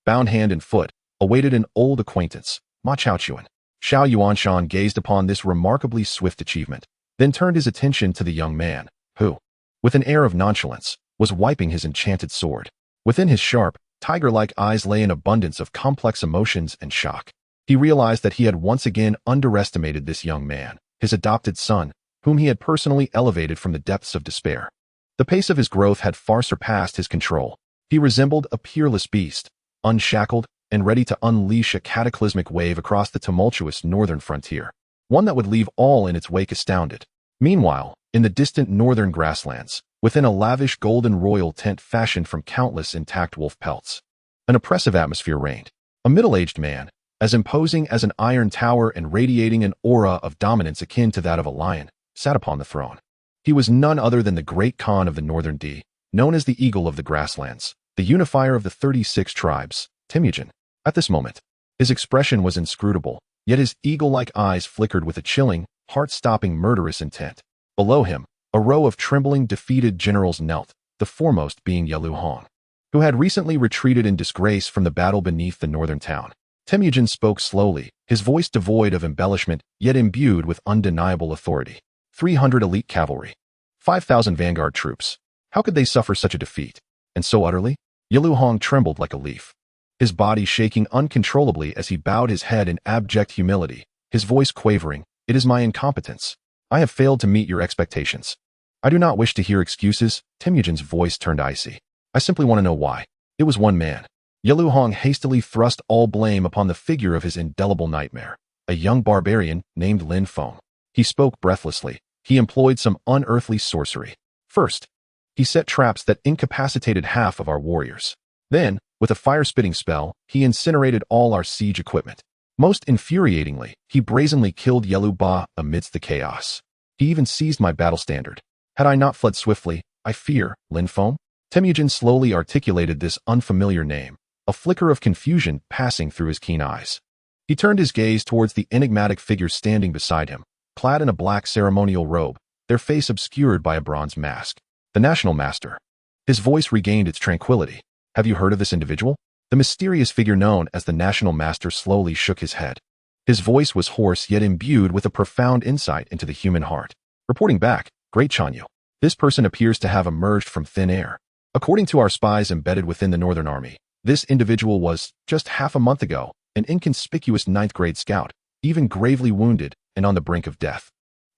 bound hand and foot, awaited an old acquaintance, Ma Chaochuan. Xiao Yuanshan gazed upon this remarkably swift achievement, then turned his attention to the young man, who, with an air of nonchalance, was wiping his enchanted sword. Within his sharp, tiger-like eyes lay an abundance of complex emotions and shock. He realized that he had once again underestimated this young man, his adopted son, whom he had personally elevated from the depths of despair. The pace of his growth had far surpassed his control. He resembled a peerless beast, unshackled and ready to unleash a cataclysmic wave across the tumultuous northern frontier, one that would leave all in its wake astounded. Meanwhile, in the distant northern grasslands, within a lavish golden royal tent fashioned from countless intact wolf pelts, an oppressive atmosphere reigned. A middle-aged man, as imposing as an iron tower and radiating an aura of dominance akin to that of a lion, sat upon the throne. He was none other than the great Khan of the Northern D, known as the Eagle of the Grasslands, the unifier of the 36 tribes, Temujin. At this moment, his expression was inscrutable, yet his eagle-like eyes flickered with a chilling, heart-stopping murderous intent. Below him, a row of trembling, defeated generals knelt, the foremost being Yelu Hong, who had recently retreated in disgrace from the battle beneath the northern town. Temujin spoke slowly, his voice devoid of embellishment, yet imbued with undeniable authority. 300 elite cavalry. 5,000 vanguard troops. How could they suffer such a defeat? And so utterly? Yelu Hong trembled like a leaf, his body shaking uncontrollably as he bowed his head in abject humility, his voice quavering. It is my incompetence. I have failed to meet your expectations. I do not wish to hear excuses. Temujin's voice turned icy. I simply want to know why. It was one man. Yelu Hong hastily thrust all blame upon the figure of his indelible nightmare, a young barbarian named Lin Feng. He spoke breathlessly. He employed some unearthly sorcery. First, he set traps that incapacitated half of our warriors. Then, with a fire-spitting spell, he incinerated all our siege equipment. Most infuriatingly, he brazenly killed Yelu Ba amidst the chaos. He even seized my battle standard. Had I not fled swiftly, I fear, Lin Feng? Temujin slowly articulated this unfamiliar name, a flicker of confusion passing through his keen eyes. He turned his gaze towards the enigmatic figure standing beside him, clad in a black ceremonial robe, their face obscured by a bronze mask. The National Master. His voice regained its tranquility. Have you heard of this individual? The mysterious figure known as the National Master slowly shook his head. His voice was hoarse yet imbued with a profound insight into the human heart. Reporting back, Great Chanyu. This person appears to have emerged from thin air. According to our spies embedded within the Northern Army, this individual was, just half a month ago, an inconspicuous 9th-grade scout, even gravely wounded and on the brink of death.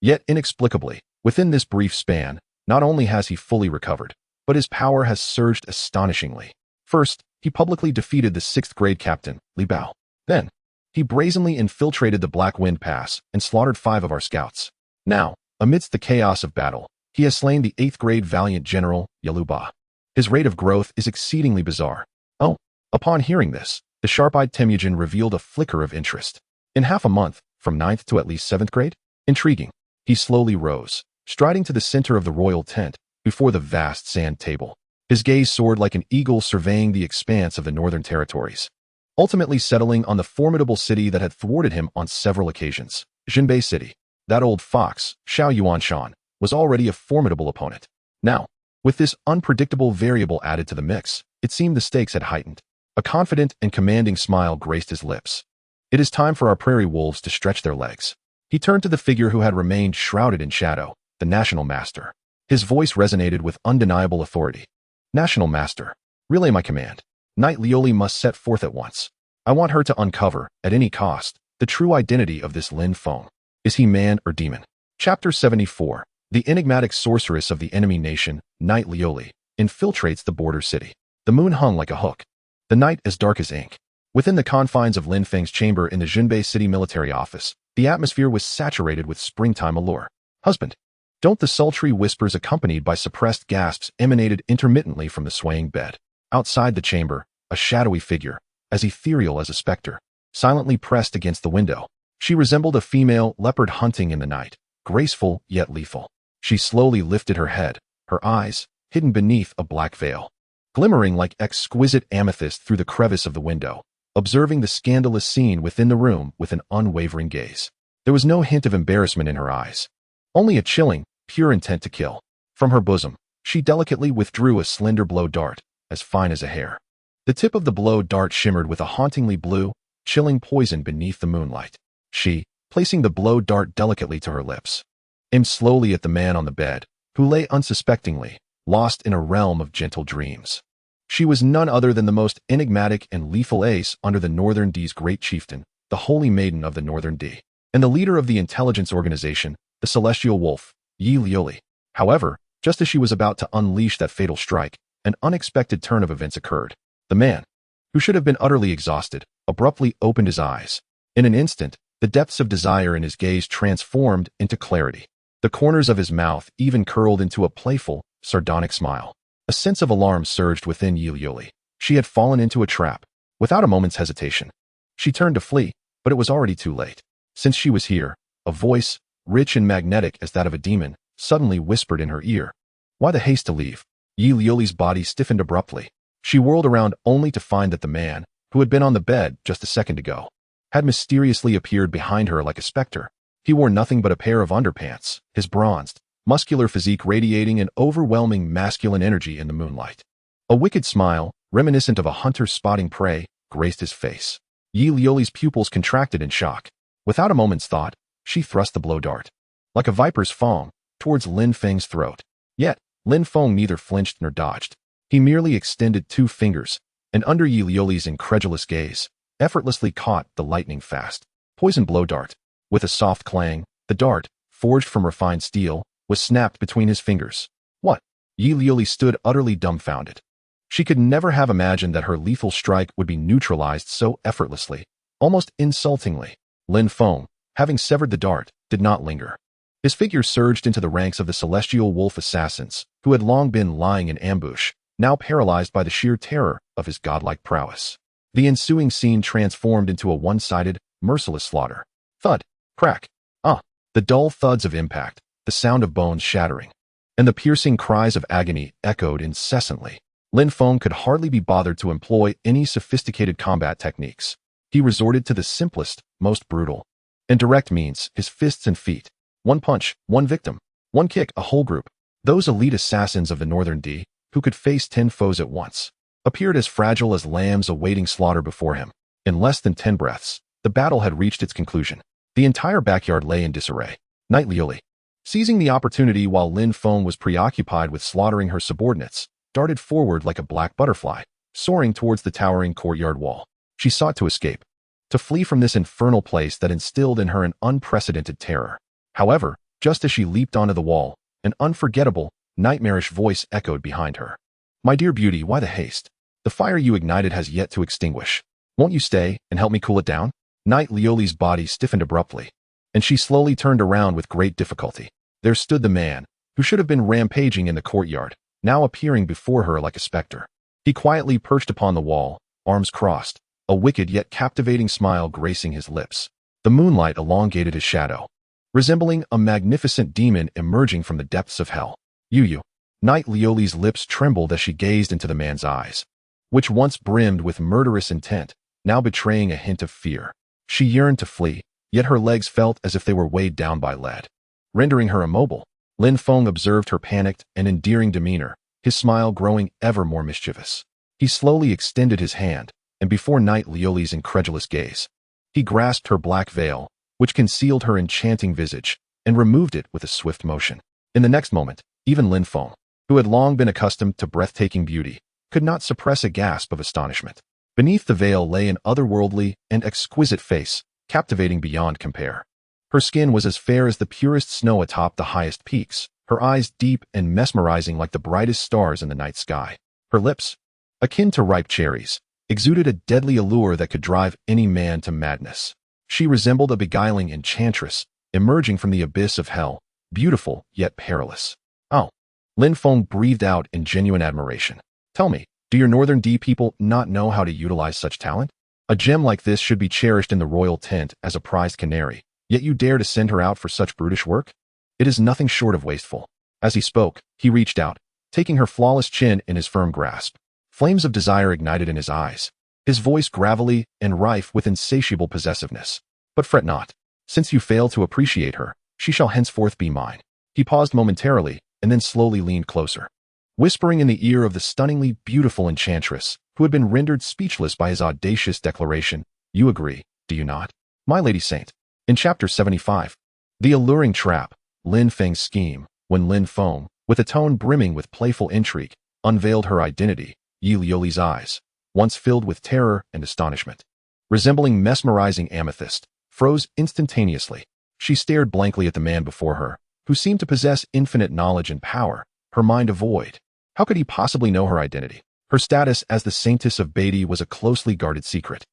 Yet inexplicably, within this brief span, not only has he fully recovered, but his power has surged astonishingly. First, he publicly defeated the 6th-grade captain, Li Bao. Then, he brazenly infiltrated the Black Wind Pass and slaughtered 5 of our scouts. Now, amidst the chaos of battle, he has slain the 8th-grade valiant general, Yelu Ba. His rate of growth is exceedingly bizarre. Oh, upon hearing this, the sharp-eyed Temujin revealed a flicker of interest. In half a month, from 9th to at least 7th grade? Intriguing. He slowly rose, striding to the center of the royal tent, before the vast sand table. His gaze soared like an eagle surveying the expanse of the northern territories, ultimately settling on the formidable city that had thwarted him on several occasions. Jinbei City. That old fox, Xiao Yuanshan, was already a formidable opponent. Now, with this unpredictable variable added to the mix, it seemed the stakes had heightened. A confident and commanding smile graced his lips. It is time for our prairie wolves to stretch their legs. He turned to the figure who had remained shrouded in shadow, the National Master. His voice resonated with undeniable authority. National Master, relay my command. Knight Lioli must set forth at once. I want her to uncover, at any cost, the true identity of this Lin Feng. Is he man or demon? Chapter 74. The enigmatic sorceress of the enemy nation, Knight Lioli, infiltrates the border city. The moon hung like a hook. The night as dark as ink. Within the confines of Lin Feng's chamber in the Jinbei City military office, the atmosphere was saturated with springtime allure. Husband. Don't the sultry whispers accompanied by suppressed gasps emanated intermittently from the swaying bed. Outside the chamber, a shadowy figure, as ethereal as a specter, silently pressed against the window. She resembled a female leopard hunting in the night, graceful yet lethal. She slowly lifted her head, her eyes, hidden beneath a black veil, glimmering like exquisite amethyst through the crevice of the window, observing the scandalous scene within the room with an unwavering gaze. There was no hint of embarrassment in her eyes, only a chilling, pure intent to kill. From her bosom, she delicately withdrew a slender blow dart, as fine as a hair. The tip of the blow dart shimmered with a hauntingly blue, chilling poison beneath the moonlight. She, placing the blow dart delicately to her lips, aimed slowly at the man on the bed, who lay unsuspectingly, lost in a realm of gentle dreams. She was none other than the most enigmatic and lethal ace under the Northern D's great chieftain, the Holy Maiden of the Northern D, and the leader of the intelligence organization, the Celestial Wolf, Yi Lioli. However, just as she was about to unleash that fatal strike, an unexpected turn of events occurred. The man, who should have been utterly exhausted, abruptly opened his eyes. In an instant, the depths of desire in his gaze transformed into clarity. The corners of his mouth even curled into a playful, sardonic smile. A sense of alarm surged within Yi Lioli. She had fallen into a trap. Without a moment's hesitation, she turned to flee, but it was already too late. Since she was here, a voice, rich and magnetic as that of a demon, suddenly whispered in her ear. Why the haste to leave? Yi Lioli's body stiffened abruptly. She whirled around only to find that the man, who had been on the bed just a second ago, had mysteriously appeared behind her like a specter. He wore nothing but a pair of underpants, his bronzed, muscular physique radiating an overwhelming masculine energy in the moonlight. A wicked smile, reminiscent of a hunter spotting prey, graced his face. Yi Lioli's pupils contracted in shock. Without a moment's thought, she thrust the blow dart, like a viper's fang, towards Lin Feng's throat. Yet, Lin Feng neither flinched nor dodged. He merely extended 2 fingers, and under Yi Lioli's incredulous gaze, effortlessly caught the lightning-fast poison blow dart. With a soft clang, the dart, forged from refined steel, was snapped between his fingers. What? Yi Lioli stood utterly dumbfounded. She could never have imagined that her lethal strike would be neutralized so effortlessly, almost insultingly. Lin Feng, having severed the dart, did not linger. His figure surged into the ranks of the celestial wolf assassins, who had long been lying in ambush, now paralyzed by the sheer terror of his godlike prowess. The ensuing scene transformed into a one-sided, merciless slaughter. Thud, crack, the dull thuds of impact, the sound of bones shattering, and the piercing cries of agony echoed incessantly. Lin Feng could hardly be bothered to employ any sophisticated combat techniques. He resorted to the simplest, most brutal, and direct means, his fists and feet. One punch, one victim. One kick, a whole group. Those elite assassins of the Northern D, who could face 10 foes at once, appeared as fragile as lambs awaiting slaughter before him. In less than 10 breaths, the battle had reached its conclusion. The entire backyard lay in disarray. Knight Liuli, seizing the opportunity while Lin Feng was preoccupied with slaughtering her subordinates, darted forward like a black butterfly, soaring towards the towering courtyard wall. She sought to escape, to flee from this infernal place that instilled in her an unprecedented terror. However, just as she leaped onto the wall, an unforgettable, nightmarish voice echoed behind her. "My dear beauty, why the haste? The fire you ignited has yet to extinguish. Won't you stay and help me cool it down?" Knight Liuli's body stiffened abruptly, and she slowly turned around with great difficulty. There stood the man, who should have been rampaging in the courtyard, now appearing before her like a specter. He quietly perched upon the wall, arms crossed, a wicked yet captivating smile gracing his lips. The moonlight elongated his shadow, resembling a magnificent demon emerging from the depths of hell. "You." Knight Liuli's lips trembled as she gazed into the man's eyes, which once brimmed with murderous intent, now betraying a hint of fear. She yearned to flee, yet her legs felt as if they were weighed down by lead, rendering her immobile. Lin Feng observed her panicked and endearing demeanor, his smile growing ever more mischievous. He slowly extended his hand, and before Knight Liuli's incredulous gaze, he grasped her black veil, which concealed her enchanting visage, and removed it with a swift motion. In the next moment, even Lin Feng, who had long been accustomed to breathtaking beauty, could not suppress a gasp of astonishment. Beneath the veil lay an otherworldly and exquisite face, captivating beyond compare. Her skin was as fair as the purest snow atop the highest peaks, her eyes deep and mesmerizing like the brightest stars in the night sky. Her lips, akin to ripe cherries, exuded a deadly allure that could drive any man to madness. She resembled a beguiling enchantress, emerging from the abyss of hell, beautiful yet perilous. "Oh." Lin Feng breathed out in genuine admiration. "Tell me, do your Northern D people not know how to utilize such talent? A gem like this should be cherished in the royal tent as a prized canary, yet you dare to send her out for such brutish work? It is nothing short of wasteful." As he spoke, he reached out, taking her flawless chin in his firm grasp. Flames of desire ignited in his eyes, his voice gravelly and rife with insatiable possessiveness. "But fret not. Since you fail to appreciate her, she shall henceforth be mine." He paused momentarily, and then slowly leaned closer, whispering in the ear of the stunningly beautiful enchantress, who had been rendered speechless by his audacious declaration. "You agree, do you not, my lady saint?" In Chapter 75, The Alluring Trap, Lin Feng's scheme, when Lin Feng, with a tone brimming with playful intrigue, unveiled her identity, Yi Liuli's eyes, once filled with terror and astonishment, resembling mesmerizing amethyst, froze instantaneously. She stared blankly at the man before her, who seemed to possess infinite knowledge and power, her mind a void. How could he possibly know her identity? Her status as the Saintess of Beatty was a closely guarded secret,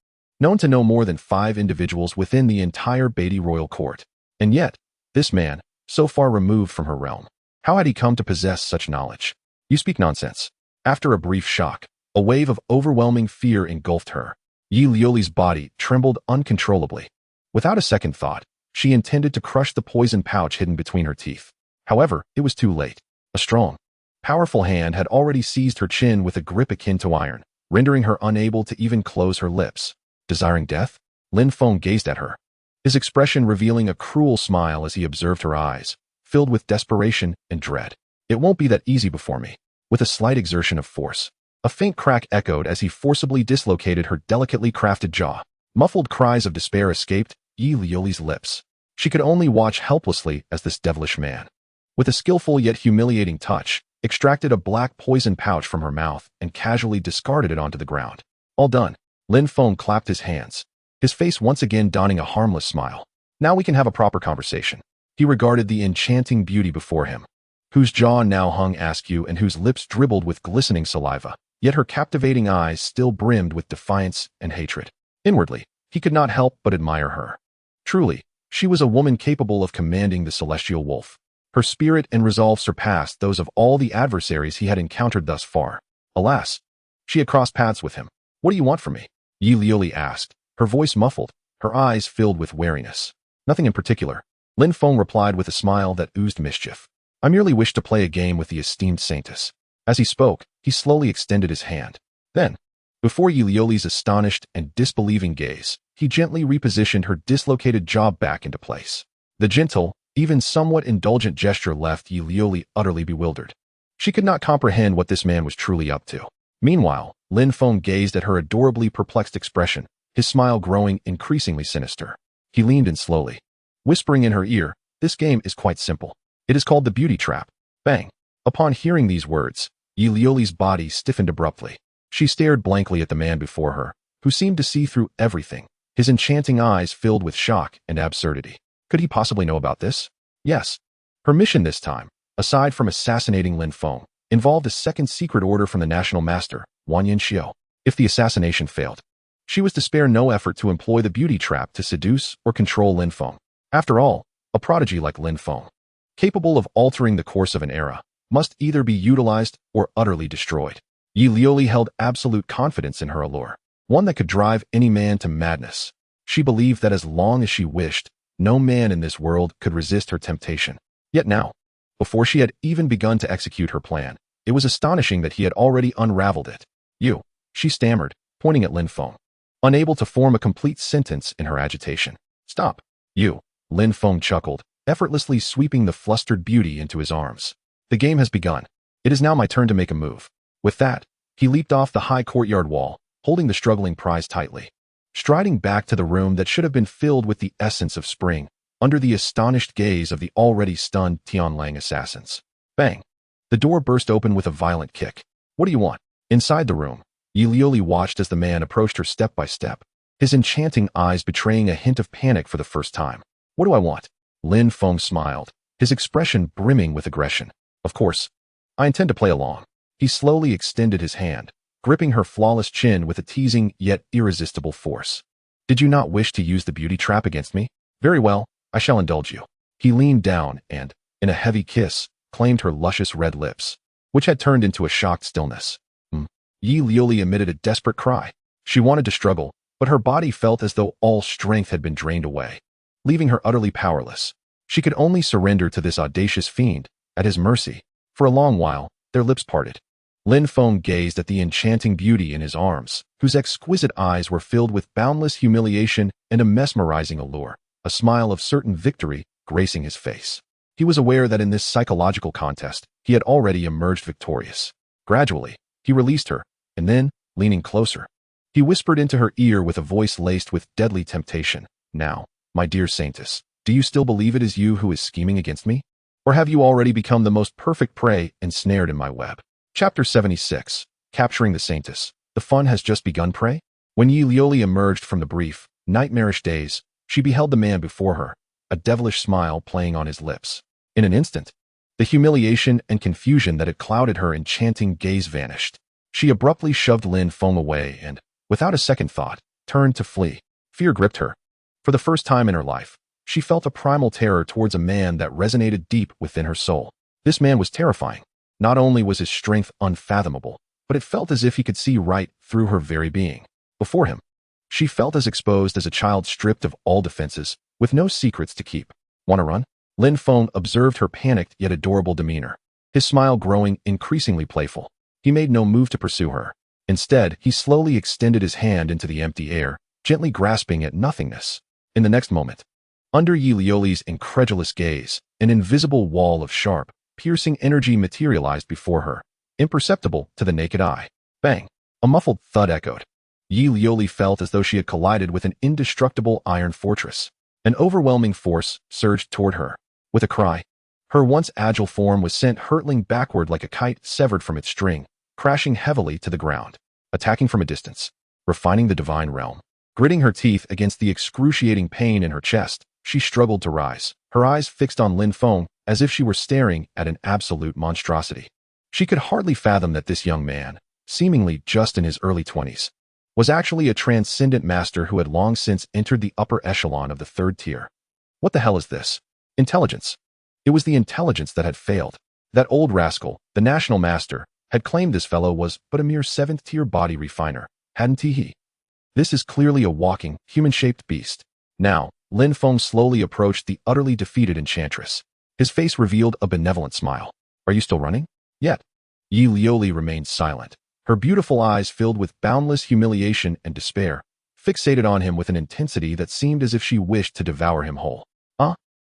known to no more than 5 individuals within the entire Beatty royal court. And yet, this man, so far removed from her realm, how had he come to possess such knowledge? "You speak nonsense." After a brief shock, a wave of overwhelming fear engulfed her. Yi Liuli's body trembled uncontrollably. Without a second thought, she intended to crush the poison pouch hidden between her teeth. However, it was too late. A strong, powerful hand had already seized her chin with a grip akin to iron, rendering her unable to even close her lips. Desiring death? Lin Feng gazed at her, his expression revealing a cruel smile as he observed her eyes, filled with desperation and dread. "It won't be that easy before me." With a slight exertion of force, a faint crack echoed as he forcibly dislocated her delicately crafted jaw. Muffled cries of despair escaped Yi Liuli's lips. She could only watch helplessly as this devilish man, with a skillful yet humiliating touch, extracted a black poison pouch from her mouth and casually discarded it onto the ground. All done. Lin Feng clapped his hands, his face once again donning a harmless smile. "Now we can have a proper conversation." He regarded the enchanting beauty before him, whose jaw now hung askew and whose lips dribbled with glistening saliva. yet her captivating eyes still brimmed with defiance and hatred. Inwardly, he could not help but admire her. Truly, she was a woman capable of commanding the celestial wolf. Her spirit and resolve surpassed those of all the adversaries he had encountered thus far. Alas, she had crossed paths with him. "What do you want from me?" Yi Lioli asked, her voice muffled, her eyes filled with wariness. "Nothing in particular," Lin Feng replied with a smile that oozed mischief. "I merely wish to play a game with the esteemed saintess." As he spoke, he slowly extended his hand. Then, before Yi Lioli's astonished and disbelieving gaze, he gently repositioned her dislocated jaw back into place. The gentle, even somewhat indulgent gesture left Yi Lioli utterly bewildered. She could not comprehend what this man was truly up to. Meanwhile, Lin Feng gazed at her adorably perplexed expression, his smile growing increasingly sinister. He leaned in slowly, whispering in her ear, "This game is quite simple. It is called the beauty trap." Bang! Upon hearing these words, Yi Lioli's body stiffened abruptly. She stared blankly at the man before her, who seemed to see through everything, his enchanting eyes filled with shock and absurdity. Could he possibly know about this? Yes. Her mission this time, aside from assassinating Lin Feng, involved a second secret order from the national master, Wang Yanxiu. If the assassination failed, she was to spare no effort to employ the beauty trap to seduce or control Lin Feng. After all, a prodigy like Lin Feng, capable of altering the course of an era, must either be utilized or utterly destroyed. Yi Lioli held absolute confidence in her allure, one that could drive any man to madness. She believed that as long as she wished, no man in this world could resist her temptation. Yet now, before she had even begun to execute her plan, it was astonishing that he had already unraveled it. "You," she stammered, pointing at Lin Feng, unable to form a complete sentence in her agitation. "Stop." "You," Lin Feng chuckled, effortlessly sweeping the flustered beauty into his arms. "The game has begun. It is now my turn to make a move." With that, he leaped off the high courtyard wall, holding the struggling prize tightly. Striding back to the room that should have been filled with the essence of spring, under the astonished gaze of the already stunned Tianlang assassins. Bang! The door burst open with a violent kick. "What do you want?" Inside the room, Yi Lioli watched as the man approached her step by step, his enchanting eyes betraying a hint of panic for the first time. "What do I want?" Lin Feng smiled, his expression brimming with aggression. "Of course, I intend to play along." He slowly extended his hand, gripping her flawless chin with a teasing yet irresistible force. "Did you not wish to use the beauty trap against me? Very well, I shall indulge you." He leaned down and, in a heavy kiss, claimed her luscious red lips, which had turned into a shocked stillness. Yi Lioli emitted a desperate cry. She wanted to struggle, but her body felt as though all strength had been drained away, leaving her utterly powerless. She could only surrender to this audacious fiend, at his mercy. For a long while, their lips parted. Lin Feng gazed at the enchanting beauty in his arms, whose exquisite eyes were filled with boundless humiliation and a mesmerizing allure, a smile of certain victory gracing his face. He was aware that in this psychological contest, he had already emerged victorious. Gradually, he released her, and then, leaning closer, he whispered into her ear with a voice laced with deadly temptation, "Now, my dear saintess, do you still believe it is you who is scheming against me? Or have you already become the most perfect prey ensnared in my web?" Chapter 76. Capturing the Saintess. The fun has just begun, pray? When Yi Lioli emerged from the brief, nightmarish daze, she beheld the man before her, a devilish smile playing on his lips. In an instant, the humiliation and confusion that had clouded her enchanting gaze vanished. She abruptly shoved Lin Feng away and, without a second thought, turned to flee. Fear gripped her. For the first time in her life, she felt a primal terror towards a man that resonated deep within her soul. This man was terrifying. Not only was his strength unfathomable, but it felt as if he could see right through her very being. Before him, she felt as exposed as a child stripped of all defenses, with no secrets to keep. "Want to run?" Lin Feng observed her panicked yet adorable demeanor, his smile growing increasingly playful. He made no move to pursue her. Instead, he slowly extended his hand into the empty air, gently grasping at nothingness. In the next moment, under Yi Lioli's incredulous gaze, an invisible wall of sharp, piercing energy materialized before her, imperceptible to the naked eye. Bang! A muffled thud echoed. Yi Lioli felt as though she had collided with an indestructible iron fortress. An overwhelming force surged toward her. With a cry, her once agile form was sent hurtling backward like a kite severed from its string, crashing heavily to the ground. Attacking from a distance, refining the divine realm. Gritting her teeth against the excruciating pain in her chest, she struggled to rise, her eyes fixed on Lin Feng as if she were staring at an absolute monstrosity. She could hardly fathom that this young man, seemingly just in his early 20s, was actually a transcendent master who had long since entered the upper echelon of the third tier. What the hell is this? Intelligence. It was the intelligence that had failed. That old rascal, the national master, had claimed this fellow was but a mere seventh-tier body refiner, hadn't he? This is clearly a walking, human-shaped beast. Now, Lin Feng slowly approached the utterly defeated enchantress. His face revealed a benevolent smile. Are you still running? Yet. Yi Lioli remained silent, her beautiful eyes filled with boundless humiliation and despair, fixated on him with an intensity that seemed as if she wished to devour him whole.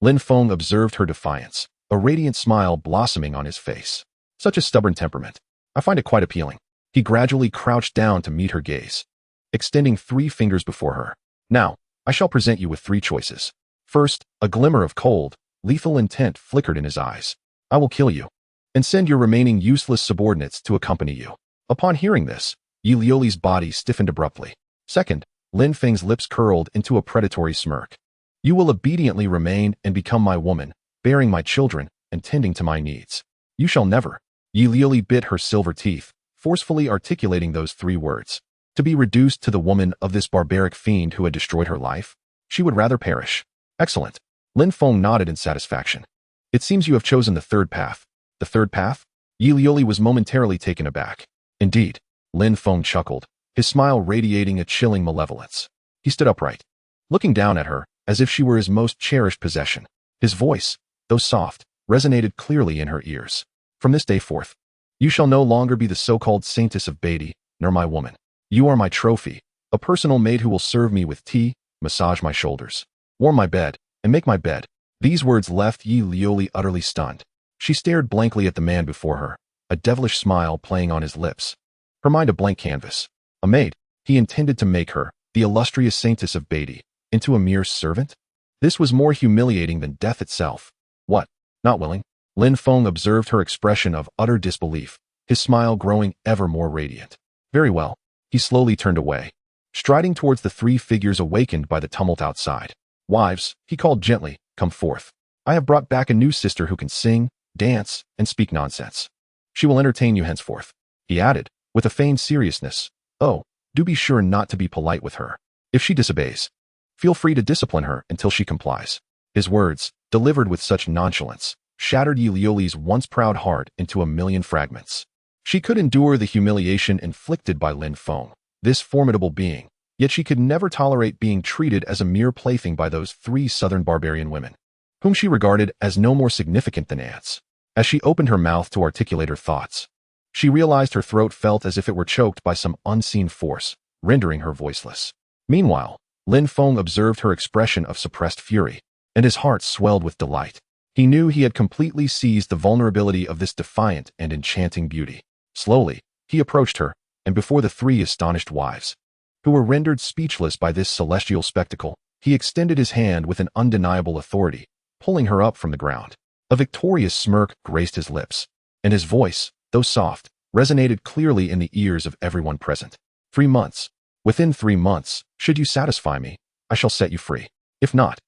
Lin Feng observed her defiance, a radiant smile blossoming on his face. Such a stubborn temperament. I find it quite appealing. He gradually crouched down to meet her gaze, extending 3 fingers before her. Now, I shall present you with 3 choices. First, a glimmer of cold, lethal intent flickered in his eyes. I will kill you, and send your remaining useless subordinates to accompany you. Upon hearing this, Yi Lioli's body stiffened abruptly. Second, Lin Feng's lips curled into a predatory smirk. You will obediently remain and become my woman, bearing my children and tending to my needs. You shall never. Yi Lioli bit her silver teeth, forcefully articulating those 3 words. To be reduced to the woman of this barbaric fiend who had destroyed her life? She would rather perish. Excellent. Lin Feng nodded in satisfaction. It seems you have chosen the third path. The third path? Yi Lioli was momentarily taken aback. Indeed. Lin Feng chuckled, his smile radiating a chilling malevolence. He stood upright, looking down at her, as if she were his most cherished possession. His voice, though soft, resonated clearly in her ears. From this day forth, you shall no longer be the so-called saintess of Beatty, nor my woman. You are my trophy, a personal maid who will serve me with tea, massage my shoulders, warm my bed, and make my bed. These words left Yi Lioli utterly stunned. She stared blankly at the man before her, a devilish smile playing on his lips. Her mind a blank canvas. A maid. He intended to make her, the illustrious saintess of Beatty, into a mere servant? This was more humiliating than death itself. What? Not willing? Lin Feng observed her expression of utter disbelief, his smile growing ever more radiant. Very well. He slowly turned away, striding towards the 3 figures awakened by the tumult outside. Wives, he called gently, come forth. I have brought back a new sister who can sing, dance, and speak nonsense. She will entertain you henceforth. He added, with a feigned seriousness. Oh, do be sure not to be polite with her. If she disobeys, feel free to discipline her until she complies. His words, delivered with such nonchalance, shattered Yi Lioli's once proud heart into a million fragments. She could endure the humiliation inflicted by Lin Feng, this formidable being, yet she could never tolerate being treated as a mere plaything by those 3 southern barbarian women, whom she regarded as no more significant than ants. As she opened her mouth to articulate her thoughts, she realized her throat felt as if it were choked by some unseen force, rendering her voiceless. Meanwhile, Lin Feng observed her expression of suppressed fury, and his heart swelled with delight. He knew he had completely seized the vulnerability of this defiant and enchanting beauty. Slowly, he approached her, and before the 3 astonished wives, who were rendered speechless by this celestial spectacle, he extended his hand with an undeniable authority, pulling her up from the ground. A victorious smirk graced his lips, and his voice, though soft, resonated clearly in the ears of everyone present. 3 months. Within 3 months, should you satisfy me, I shall set you free. If not.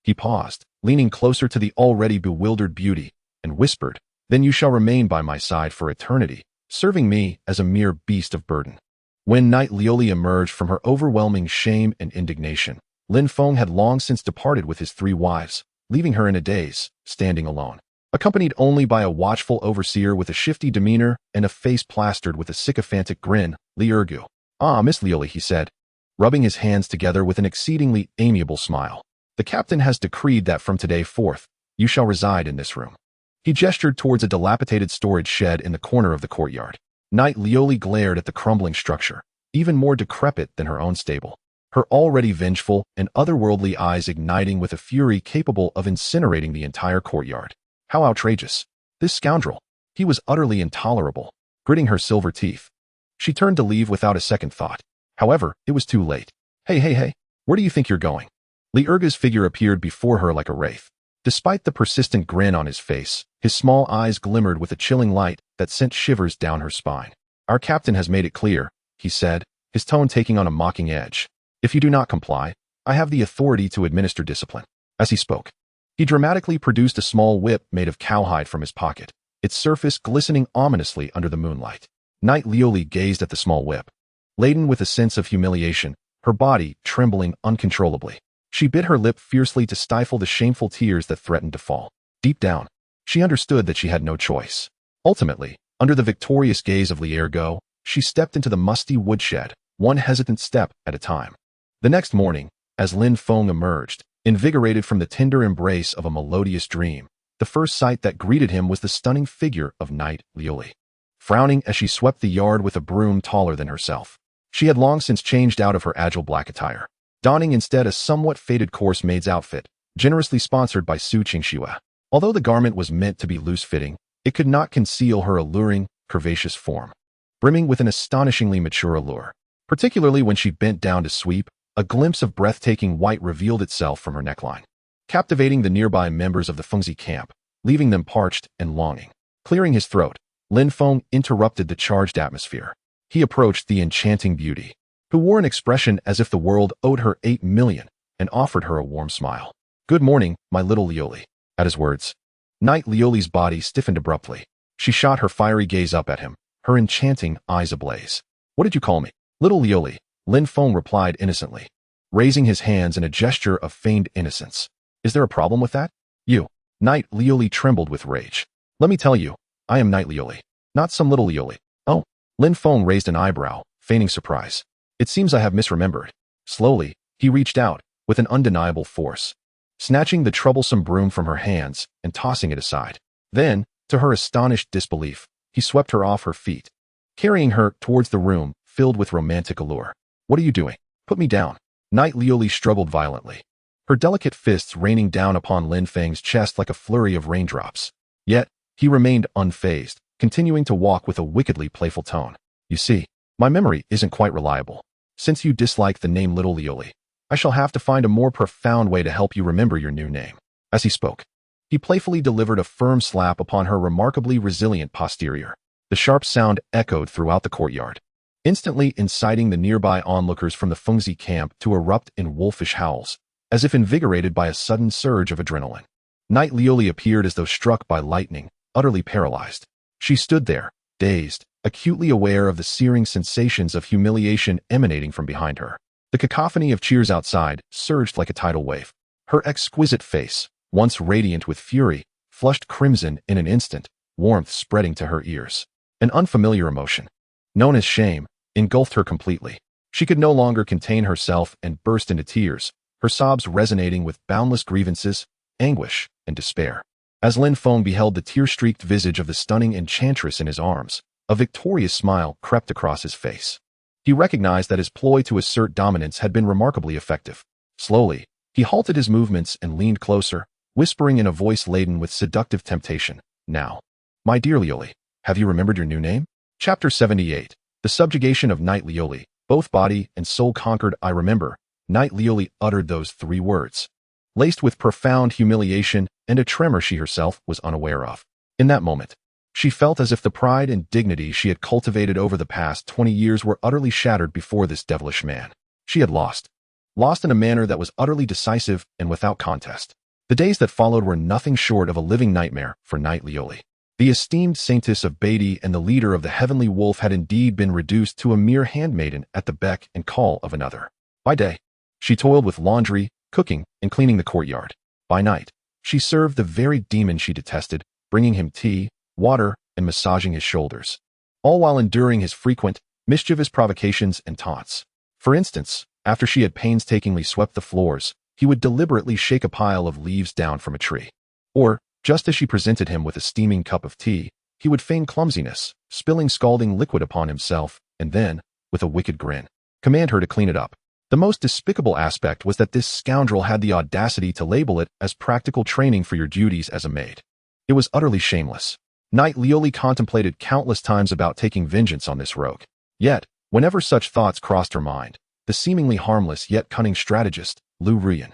He paused, leaning closer to the already bewildered beauty, and whispered, then you shall remain by my side for eternity, serving me as a mere beast of burden. When Night Lioli emerged from her overwhelming shame and indignation, Lin Feng had long since departed with his 3 wives, leaving her in a daze, standing alone, accompanied only by a watchful overseer with a shifty demeanor and a face plastered with a sycophantic grin. Li Ergu. Ah, Miss Lioli, he said, rubbing his hands together with an exceedingly amiable smile. The captain has decreed that from today forth, you shall reside in this room. He gestured towards a dilapidated storage shed in the corner of the courtyard. Night Lioli glared at the crumbling structure, even more decrepit than her own stable, her already vengeful and otherworldly eyes igniting with a fury capable of incinerating the entire courtyard. How outrageous! This scoundrel! He was utterly intolerable, gritting her silver teeth. She turned to leave without a second thought. However, it was too late. Hey, where do you think you're going? Li Erga's figure appeared before her like a wraith. Despite the persistent grin on his face, his small eyes glimmered with a chilling light that sent shivers down her spine. Our captain has made it clear, he said, his tone taking on a mocking edge. If you do not comply, I have the authority to administer discipline. As he spoke, he dramatically produced a small whip made of cowhide from his pocket, its surface glistening ominously under the moonlight. Knight Lioli gazed at the small whip. Laden with a sense of humiliation, her body trembling uncontrollably. She bit her lip fiercely to stifle the shameful tears that threatened to fall. Deep down, she understood that she had no choice. Ultimately, under the victorious gaze of Liergo, she stepped into the musty woodshed, one hesitant step at a time. The next morning, as Lin Feng emerged, invigorated from the tender embrace of a melodious dream, the first sight that greeted him was the stunning figure of Knight Lioli. Frowning as she swept the yard with a broom taller than herself. She had long since changed out of her agile black attire, donning instead a somewhat faded coarse maid's outfit, generously sponsored by Su Qingxue. Although the garment was meant to be loose-fitting, it could not conceal her alluring, curvaceous form, brimming with an astonishingly mature allure. Particularly when she bent down to sweep, a glimpse of breathtaking white revealed itself from her neckline, captivating the nearby members of the Fengzi camp, leaving them parched and longing. Clearing his throat, Lin Feng interrupted the charged atmosphere. He approached the enchanting beauty, who wore an expression as if the world owed her 8 million, and offered her a warm smile. "Good morning, my little Lioli." At his words, Knight Lioli's body stiffened abruptly. She shot her fiery gaze up at him, her enchanting eyes ablaze. "What did you call me?" "Little Lioli," Lin Feng replied innocently, raising his hands in a gesture of feigned innocence. "Is there a problem with that?" "You." Knight Lioli trembled with rage. "Let me tell you, I am Knight Lioli, not some little Lioli." "Oh." Lin Feng raised an eyebrow, feigning surprise. "It seems I have misremembered." Slowly, he reached out, with an undeniable force, snatching the troublesome broom from her hands and tossing it aside. Then, to her astonished disbelief, he swept her off her feet, carrying her towards the room filled with romantic allure. "What are you doing? Put me down." Knight Lioli struggled violently, her delicate fists raining down upon Lin Feng's chest like a flurry of raindrops. Yet, he remained unfazed, continuing to walk with a wickedly playful tone. "You see, my memory isn't quite reliable. Since you dislike the name Little Lioli, I shall have to find a more profound way to help you remember your new name." As he spoke, he playfully delivered a firm slap upon her remarkably resilient posterior. The sharp sound echoed throughout the courtyard, instantly inciting the nearby onlookers from the Fengzi camp to erupt in wolfish howls, as if invigorated by a sudden surge of adrenaline. Knight Lioli appeared as though struck by lightning, utterly paralyzed. She stood there, dazed, acutely aware of the searing sensations of humiliation emanating from behind her. The cacophony of cheers outside surged like a tidal wave. Her exquisite face, once radiant with fury, flushed crimson in an instant, warmth spreading to her ears. An unfamiliar emotion, known as shame, engulfed her completely. She could no longer contain herself and burst into tears, her sobs resonating with boundless grievances, anguish, and despair. As Lin Feng beheld the tear-streaked visage of the stunning enchantress in his arms, a victorious smile crept across his face. He recognized that his ploy to assert dominance had been remarkably effective. Slowly, he halted his movements and leaned closer, whispering in a voice laden with seductive temptation, "Now, my dear Lioli, have you remembered your new name?" Chapter 78. The subjugation of Knight Lioli, both body and soul conquered. "I remember." Knight Lioli uttered those 3 words, laced with profound humiliation and a tremor she herself was unaware of. In that moment, she felt as if the pride and dignity she had cultivated over the past 20 years were utterly shattered before this devilish man. She had lost. Lost in a manner that was utterly decisive and without contest. The days that followed were nothing short of a living nightmare for Knight Lioli. The esteemed saintess of Beatty and the leader of the Heavenly Wolf had indeed been reduced to a mere handmaiden at the beck and call of another. By day, she toiled with laundry, cooking, and cleaning the courtyard. By night, she served the very demon she detested, bringing him tea, water, and massaging his shoulders, all while enduring his frequent, mischievous provocations and taunts. For instance, after she had painstakingly swept the floors, he would deliberately shake a pile of leaves down from a tree. Or, just as she presented him with a steaming cup of tea, he would feign clumsiness, spilling scalding liquid upon himself, and then, with a wicked grin, command her to clean it up. The most despicable aspect was that this scoundrel had the audacity to label it as practical training for your duties as a maid. It was utterly shameless. Knight Lioli contemplated countless times about taking vengeance on this rogue. Yet, whenever such thoughts crossed her mind, the seemingly harmless yet cunning strategist, Lu Ruyan,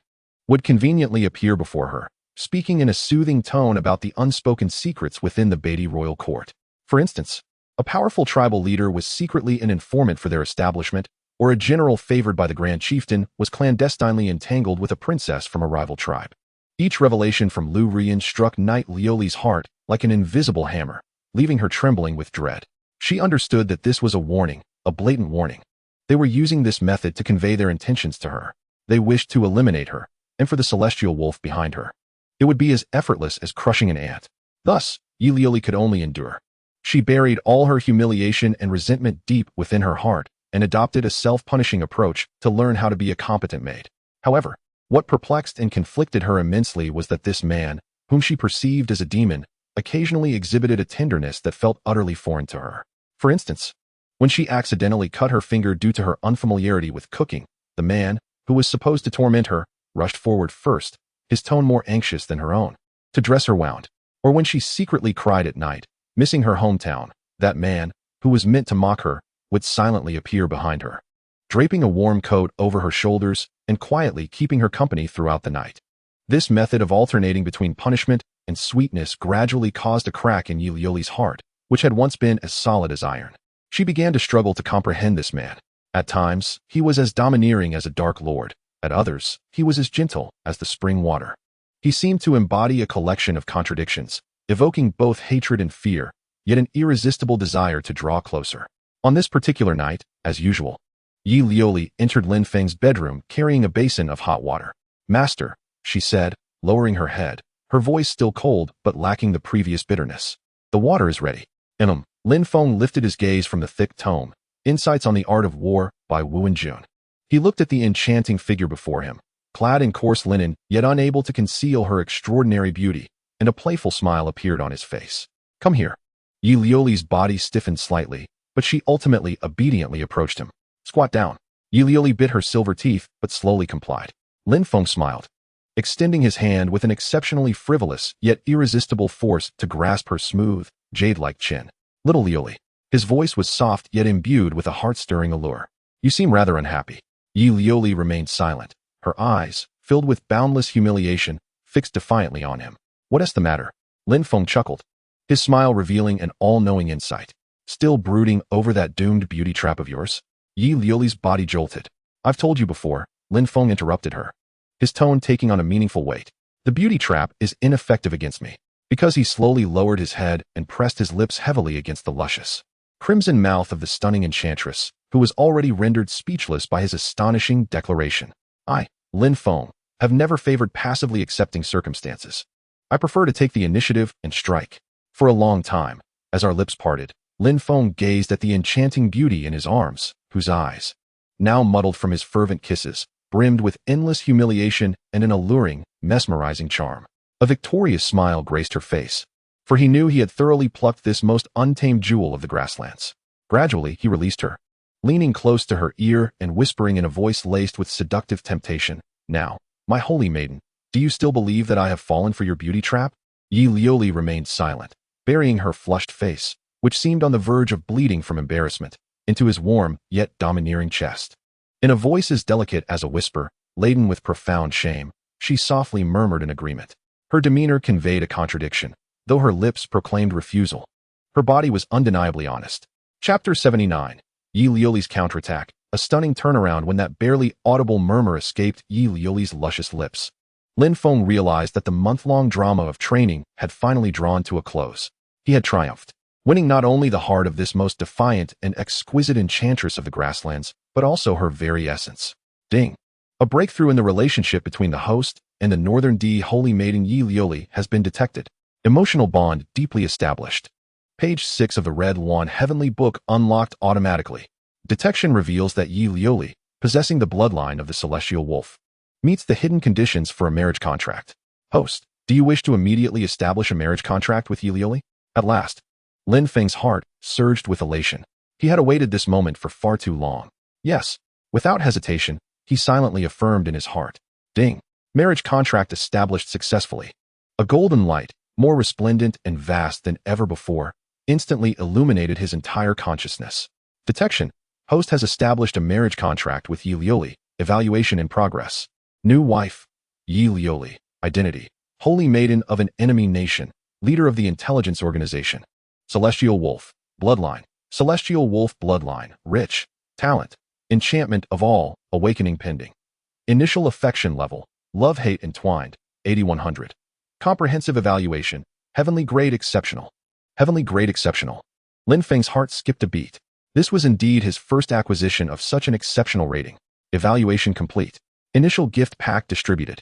would conveniently appear before her, speaking in a soothing tone about the unspoken secrets within the Beatty royal court. For instance, a powerful tribal leader was secretly an informant for their establishment, or a general favored by the grand chieftain was clandestinely entangled with a princess from a rival tribe. Each revelation from Lu Ruyan struck Knight Lioli's heart like an invisible hammer, leaving her trembling with dread. She understood that this was a warning, a blatant warning. They were using this method to convey their intentions to her. They wished to eliminate her, and for the celestial wolf behind her. It would be as effortless as crushing an ant. Thus, Yilioli could only endure. She buried all her humiliation and resentment deep within her heart and adopted a self-punishing approach to learn how to be a competent maid. However, what perplexed and conflicted her immensely was that this man, whom she perceived as a demon, occasionally exhibited a tenderness that felt utterly foreign to her. For instance, when she accidentally cut her finger due to her unfamiliarity with cooking, the man, who was supposed to torment her, rushed forward first, his tone more anxious than her own, to dress her wound. Or when she secretly cried at night, missing her hometown, that man, who was meant to mock her, would silently appear behind her, draping a warm coat over her shoulders and quietly keeping her company throughout the night. This method of alternating between punishment and sweetness gradually caused a crack in Yilioli's heart, which had once been as solid as iron. She began to struggle to comprehend this man. At times, he was as domineering as a dark lord. At others, he was as gentle as the spring water. He seemed to embody a collection of contradictions, evoking both hatred and fear, yet an irresistible desire to draw closer. On this particular night, as usual, Yi Lioli entered Lin Feng's bedroom carrying a basin of hot water. "Master," she said, lowering her head, her voice still cold but lacking the previous bitterness. "The water is ready." Lin Feng lifted his gaze from the thick tome, Insights on the Art of War by Wu Enjun. He looked at the enchanting figure before him, clad in coarse linen yet unable to conceal her extraordinary beauty, and a playful smile appeared on his face. "Come here." Yi Lioli's body stiffened slightly, but she ultimately obediently approached him. "Squat down." Yi Lioli bit her silver teeth but slowly complied. Lin Feng smiled, extending his hand with an exceptionally frivolous yet irresistible force to grasp her smooth, jade-like chin. "Little Lioli." His voice was soft yet imbued with a heart-stirring allure. "You seem rather unhappy." Yi Lioli remained silent, her eyes, filled with boundless humiliation, fixed defiantly on him. "What is the matter?" Lin Feng chuckled, his smile revealing an all-knowing insight. "Still brooding over that doomed beauty trap of yours?" Yi Lioli's body jolted. "I've told you before," Lin Feng interrupted her, his tone taking on a meaningful weight. "The beauty trap is ineffective against me." Because he slowly lowered his head and pressed his lips heavily against the luscious, crimson mouth of the stunning enchantress, who was already rendered speechless by his astonishing declaration. "I, Lin Feng, have never favored passively accepting circumstances. I prefer to take the initiative and strike." For a long time, as our lips parted, Lin Feng gazed at the enchanting beauty in his arms, whose eyes, now muddled from his fervent kisses, brimmed with endless humiliation and an alluring, mesmerizing charm. A victorious smile graced her face, for he knew he had thoroughly plucked this most untamed jewel of the grasslands. Gradually, he released her, leaning close to her ear and whispering in a voice laced with seductive temptation, "Now, my holy maiden, do you still believe that I have fallen for your beauty trap?" Yi Lioli remained silent, burying her flushed face, which seemed on the verge of bleeding from embarrassment, into his warm yet domineering chest. In a voice as delicate as a whisper, laden with profound shame, she softly murmured in agreement. Her demeanor conveyed a contradiction, though her lips proclaimed refusal. Her body was undeniably honest. Chapter 79. Yi Lioli's counterattack, a stunning turnaround when that barely audible murmur escaped Yi Lioli's luscious lips. Lin Feng realized that the month-long drama of training had finally drawn to a close. He had triumphed, winning not only the heart of this most defiant and exquisite enchantress of the grasslands, but also her very essence. Ding! A breakthrough in the relationship between the host and the Northern D holy maiden Yi Lioli has been detected. Emotional bond deeply established. Page 6 of the Red Lawn Heavenly Book unlocked automatically. Detection reveals that Yi Lioli, possessing the bloodline of the celestial wolf, meets the hidden conditions for a marriage contract. Host, do you wish to immediately establish a marriage contract with Yi Lioli? At last, Lin Feng's heart surged with elation. He had awaited this moment for far too long. Yes, without hesitation, he silently affirmed in his heart. Ding! Marriage contract established successfully. A golden light, more resplendent and vast than ever before, instantly illuminated his entire consciousness. Detection. Host has established a marriage contract with Yi Lioli. Evaluation in progress. New wife. Yi Lioli. Identity. Holy maiden of an enemy nation. Leader of the intelligence organization. Celestial wolf. Bloodline. Celestial wolf bloodline. Rich. Talent. Enchantment of all. Awakening pending. Initial affection level. Love-hate entwined. 8100. Comprehensive evaluation. Heavenly grade exceptional. Heavenly grade exceptional. Lin Feng's heart skipped a beat. This was indeed his first acquisition of such an exceptional rating. Evaluation complete. Initial gift pack distributed.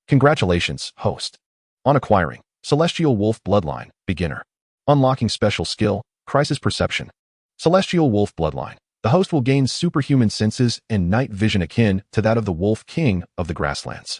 Congratulations, host. On acquiring Celestial Wolf Bloodline, Beginner. Unlocking special skill, Crisis Perception. Celestial Wolf Bloodline. The host will gain superhuman senses and night vision akin to that of the Wolf King of the Grasslands.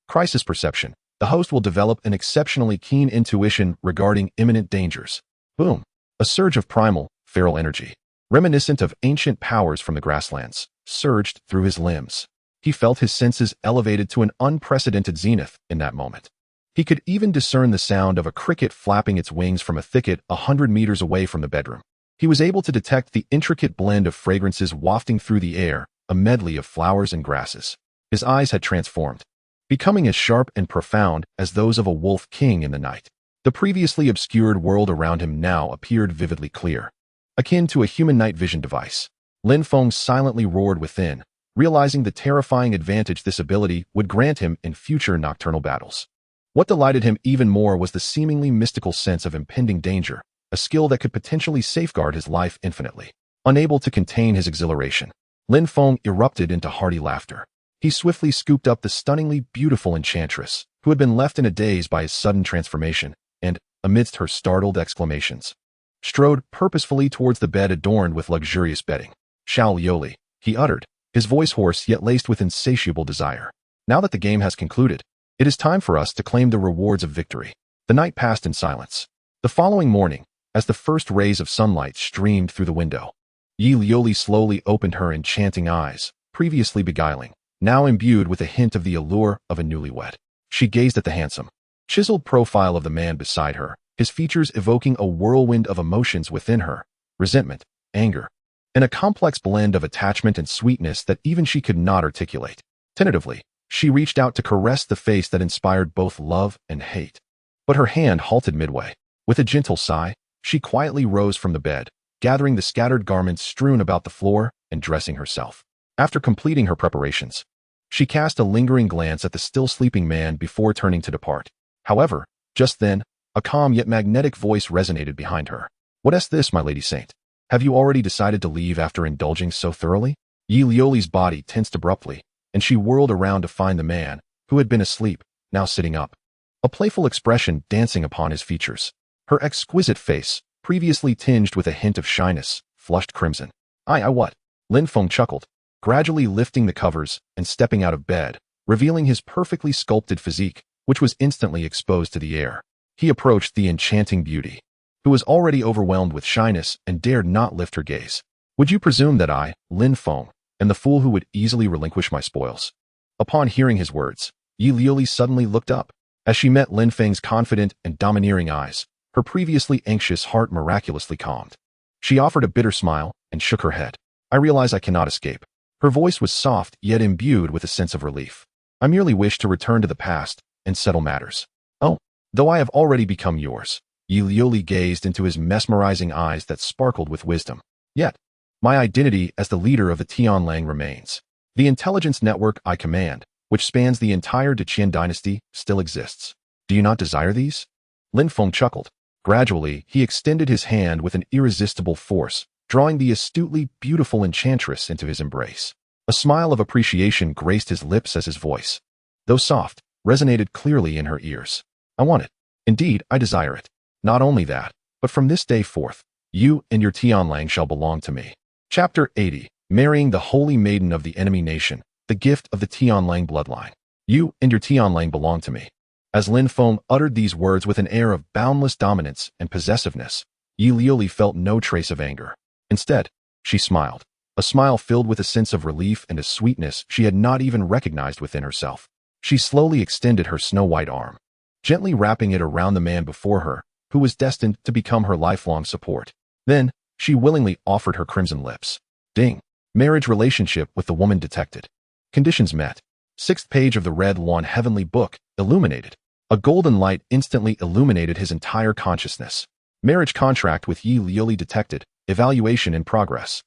Crisis Perception. The host will develop an exceptionally keen intuition regarding imminent dangers. Boom. A surge of primal, feral energy, reminiscent of ancient powers from the Grasslands, surged through his limbs. He felt his senses elevated to an unprecedented zenith in that moment. He could even discern the sound of a cricket flapping its wings from a thicket 100 meters away from the bedroom. He was able to detect the intricate blend of fragrances wafting through the air, a medley of flowers and grasses. His eyes had transformed, becoming as sharp and profound as those of a wolf king in the night. The previously obscured world around him now appeared vividly clear, akin to a human night vision device. Lin Feng silently roared within, realizing the terrifying advantage this ability would grant him in future nocturnal battles. What delighted him even more was the seemingly mystical sense of impending danger, a skill that could potentially safeguard his life infinitely. Unable to contain his exhilaration, Lin Feng erupted into hearty laughter. He swiftly scooped up the stunningly beautiful enchantress, who had been left in a daze by his sudden transformation, and, amidst her startled exclamations, strode purposefully towards the bed adorned with luxurious bedding. Xiao Lioli, he uttered, his voice hoarse yet laced with insatiable desire. Now that the game has concluded, it is time for us to claim the rewards of victory. The night passed in silence. The following morning, as the first rays of sunlight streamed through the window, Yi Lioli slowly opened her enchanting eyes, previously beguiling, now imbued with a hint of the allure of a newlywed. She gazed at the handsome, chiseled profile of the man beside her, his features evoking a whirlwind of emotions within her, resentment, anger, and a complex blend of attachment and sweetness that even she could not articulate. Tentatively, she reached out to caress the face that inspired both love and hate. But her hand halted midway. With a gentle sigh, she quietly rose from the bed, gathering the scattered garments strewn about the floor and dressing herself. After completing her preparations, she cast a lingering glance at the still sleeping man before turning to depart. However, just then, a calm yet magnetic voice resonated behind her. "What's this, my lady saint? Have you already decided to leave after indulging so thoroughly?" Yi Lioli's body tensed abruptly, and she whirled around to find the man, who had been asleep, now sitting up, a playful expression dancing upon his features. Her exquisite face, previously tinged with a hint of shyness, flushed crimson. I what?" Lin Feng chuckled, gradually lifting the covers and stepping out of bed, revealing his perfectly sculpted physique, which was instantly exposed to the air. He approached the enchanting beauty, who was already overwhelmed with shyness and dared not lift her gaze. "Would you presume that I, Lin Feng, am the fool who would easily relinquish my spoils?" Upon hearing his words, Yi Lioli suddenly looked up. As she met Lin Feng's confident and domineering eyes, her previously anxious heart miraculously calmed. She offered a bitter smile and shook her head. "I realize I cannot escape." Her voice was soft yet imbued with a sense of relief. "I merely wish to return to the past and settle matters." "Oh, though I have already become yours." Yi Lioli gazed into his mesmerizing eyes that sparkled with wisdom. "Yet, my identity as the leader of the Tianlang remains. The intelligence network I command, which spans the entire Deqian dynasty, still exists. Do you not desire these?" Lin Feng chuckled. Gradually, he extended his hand with an irresistible force, drawing the astutely beautiful enchantress into his embrace. A smile of appreciation graced his lips as his voice, though soft, resonated clearly in her ears. "I want it. Indeed, I desire it. Not only that, but from this day forth, you and your Tianlang shall belong to me." Chapter 80. Marrying the Holy Maiden of the Enemy Nation, the gift of the Tianlang bloodline. "You and your Tianlang belong to me." As Lin Feng uttered these words with an air of boundless dominance and possessiveness, Yi Lioli felt no trace of anger. Instead, she smiled, a smile filled with a sense of relief and a sweetness she had not even recognized within herself. She slowly extended her snow-white arm, gently wrapping it around the man before her, who was destined to become her lifelong support. Then, she willingly offered her crimson lips. Ding. Marriage relationship with the woman detected. Conditions met. 6th page of the Red Lawn Heavenly Book, illuminated. A golden light instantly illuminated his entire consciousness. Marriage contract with Yi Lioli detected. Evaluation in progress.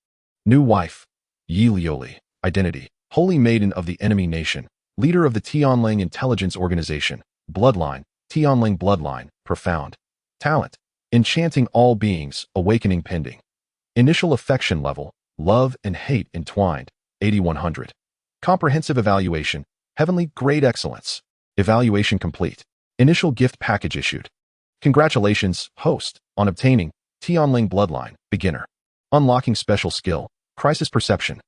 New wife. Yi Lioli. Identity. Holy Maiden of the Enemy Nation. Leader of the Tianlang Intelligence Organization. Bloodline. Tianlang bloodline. Profound. Talent. Enchanting all beings, awakening pending. Initial affection level, love and hate entwined, 8100. Comprehensive evaluation, heavenly grade excellence. Evaluation complete. Initial gift package issued. Congratulations, host, on obtaining Tianling Bloodline, beginner. Unlocking special skill, crisis perception.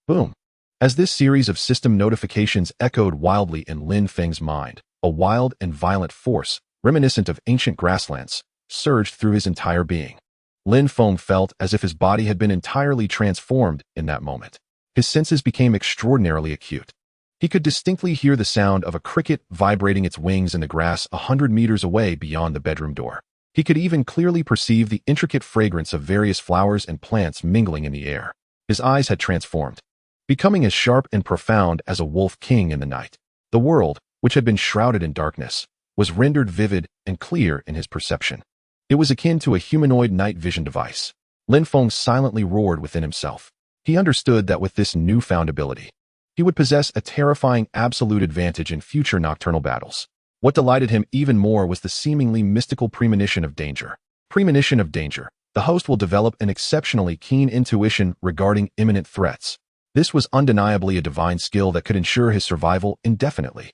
Boom. As this series of system notifications echoed wildly in Lin Feng's mind, a wild and violent force, reminiscent of ancient grasslands, surged through his entire being. Lin Feng felt as if his body had been entirely transformed in that moment. His senses became extraordinarily acute. He could distinctly hear the sound of a cricket vibrating its wings in the grass 100 meters away beyond the bedroom door. He could even clearly perceive the intricate fragrance of various flowers and plants mingling in the air. His eyes had transformed, becoming as sharp and profound as a wolf king in the night. The world, which had been shrouded in darkness, was rendered vivid and clear in his perception. It was akin to a humanoid night vision device. Lin Feng silently roared within himself. He understood that with this newfound ability, he would possess a terrifying absolute advantage in future nocturnal battles. What delighted him even more was the seemingly mystical premonition of danger. Premonition of danger. The host will develop an exceptionally keen intuition regarding imminent threats. This was undeniably a divine skill that could ensure his survival indefinitely.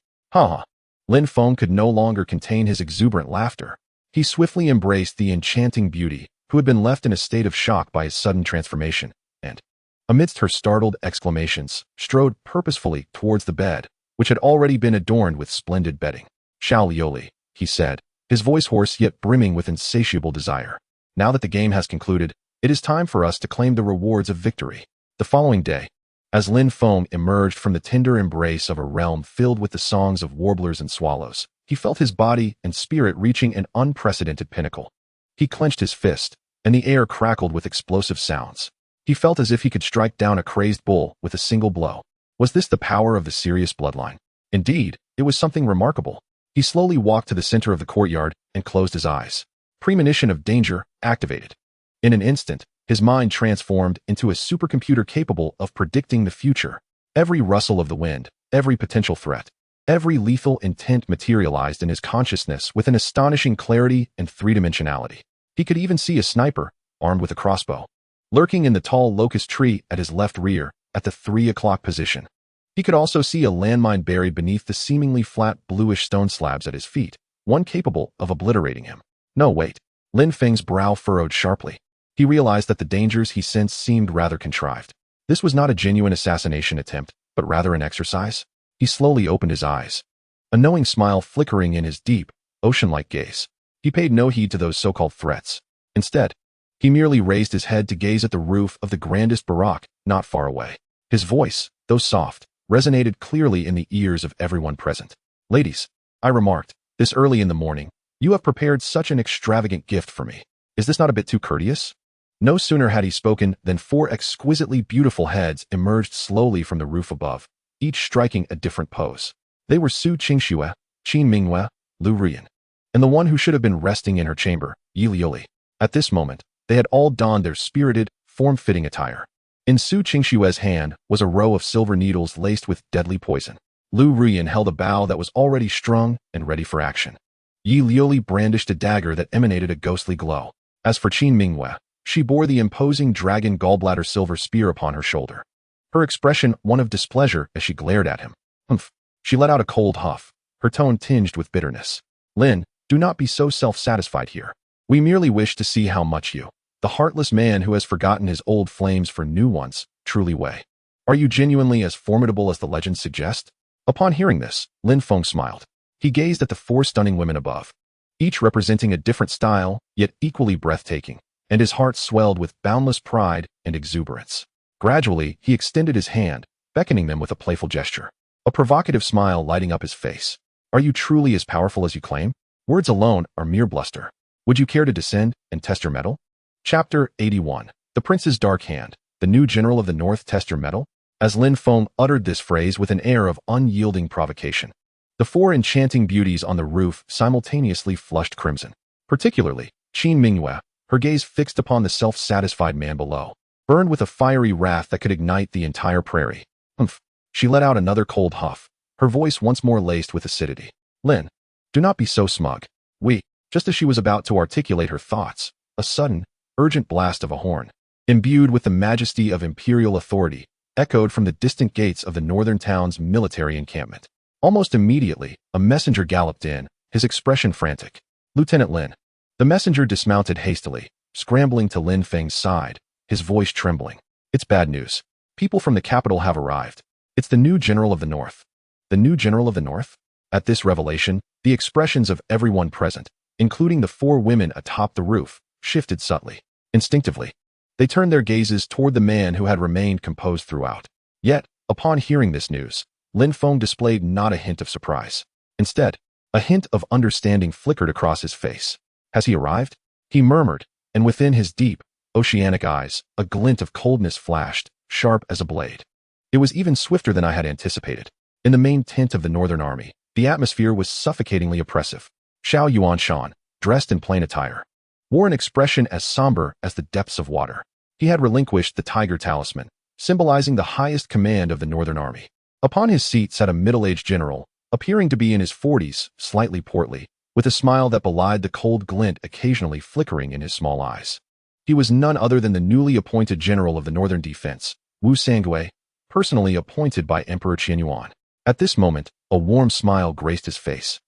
Lin Feng could no longer contain his exuberant laughter. He swiftly embraced the enchanting beauty, who had been left in a state of shock by his sudden transformation, and, amidst her startled exclamations, strode purposefully towards the bed, which had already been adorned with splendid bedding. "Xiao Lioli," he said, his voice hoarse yet brimming with insatiable desire. "Now that the game has concluded, it is time for us to claim the rewards of victory." The following day, as Lin Feng emerged from the tender embrace of a realm filled with the songs of warblers and swallows, he felt his body and spirit reaching an unprecedented pinnacle. He clenched his fist, and the air crackled with explosive sounds. He felt as if he could strike down a crazed bull with a single blow. Was this the power of the Sirius bloodline? Indeed, it was something remarkable. He slowly walked to the center of the courtyard and closed his eyes. Premonition of danger activated. In an instant, his mind transformed into a supercomputer capable of predicting the future. Every rustle of the wind, every potential threat, every lethal intent materialized in his consciousness with an astonishing clarity and three-dimensionality. He could even see a sniper, armed with a crossbow, lurking in the tall locust tree at his left rear, at the 3 o'clock position. He could also see a landmine buried beneath the seemingly flat bluish stone slabs at his feet, one capable of obliterating him. No, wait. Lin Feng's brow furrowed sharply. He realized that the dangers he sensed seemed rather contrived. This was not a genuine assassination attempt, but rather an exercise. He slowly opened his eyes, a knowing smile flickering in his deep, ocean-like gaze. He paid no heed to those so-called threats. Instead, he merely raised his head to gaze at the roof of the grandest barack not far away. His voice, though soft, resonated clearly in the ears of everyone present. "Ladies," I remarked, "this early in the morning, you have prepared such an extravagant gift for me. Is this not a bit too courteous?" No sooner had he spoken than 4 exquisitely beautiful heads emerged slowly from the roof above, each striking a different pose. They were Su Qingxue, Qin Mingyue, Lu Ruyan, and the one who should have been resting in her chamber, Yi Lioli. At this moment, they had all donned their spirited, form-fitting attire. In Su Qingxue's hand was a row of silver needles laced with deadly poison. Lu Ruyan held a bow that was already strung and ready for action. Yi Lioli brandished a dagger that emanated a ghostly glow. As for Qin Mingyue, she bore the imposing dragon gallbladder silver spear upon her shoulder, her expression one of displeasure as she glared at him. "Humph." She let out a cold huff, her tone tinged with bitterness. "Lin, do not be so self-satisfied here. We merely wish to see how much you, the heartless man who has forgotten his old flames for new ones, truly weigh. Are you genuinely as formidable as the legends suggest?" Upon hearing this, Lin Feng smiled. He gazed at the 4 stunning women above, each representing a different style, yet equally breathtaking, and his heart swelled with boundless pride and exuberance. Gradually, he extended his hand, beckoning them with a playful gesture, a provocative smile lighting up his face. "Are you truly as powerful as you claim? Words alone are mere bluster. Would you care to descend and test your mettle?" Chapter 81. The Prince's Dark Hand, the new general of the North, test your mettle? As Lin Feng uttered this phrase with an air of unyielding provocation, the 4 enchanting beauties on the roof simultaneously flushed crimson. Particularly, Qin Mingyue, her gaze fixed upon the self-satisfied man below, burned with a fiery wrath that could ignite the entire prairie. "Humph." She let out another cold huff, her voice once more laced with acidity. "Lin, do not be so smug. We, Just as she was about to articulate her thoughts, a sudden, urgent blast of a horn, imbued with the majesty of imperial authority, echoed from the distant gates of the northern town's military encampment. Almost immediately, a messenger galloped in, his expression frantic. "Lieutenant Lin." The messenger dismounted hastily, scrambling to Lin Feng's side, his voice trembling. "It's bad news. People from the capital have arrived. It's the new general of the North." The new general of the North? At this revelation, the expressions of everyone present, including the 4 women atop the roof, shifted subtly. Instinctively, they turned their gazes toward the man who had remained composed throughout. Yet, upon hearing this news, Lin Feng displayed not a hint of surprise. Instead, a hint of understanding flickered across his face. "Has he arrived?" he murmured, and within his deep, oceanic eyes, a glint of coldness flashed, sharp as a blade. It was even swifter than I had anticipated. In the main tent of the Northern Army, the atmosphere was suffocatingly oppressive. Xiao Yuanshan, dressed in plain attire, wore an expression as somber as the depths of water. He had relinquished the tiger talisman, symbolizing the highest command of the Northern Army. Upon his seat sat a middle-aged general, appearing to be in his 40s, slightly portly, with a smile that belied the cold glint occasionally flickering in his small eyes. He was none other than the newly appointed general of the Northern Defense, Wu Sangui, personally appointed by Emperor Qianyuan. At this moment, a warm smile graced his face,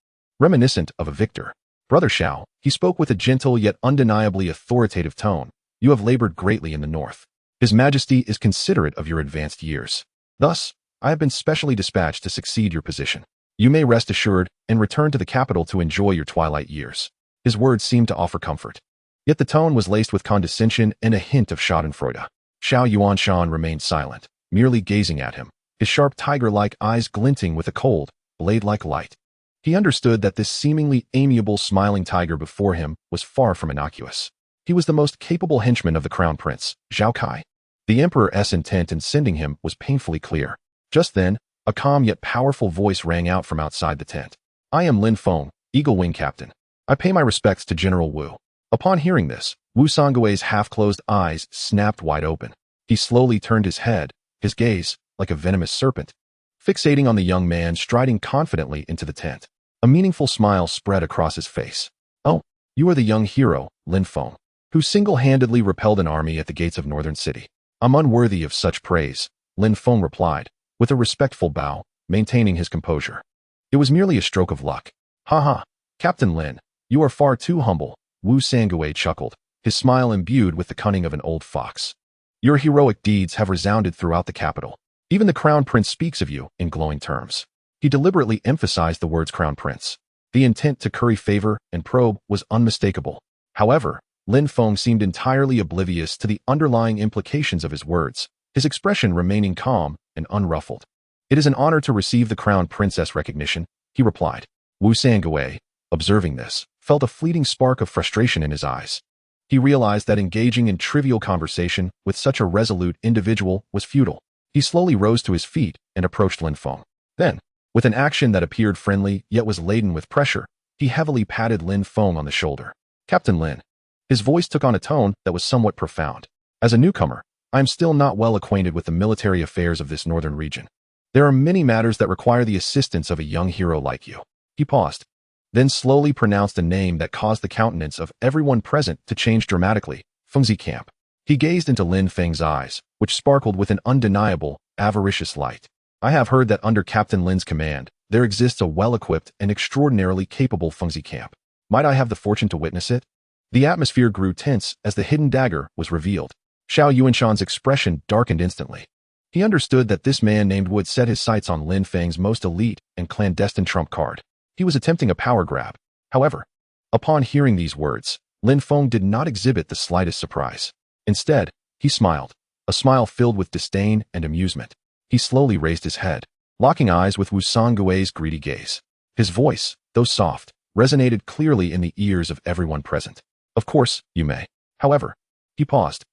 reminiscent of a victor. "Brother Xiao," he spoke with a gentle yet undeniably authoritative tone, "you have labored greatly in the north. His Majesty is considerate of your advanced years. Thus, I have been specially dispatched to succeed your position. You may rest assured and return to the capital to enjoy your twilight years." His words seemed to offer comfort. Yet the tone was laced with condescension and a hint of schadenfreude. Xiao Yuanshan remained silent, merely gazing at him, his sharp tiger-like eyes glinting with a cold, blade-like light. He understood that this seemingly amiable, smiling tiger before him was far from innocuous. He was the most capable henchman of the Crown Prince, Zhao Kai. The Emperor's intent in sending him was painfully clear. Just then, a calm yet powerful voice rang out from outside the tent. "I am Lin Feng, Eagle Wing Captain. I pay my respects to General Wu." Upon hearing this, Wu Sangui's half-closed eyes snapped wide open. He slowly turned his head, his gaze, like a venomous serpent, fixating on the young man striding confidently into the tent. A meaningful smile spread across his face. "Oh, you are the young hero, Lin Feng, who single-handedly repelled an army at the gates of Northern City." "I'm unworthy of such praise," Lin Feng replied, with a respectful bow, maintaining his composure. "It was merely a stroke of luck." "Ha ha, Captain Lin, you are far too humble," Wu Sangui chuckled, his smile imbued with the cunning of an old fox. "Your heroic deeds have resounded throughout the capital. Even the Crown Prince speaks of you in glowing terms." He deliberately emphasized the words Crown Prince. The intent to curry favor and probe was unmistakable. However, Lin Feng seemed entirely oblivious to the underlying implications of his words, his expression remaining calm and unruffled. "It is an honor to receive the Crown Princess recognition," he replied. Wu Sangui, observing this, felt a fleeting spark of frustration in his eyes. He realized that engaging in trivial conversation with such a resolute individual was futile. He slowly rose to his feet and approached Lin Feng. Then, with an action that appeared friendly yet was laden with pressure, he heavily patted Lin Feng on the shoulder. "Captain Lin." His voice took on a tone that was somewhat profound. "As a newcomer, I am still not well acquainted with the military affairs of this northern region. There are many matters that require the assistance of a young hero like you." He paused, then slowly pronounced a name that caused the countenance of everyone present to change dramatically: Fengzi Camp. He gazed into Lin Feng's eyes, which sparkled with an undeniable, avaricious light. "I have heard that under Captain Lin's command, there exists a well-equipped and extraordinarily capable Fengzi Camp. Might I have the fortune to witness it?" The atmosphere grew tense as the hidden dagger was revealed. Xiao Yuanshan's expression darkened instantly. He understood that this man named Wood set his sights on Lin Feng's most elite and clandestine trump card. He was attempting a power grab. However, upon hearing these words, Lin Feng did not exhibit the slightest surprise. Instead, he smiled, a smile filled with disdain and amusement. He slowly raised his head, locking eyes with Wu Sangui's greedy gaze. His voice, though soft, resonated clearly in the ears of everyone present. "Of course, you may." However, he paused,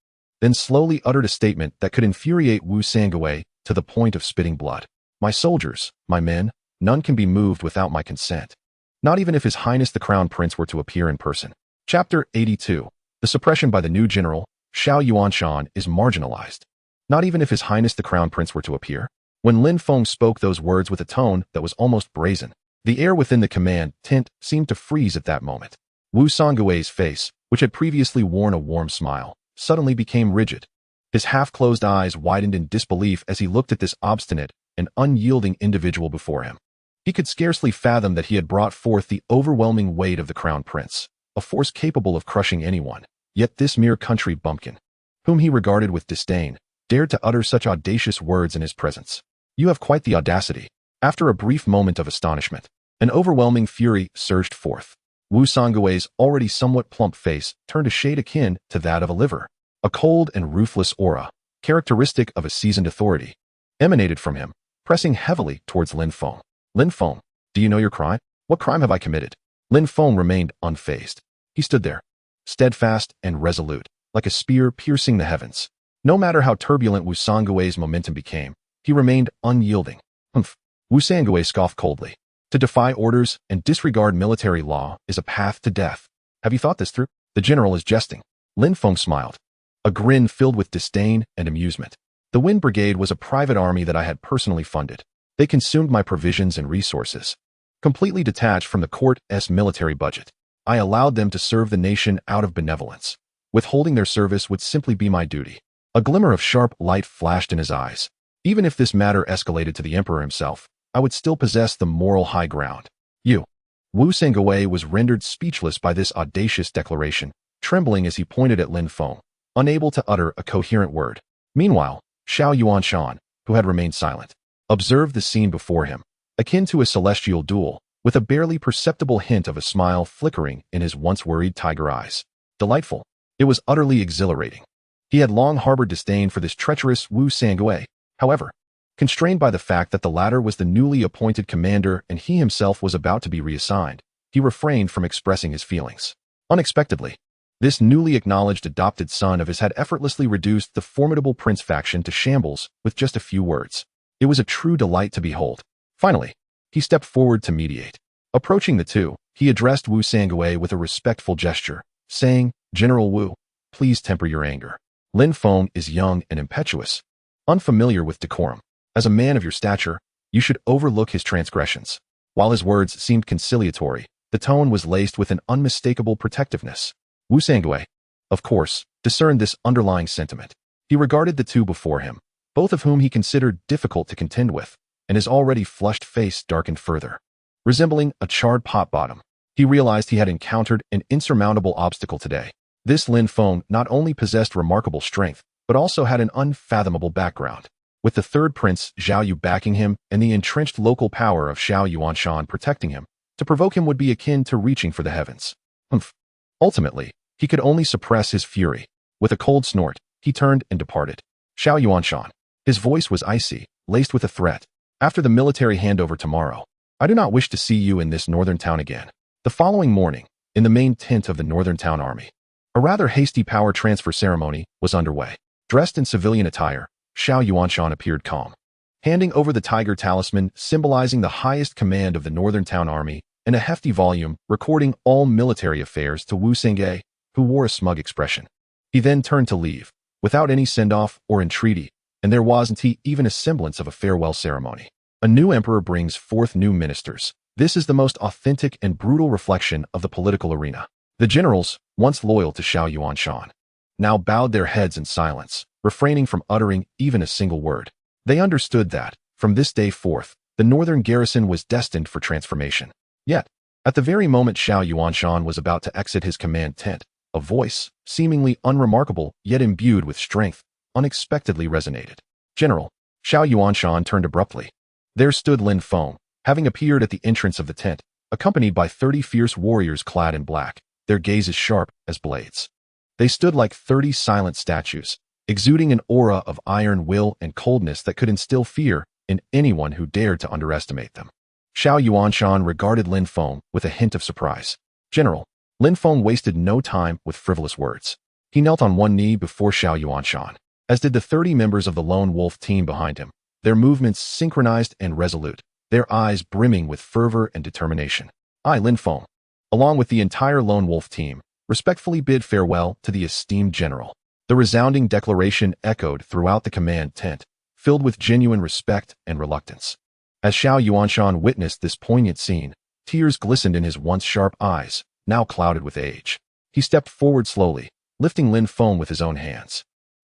then slowly uttered a statement that could infuriate Wu Sangui to the point of spitting blood. "My soldiers, my men, none can be moved without my consent. Not even if His Highness the Crown Prince were to appear in person." Chapter 82. The suppression by the new general, Xiao Yuanshan, is marginalized. Not even if His Highness the Crown Prince were to appear? When Lin Feng spoke those words with a tone that was almost brazen, the air within the command tent seemed to freeze at that moment. Wu Songgui's face, which had previously worn a warm smile, suddenly became rigid. His half-closed eyes widened in disbelief as he looked at this obstinate and unyielding individual before him. He could scarcely fathom that he had brought forth the overwhelming weight of the crown prince, a force capable of crushing anyone, yet this mere country bumpkin, whom he regarded with disdain, dared to utter such audacious words in his presence. You have quite the audacity. After a brief moment of astonishment, an overwhelming fury surged forth. Wu Songgui's already somewhat plump face turned a shade akin to that of a liver. A cold and ruthless aura, characteristic of a seasoned authority, emanated from him, pressing heavily towards Lin Feng. Lin Feng, do you know your crime? What crime have I committed? Lin Feng remained unfazed. He stood there, steadfast and resolute, like a spear piercing the heavens. No matter how turbulent Wu Songgui's momentum became, he remained unyielding. Humph. Wu Songui scoffed coldly. To defy orders and disregard military law is a path to death. Have you thought this through? The general is jesting. Lin Feng smiled, a grin filled with disdain and amusement. The Wind Brigade was a private army that I had personally funded. They consumed my provisions and resources. Completely detached from the court's military budget, I allowed them to serve the nation out of benevolence. Withholding their service would simply be my duty. A glimmer of sharp light flashed in his eyes. Even if this matter escalated to the emperor himself, I would still possess the moral high ground. You. Wu Songui was rendered speechless by this audacious declaration, trembling as he pointed at Lin Feng, unable to utter a coherent word. Meanwhile, Xiao Yuanshan, who had remained silent, observed the scene before him, akin to a celestial duel, with a barely perceptible hint of a smile flickering in his once worried tiger eyes. Delightful. It was utterly exhilarating. He had long harbored disdain for this treacherous Wu Songui. However, constrained by the fact that the latter was the newly appointed commander and he himself was about to be reassigned, he refrained from expressing his feelings. Unexpectedly, this newly acknowledged adopted son of his had effortlessly reduced the formidable prince faction to shambles with just a few words. It was a true delight to behold. Finally, he stepped forward to mediate. Approaching the two, he addressed Wu Songui with a respectful gesture, saying, General Wu, please temper your anger. Lin Feng is young and impetuous, unfamiliar with decorum. As a man of your stature, you should overlook his transgressions. While his words seemed conciliatory, the tone was laced with an unmistakable protectiveness. Wu Songui, of course, discerned this underlying sentiment. He regarded the two before him, both of whom he considered difficult to contend with, and his already flushed face darkened further. Resembling a charred pot bottom, he realized he had encountered an insurmountable obstacle today. This Lin Feng not only possessed remarkable strength, but also had an unfathomable background. With the third prince Zhao Yu backing him and the entrenched local power of Xiao Yuanshan protecting him, to provoke him would be akin to reaching for the heavens. Humph. Ultimately, he could only suppress his fury. With a cold snort, he turned and departed. Xiao Yuanshan. His voice was icy, laced with a threat. After the military handover tomorrow, I do not wish to see you in this northern town again. The following morning, in the main tent of the northern town army, a rather hasty power transfer ceremony was underway. Dressed in civilian attire, Xiao Yuanshan appeared calm, handing over the tiger talisman symbolizing the highest command of the northern town army and a hefty volume recording all military affairs to Wu Songui, who wore a smug expression. He then turned to leave, without any send-off or entreaty, and there wasn't even a semblance of a farewell ceremony. A new emperor brings forth new ministers. This is the most authentic and brutal reflection of the political arena. The generals, once loyal to Xiao Yuanshan, now bowed their heads in silence, refraining from uttering even a single word. They understood that, from this day forth, the northern garrison was destined for transformation. Yet, at the very moment Xiao Yuanshan was about to exit his command tent, a voice, seemingly unremarkable yet imbued with strength, unexpectedly resonated. General. Xiao Yuanshan turned abruptly. There stood Lin Feng, having appeared at the entrance of the tent, accompanied by 30 fierce warriors clad in black, their gazes sharp as blades. They stood like 30 silent statues, exuding an aura of iron will and coldness that could instill fear in anyone who dared to underestimate them. Xiao Yuanshan regarded Lin Feng with a hint of surprise. General. Lin Feng wasted no time with frivolous words. He knelt on one knee before Xiao Yuanshan, as did the 30 members of the Lone Wolf team behind him, their movements synchronized and resolute, their eyes brimming with fervor and determination. I, Lin Feng, along with the entire Lone Wolf team, respectfully bid farewell to the esteemed general. The resounding declaration echoed throughout the command tent, filled with genuine respect and reluctance. As Xiao Yuanshan witnessed this poignant scene, tears glistened in his once sharp eyes, now clouded with age. He stepped forward slowly, lifting Lin Feng with his own hands.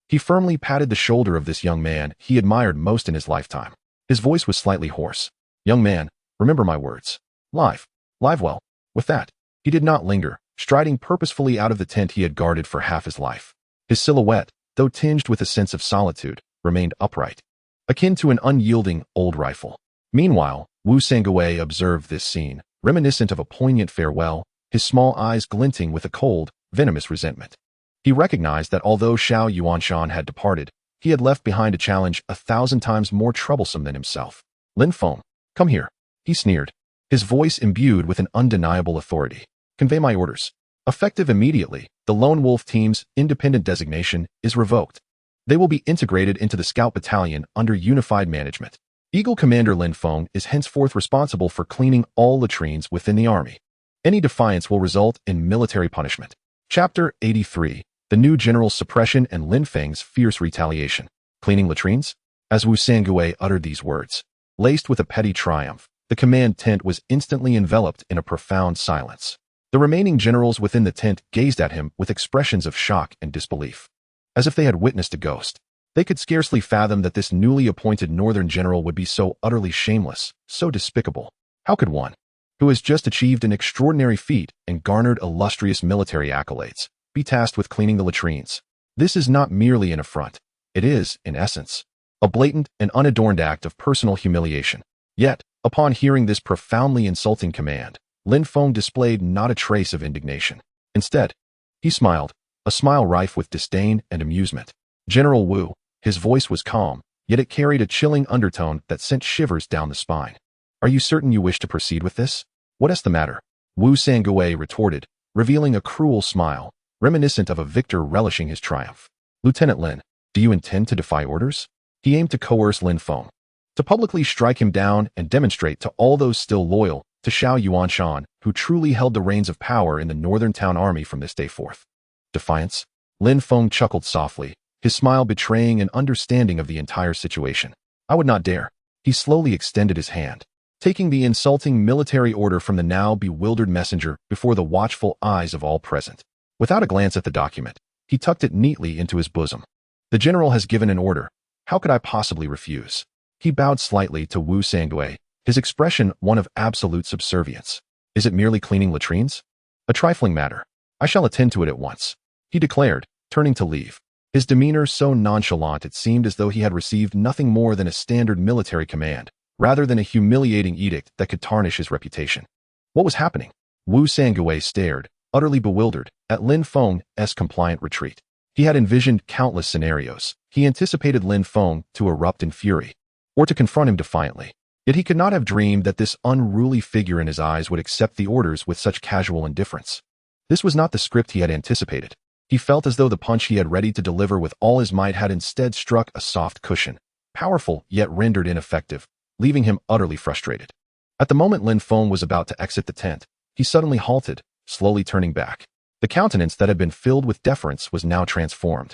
He firmly patted the shoulder of this young man he admired most in his lifetime. His voice was slightly hoarse. "Young man, remember my words. Live well." With that, he did not linger, striding purposefully out of the tent he had guarded for half his life. His silhouette, though tinged with a sense of solitude, remained upright, akin to an unyielding old rifle. Meanwhile, Wu Sangui observed this scene, reminiscent of a poignant farewell, his small eyes glinting with a cold, venomous resentment. He recognized that although Xiao Yuanshan had departed, he had left behind a challenge 1,000 times more troublesome than himself. "Lin Feng, come here," he sneered, his voice imbued with an undeniable authority. "Convey my orders." Effective immediately, the Lone Wolf team's independent designation is revoked. They will be integrated into the Scout Battalion under unified management. Eagle Commander Lin Feng is henceforth responsible for cleaning all latrines within the army. Any defiance will result in military punishment. Chapter 83. The New General's Suppression and Lin Feng's Fierce Retaliation. Cleaning latrines? As Wu Sangui uttered these words, laced with a petty triumph, the command tent was instantly enveloped in a profound silence. The remaining generals within the tent gazed at him with expressions of shock and disbelief, as if they had witnessed a ghost. They could scarcely fathom that this newly appointed northern general would be so utterly shameless, so despicable. How could one, who has just achieved an extraordinary feat and garnered illustrious military accolades, be tasked with cleaning the latrines? This is not merely an affront. It is, in essence, a blatant and unadorned act of personal humiliation. Yet, upon hearing this profoundly insulting command, Lin Feng displayed not a trace of indignation. Instead, he smiled, a smile rife with disdain and amusement. "General Wu," his voice was calm, yet it carried a chilling undertone that sent shivers down the spine. "Are you certain you wish to proceed with this? What is the matter?" Wu Sangui retorted, revealing a cruel smile, reminiscent of a victor relishing his triumph. "Lieutenant Lin, do you intend to defy orders?" He aimed to coerce Lin Feng, to publicly strike him down and demonstrate to all those still loyal to Xiao Yuanshan, who truly held the reins of power in the Northern Town Army from this day forth. "Defiance?" Lin Feng chuckled softly, his smile betraying an understanding of the entire situation. "I would not dare." He slowly extended his hand, taking the insulting military order from the now bewildered messenger before the watchful eyes of all present. Without a glance at the document, he tucked it neatly into his bosom. "The general has given an order. How could I possibly refuse?" He bowed slightly to Wu Sangui, his expression one of absolute subservience. "Is it merely cleaning latrines?" "A trifling matter. I shall attend to it at once," he declared, turning to leave. His demeanor so nonchalant it seemed as though he had received nothing more than a standard military command, rather than a humiliating edict that could tarnish his reputation. What was happening? Wu Sangui stared, utterly bewildered, at Lin Feng's compliant retreat. He had envisioned countless scenarios. He anticipated Lin Feng to erupt in fury, or to confront him defiantly. Yet he could not have dreamed that this unruly figure in his eyes would accept the orders with such casual indifference. This was not the script he had anticipated. He felt as though the punch he had ready to deliver with all his might had instead struck a soft cushion, powerful yet rendered ineffective, leaving him utterly frustrated. At the moment Lin Feng was about to exit the tent, he suddenly halted, slowly turning back. The countenance that had been filled with deference was now transformed,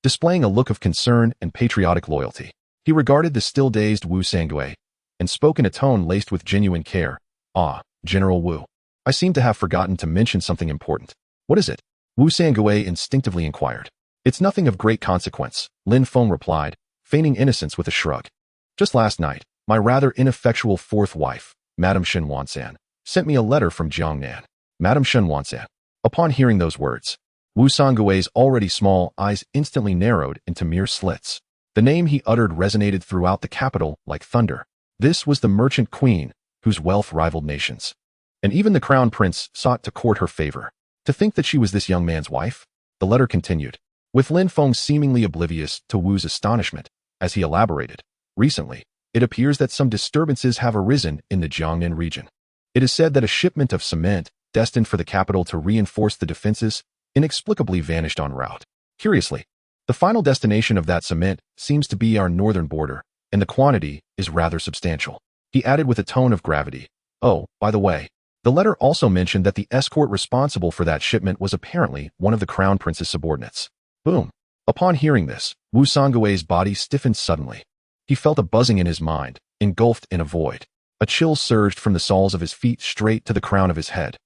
displaying a look of concern and patriotic loyalty. He regarded the still dazed Wu Sangui, and spoke in a tone laced with genuine care. "Ah, General Wu, I seem to have forgotten to mention something important." "What is it?" Wu Sangui instinctively inquired. "It's nothing of great consequence," Lin Feng replied, feigning innocence with a shrug. "Just last night, my rather ineffectual fourth wife, Madame Shen Wansan, sent me a letter from Jiangnan." Madame Shen Wansan. Upon hearing those words, Wu Sangui's already small eyes instantly narrowed into mere slits. The name he uttered resonated throughout the capital like thunder. This was the merchant queen, whose wealth rivaled nations. And even the crown prince sought to court her favor. To think that she was this young man's wife? The letter continued, with Lin Feng seemingly oblivious to Wu's astonishment, as he elaborated. "Recently, it appears that some disturbances have arisen in the Jiangnan region. It is said that a shipment of cement, destined for the capital to reinforce the defenses, inexplicably vanished en route. Curiously, the final destination of that cement seems to be our northern border, and the quantity is rather substantial." He added with a tone of gravity, "Oh, by the way, the letter also mentioned that the escort responsible for that shipment was apparently one of the crown prince's subordinates." Boom. Upon hearing this, Wu Sangui's body stiffened suddenly. He felt a buzzing in his mind, engulfed in a void. A chill surged from the soles of his feet straight to the crown of his head.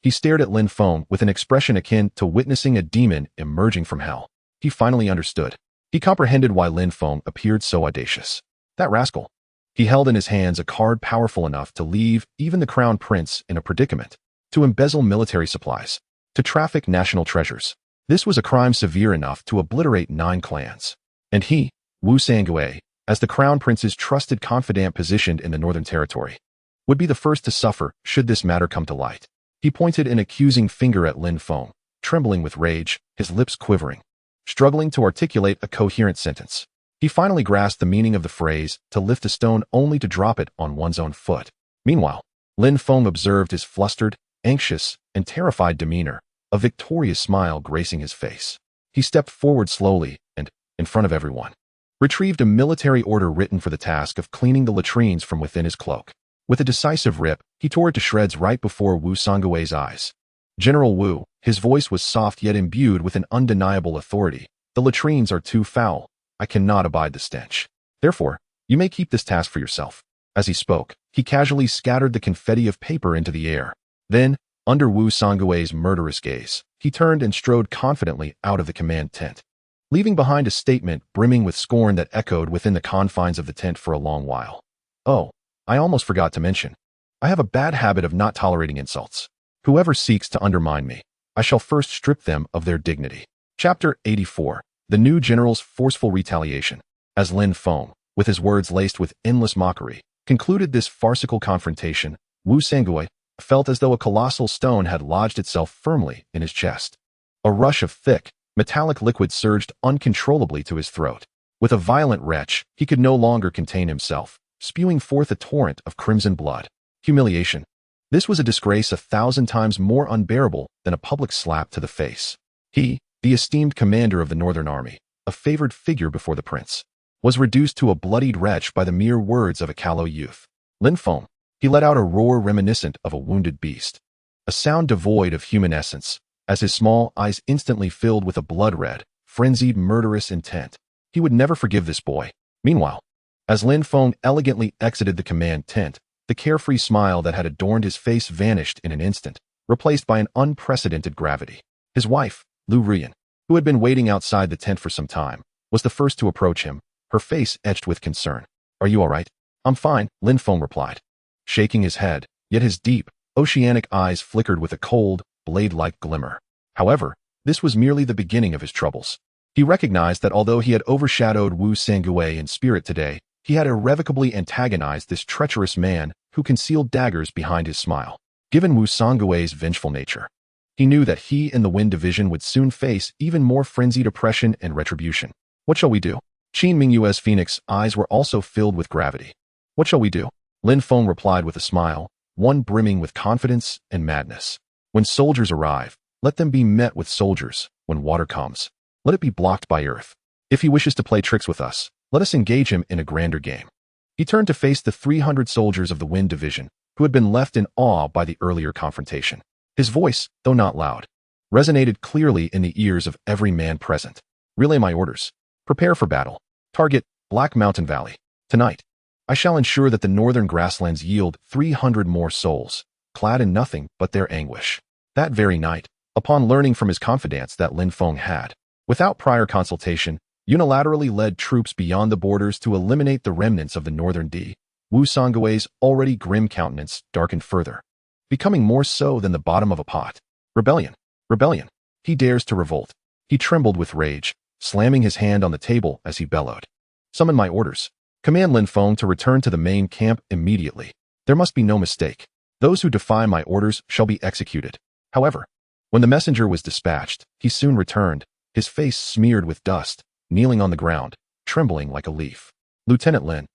He stared at Lin Feng with an expression akin to witnessing a demon emerging from hell. He finally understood. He comprehended why Lin Feng appeared so audacious. That rascal. He held in his hands a card powerful enough to leave even the crown prince in a predicament, to embezzle military supplies, to traffic national treasures. This was a crime severe enough to obliterate 9 clans. And he, Wu Sangui, as the crown prince's trusted confidant positioned in the Northern Territory, would be the first to suffer should this matter come to light. He pointed an accusing finger at Lin Feng, trembling with rage, his lips quivering, struggling to articulate a coherent sentence. He finally grasped the meaning of the phrase, to lift a stone only to drop it on one's own foot. Meanwhile, Lin Feng observed his flustered, anxious, and terrified demeanor, a victorious smile gracing his face. He stepped forward slowly and, in front of everyone, retrieved a military order written for the task of cleaning the latrines from within his cloak. With a decisive rip, he tore it to shreds right before Wu Sangui's eyes. General Wu, his voice was soft yet imbued with an undeniable authority. The latrines are too foul. I cannot abide the stench. Therefore, you may keep this task for yourself. As he spoke, he casually scattered the confetti of paper into the air. Then, under Wu Sangui's murderous gaze, he turned and strode confidently out of the command tent, leaving behind a statement brimming with scorn that echoed within the confines of the tent for a long while. Oh, I almost forgot to mention. I have a bad habit of not tolerating insults. Whoever seeks to undermine me, I shall first strip them of their dignity. Chapter 84. The new general's forceful retaliation. As Lin Feng, with his words laced with endless mockery, concluded this farcical confrontation, Wu Sangui felt as though a colossal stone had lodged itself firmly in his chest. A rush of thick, metallic liquid surged uncontrollably to his throat. With a violent retch, he could no longer contain himself, spewing forth a torrent of crimson blood. Humiliation. This was a disgrace 1,000 times more unbearable than a public slap to the face. He, the esteemed commander of the Northern Army, a favored figure before the prince, was reduced to a bloodied wretch by the mere words of a callow youth. Lin Feng, he let out a roar reminiscent of a wounded beast, a sound devoid of human essence, as his small eyes instantly filled with a blood-red, frenzied, murderous intent. He would never forgive this boy. Meanwhile, as Lin Feng elegantly exited the command tent, the carefree smile that had adorned his face vanished in an instant, replaced by an unprecedented gravity. His wife, Lu Rian, who had been waiting outside the tent for some time, was the first to approach him, her face etched with concern. Are you all right? I'm fine, Lin Feng replied, shaking his head, yet his deep, oceanic eyes flickered with a cold, blade-like glimmer. However, this was merely the beginning of his troubles. He recognized that although he had overshadowed Wu Sangui in spirit today, he had irrevocably antagonized this treacherous man who concealed daggers behind his smile. Given Wu Sangui's vengeful nature, he knew that he and the Wind Division would soon face even more frenzied oppression and retribution. What shall we do? Qin Mingyue's phoenix eyes were also filled with gravity. What shall we do? Lin Feng replied with a smile, one brimming with confidence and madness. When soldiers arrive, let them be met with soldiers. When water comes, let it be blocked by earth. If he wishes to play tricks with us, let us engage him in a grander game. He turned to face the 300 soldiers of the Wind Division, who had been left in awe by the earlier confrontation. His voice, though not loud, resonated clearly in the ears of every man present. Relay my orders. Prepare for battle. Target, Black Mountain Valley. Tonight, I shall ensure that the northern grasslands yield 300 more souls, clad in nothing but their anguish. That very night, upon learning from his confidants that Lin Feng had, without prior consultation, unilaterally led troops beyond the borders to eliminate the remnants of the northern D, Wu Sangui's already grim countenance darkened further, becoming more so than the bottom of a pot. Rebellion! Rebellion! He dares to revolt. He trembled with rage, slamming his hand on the table as he bellowed. Summon my orders. Command Lin Feng to return to the main camp immediately. There must be no mistake. Those who defy my orders shall be executed. However, when the messenger was dispatched, he soon returned, his face smeared with dust, kneeling on the ground, trembling like a leaf. Lieutenant Lin,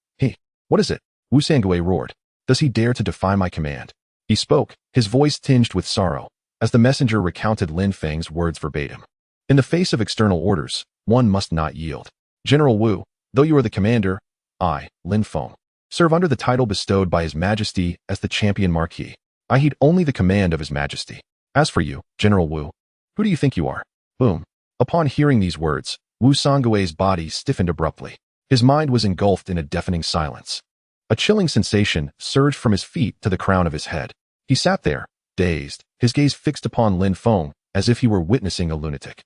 what is it? Wu Sangui roared. Does he dare to defy my command? He spoke, his voice tinged with sorrow, as the messenger recounted Lin Feng's words verbatim. In the face of external orders, one must not yield. General Wu, though you are the commander, I, Lin Feng, serve under the title bestowed by His Majesty as the Champion Marquis. I heed only the command of His Majesty. As for you, General Wu, who do you think you are? Boom. Upon hearing these words, Wu Sangui's body stiffened abruptly. His mind was engulfed in a deafening silence. A chilling sensation surged from his feet to the crown of his head. He sat there, dazed, his gaze fixed upon Lin Feng, as if he were witnessing a lunatic.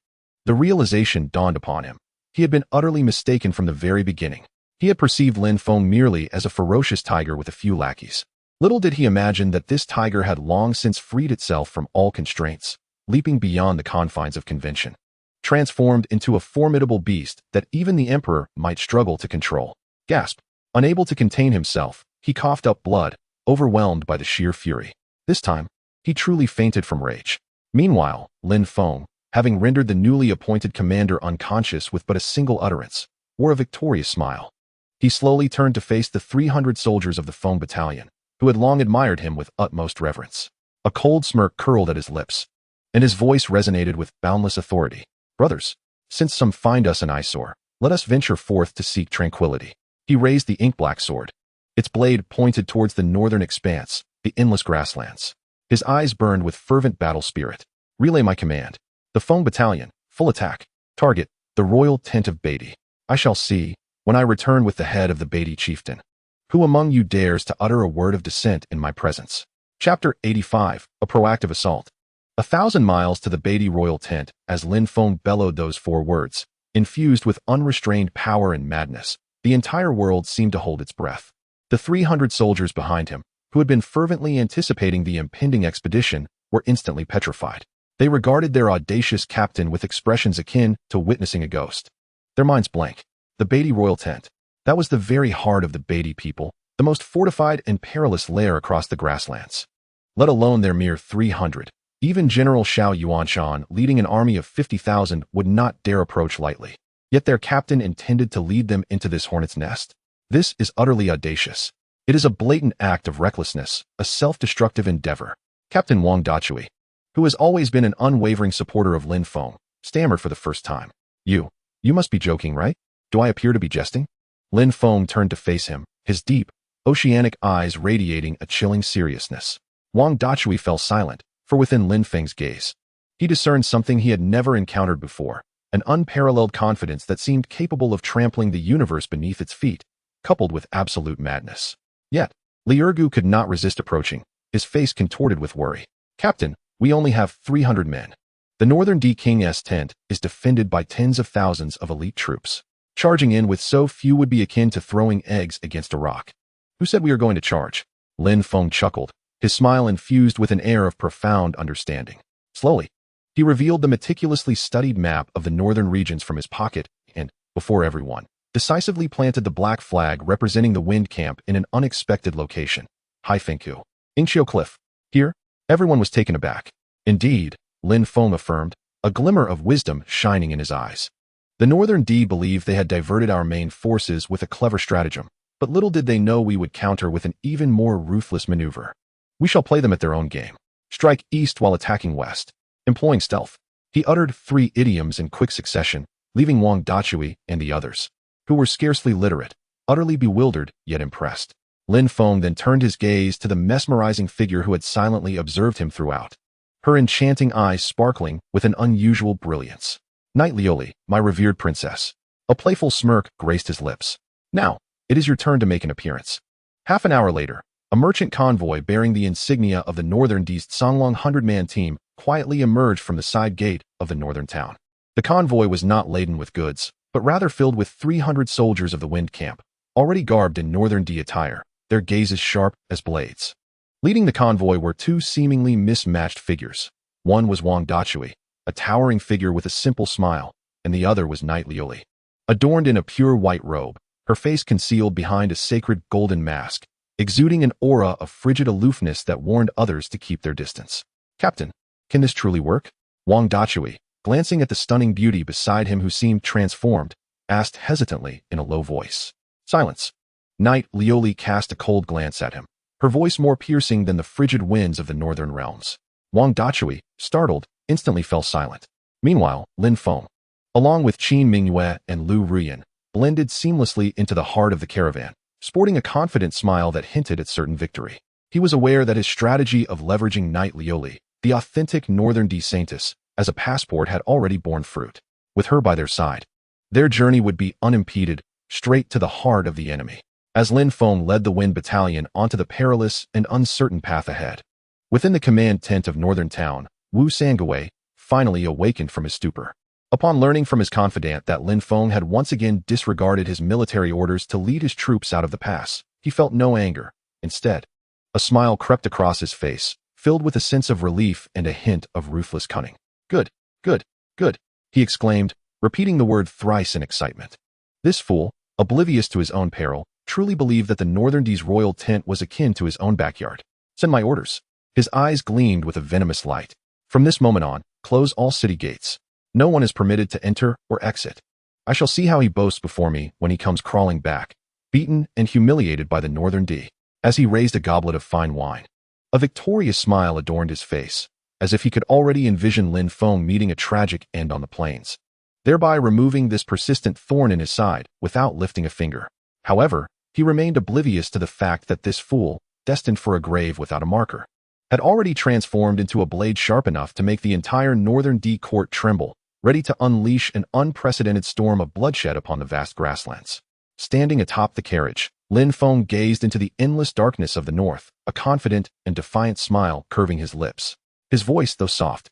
The realization dawned upon him. He had been utterly mistaken from the very beginning. He had perceived Lin Feng merely as a ferocious tiger with a few lackeys. Little did he imagine that this tiger had long since freed itself from all constraints, leaping beyond the confines of convention, transformed into a formidable beast that even the emperor might struggle to control. Gasp! Unable to contain himself, he coughed up blood, overwhelmed by the sheer fury. This time, he truly fainted from rage. Meanwhile, Lin Feng, having rendered the newly appointed commander unconscious with but a single utterance, wore a victorious smile. He slowly turned to face the 300 soldiers of the Feng battalion, who had long admired him with utmost reverence. A cold smirk curled at his lips, and his voice resonated with boundless authority. Brothers, since some find us an eyesore, let us venture forth to seek tranquility. He raised the ink-black sword. Its blade pointed towards the northern expanse, the endless grasslands. His eyes burned with fervent battle spirit. Relay my command. The Feng battalion, full attack. Target, the royal tent of Beatty. I shall see, when I return with the head of the Beatty chieftain. Who among you dares to utter a word of dissent in my presence? Chapter 85, A Proactive Assault. 1,000 miles to the Beatty royal tent, as Lin Feng bellowed those 4 words, infused with unrestrained power and madness, the entire world seemed to hold its breath. The 300 soldiers behind him, who had been fervently anticipating the impending expedition, were instantly petrified. They regarded their audacious captain with expressions akin to witnessing a ghost. Their minds blank. The Beatty royal tent. That was the very heart of the Beatty people, the most fortified and perilous lair across the grasslands. Let alone their mere 300. Even General Xiao Yuanshan, leading an army of 50,000, would not dare approach lightly. Yet their captain intended to lead them into this hornet's nest. This is utterly audacious. It is a blatant act of recklessness, a self-destructive endeavor. Captain Wang Dachui, who has always been an unwavering supporter of Lin Feng, stammered for the first time. You must be joking, right? Do I appear to be jesting? Lin Feng turned to face him, his deep, oceanic eyes radiating a chilling seriousness. Wang Dachui fell silent, for within Lin Feng's gaze, he discerned something he had never encountered before, an unparalleled confidence that seemed capable of trampling the universe beneath its feet, coupled with absolute madness. Yet, Liurgu could not resist approaching, his face contorted with worry. Captain, we only have 300 men. The northern D King's tent is defended by tens of thousands of elite troops. Charging in with so few would be akin to throwing eggs against a rock. Who said we are going to charge? Lin Feng chuckled, his smile infused with an air of profound understanding. Slowly, he revealed the meticulously studied map of the northern regions from his pocket and, before everyone, decisively planted the black flag representing the wind camp in an unexpected location. Haifengku, Ingxiu Cliff. Here, everyone was taken aback. Indeed, Lin Feng affirmed, a glimmer of wisdom shining in his eyes. The Northern D believed they had diverted our main forces with a clever stratagem, but little did they know we would counter with an even more ruthless maneuver. We shall play them at their own game. Strike east while attacking west. Employing stealth. He uttered 3 idioms in quick succession, leaving Wang Dachui and the others, who were scarcely literate, utterly bewildered yet impressed. Lin Feng then turned his gaze to the mesmerizing figure who had silently observed him throughout, her enchanting eyes sparkling with an unusual brilliance. Knight Lioli, my revered princess. A playful smirk graced his lips. Now, it is your turn to make an appearance. Half an hour later, a merchant convoy bearing the insignia of the Northern D's Songlong 100-man team quietly emerged from the side gate of the northern town. The convoy was not laden with goods, but rather filled with 300 soldiers of the Wind Camp, already garbed in Northern D attire, their gazes sharp as blades. Leading the convoy were 2 seemingly mismatched figures. One was Wang Dachui, a towering figure with a simple smile, and the other was Knight Lioli. Adorned in a pure white robe, her face concealed behind a sacred golden mask, exuding an aura of frigid aloofness that warned others to keep their distance. Captain, can this truly work? Wang Dachui, glancing at the stunning beauty beside him who seemed transformed, asked hesitantly in a low voice. Silence. Knight Lioli cast a cold glance at him, her voice more piercing than the frigid winds of the northern realms. Wang Dachui, startled, instantly fell silent. Meanwhile, Lin Feng, along with Qin Mingyue and Lu Ruyan, blended seamlessly into the heart of the caravan, sporting a confident smile that hinted at certain victory. He was aware that his strategy of leveraging Knight Lioli, the authentic Northern D Saintis, as a passport had already borne fruit. With her by their side, their journey would be unimpeded, straight to the heart of the enemy, as Lin Feng led the Wind Battalion onto the perilous and uncertain path ahead. Within the command tent of northern town, Wu Sangawei finally awakened from his stupor. Upon learning from his confidant that Lin Feng had once again disregarded his military orders to lead his troops out of the pass, he felt no anger. Instead, a smile crept across his face, filled with a sense of relief and a hint of ruthless cunning. Good, good, good, he exclaimed, repeating the word thrice in excitement. This fool, oblivious to his own peril, truly believed that the Northern D's royal tent was akin to his own backyard. Send my orders. His eyes gleamed with a venomous light. From this moment on, close all city gates. No one is permitted to enter or exit. I shall see how he boasts before me when he comes crawling back, beaten and humiliated by the Northern D. As he raised a goblet of fine wine, a victorious smile adorned his face, as if he could already envision Lin Feng meeting a tragic end on the plains, thereby removing this persistent thorn in his side without lifting a finger. However, he remained oblivious to the fact that this fool, destined for a grave without a marker, had already transformed into a blade sharp enough to make the entire Northern D court tremble, ready to unleash an unprecedented storm of bloodshed upon the vast grasslands. Standing atop the carriage, Lin Feng gazed into the endless darkness of the north, a confident and defiant smile curving his lips. His voice, though soft,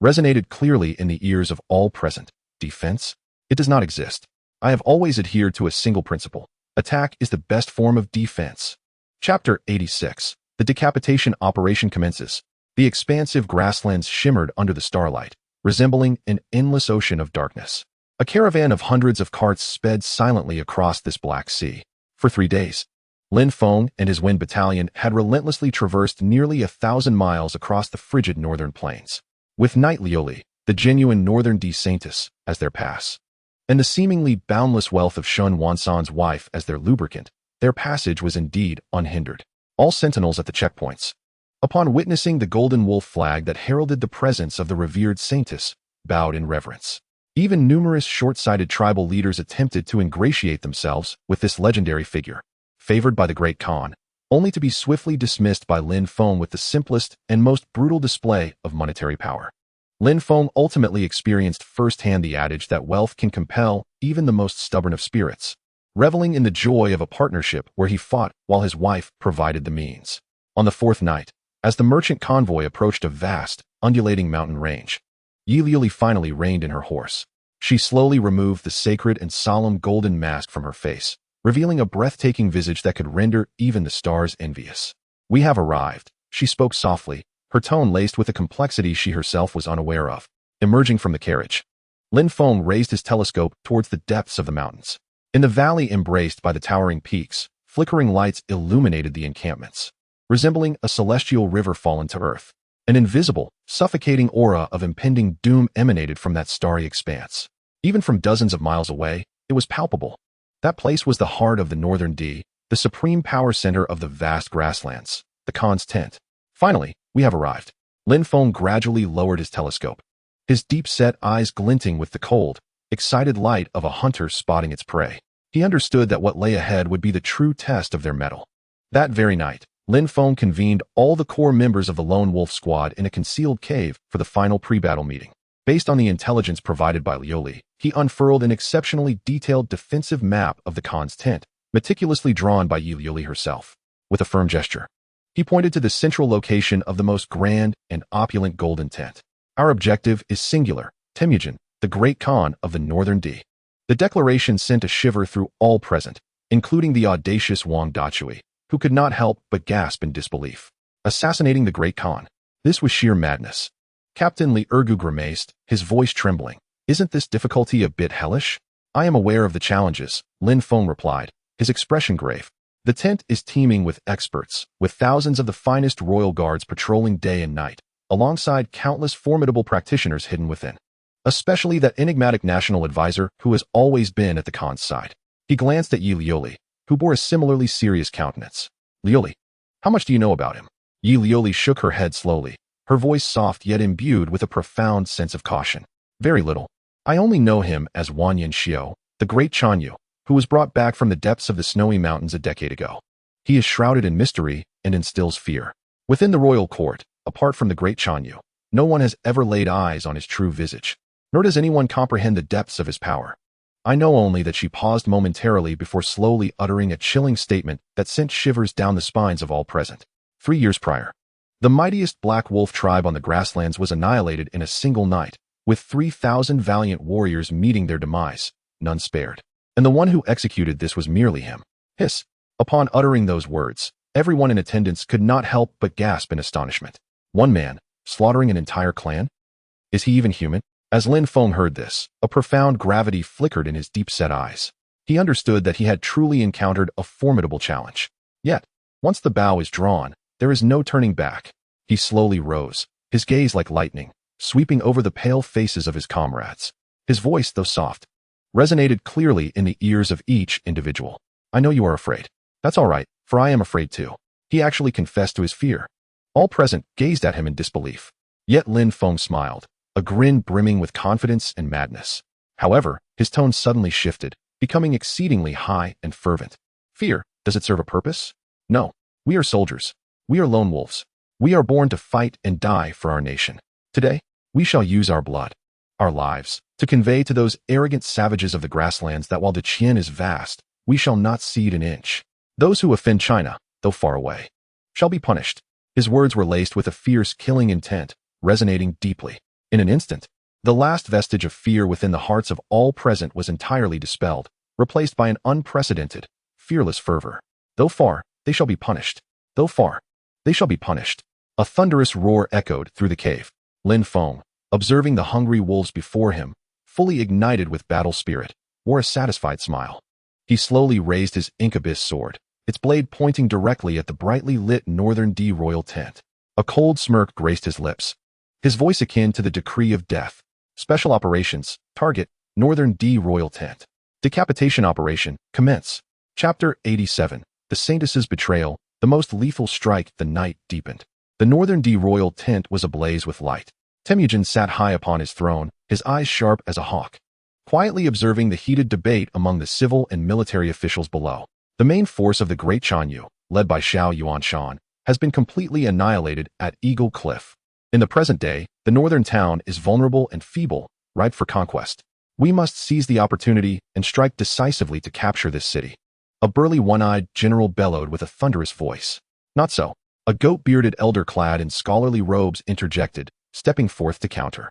resonated clearly in the ears of all present. Defense? It does not exist. I have always adhered to a single principle. Attack is the best form of defense. Chapter 86. The decapitation operation commences. The expansive grasslands shimmered under the starlight, resembling an endless ocean of darkness. A caravan of hundreds of carts sped silently across this black sea. For 3 days, Lin Feng and his Wind Battalion had relentlessly traversed nearly 1,000 miles across the frigid northern plains, with Knight Lioli, the genuine Northern D Saintus, as their pass, and the seemingly boundless wealth of Shun Wansan's wife as their lubricant. Their passage was indeed unhindered. All sentinels at the checkpoints, upon witnessing the golden wolf flag that heralded the presence of the revered Saintus, bowed in reverence. Even numerous short-sighted tribal leaders attempted to ingratiate themselves with this legendary figure, favored by the Great Khan, only to be swiftly dismissed by Lin Feng with the simplest and most brutal display of monetary power. Lin Feng ultimately experienced firsthand the adage that wealth can compel even the most stubborn of spirits, reveling in the joy of a partnership where he fought while his wife provided the means. On the 4th night, as the merchant convoy approached a vast, undulating mountain range, Yi Liuli finally reined in her horse. She slowly removed the sacred and solemn golden mask from her face, revealing a breathtaking visage that could render even the stars envious. We have arrived, she spoke softly, her tone laced with a complexity she herself was unaware of. Emerging from the carriage, Lin Feng raised his telescope towards the depths of the mountains. In the valley embraced by the towering peaks, flickering lights illuminated the encampments, resembling a celestial river fallen to earth. An invisible, suffocating aura of impending doom emanated from that starry expanse. Even from dozens of miles away, it was palpable. That place was the heart of the Northern D, the supreme power center of the vast grasslands, the Khan's tent. Finally, we have arrived. Lin Feng gradually lowered his telescope, his deep-set eyes glinting with the cold, excited light of a hunter spotting its prey. He understood that what lay ahead would be the true test of their mettle. That very night, Lin Feng convened all the core members of the Lone Wolf Squad in a concealed cave for the final pre-battle meeting. Based on the intelligence provided by Lioli, he unfurled an exceptionally detailed defensive map of the Khan's tent, meticulously drawn by Yi Lioli herself. With a firm gesture, he pointed to the central location of the most grand and opulent golden tent. Our objective is singular, Temujin, the Great Khan of the Northern D. The declaration sent a shiver through all present, including the audacious Wang Dachui, who could not help but gasp in disbelief. Assassinating the Great Khan. This was sheer madness. Captain Li Ergu grimaced, his voice trembling. Isn't this difficulty a bit hellish? I am aware of the challenges, Lin Feng replied, his expression grave. The tent is teeming with experts, with thousands of the finest royal guards patrolling day and night, alongside countless formidable practitioners hidden within. Especially that enigmatic national advisor who has always been at the Khan's side. He glanced at Yi Lioli, who bore a similarly serious countenance. Lioli, how much do you know about him? Yi Lioli shook her head slowly, her voice soft yet imbued with a profound sense of caution. Very little. I only know him as Wanyan Xiao, the great Chanyu, who was brought back from the depths of the snowy mountains a decade ago. He is shrouded in mystery and instills fear. Within the royal court, apart from the great Chanyu, no one has ever laid eyes on his true visage, nor does anyone comprehend the depths of his power. I know only that she paused momentarily before slowly uttering a chilling statement that sent shivers down the spines of all present. 3 years prior, The mightiest black wolf tribe on the grasslands was annihilated in a single night, with 3,000 valiant warriors meeting their demise, none spared. And the one who executed this was merely him. Hiss. Upon uttering those words, everyone in attendance could not help but gasp in astonishment. One man, slaughtering an entire clan? Is he even human? As Lin Feng heard this, a profound gravity flickered in his deep-set eyes. He understood that he had truly encountered a formidable challenge. Yet, once the bow is drawn, there is no turning back. He slowly rose, his gaze like lightning, sweeping over the pale faces of his comrades. His voice, though soft, resonated clearly in the ears of each individual. I know you are afraid. That's all right, for I am afraid too. He actually confessed to his fear. All present gazed at him in disbelief. Yet Lin Feng smiled, a grin brimming with confidence and madness. However, his tone suddenly shifted, becoming exceedingly high and fervent. Fear, does it serve a purpose? No. We are soldiers. We are lone wolves. We are born to fight and die for our nation. Today, we shall use our blood, our lives, to convey to those arrogant savages of the grasslands that while the Qian is vast, we shall not cede an inch. Those who offend China, though far away, shall be punished. His words were laced with a fierce, killing intent, resonating deeply. In an instant, the last vestige of fear within the hearts of all present was entirely dispelled, replaced by an unprecedented, fearless fervor. Though far, they shall be punished. Though far, they shall be punished. A thunderous roar echoed through the cave. Lin Feng, observing the hungry wolves before him, fully ignited with battle spirit, wore a satisfied smile. He slowly raised his incubus sword, its blade pointing directly at the brightly lit Northern D royal tent. A cold smirk graced his lips, his voice akin to the decree of death. Special operations, target, Northern D royal tent. Decapitation operation, commence. Chapter 87. The Saintess's betrayal, the most lethal strike. The night deepened. The Northern D royal tent was ablaze with light. Temujin sat high upon his throne, his eyes sharp as a hawk, quietly observing the heated debate among the civil and military officials below. The main force of the Great Chanyu, led by Xiao Yuanshan, has been completely annihilated at Eagle Cliff. In the present day, the northern town is vulnerable and feeble, ripe for conquest. We must seize the opportunity and strike decisively to capture this city. A burly one-eyed general bellowed with a thunderous voice. Not so. A goat-bearded elder clad in scholarly robes interjected, stepping forth to counter.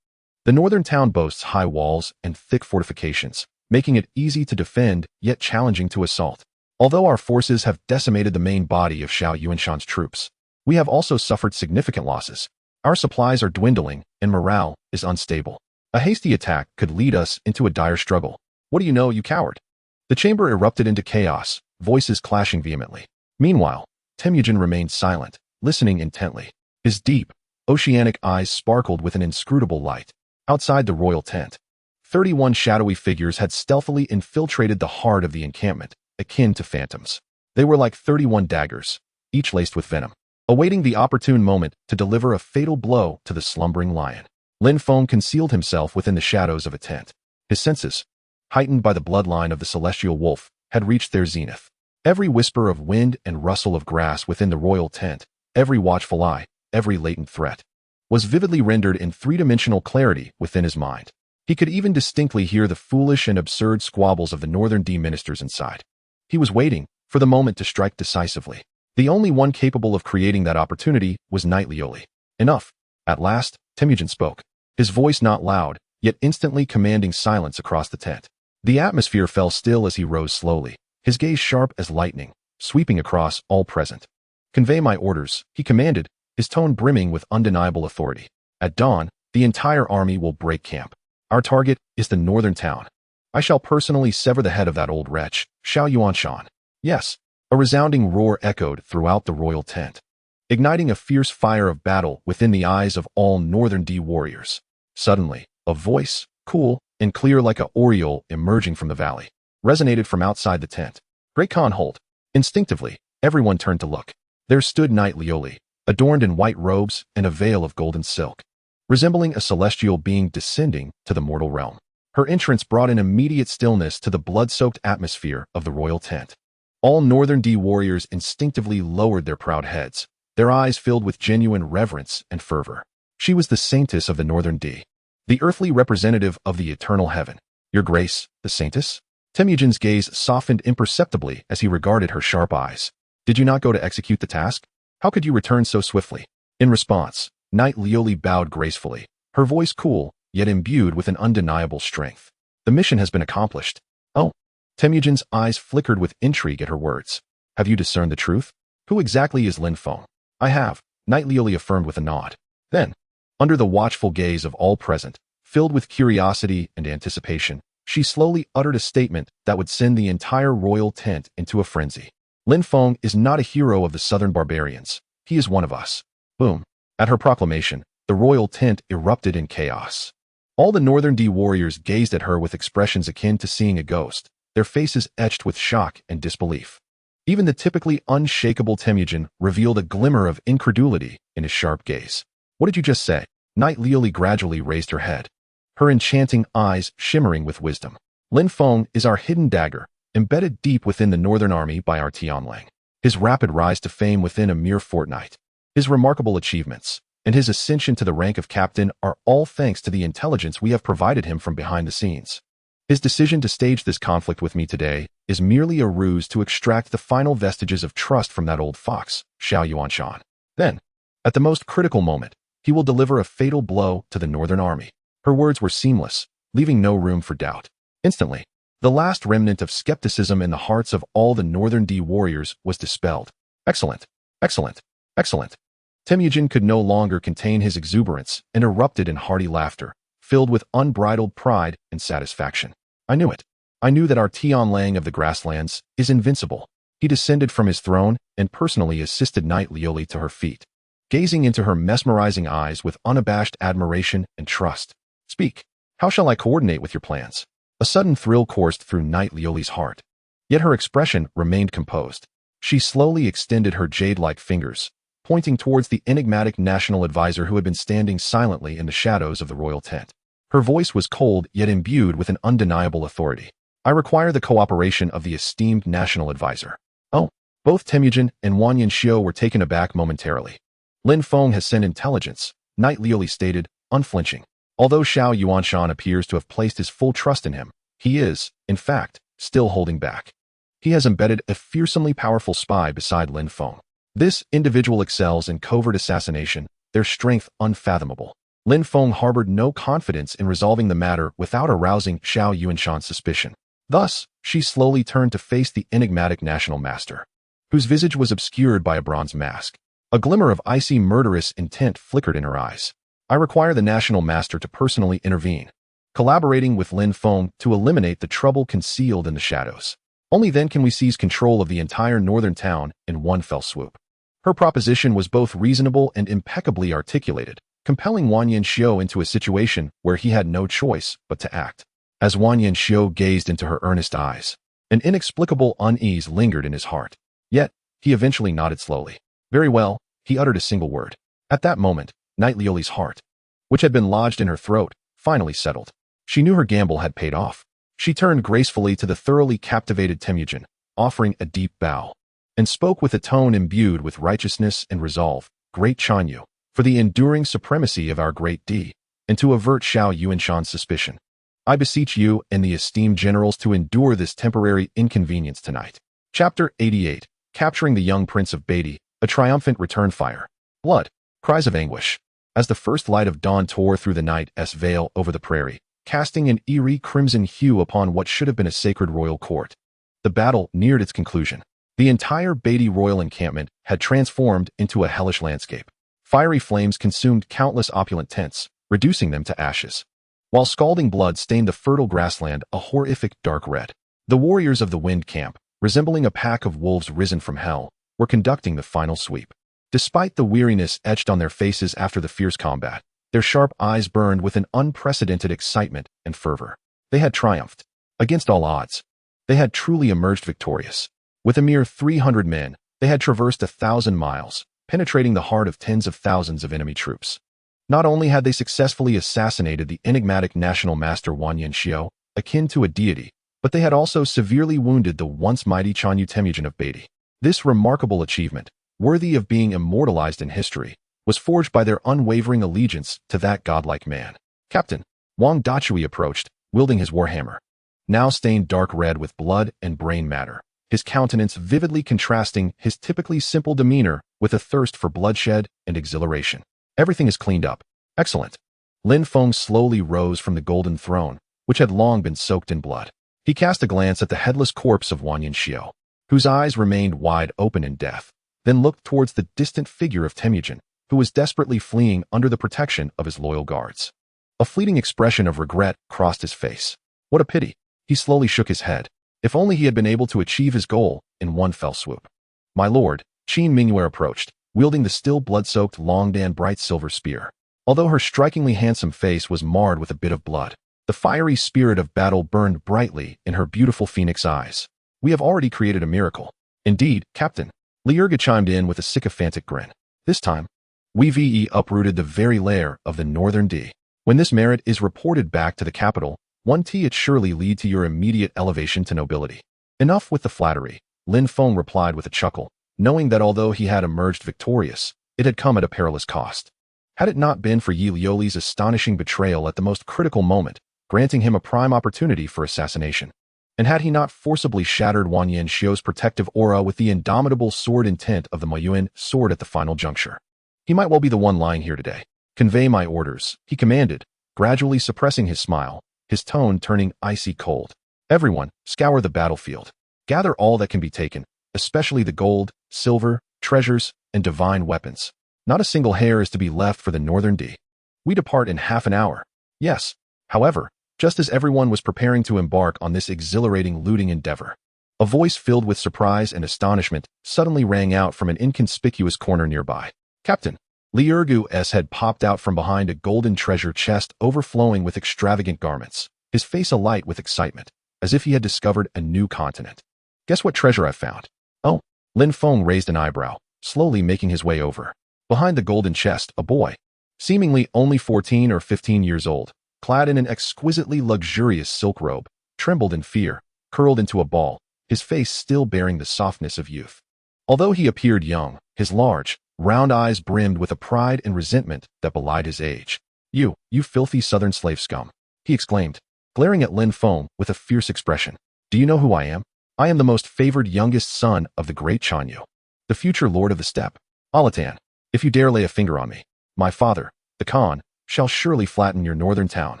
The northern town boasts high walls and thick fortifications, making it easy to defend yet challenging to assault. Although our forces have decimated the main body of Xiao Yuanshan's troops, we have also suffered significant losses. Our supplies are dwindling and morale is unstable. A hasty attack could lead us into a dire struggle. What do you know, you coward? The chamber erupted into chaos, voices clashing vehemently. Meanwhile, Temujin remained silent, listening intently. His deep, oceanic eyes sparkled with an inscrutable light. Outside the royal tent, 31 shadowy figures had stealthily infiltrated the heart of the encampment, akin to phantoms. They were like 31 daggers, each laced with venom, awaiting the opportune moment to deliver a fatal blow to the slumbering lion. Lin Feng concealed himself within the shadows of a tent. His senses, heightened by the bloodline of the celestial wolf, had reached their zenith. Every whisper of wind and rustle of grass within the royal tent, every watchful eye, every latent threat, was vividly rendered in three-dimensional clarity within his mind. He could even distinctly hear the foolish and absurd squabbles of the Northern D ministers inside. He was waiting for the moment to strike decisively. The only one capable of creating that opportunity was Knight Lioli. Enough. At last, Temujin spoke, his voice not loud, yet instantly commanding silence across the tent. The atmosphere fell still as he rose slowly, his gaze sharp as lightning, sweeping across all present. Convey my orders, he commanded, his tone brimming with undeniable authority. At dawn, the entire army will break camp. Our target is the northern town. I shall personally sever the head of that old wretch, Xiao Yuanshan. Yes. A resounding roar echoed throughout the royal tent, igniting a fierce fire of battle within the eyes of all Northern D warriors. Suddenly, a voice, cool and clear like a aureole emerging from the valley, resonated from outside the tent. Great Khan hold. Instinctively, everyone turned to look. There stood Knight Lioli, adorned in white robes and a veil of golden silk, resembling a celestial being descending to the mortal realm. Her entrance brought an immediate stillness to the blood-soaked atmosphere of the royal tent. All Northern D warriors instinctively lowered their proud heads, their eyes filled with genuine reverence and fervor. She was the saintess of the Northern D, the earthly representative of the eternal heaven. Your Grace, the saintess? Temujin's gaze softened imperceptibly as he regarded her sharp eyes. Did you not go to execute the task? How could you return so swiftly? In response, Knight Lioli bowed gracefully, her voice cool, yet imbued with an undeniable strength. The mission has been accomplished. Oh. Temujin's eyes flickered with intrigue at her words. Have you discerned the truth? Who exactly is Lin Feng? I have, Knight Lioli affirmed with a nod. Then, under the watchful gaze of all present, filled with curiosity and anticipation, she slowly uttered a statement that would send the entire royal tent into a frenzy. Lin Feng is not a hero of the southern barbarians. He is one of us. Boom. At her proclamation, the royal tent erupted in chaos. All the Northern D warriors gazed at her with expressions akin to seeing a ghost, their faces etched with shock and disbelief. Even the typically unshakable Temujin revealed a glimmer of incredulity in his sharp gaze. What did you just say? Knight Lioli gradually raised her head, her enchanting eyes shimmering with wisdom. Lin Feng is our hidden dagger, embedded deep within the Northern Army by our Tianlang. His rapid rise to fame within a mere fortnight, his remarkable achievements, and his ascension to the rank of captain are all thanks to the intelligence we have provided him from behind the scenes. His decision to stage this conflict with me today is merely a ruse to extract the final vestiges of trust from that old fox, Xiao Yuanshan. Then, at the most critical moment, he will deliver a fatal blow to the Northern Army. Her words were seamless, leaving no room for doubt. Instantly, the last remnant of skepticism in the hearts of all the Northern D warriors was dispelled. Excellent, excellent, excellent. Temujin could no longer contain his exuberance and erupted in hearty laughter, filled with unbridled pride and satisfaction. I knew it. I knew that our Tianlang of the grasslands is invincible. He descended from his throne and personally assisted Knight Lioli to her feet, gazing into her mesmerizing eyes with unabashed admiration and trust. Speak. How shall I coordinate with your plans? A sudden thrill coursed through Knight Lioli's heart. Yet her expression remained composed. She slowly extended her jade-like fingers, pointing towards the enigmatic national advisor who had been standing silently in the shadows of the royal tent. Her voice was cold yet imbued with an undeniable authority. I require the cooperation of the esteemed national advisor. Oh, both Temujin and Wang Yanxiu were taken aback momentarily. Lin Feng has sent intelligence, Knight Lioli stated, unflinching. Although Xiao Yuanshan appears to have placed his full trust in him, he is, in fact, still holding back. He has embedded a fearsomely powerful spy beside Lin Feng. This individual excels in covert assassination, their strength unfathomable. Lin Feng harbored no confidence in resolving the matter without arousing Xiao Yuanshan's suspicion. Thus, she slowly turned to face the enigmatic national master, whose visage was obscured by a bronze mask. A glimmer of icy murderous intent flickered in her eyes. I require the national master to personally intervene, collaborating with Lin Feng to eliminate the trouble concealed in the shadows. Only then can we seize control of the entire northern town in one fell swoop. Her proposition was both reasonable and impeccably articulated, compelling Wang Yanxiu into a situation where he had no choice but to act. As Wang Yanxiu gazed into her earnest eyes, an inexplicable unease lingered in his heart. Yet, he eventually nodded slowly. Very well, he uttered a single word. At that moment, Knight Lioli's heart, which had been lodged in her throat, finally settled. She knew her gamble had paid off. She turned gracefully to the thoroughly captivated Temujin, offering a deep bow, and spoke with a tone imbued with righteousness and resolve. Great Chanyu, for the enduring supremacy of our great D, and to avert Xiao Yuanshan's suspicion, I beseech you and the esteemed generals to endure this temporary inconvenience tonight. Chapter 88. Capturing the young prince of Beatty, a triumphant return fire. Blood. Cries of anguish. As the first light of dawn tore through the night's veil over the prairie, casting an eerie crimson hue upon what should have been a sacred royal court, the battle neared its conclusion. The entire Beatty royal encampment had transformed into a hellish landscape. Fiery flames consumed countless opulent tents, reducing them to ashes, while scalding blood stained the fertile grassland a horrific dark red. The warriors of the Wind Camp, resembling a pack of wolves risen from hell, were conducting the final sweep. Despite the weariness etched on their faces after the fierce combat, their sharp eyes burned with an unprecedented excitement and fervor. They had triumphed. Against all odds, they had truly emerged victorious. With a mere 300 men, they had traversed 1,000 miles, penetrating the heart of tens of thousands of enemy troops. Not only had they successfully assassinated the enigmatic national master Wang Yanxiu, akin to a deity, but they had also severely wounded the once mighty Chanyu Temujin of Beatty. This remarkable achievement, worthy of being immortalized in history, was forged by their unwavering allegiance to that godlike man. Captain Wang Dachui approached, wielding his warhammer, now stained dark red with blood and brain matter. his countenance vividly contrasting his typically simple demeanor with a thirst for bloodshed and exhilaration. Everything is cleaned up. Excellent. Lin Feng slowly rose from the golden throne, which had long been soaked in blood. He cast a glance at the headless corpse of Wang Yanxiu, whose eyes remained wide open in death, then looked towards the distant figure of Temujin, who was desperately fleeing under the protection of his loyal guards. A fleeting expression of regret crossed his face. What a pity. He slowly shook his head. If only he had been able to achieve his goal in one fell swoop. My lord, Qin Mingyue approached, wielding the still blood-soaked Longdan bright silver spear. Although her strikingly handsome face was marred with a bit of blood, the fiery spirit of battle burned brightly in her beautiful phoenix eyes. We have already created a miracle. Indeed, Captain. Liurga chimed in with a sycophantic grin. This time, we uprooted the very lair of the Northern D. When this merit is reported back to the capital, it surely lead to your immediate elevation to nobility. Enough with the flattery, Lin Feng replied with a chuckle, knowing that although he had emerged victorious, it had come at a perilous cost. Had it not been for Yi Liuli's astonishing betrayal at the most critical moment, granting him a prime opportunity for assassination, and had he not forcibly shattered Wang Yanxiu's protective aura with the indomitable sword intent of the Moyuan sword at the final juncture, he might well be the one lying here today. Convey my orders, he commanded, gradually suppressing his smile, his tone turning icy cold. Everyone, scour the battlefield. Gather all that can be taken, especially the gold, silver, treasures, and divine weapons. Not a single hair is to be left for the Northern D. We depart in half an hour. Yes. However, just as everyone was preparing to embark on this exhilarating looting endeavor, a voice filled with surprise and astonishment suddenly rang out from an inconspicuous corner nearby. Captain, Liurgu's head popped out from behind a golden treasure chest overflowing with extravagant garments, his face alight with excitement, as if he had discovered a new continent. Guess what treasure I've found? Oh, Lin Feng raised an eyebrow, slowly making his way over. Behind the golden chest, a boy, seemingly only 14 or 15 years old, clad in an exquisitely luxurious silk robe, trembled in fear, curled into a ball, his face still bearing the softness of youth. Although he appeared young, his large, round eyes brimmed with a pride and resentment that belied his age. You filthy southern slave scum, he exclaimed, glaring at Lin Feng with a fierce expression. Do you know who I am? I am the most favored youngest son of the great Chanyu, the future lord of the steppe. Alatan, if you dare lay a finger on me, my father, the Khan, shall surely flatten your northern town.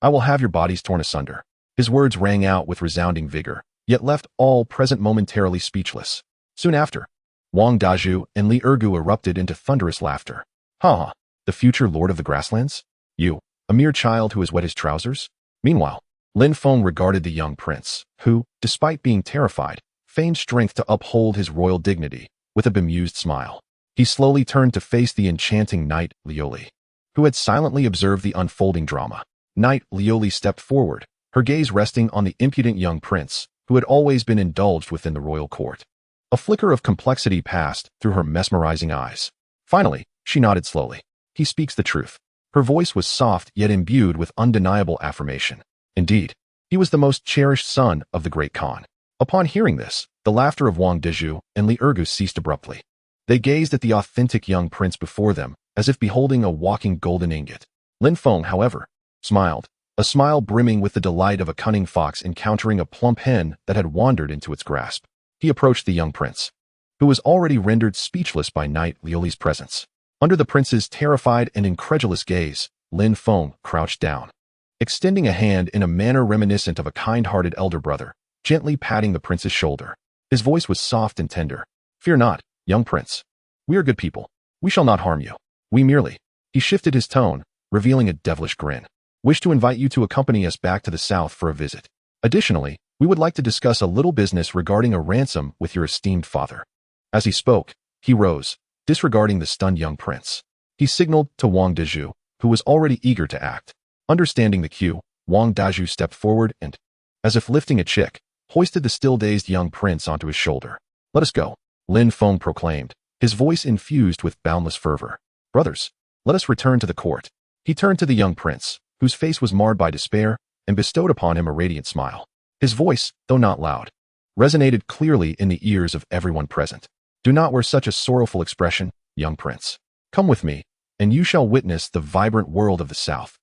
I will have your bodies torn asunder. His words rang out with resounding vigor, yet left all present momentarily speechless. Soon after, Wang Daju and Li Ergu erupted into thunderous laughter. Ha! The future lord of the grasslands? You, a mere child who has wet his trousers? Meanwhile, Lin Feng regarded the young prince, who, despite being terrified, feigned strength to uphold his royal dignity, with a bemused smile. He slowly turned to face the enchanting knight Liuli, who had silently observed the unfolding drama. Knight Liuli stepped forward, her gaze resting on the impudent young prince, who had always been indulged within the royal court. A flicker of complexity passed through her mesmerizing eyes. Finally, she nodded slowly. He speaks the truth. Her voice was soft yet imbued with undeniable affirmation. Indeed, he was the most cherished son of the great Khan. Upon hearing this, the laughter of Wang Daju and Li Ergu ceased abruptly. They gazed at the authentic young prince before them, as if beholding a walking golden ingot. Lin Feng, however, smiled, a smile brimming with the delight of a cunning fox encountering a plump hen that had wandered into its grasp. He approached the young prince, who was already rendered speechless by Knight Liuli's presence. Under the prince's terrified and incredulous gaze, Lin Feng crouched down, extending a hand in a manner reminiscent of a kind-hearted elder brother, gently patting the prince's shoulder. His voice was soft and tender. Fear not, young prince. We are good people. We shall not harm you. We merely— He shifted his tone, revealing a devilish grin. Wish to invite you to accompany us back to the south for a visit. Additionally, we would like to discuss a little business regarding a ransom with your esteemed father. As he spoke, he rose, disregarding the stunned young prince. He signaled to Wang Daju, who was already eager to act. Understanding the cue, Wang Daju stepped forward and, as if lifting a chick, hoisted the still-dazed young prince onto his shoulder. Let us go, Lin Feng proclaimed, his voice infused with boundless fervor. Brothers, let us return to the court. He turned to the young prince, whose face was marred by despair, and bestowed upon him a radiant smile. His voice, though not loud, resonated clearly in the ears of everyone present. Do not wear such a sorrowful expression, young prince. Come with me, and you shall witness the vibrant world of the South.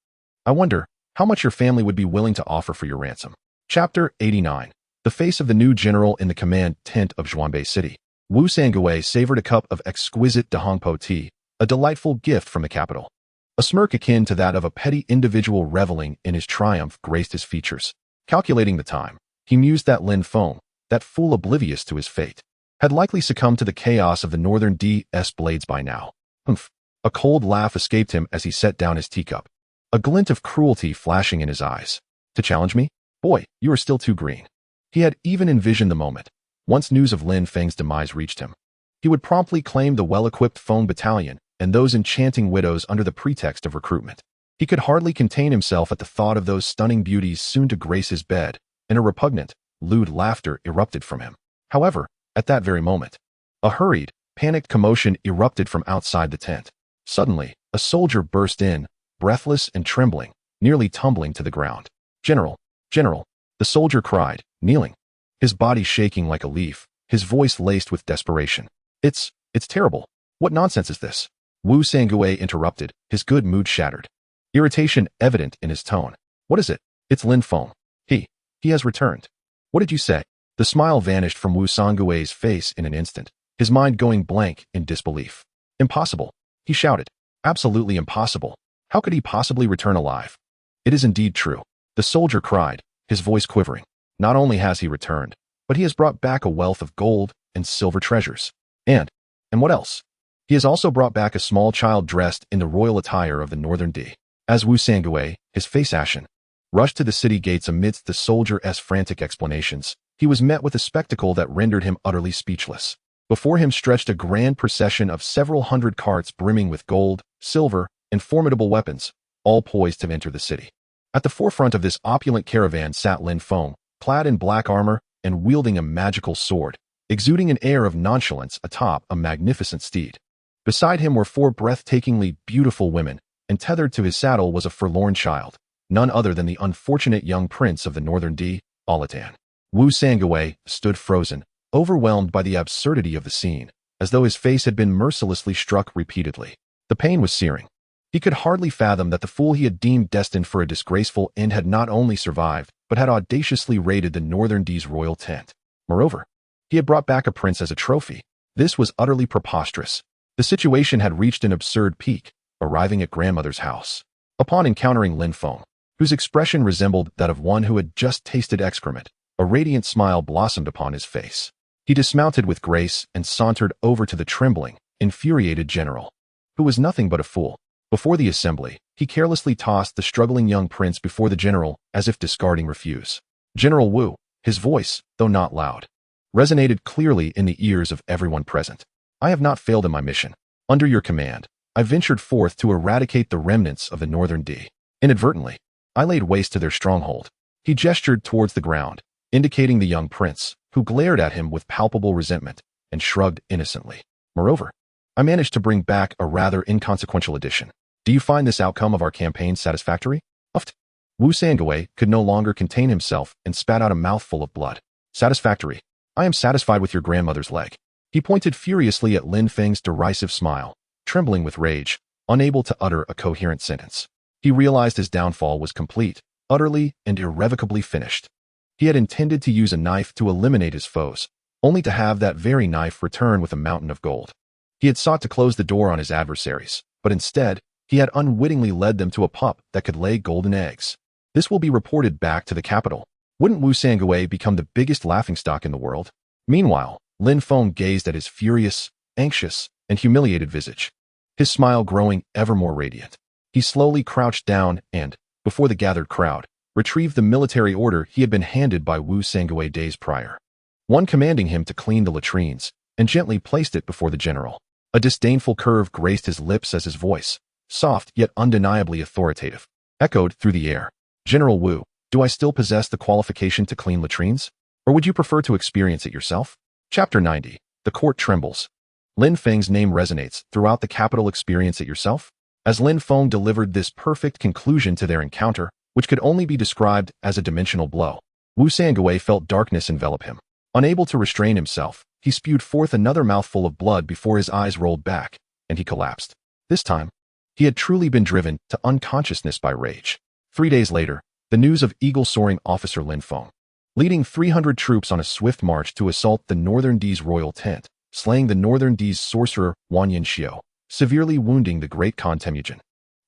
I wonder how much your family would be willing to offer for your ransom. Chapter 89. the face of the new general in the command tent of Zhuanbei City. Wu Sangui savored a cup of exquisite Dahongpo tea, a delightful gift from the capital. A smirk akin to that of a petty individual reveling in his triumph graced his features. Calculating the time, he mused that Lin Feng, that fool oblivious to his fate, had likely succumbed to the chaos of the Northern D.S. blades by now. Humph. A cold laugh escaped him as he set down his teacup, a glint of cruelty flashing in his eyes. To challenge me? Boy, you are still too green. He had even envisioned the moment. Once news of Lin Feng's demise reached him, he would promptly claim the well-equipped Feng battalion and those enchanting widows under the pretext of recruitment. He could hardly contain himself at the thought of those stunning beauties soon to grace his bed, and a repugnant, lewd laughter erupted from him. However, at that very moment, a hurried, panicked commotion erupted from outside the tent. Suddenly, a soldier burst in, breathless and trembling, nearly tumbling to the ground. "General! General!" the soldier cried, kneeling, his body shaking like a leaf, his voice laced with desperation. It's terrible. What nonsense is this?" Wu Sangui interrupted, his good mood shattered. Irritation evident in his tone. "What is it? It's Lin Feng. He has returned." "What did you say?" The smile vanished from Wu Sangui's face in an instant, his mind going blank in disbelief. "Impossible," he shouted. "Absolutely impossible. How could he possibly return alive?" "It is indeed true," the soldier cried, his voice quivering. "Not only has he returned, but he has brought back a wealth of gold and silver treasures. And what else? He has also brought back a small child dressed in the royal attire of the Northern D." As Wu Sangui, his face ashen, rushed to the city gates amidst the soldier's frantic explanations, he was met with a spectacle that rendered him utterly speechless. Before him stretched a grand procession of several hundred carts brimming with gold, silver, and formidable weapons, all poised to enter the city. At the forefront of this opulent caravan sat Lin Feng, clad in black armor and wielding a magical sword, exuding an air of nonchalance atop a magnificent steed. Beside him were 4 breathtakingly beautiful women, and tethered to his saddle was a forlorn child, none other than the unfortunate young prince of the Northern D, Alatan. Wu Sangui stood frozen, overwhelmed by the absurdity of the scene, as though his face had been mercilessly struck repeatedly. The pain was searing. He could hardly fathom that the fool he had deemed destined for a disgraceful end had not only survived, but had audaciously raided the Northern D's royal tent. Moreover, he had brought back a prince as a trophy. This was utterly preposterous. The situation had reached an absurd peak, arriving at grandmother's house. Upon encountering Lin Feng, whose expression resembled that of one who had just tasted excrement, a radiant smile blossomed upon his face. He dismounted with grace and sauntered over to the trembling, infuriated general, who was nothing but a fool. Before the assembly, he carelessly tossed the struggling young prince before the general as if discarding refuse. General Wu, his voice, though not loud, resonated clearly in the ears of everyone present. "I have not failed in my mission. Under your command, I ventured forth to eradicate the remnants of the Northern D. Inadvertently, I laid waste to their stronghold." He gestured towards the ground, indicating the young prince, who glared at him with palpable resentment and shrugged innocently. "Moreover, I managed to bring back a rather inconsequential addition. Do you find this outcome of our campaign satisfactory?" Uffed. Wu Sangui could no longer contain himself and spat out a mouthful of blood. "Satisfactory. I am satisfied with your grandmother's leg." He pointed furiously at Lin Feng's derisive smile, trembling with rage, unable to utter a coherent sentence. He realized his downfall was complete, utterly and irrevocably finished. He had intended to use a knife to eliminate his foes, only to have that very knife return with a mountain of gold. He had sought to close the door on his adversaries, but instead, he had unwittingly led them to a pup that could lay golden eggs. This will be reported back to the capital. Wouldn't Wu Sangui become the biggest laughingstock in the world? Meanwhile, Lin Feng gazed at his furious, anxious, and humiliated visage, his smile growing ever more radiant. He slowly crouched down and, before the gathered crowd, retrieved the military order he had been handed by Wu Sangui days prior, one commanding him to clean the latrines, and gently placed it before the general. A disdainful curve graced his lips as his voice, soft yet undeniably authoritative, echoed through the air. "General Wu, do I still possess the qualification to clean latrines? Or would you prefer to experience it yourself?" Chapter 90. The Court Trembles. Lin Feng's name resonates throughout the capital. Experience it yourself? As Lin Feng delivered this perfect conclusion to their encounter, which could only be described as a dimensional blow, Wu Sangui felt darkness envelop him. Unable to restrain himself, he spewed forth another mouthful of blood before his eyes rolled back, and he collapsed. This time, he had truly been driven to unconsciousness by rage. 3 days later, the news of eagle-soaring officer Lin Feng, leading 300 troops on a swift march to assault the Northern De's royal tent, slaying the Northern De's sorcerer Wan Xiao, severely wounding the great Khan Temujin,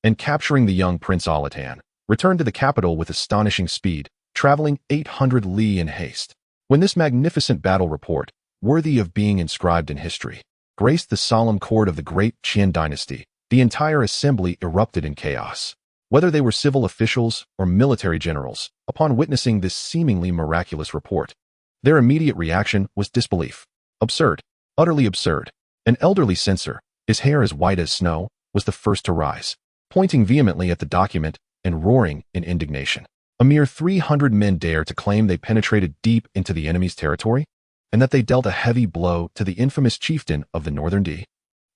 and capturing the young Prince Alatan, returned to the capital with astonishing speed, traveling 800 li in haste. When this magnificent battle report, worthy of being inscribed in history, graced the solemn court of the great Qin dynasty, the entire assembly erupted in chaos. Whether they were civil officials or military generals, upon witnessing this seemingly miraculous report, their immediate reaction was disbelief. Absurd. Utterly absurd. An elderly censor, his hair as white as snow, was the first to rise, pointing vehemently at the document and roaring in indignation. A mere 300 men dare to claim they penetrated deep into the enemy's territory, and that they dealt a heavy blow to the infamous chieftain of the Northern D.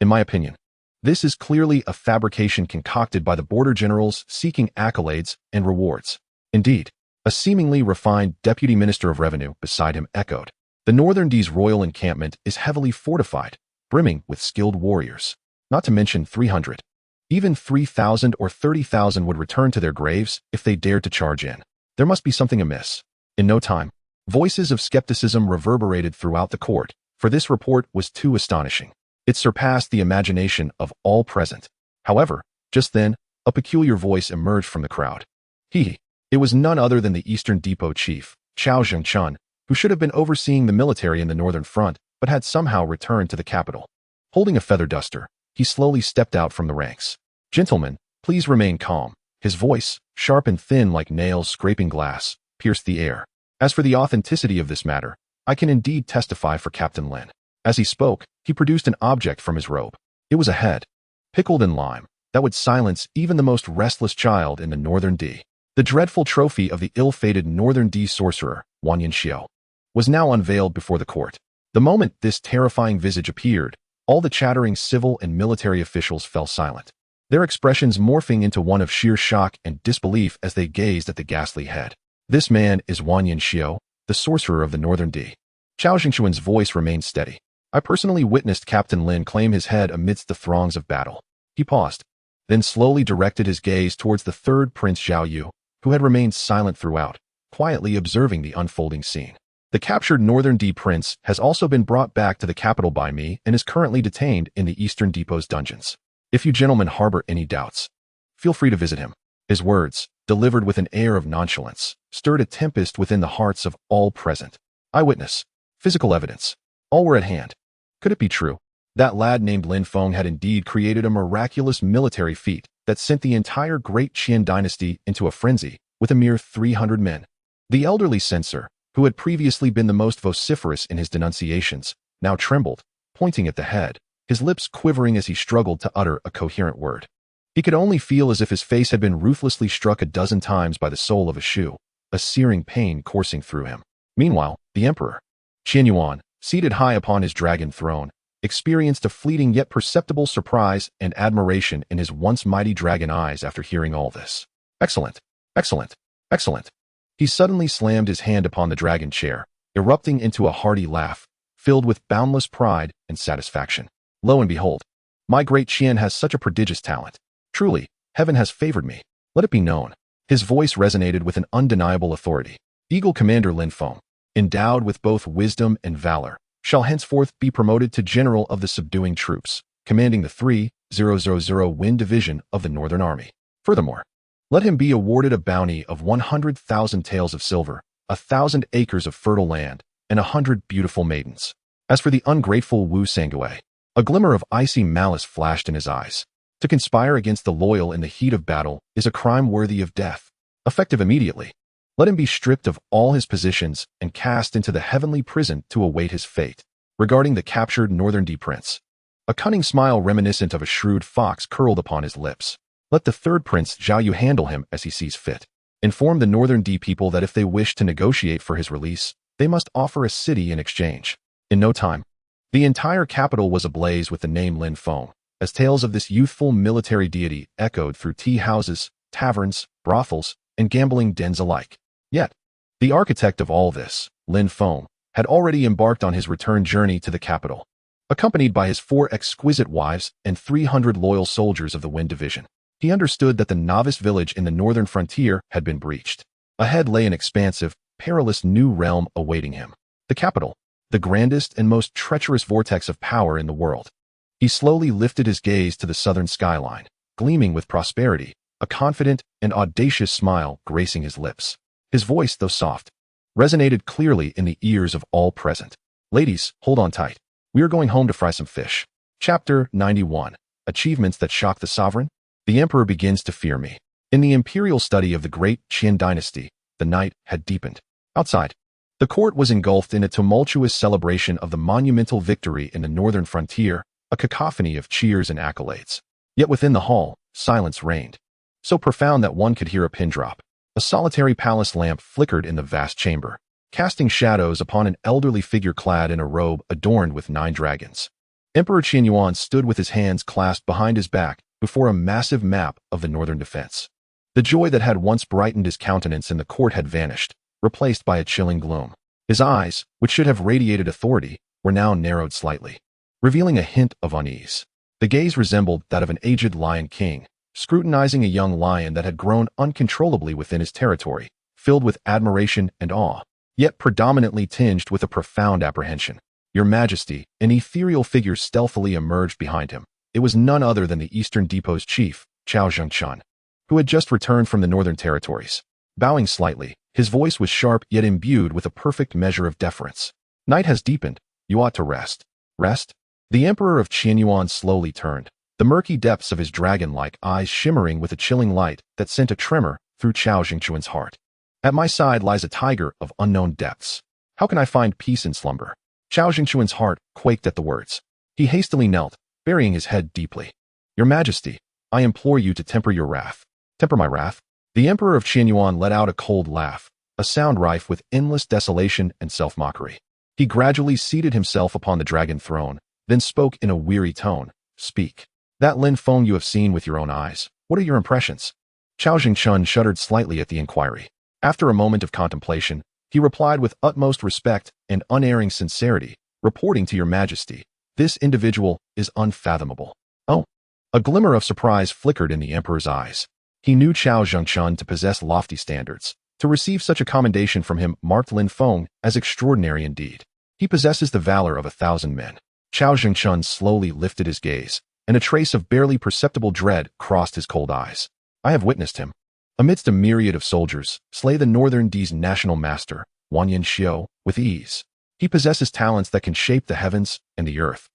In my opinion, this is clearly a fabrication concocted by the border generals seeking accolades and rewards. Indeed, a seemingly refined deputy minister of revenue beside him echoed, "The Northern D's royal encampment is heavily fortified, brimming with skilled warriors. Not to mention 300. Even 3,000 or 30,000 would return to their graves if they dared to charge in. There must be something amiss." In no time, voices of skepticism reverberated throughout the court, for this report was too astonishing. It surpassed the imagination of all present. However, just then, a peculiar voice emerged from the crowd. It was none other than the Eastern Depot chief, Chao Zhengchun, who should have been overseeing the military in the Northern Front, but had somehow returned to the capital. Holding a feather duster, he slowly stepped out from the ranks. "Gentlemen, please remain calm." His voice, sharp and thin like nails scraping glass, pierced the air. "As for the authenticity of this matter, I can indeed testify for Captain Lin." As he spoke, he produced an object from his robe. It was a head, pickled in lime, that would silence even the most restless child in the Northern D. The dreadful trophy of the ill-fated Northern D sorcerer, Wan Xiao, was now unveiled before the court. The moment this terrifying visage appeared, all the chattering civil and military officials fell silent, their expressions morphing into one of sheer shock and disbelief as they gazed at the ghastly head. "This man is Wan Xiao, the sorcerer of the Northern D." Chao Zhengchuan's voice remained steady. "I personally witnessed Captain Lin claim his head amidst the throngs of battle." He paused, then slowly directed his gaze towards the third Prince Zhao Yu, who had remained silent throughout, quietly observing the unfolding scene. "The captured Northern D prince has also been brought back to the capital by me and is currently detained in the Eastern Depot's dungeons. If you gentlemen harbor any doubts, feel free to visit him." His words, delivered with an air of nonchalance, stirred a tempest within the hearts of all present. Eyewitness, physical evidence, all were at hand. Could it be true? That lad named Lin Feng had indeed created a miraculous military feat that sent the entire great Qin dynasty into a frenzy with a mere 300 men. The elderly censor, who had previously been the most vociferous in his denunciations, now trembled, pointing at the head, his lips quivering as he struggled to utter a coherent word. He could only feel as if his face had been ruthlessly struck a dozen times by the sole of a shoe, a searing pain coursing through him. Meanwhile, the emperor, Qin Yuan, seated high upon his dragon throne, experienced a fleeting yet perceptible surprise and admiration in his once mighty dragon eyes after hearing all this. "Excellent, excellent, excellent." He suddenly slammed his hand upon the dragon chair, erupting into a hearty laugh, filled with boundless pride and satisfaction. "Lo and behold, my great Qin has such a prodigious talent. Truly, heaven has favored me. Let it be known." His voice resonated with an undeniable authority. "Eagle Commander Lin Feng, endowed with both wisdom and valor, shall henceforth be promoted to General of the Subduing Troops, commanding the 3000 Wind Division of the Northern Army. Furthermore, let him be awarded a bounty of 100,000 taels of silver, 1,000 acres of fertile land, and 100 beautiful maidens." As for the ungrateful Wu Sangui, a glimmer of icy malice flashed in his eyes. To conspire against the loyal in the heat of battle is a crime worthy of death, effective immediately. Let him be stripped of all his positions and cast into the heavenly prison to await his fate. Regarding the captured Northern D prince, a cunning smile reminiscent of a shrewd fox curled upon his lips. "Let the third Prince Zhao Yu handle him as he sees fit. Inform the Northern D people that if they wish to negotiate for his release, they must offer a city in exchange." In no time, the entire capital was ablaze with the name Lin Feng, as tales of this youthful military deity echoed through tea houses, taverns, brothels, and gambling dens alike. Yet, the architect of all this, Lin Feng, had already embarked on his return journey to the capital, accompanied by his 4 exquisite wives and 300 loyal soldiers of the Wind Division. He understood that the novice village in the northern frontier had been breached. Ahead lay an expansive, perilous new realm awaiting him. The capital, the grandest and most treacherous vortex of power in the world. He slowly lifted his gaze to the southern skyline, gleaming with prosperity, a confident and audacious smile gracing his lips. His voice, though soft, resonated clearly in the ears of all present. Ladies, hold on tight. We are going home to fry some fish. Chapter 91. Achievements that shock the sovereign? The emperor begins to fear me. In the imperial study of the great Qin dynasty, the night had deepened. Outside, the court was engulfed in a tumultuous celebration of the monumental victory in the northern frontier, a cacophony of cheers and accolades. Yet within the hall, silence reigned, so profound that one could hear a pin drop. A solitary palace lamp flickered in the vast chamber, casting shadows upon an elderly figure clad in a robe adorned with 9 dragons. Emperor Qianyuan stood with his hands clasped behind his back before a massive map of the northern defense. The joy that had once brightened his countenance in the court had vanished, replaced by a chilling gloom. His eyes, which should have radiated authority, were now narrowed slightly, revealing a hint of unease. The gaze resembled that of an aged lion king, scrutinizing a young lion that had grown uncontrollably within his territory, filled with admiration and awe, yet predominantly tinged with a profound apprehension. Your Majesty, an ethereal figure stealthily emerged behind him. It was none other than the Eastern Depot's chief, Chao Zhengchun, who had just returned from the northern territories. Bowing slightly, his voice was sharp yet imbued with a perfect measure of deference. Night has deepened. You ought to rest. Rest? The Emperor of Qianyuan slowly turned, the murky depths of his dragon-like eyes shimmering with a chilling light that sent a tremor through Chao Zhengchun's heart. At my side lies a tiger of unknown depths. How can I find peace in slumber? Chao Zhengchun's heart quaked at the words. He hastily knelt, burying his head deeply. Your Majesty, I implore you to temper your wrath. Temper my wrath? The Emperor of Qianyuan let out a cold laugh, a sound rife with endless desolation and self-mockery. He gradually seated himself upon the dragon throne, then spoke in a weary tone. Speak. That Lin Feng you have seen with your own eyes. What are your impressions? Chao Zhengchun shuddered slightly at the inquiry. After a moment of contemplation, he replied with utmost respect and unerring sincerity, reporting to your Majesty, this individual is unfathomable. Oh. A glimmer of surprise flickered in the emperor's eyes. He knew Chao Zhengchun to possess lofty standards. To receive such a commendation from him marked Lin Feng as extraordinary indeed. He possesses the valor of 1,000 men. Chao Zhengchun slowly lifted his gaze, and a trace of barely perceptible dread crossed his cold eyes. I have witnessed him, amidst a myriad of soldiers, slay the Northern D's national master, Wanyan Xiao, with ease. He possesses talents that can shape the heavens and the earth.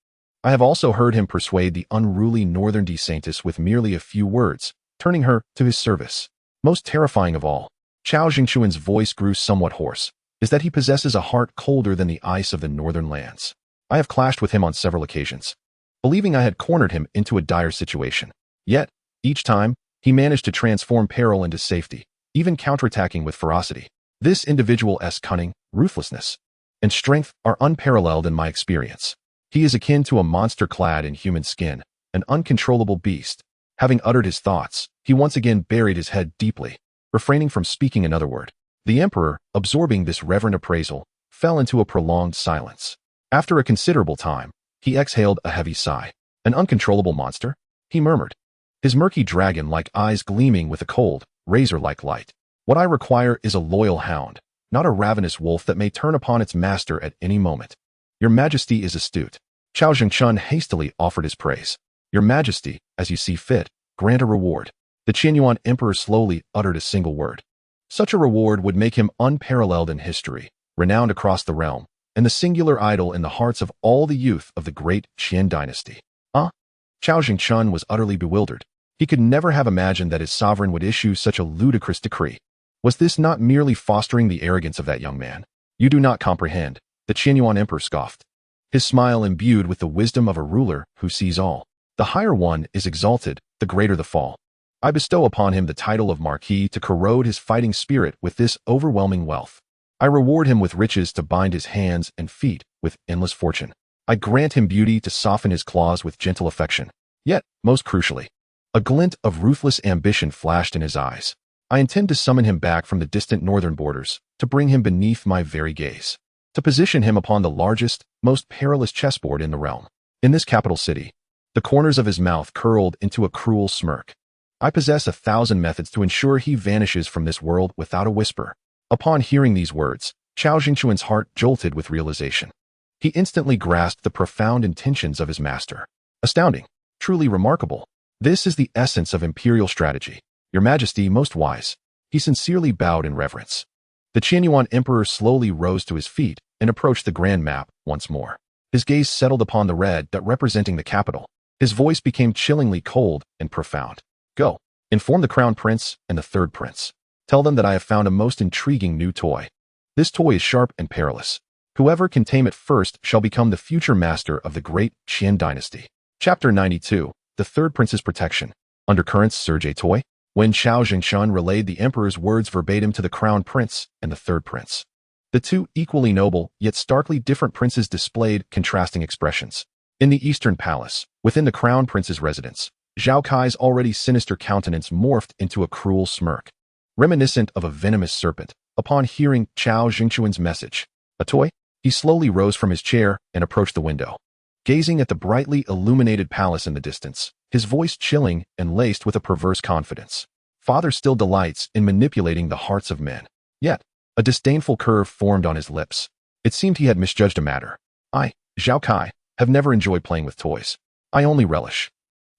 I have also heard him persuade the unruly Northern D Saintess with merely a few words, turning her to his service. Most terrifying of all, Chao Zhengchun's voice grew somewhat hoarse, is that he possesses a heart colder than the ice of the northern lands. I have clashed with him on several occasions, believing I had cornered him into a dire situation. Yet, each time, he managed to transform peril into safety, even counterattacking with ferocity. This individual's cunning, ruthlessness, and strength are unparalleled in my experience. He is akin to a monster clad in human skin, an uncontrollable beast. Having uttered his thoughts, he once again buried his head deeply, refraining from speaking another word. The emperor, absorbing this reverent appraisal, fell into a prolonged silence. After a considerable time, he exhaled a heavy sigh. An uncontrollable monster? He murmured, his murky dragon-like eyes gleaming with a cold, razor-like light. What I require is a loyal hound, not a ravenous wolf that may turn upon its master at any moment. Your Majesty is astute. Chao Zhengchun hastily offered his praise. Your Majesty, as you see fit, grant a reward. The Qianyuan emperor slowly uttered a single word. Such a reward would make him unparalleled in history, renowned across the realm, and the singular idol in the hearts of all the youth of the great Qin dynasty. Chao Zhengchun was utterly bewildered. He could never have imagined that his sovereign would issue such a ludicrous decree. Was this not merely fostering the arrogance of that young man? You do not comprehend, the Qianyuan emperor scoffed, his smile imbued with the wisdom of a ruler who sees all. The higher one is exalted, the greater the fall. I bestow upon him the title of Marquis to corrode his fighting spirit with this overwhelming wealth. I reward him with riches to bind his hands and feet with endless fortune. I grant him beauty to soften his claws with gentle affection. Yet, most crucially, a glint of ruthless ambition flashed in his eyes. I intend to summon him back from the distant northern borders, to bring him beneath my very gaze, to position him upon the largest, most perilous chessboard in the realm. In this capital city, the corners of his mouth curled into a cruel smirk. I possess 1,000 methods to ensure he vanishes from this world without a whisper. Upon hearing these words, Chao Jingquan's heart jolted with realization. He instantly grasped the profound intentions of his master. Astounding. Truly remarkable. This is the essence of imperial strategy. Your Majesty, most wise. He sincerely bowed in reverence. The Qianyuan Emperor slowly rose to his feet and approached the grand map once more. His gaze settled upon the red dot representing the capital. His voice became chillingly cold and profound. Go. Inform the Crown Prince and the Third Prince. Tell them that I have found a most intriguing new toy. This toy is sharp and perilous. Whoever can tame it first shall become the future master of the great Qian dynasty. Chapter 92. The Third Prince's Protection. Undercurrents Sergei Toy. When Chao Jingquan relayed the emperor's words verbatim to the Crown Prince and the Third Prince. The two equally noble, yet starkly different princes displayed contrasting expressions. In the Eastern Palace, within the Crown Prince's residence, Zhao Kai's already sinister countenance morphed into a cruel smirk, reminiscent of a venomous serpent. Upon hearing Chao Jingquan's message, a toy, he slowly rose from his chair and approached the window. Gazing at the brightly illuminated palace in the distance, his voice chilling and laced with a perverse confidence. Father still delights in manipulating the hearts of men. Yet, a disdainful curve formed on his lips. It seemed he had misjudged a matter. I, Zhao Kai, have never enjoyed playing with toys. I only relish.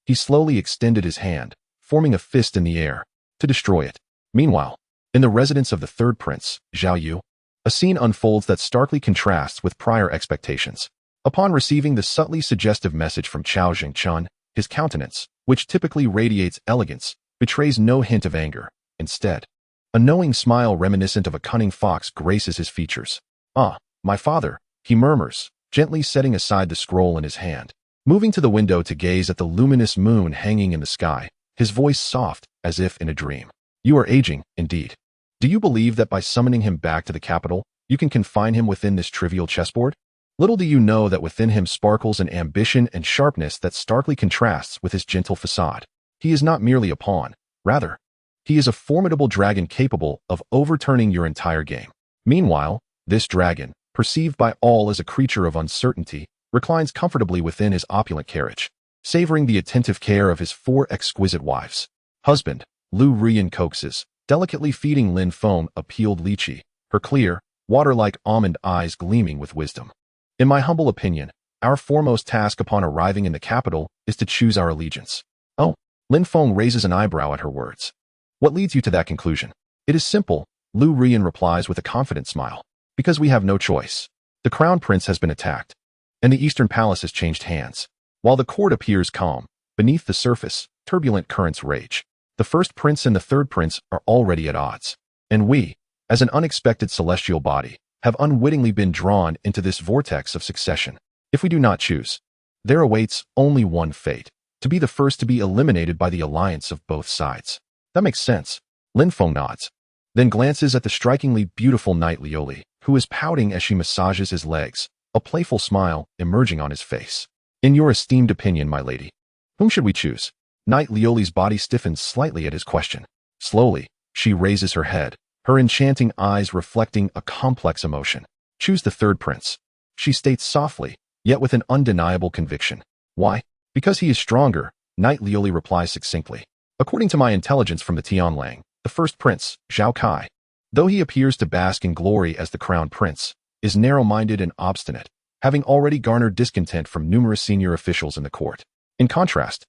He slowly extended his hand, forming a fist in the air, to destroy it. Meanwhile, in the residence of the Third Prince, Zhao Yu, a scene unfolds that starkly contrasts with prior expectations. Upon receiving the subtly suggestive message from Chao Jingquan, his countenance, which typically radiates elegance, betrays no hint of anger. Instead, a knowing smile reminiscent of a cunning fox graces his features. Ah, my father, he murmurs, gently setting aside the scroll in his hand. Moving to the window to gaze at the luminous moon hanging in the sky, his voice soft, as if in a dream. You are aging, indeed. Do you believe that by summoning him back to the capital, you can confine him within this trivial chessboard? Little do you know that within him sparkles an ambition and sharpness that starkly contrasts with his gentle facade. He is not merely a pawn. Rather, he is a formidable dragon capable of overturning your entire game. Meanwhile, this dragon, perceived by all as a creature of uncertainty, reclines comfortably within his opulent carriage, savoring the attentive care of his 4 exquisite wives. Husband, Lu Rian coaxes, delicately feeding Lin Feng a peeled lychee, her clear, water-like almond eyes gleaming with wisdom. In my humble opinion, our foremost task upon arriving in the capital is to choose our allegiance. Oh, Lin Feng raises an eyebrow at her words. What leads you to that conclusion? It is simple, Lu Rian replies with a confident smile. Because we have no choice. The Crown Prince has been attacked, and the Eastern Palace has changed hands. While the court appears calm, beneath the surface, turbulent currents rage. The First Prince and the Third Prince are already at odds. And we, as an unexpected celestial body, have unwittingly been drawn into this vortex of succession. If we do not choose, there awaits only one fate, to be the first to be eliminated by the alliance of both sides. That makes sense. Lin Feng nods, then glances at the strikingly beautiful Knight Lioli, who is pouting as she massages his legs, a playful smile emerging on his face. In your esteemed opinion, my lady, whom should we choose? Knight Lioli's body stiffens slightly at his question. Slowly, she raises her head, her enchanting eyes reflecting a complex emotion. Choose the Third Prince, she states softly, yet with an undeniable conviction. Why? Because he is stronger, Knight Lioli replies succinctly. According to my intelligence from the Tianlang, the First Prince, Zhao Kai, though he appears to bask in glory as the Crown Prince, is narrow-minded and obstinate, having already garnered discontent from numerous senior officials in the court. In contrast,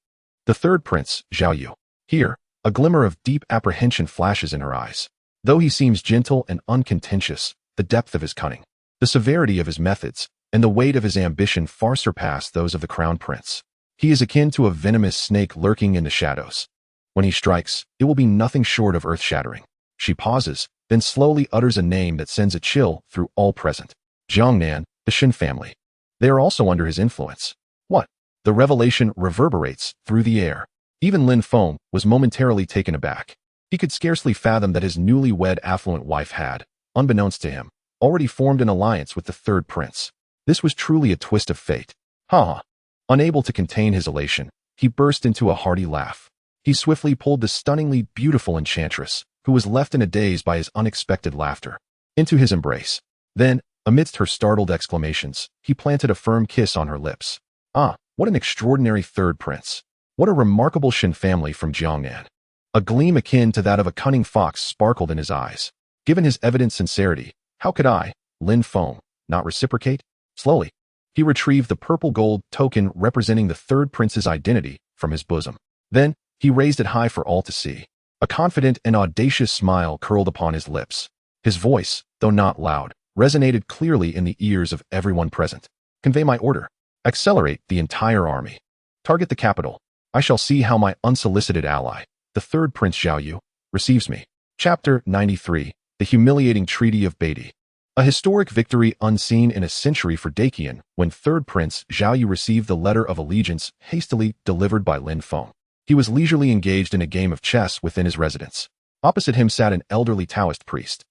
the Third Prince, Zhao Yu. Here, a glimmer of deep apprehension flashes in her eyes. Though he seems gentle and uncontentious, the depth of his cunning, the severity of his methods, and the weight of his ambition far surpass those of the Crown Prince. He is akin to a venomous snake lurking in the shadows. When he strikes, it will be nothing short of earth-shattering. She pauses, then slowly utters a name that sends a chill through all present. Jiangnan, the Shen family. They are also under his influence. What? The revelation reverberates through the air. Even Lin Feng was momentarily taken aback. He could scarcely fathom that his newly-wed affluent wife had, unbeknownst to him, already formed an alliance with the Third Prince. This was truly a twist of fate. Ha! Unable to contain his elation, he burst into a hearty laugh. He swiftly pulled the stunningly beautiful enchantress, who was left in a daze by his unexpected laughter, into his embrace. Then, amidst her startled exclamations, he planted a firm kiss on her lips. Ah, what an extraordinary Third Prince! What a remarkable Shen family from Jiangnan! A gleam akin to that of a cunning fox sparkled in his eyes. Given his evident sincerity, how could I, Lin Feng, not reciprocate? Slowly, he retrieved the purple gold token representing the third prince's identity from his bosom. Then, he raised it high for all to see. A confident and audacious smile curled upon his lips. His voice, though not loud, resonated clearly in the ears of everyone present. Convey my order. Accelerate the entire army. Target the capital. I shall see how my unsolicited ally, the third Prince Xiaoyu, receives me. Chapter 93. The Humiliating Treaty of Beatty. A historic victory unseen in a century for Dacian when third Prince Xiaoyu received the letter of allegiance hastily delivered by Lin Feng. He was leisurely engaged in a game of chess within his residence. Opposite him sat an elderly Taoist priest,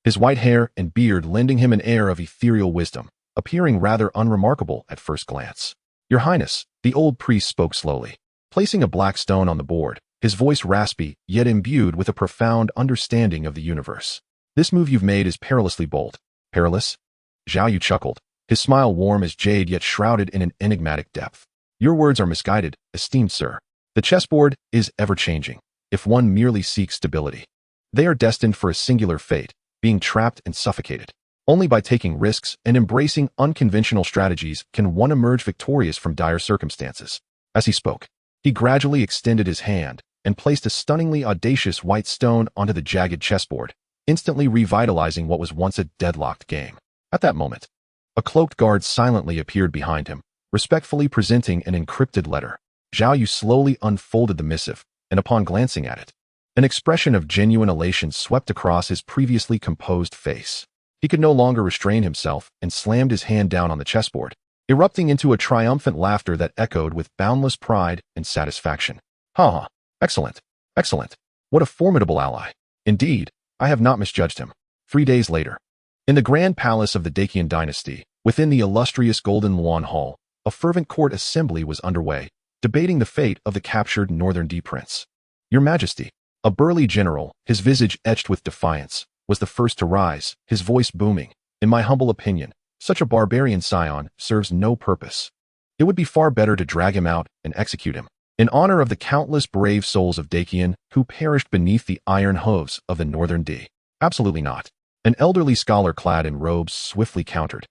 his white hair and beard lending him an air of ethereal wisdom, appearing rather unremarkable at first glance. Your Highness, the old priest spoke slowly, placing a black stone on the board, his voice raspy, yet imbued with a profound understanding of the universe. This move you've made is perilously bold. Perilous? Xiaoyu chuckled, his smile warm as jade yet shrouded in an enigmatic depth. Your words are misguided, esteemed sir. The chessboard is ever-changing, if one merely seeks stability. They are destined for a singular fate, being trapped and suffocated. Only by taking risks and embracing unconventional strategies can one emerge victorious from dire circumstances. As he spoke, he gradually extended his hand and placed a stunningly audacious white stone onto the jagged chessboard, instantly revitalizing what was once a deadlocked game. At that moment, a cloaked guard silently appeared behind him, respectfully presenting an encrypted letter. Xiaoyu slowly unfolded the missive, and upon glancing at it, an expression of genuine elation swept across his previously composed face. He could no longer restrain himself and slammed his hand down on the chessboard, erupting into a triumphant laughter that echoed with boundless pride and satisfaction. Ha! Excellent! Excellent! What a formidable ally! Indeed, I have not misjudged him. 3 days later, in the grand palace of the Dacian dynasty, within the illustrious Golden Luan Hall, a fervent court assembly was underway, debating the fate of the captured Northern D Prince. Your Majesty, a burly general, his visage etched with defiance, was the first to rise, his voice booming. In my humble opinion, such a barbarian scion serves no purpose. It would be far better to drag him out and execute him, in honor of the countless brave souls of Dacian who perished beneath the iron hooves of the Northern D. Absolutely not. An elderly scholar clad in robes swiftly countered.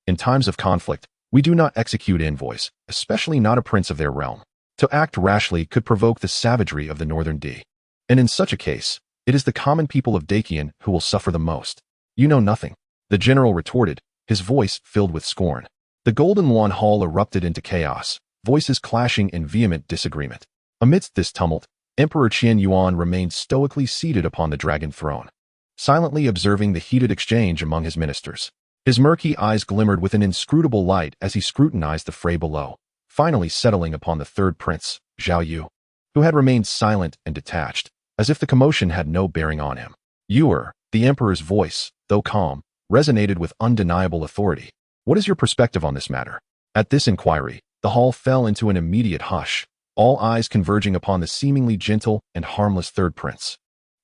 In times of conflict, we do not execute envoys, especially not a prince of their realm. To act rashly could provoke the savagery of the Northern D. And in such a case, it is the common people of Dacian who will suffer the most. You know nothing, the general retorted, his voice filled with scorn. The Golden Luan Hall erupted into chaos, voices clashing in vehement disagreement. Amidst this tumult, Emperor Qian Yuan remained stoically seated upon the dragon throne, silently observing the heated exchange among his ministers. His murky eyes glimmered with an inscrutable light as he scrutinized the fray below, finally settling upon the third prince, Xiaoyu, who had remained silent and detached, as if the commotion had no bearing on him. The emperor's voice, though calm, resonated with undeniable authority. What is your perspective on this matter? At this inquiry, the hall fell into an immediate hush, all eyes converging upon the seemingly gentle and harmless third prince.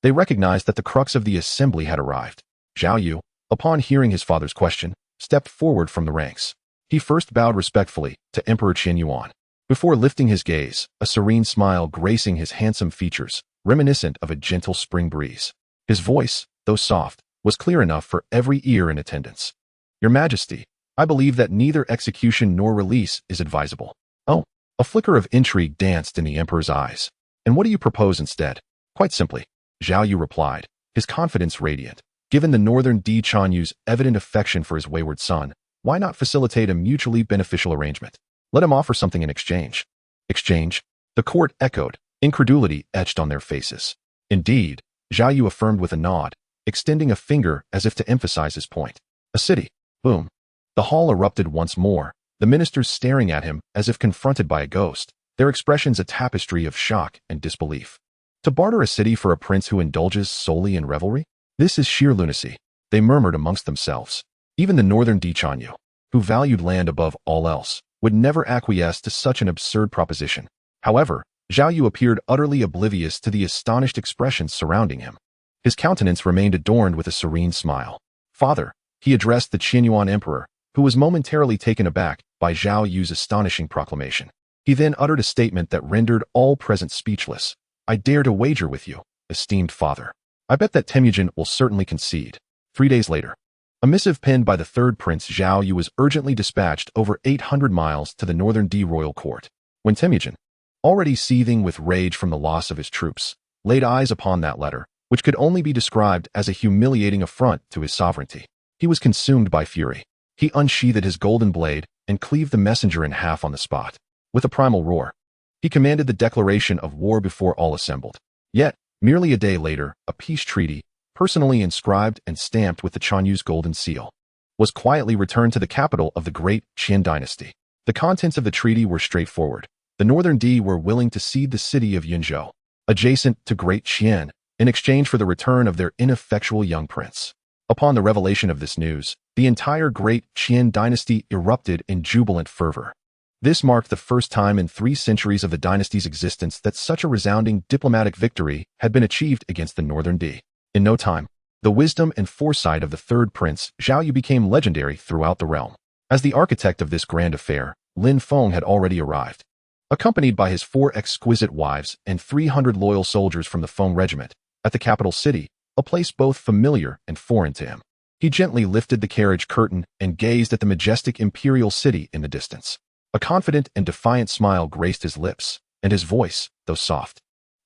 They recognized that the crux of the assembly had arrived. Xiaoyu, upon hearing his father's question, stepped forward from the ranks. He first bowed respectfully to Emperor Qian Yuan, before lifting his gaze, a serene smile gracing his handsome features, reminiscent of a gentle spring breeze. His voice, though soft, was clear enough for every ear in attendance. Your Majesty, I believe that neither execution nor release is advisable. Oh, a flicker of intrigue danced in the emperor's eyes. And what do you propose instead? Quite simply, Xiaoyu replied, his confidence radiant. Given the Northern D Chanyu's evident affection for his wayward son, why not facilitate a mutually beneficial arrangement? Let him offer something in exchange. Exchange? The court echoed, incredulity etched on their faces. Indeed, Xiaoyu affirmed with a nod, extending a finger as if to emphasize his point. A city. Boom. The hall erupted once more, the ministers staring at him as if confronted by a ghost, their expressions a tapestry of shock and disbelief. To barter a city for a prince who indulges solely in revelry? This is sheer lunacy, they murmured amongst themselves. Even the Northern D Chanyu, who valued land above all else, would never acquiesce to such an absurd proposition. However, Xiaoyu appeared utterly oblivious to the astonished expressions surrounding him. His countenance remained adorned with a serene smile. Father, he addressed the Qianyuan emperor, who was momentarily taken aback by Xiaoyu's astonishing proclamation. He then uttered a statement that rendered all present speechless. I dare to wager with you, esteemed father, I bet that Temujin will certainly concede. 3 days later, a missive penned by the third prince Zhao Yu was urgently dispatched over 800 miles to the northern D royal court. When Temujin, already seething with rage from the loss of his troops, laid eyes upon that letter, which could only be described as a humiliating affront to his sovereignty, he was consumed by fury. He unsheathed his golden blade and cleaved the messenger in half on the spot. With a primal roar, he commanded the declaration of war before all assembled. Yet, merely a day later, a peace treaty, personally inscribed and stamped with the Chanyu's golden seal, was quietly returned to the capital of the great Qian dynasty. The contents of the treaty were straightforward. The northern D were willing to cede the city of Yunzhou, adjacent to Great Qian, in exchange for the return of their ineffectual young prince. Upon the revelation of this news, the entire Great Qian dynasty erupted in jubilant fervor. This marked the first time in 3 centuries of the dynasty's existence that such a resounding diplomatic victory had been achieved against the northern D. In no time, the wisdom and foresight of the third prince Zhao Yu became legendary throughout the realm. As the architect of this grand affair, Lin Feng had already arrived, accompanied by his 4 exquisite wives and 300 loyal soldiers from the Feng regiment, at the capital city, a place both familiar and foreign to him. He gently lifted the carriage curtain and gazed at the majestic imperial city in the distance. A confident and defiant smile graced his lips, and his voice, though soft,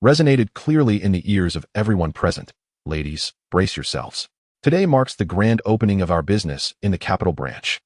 resonated clearly in the ears of everyone present. Ladies, brace yourselves. Today marks the grand opening of our business in the capital branch.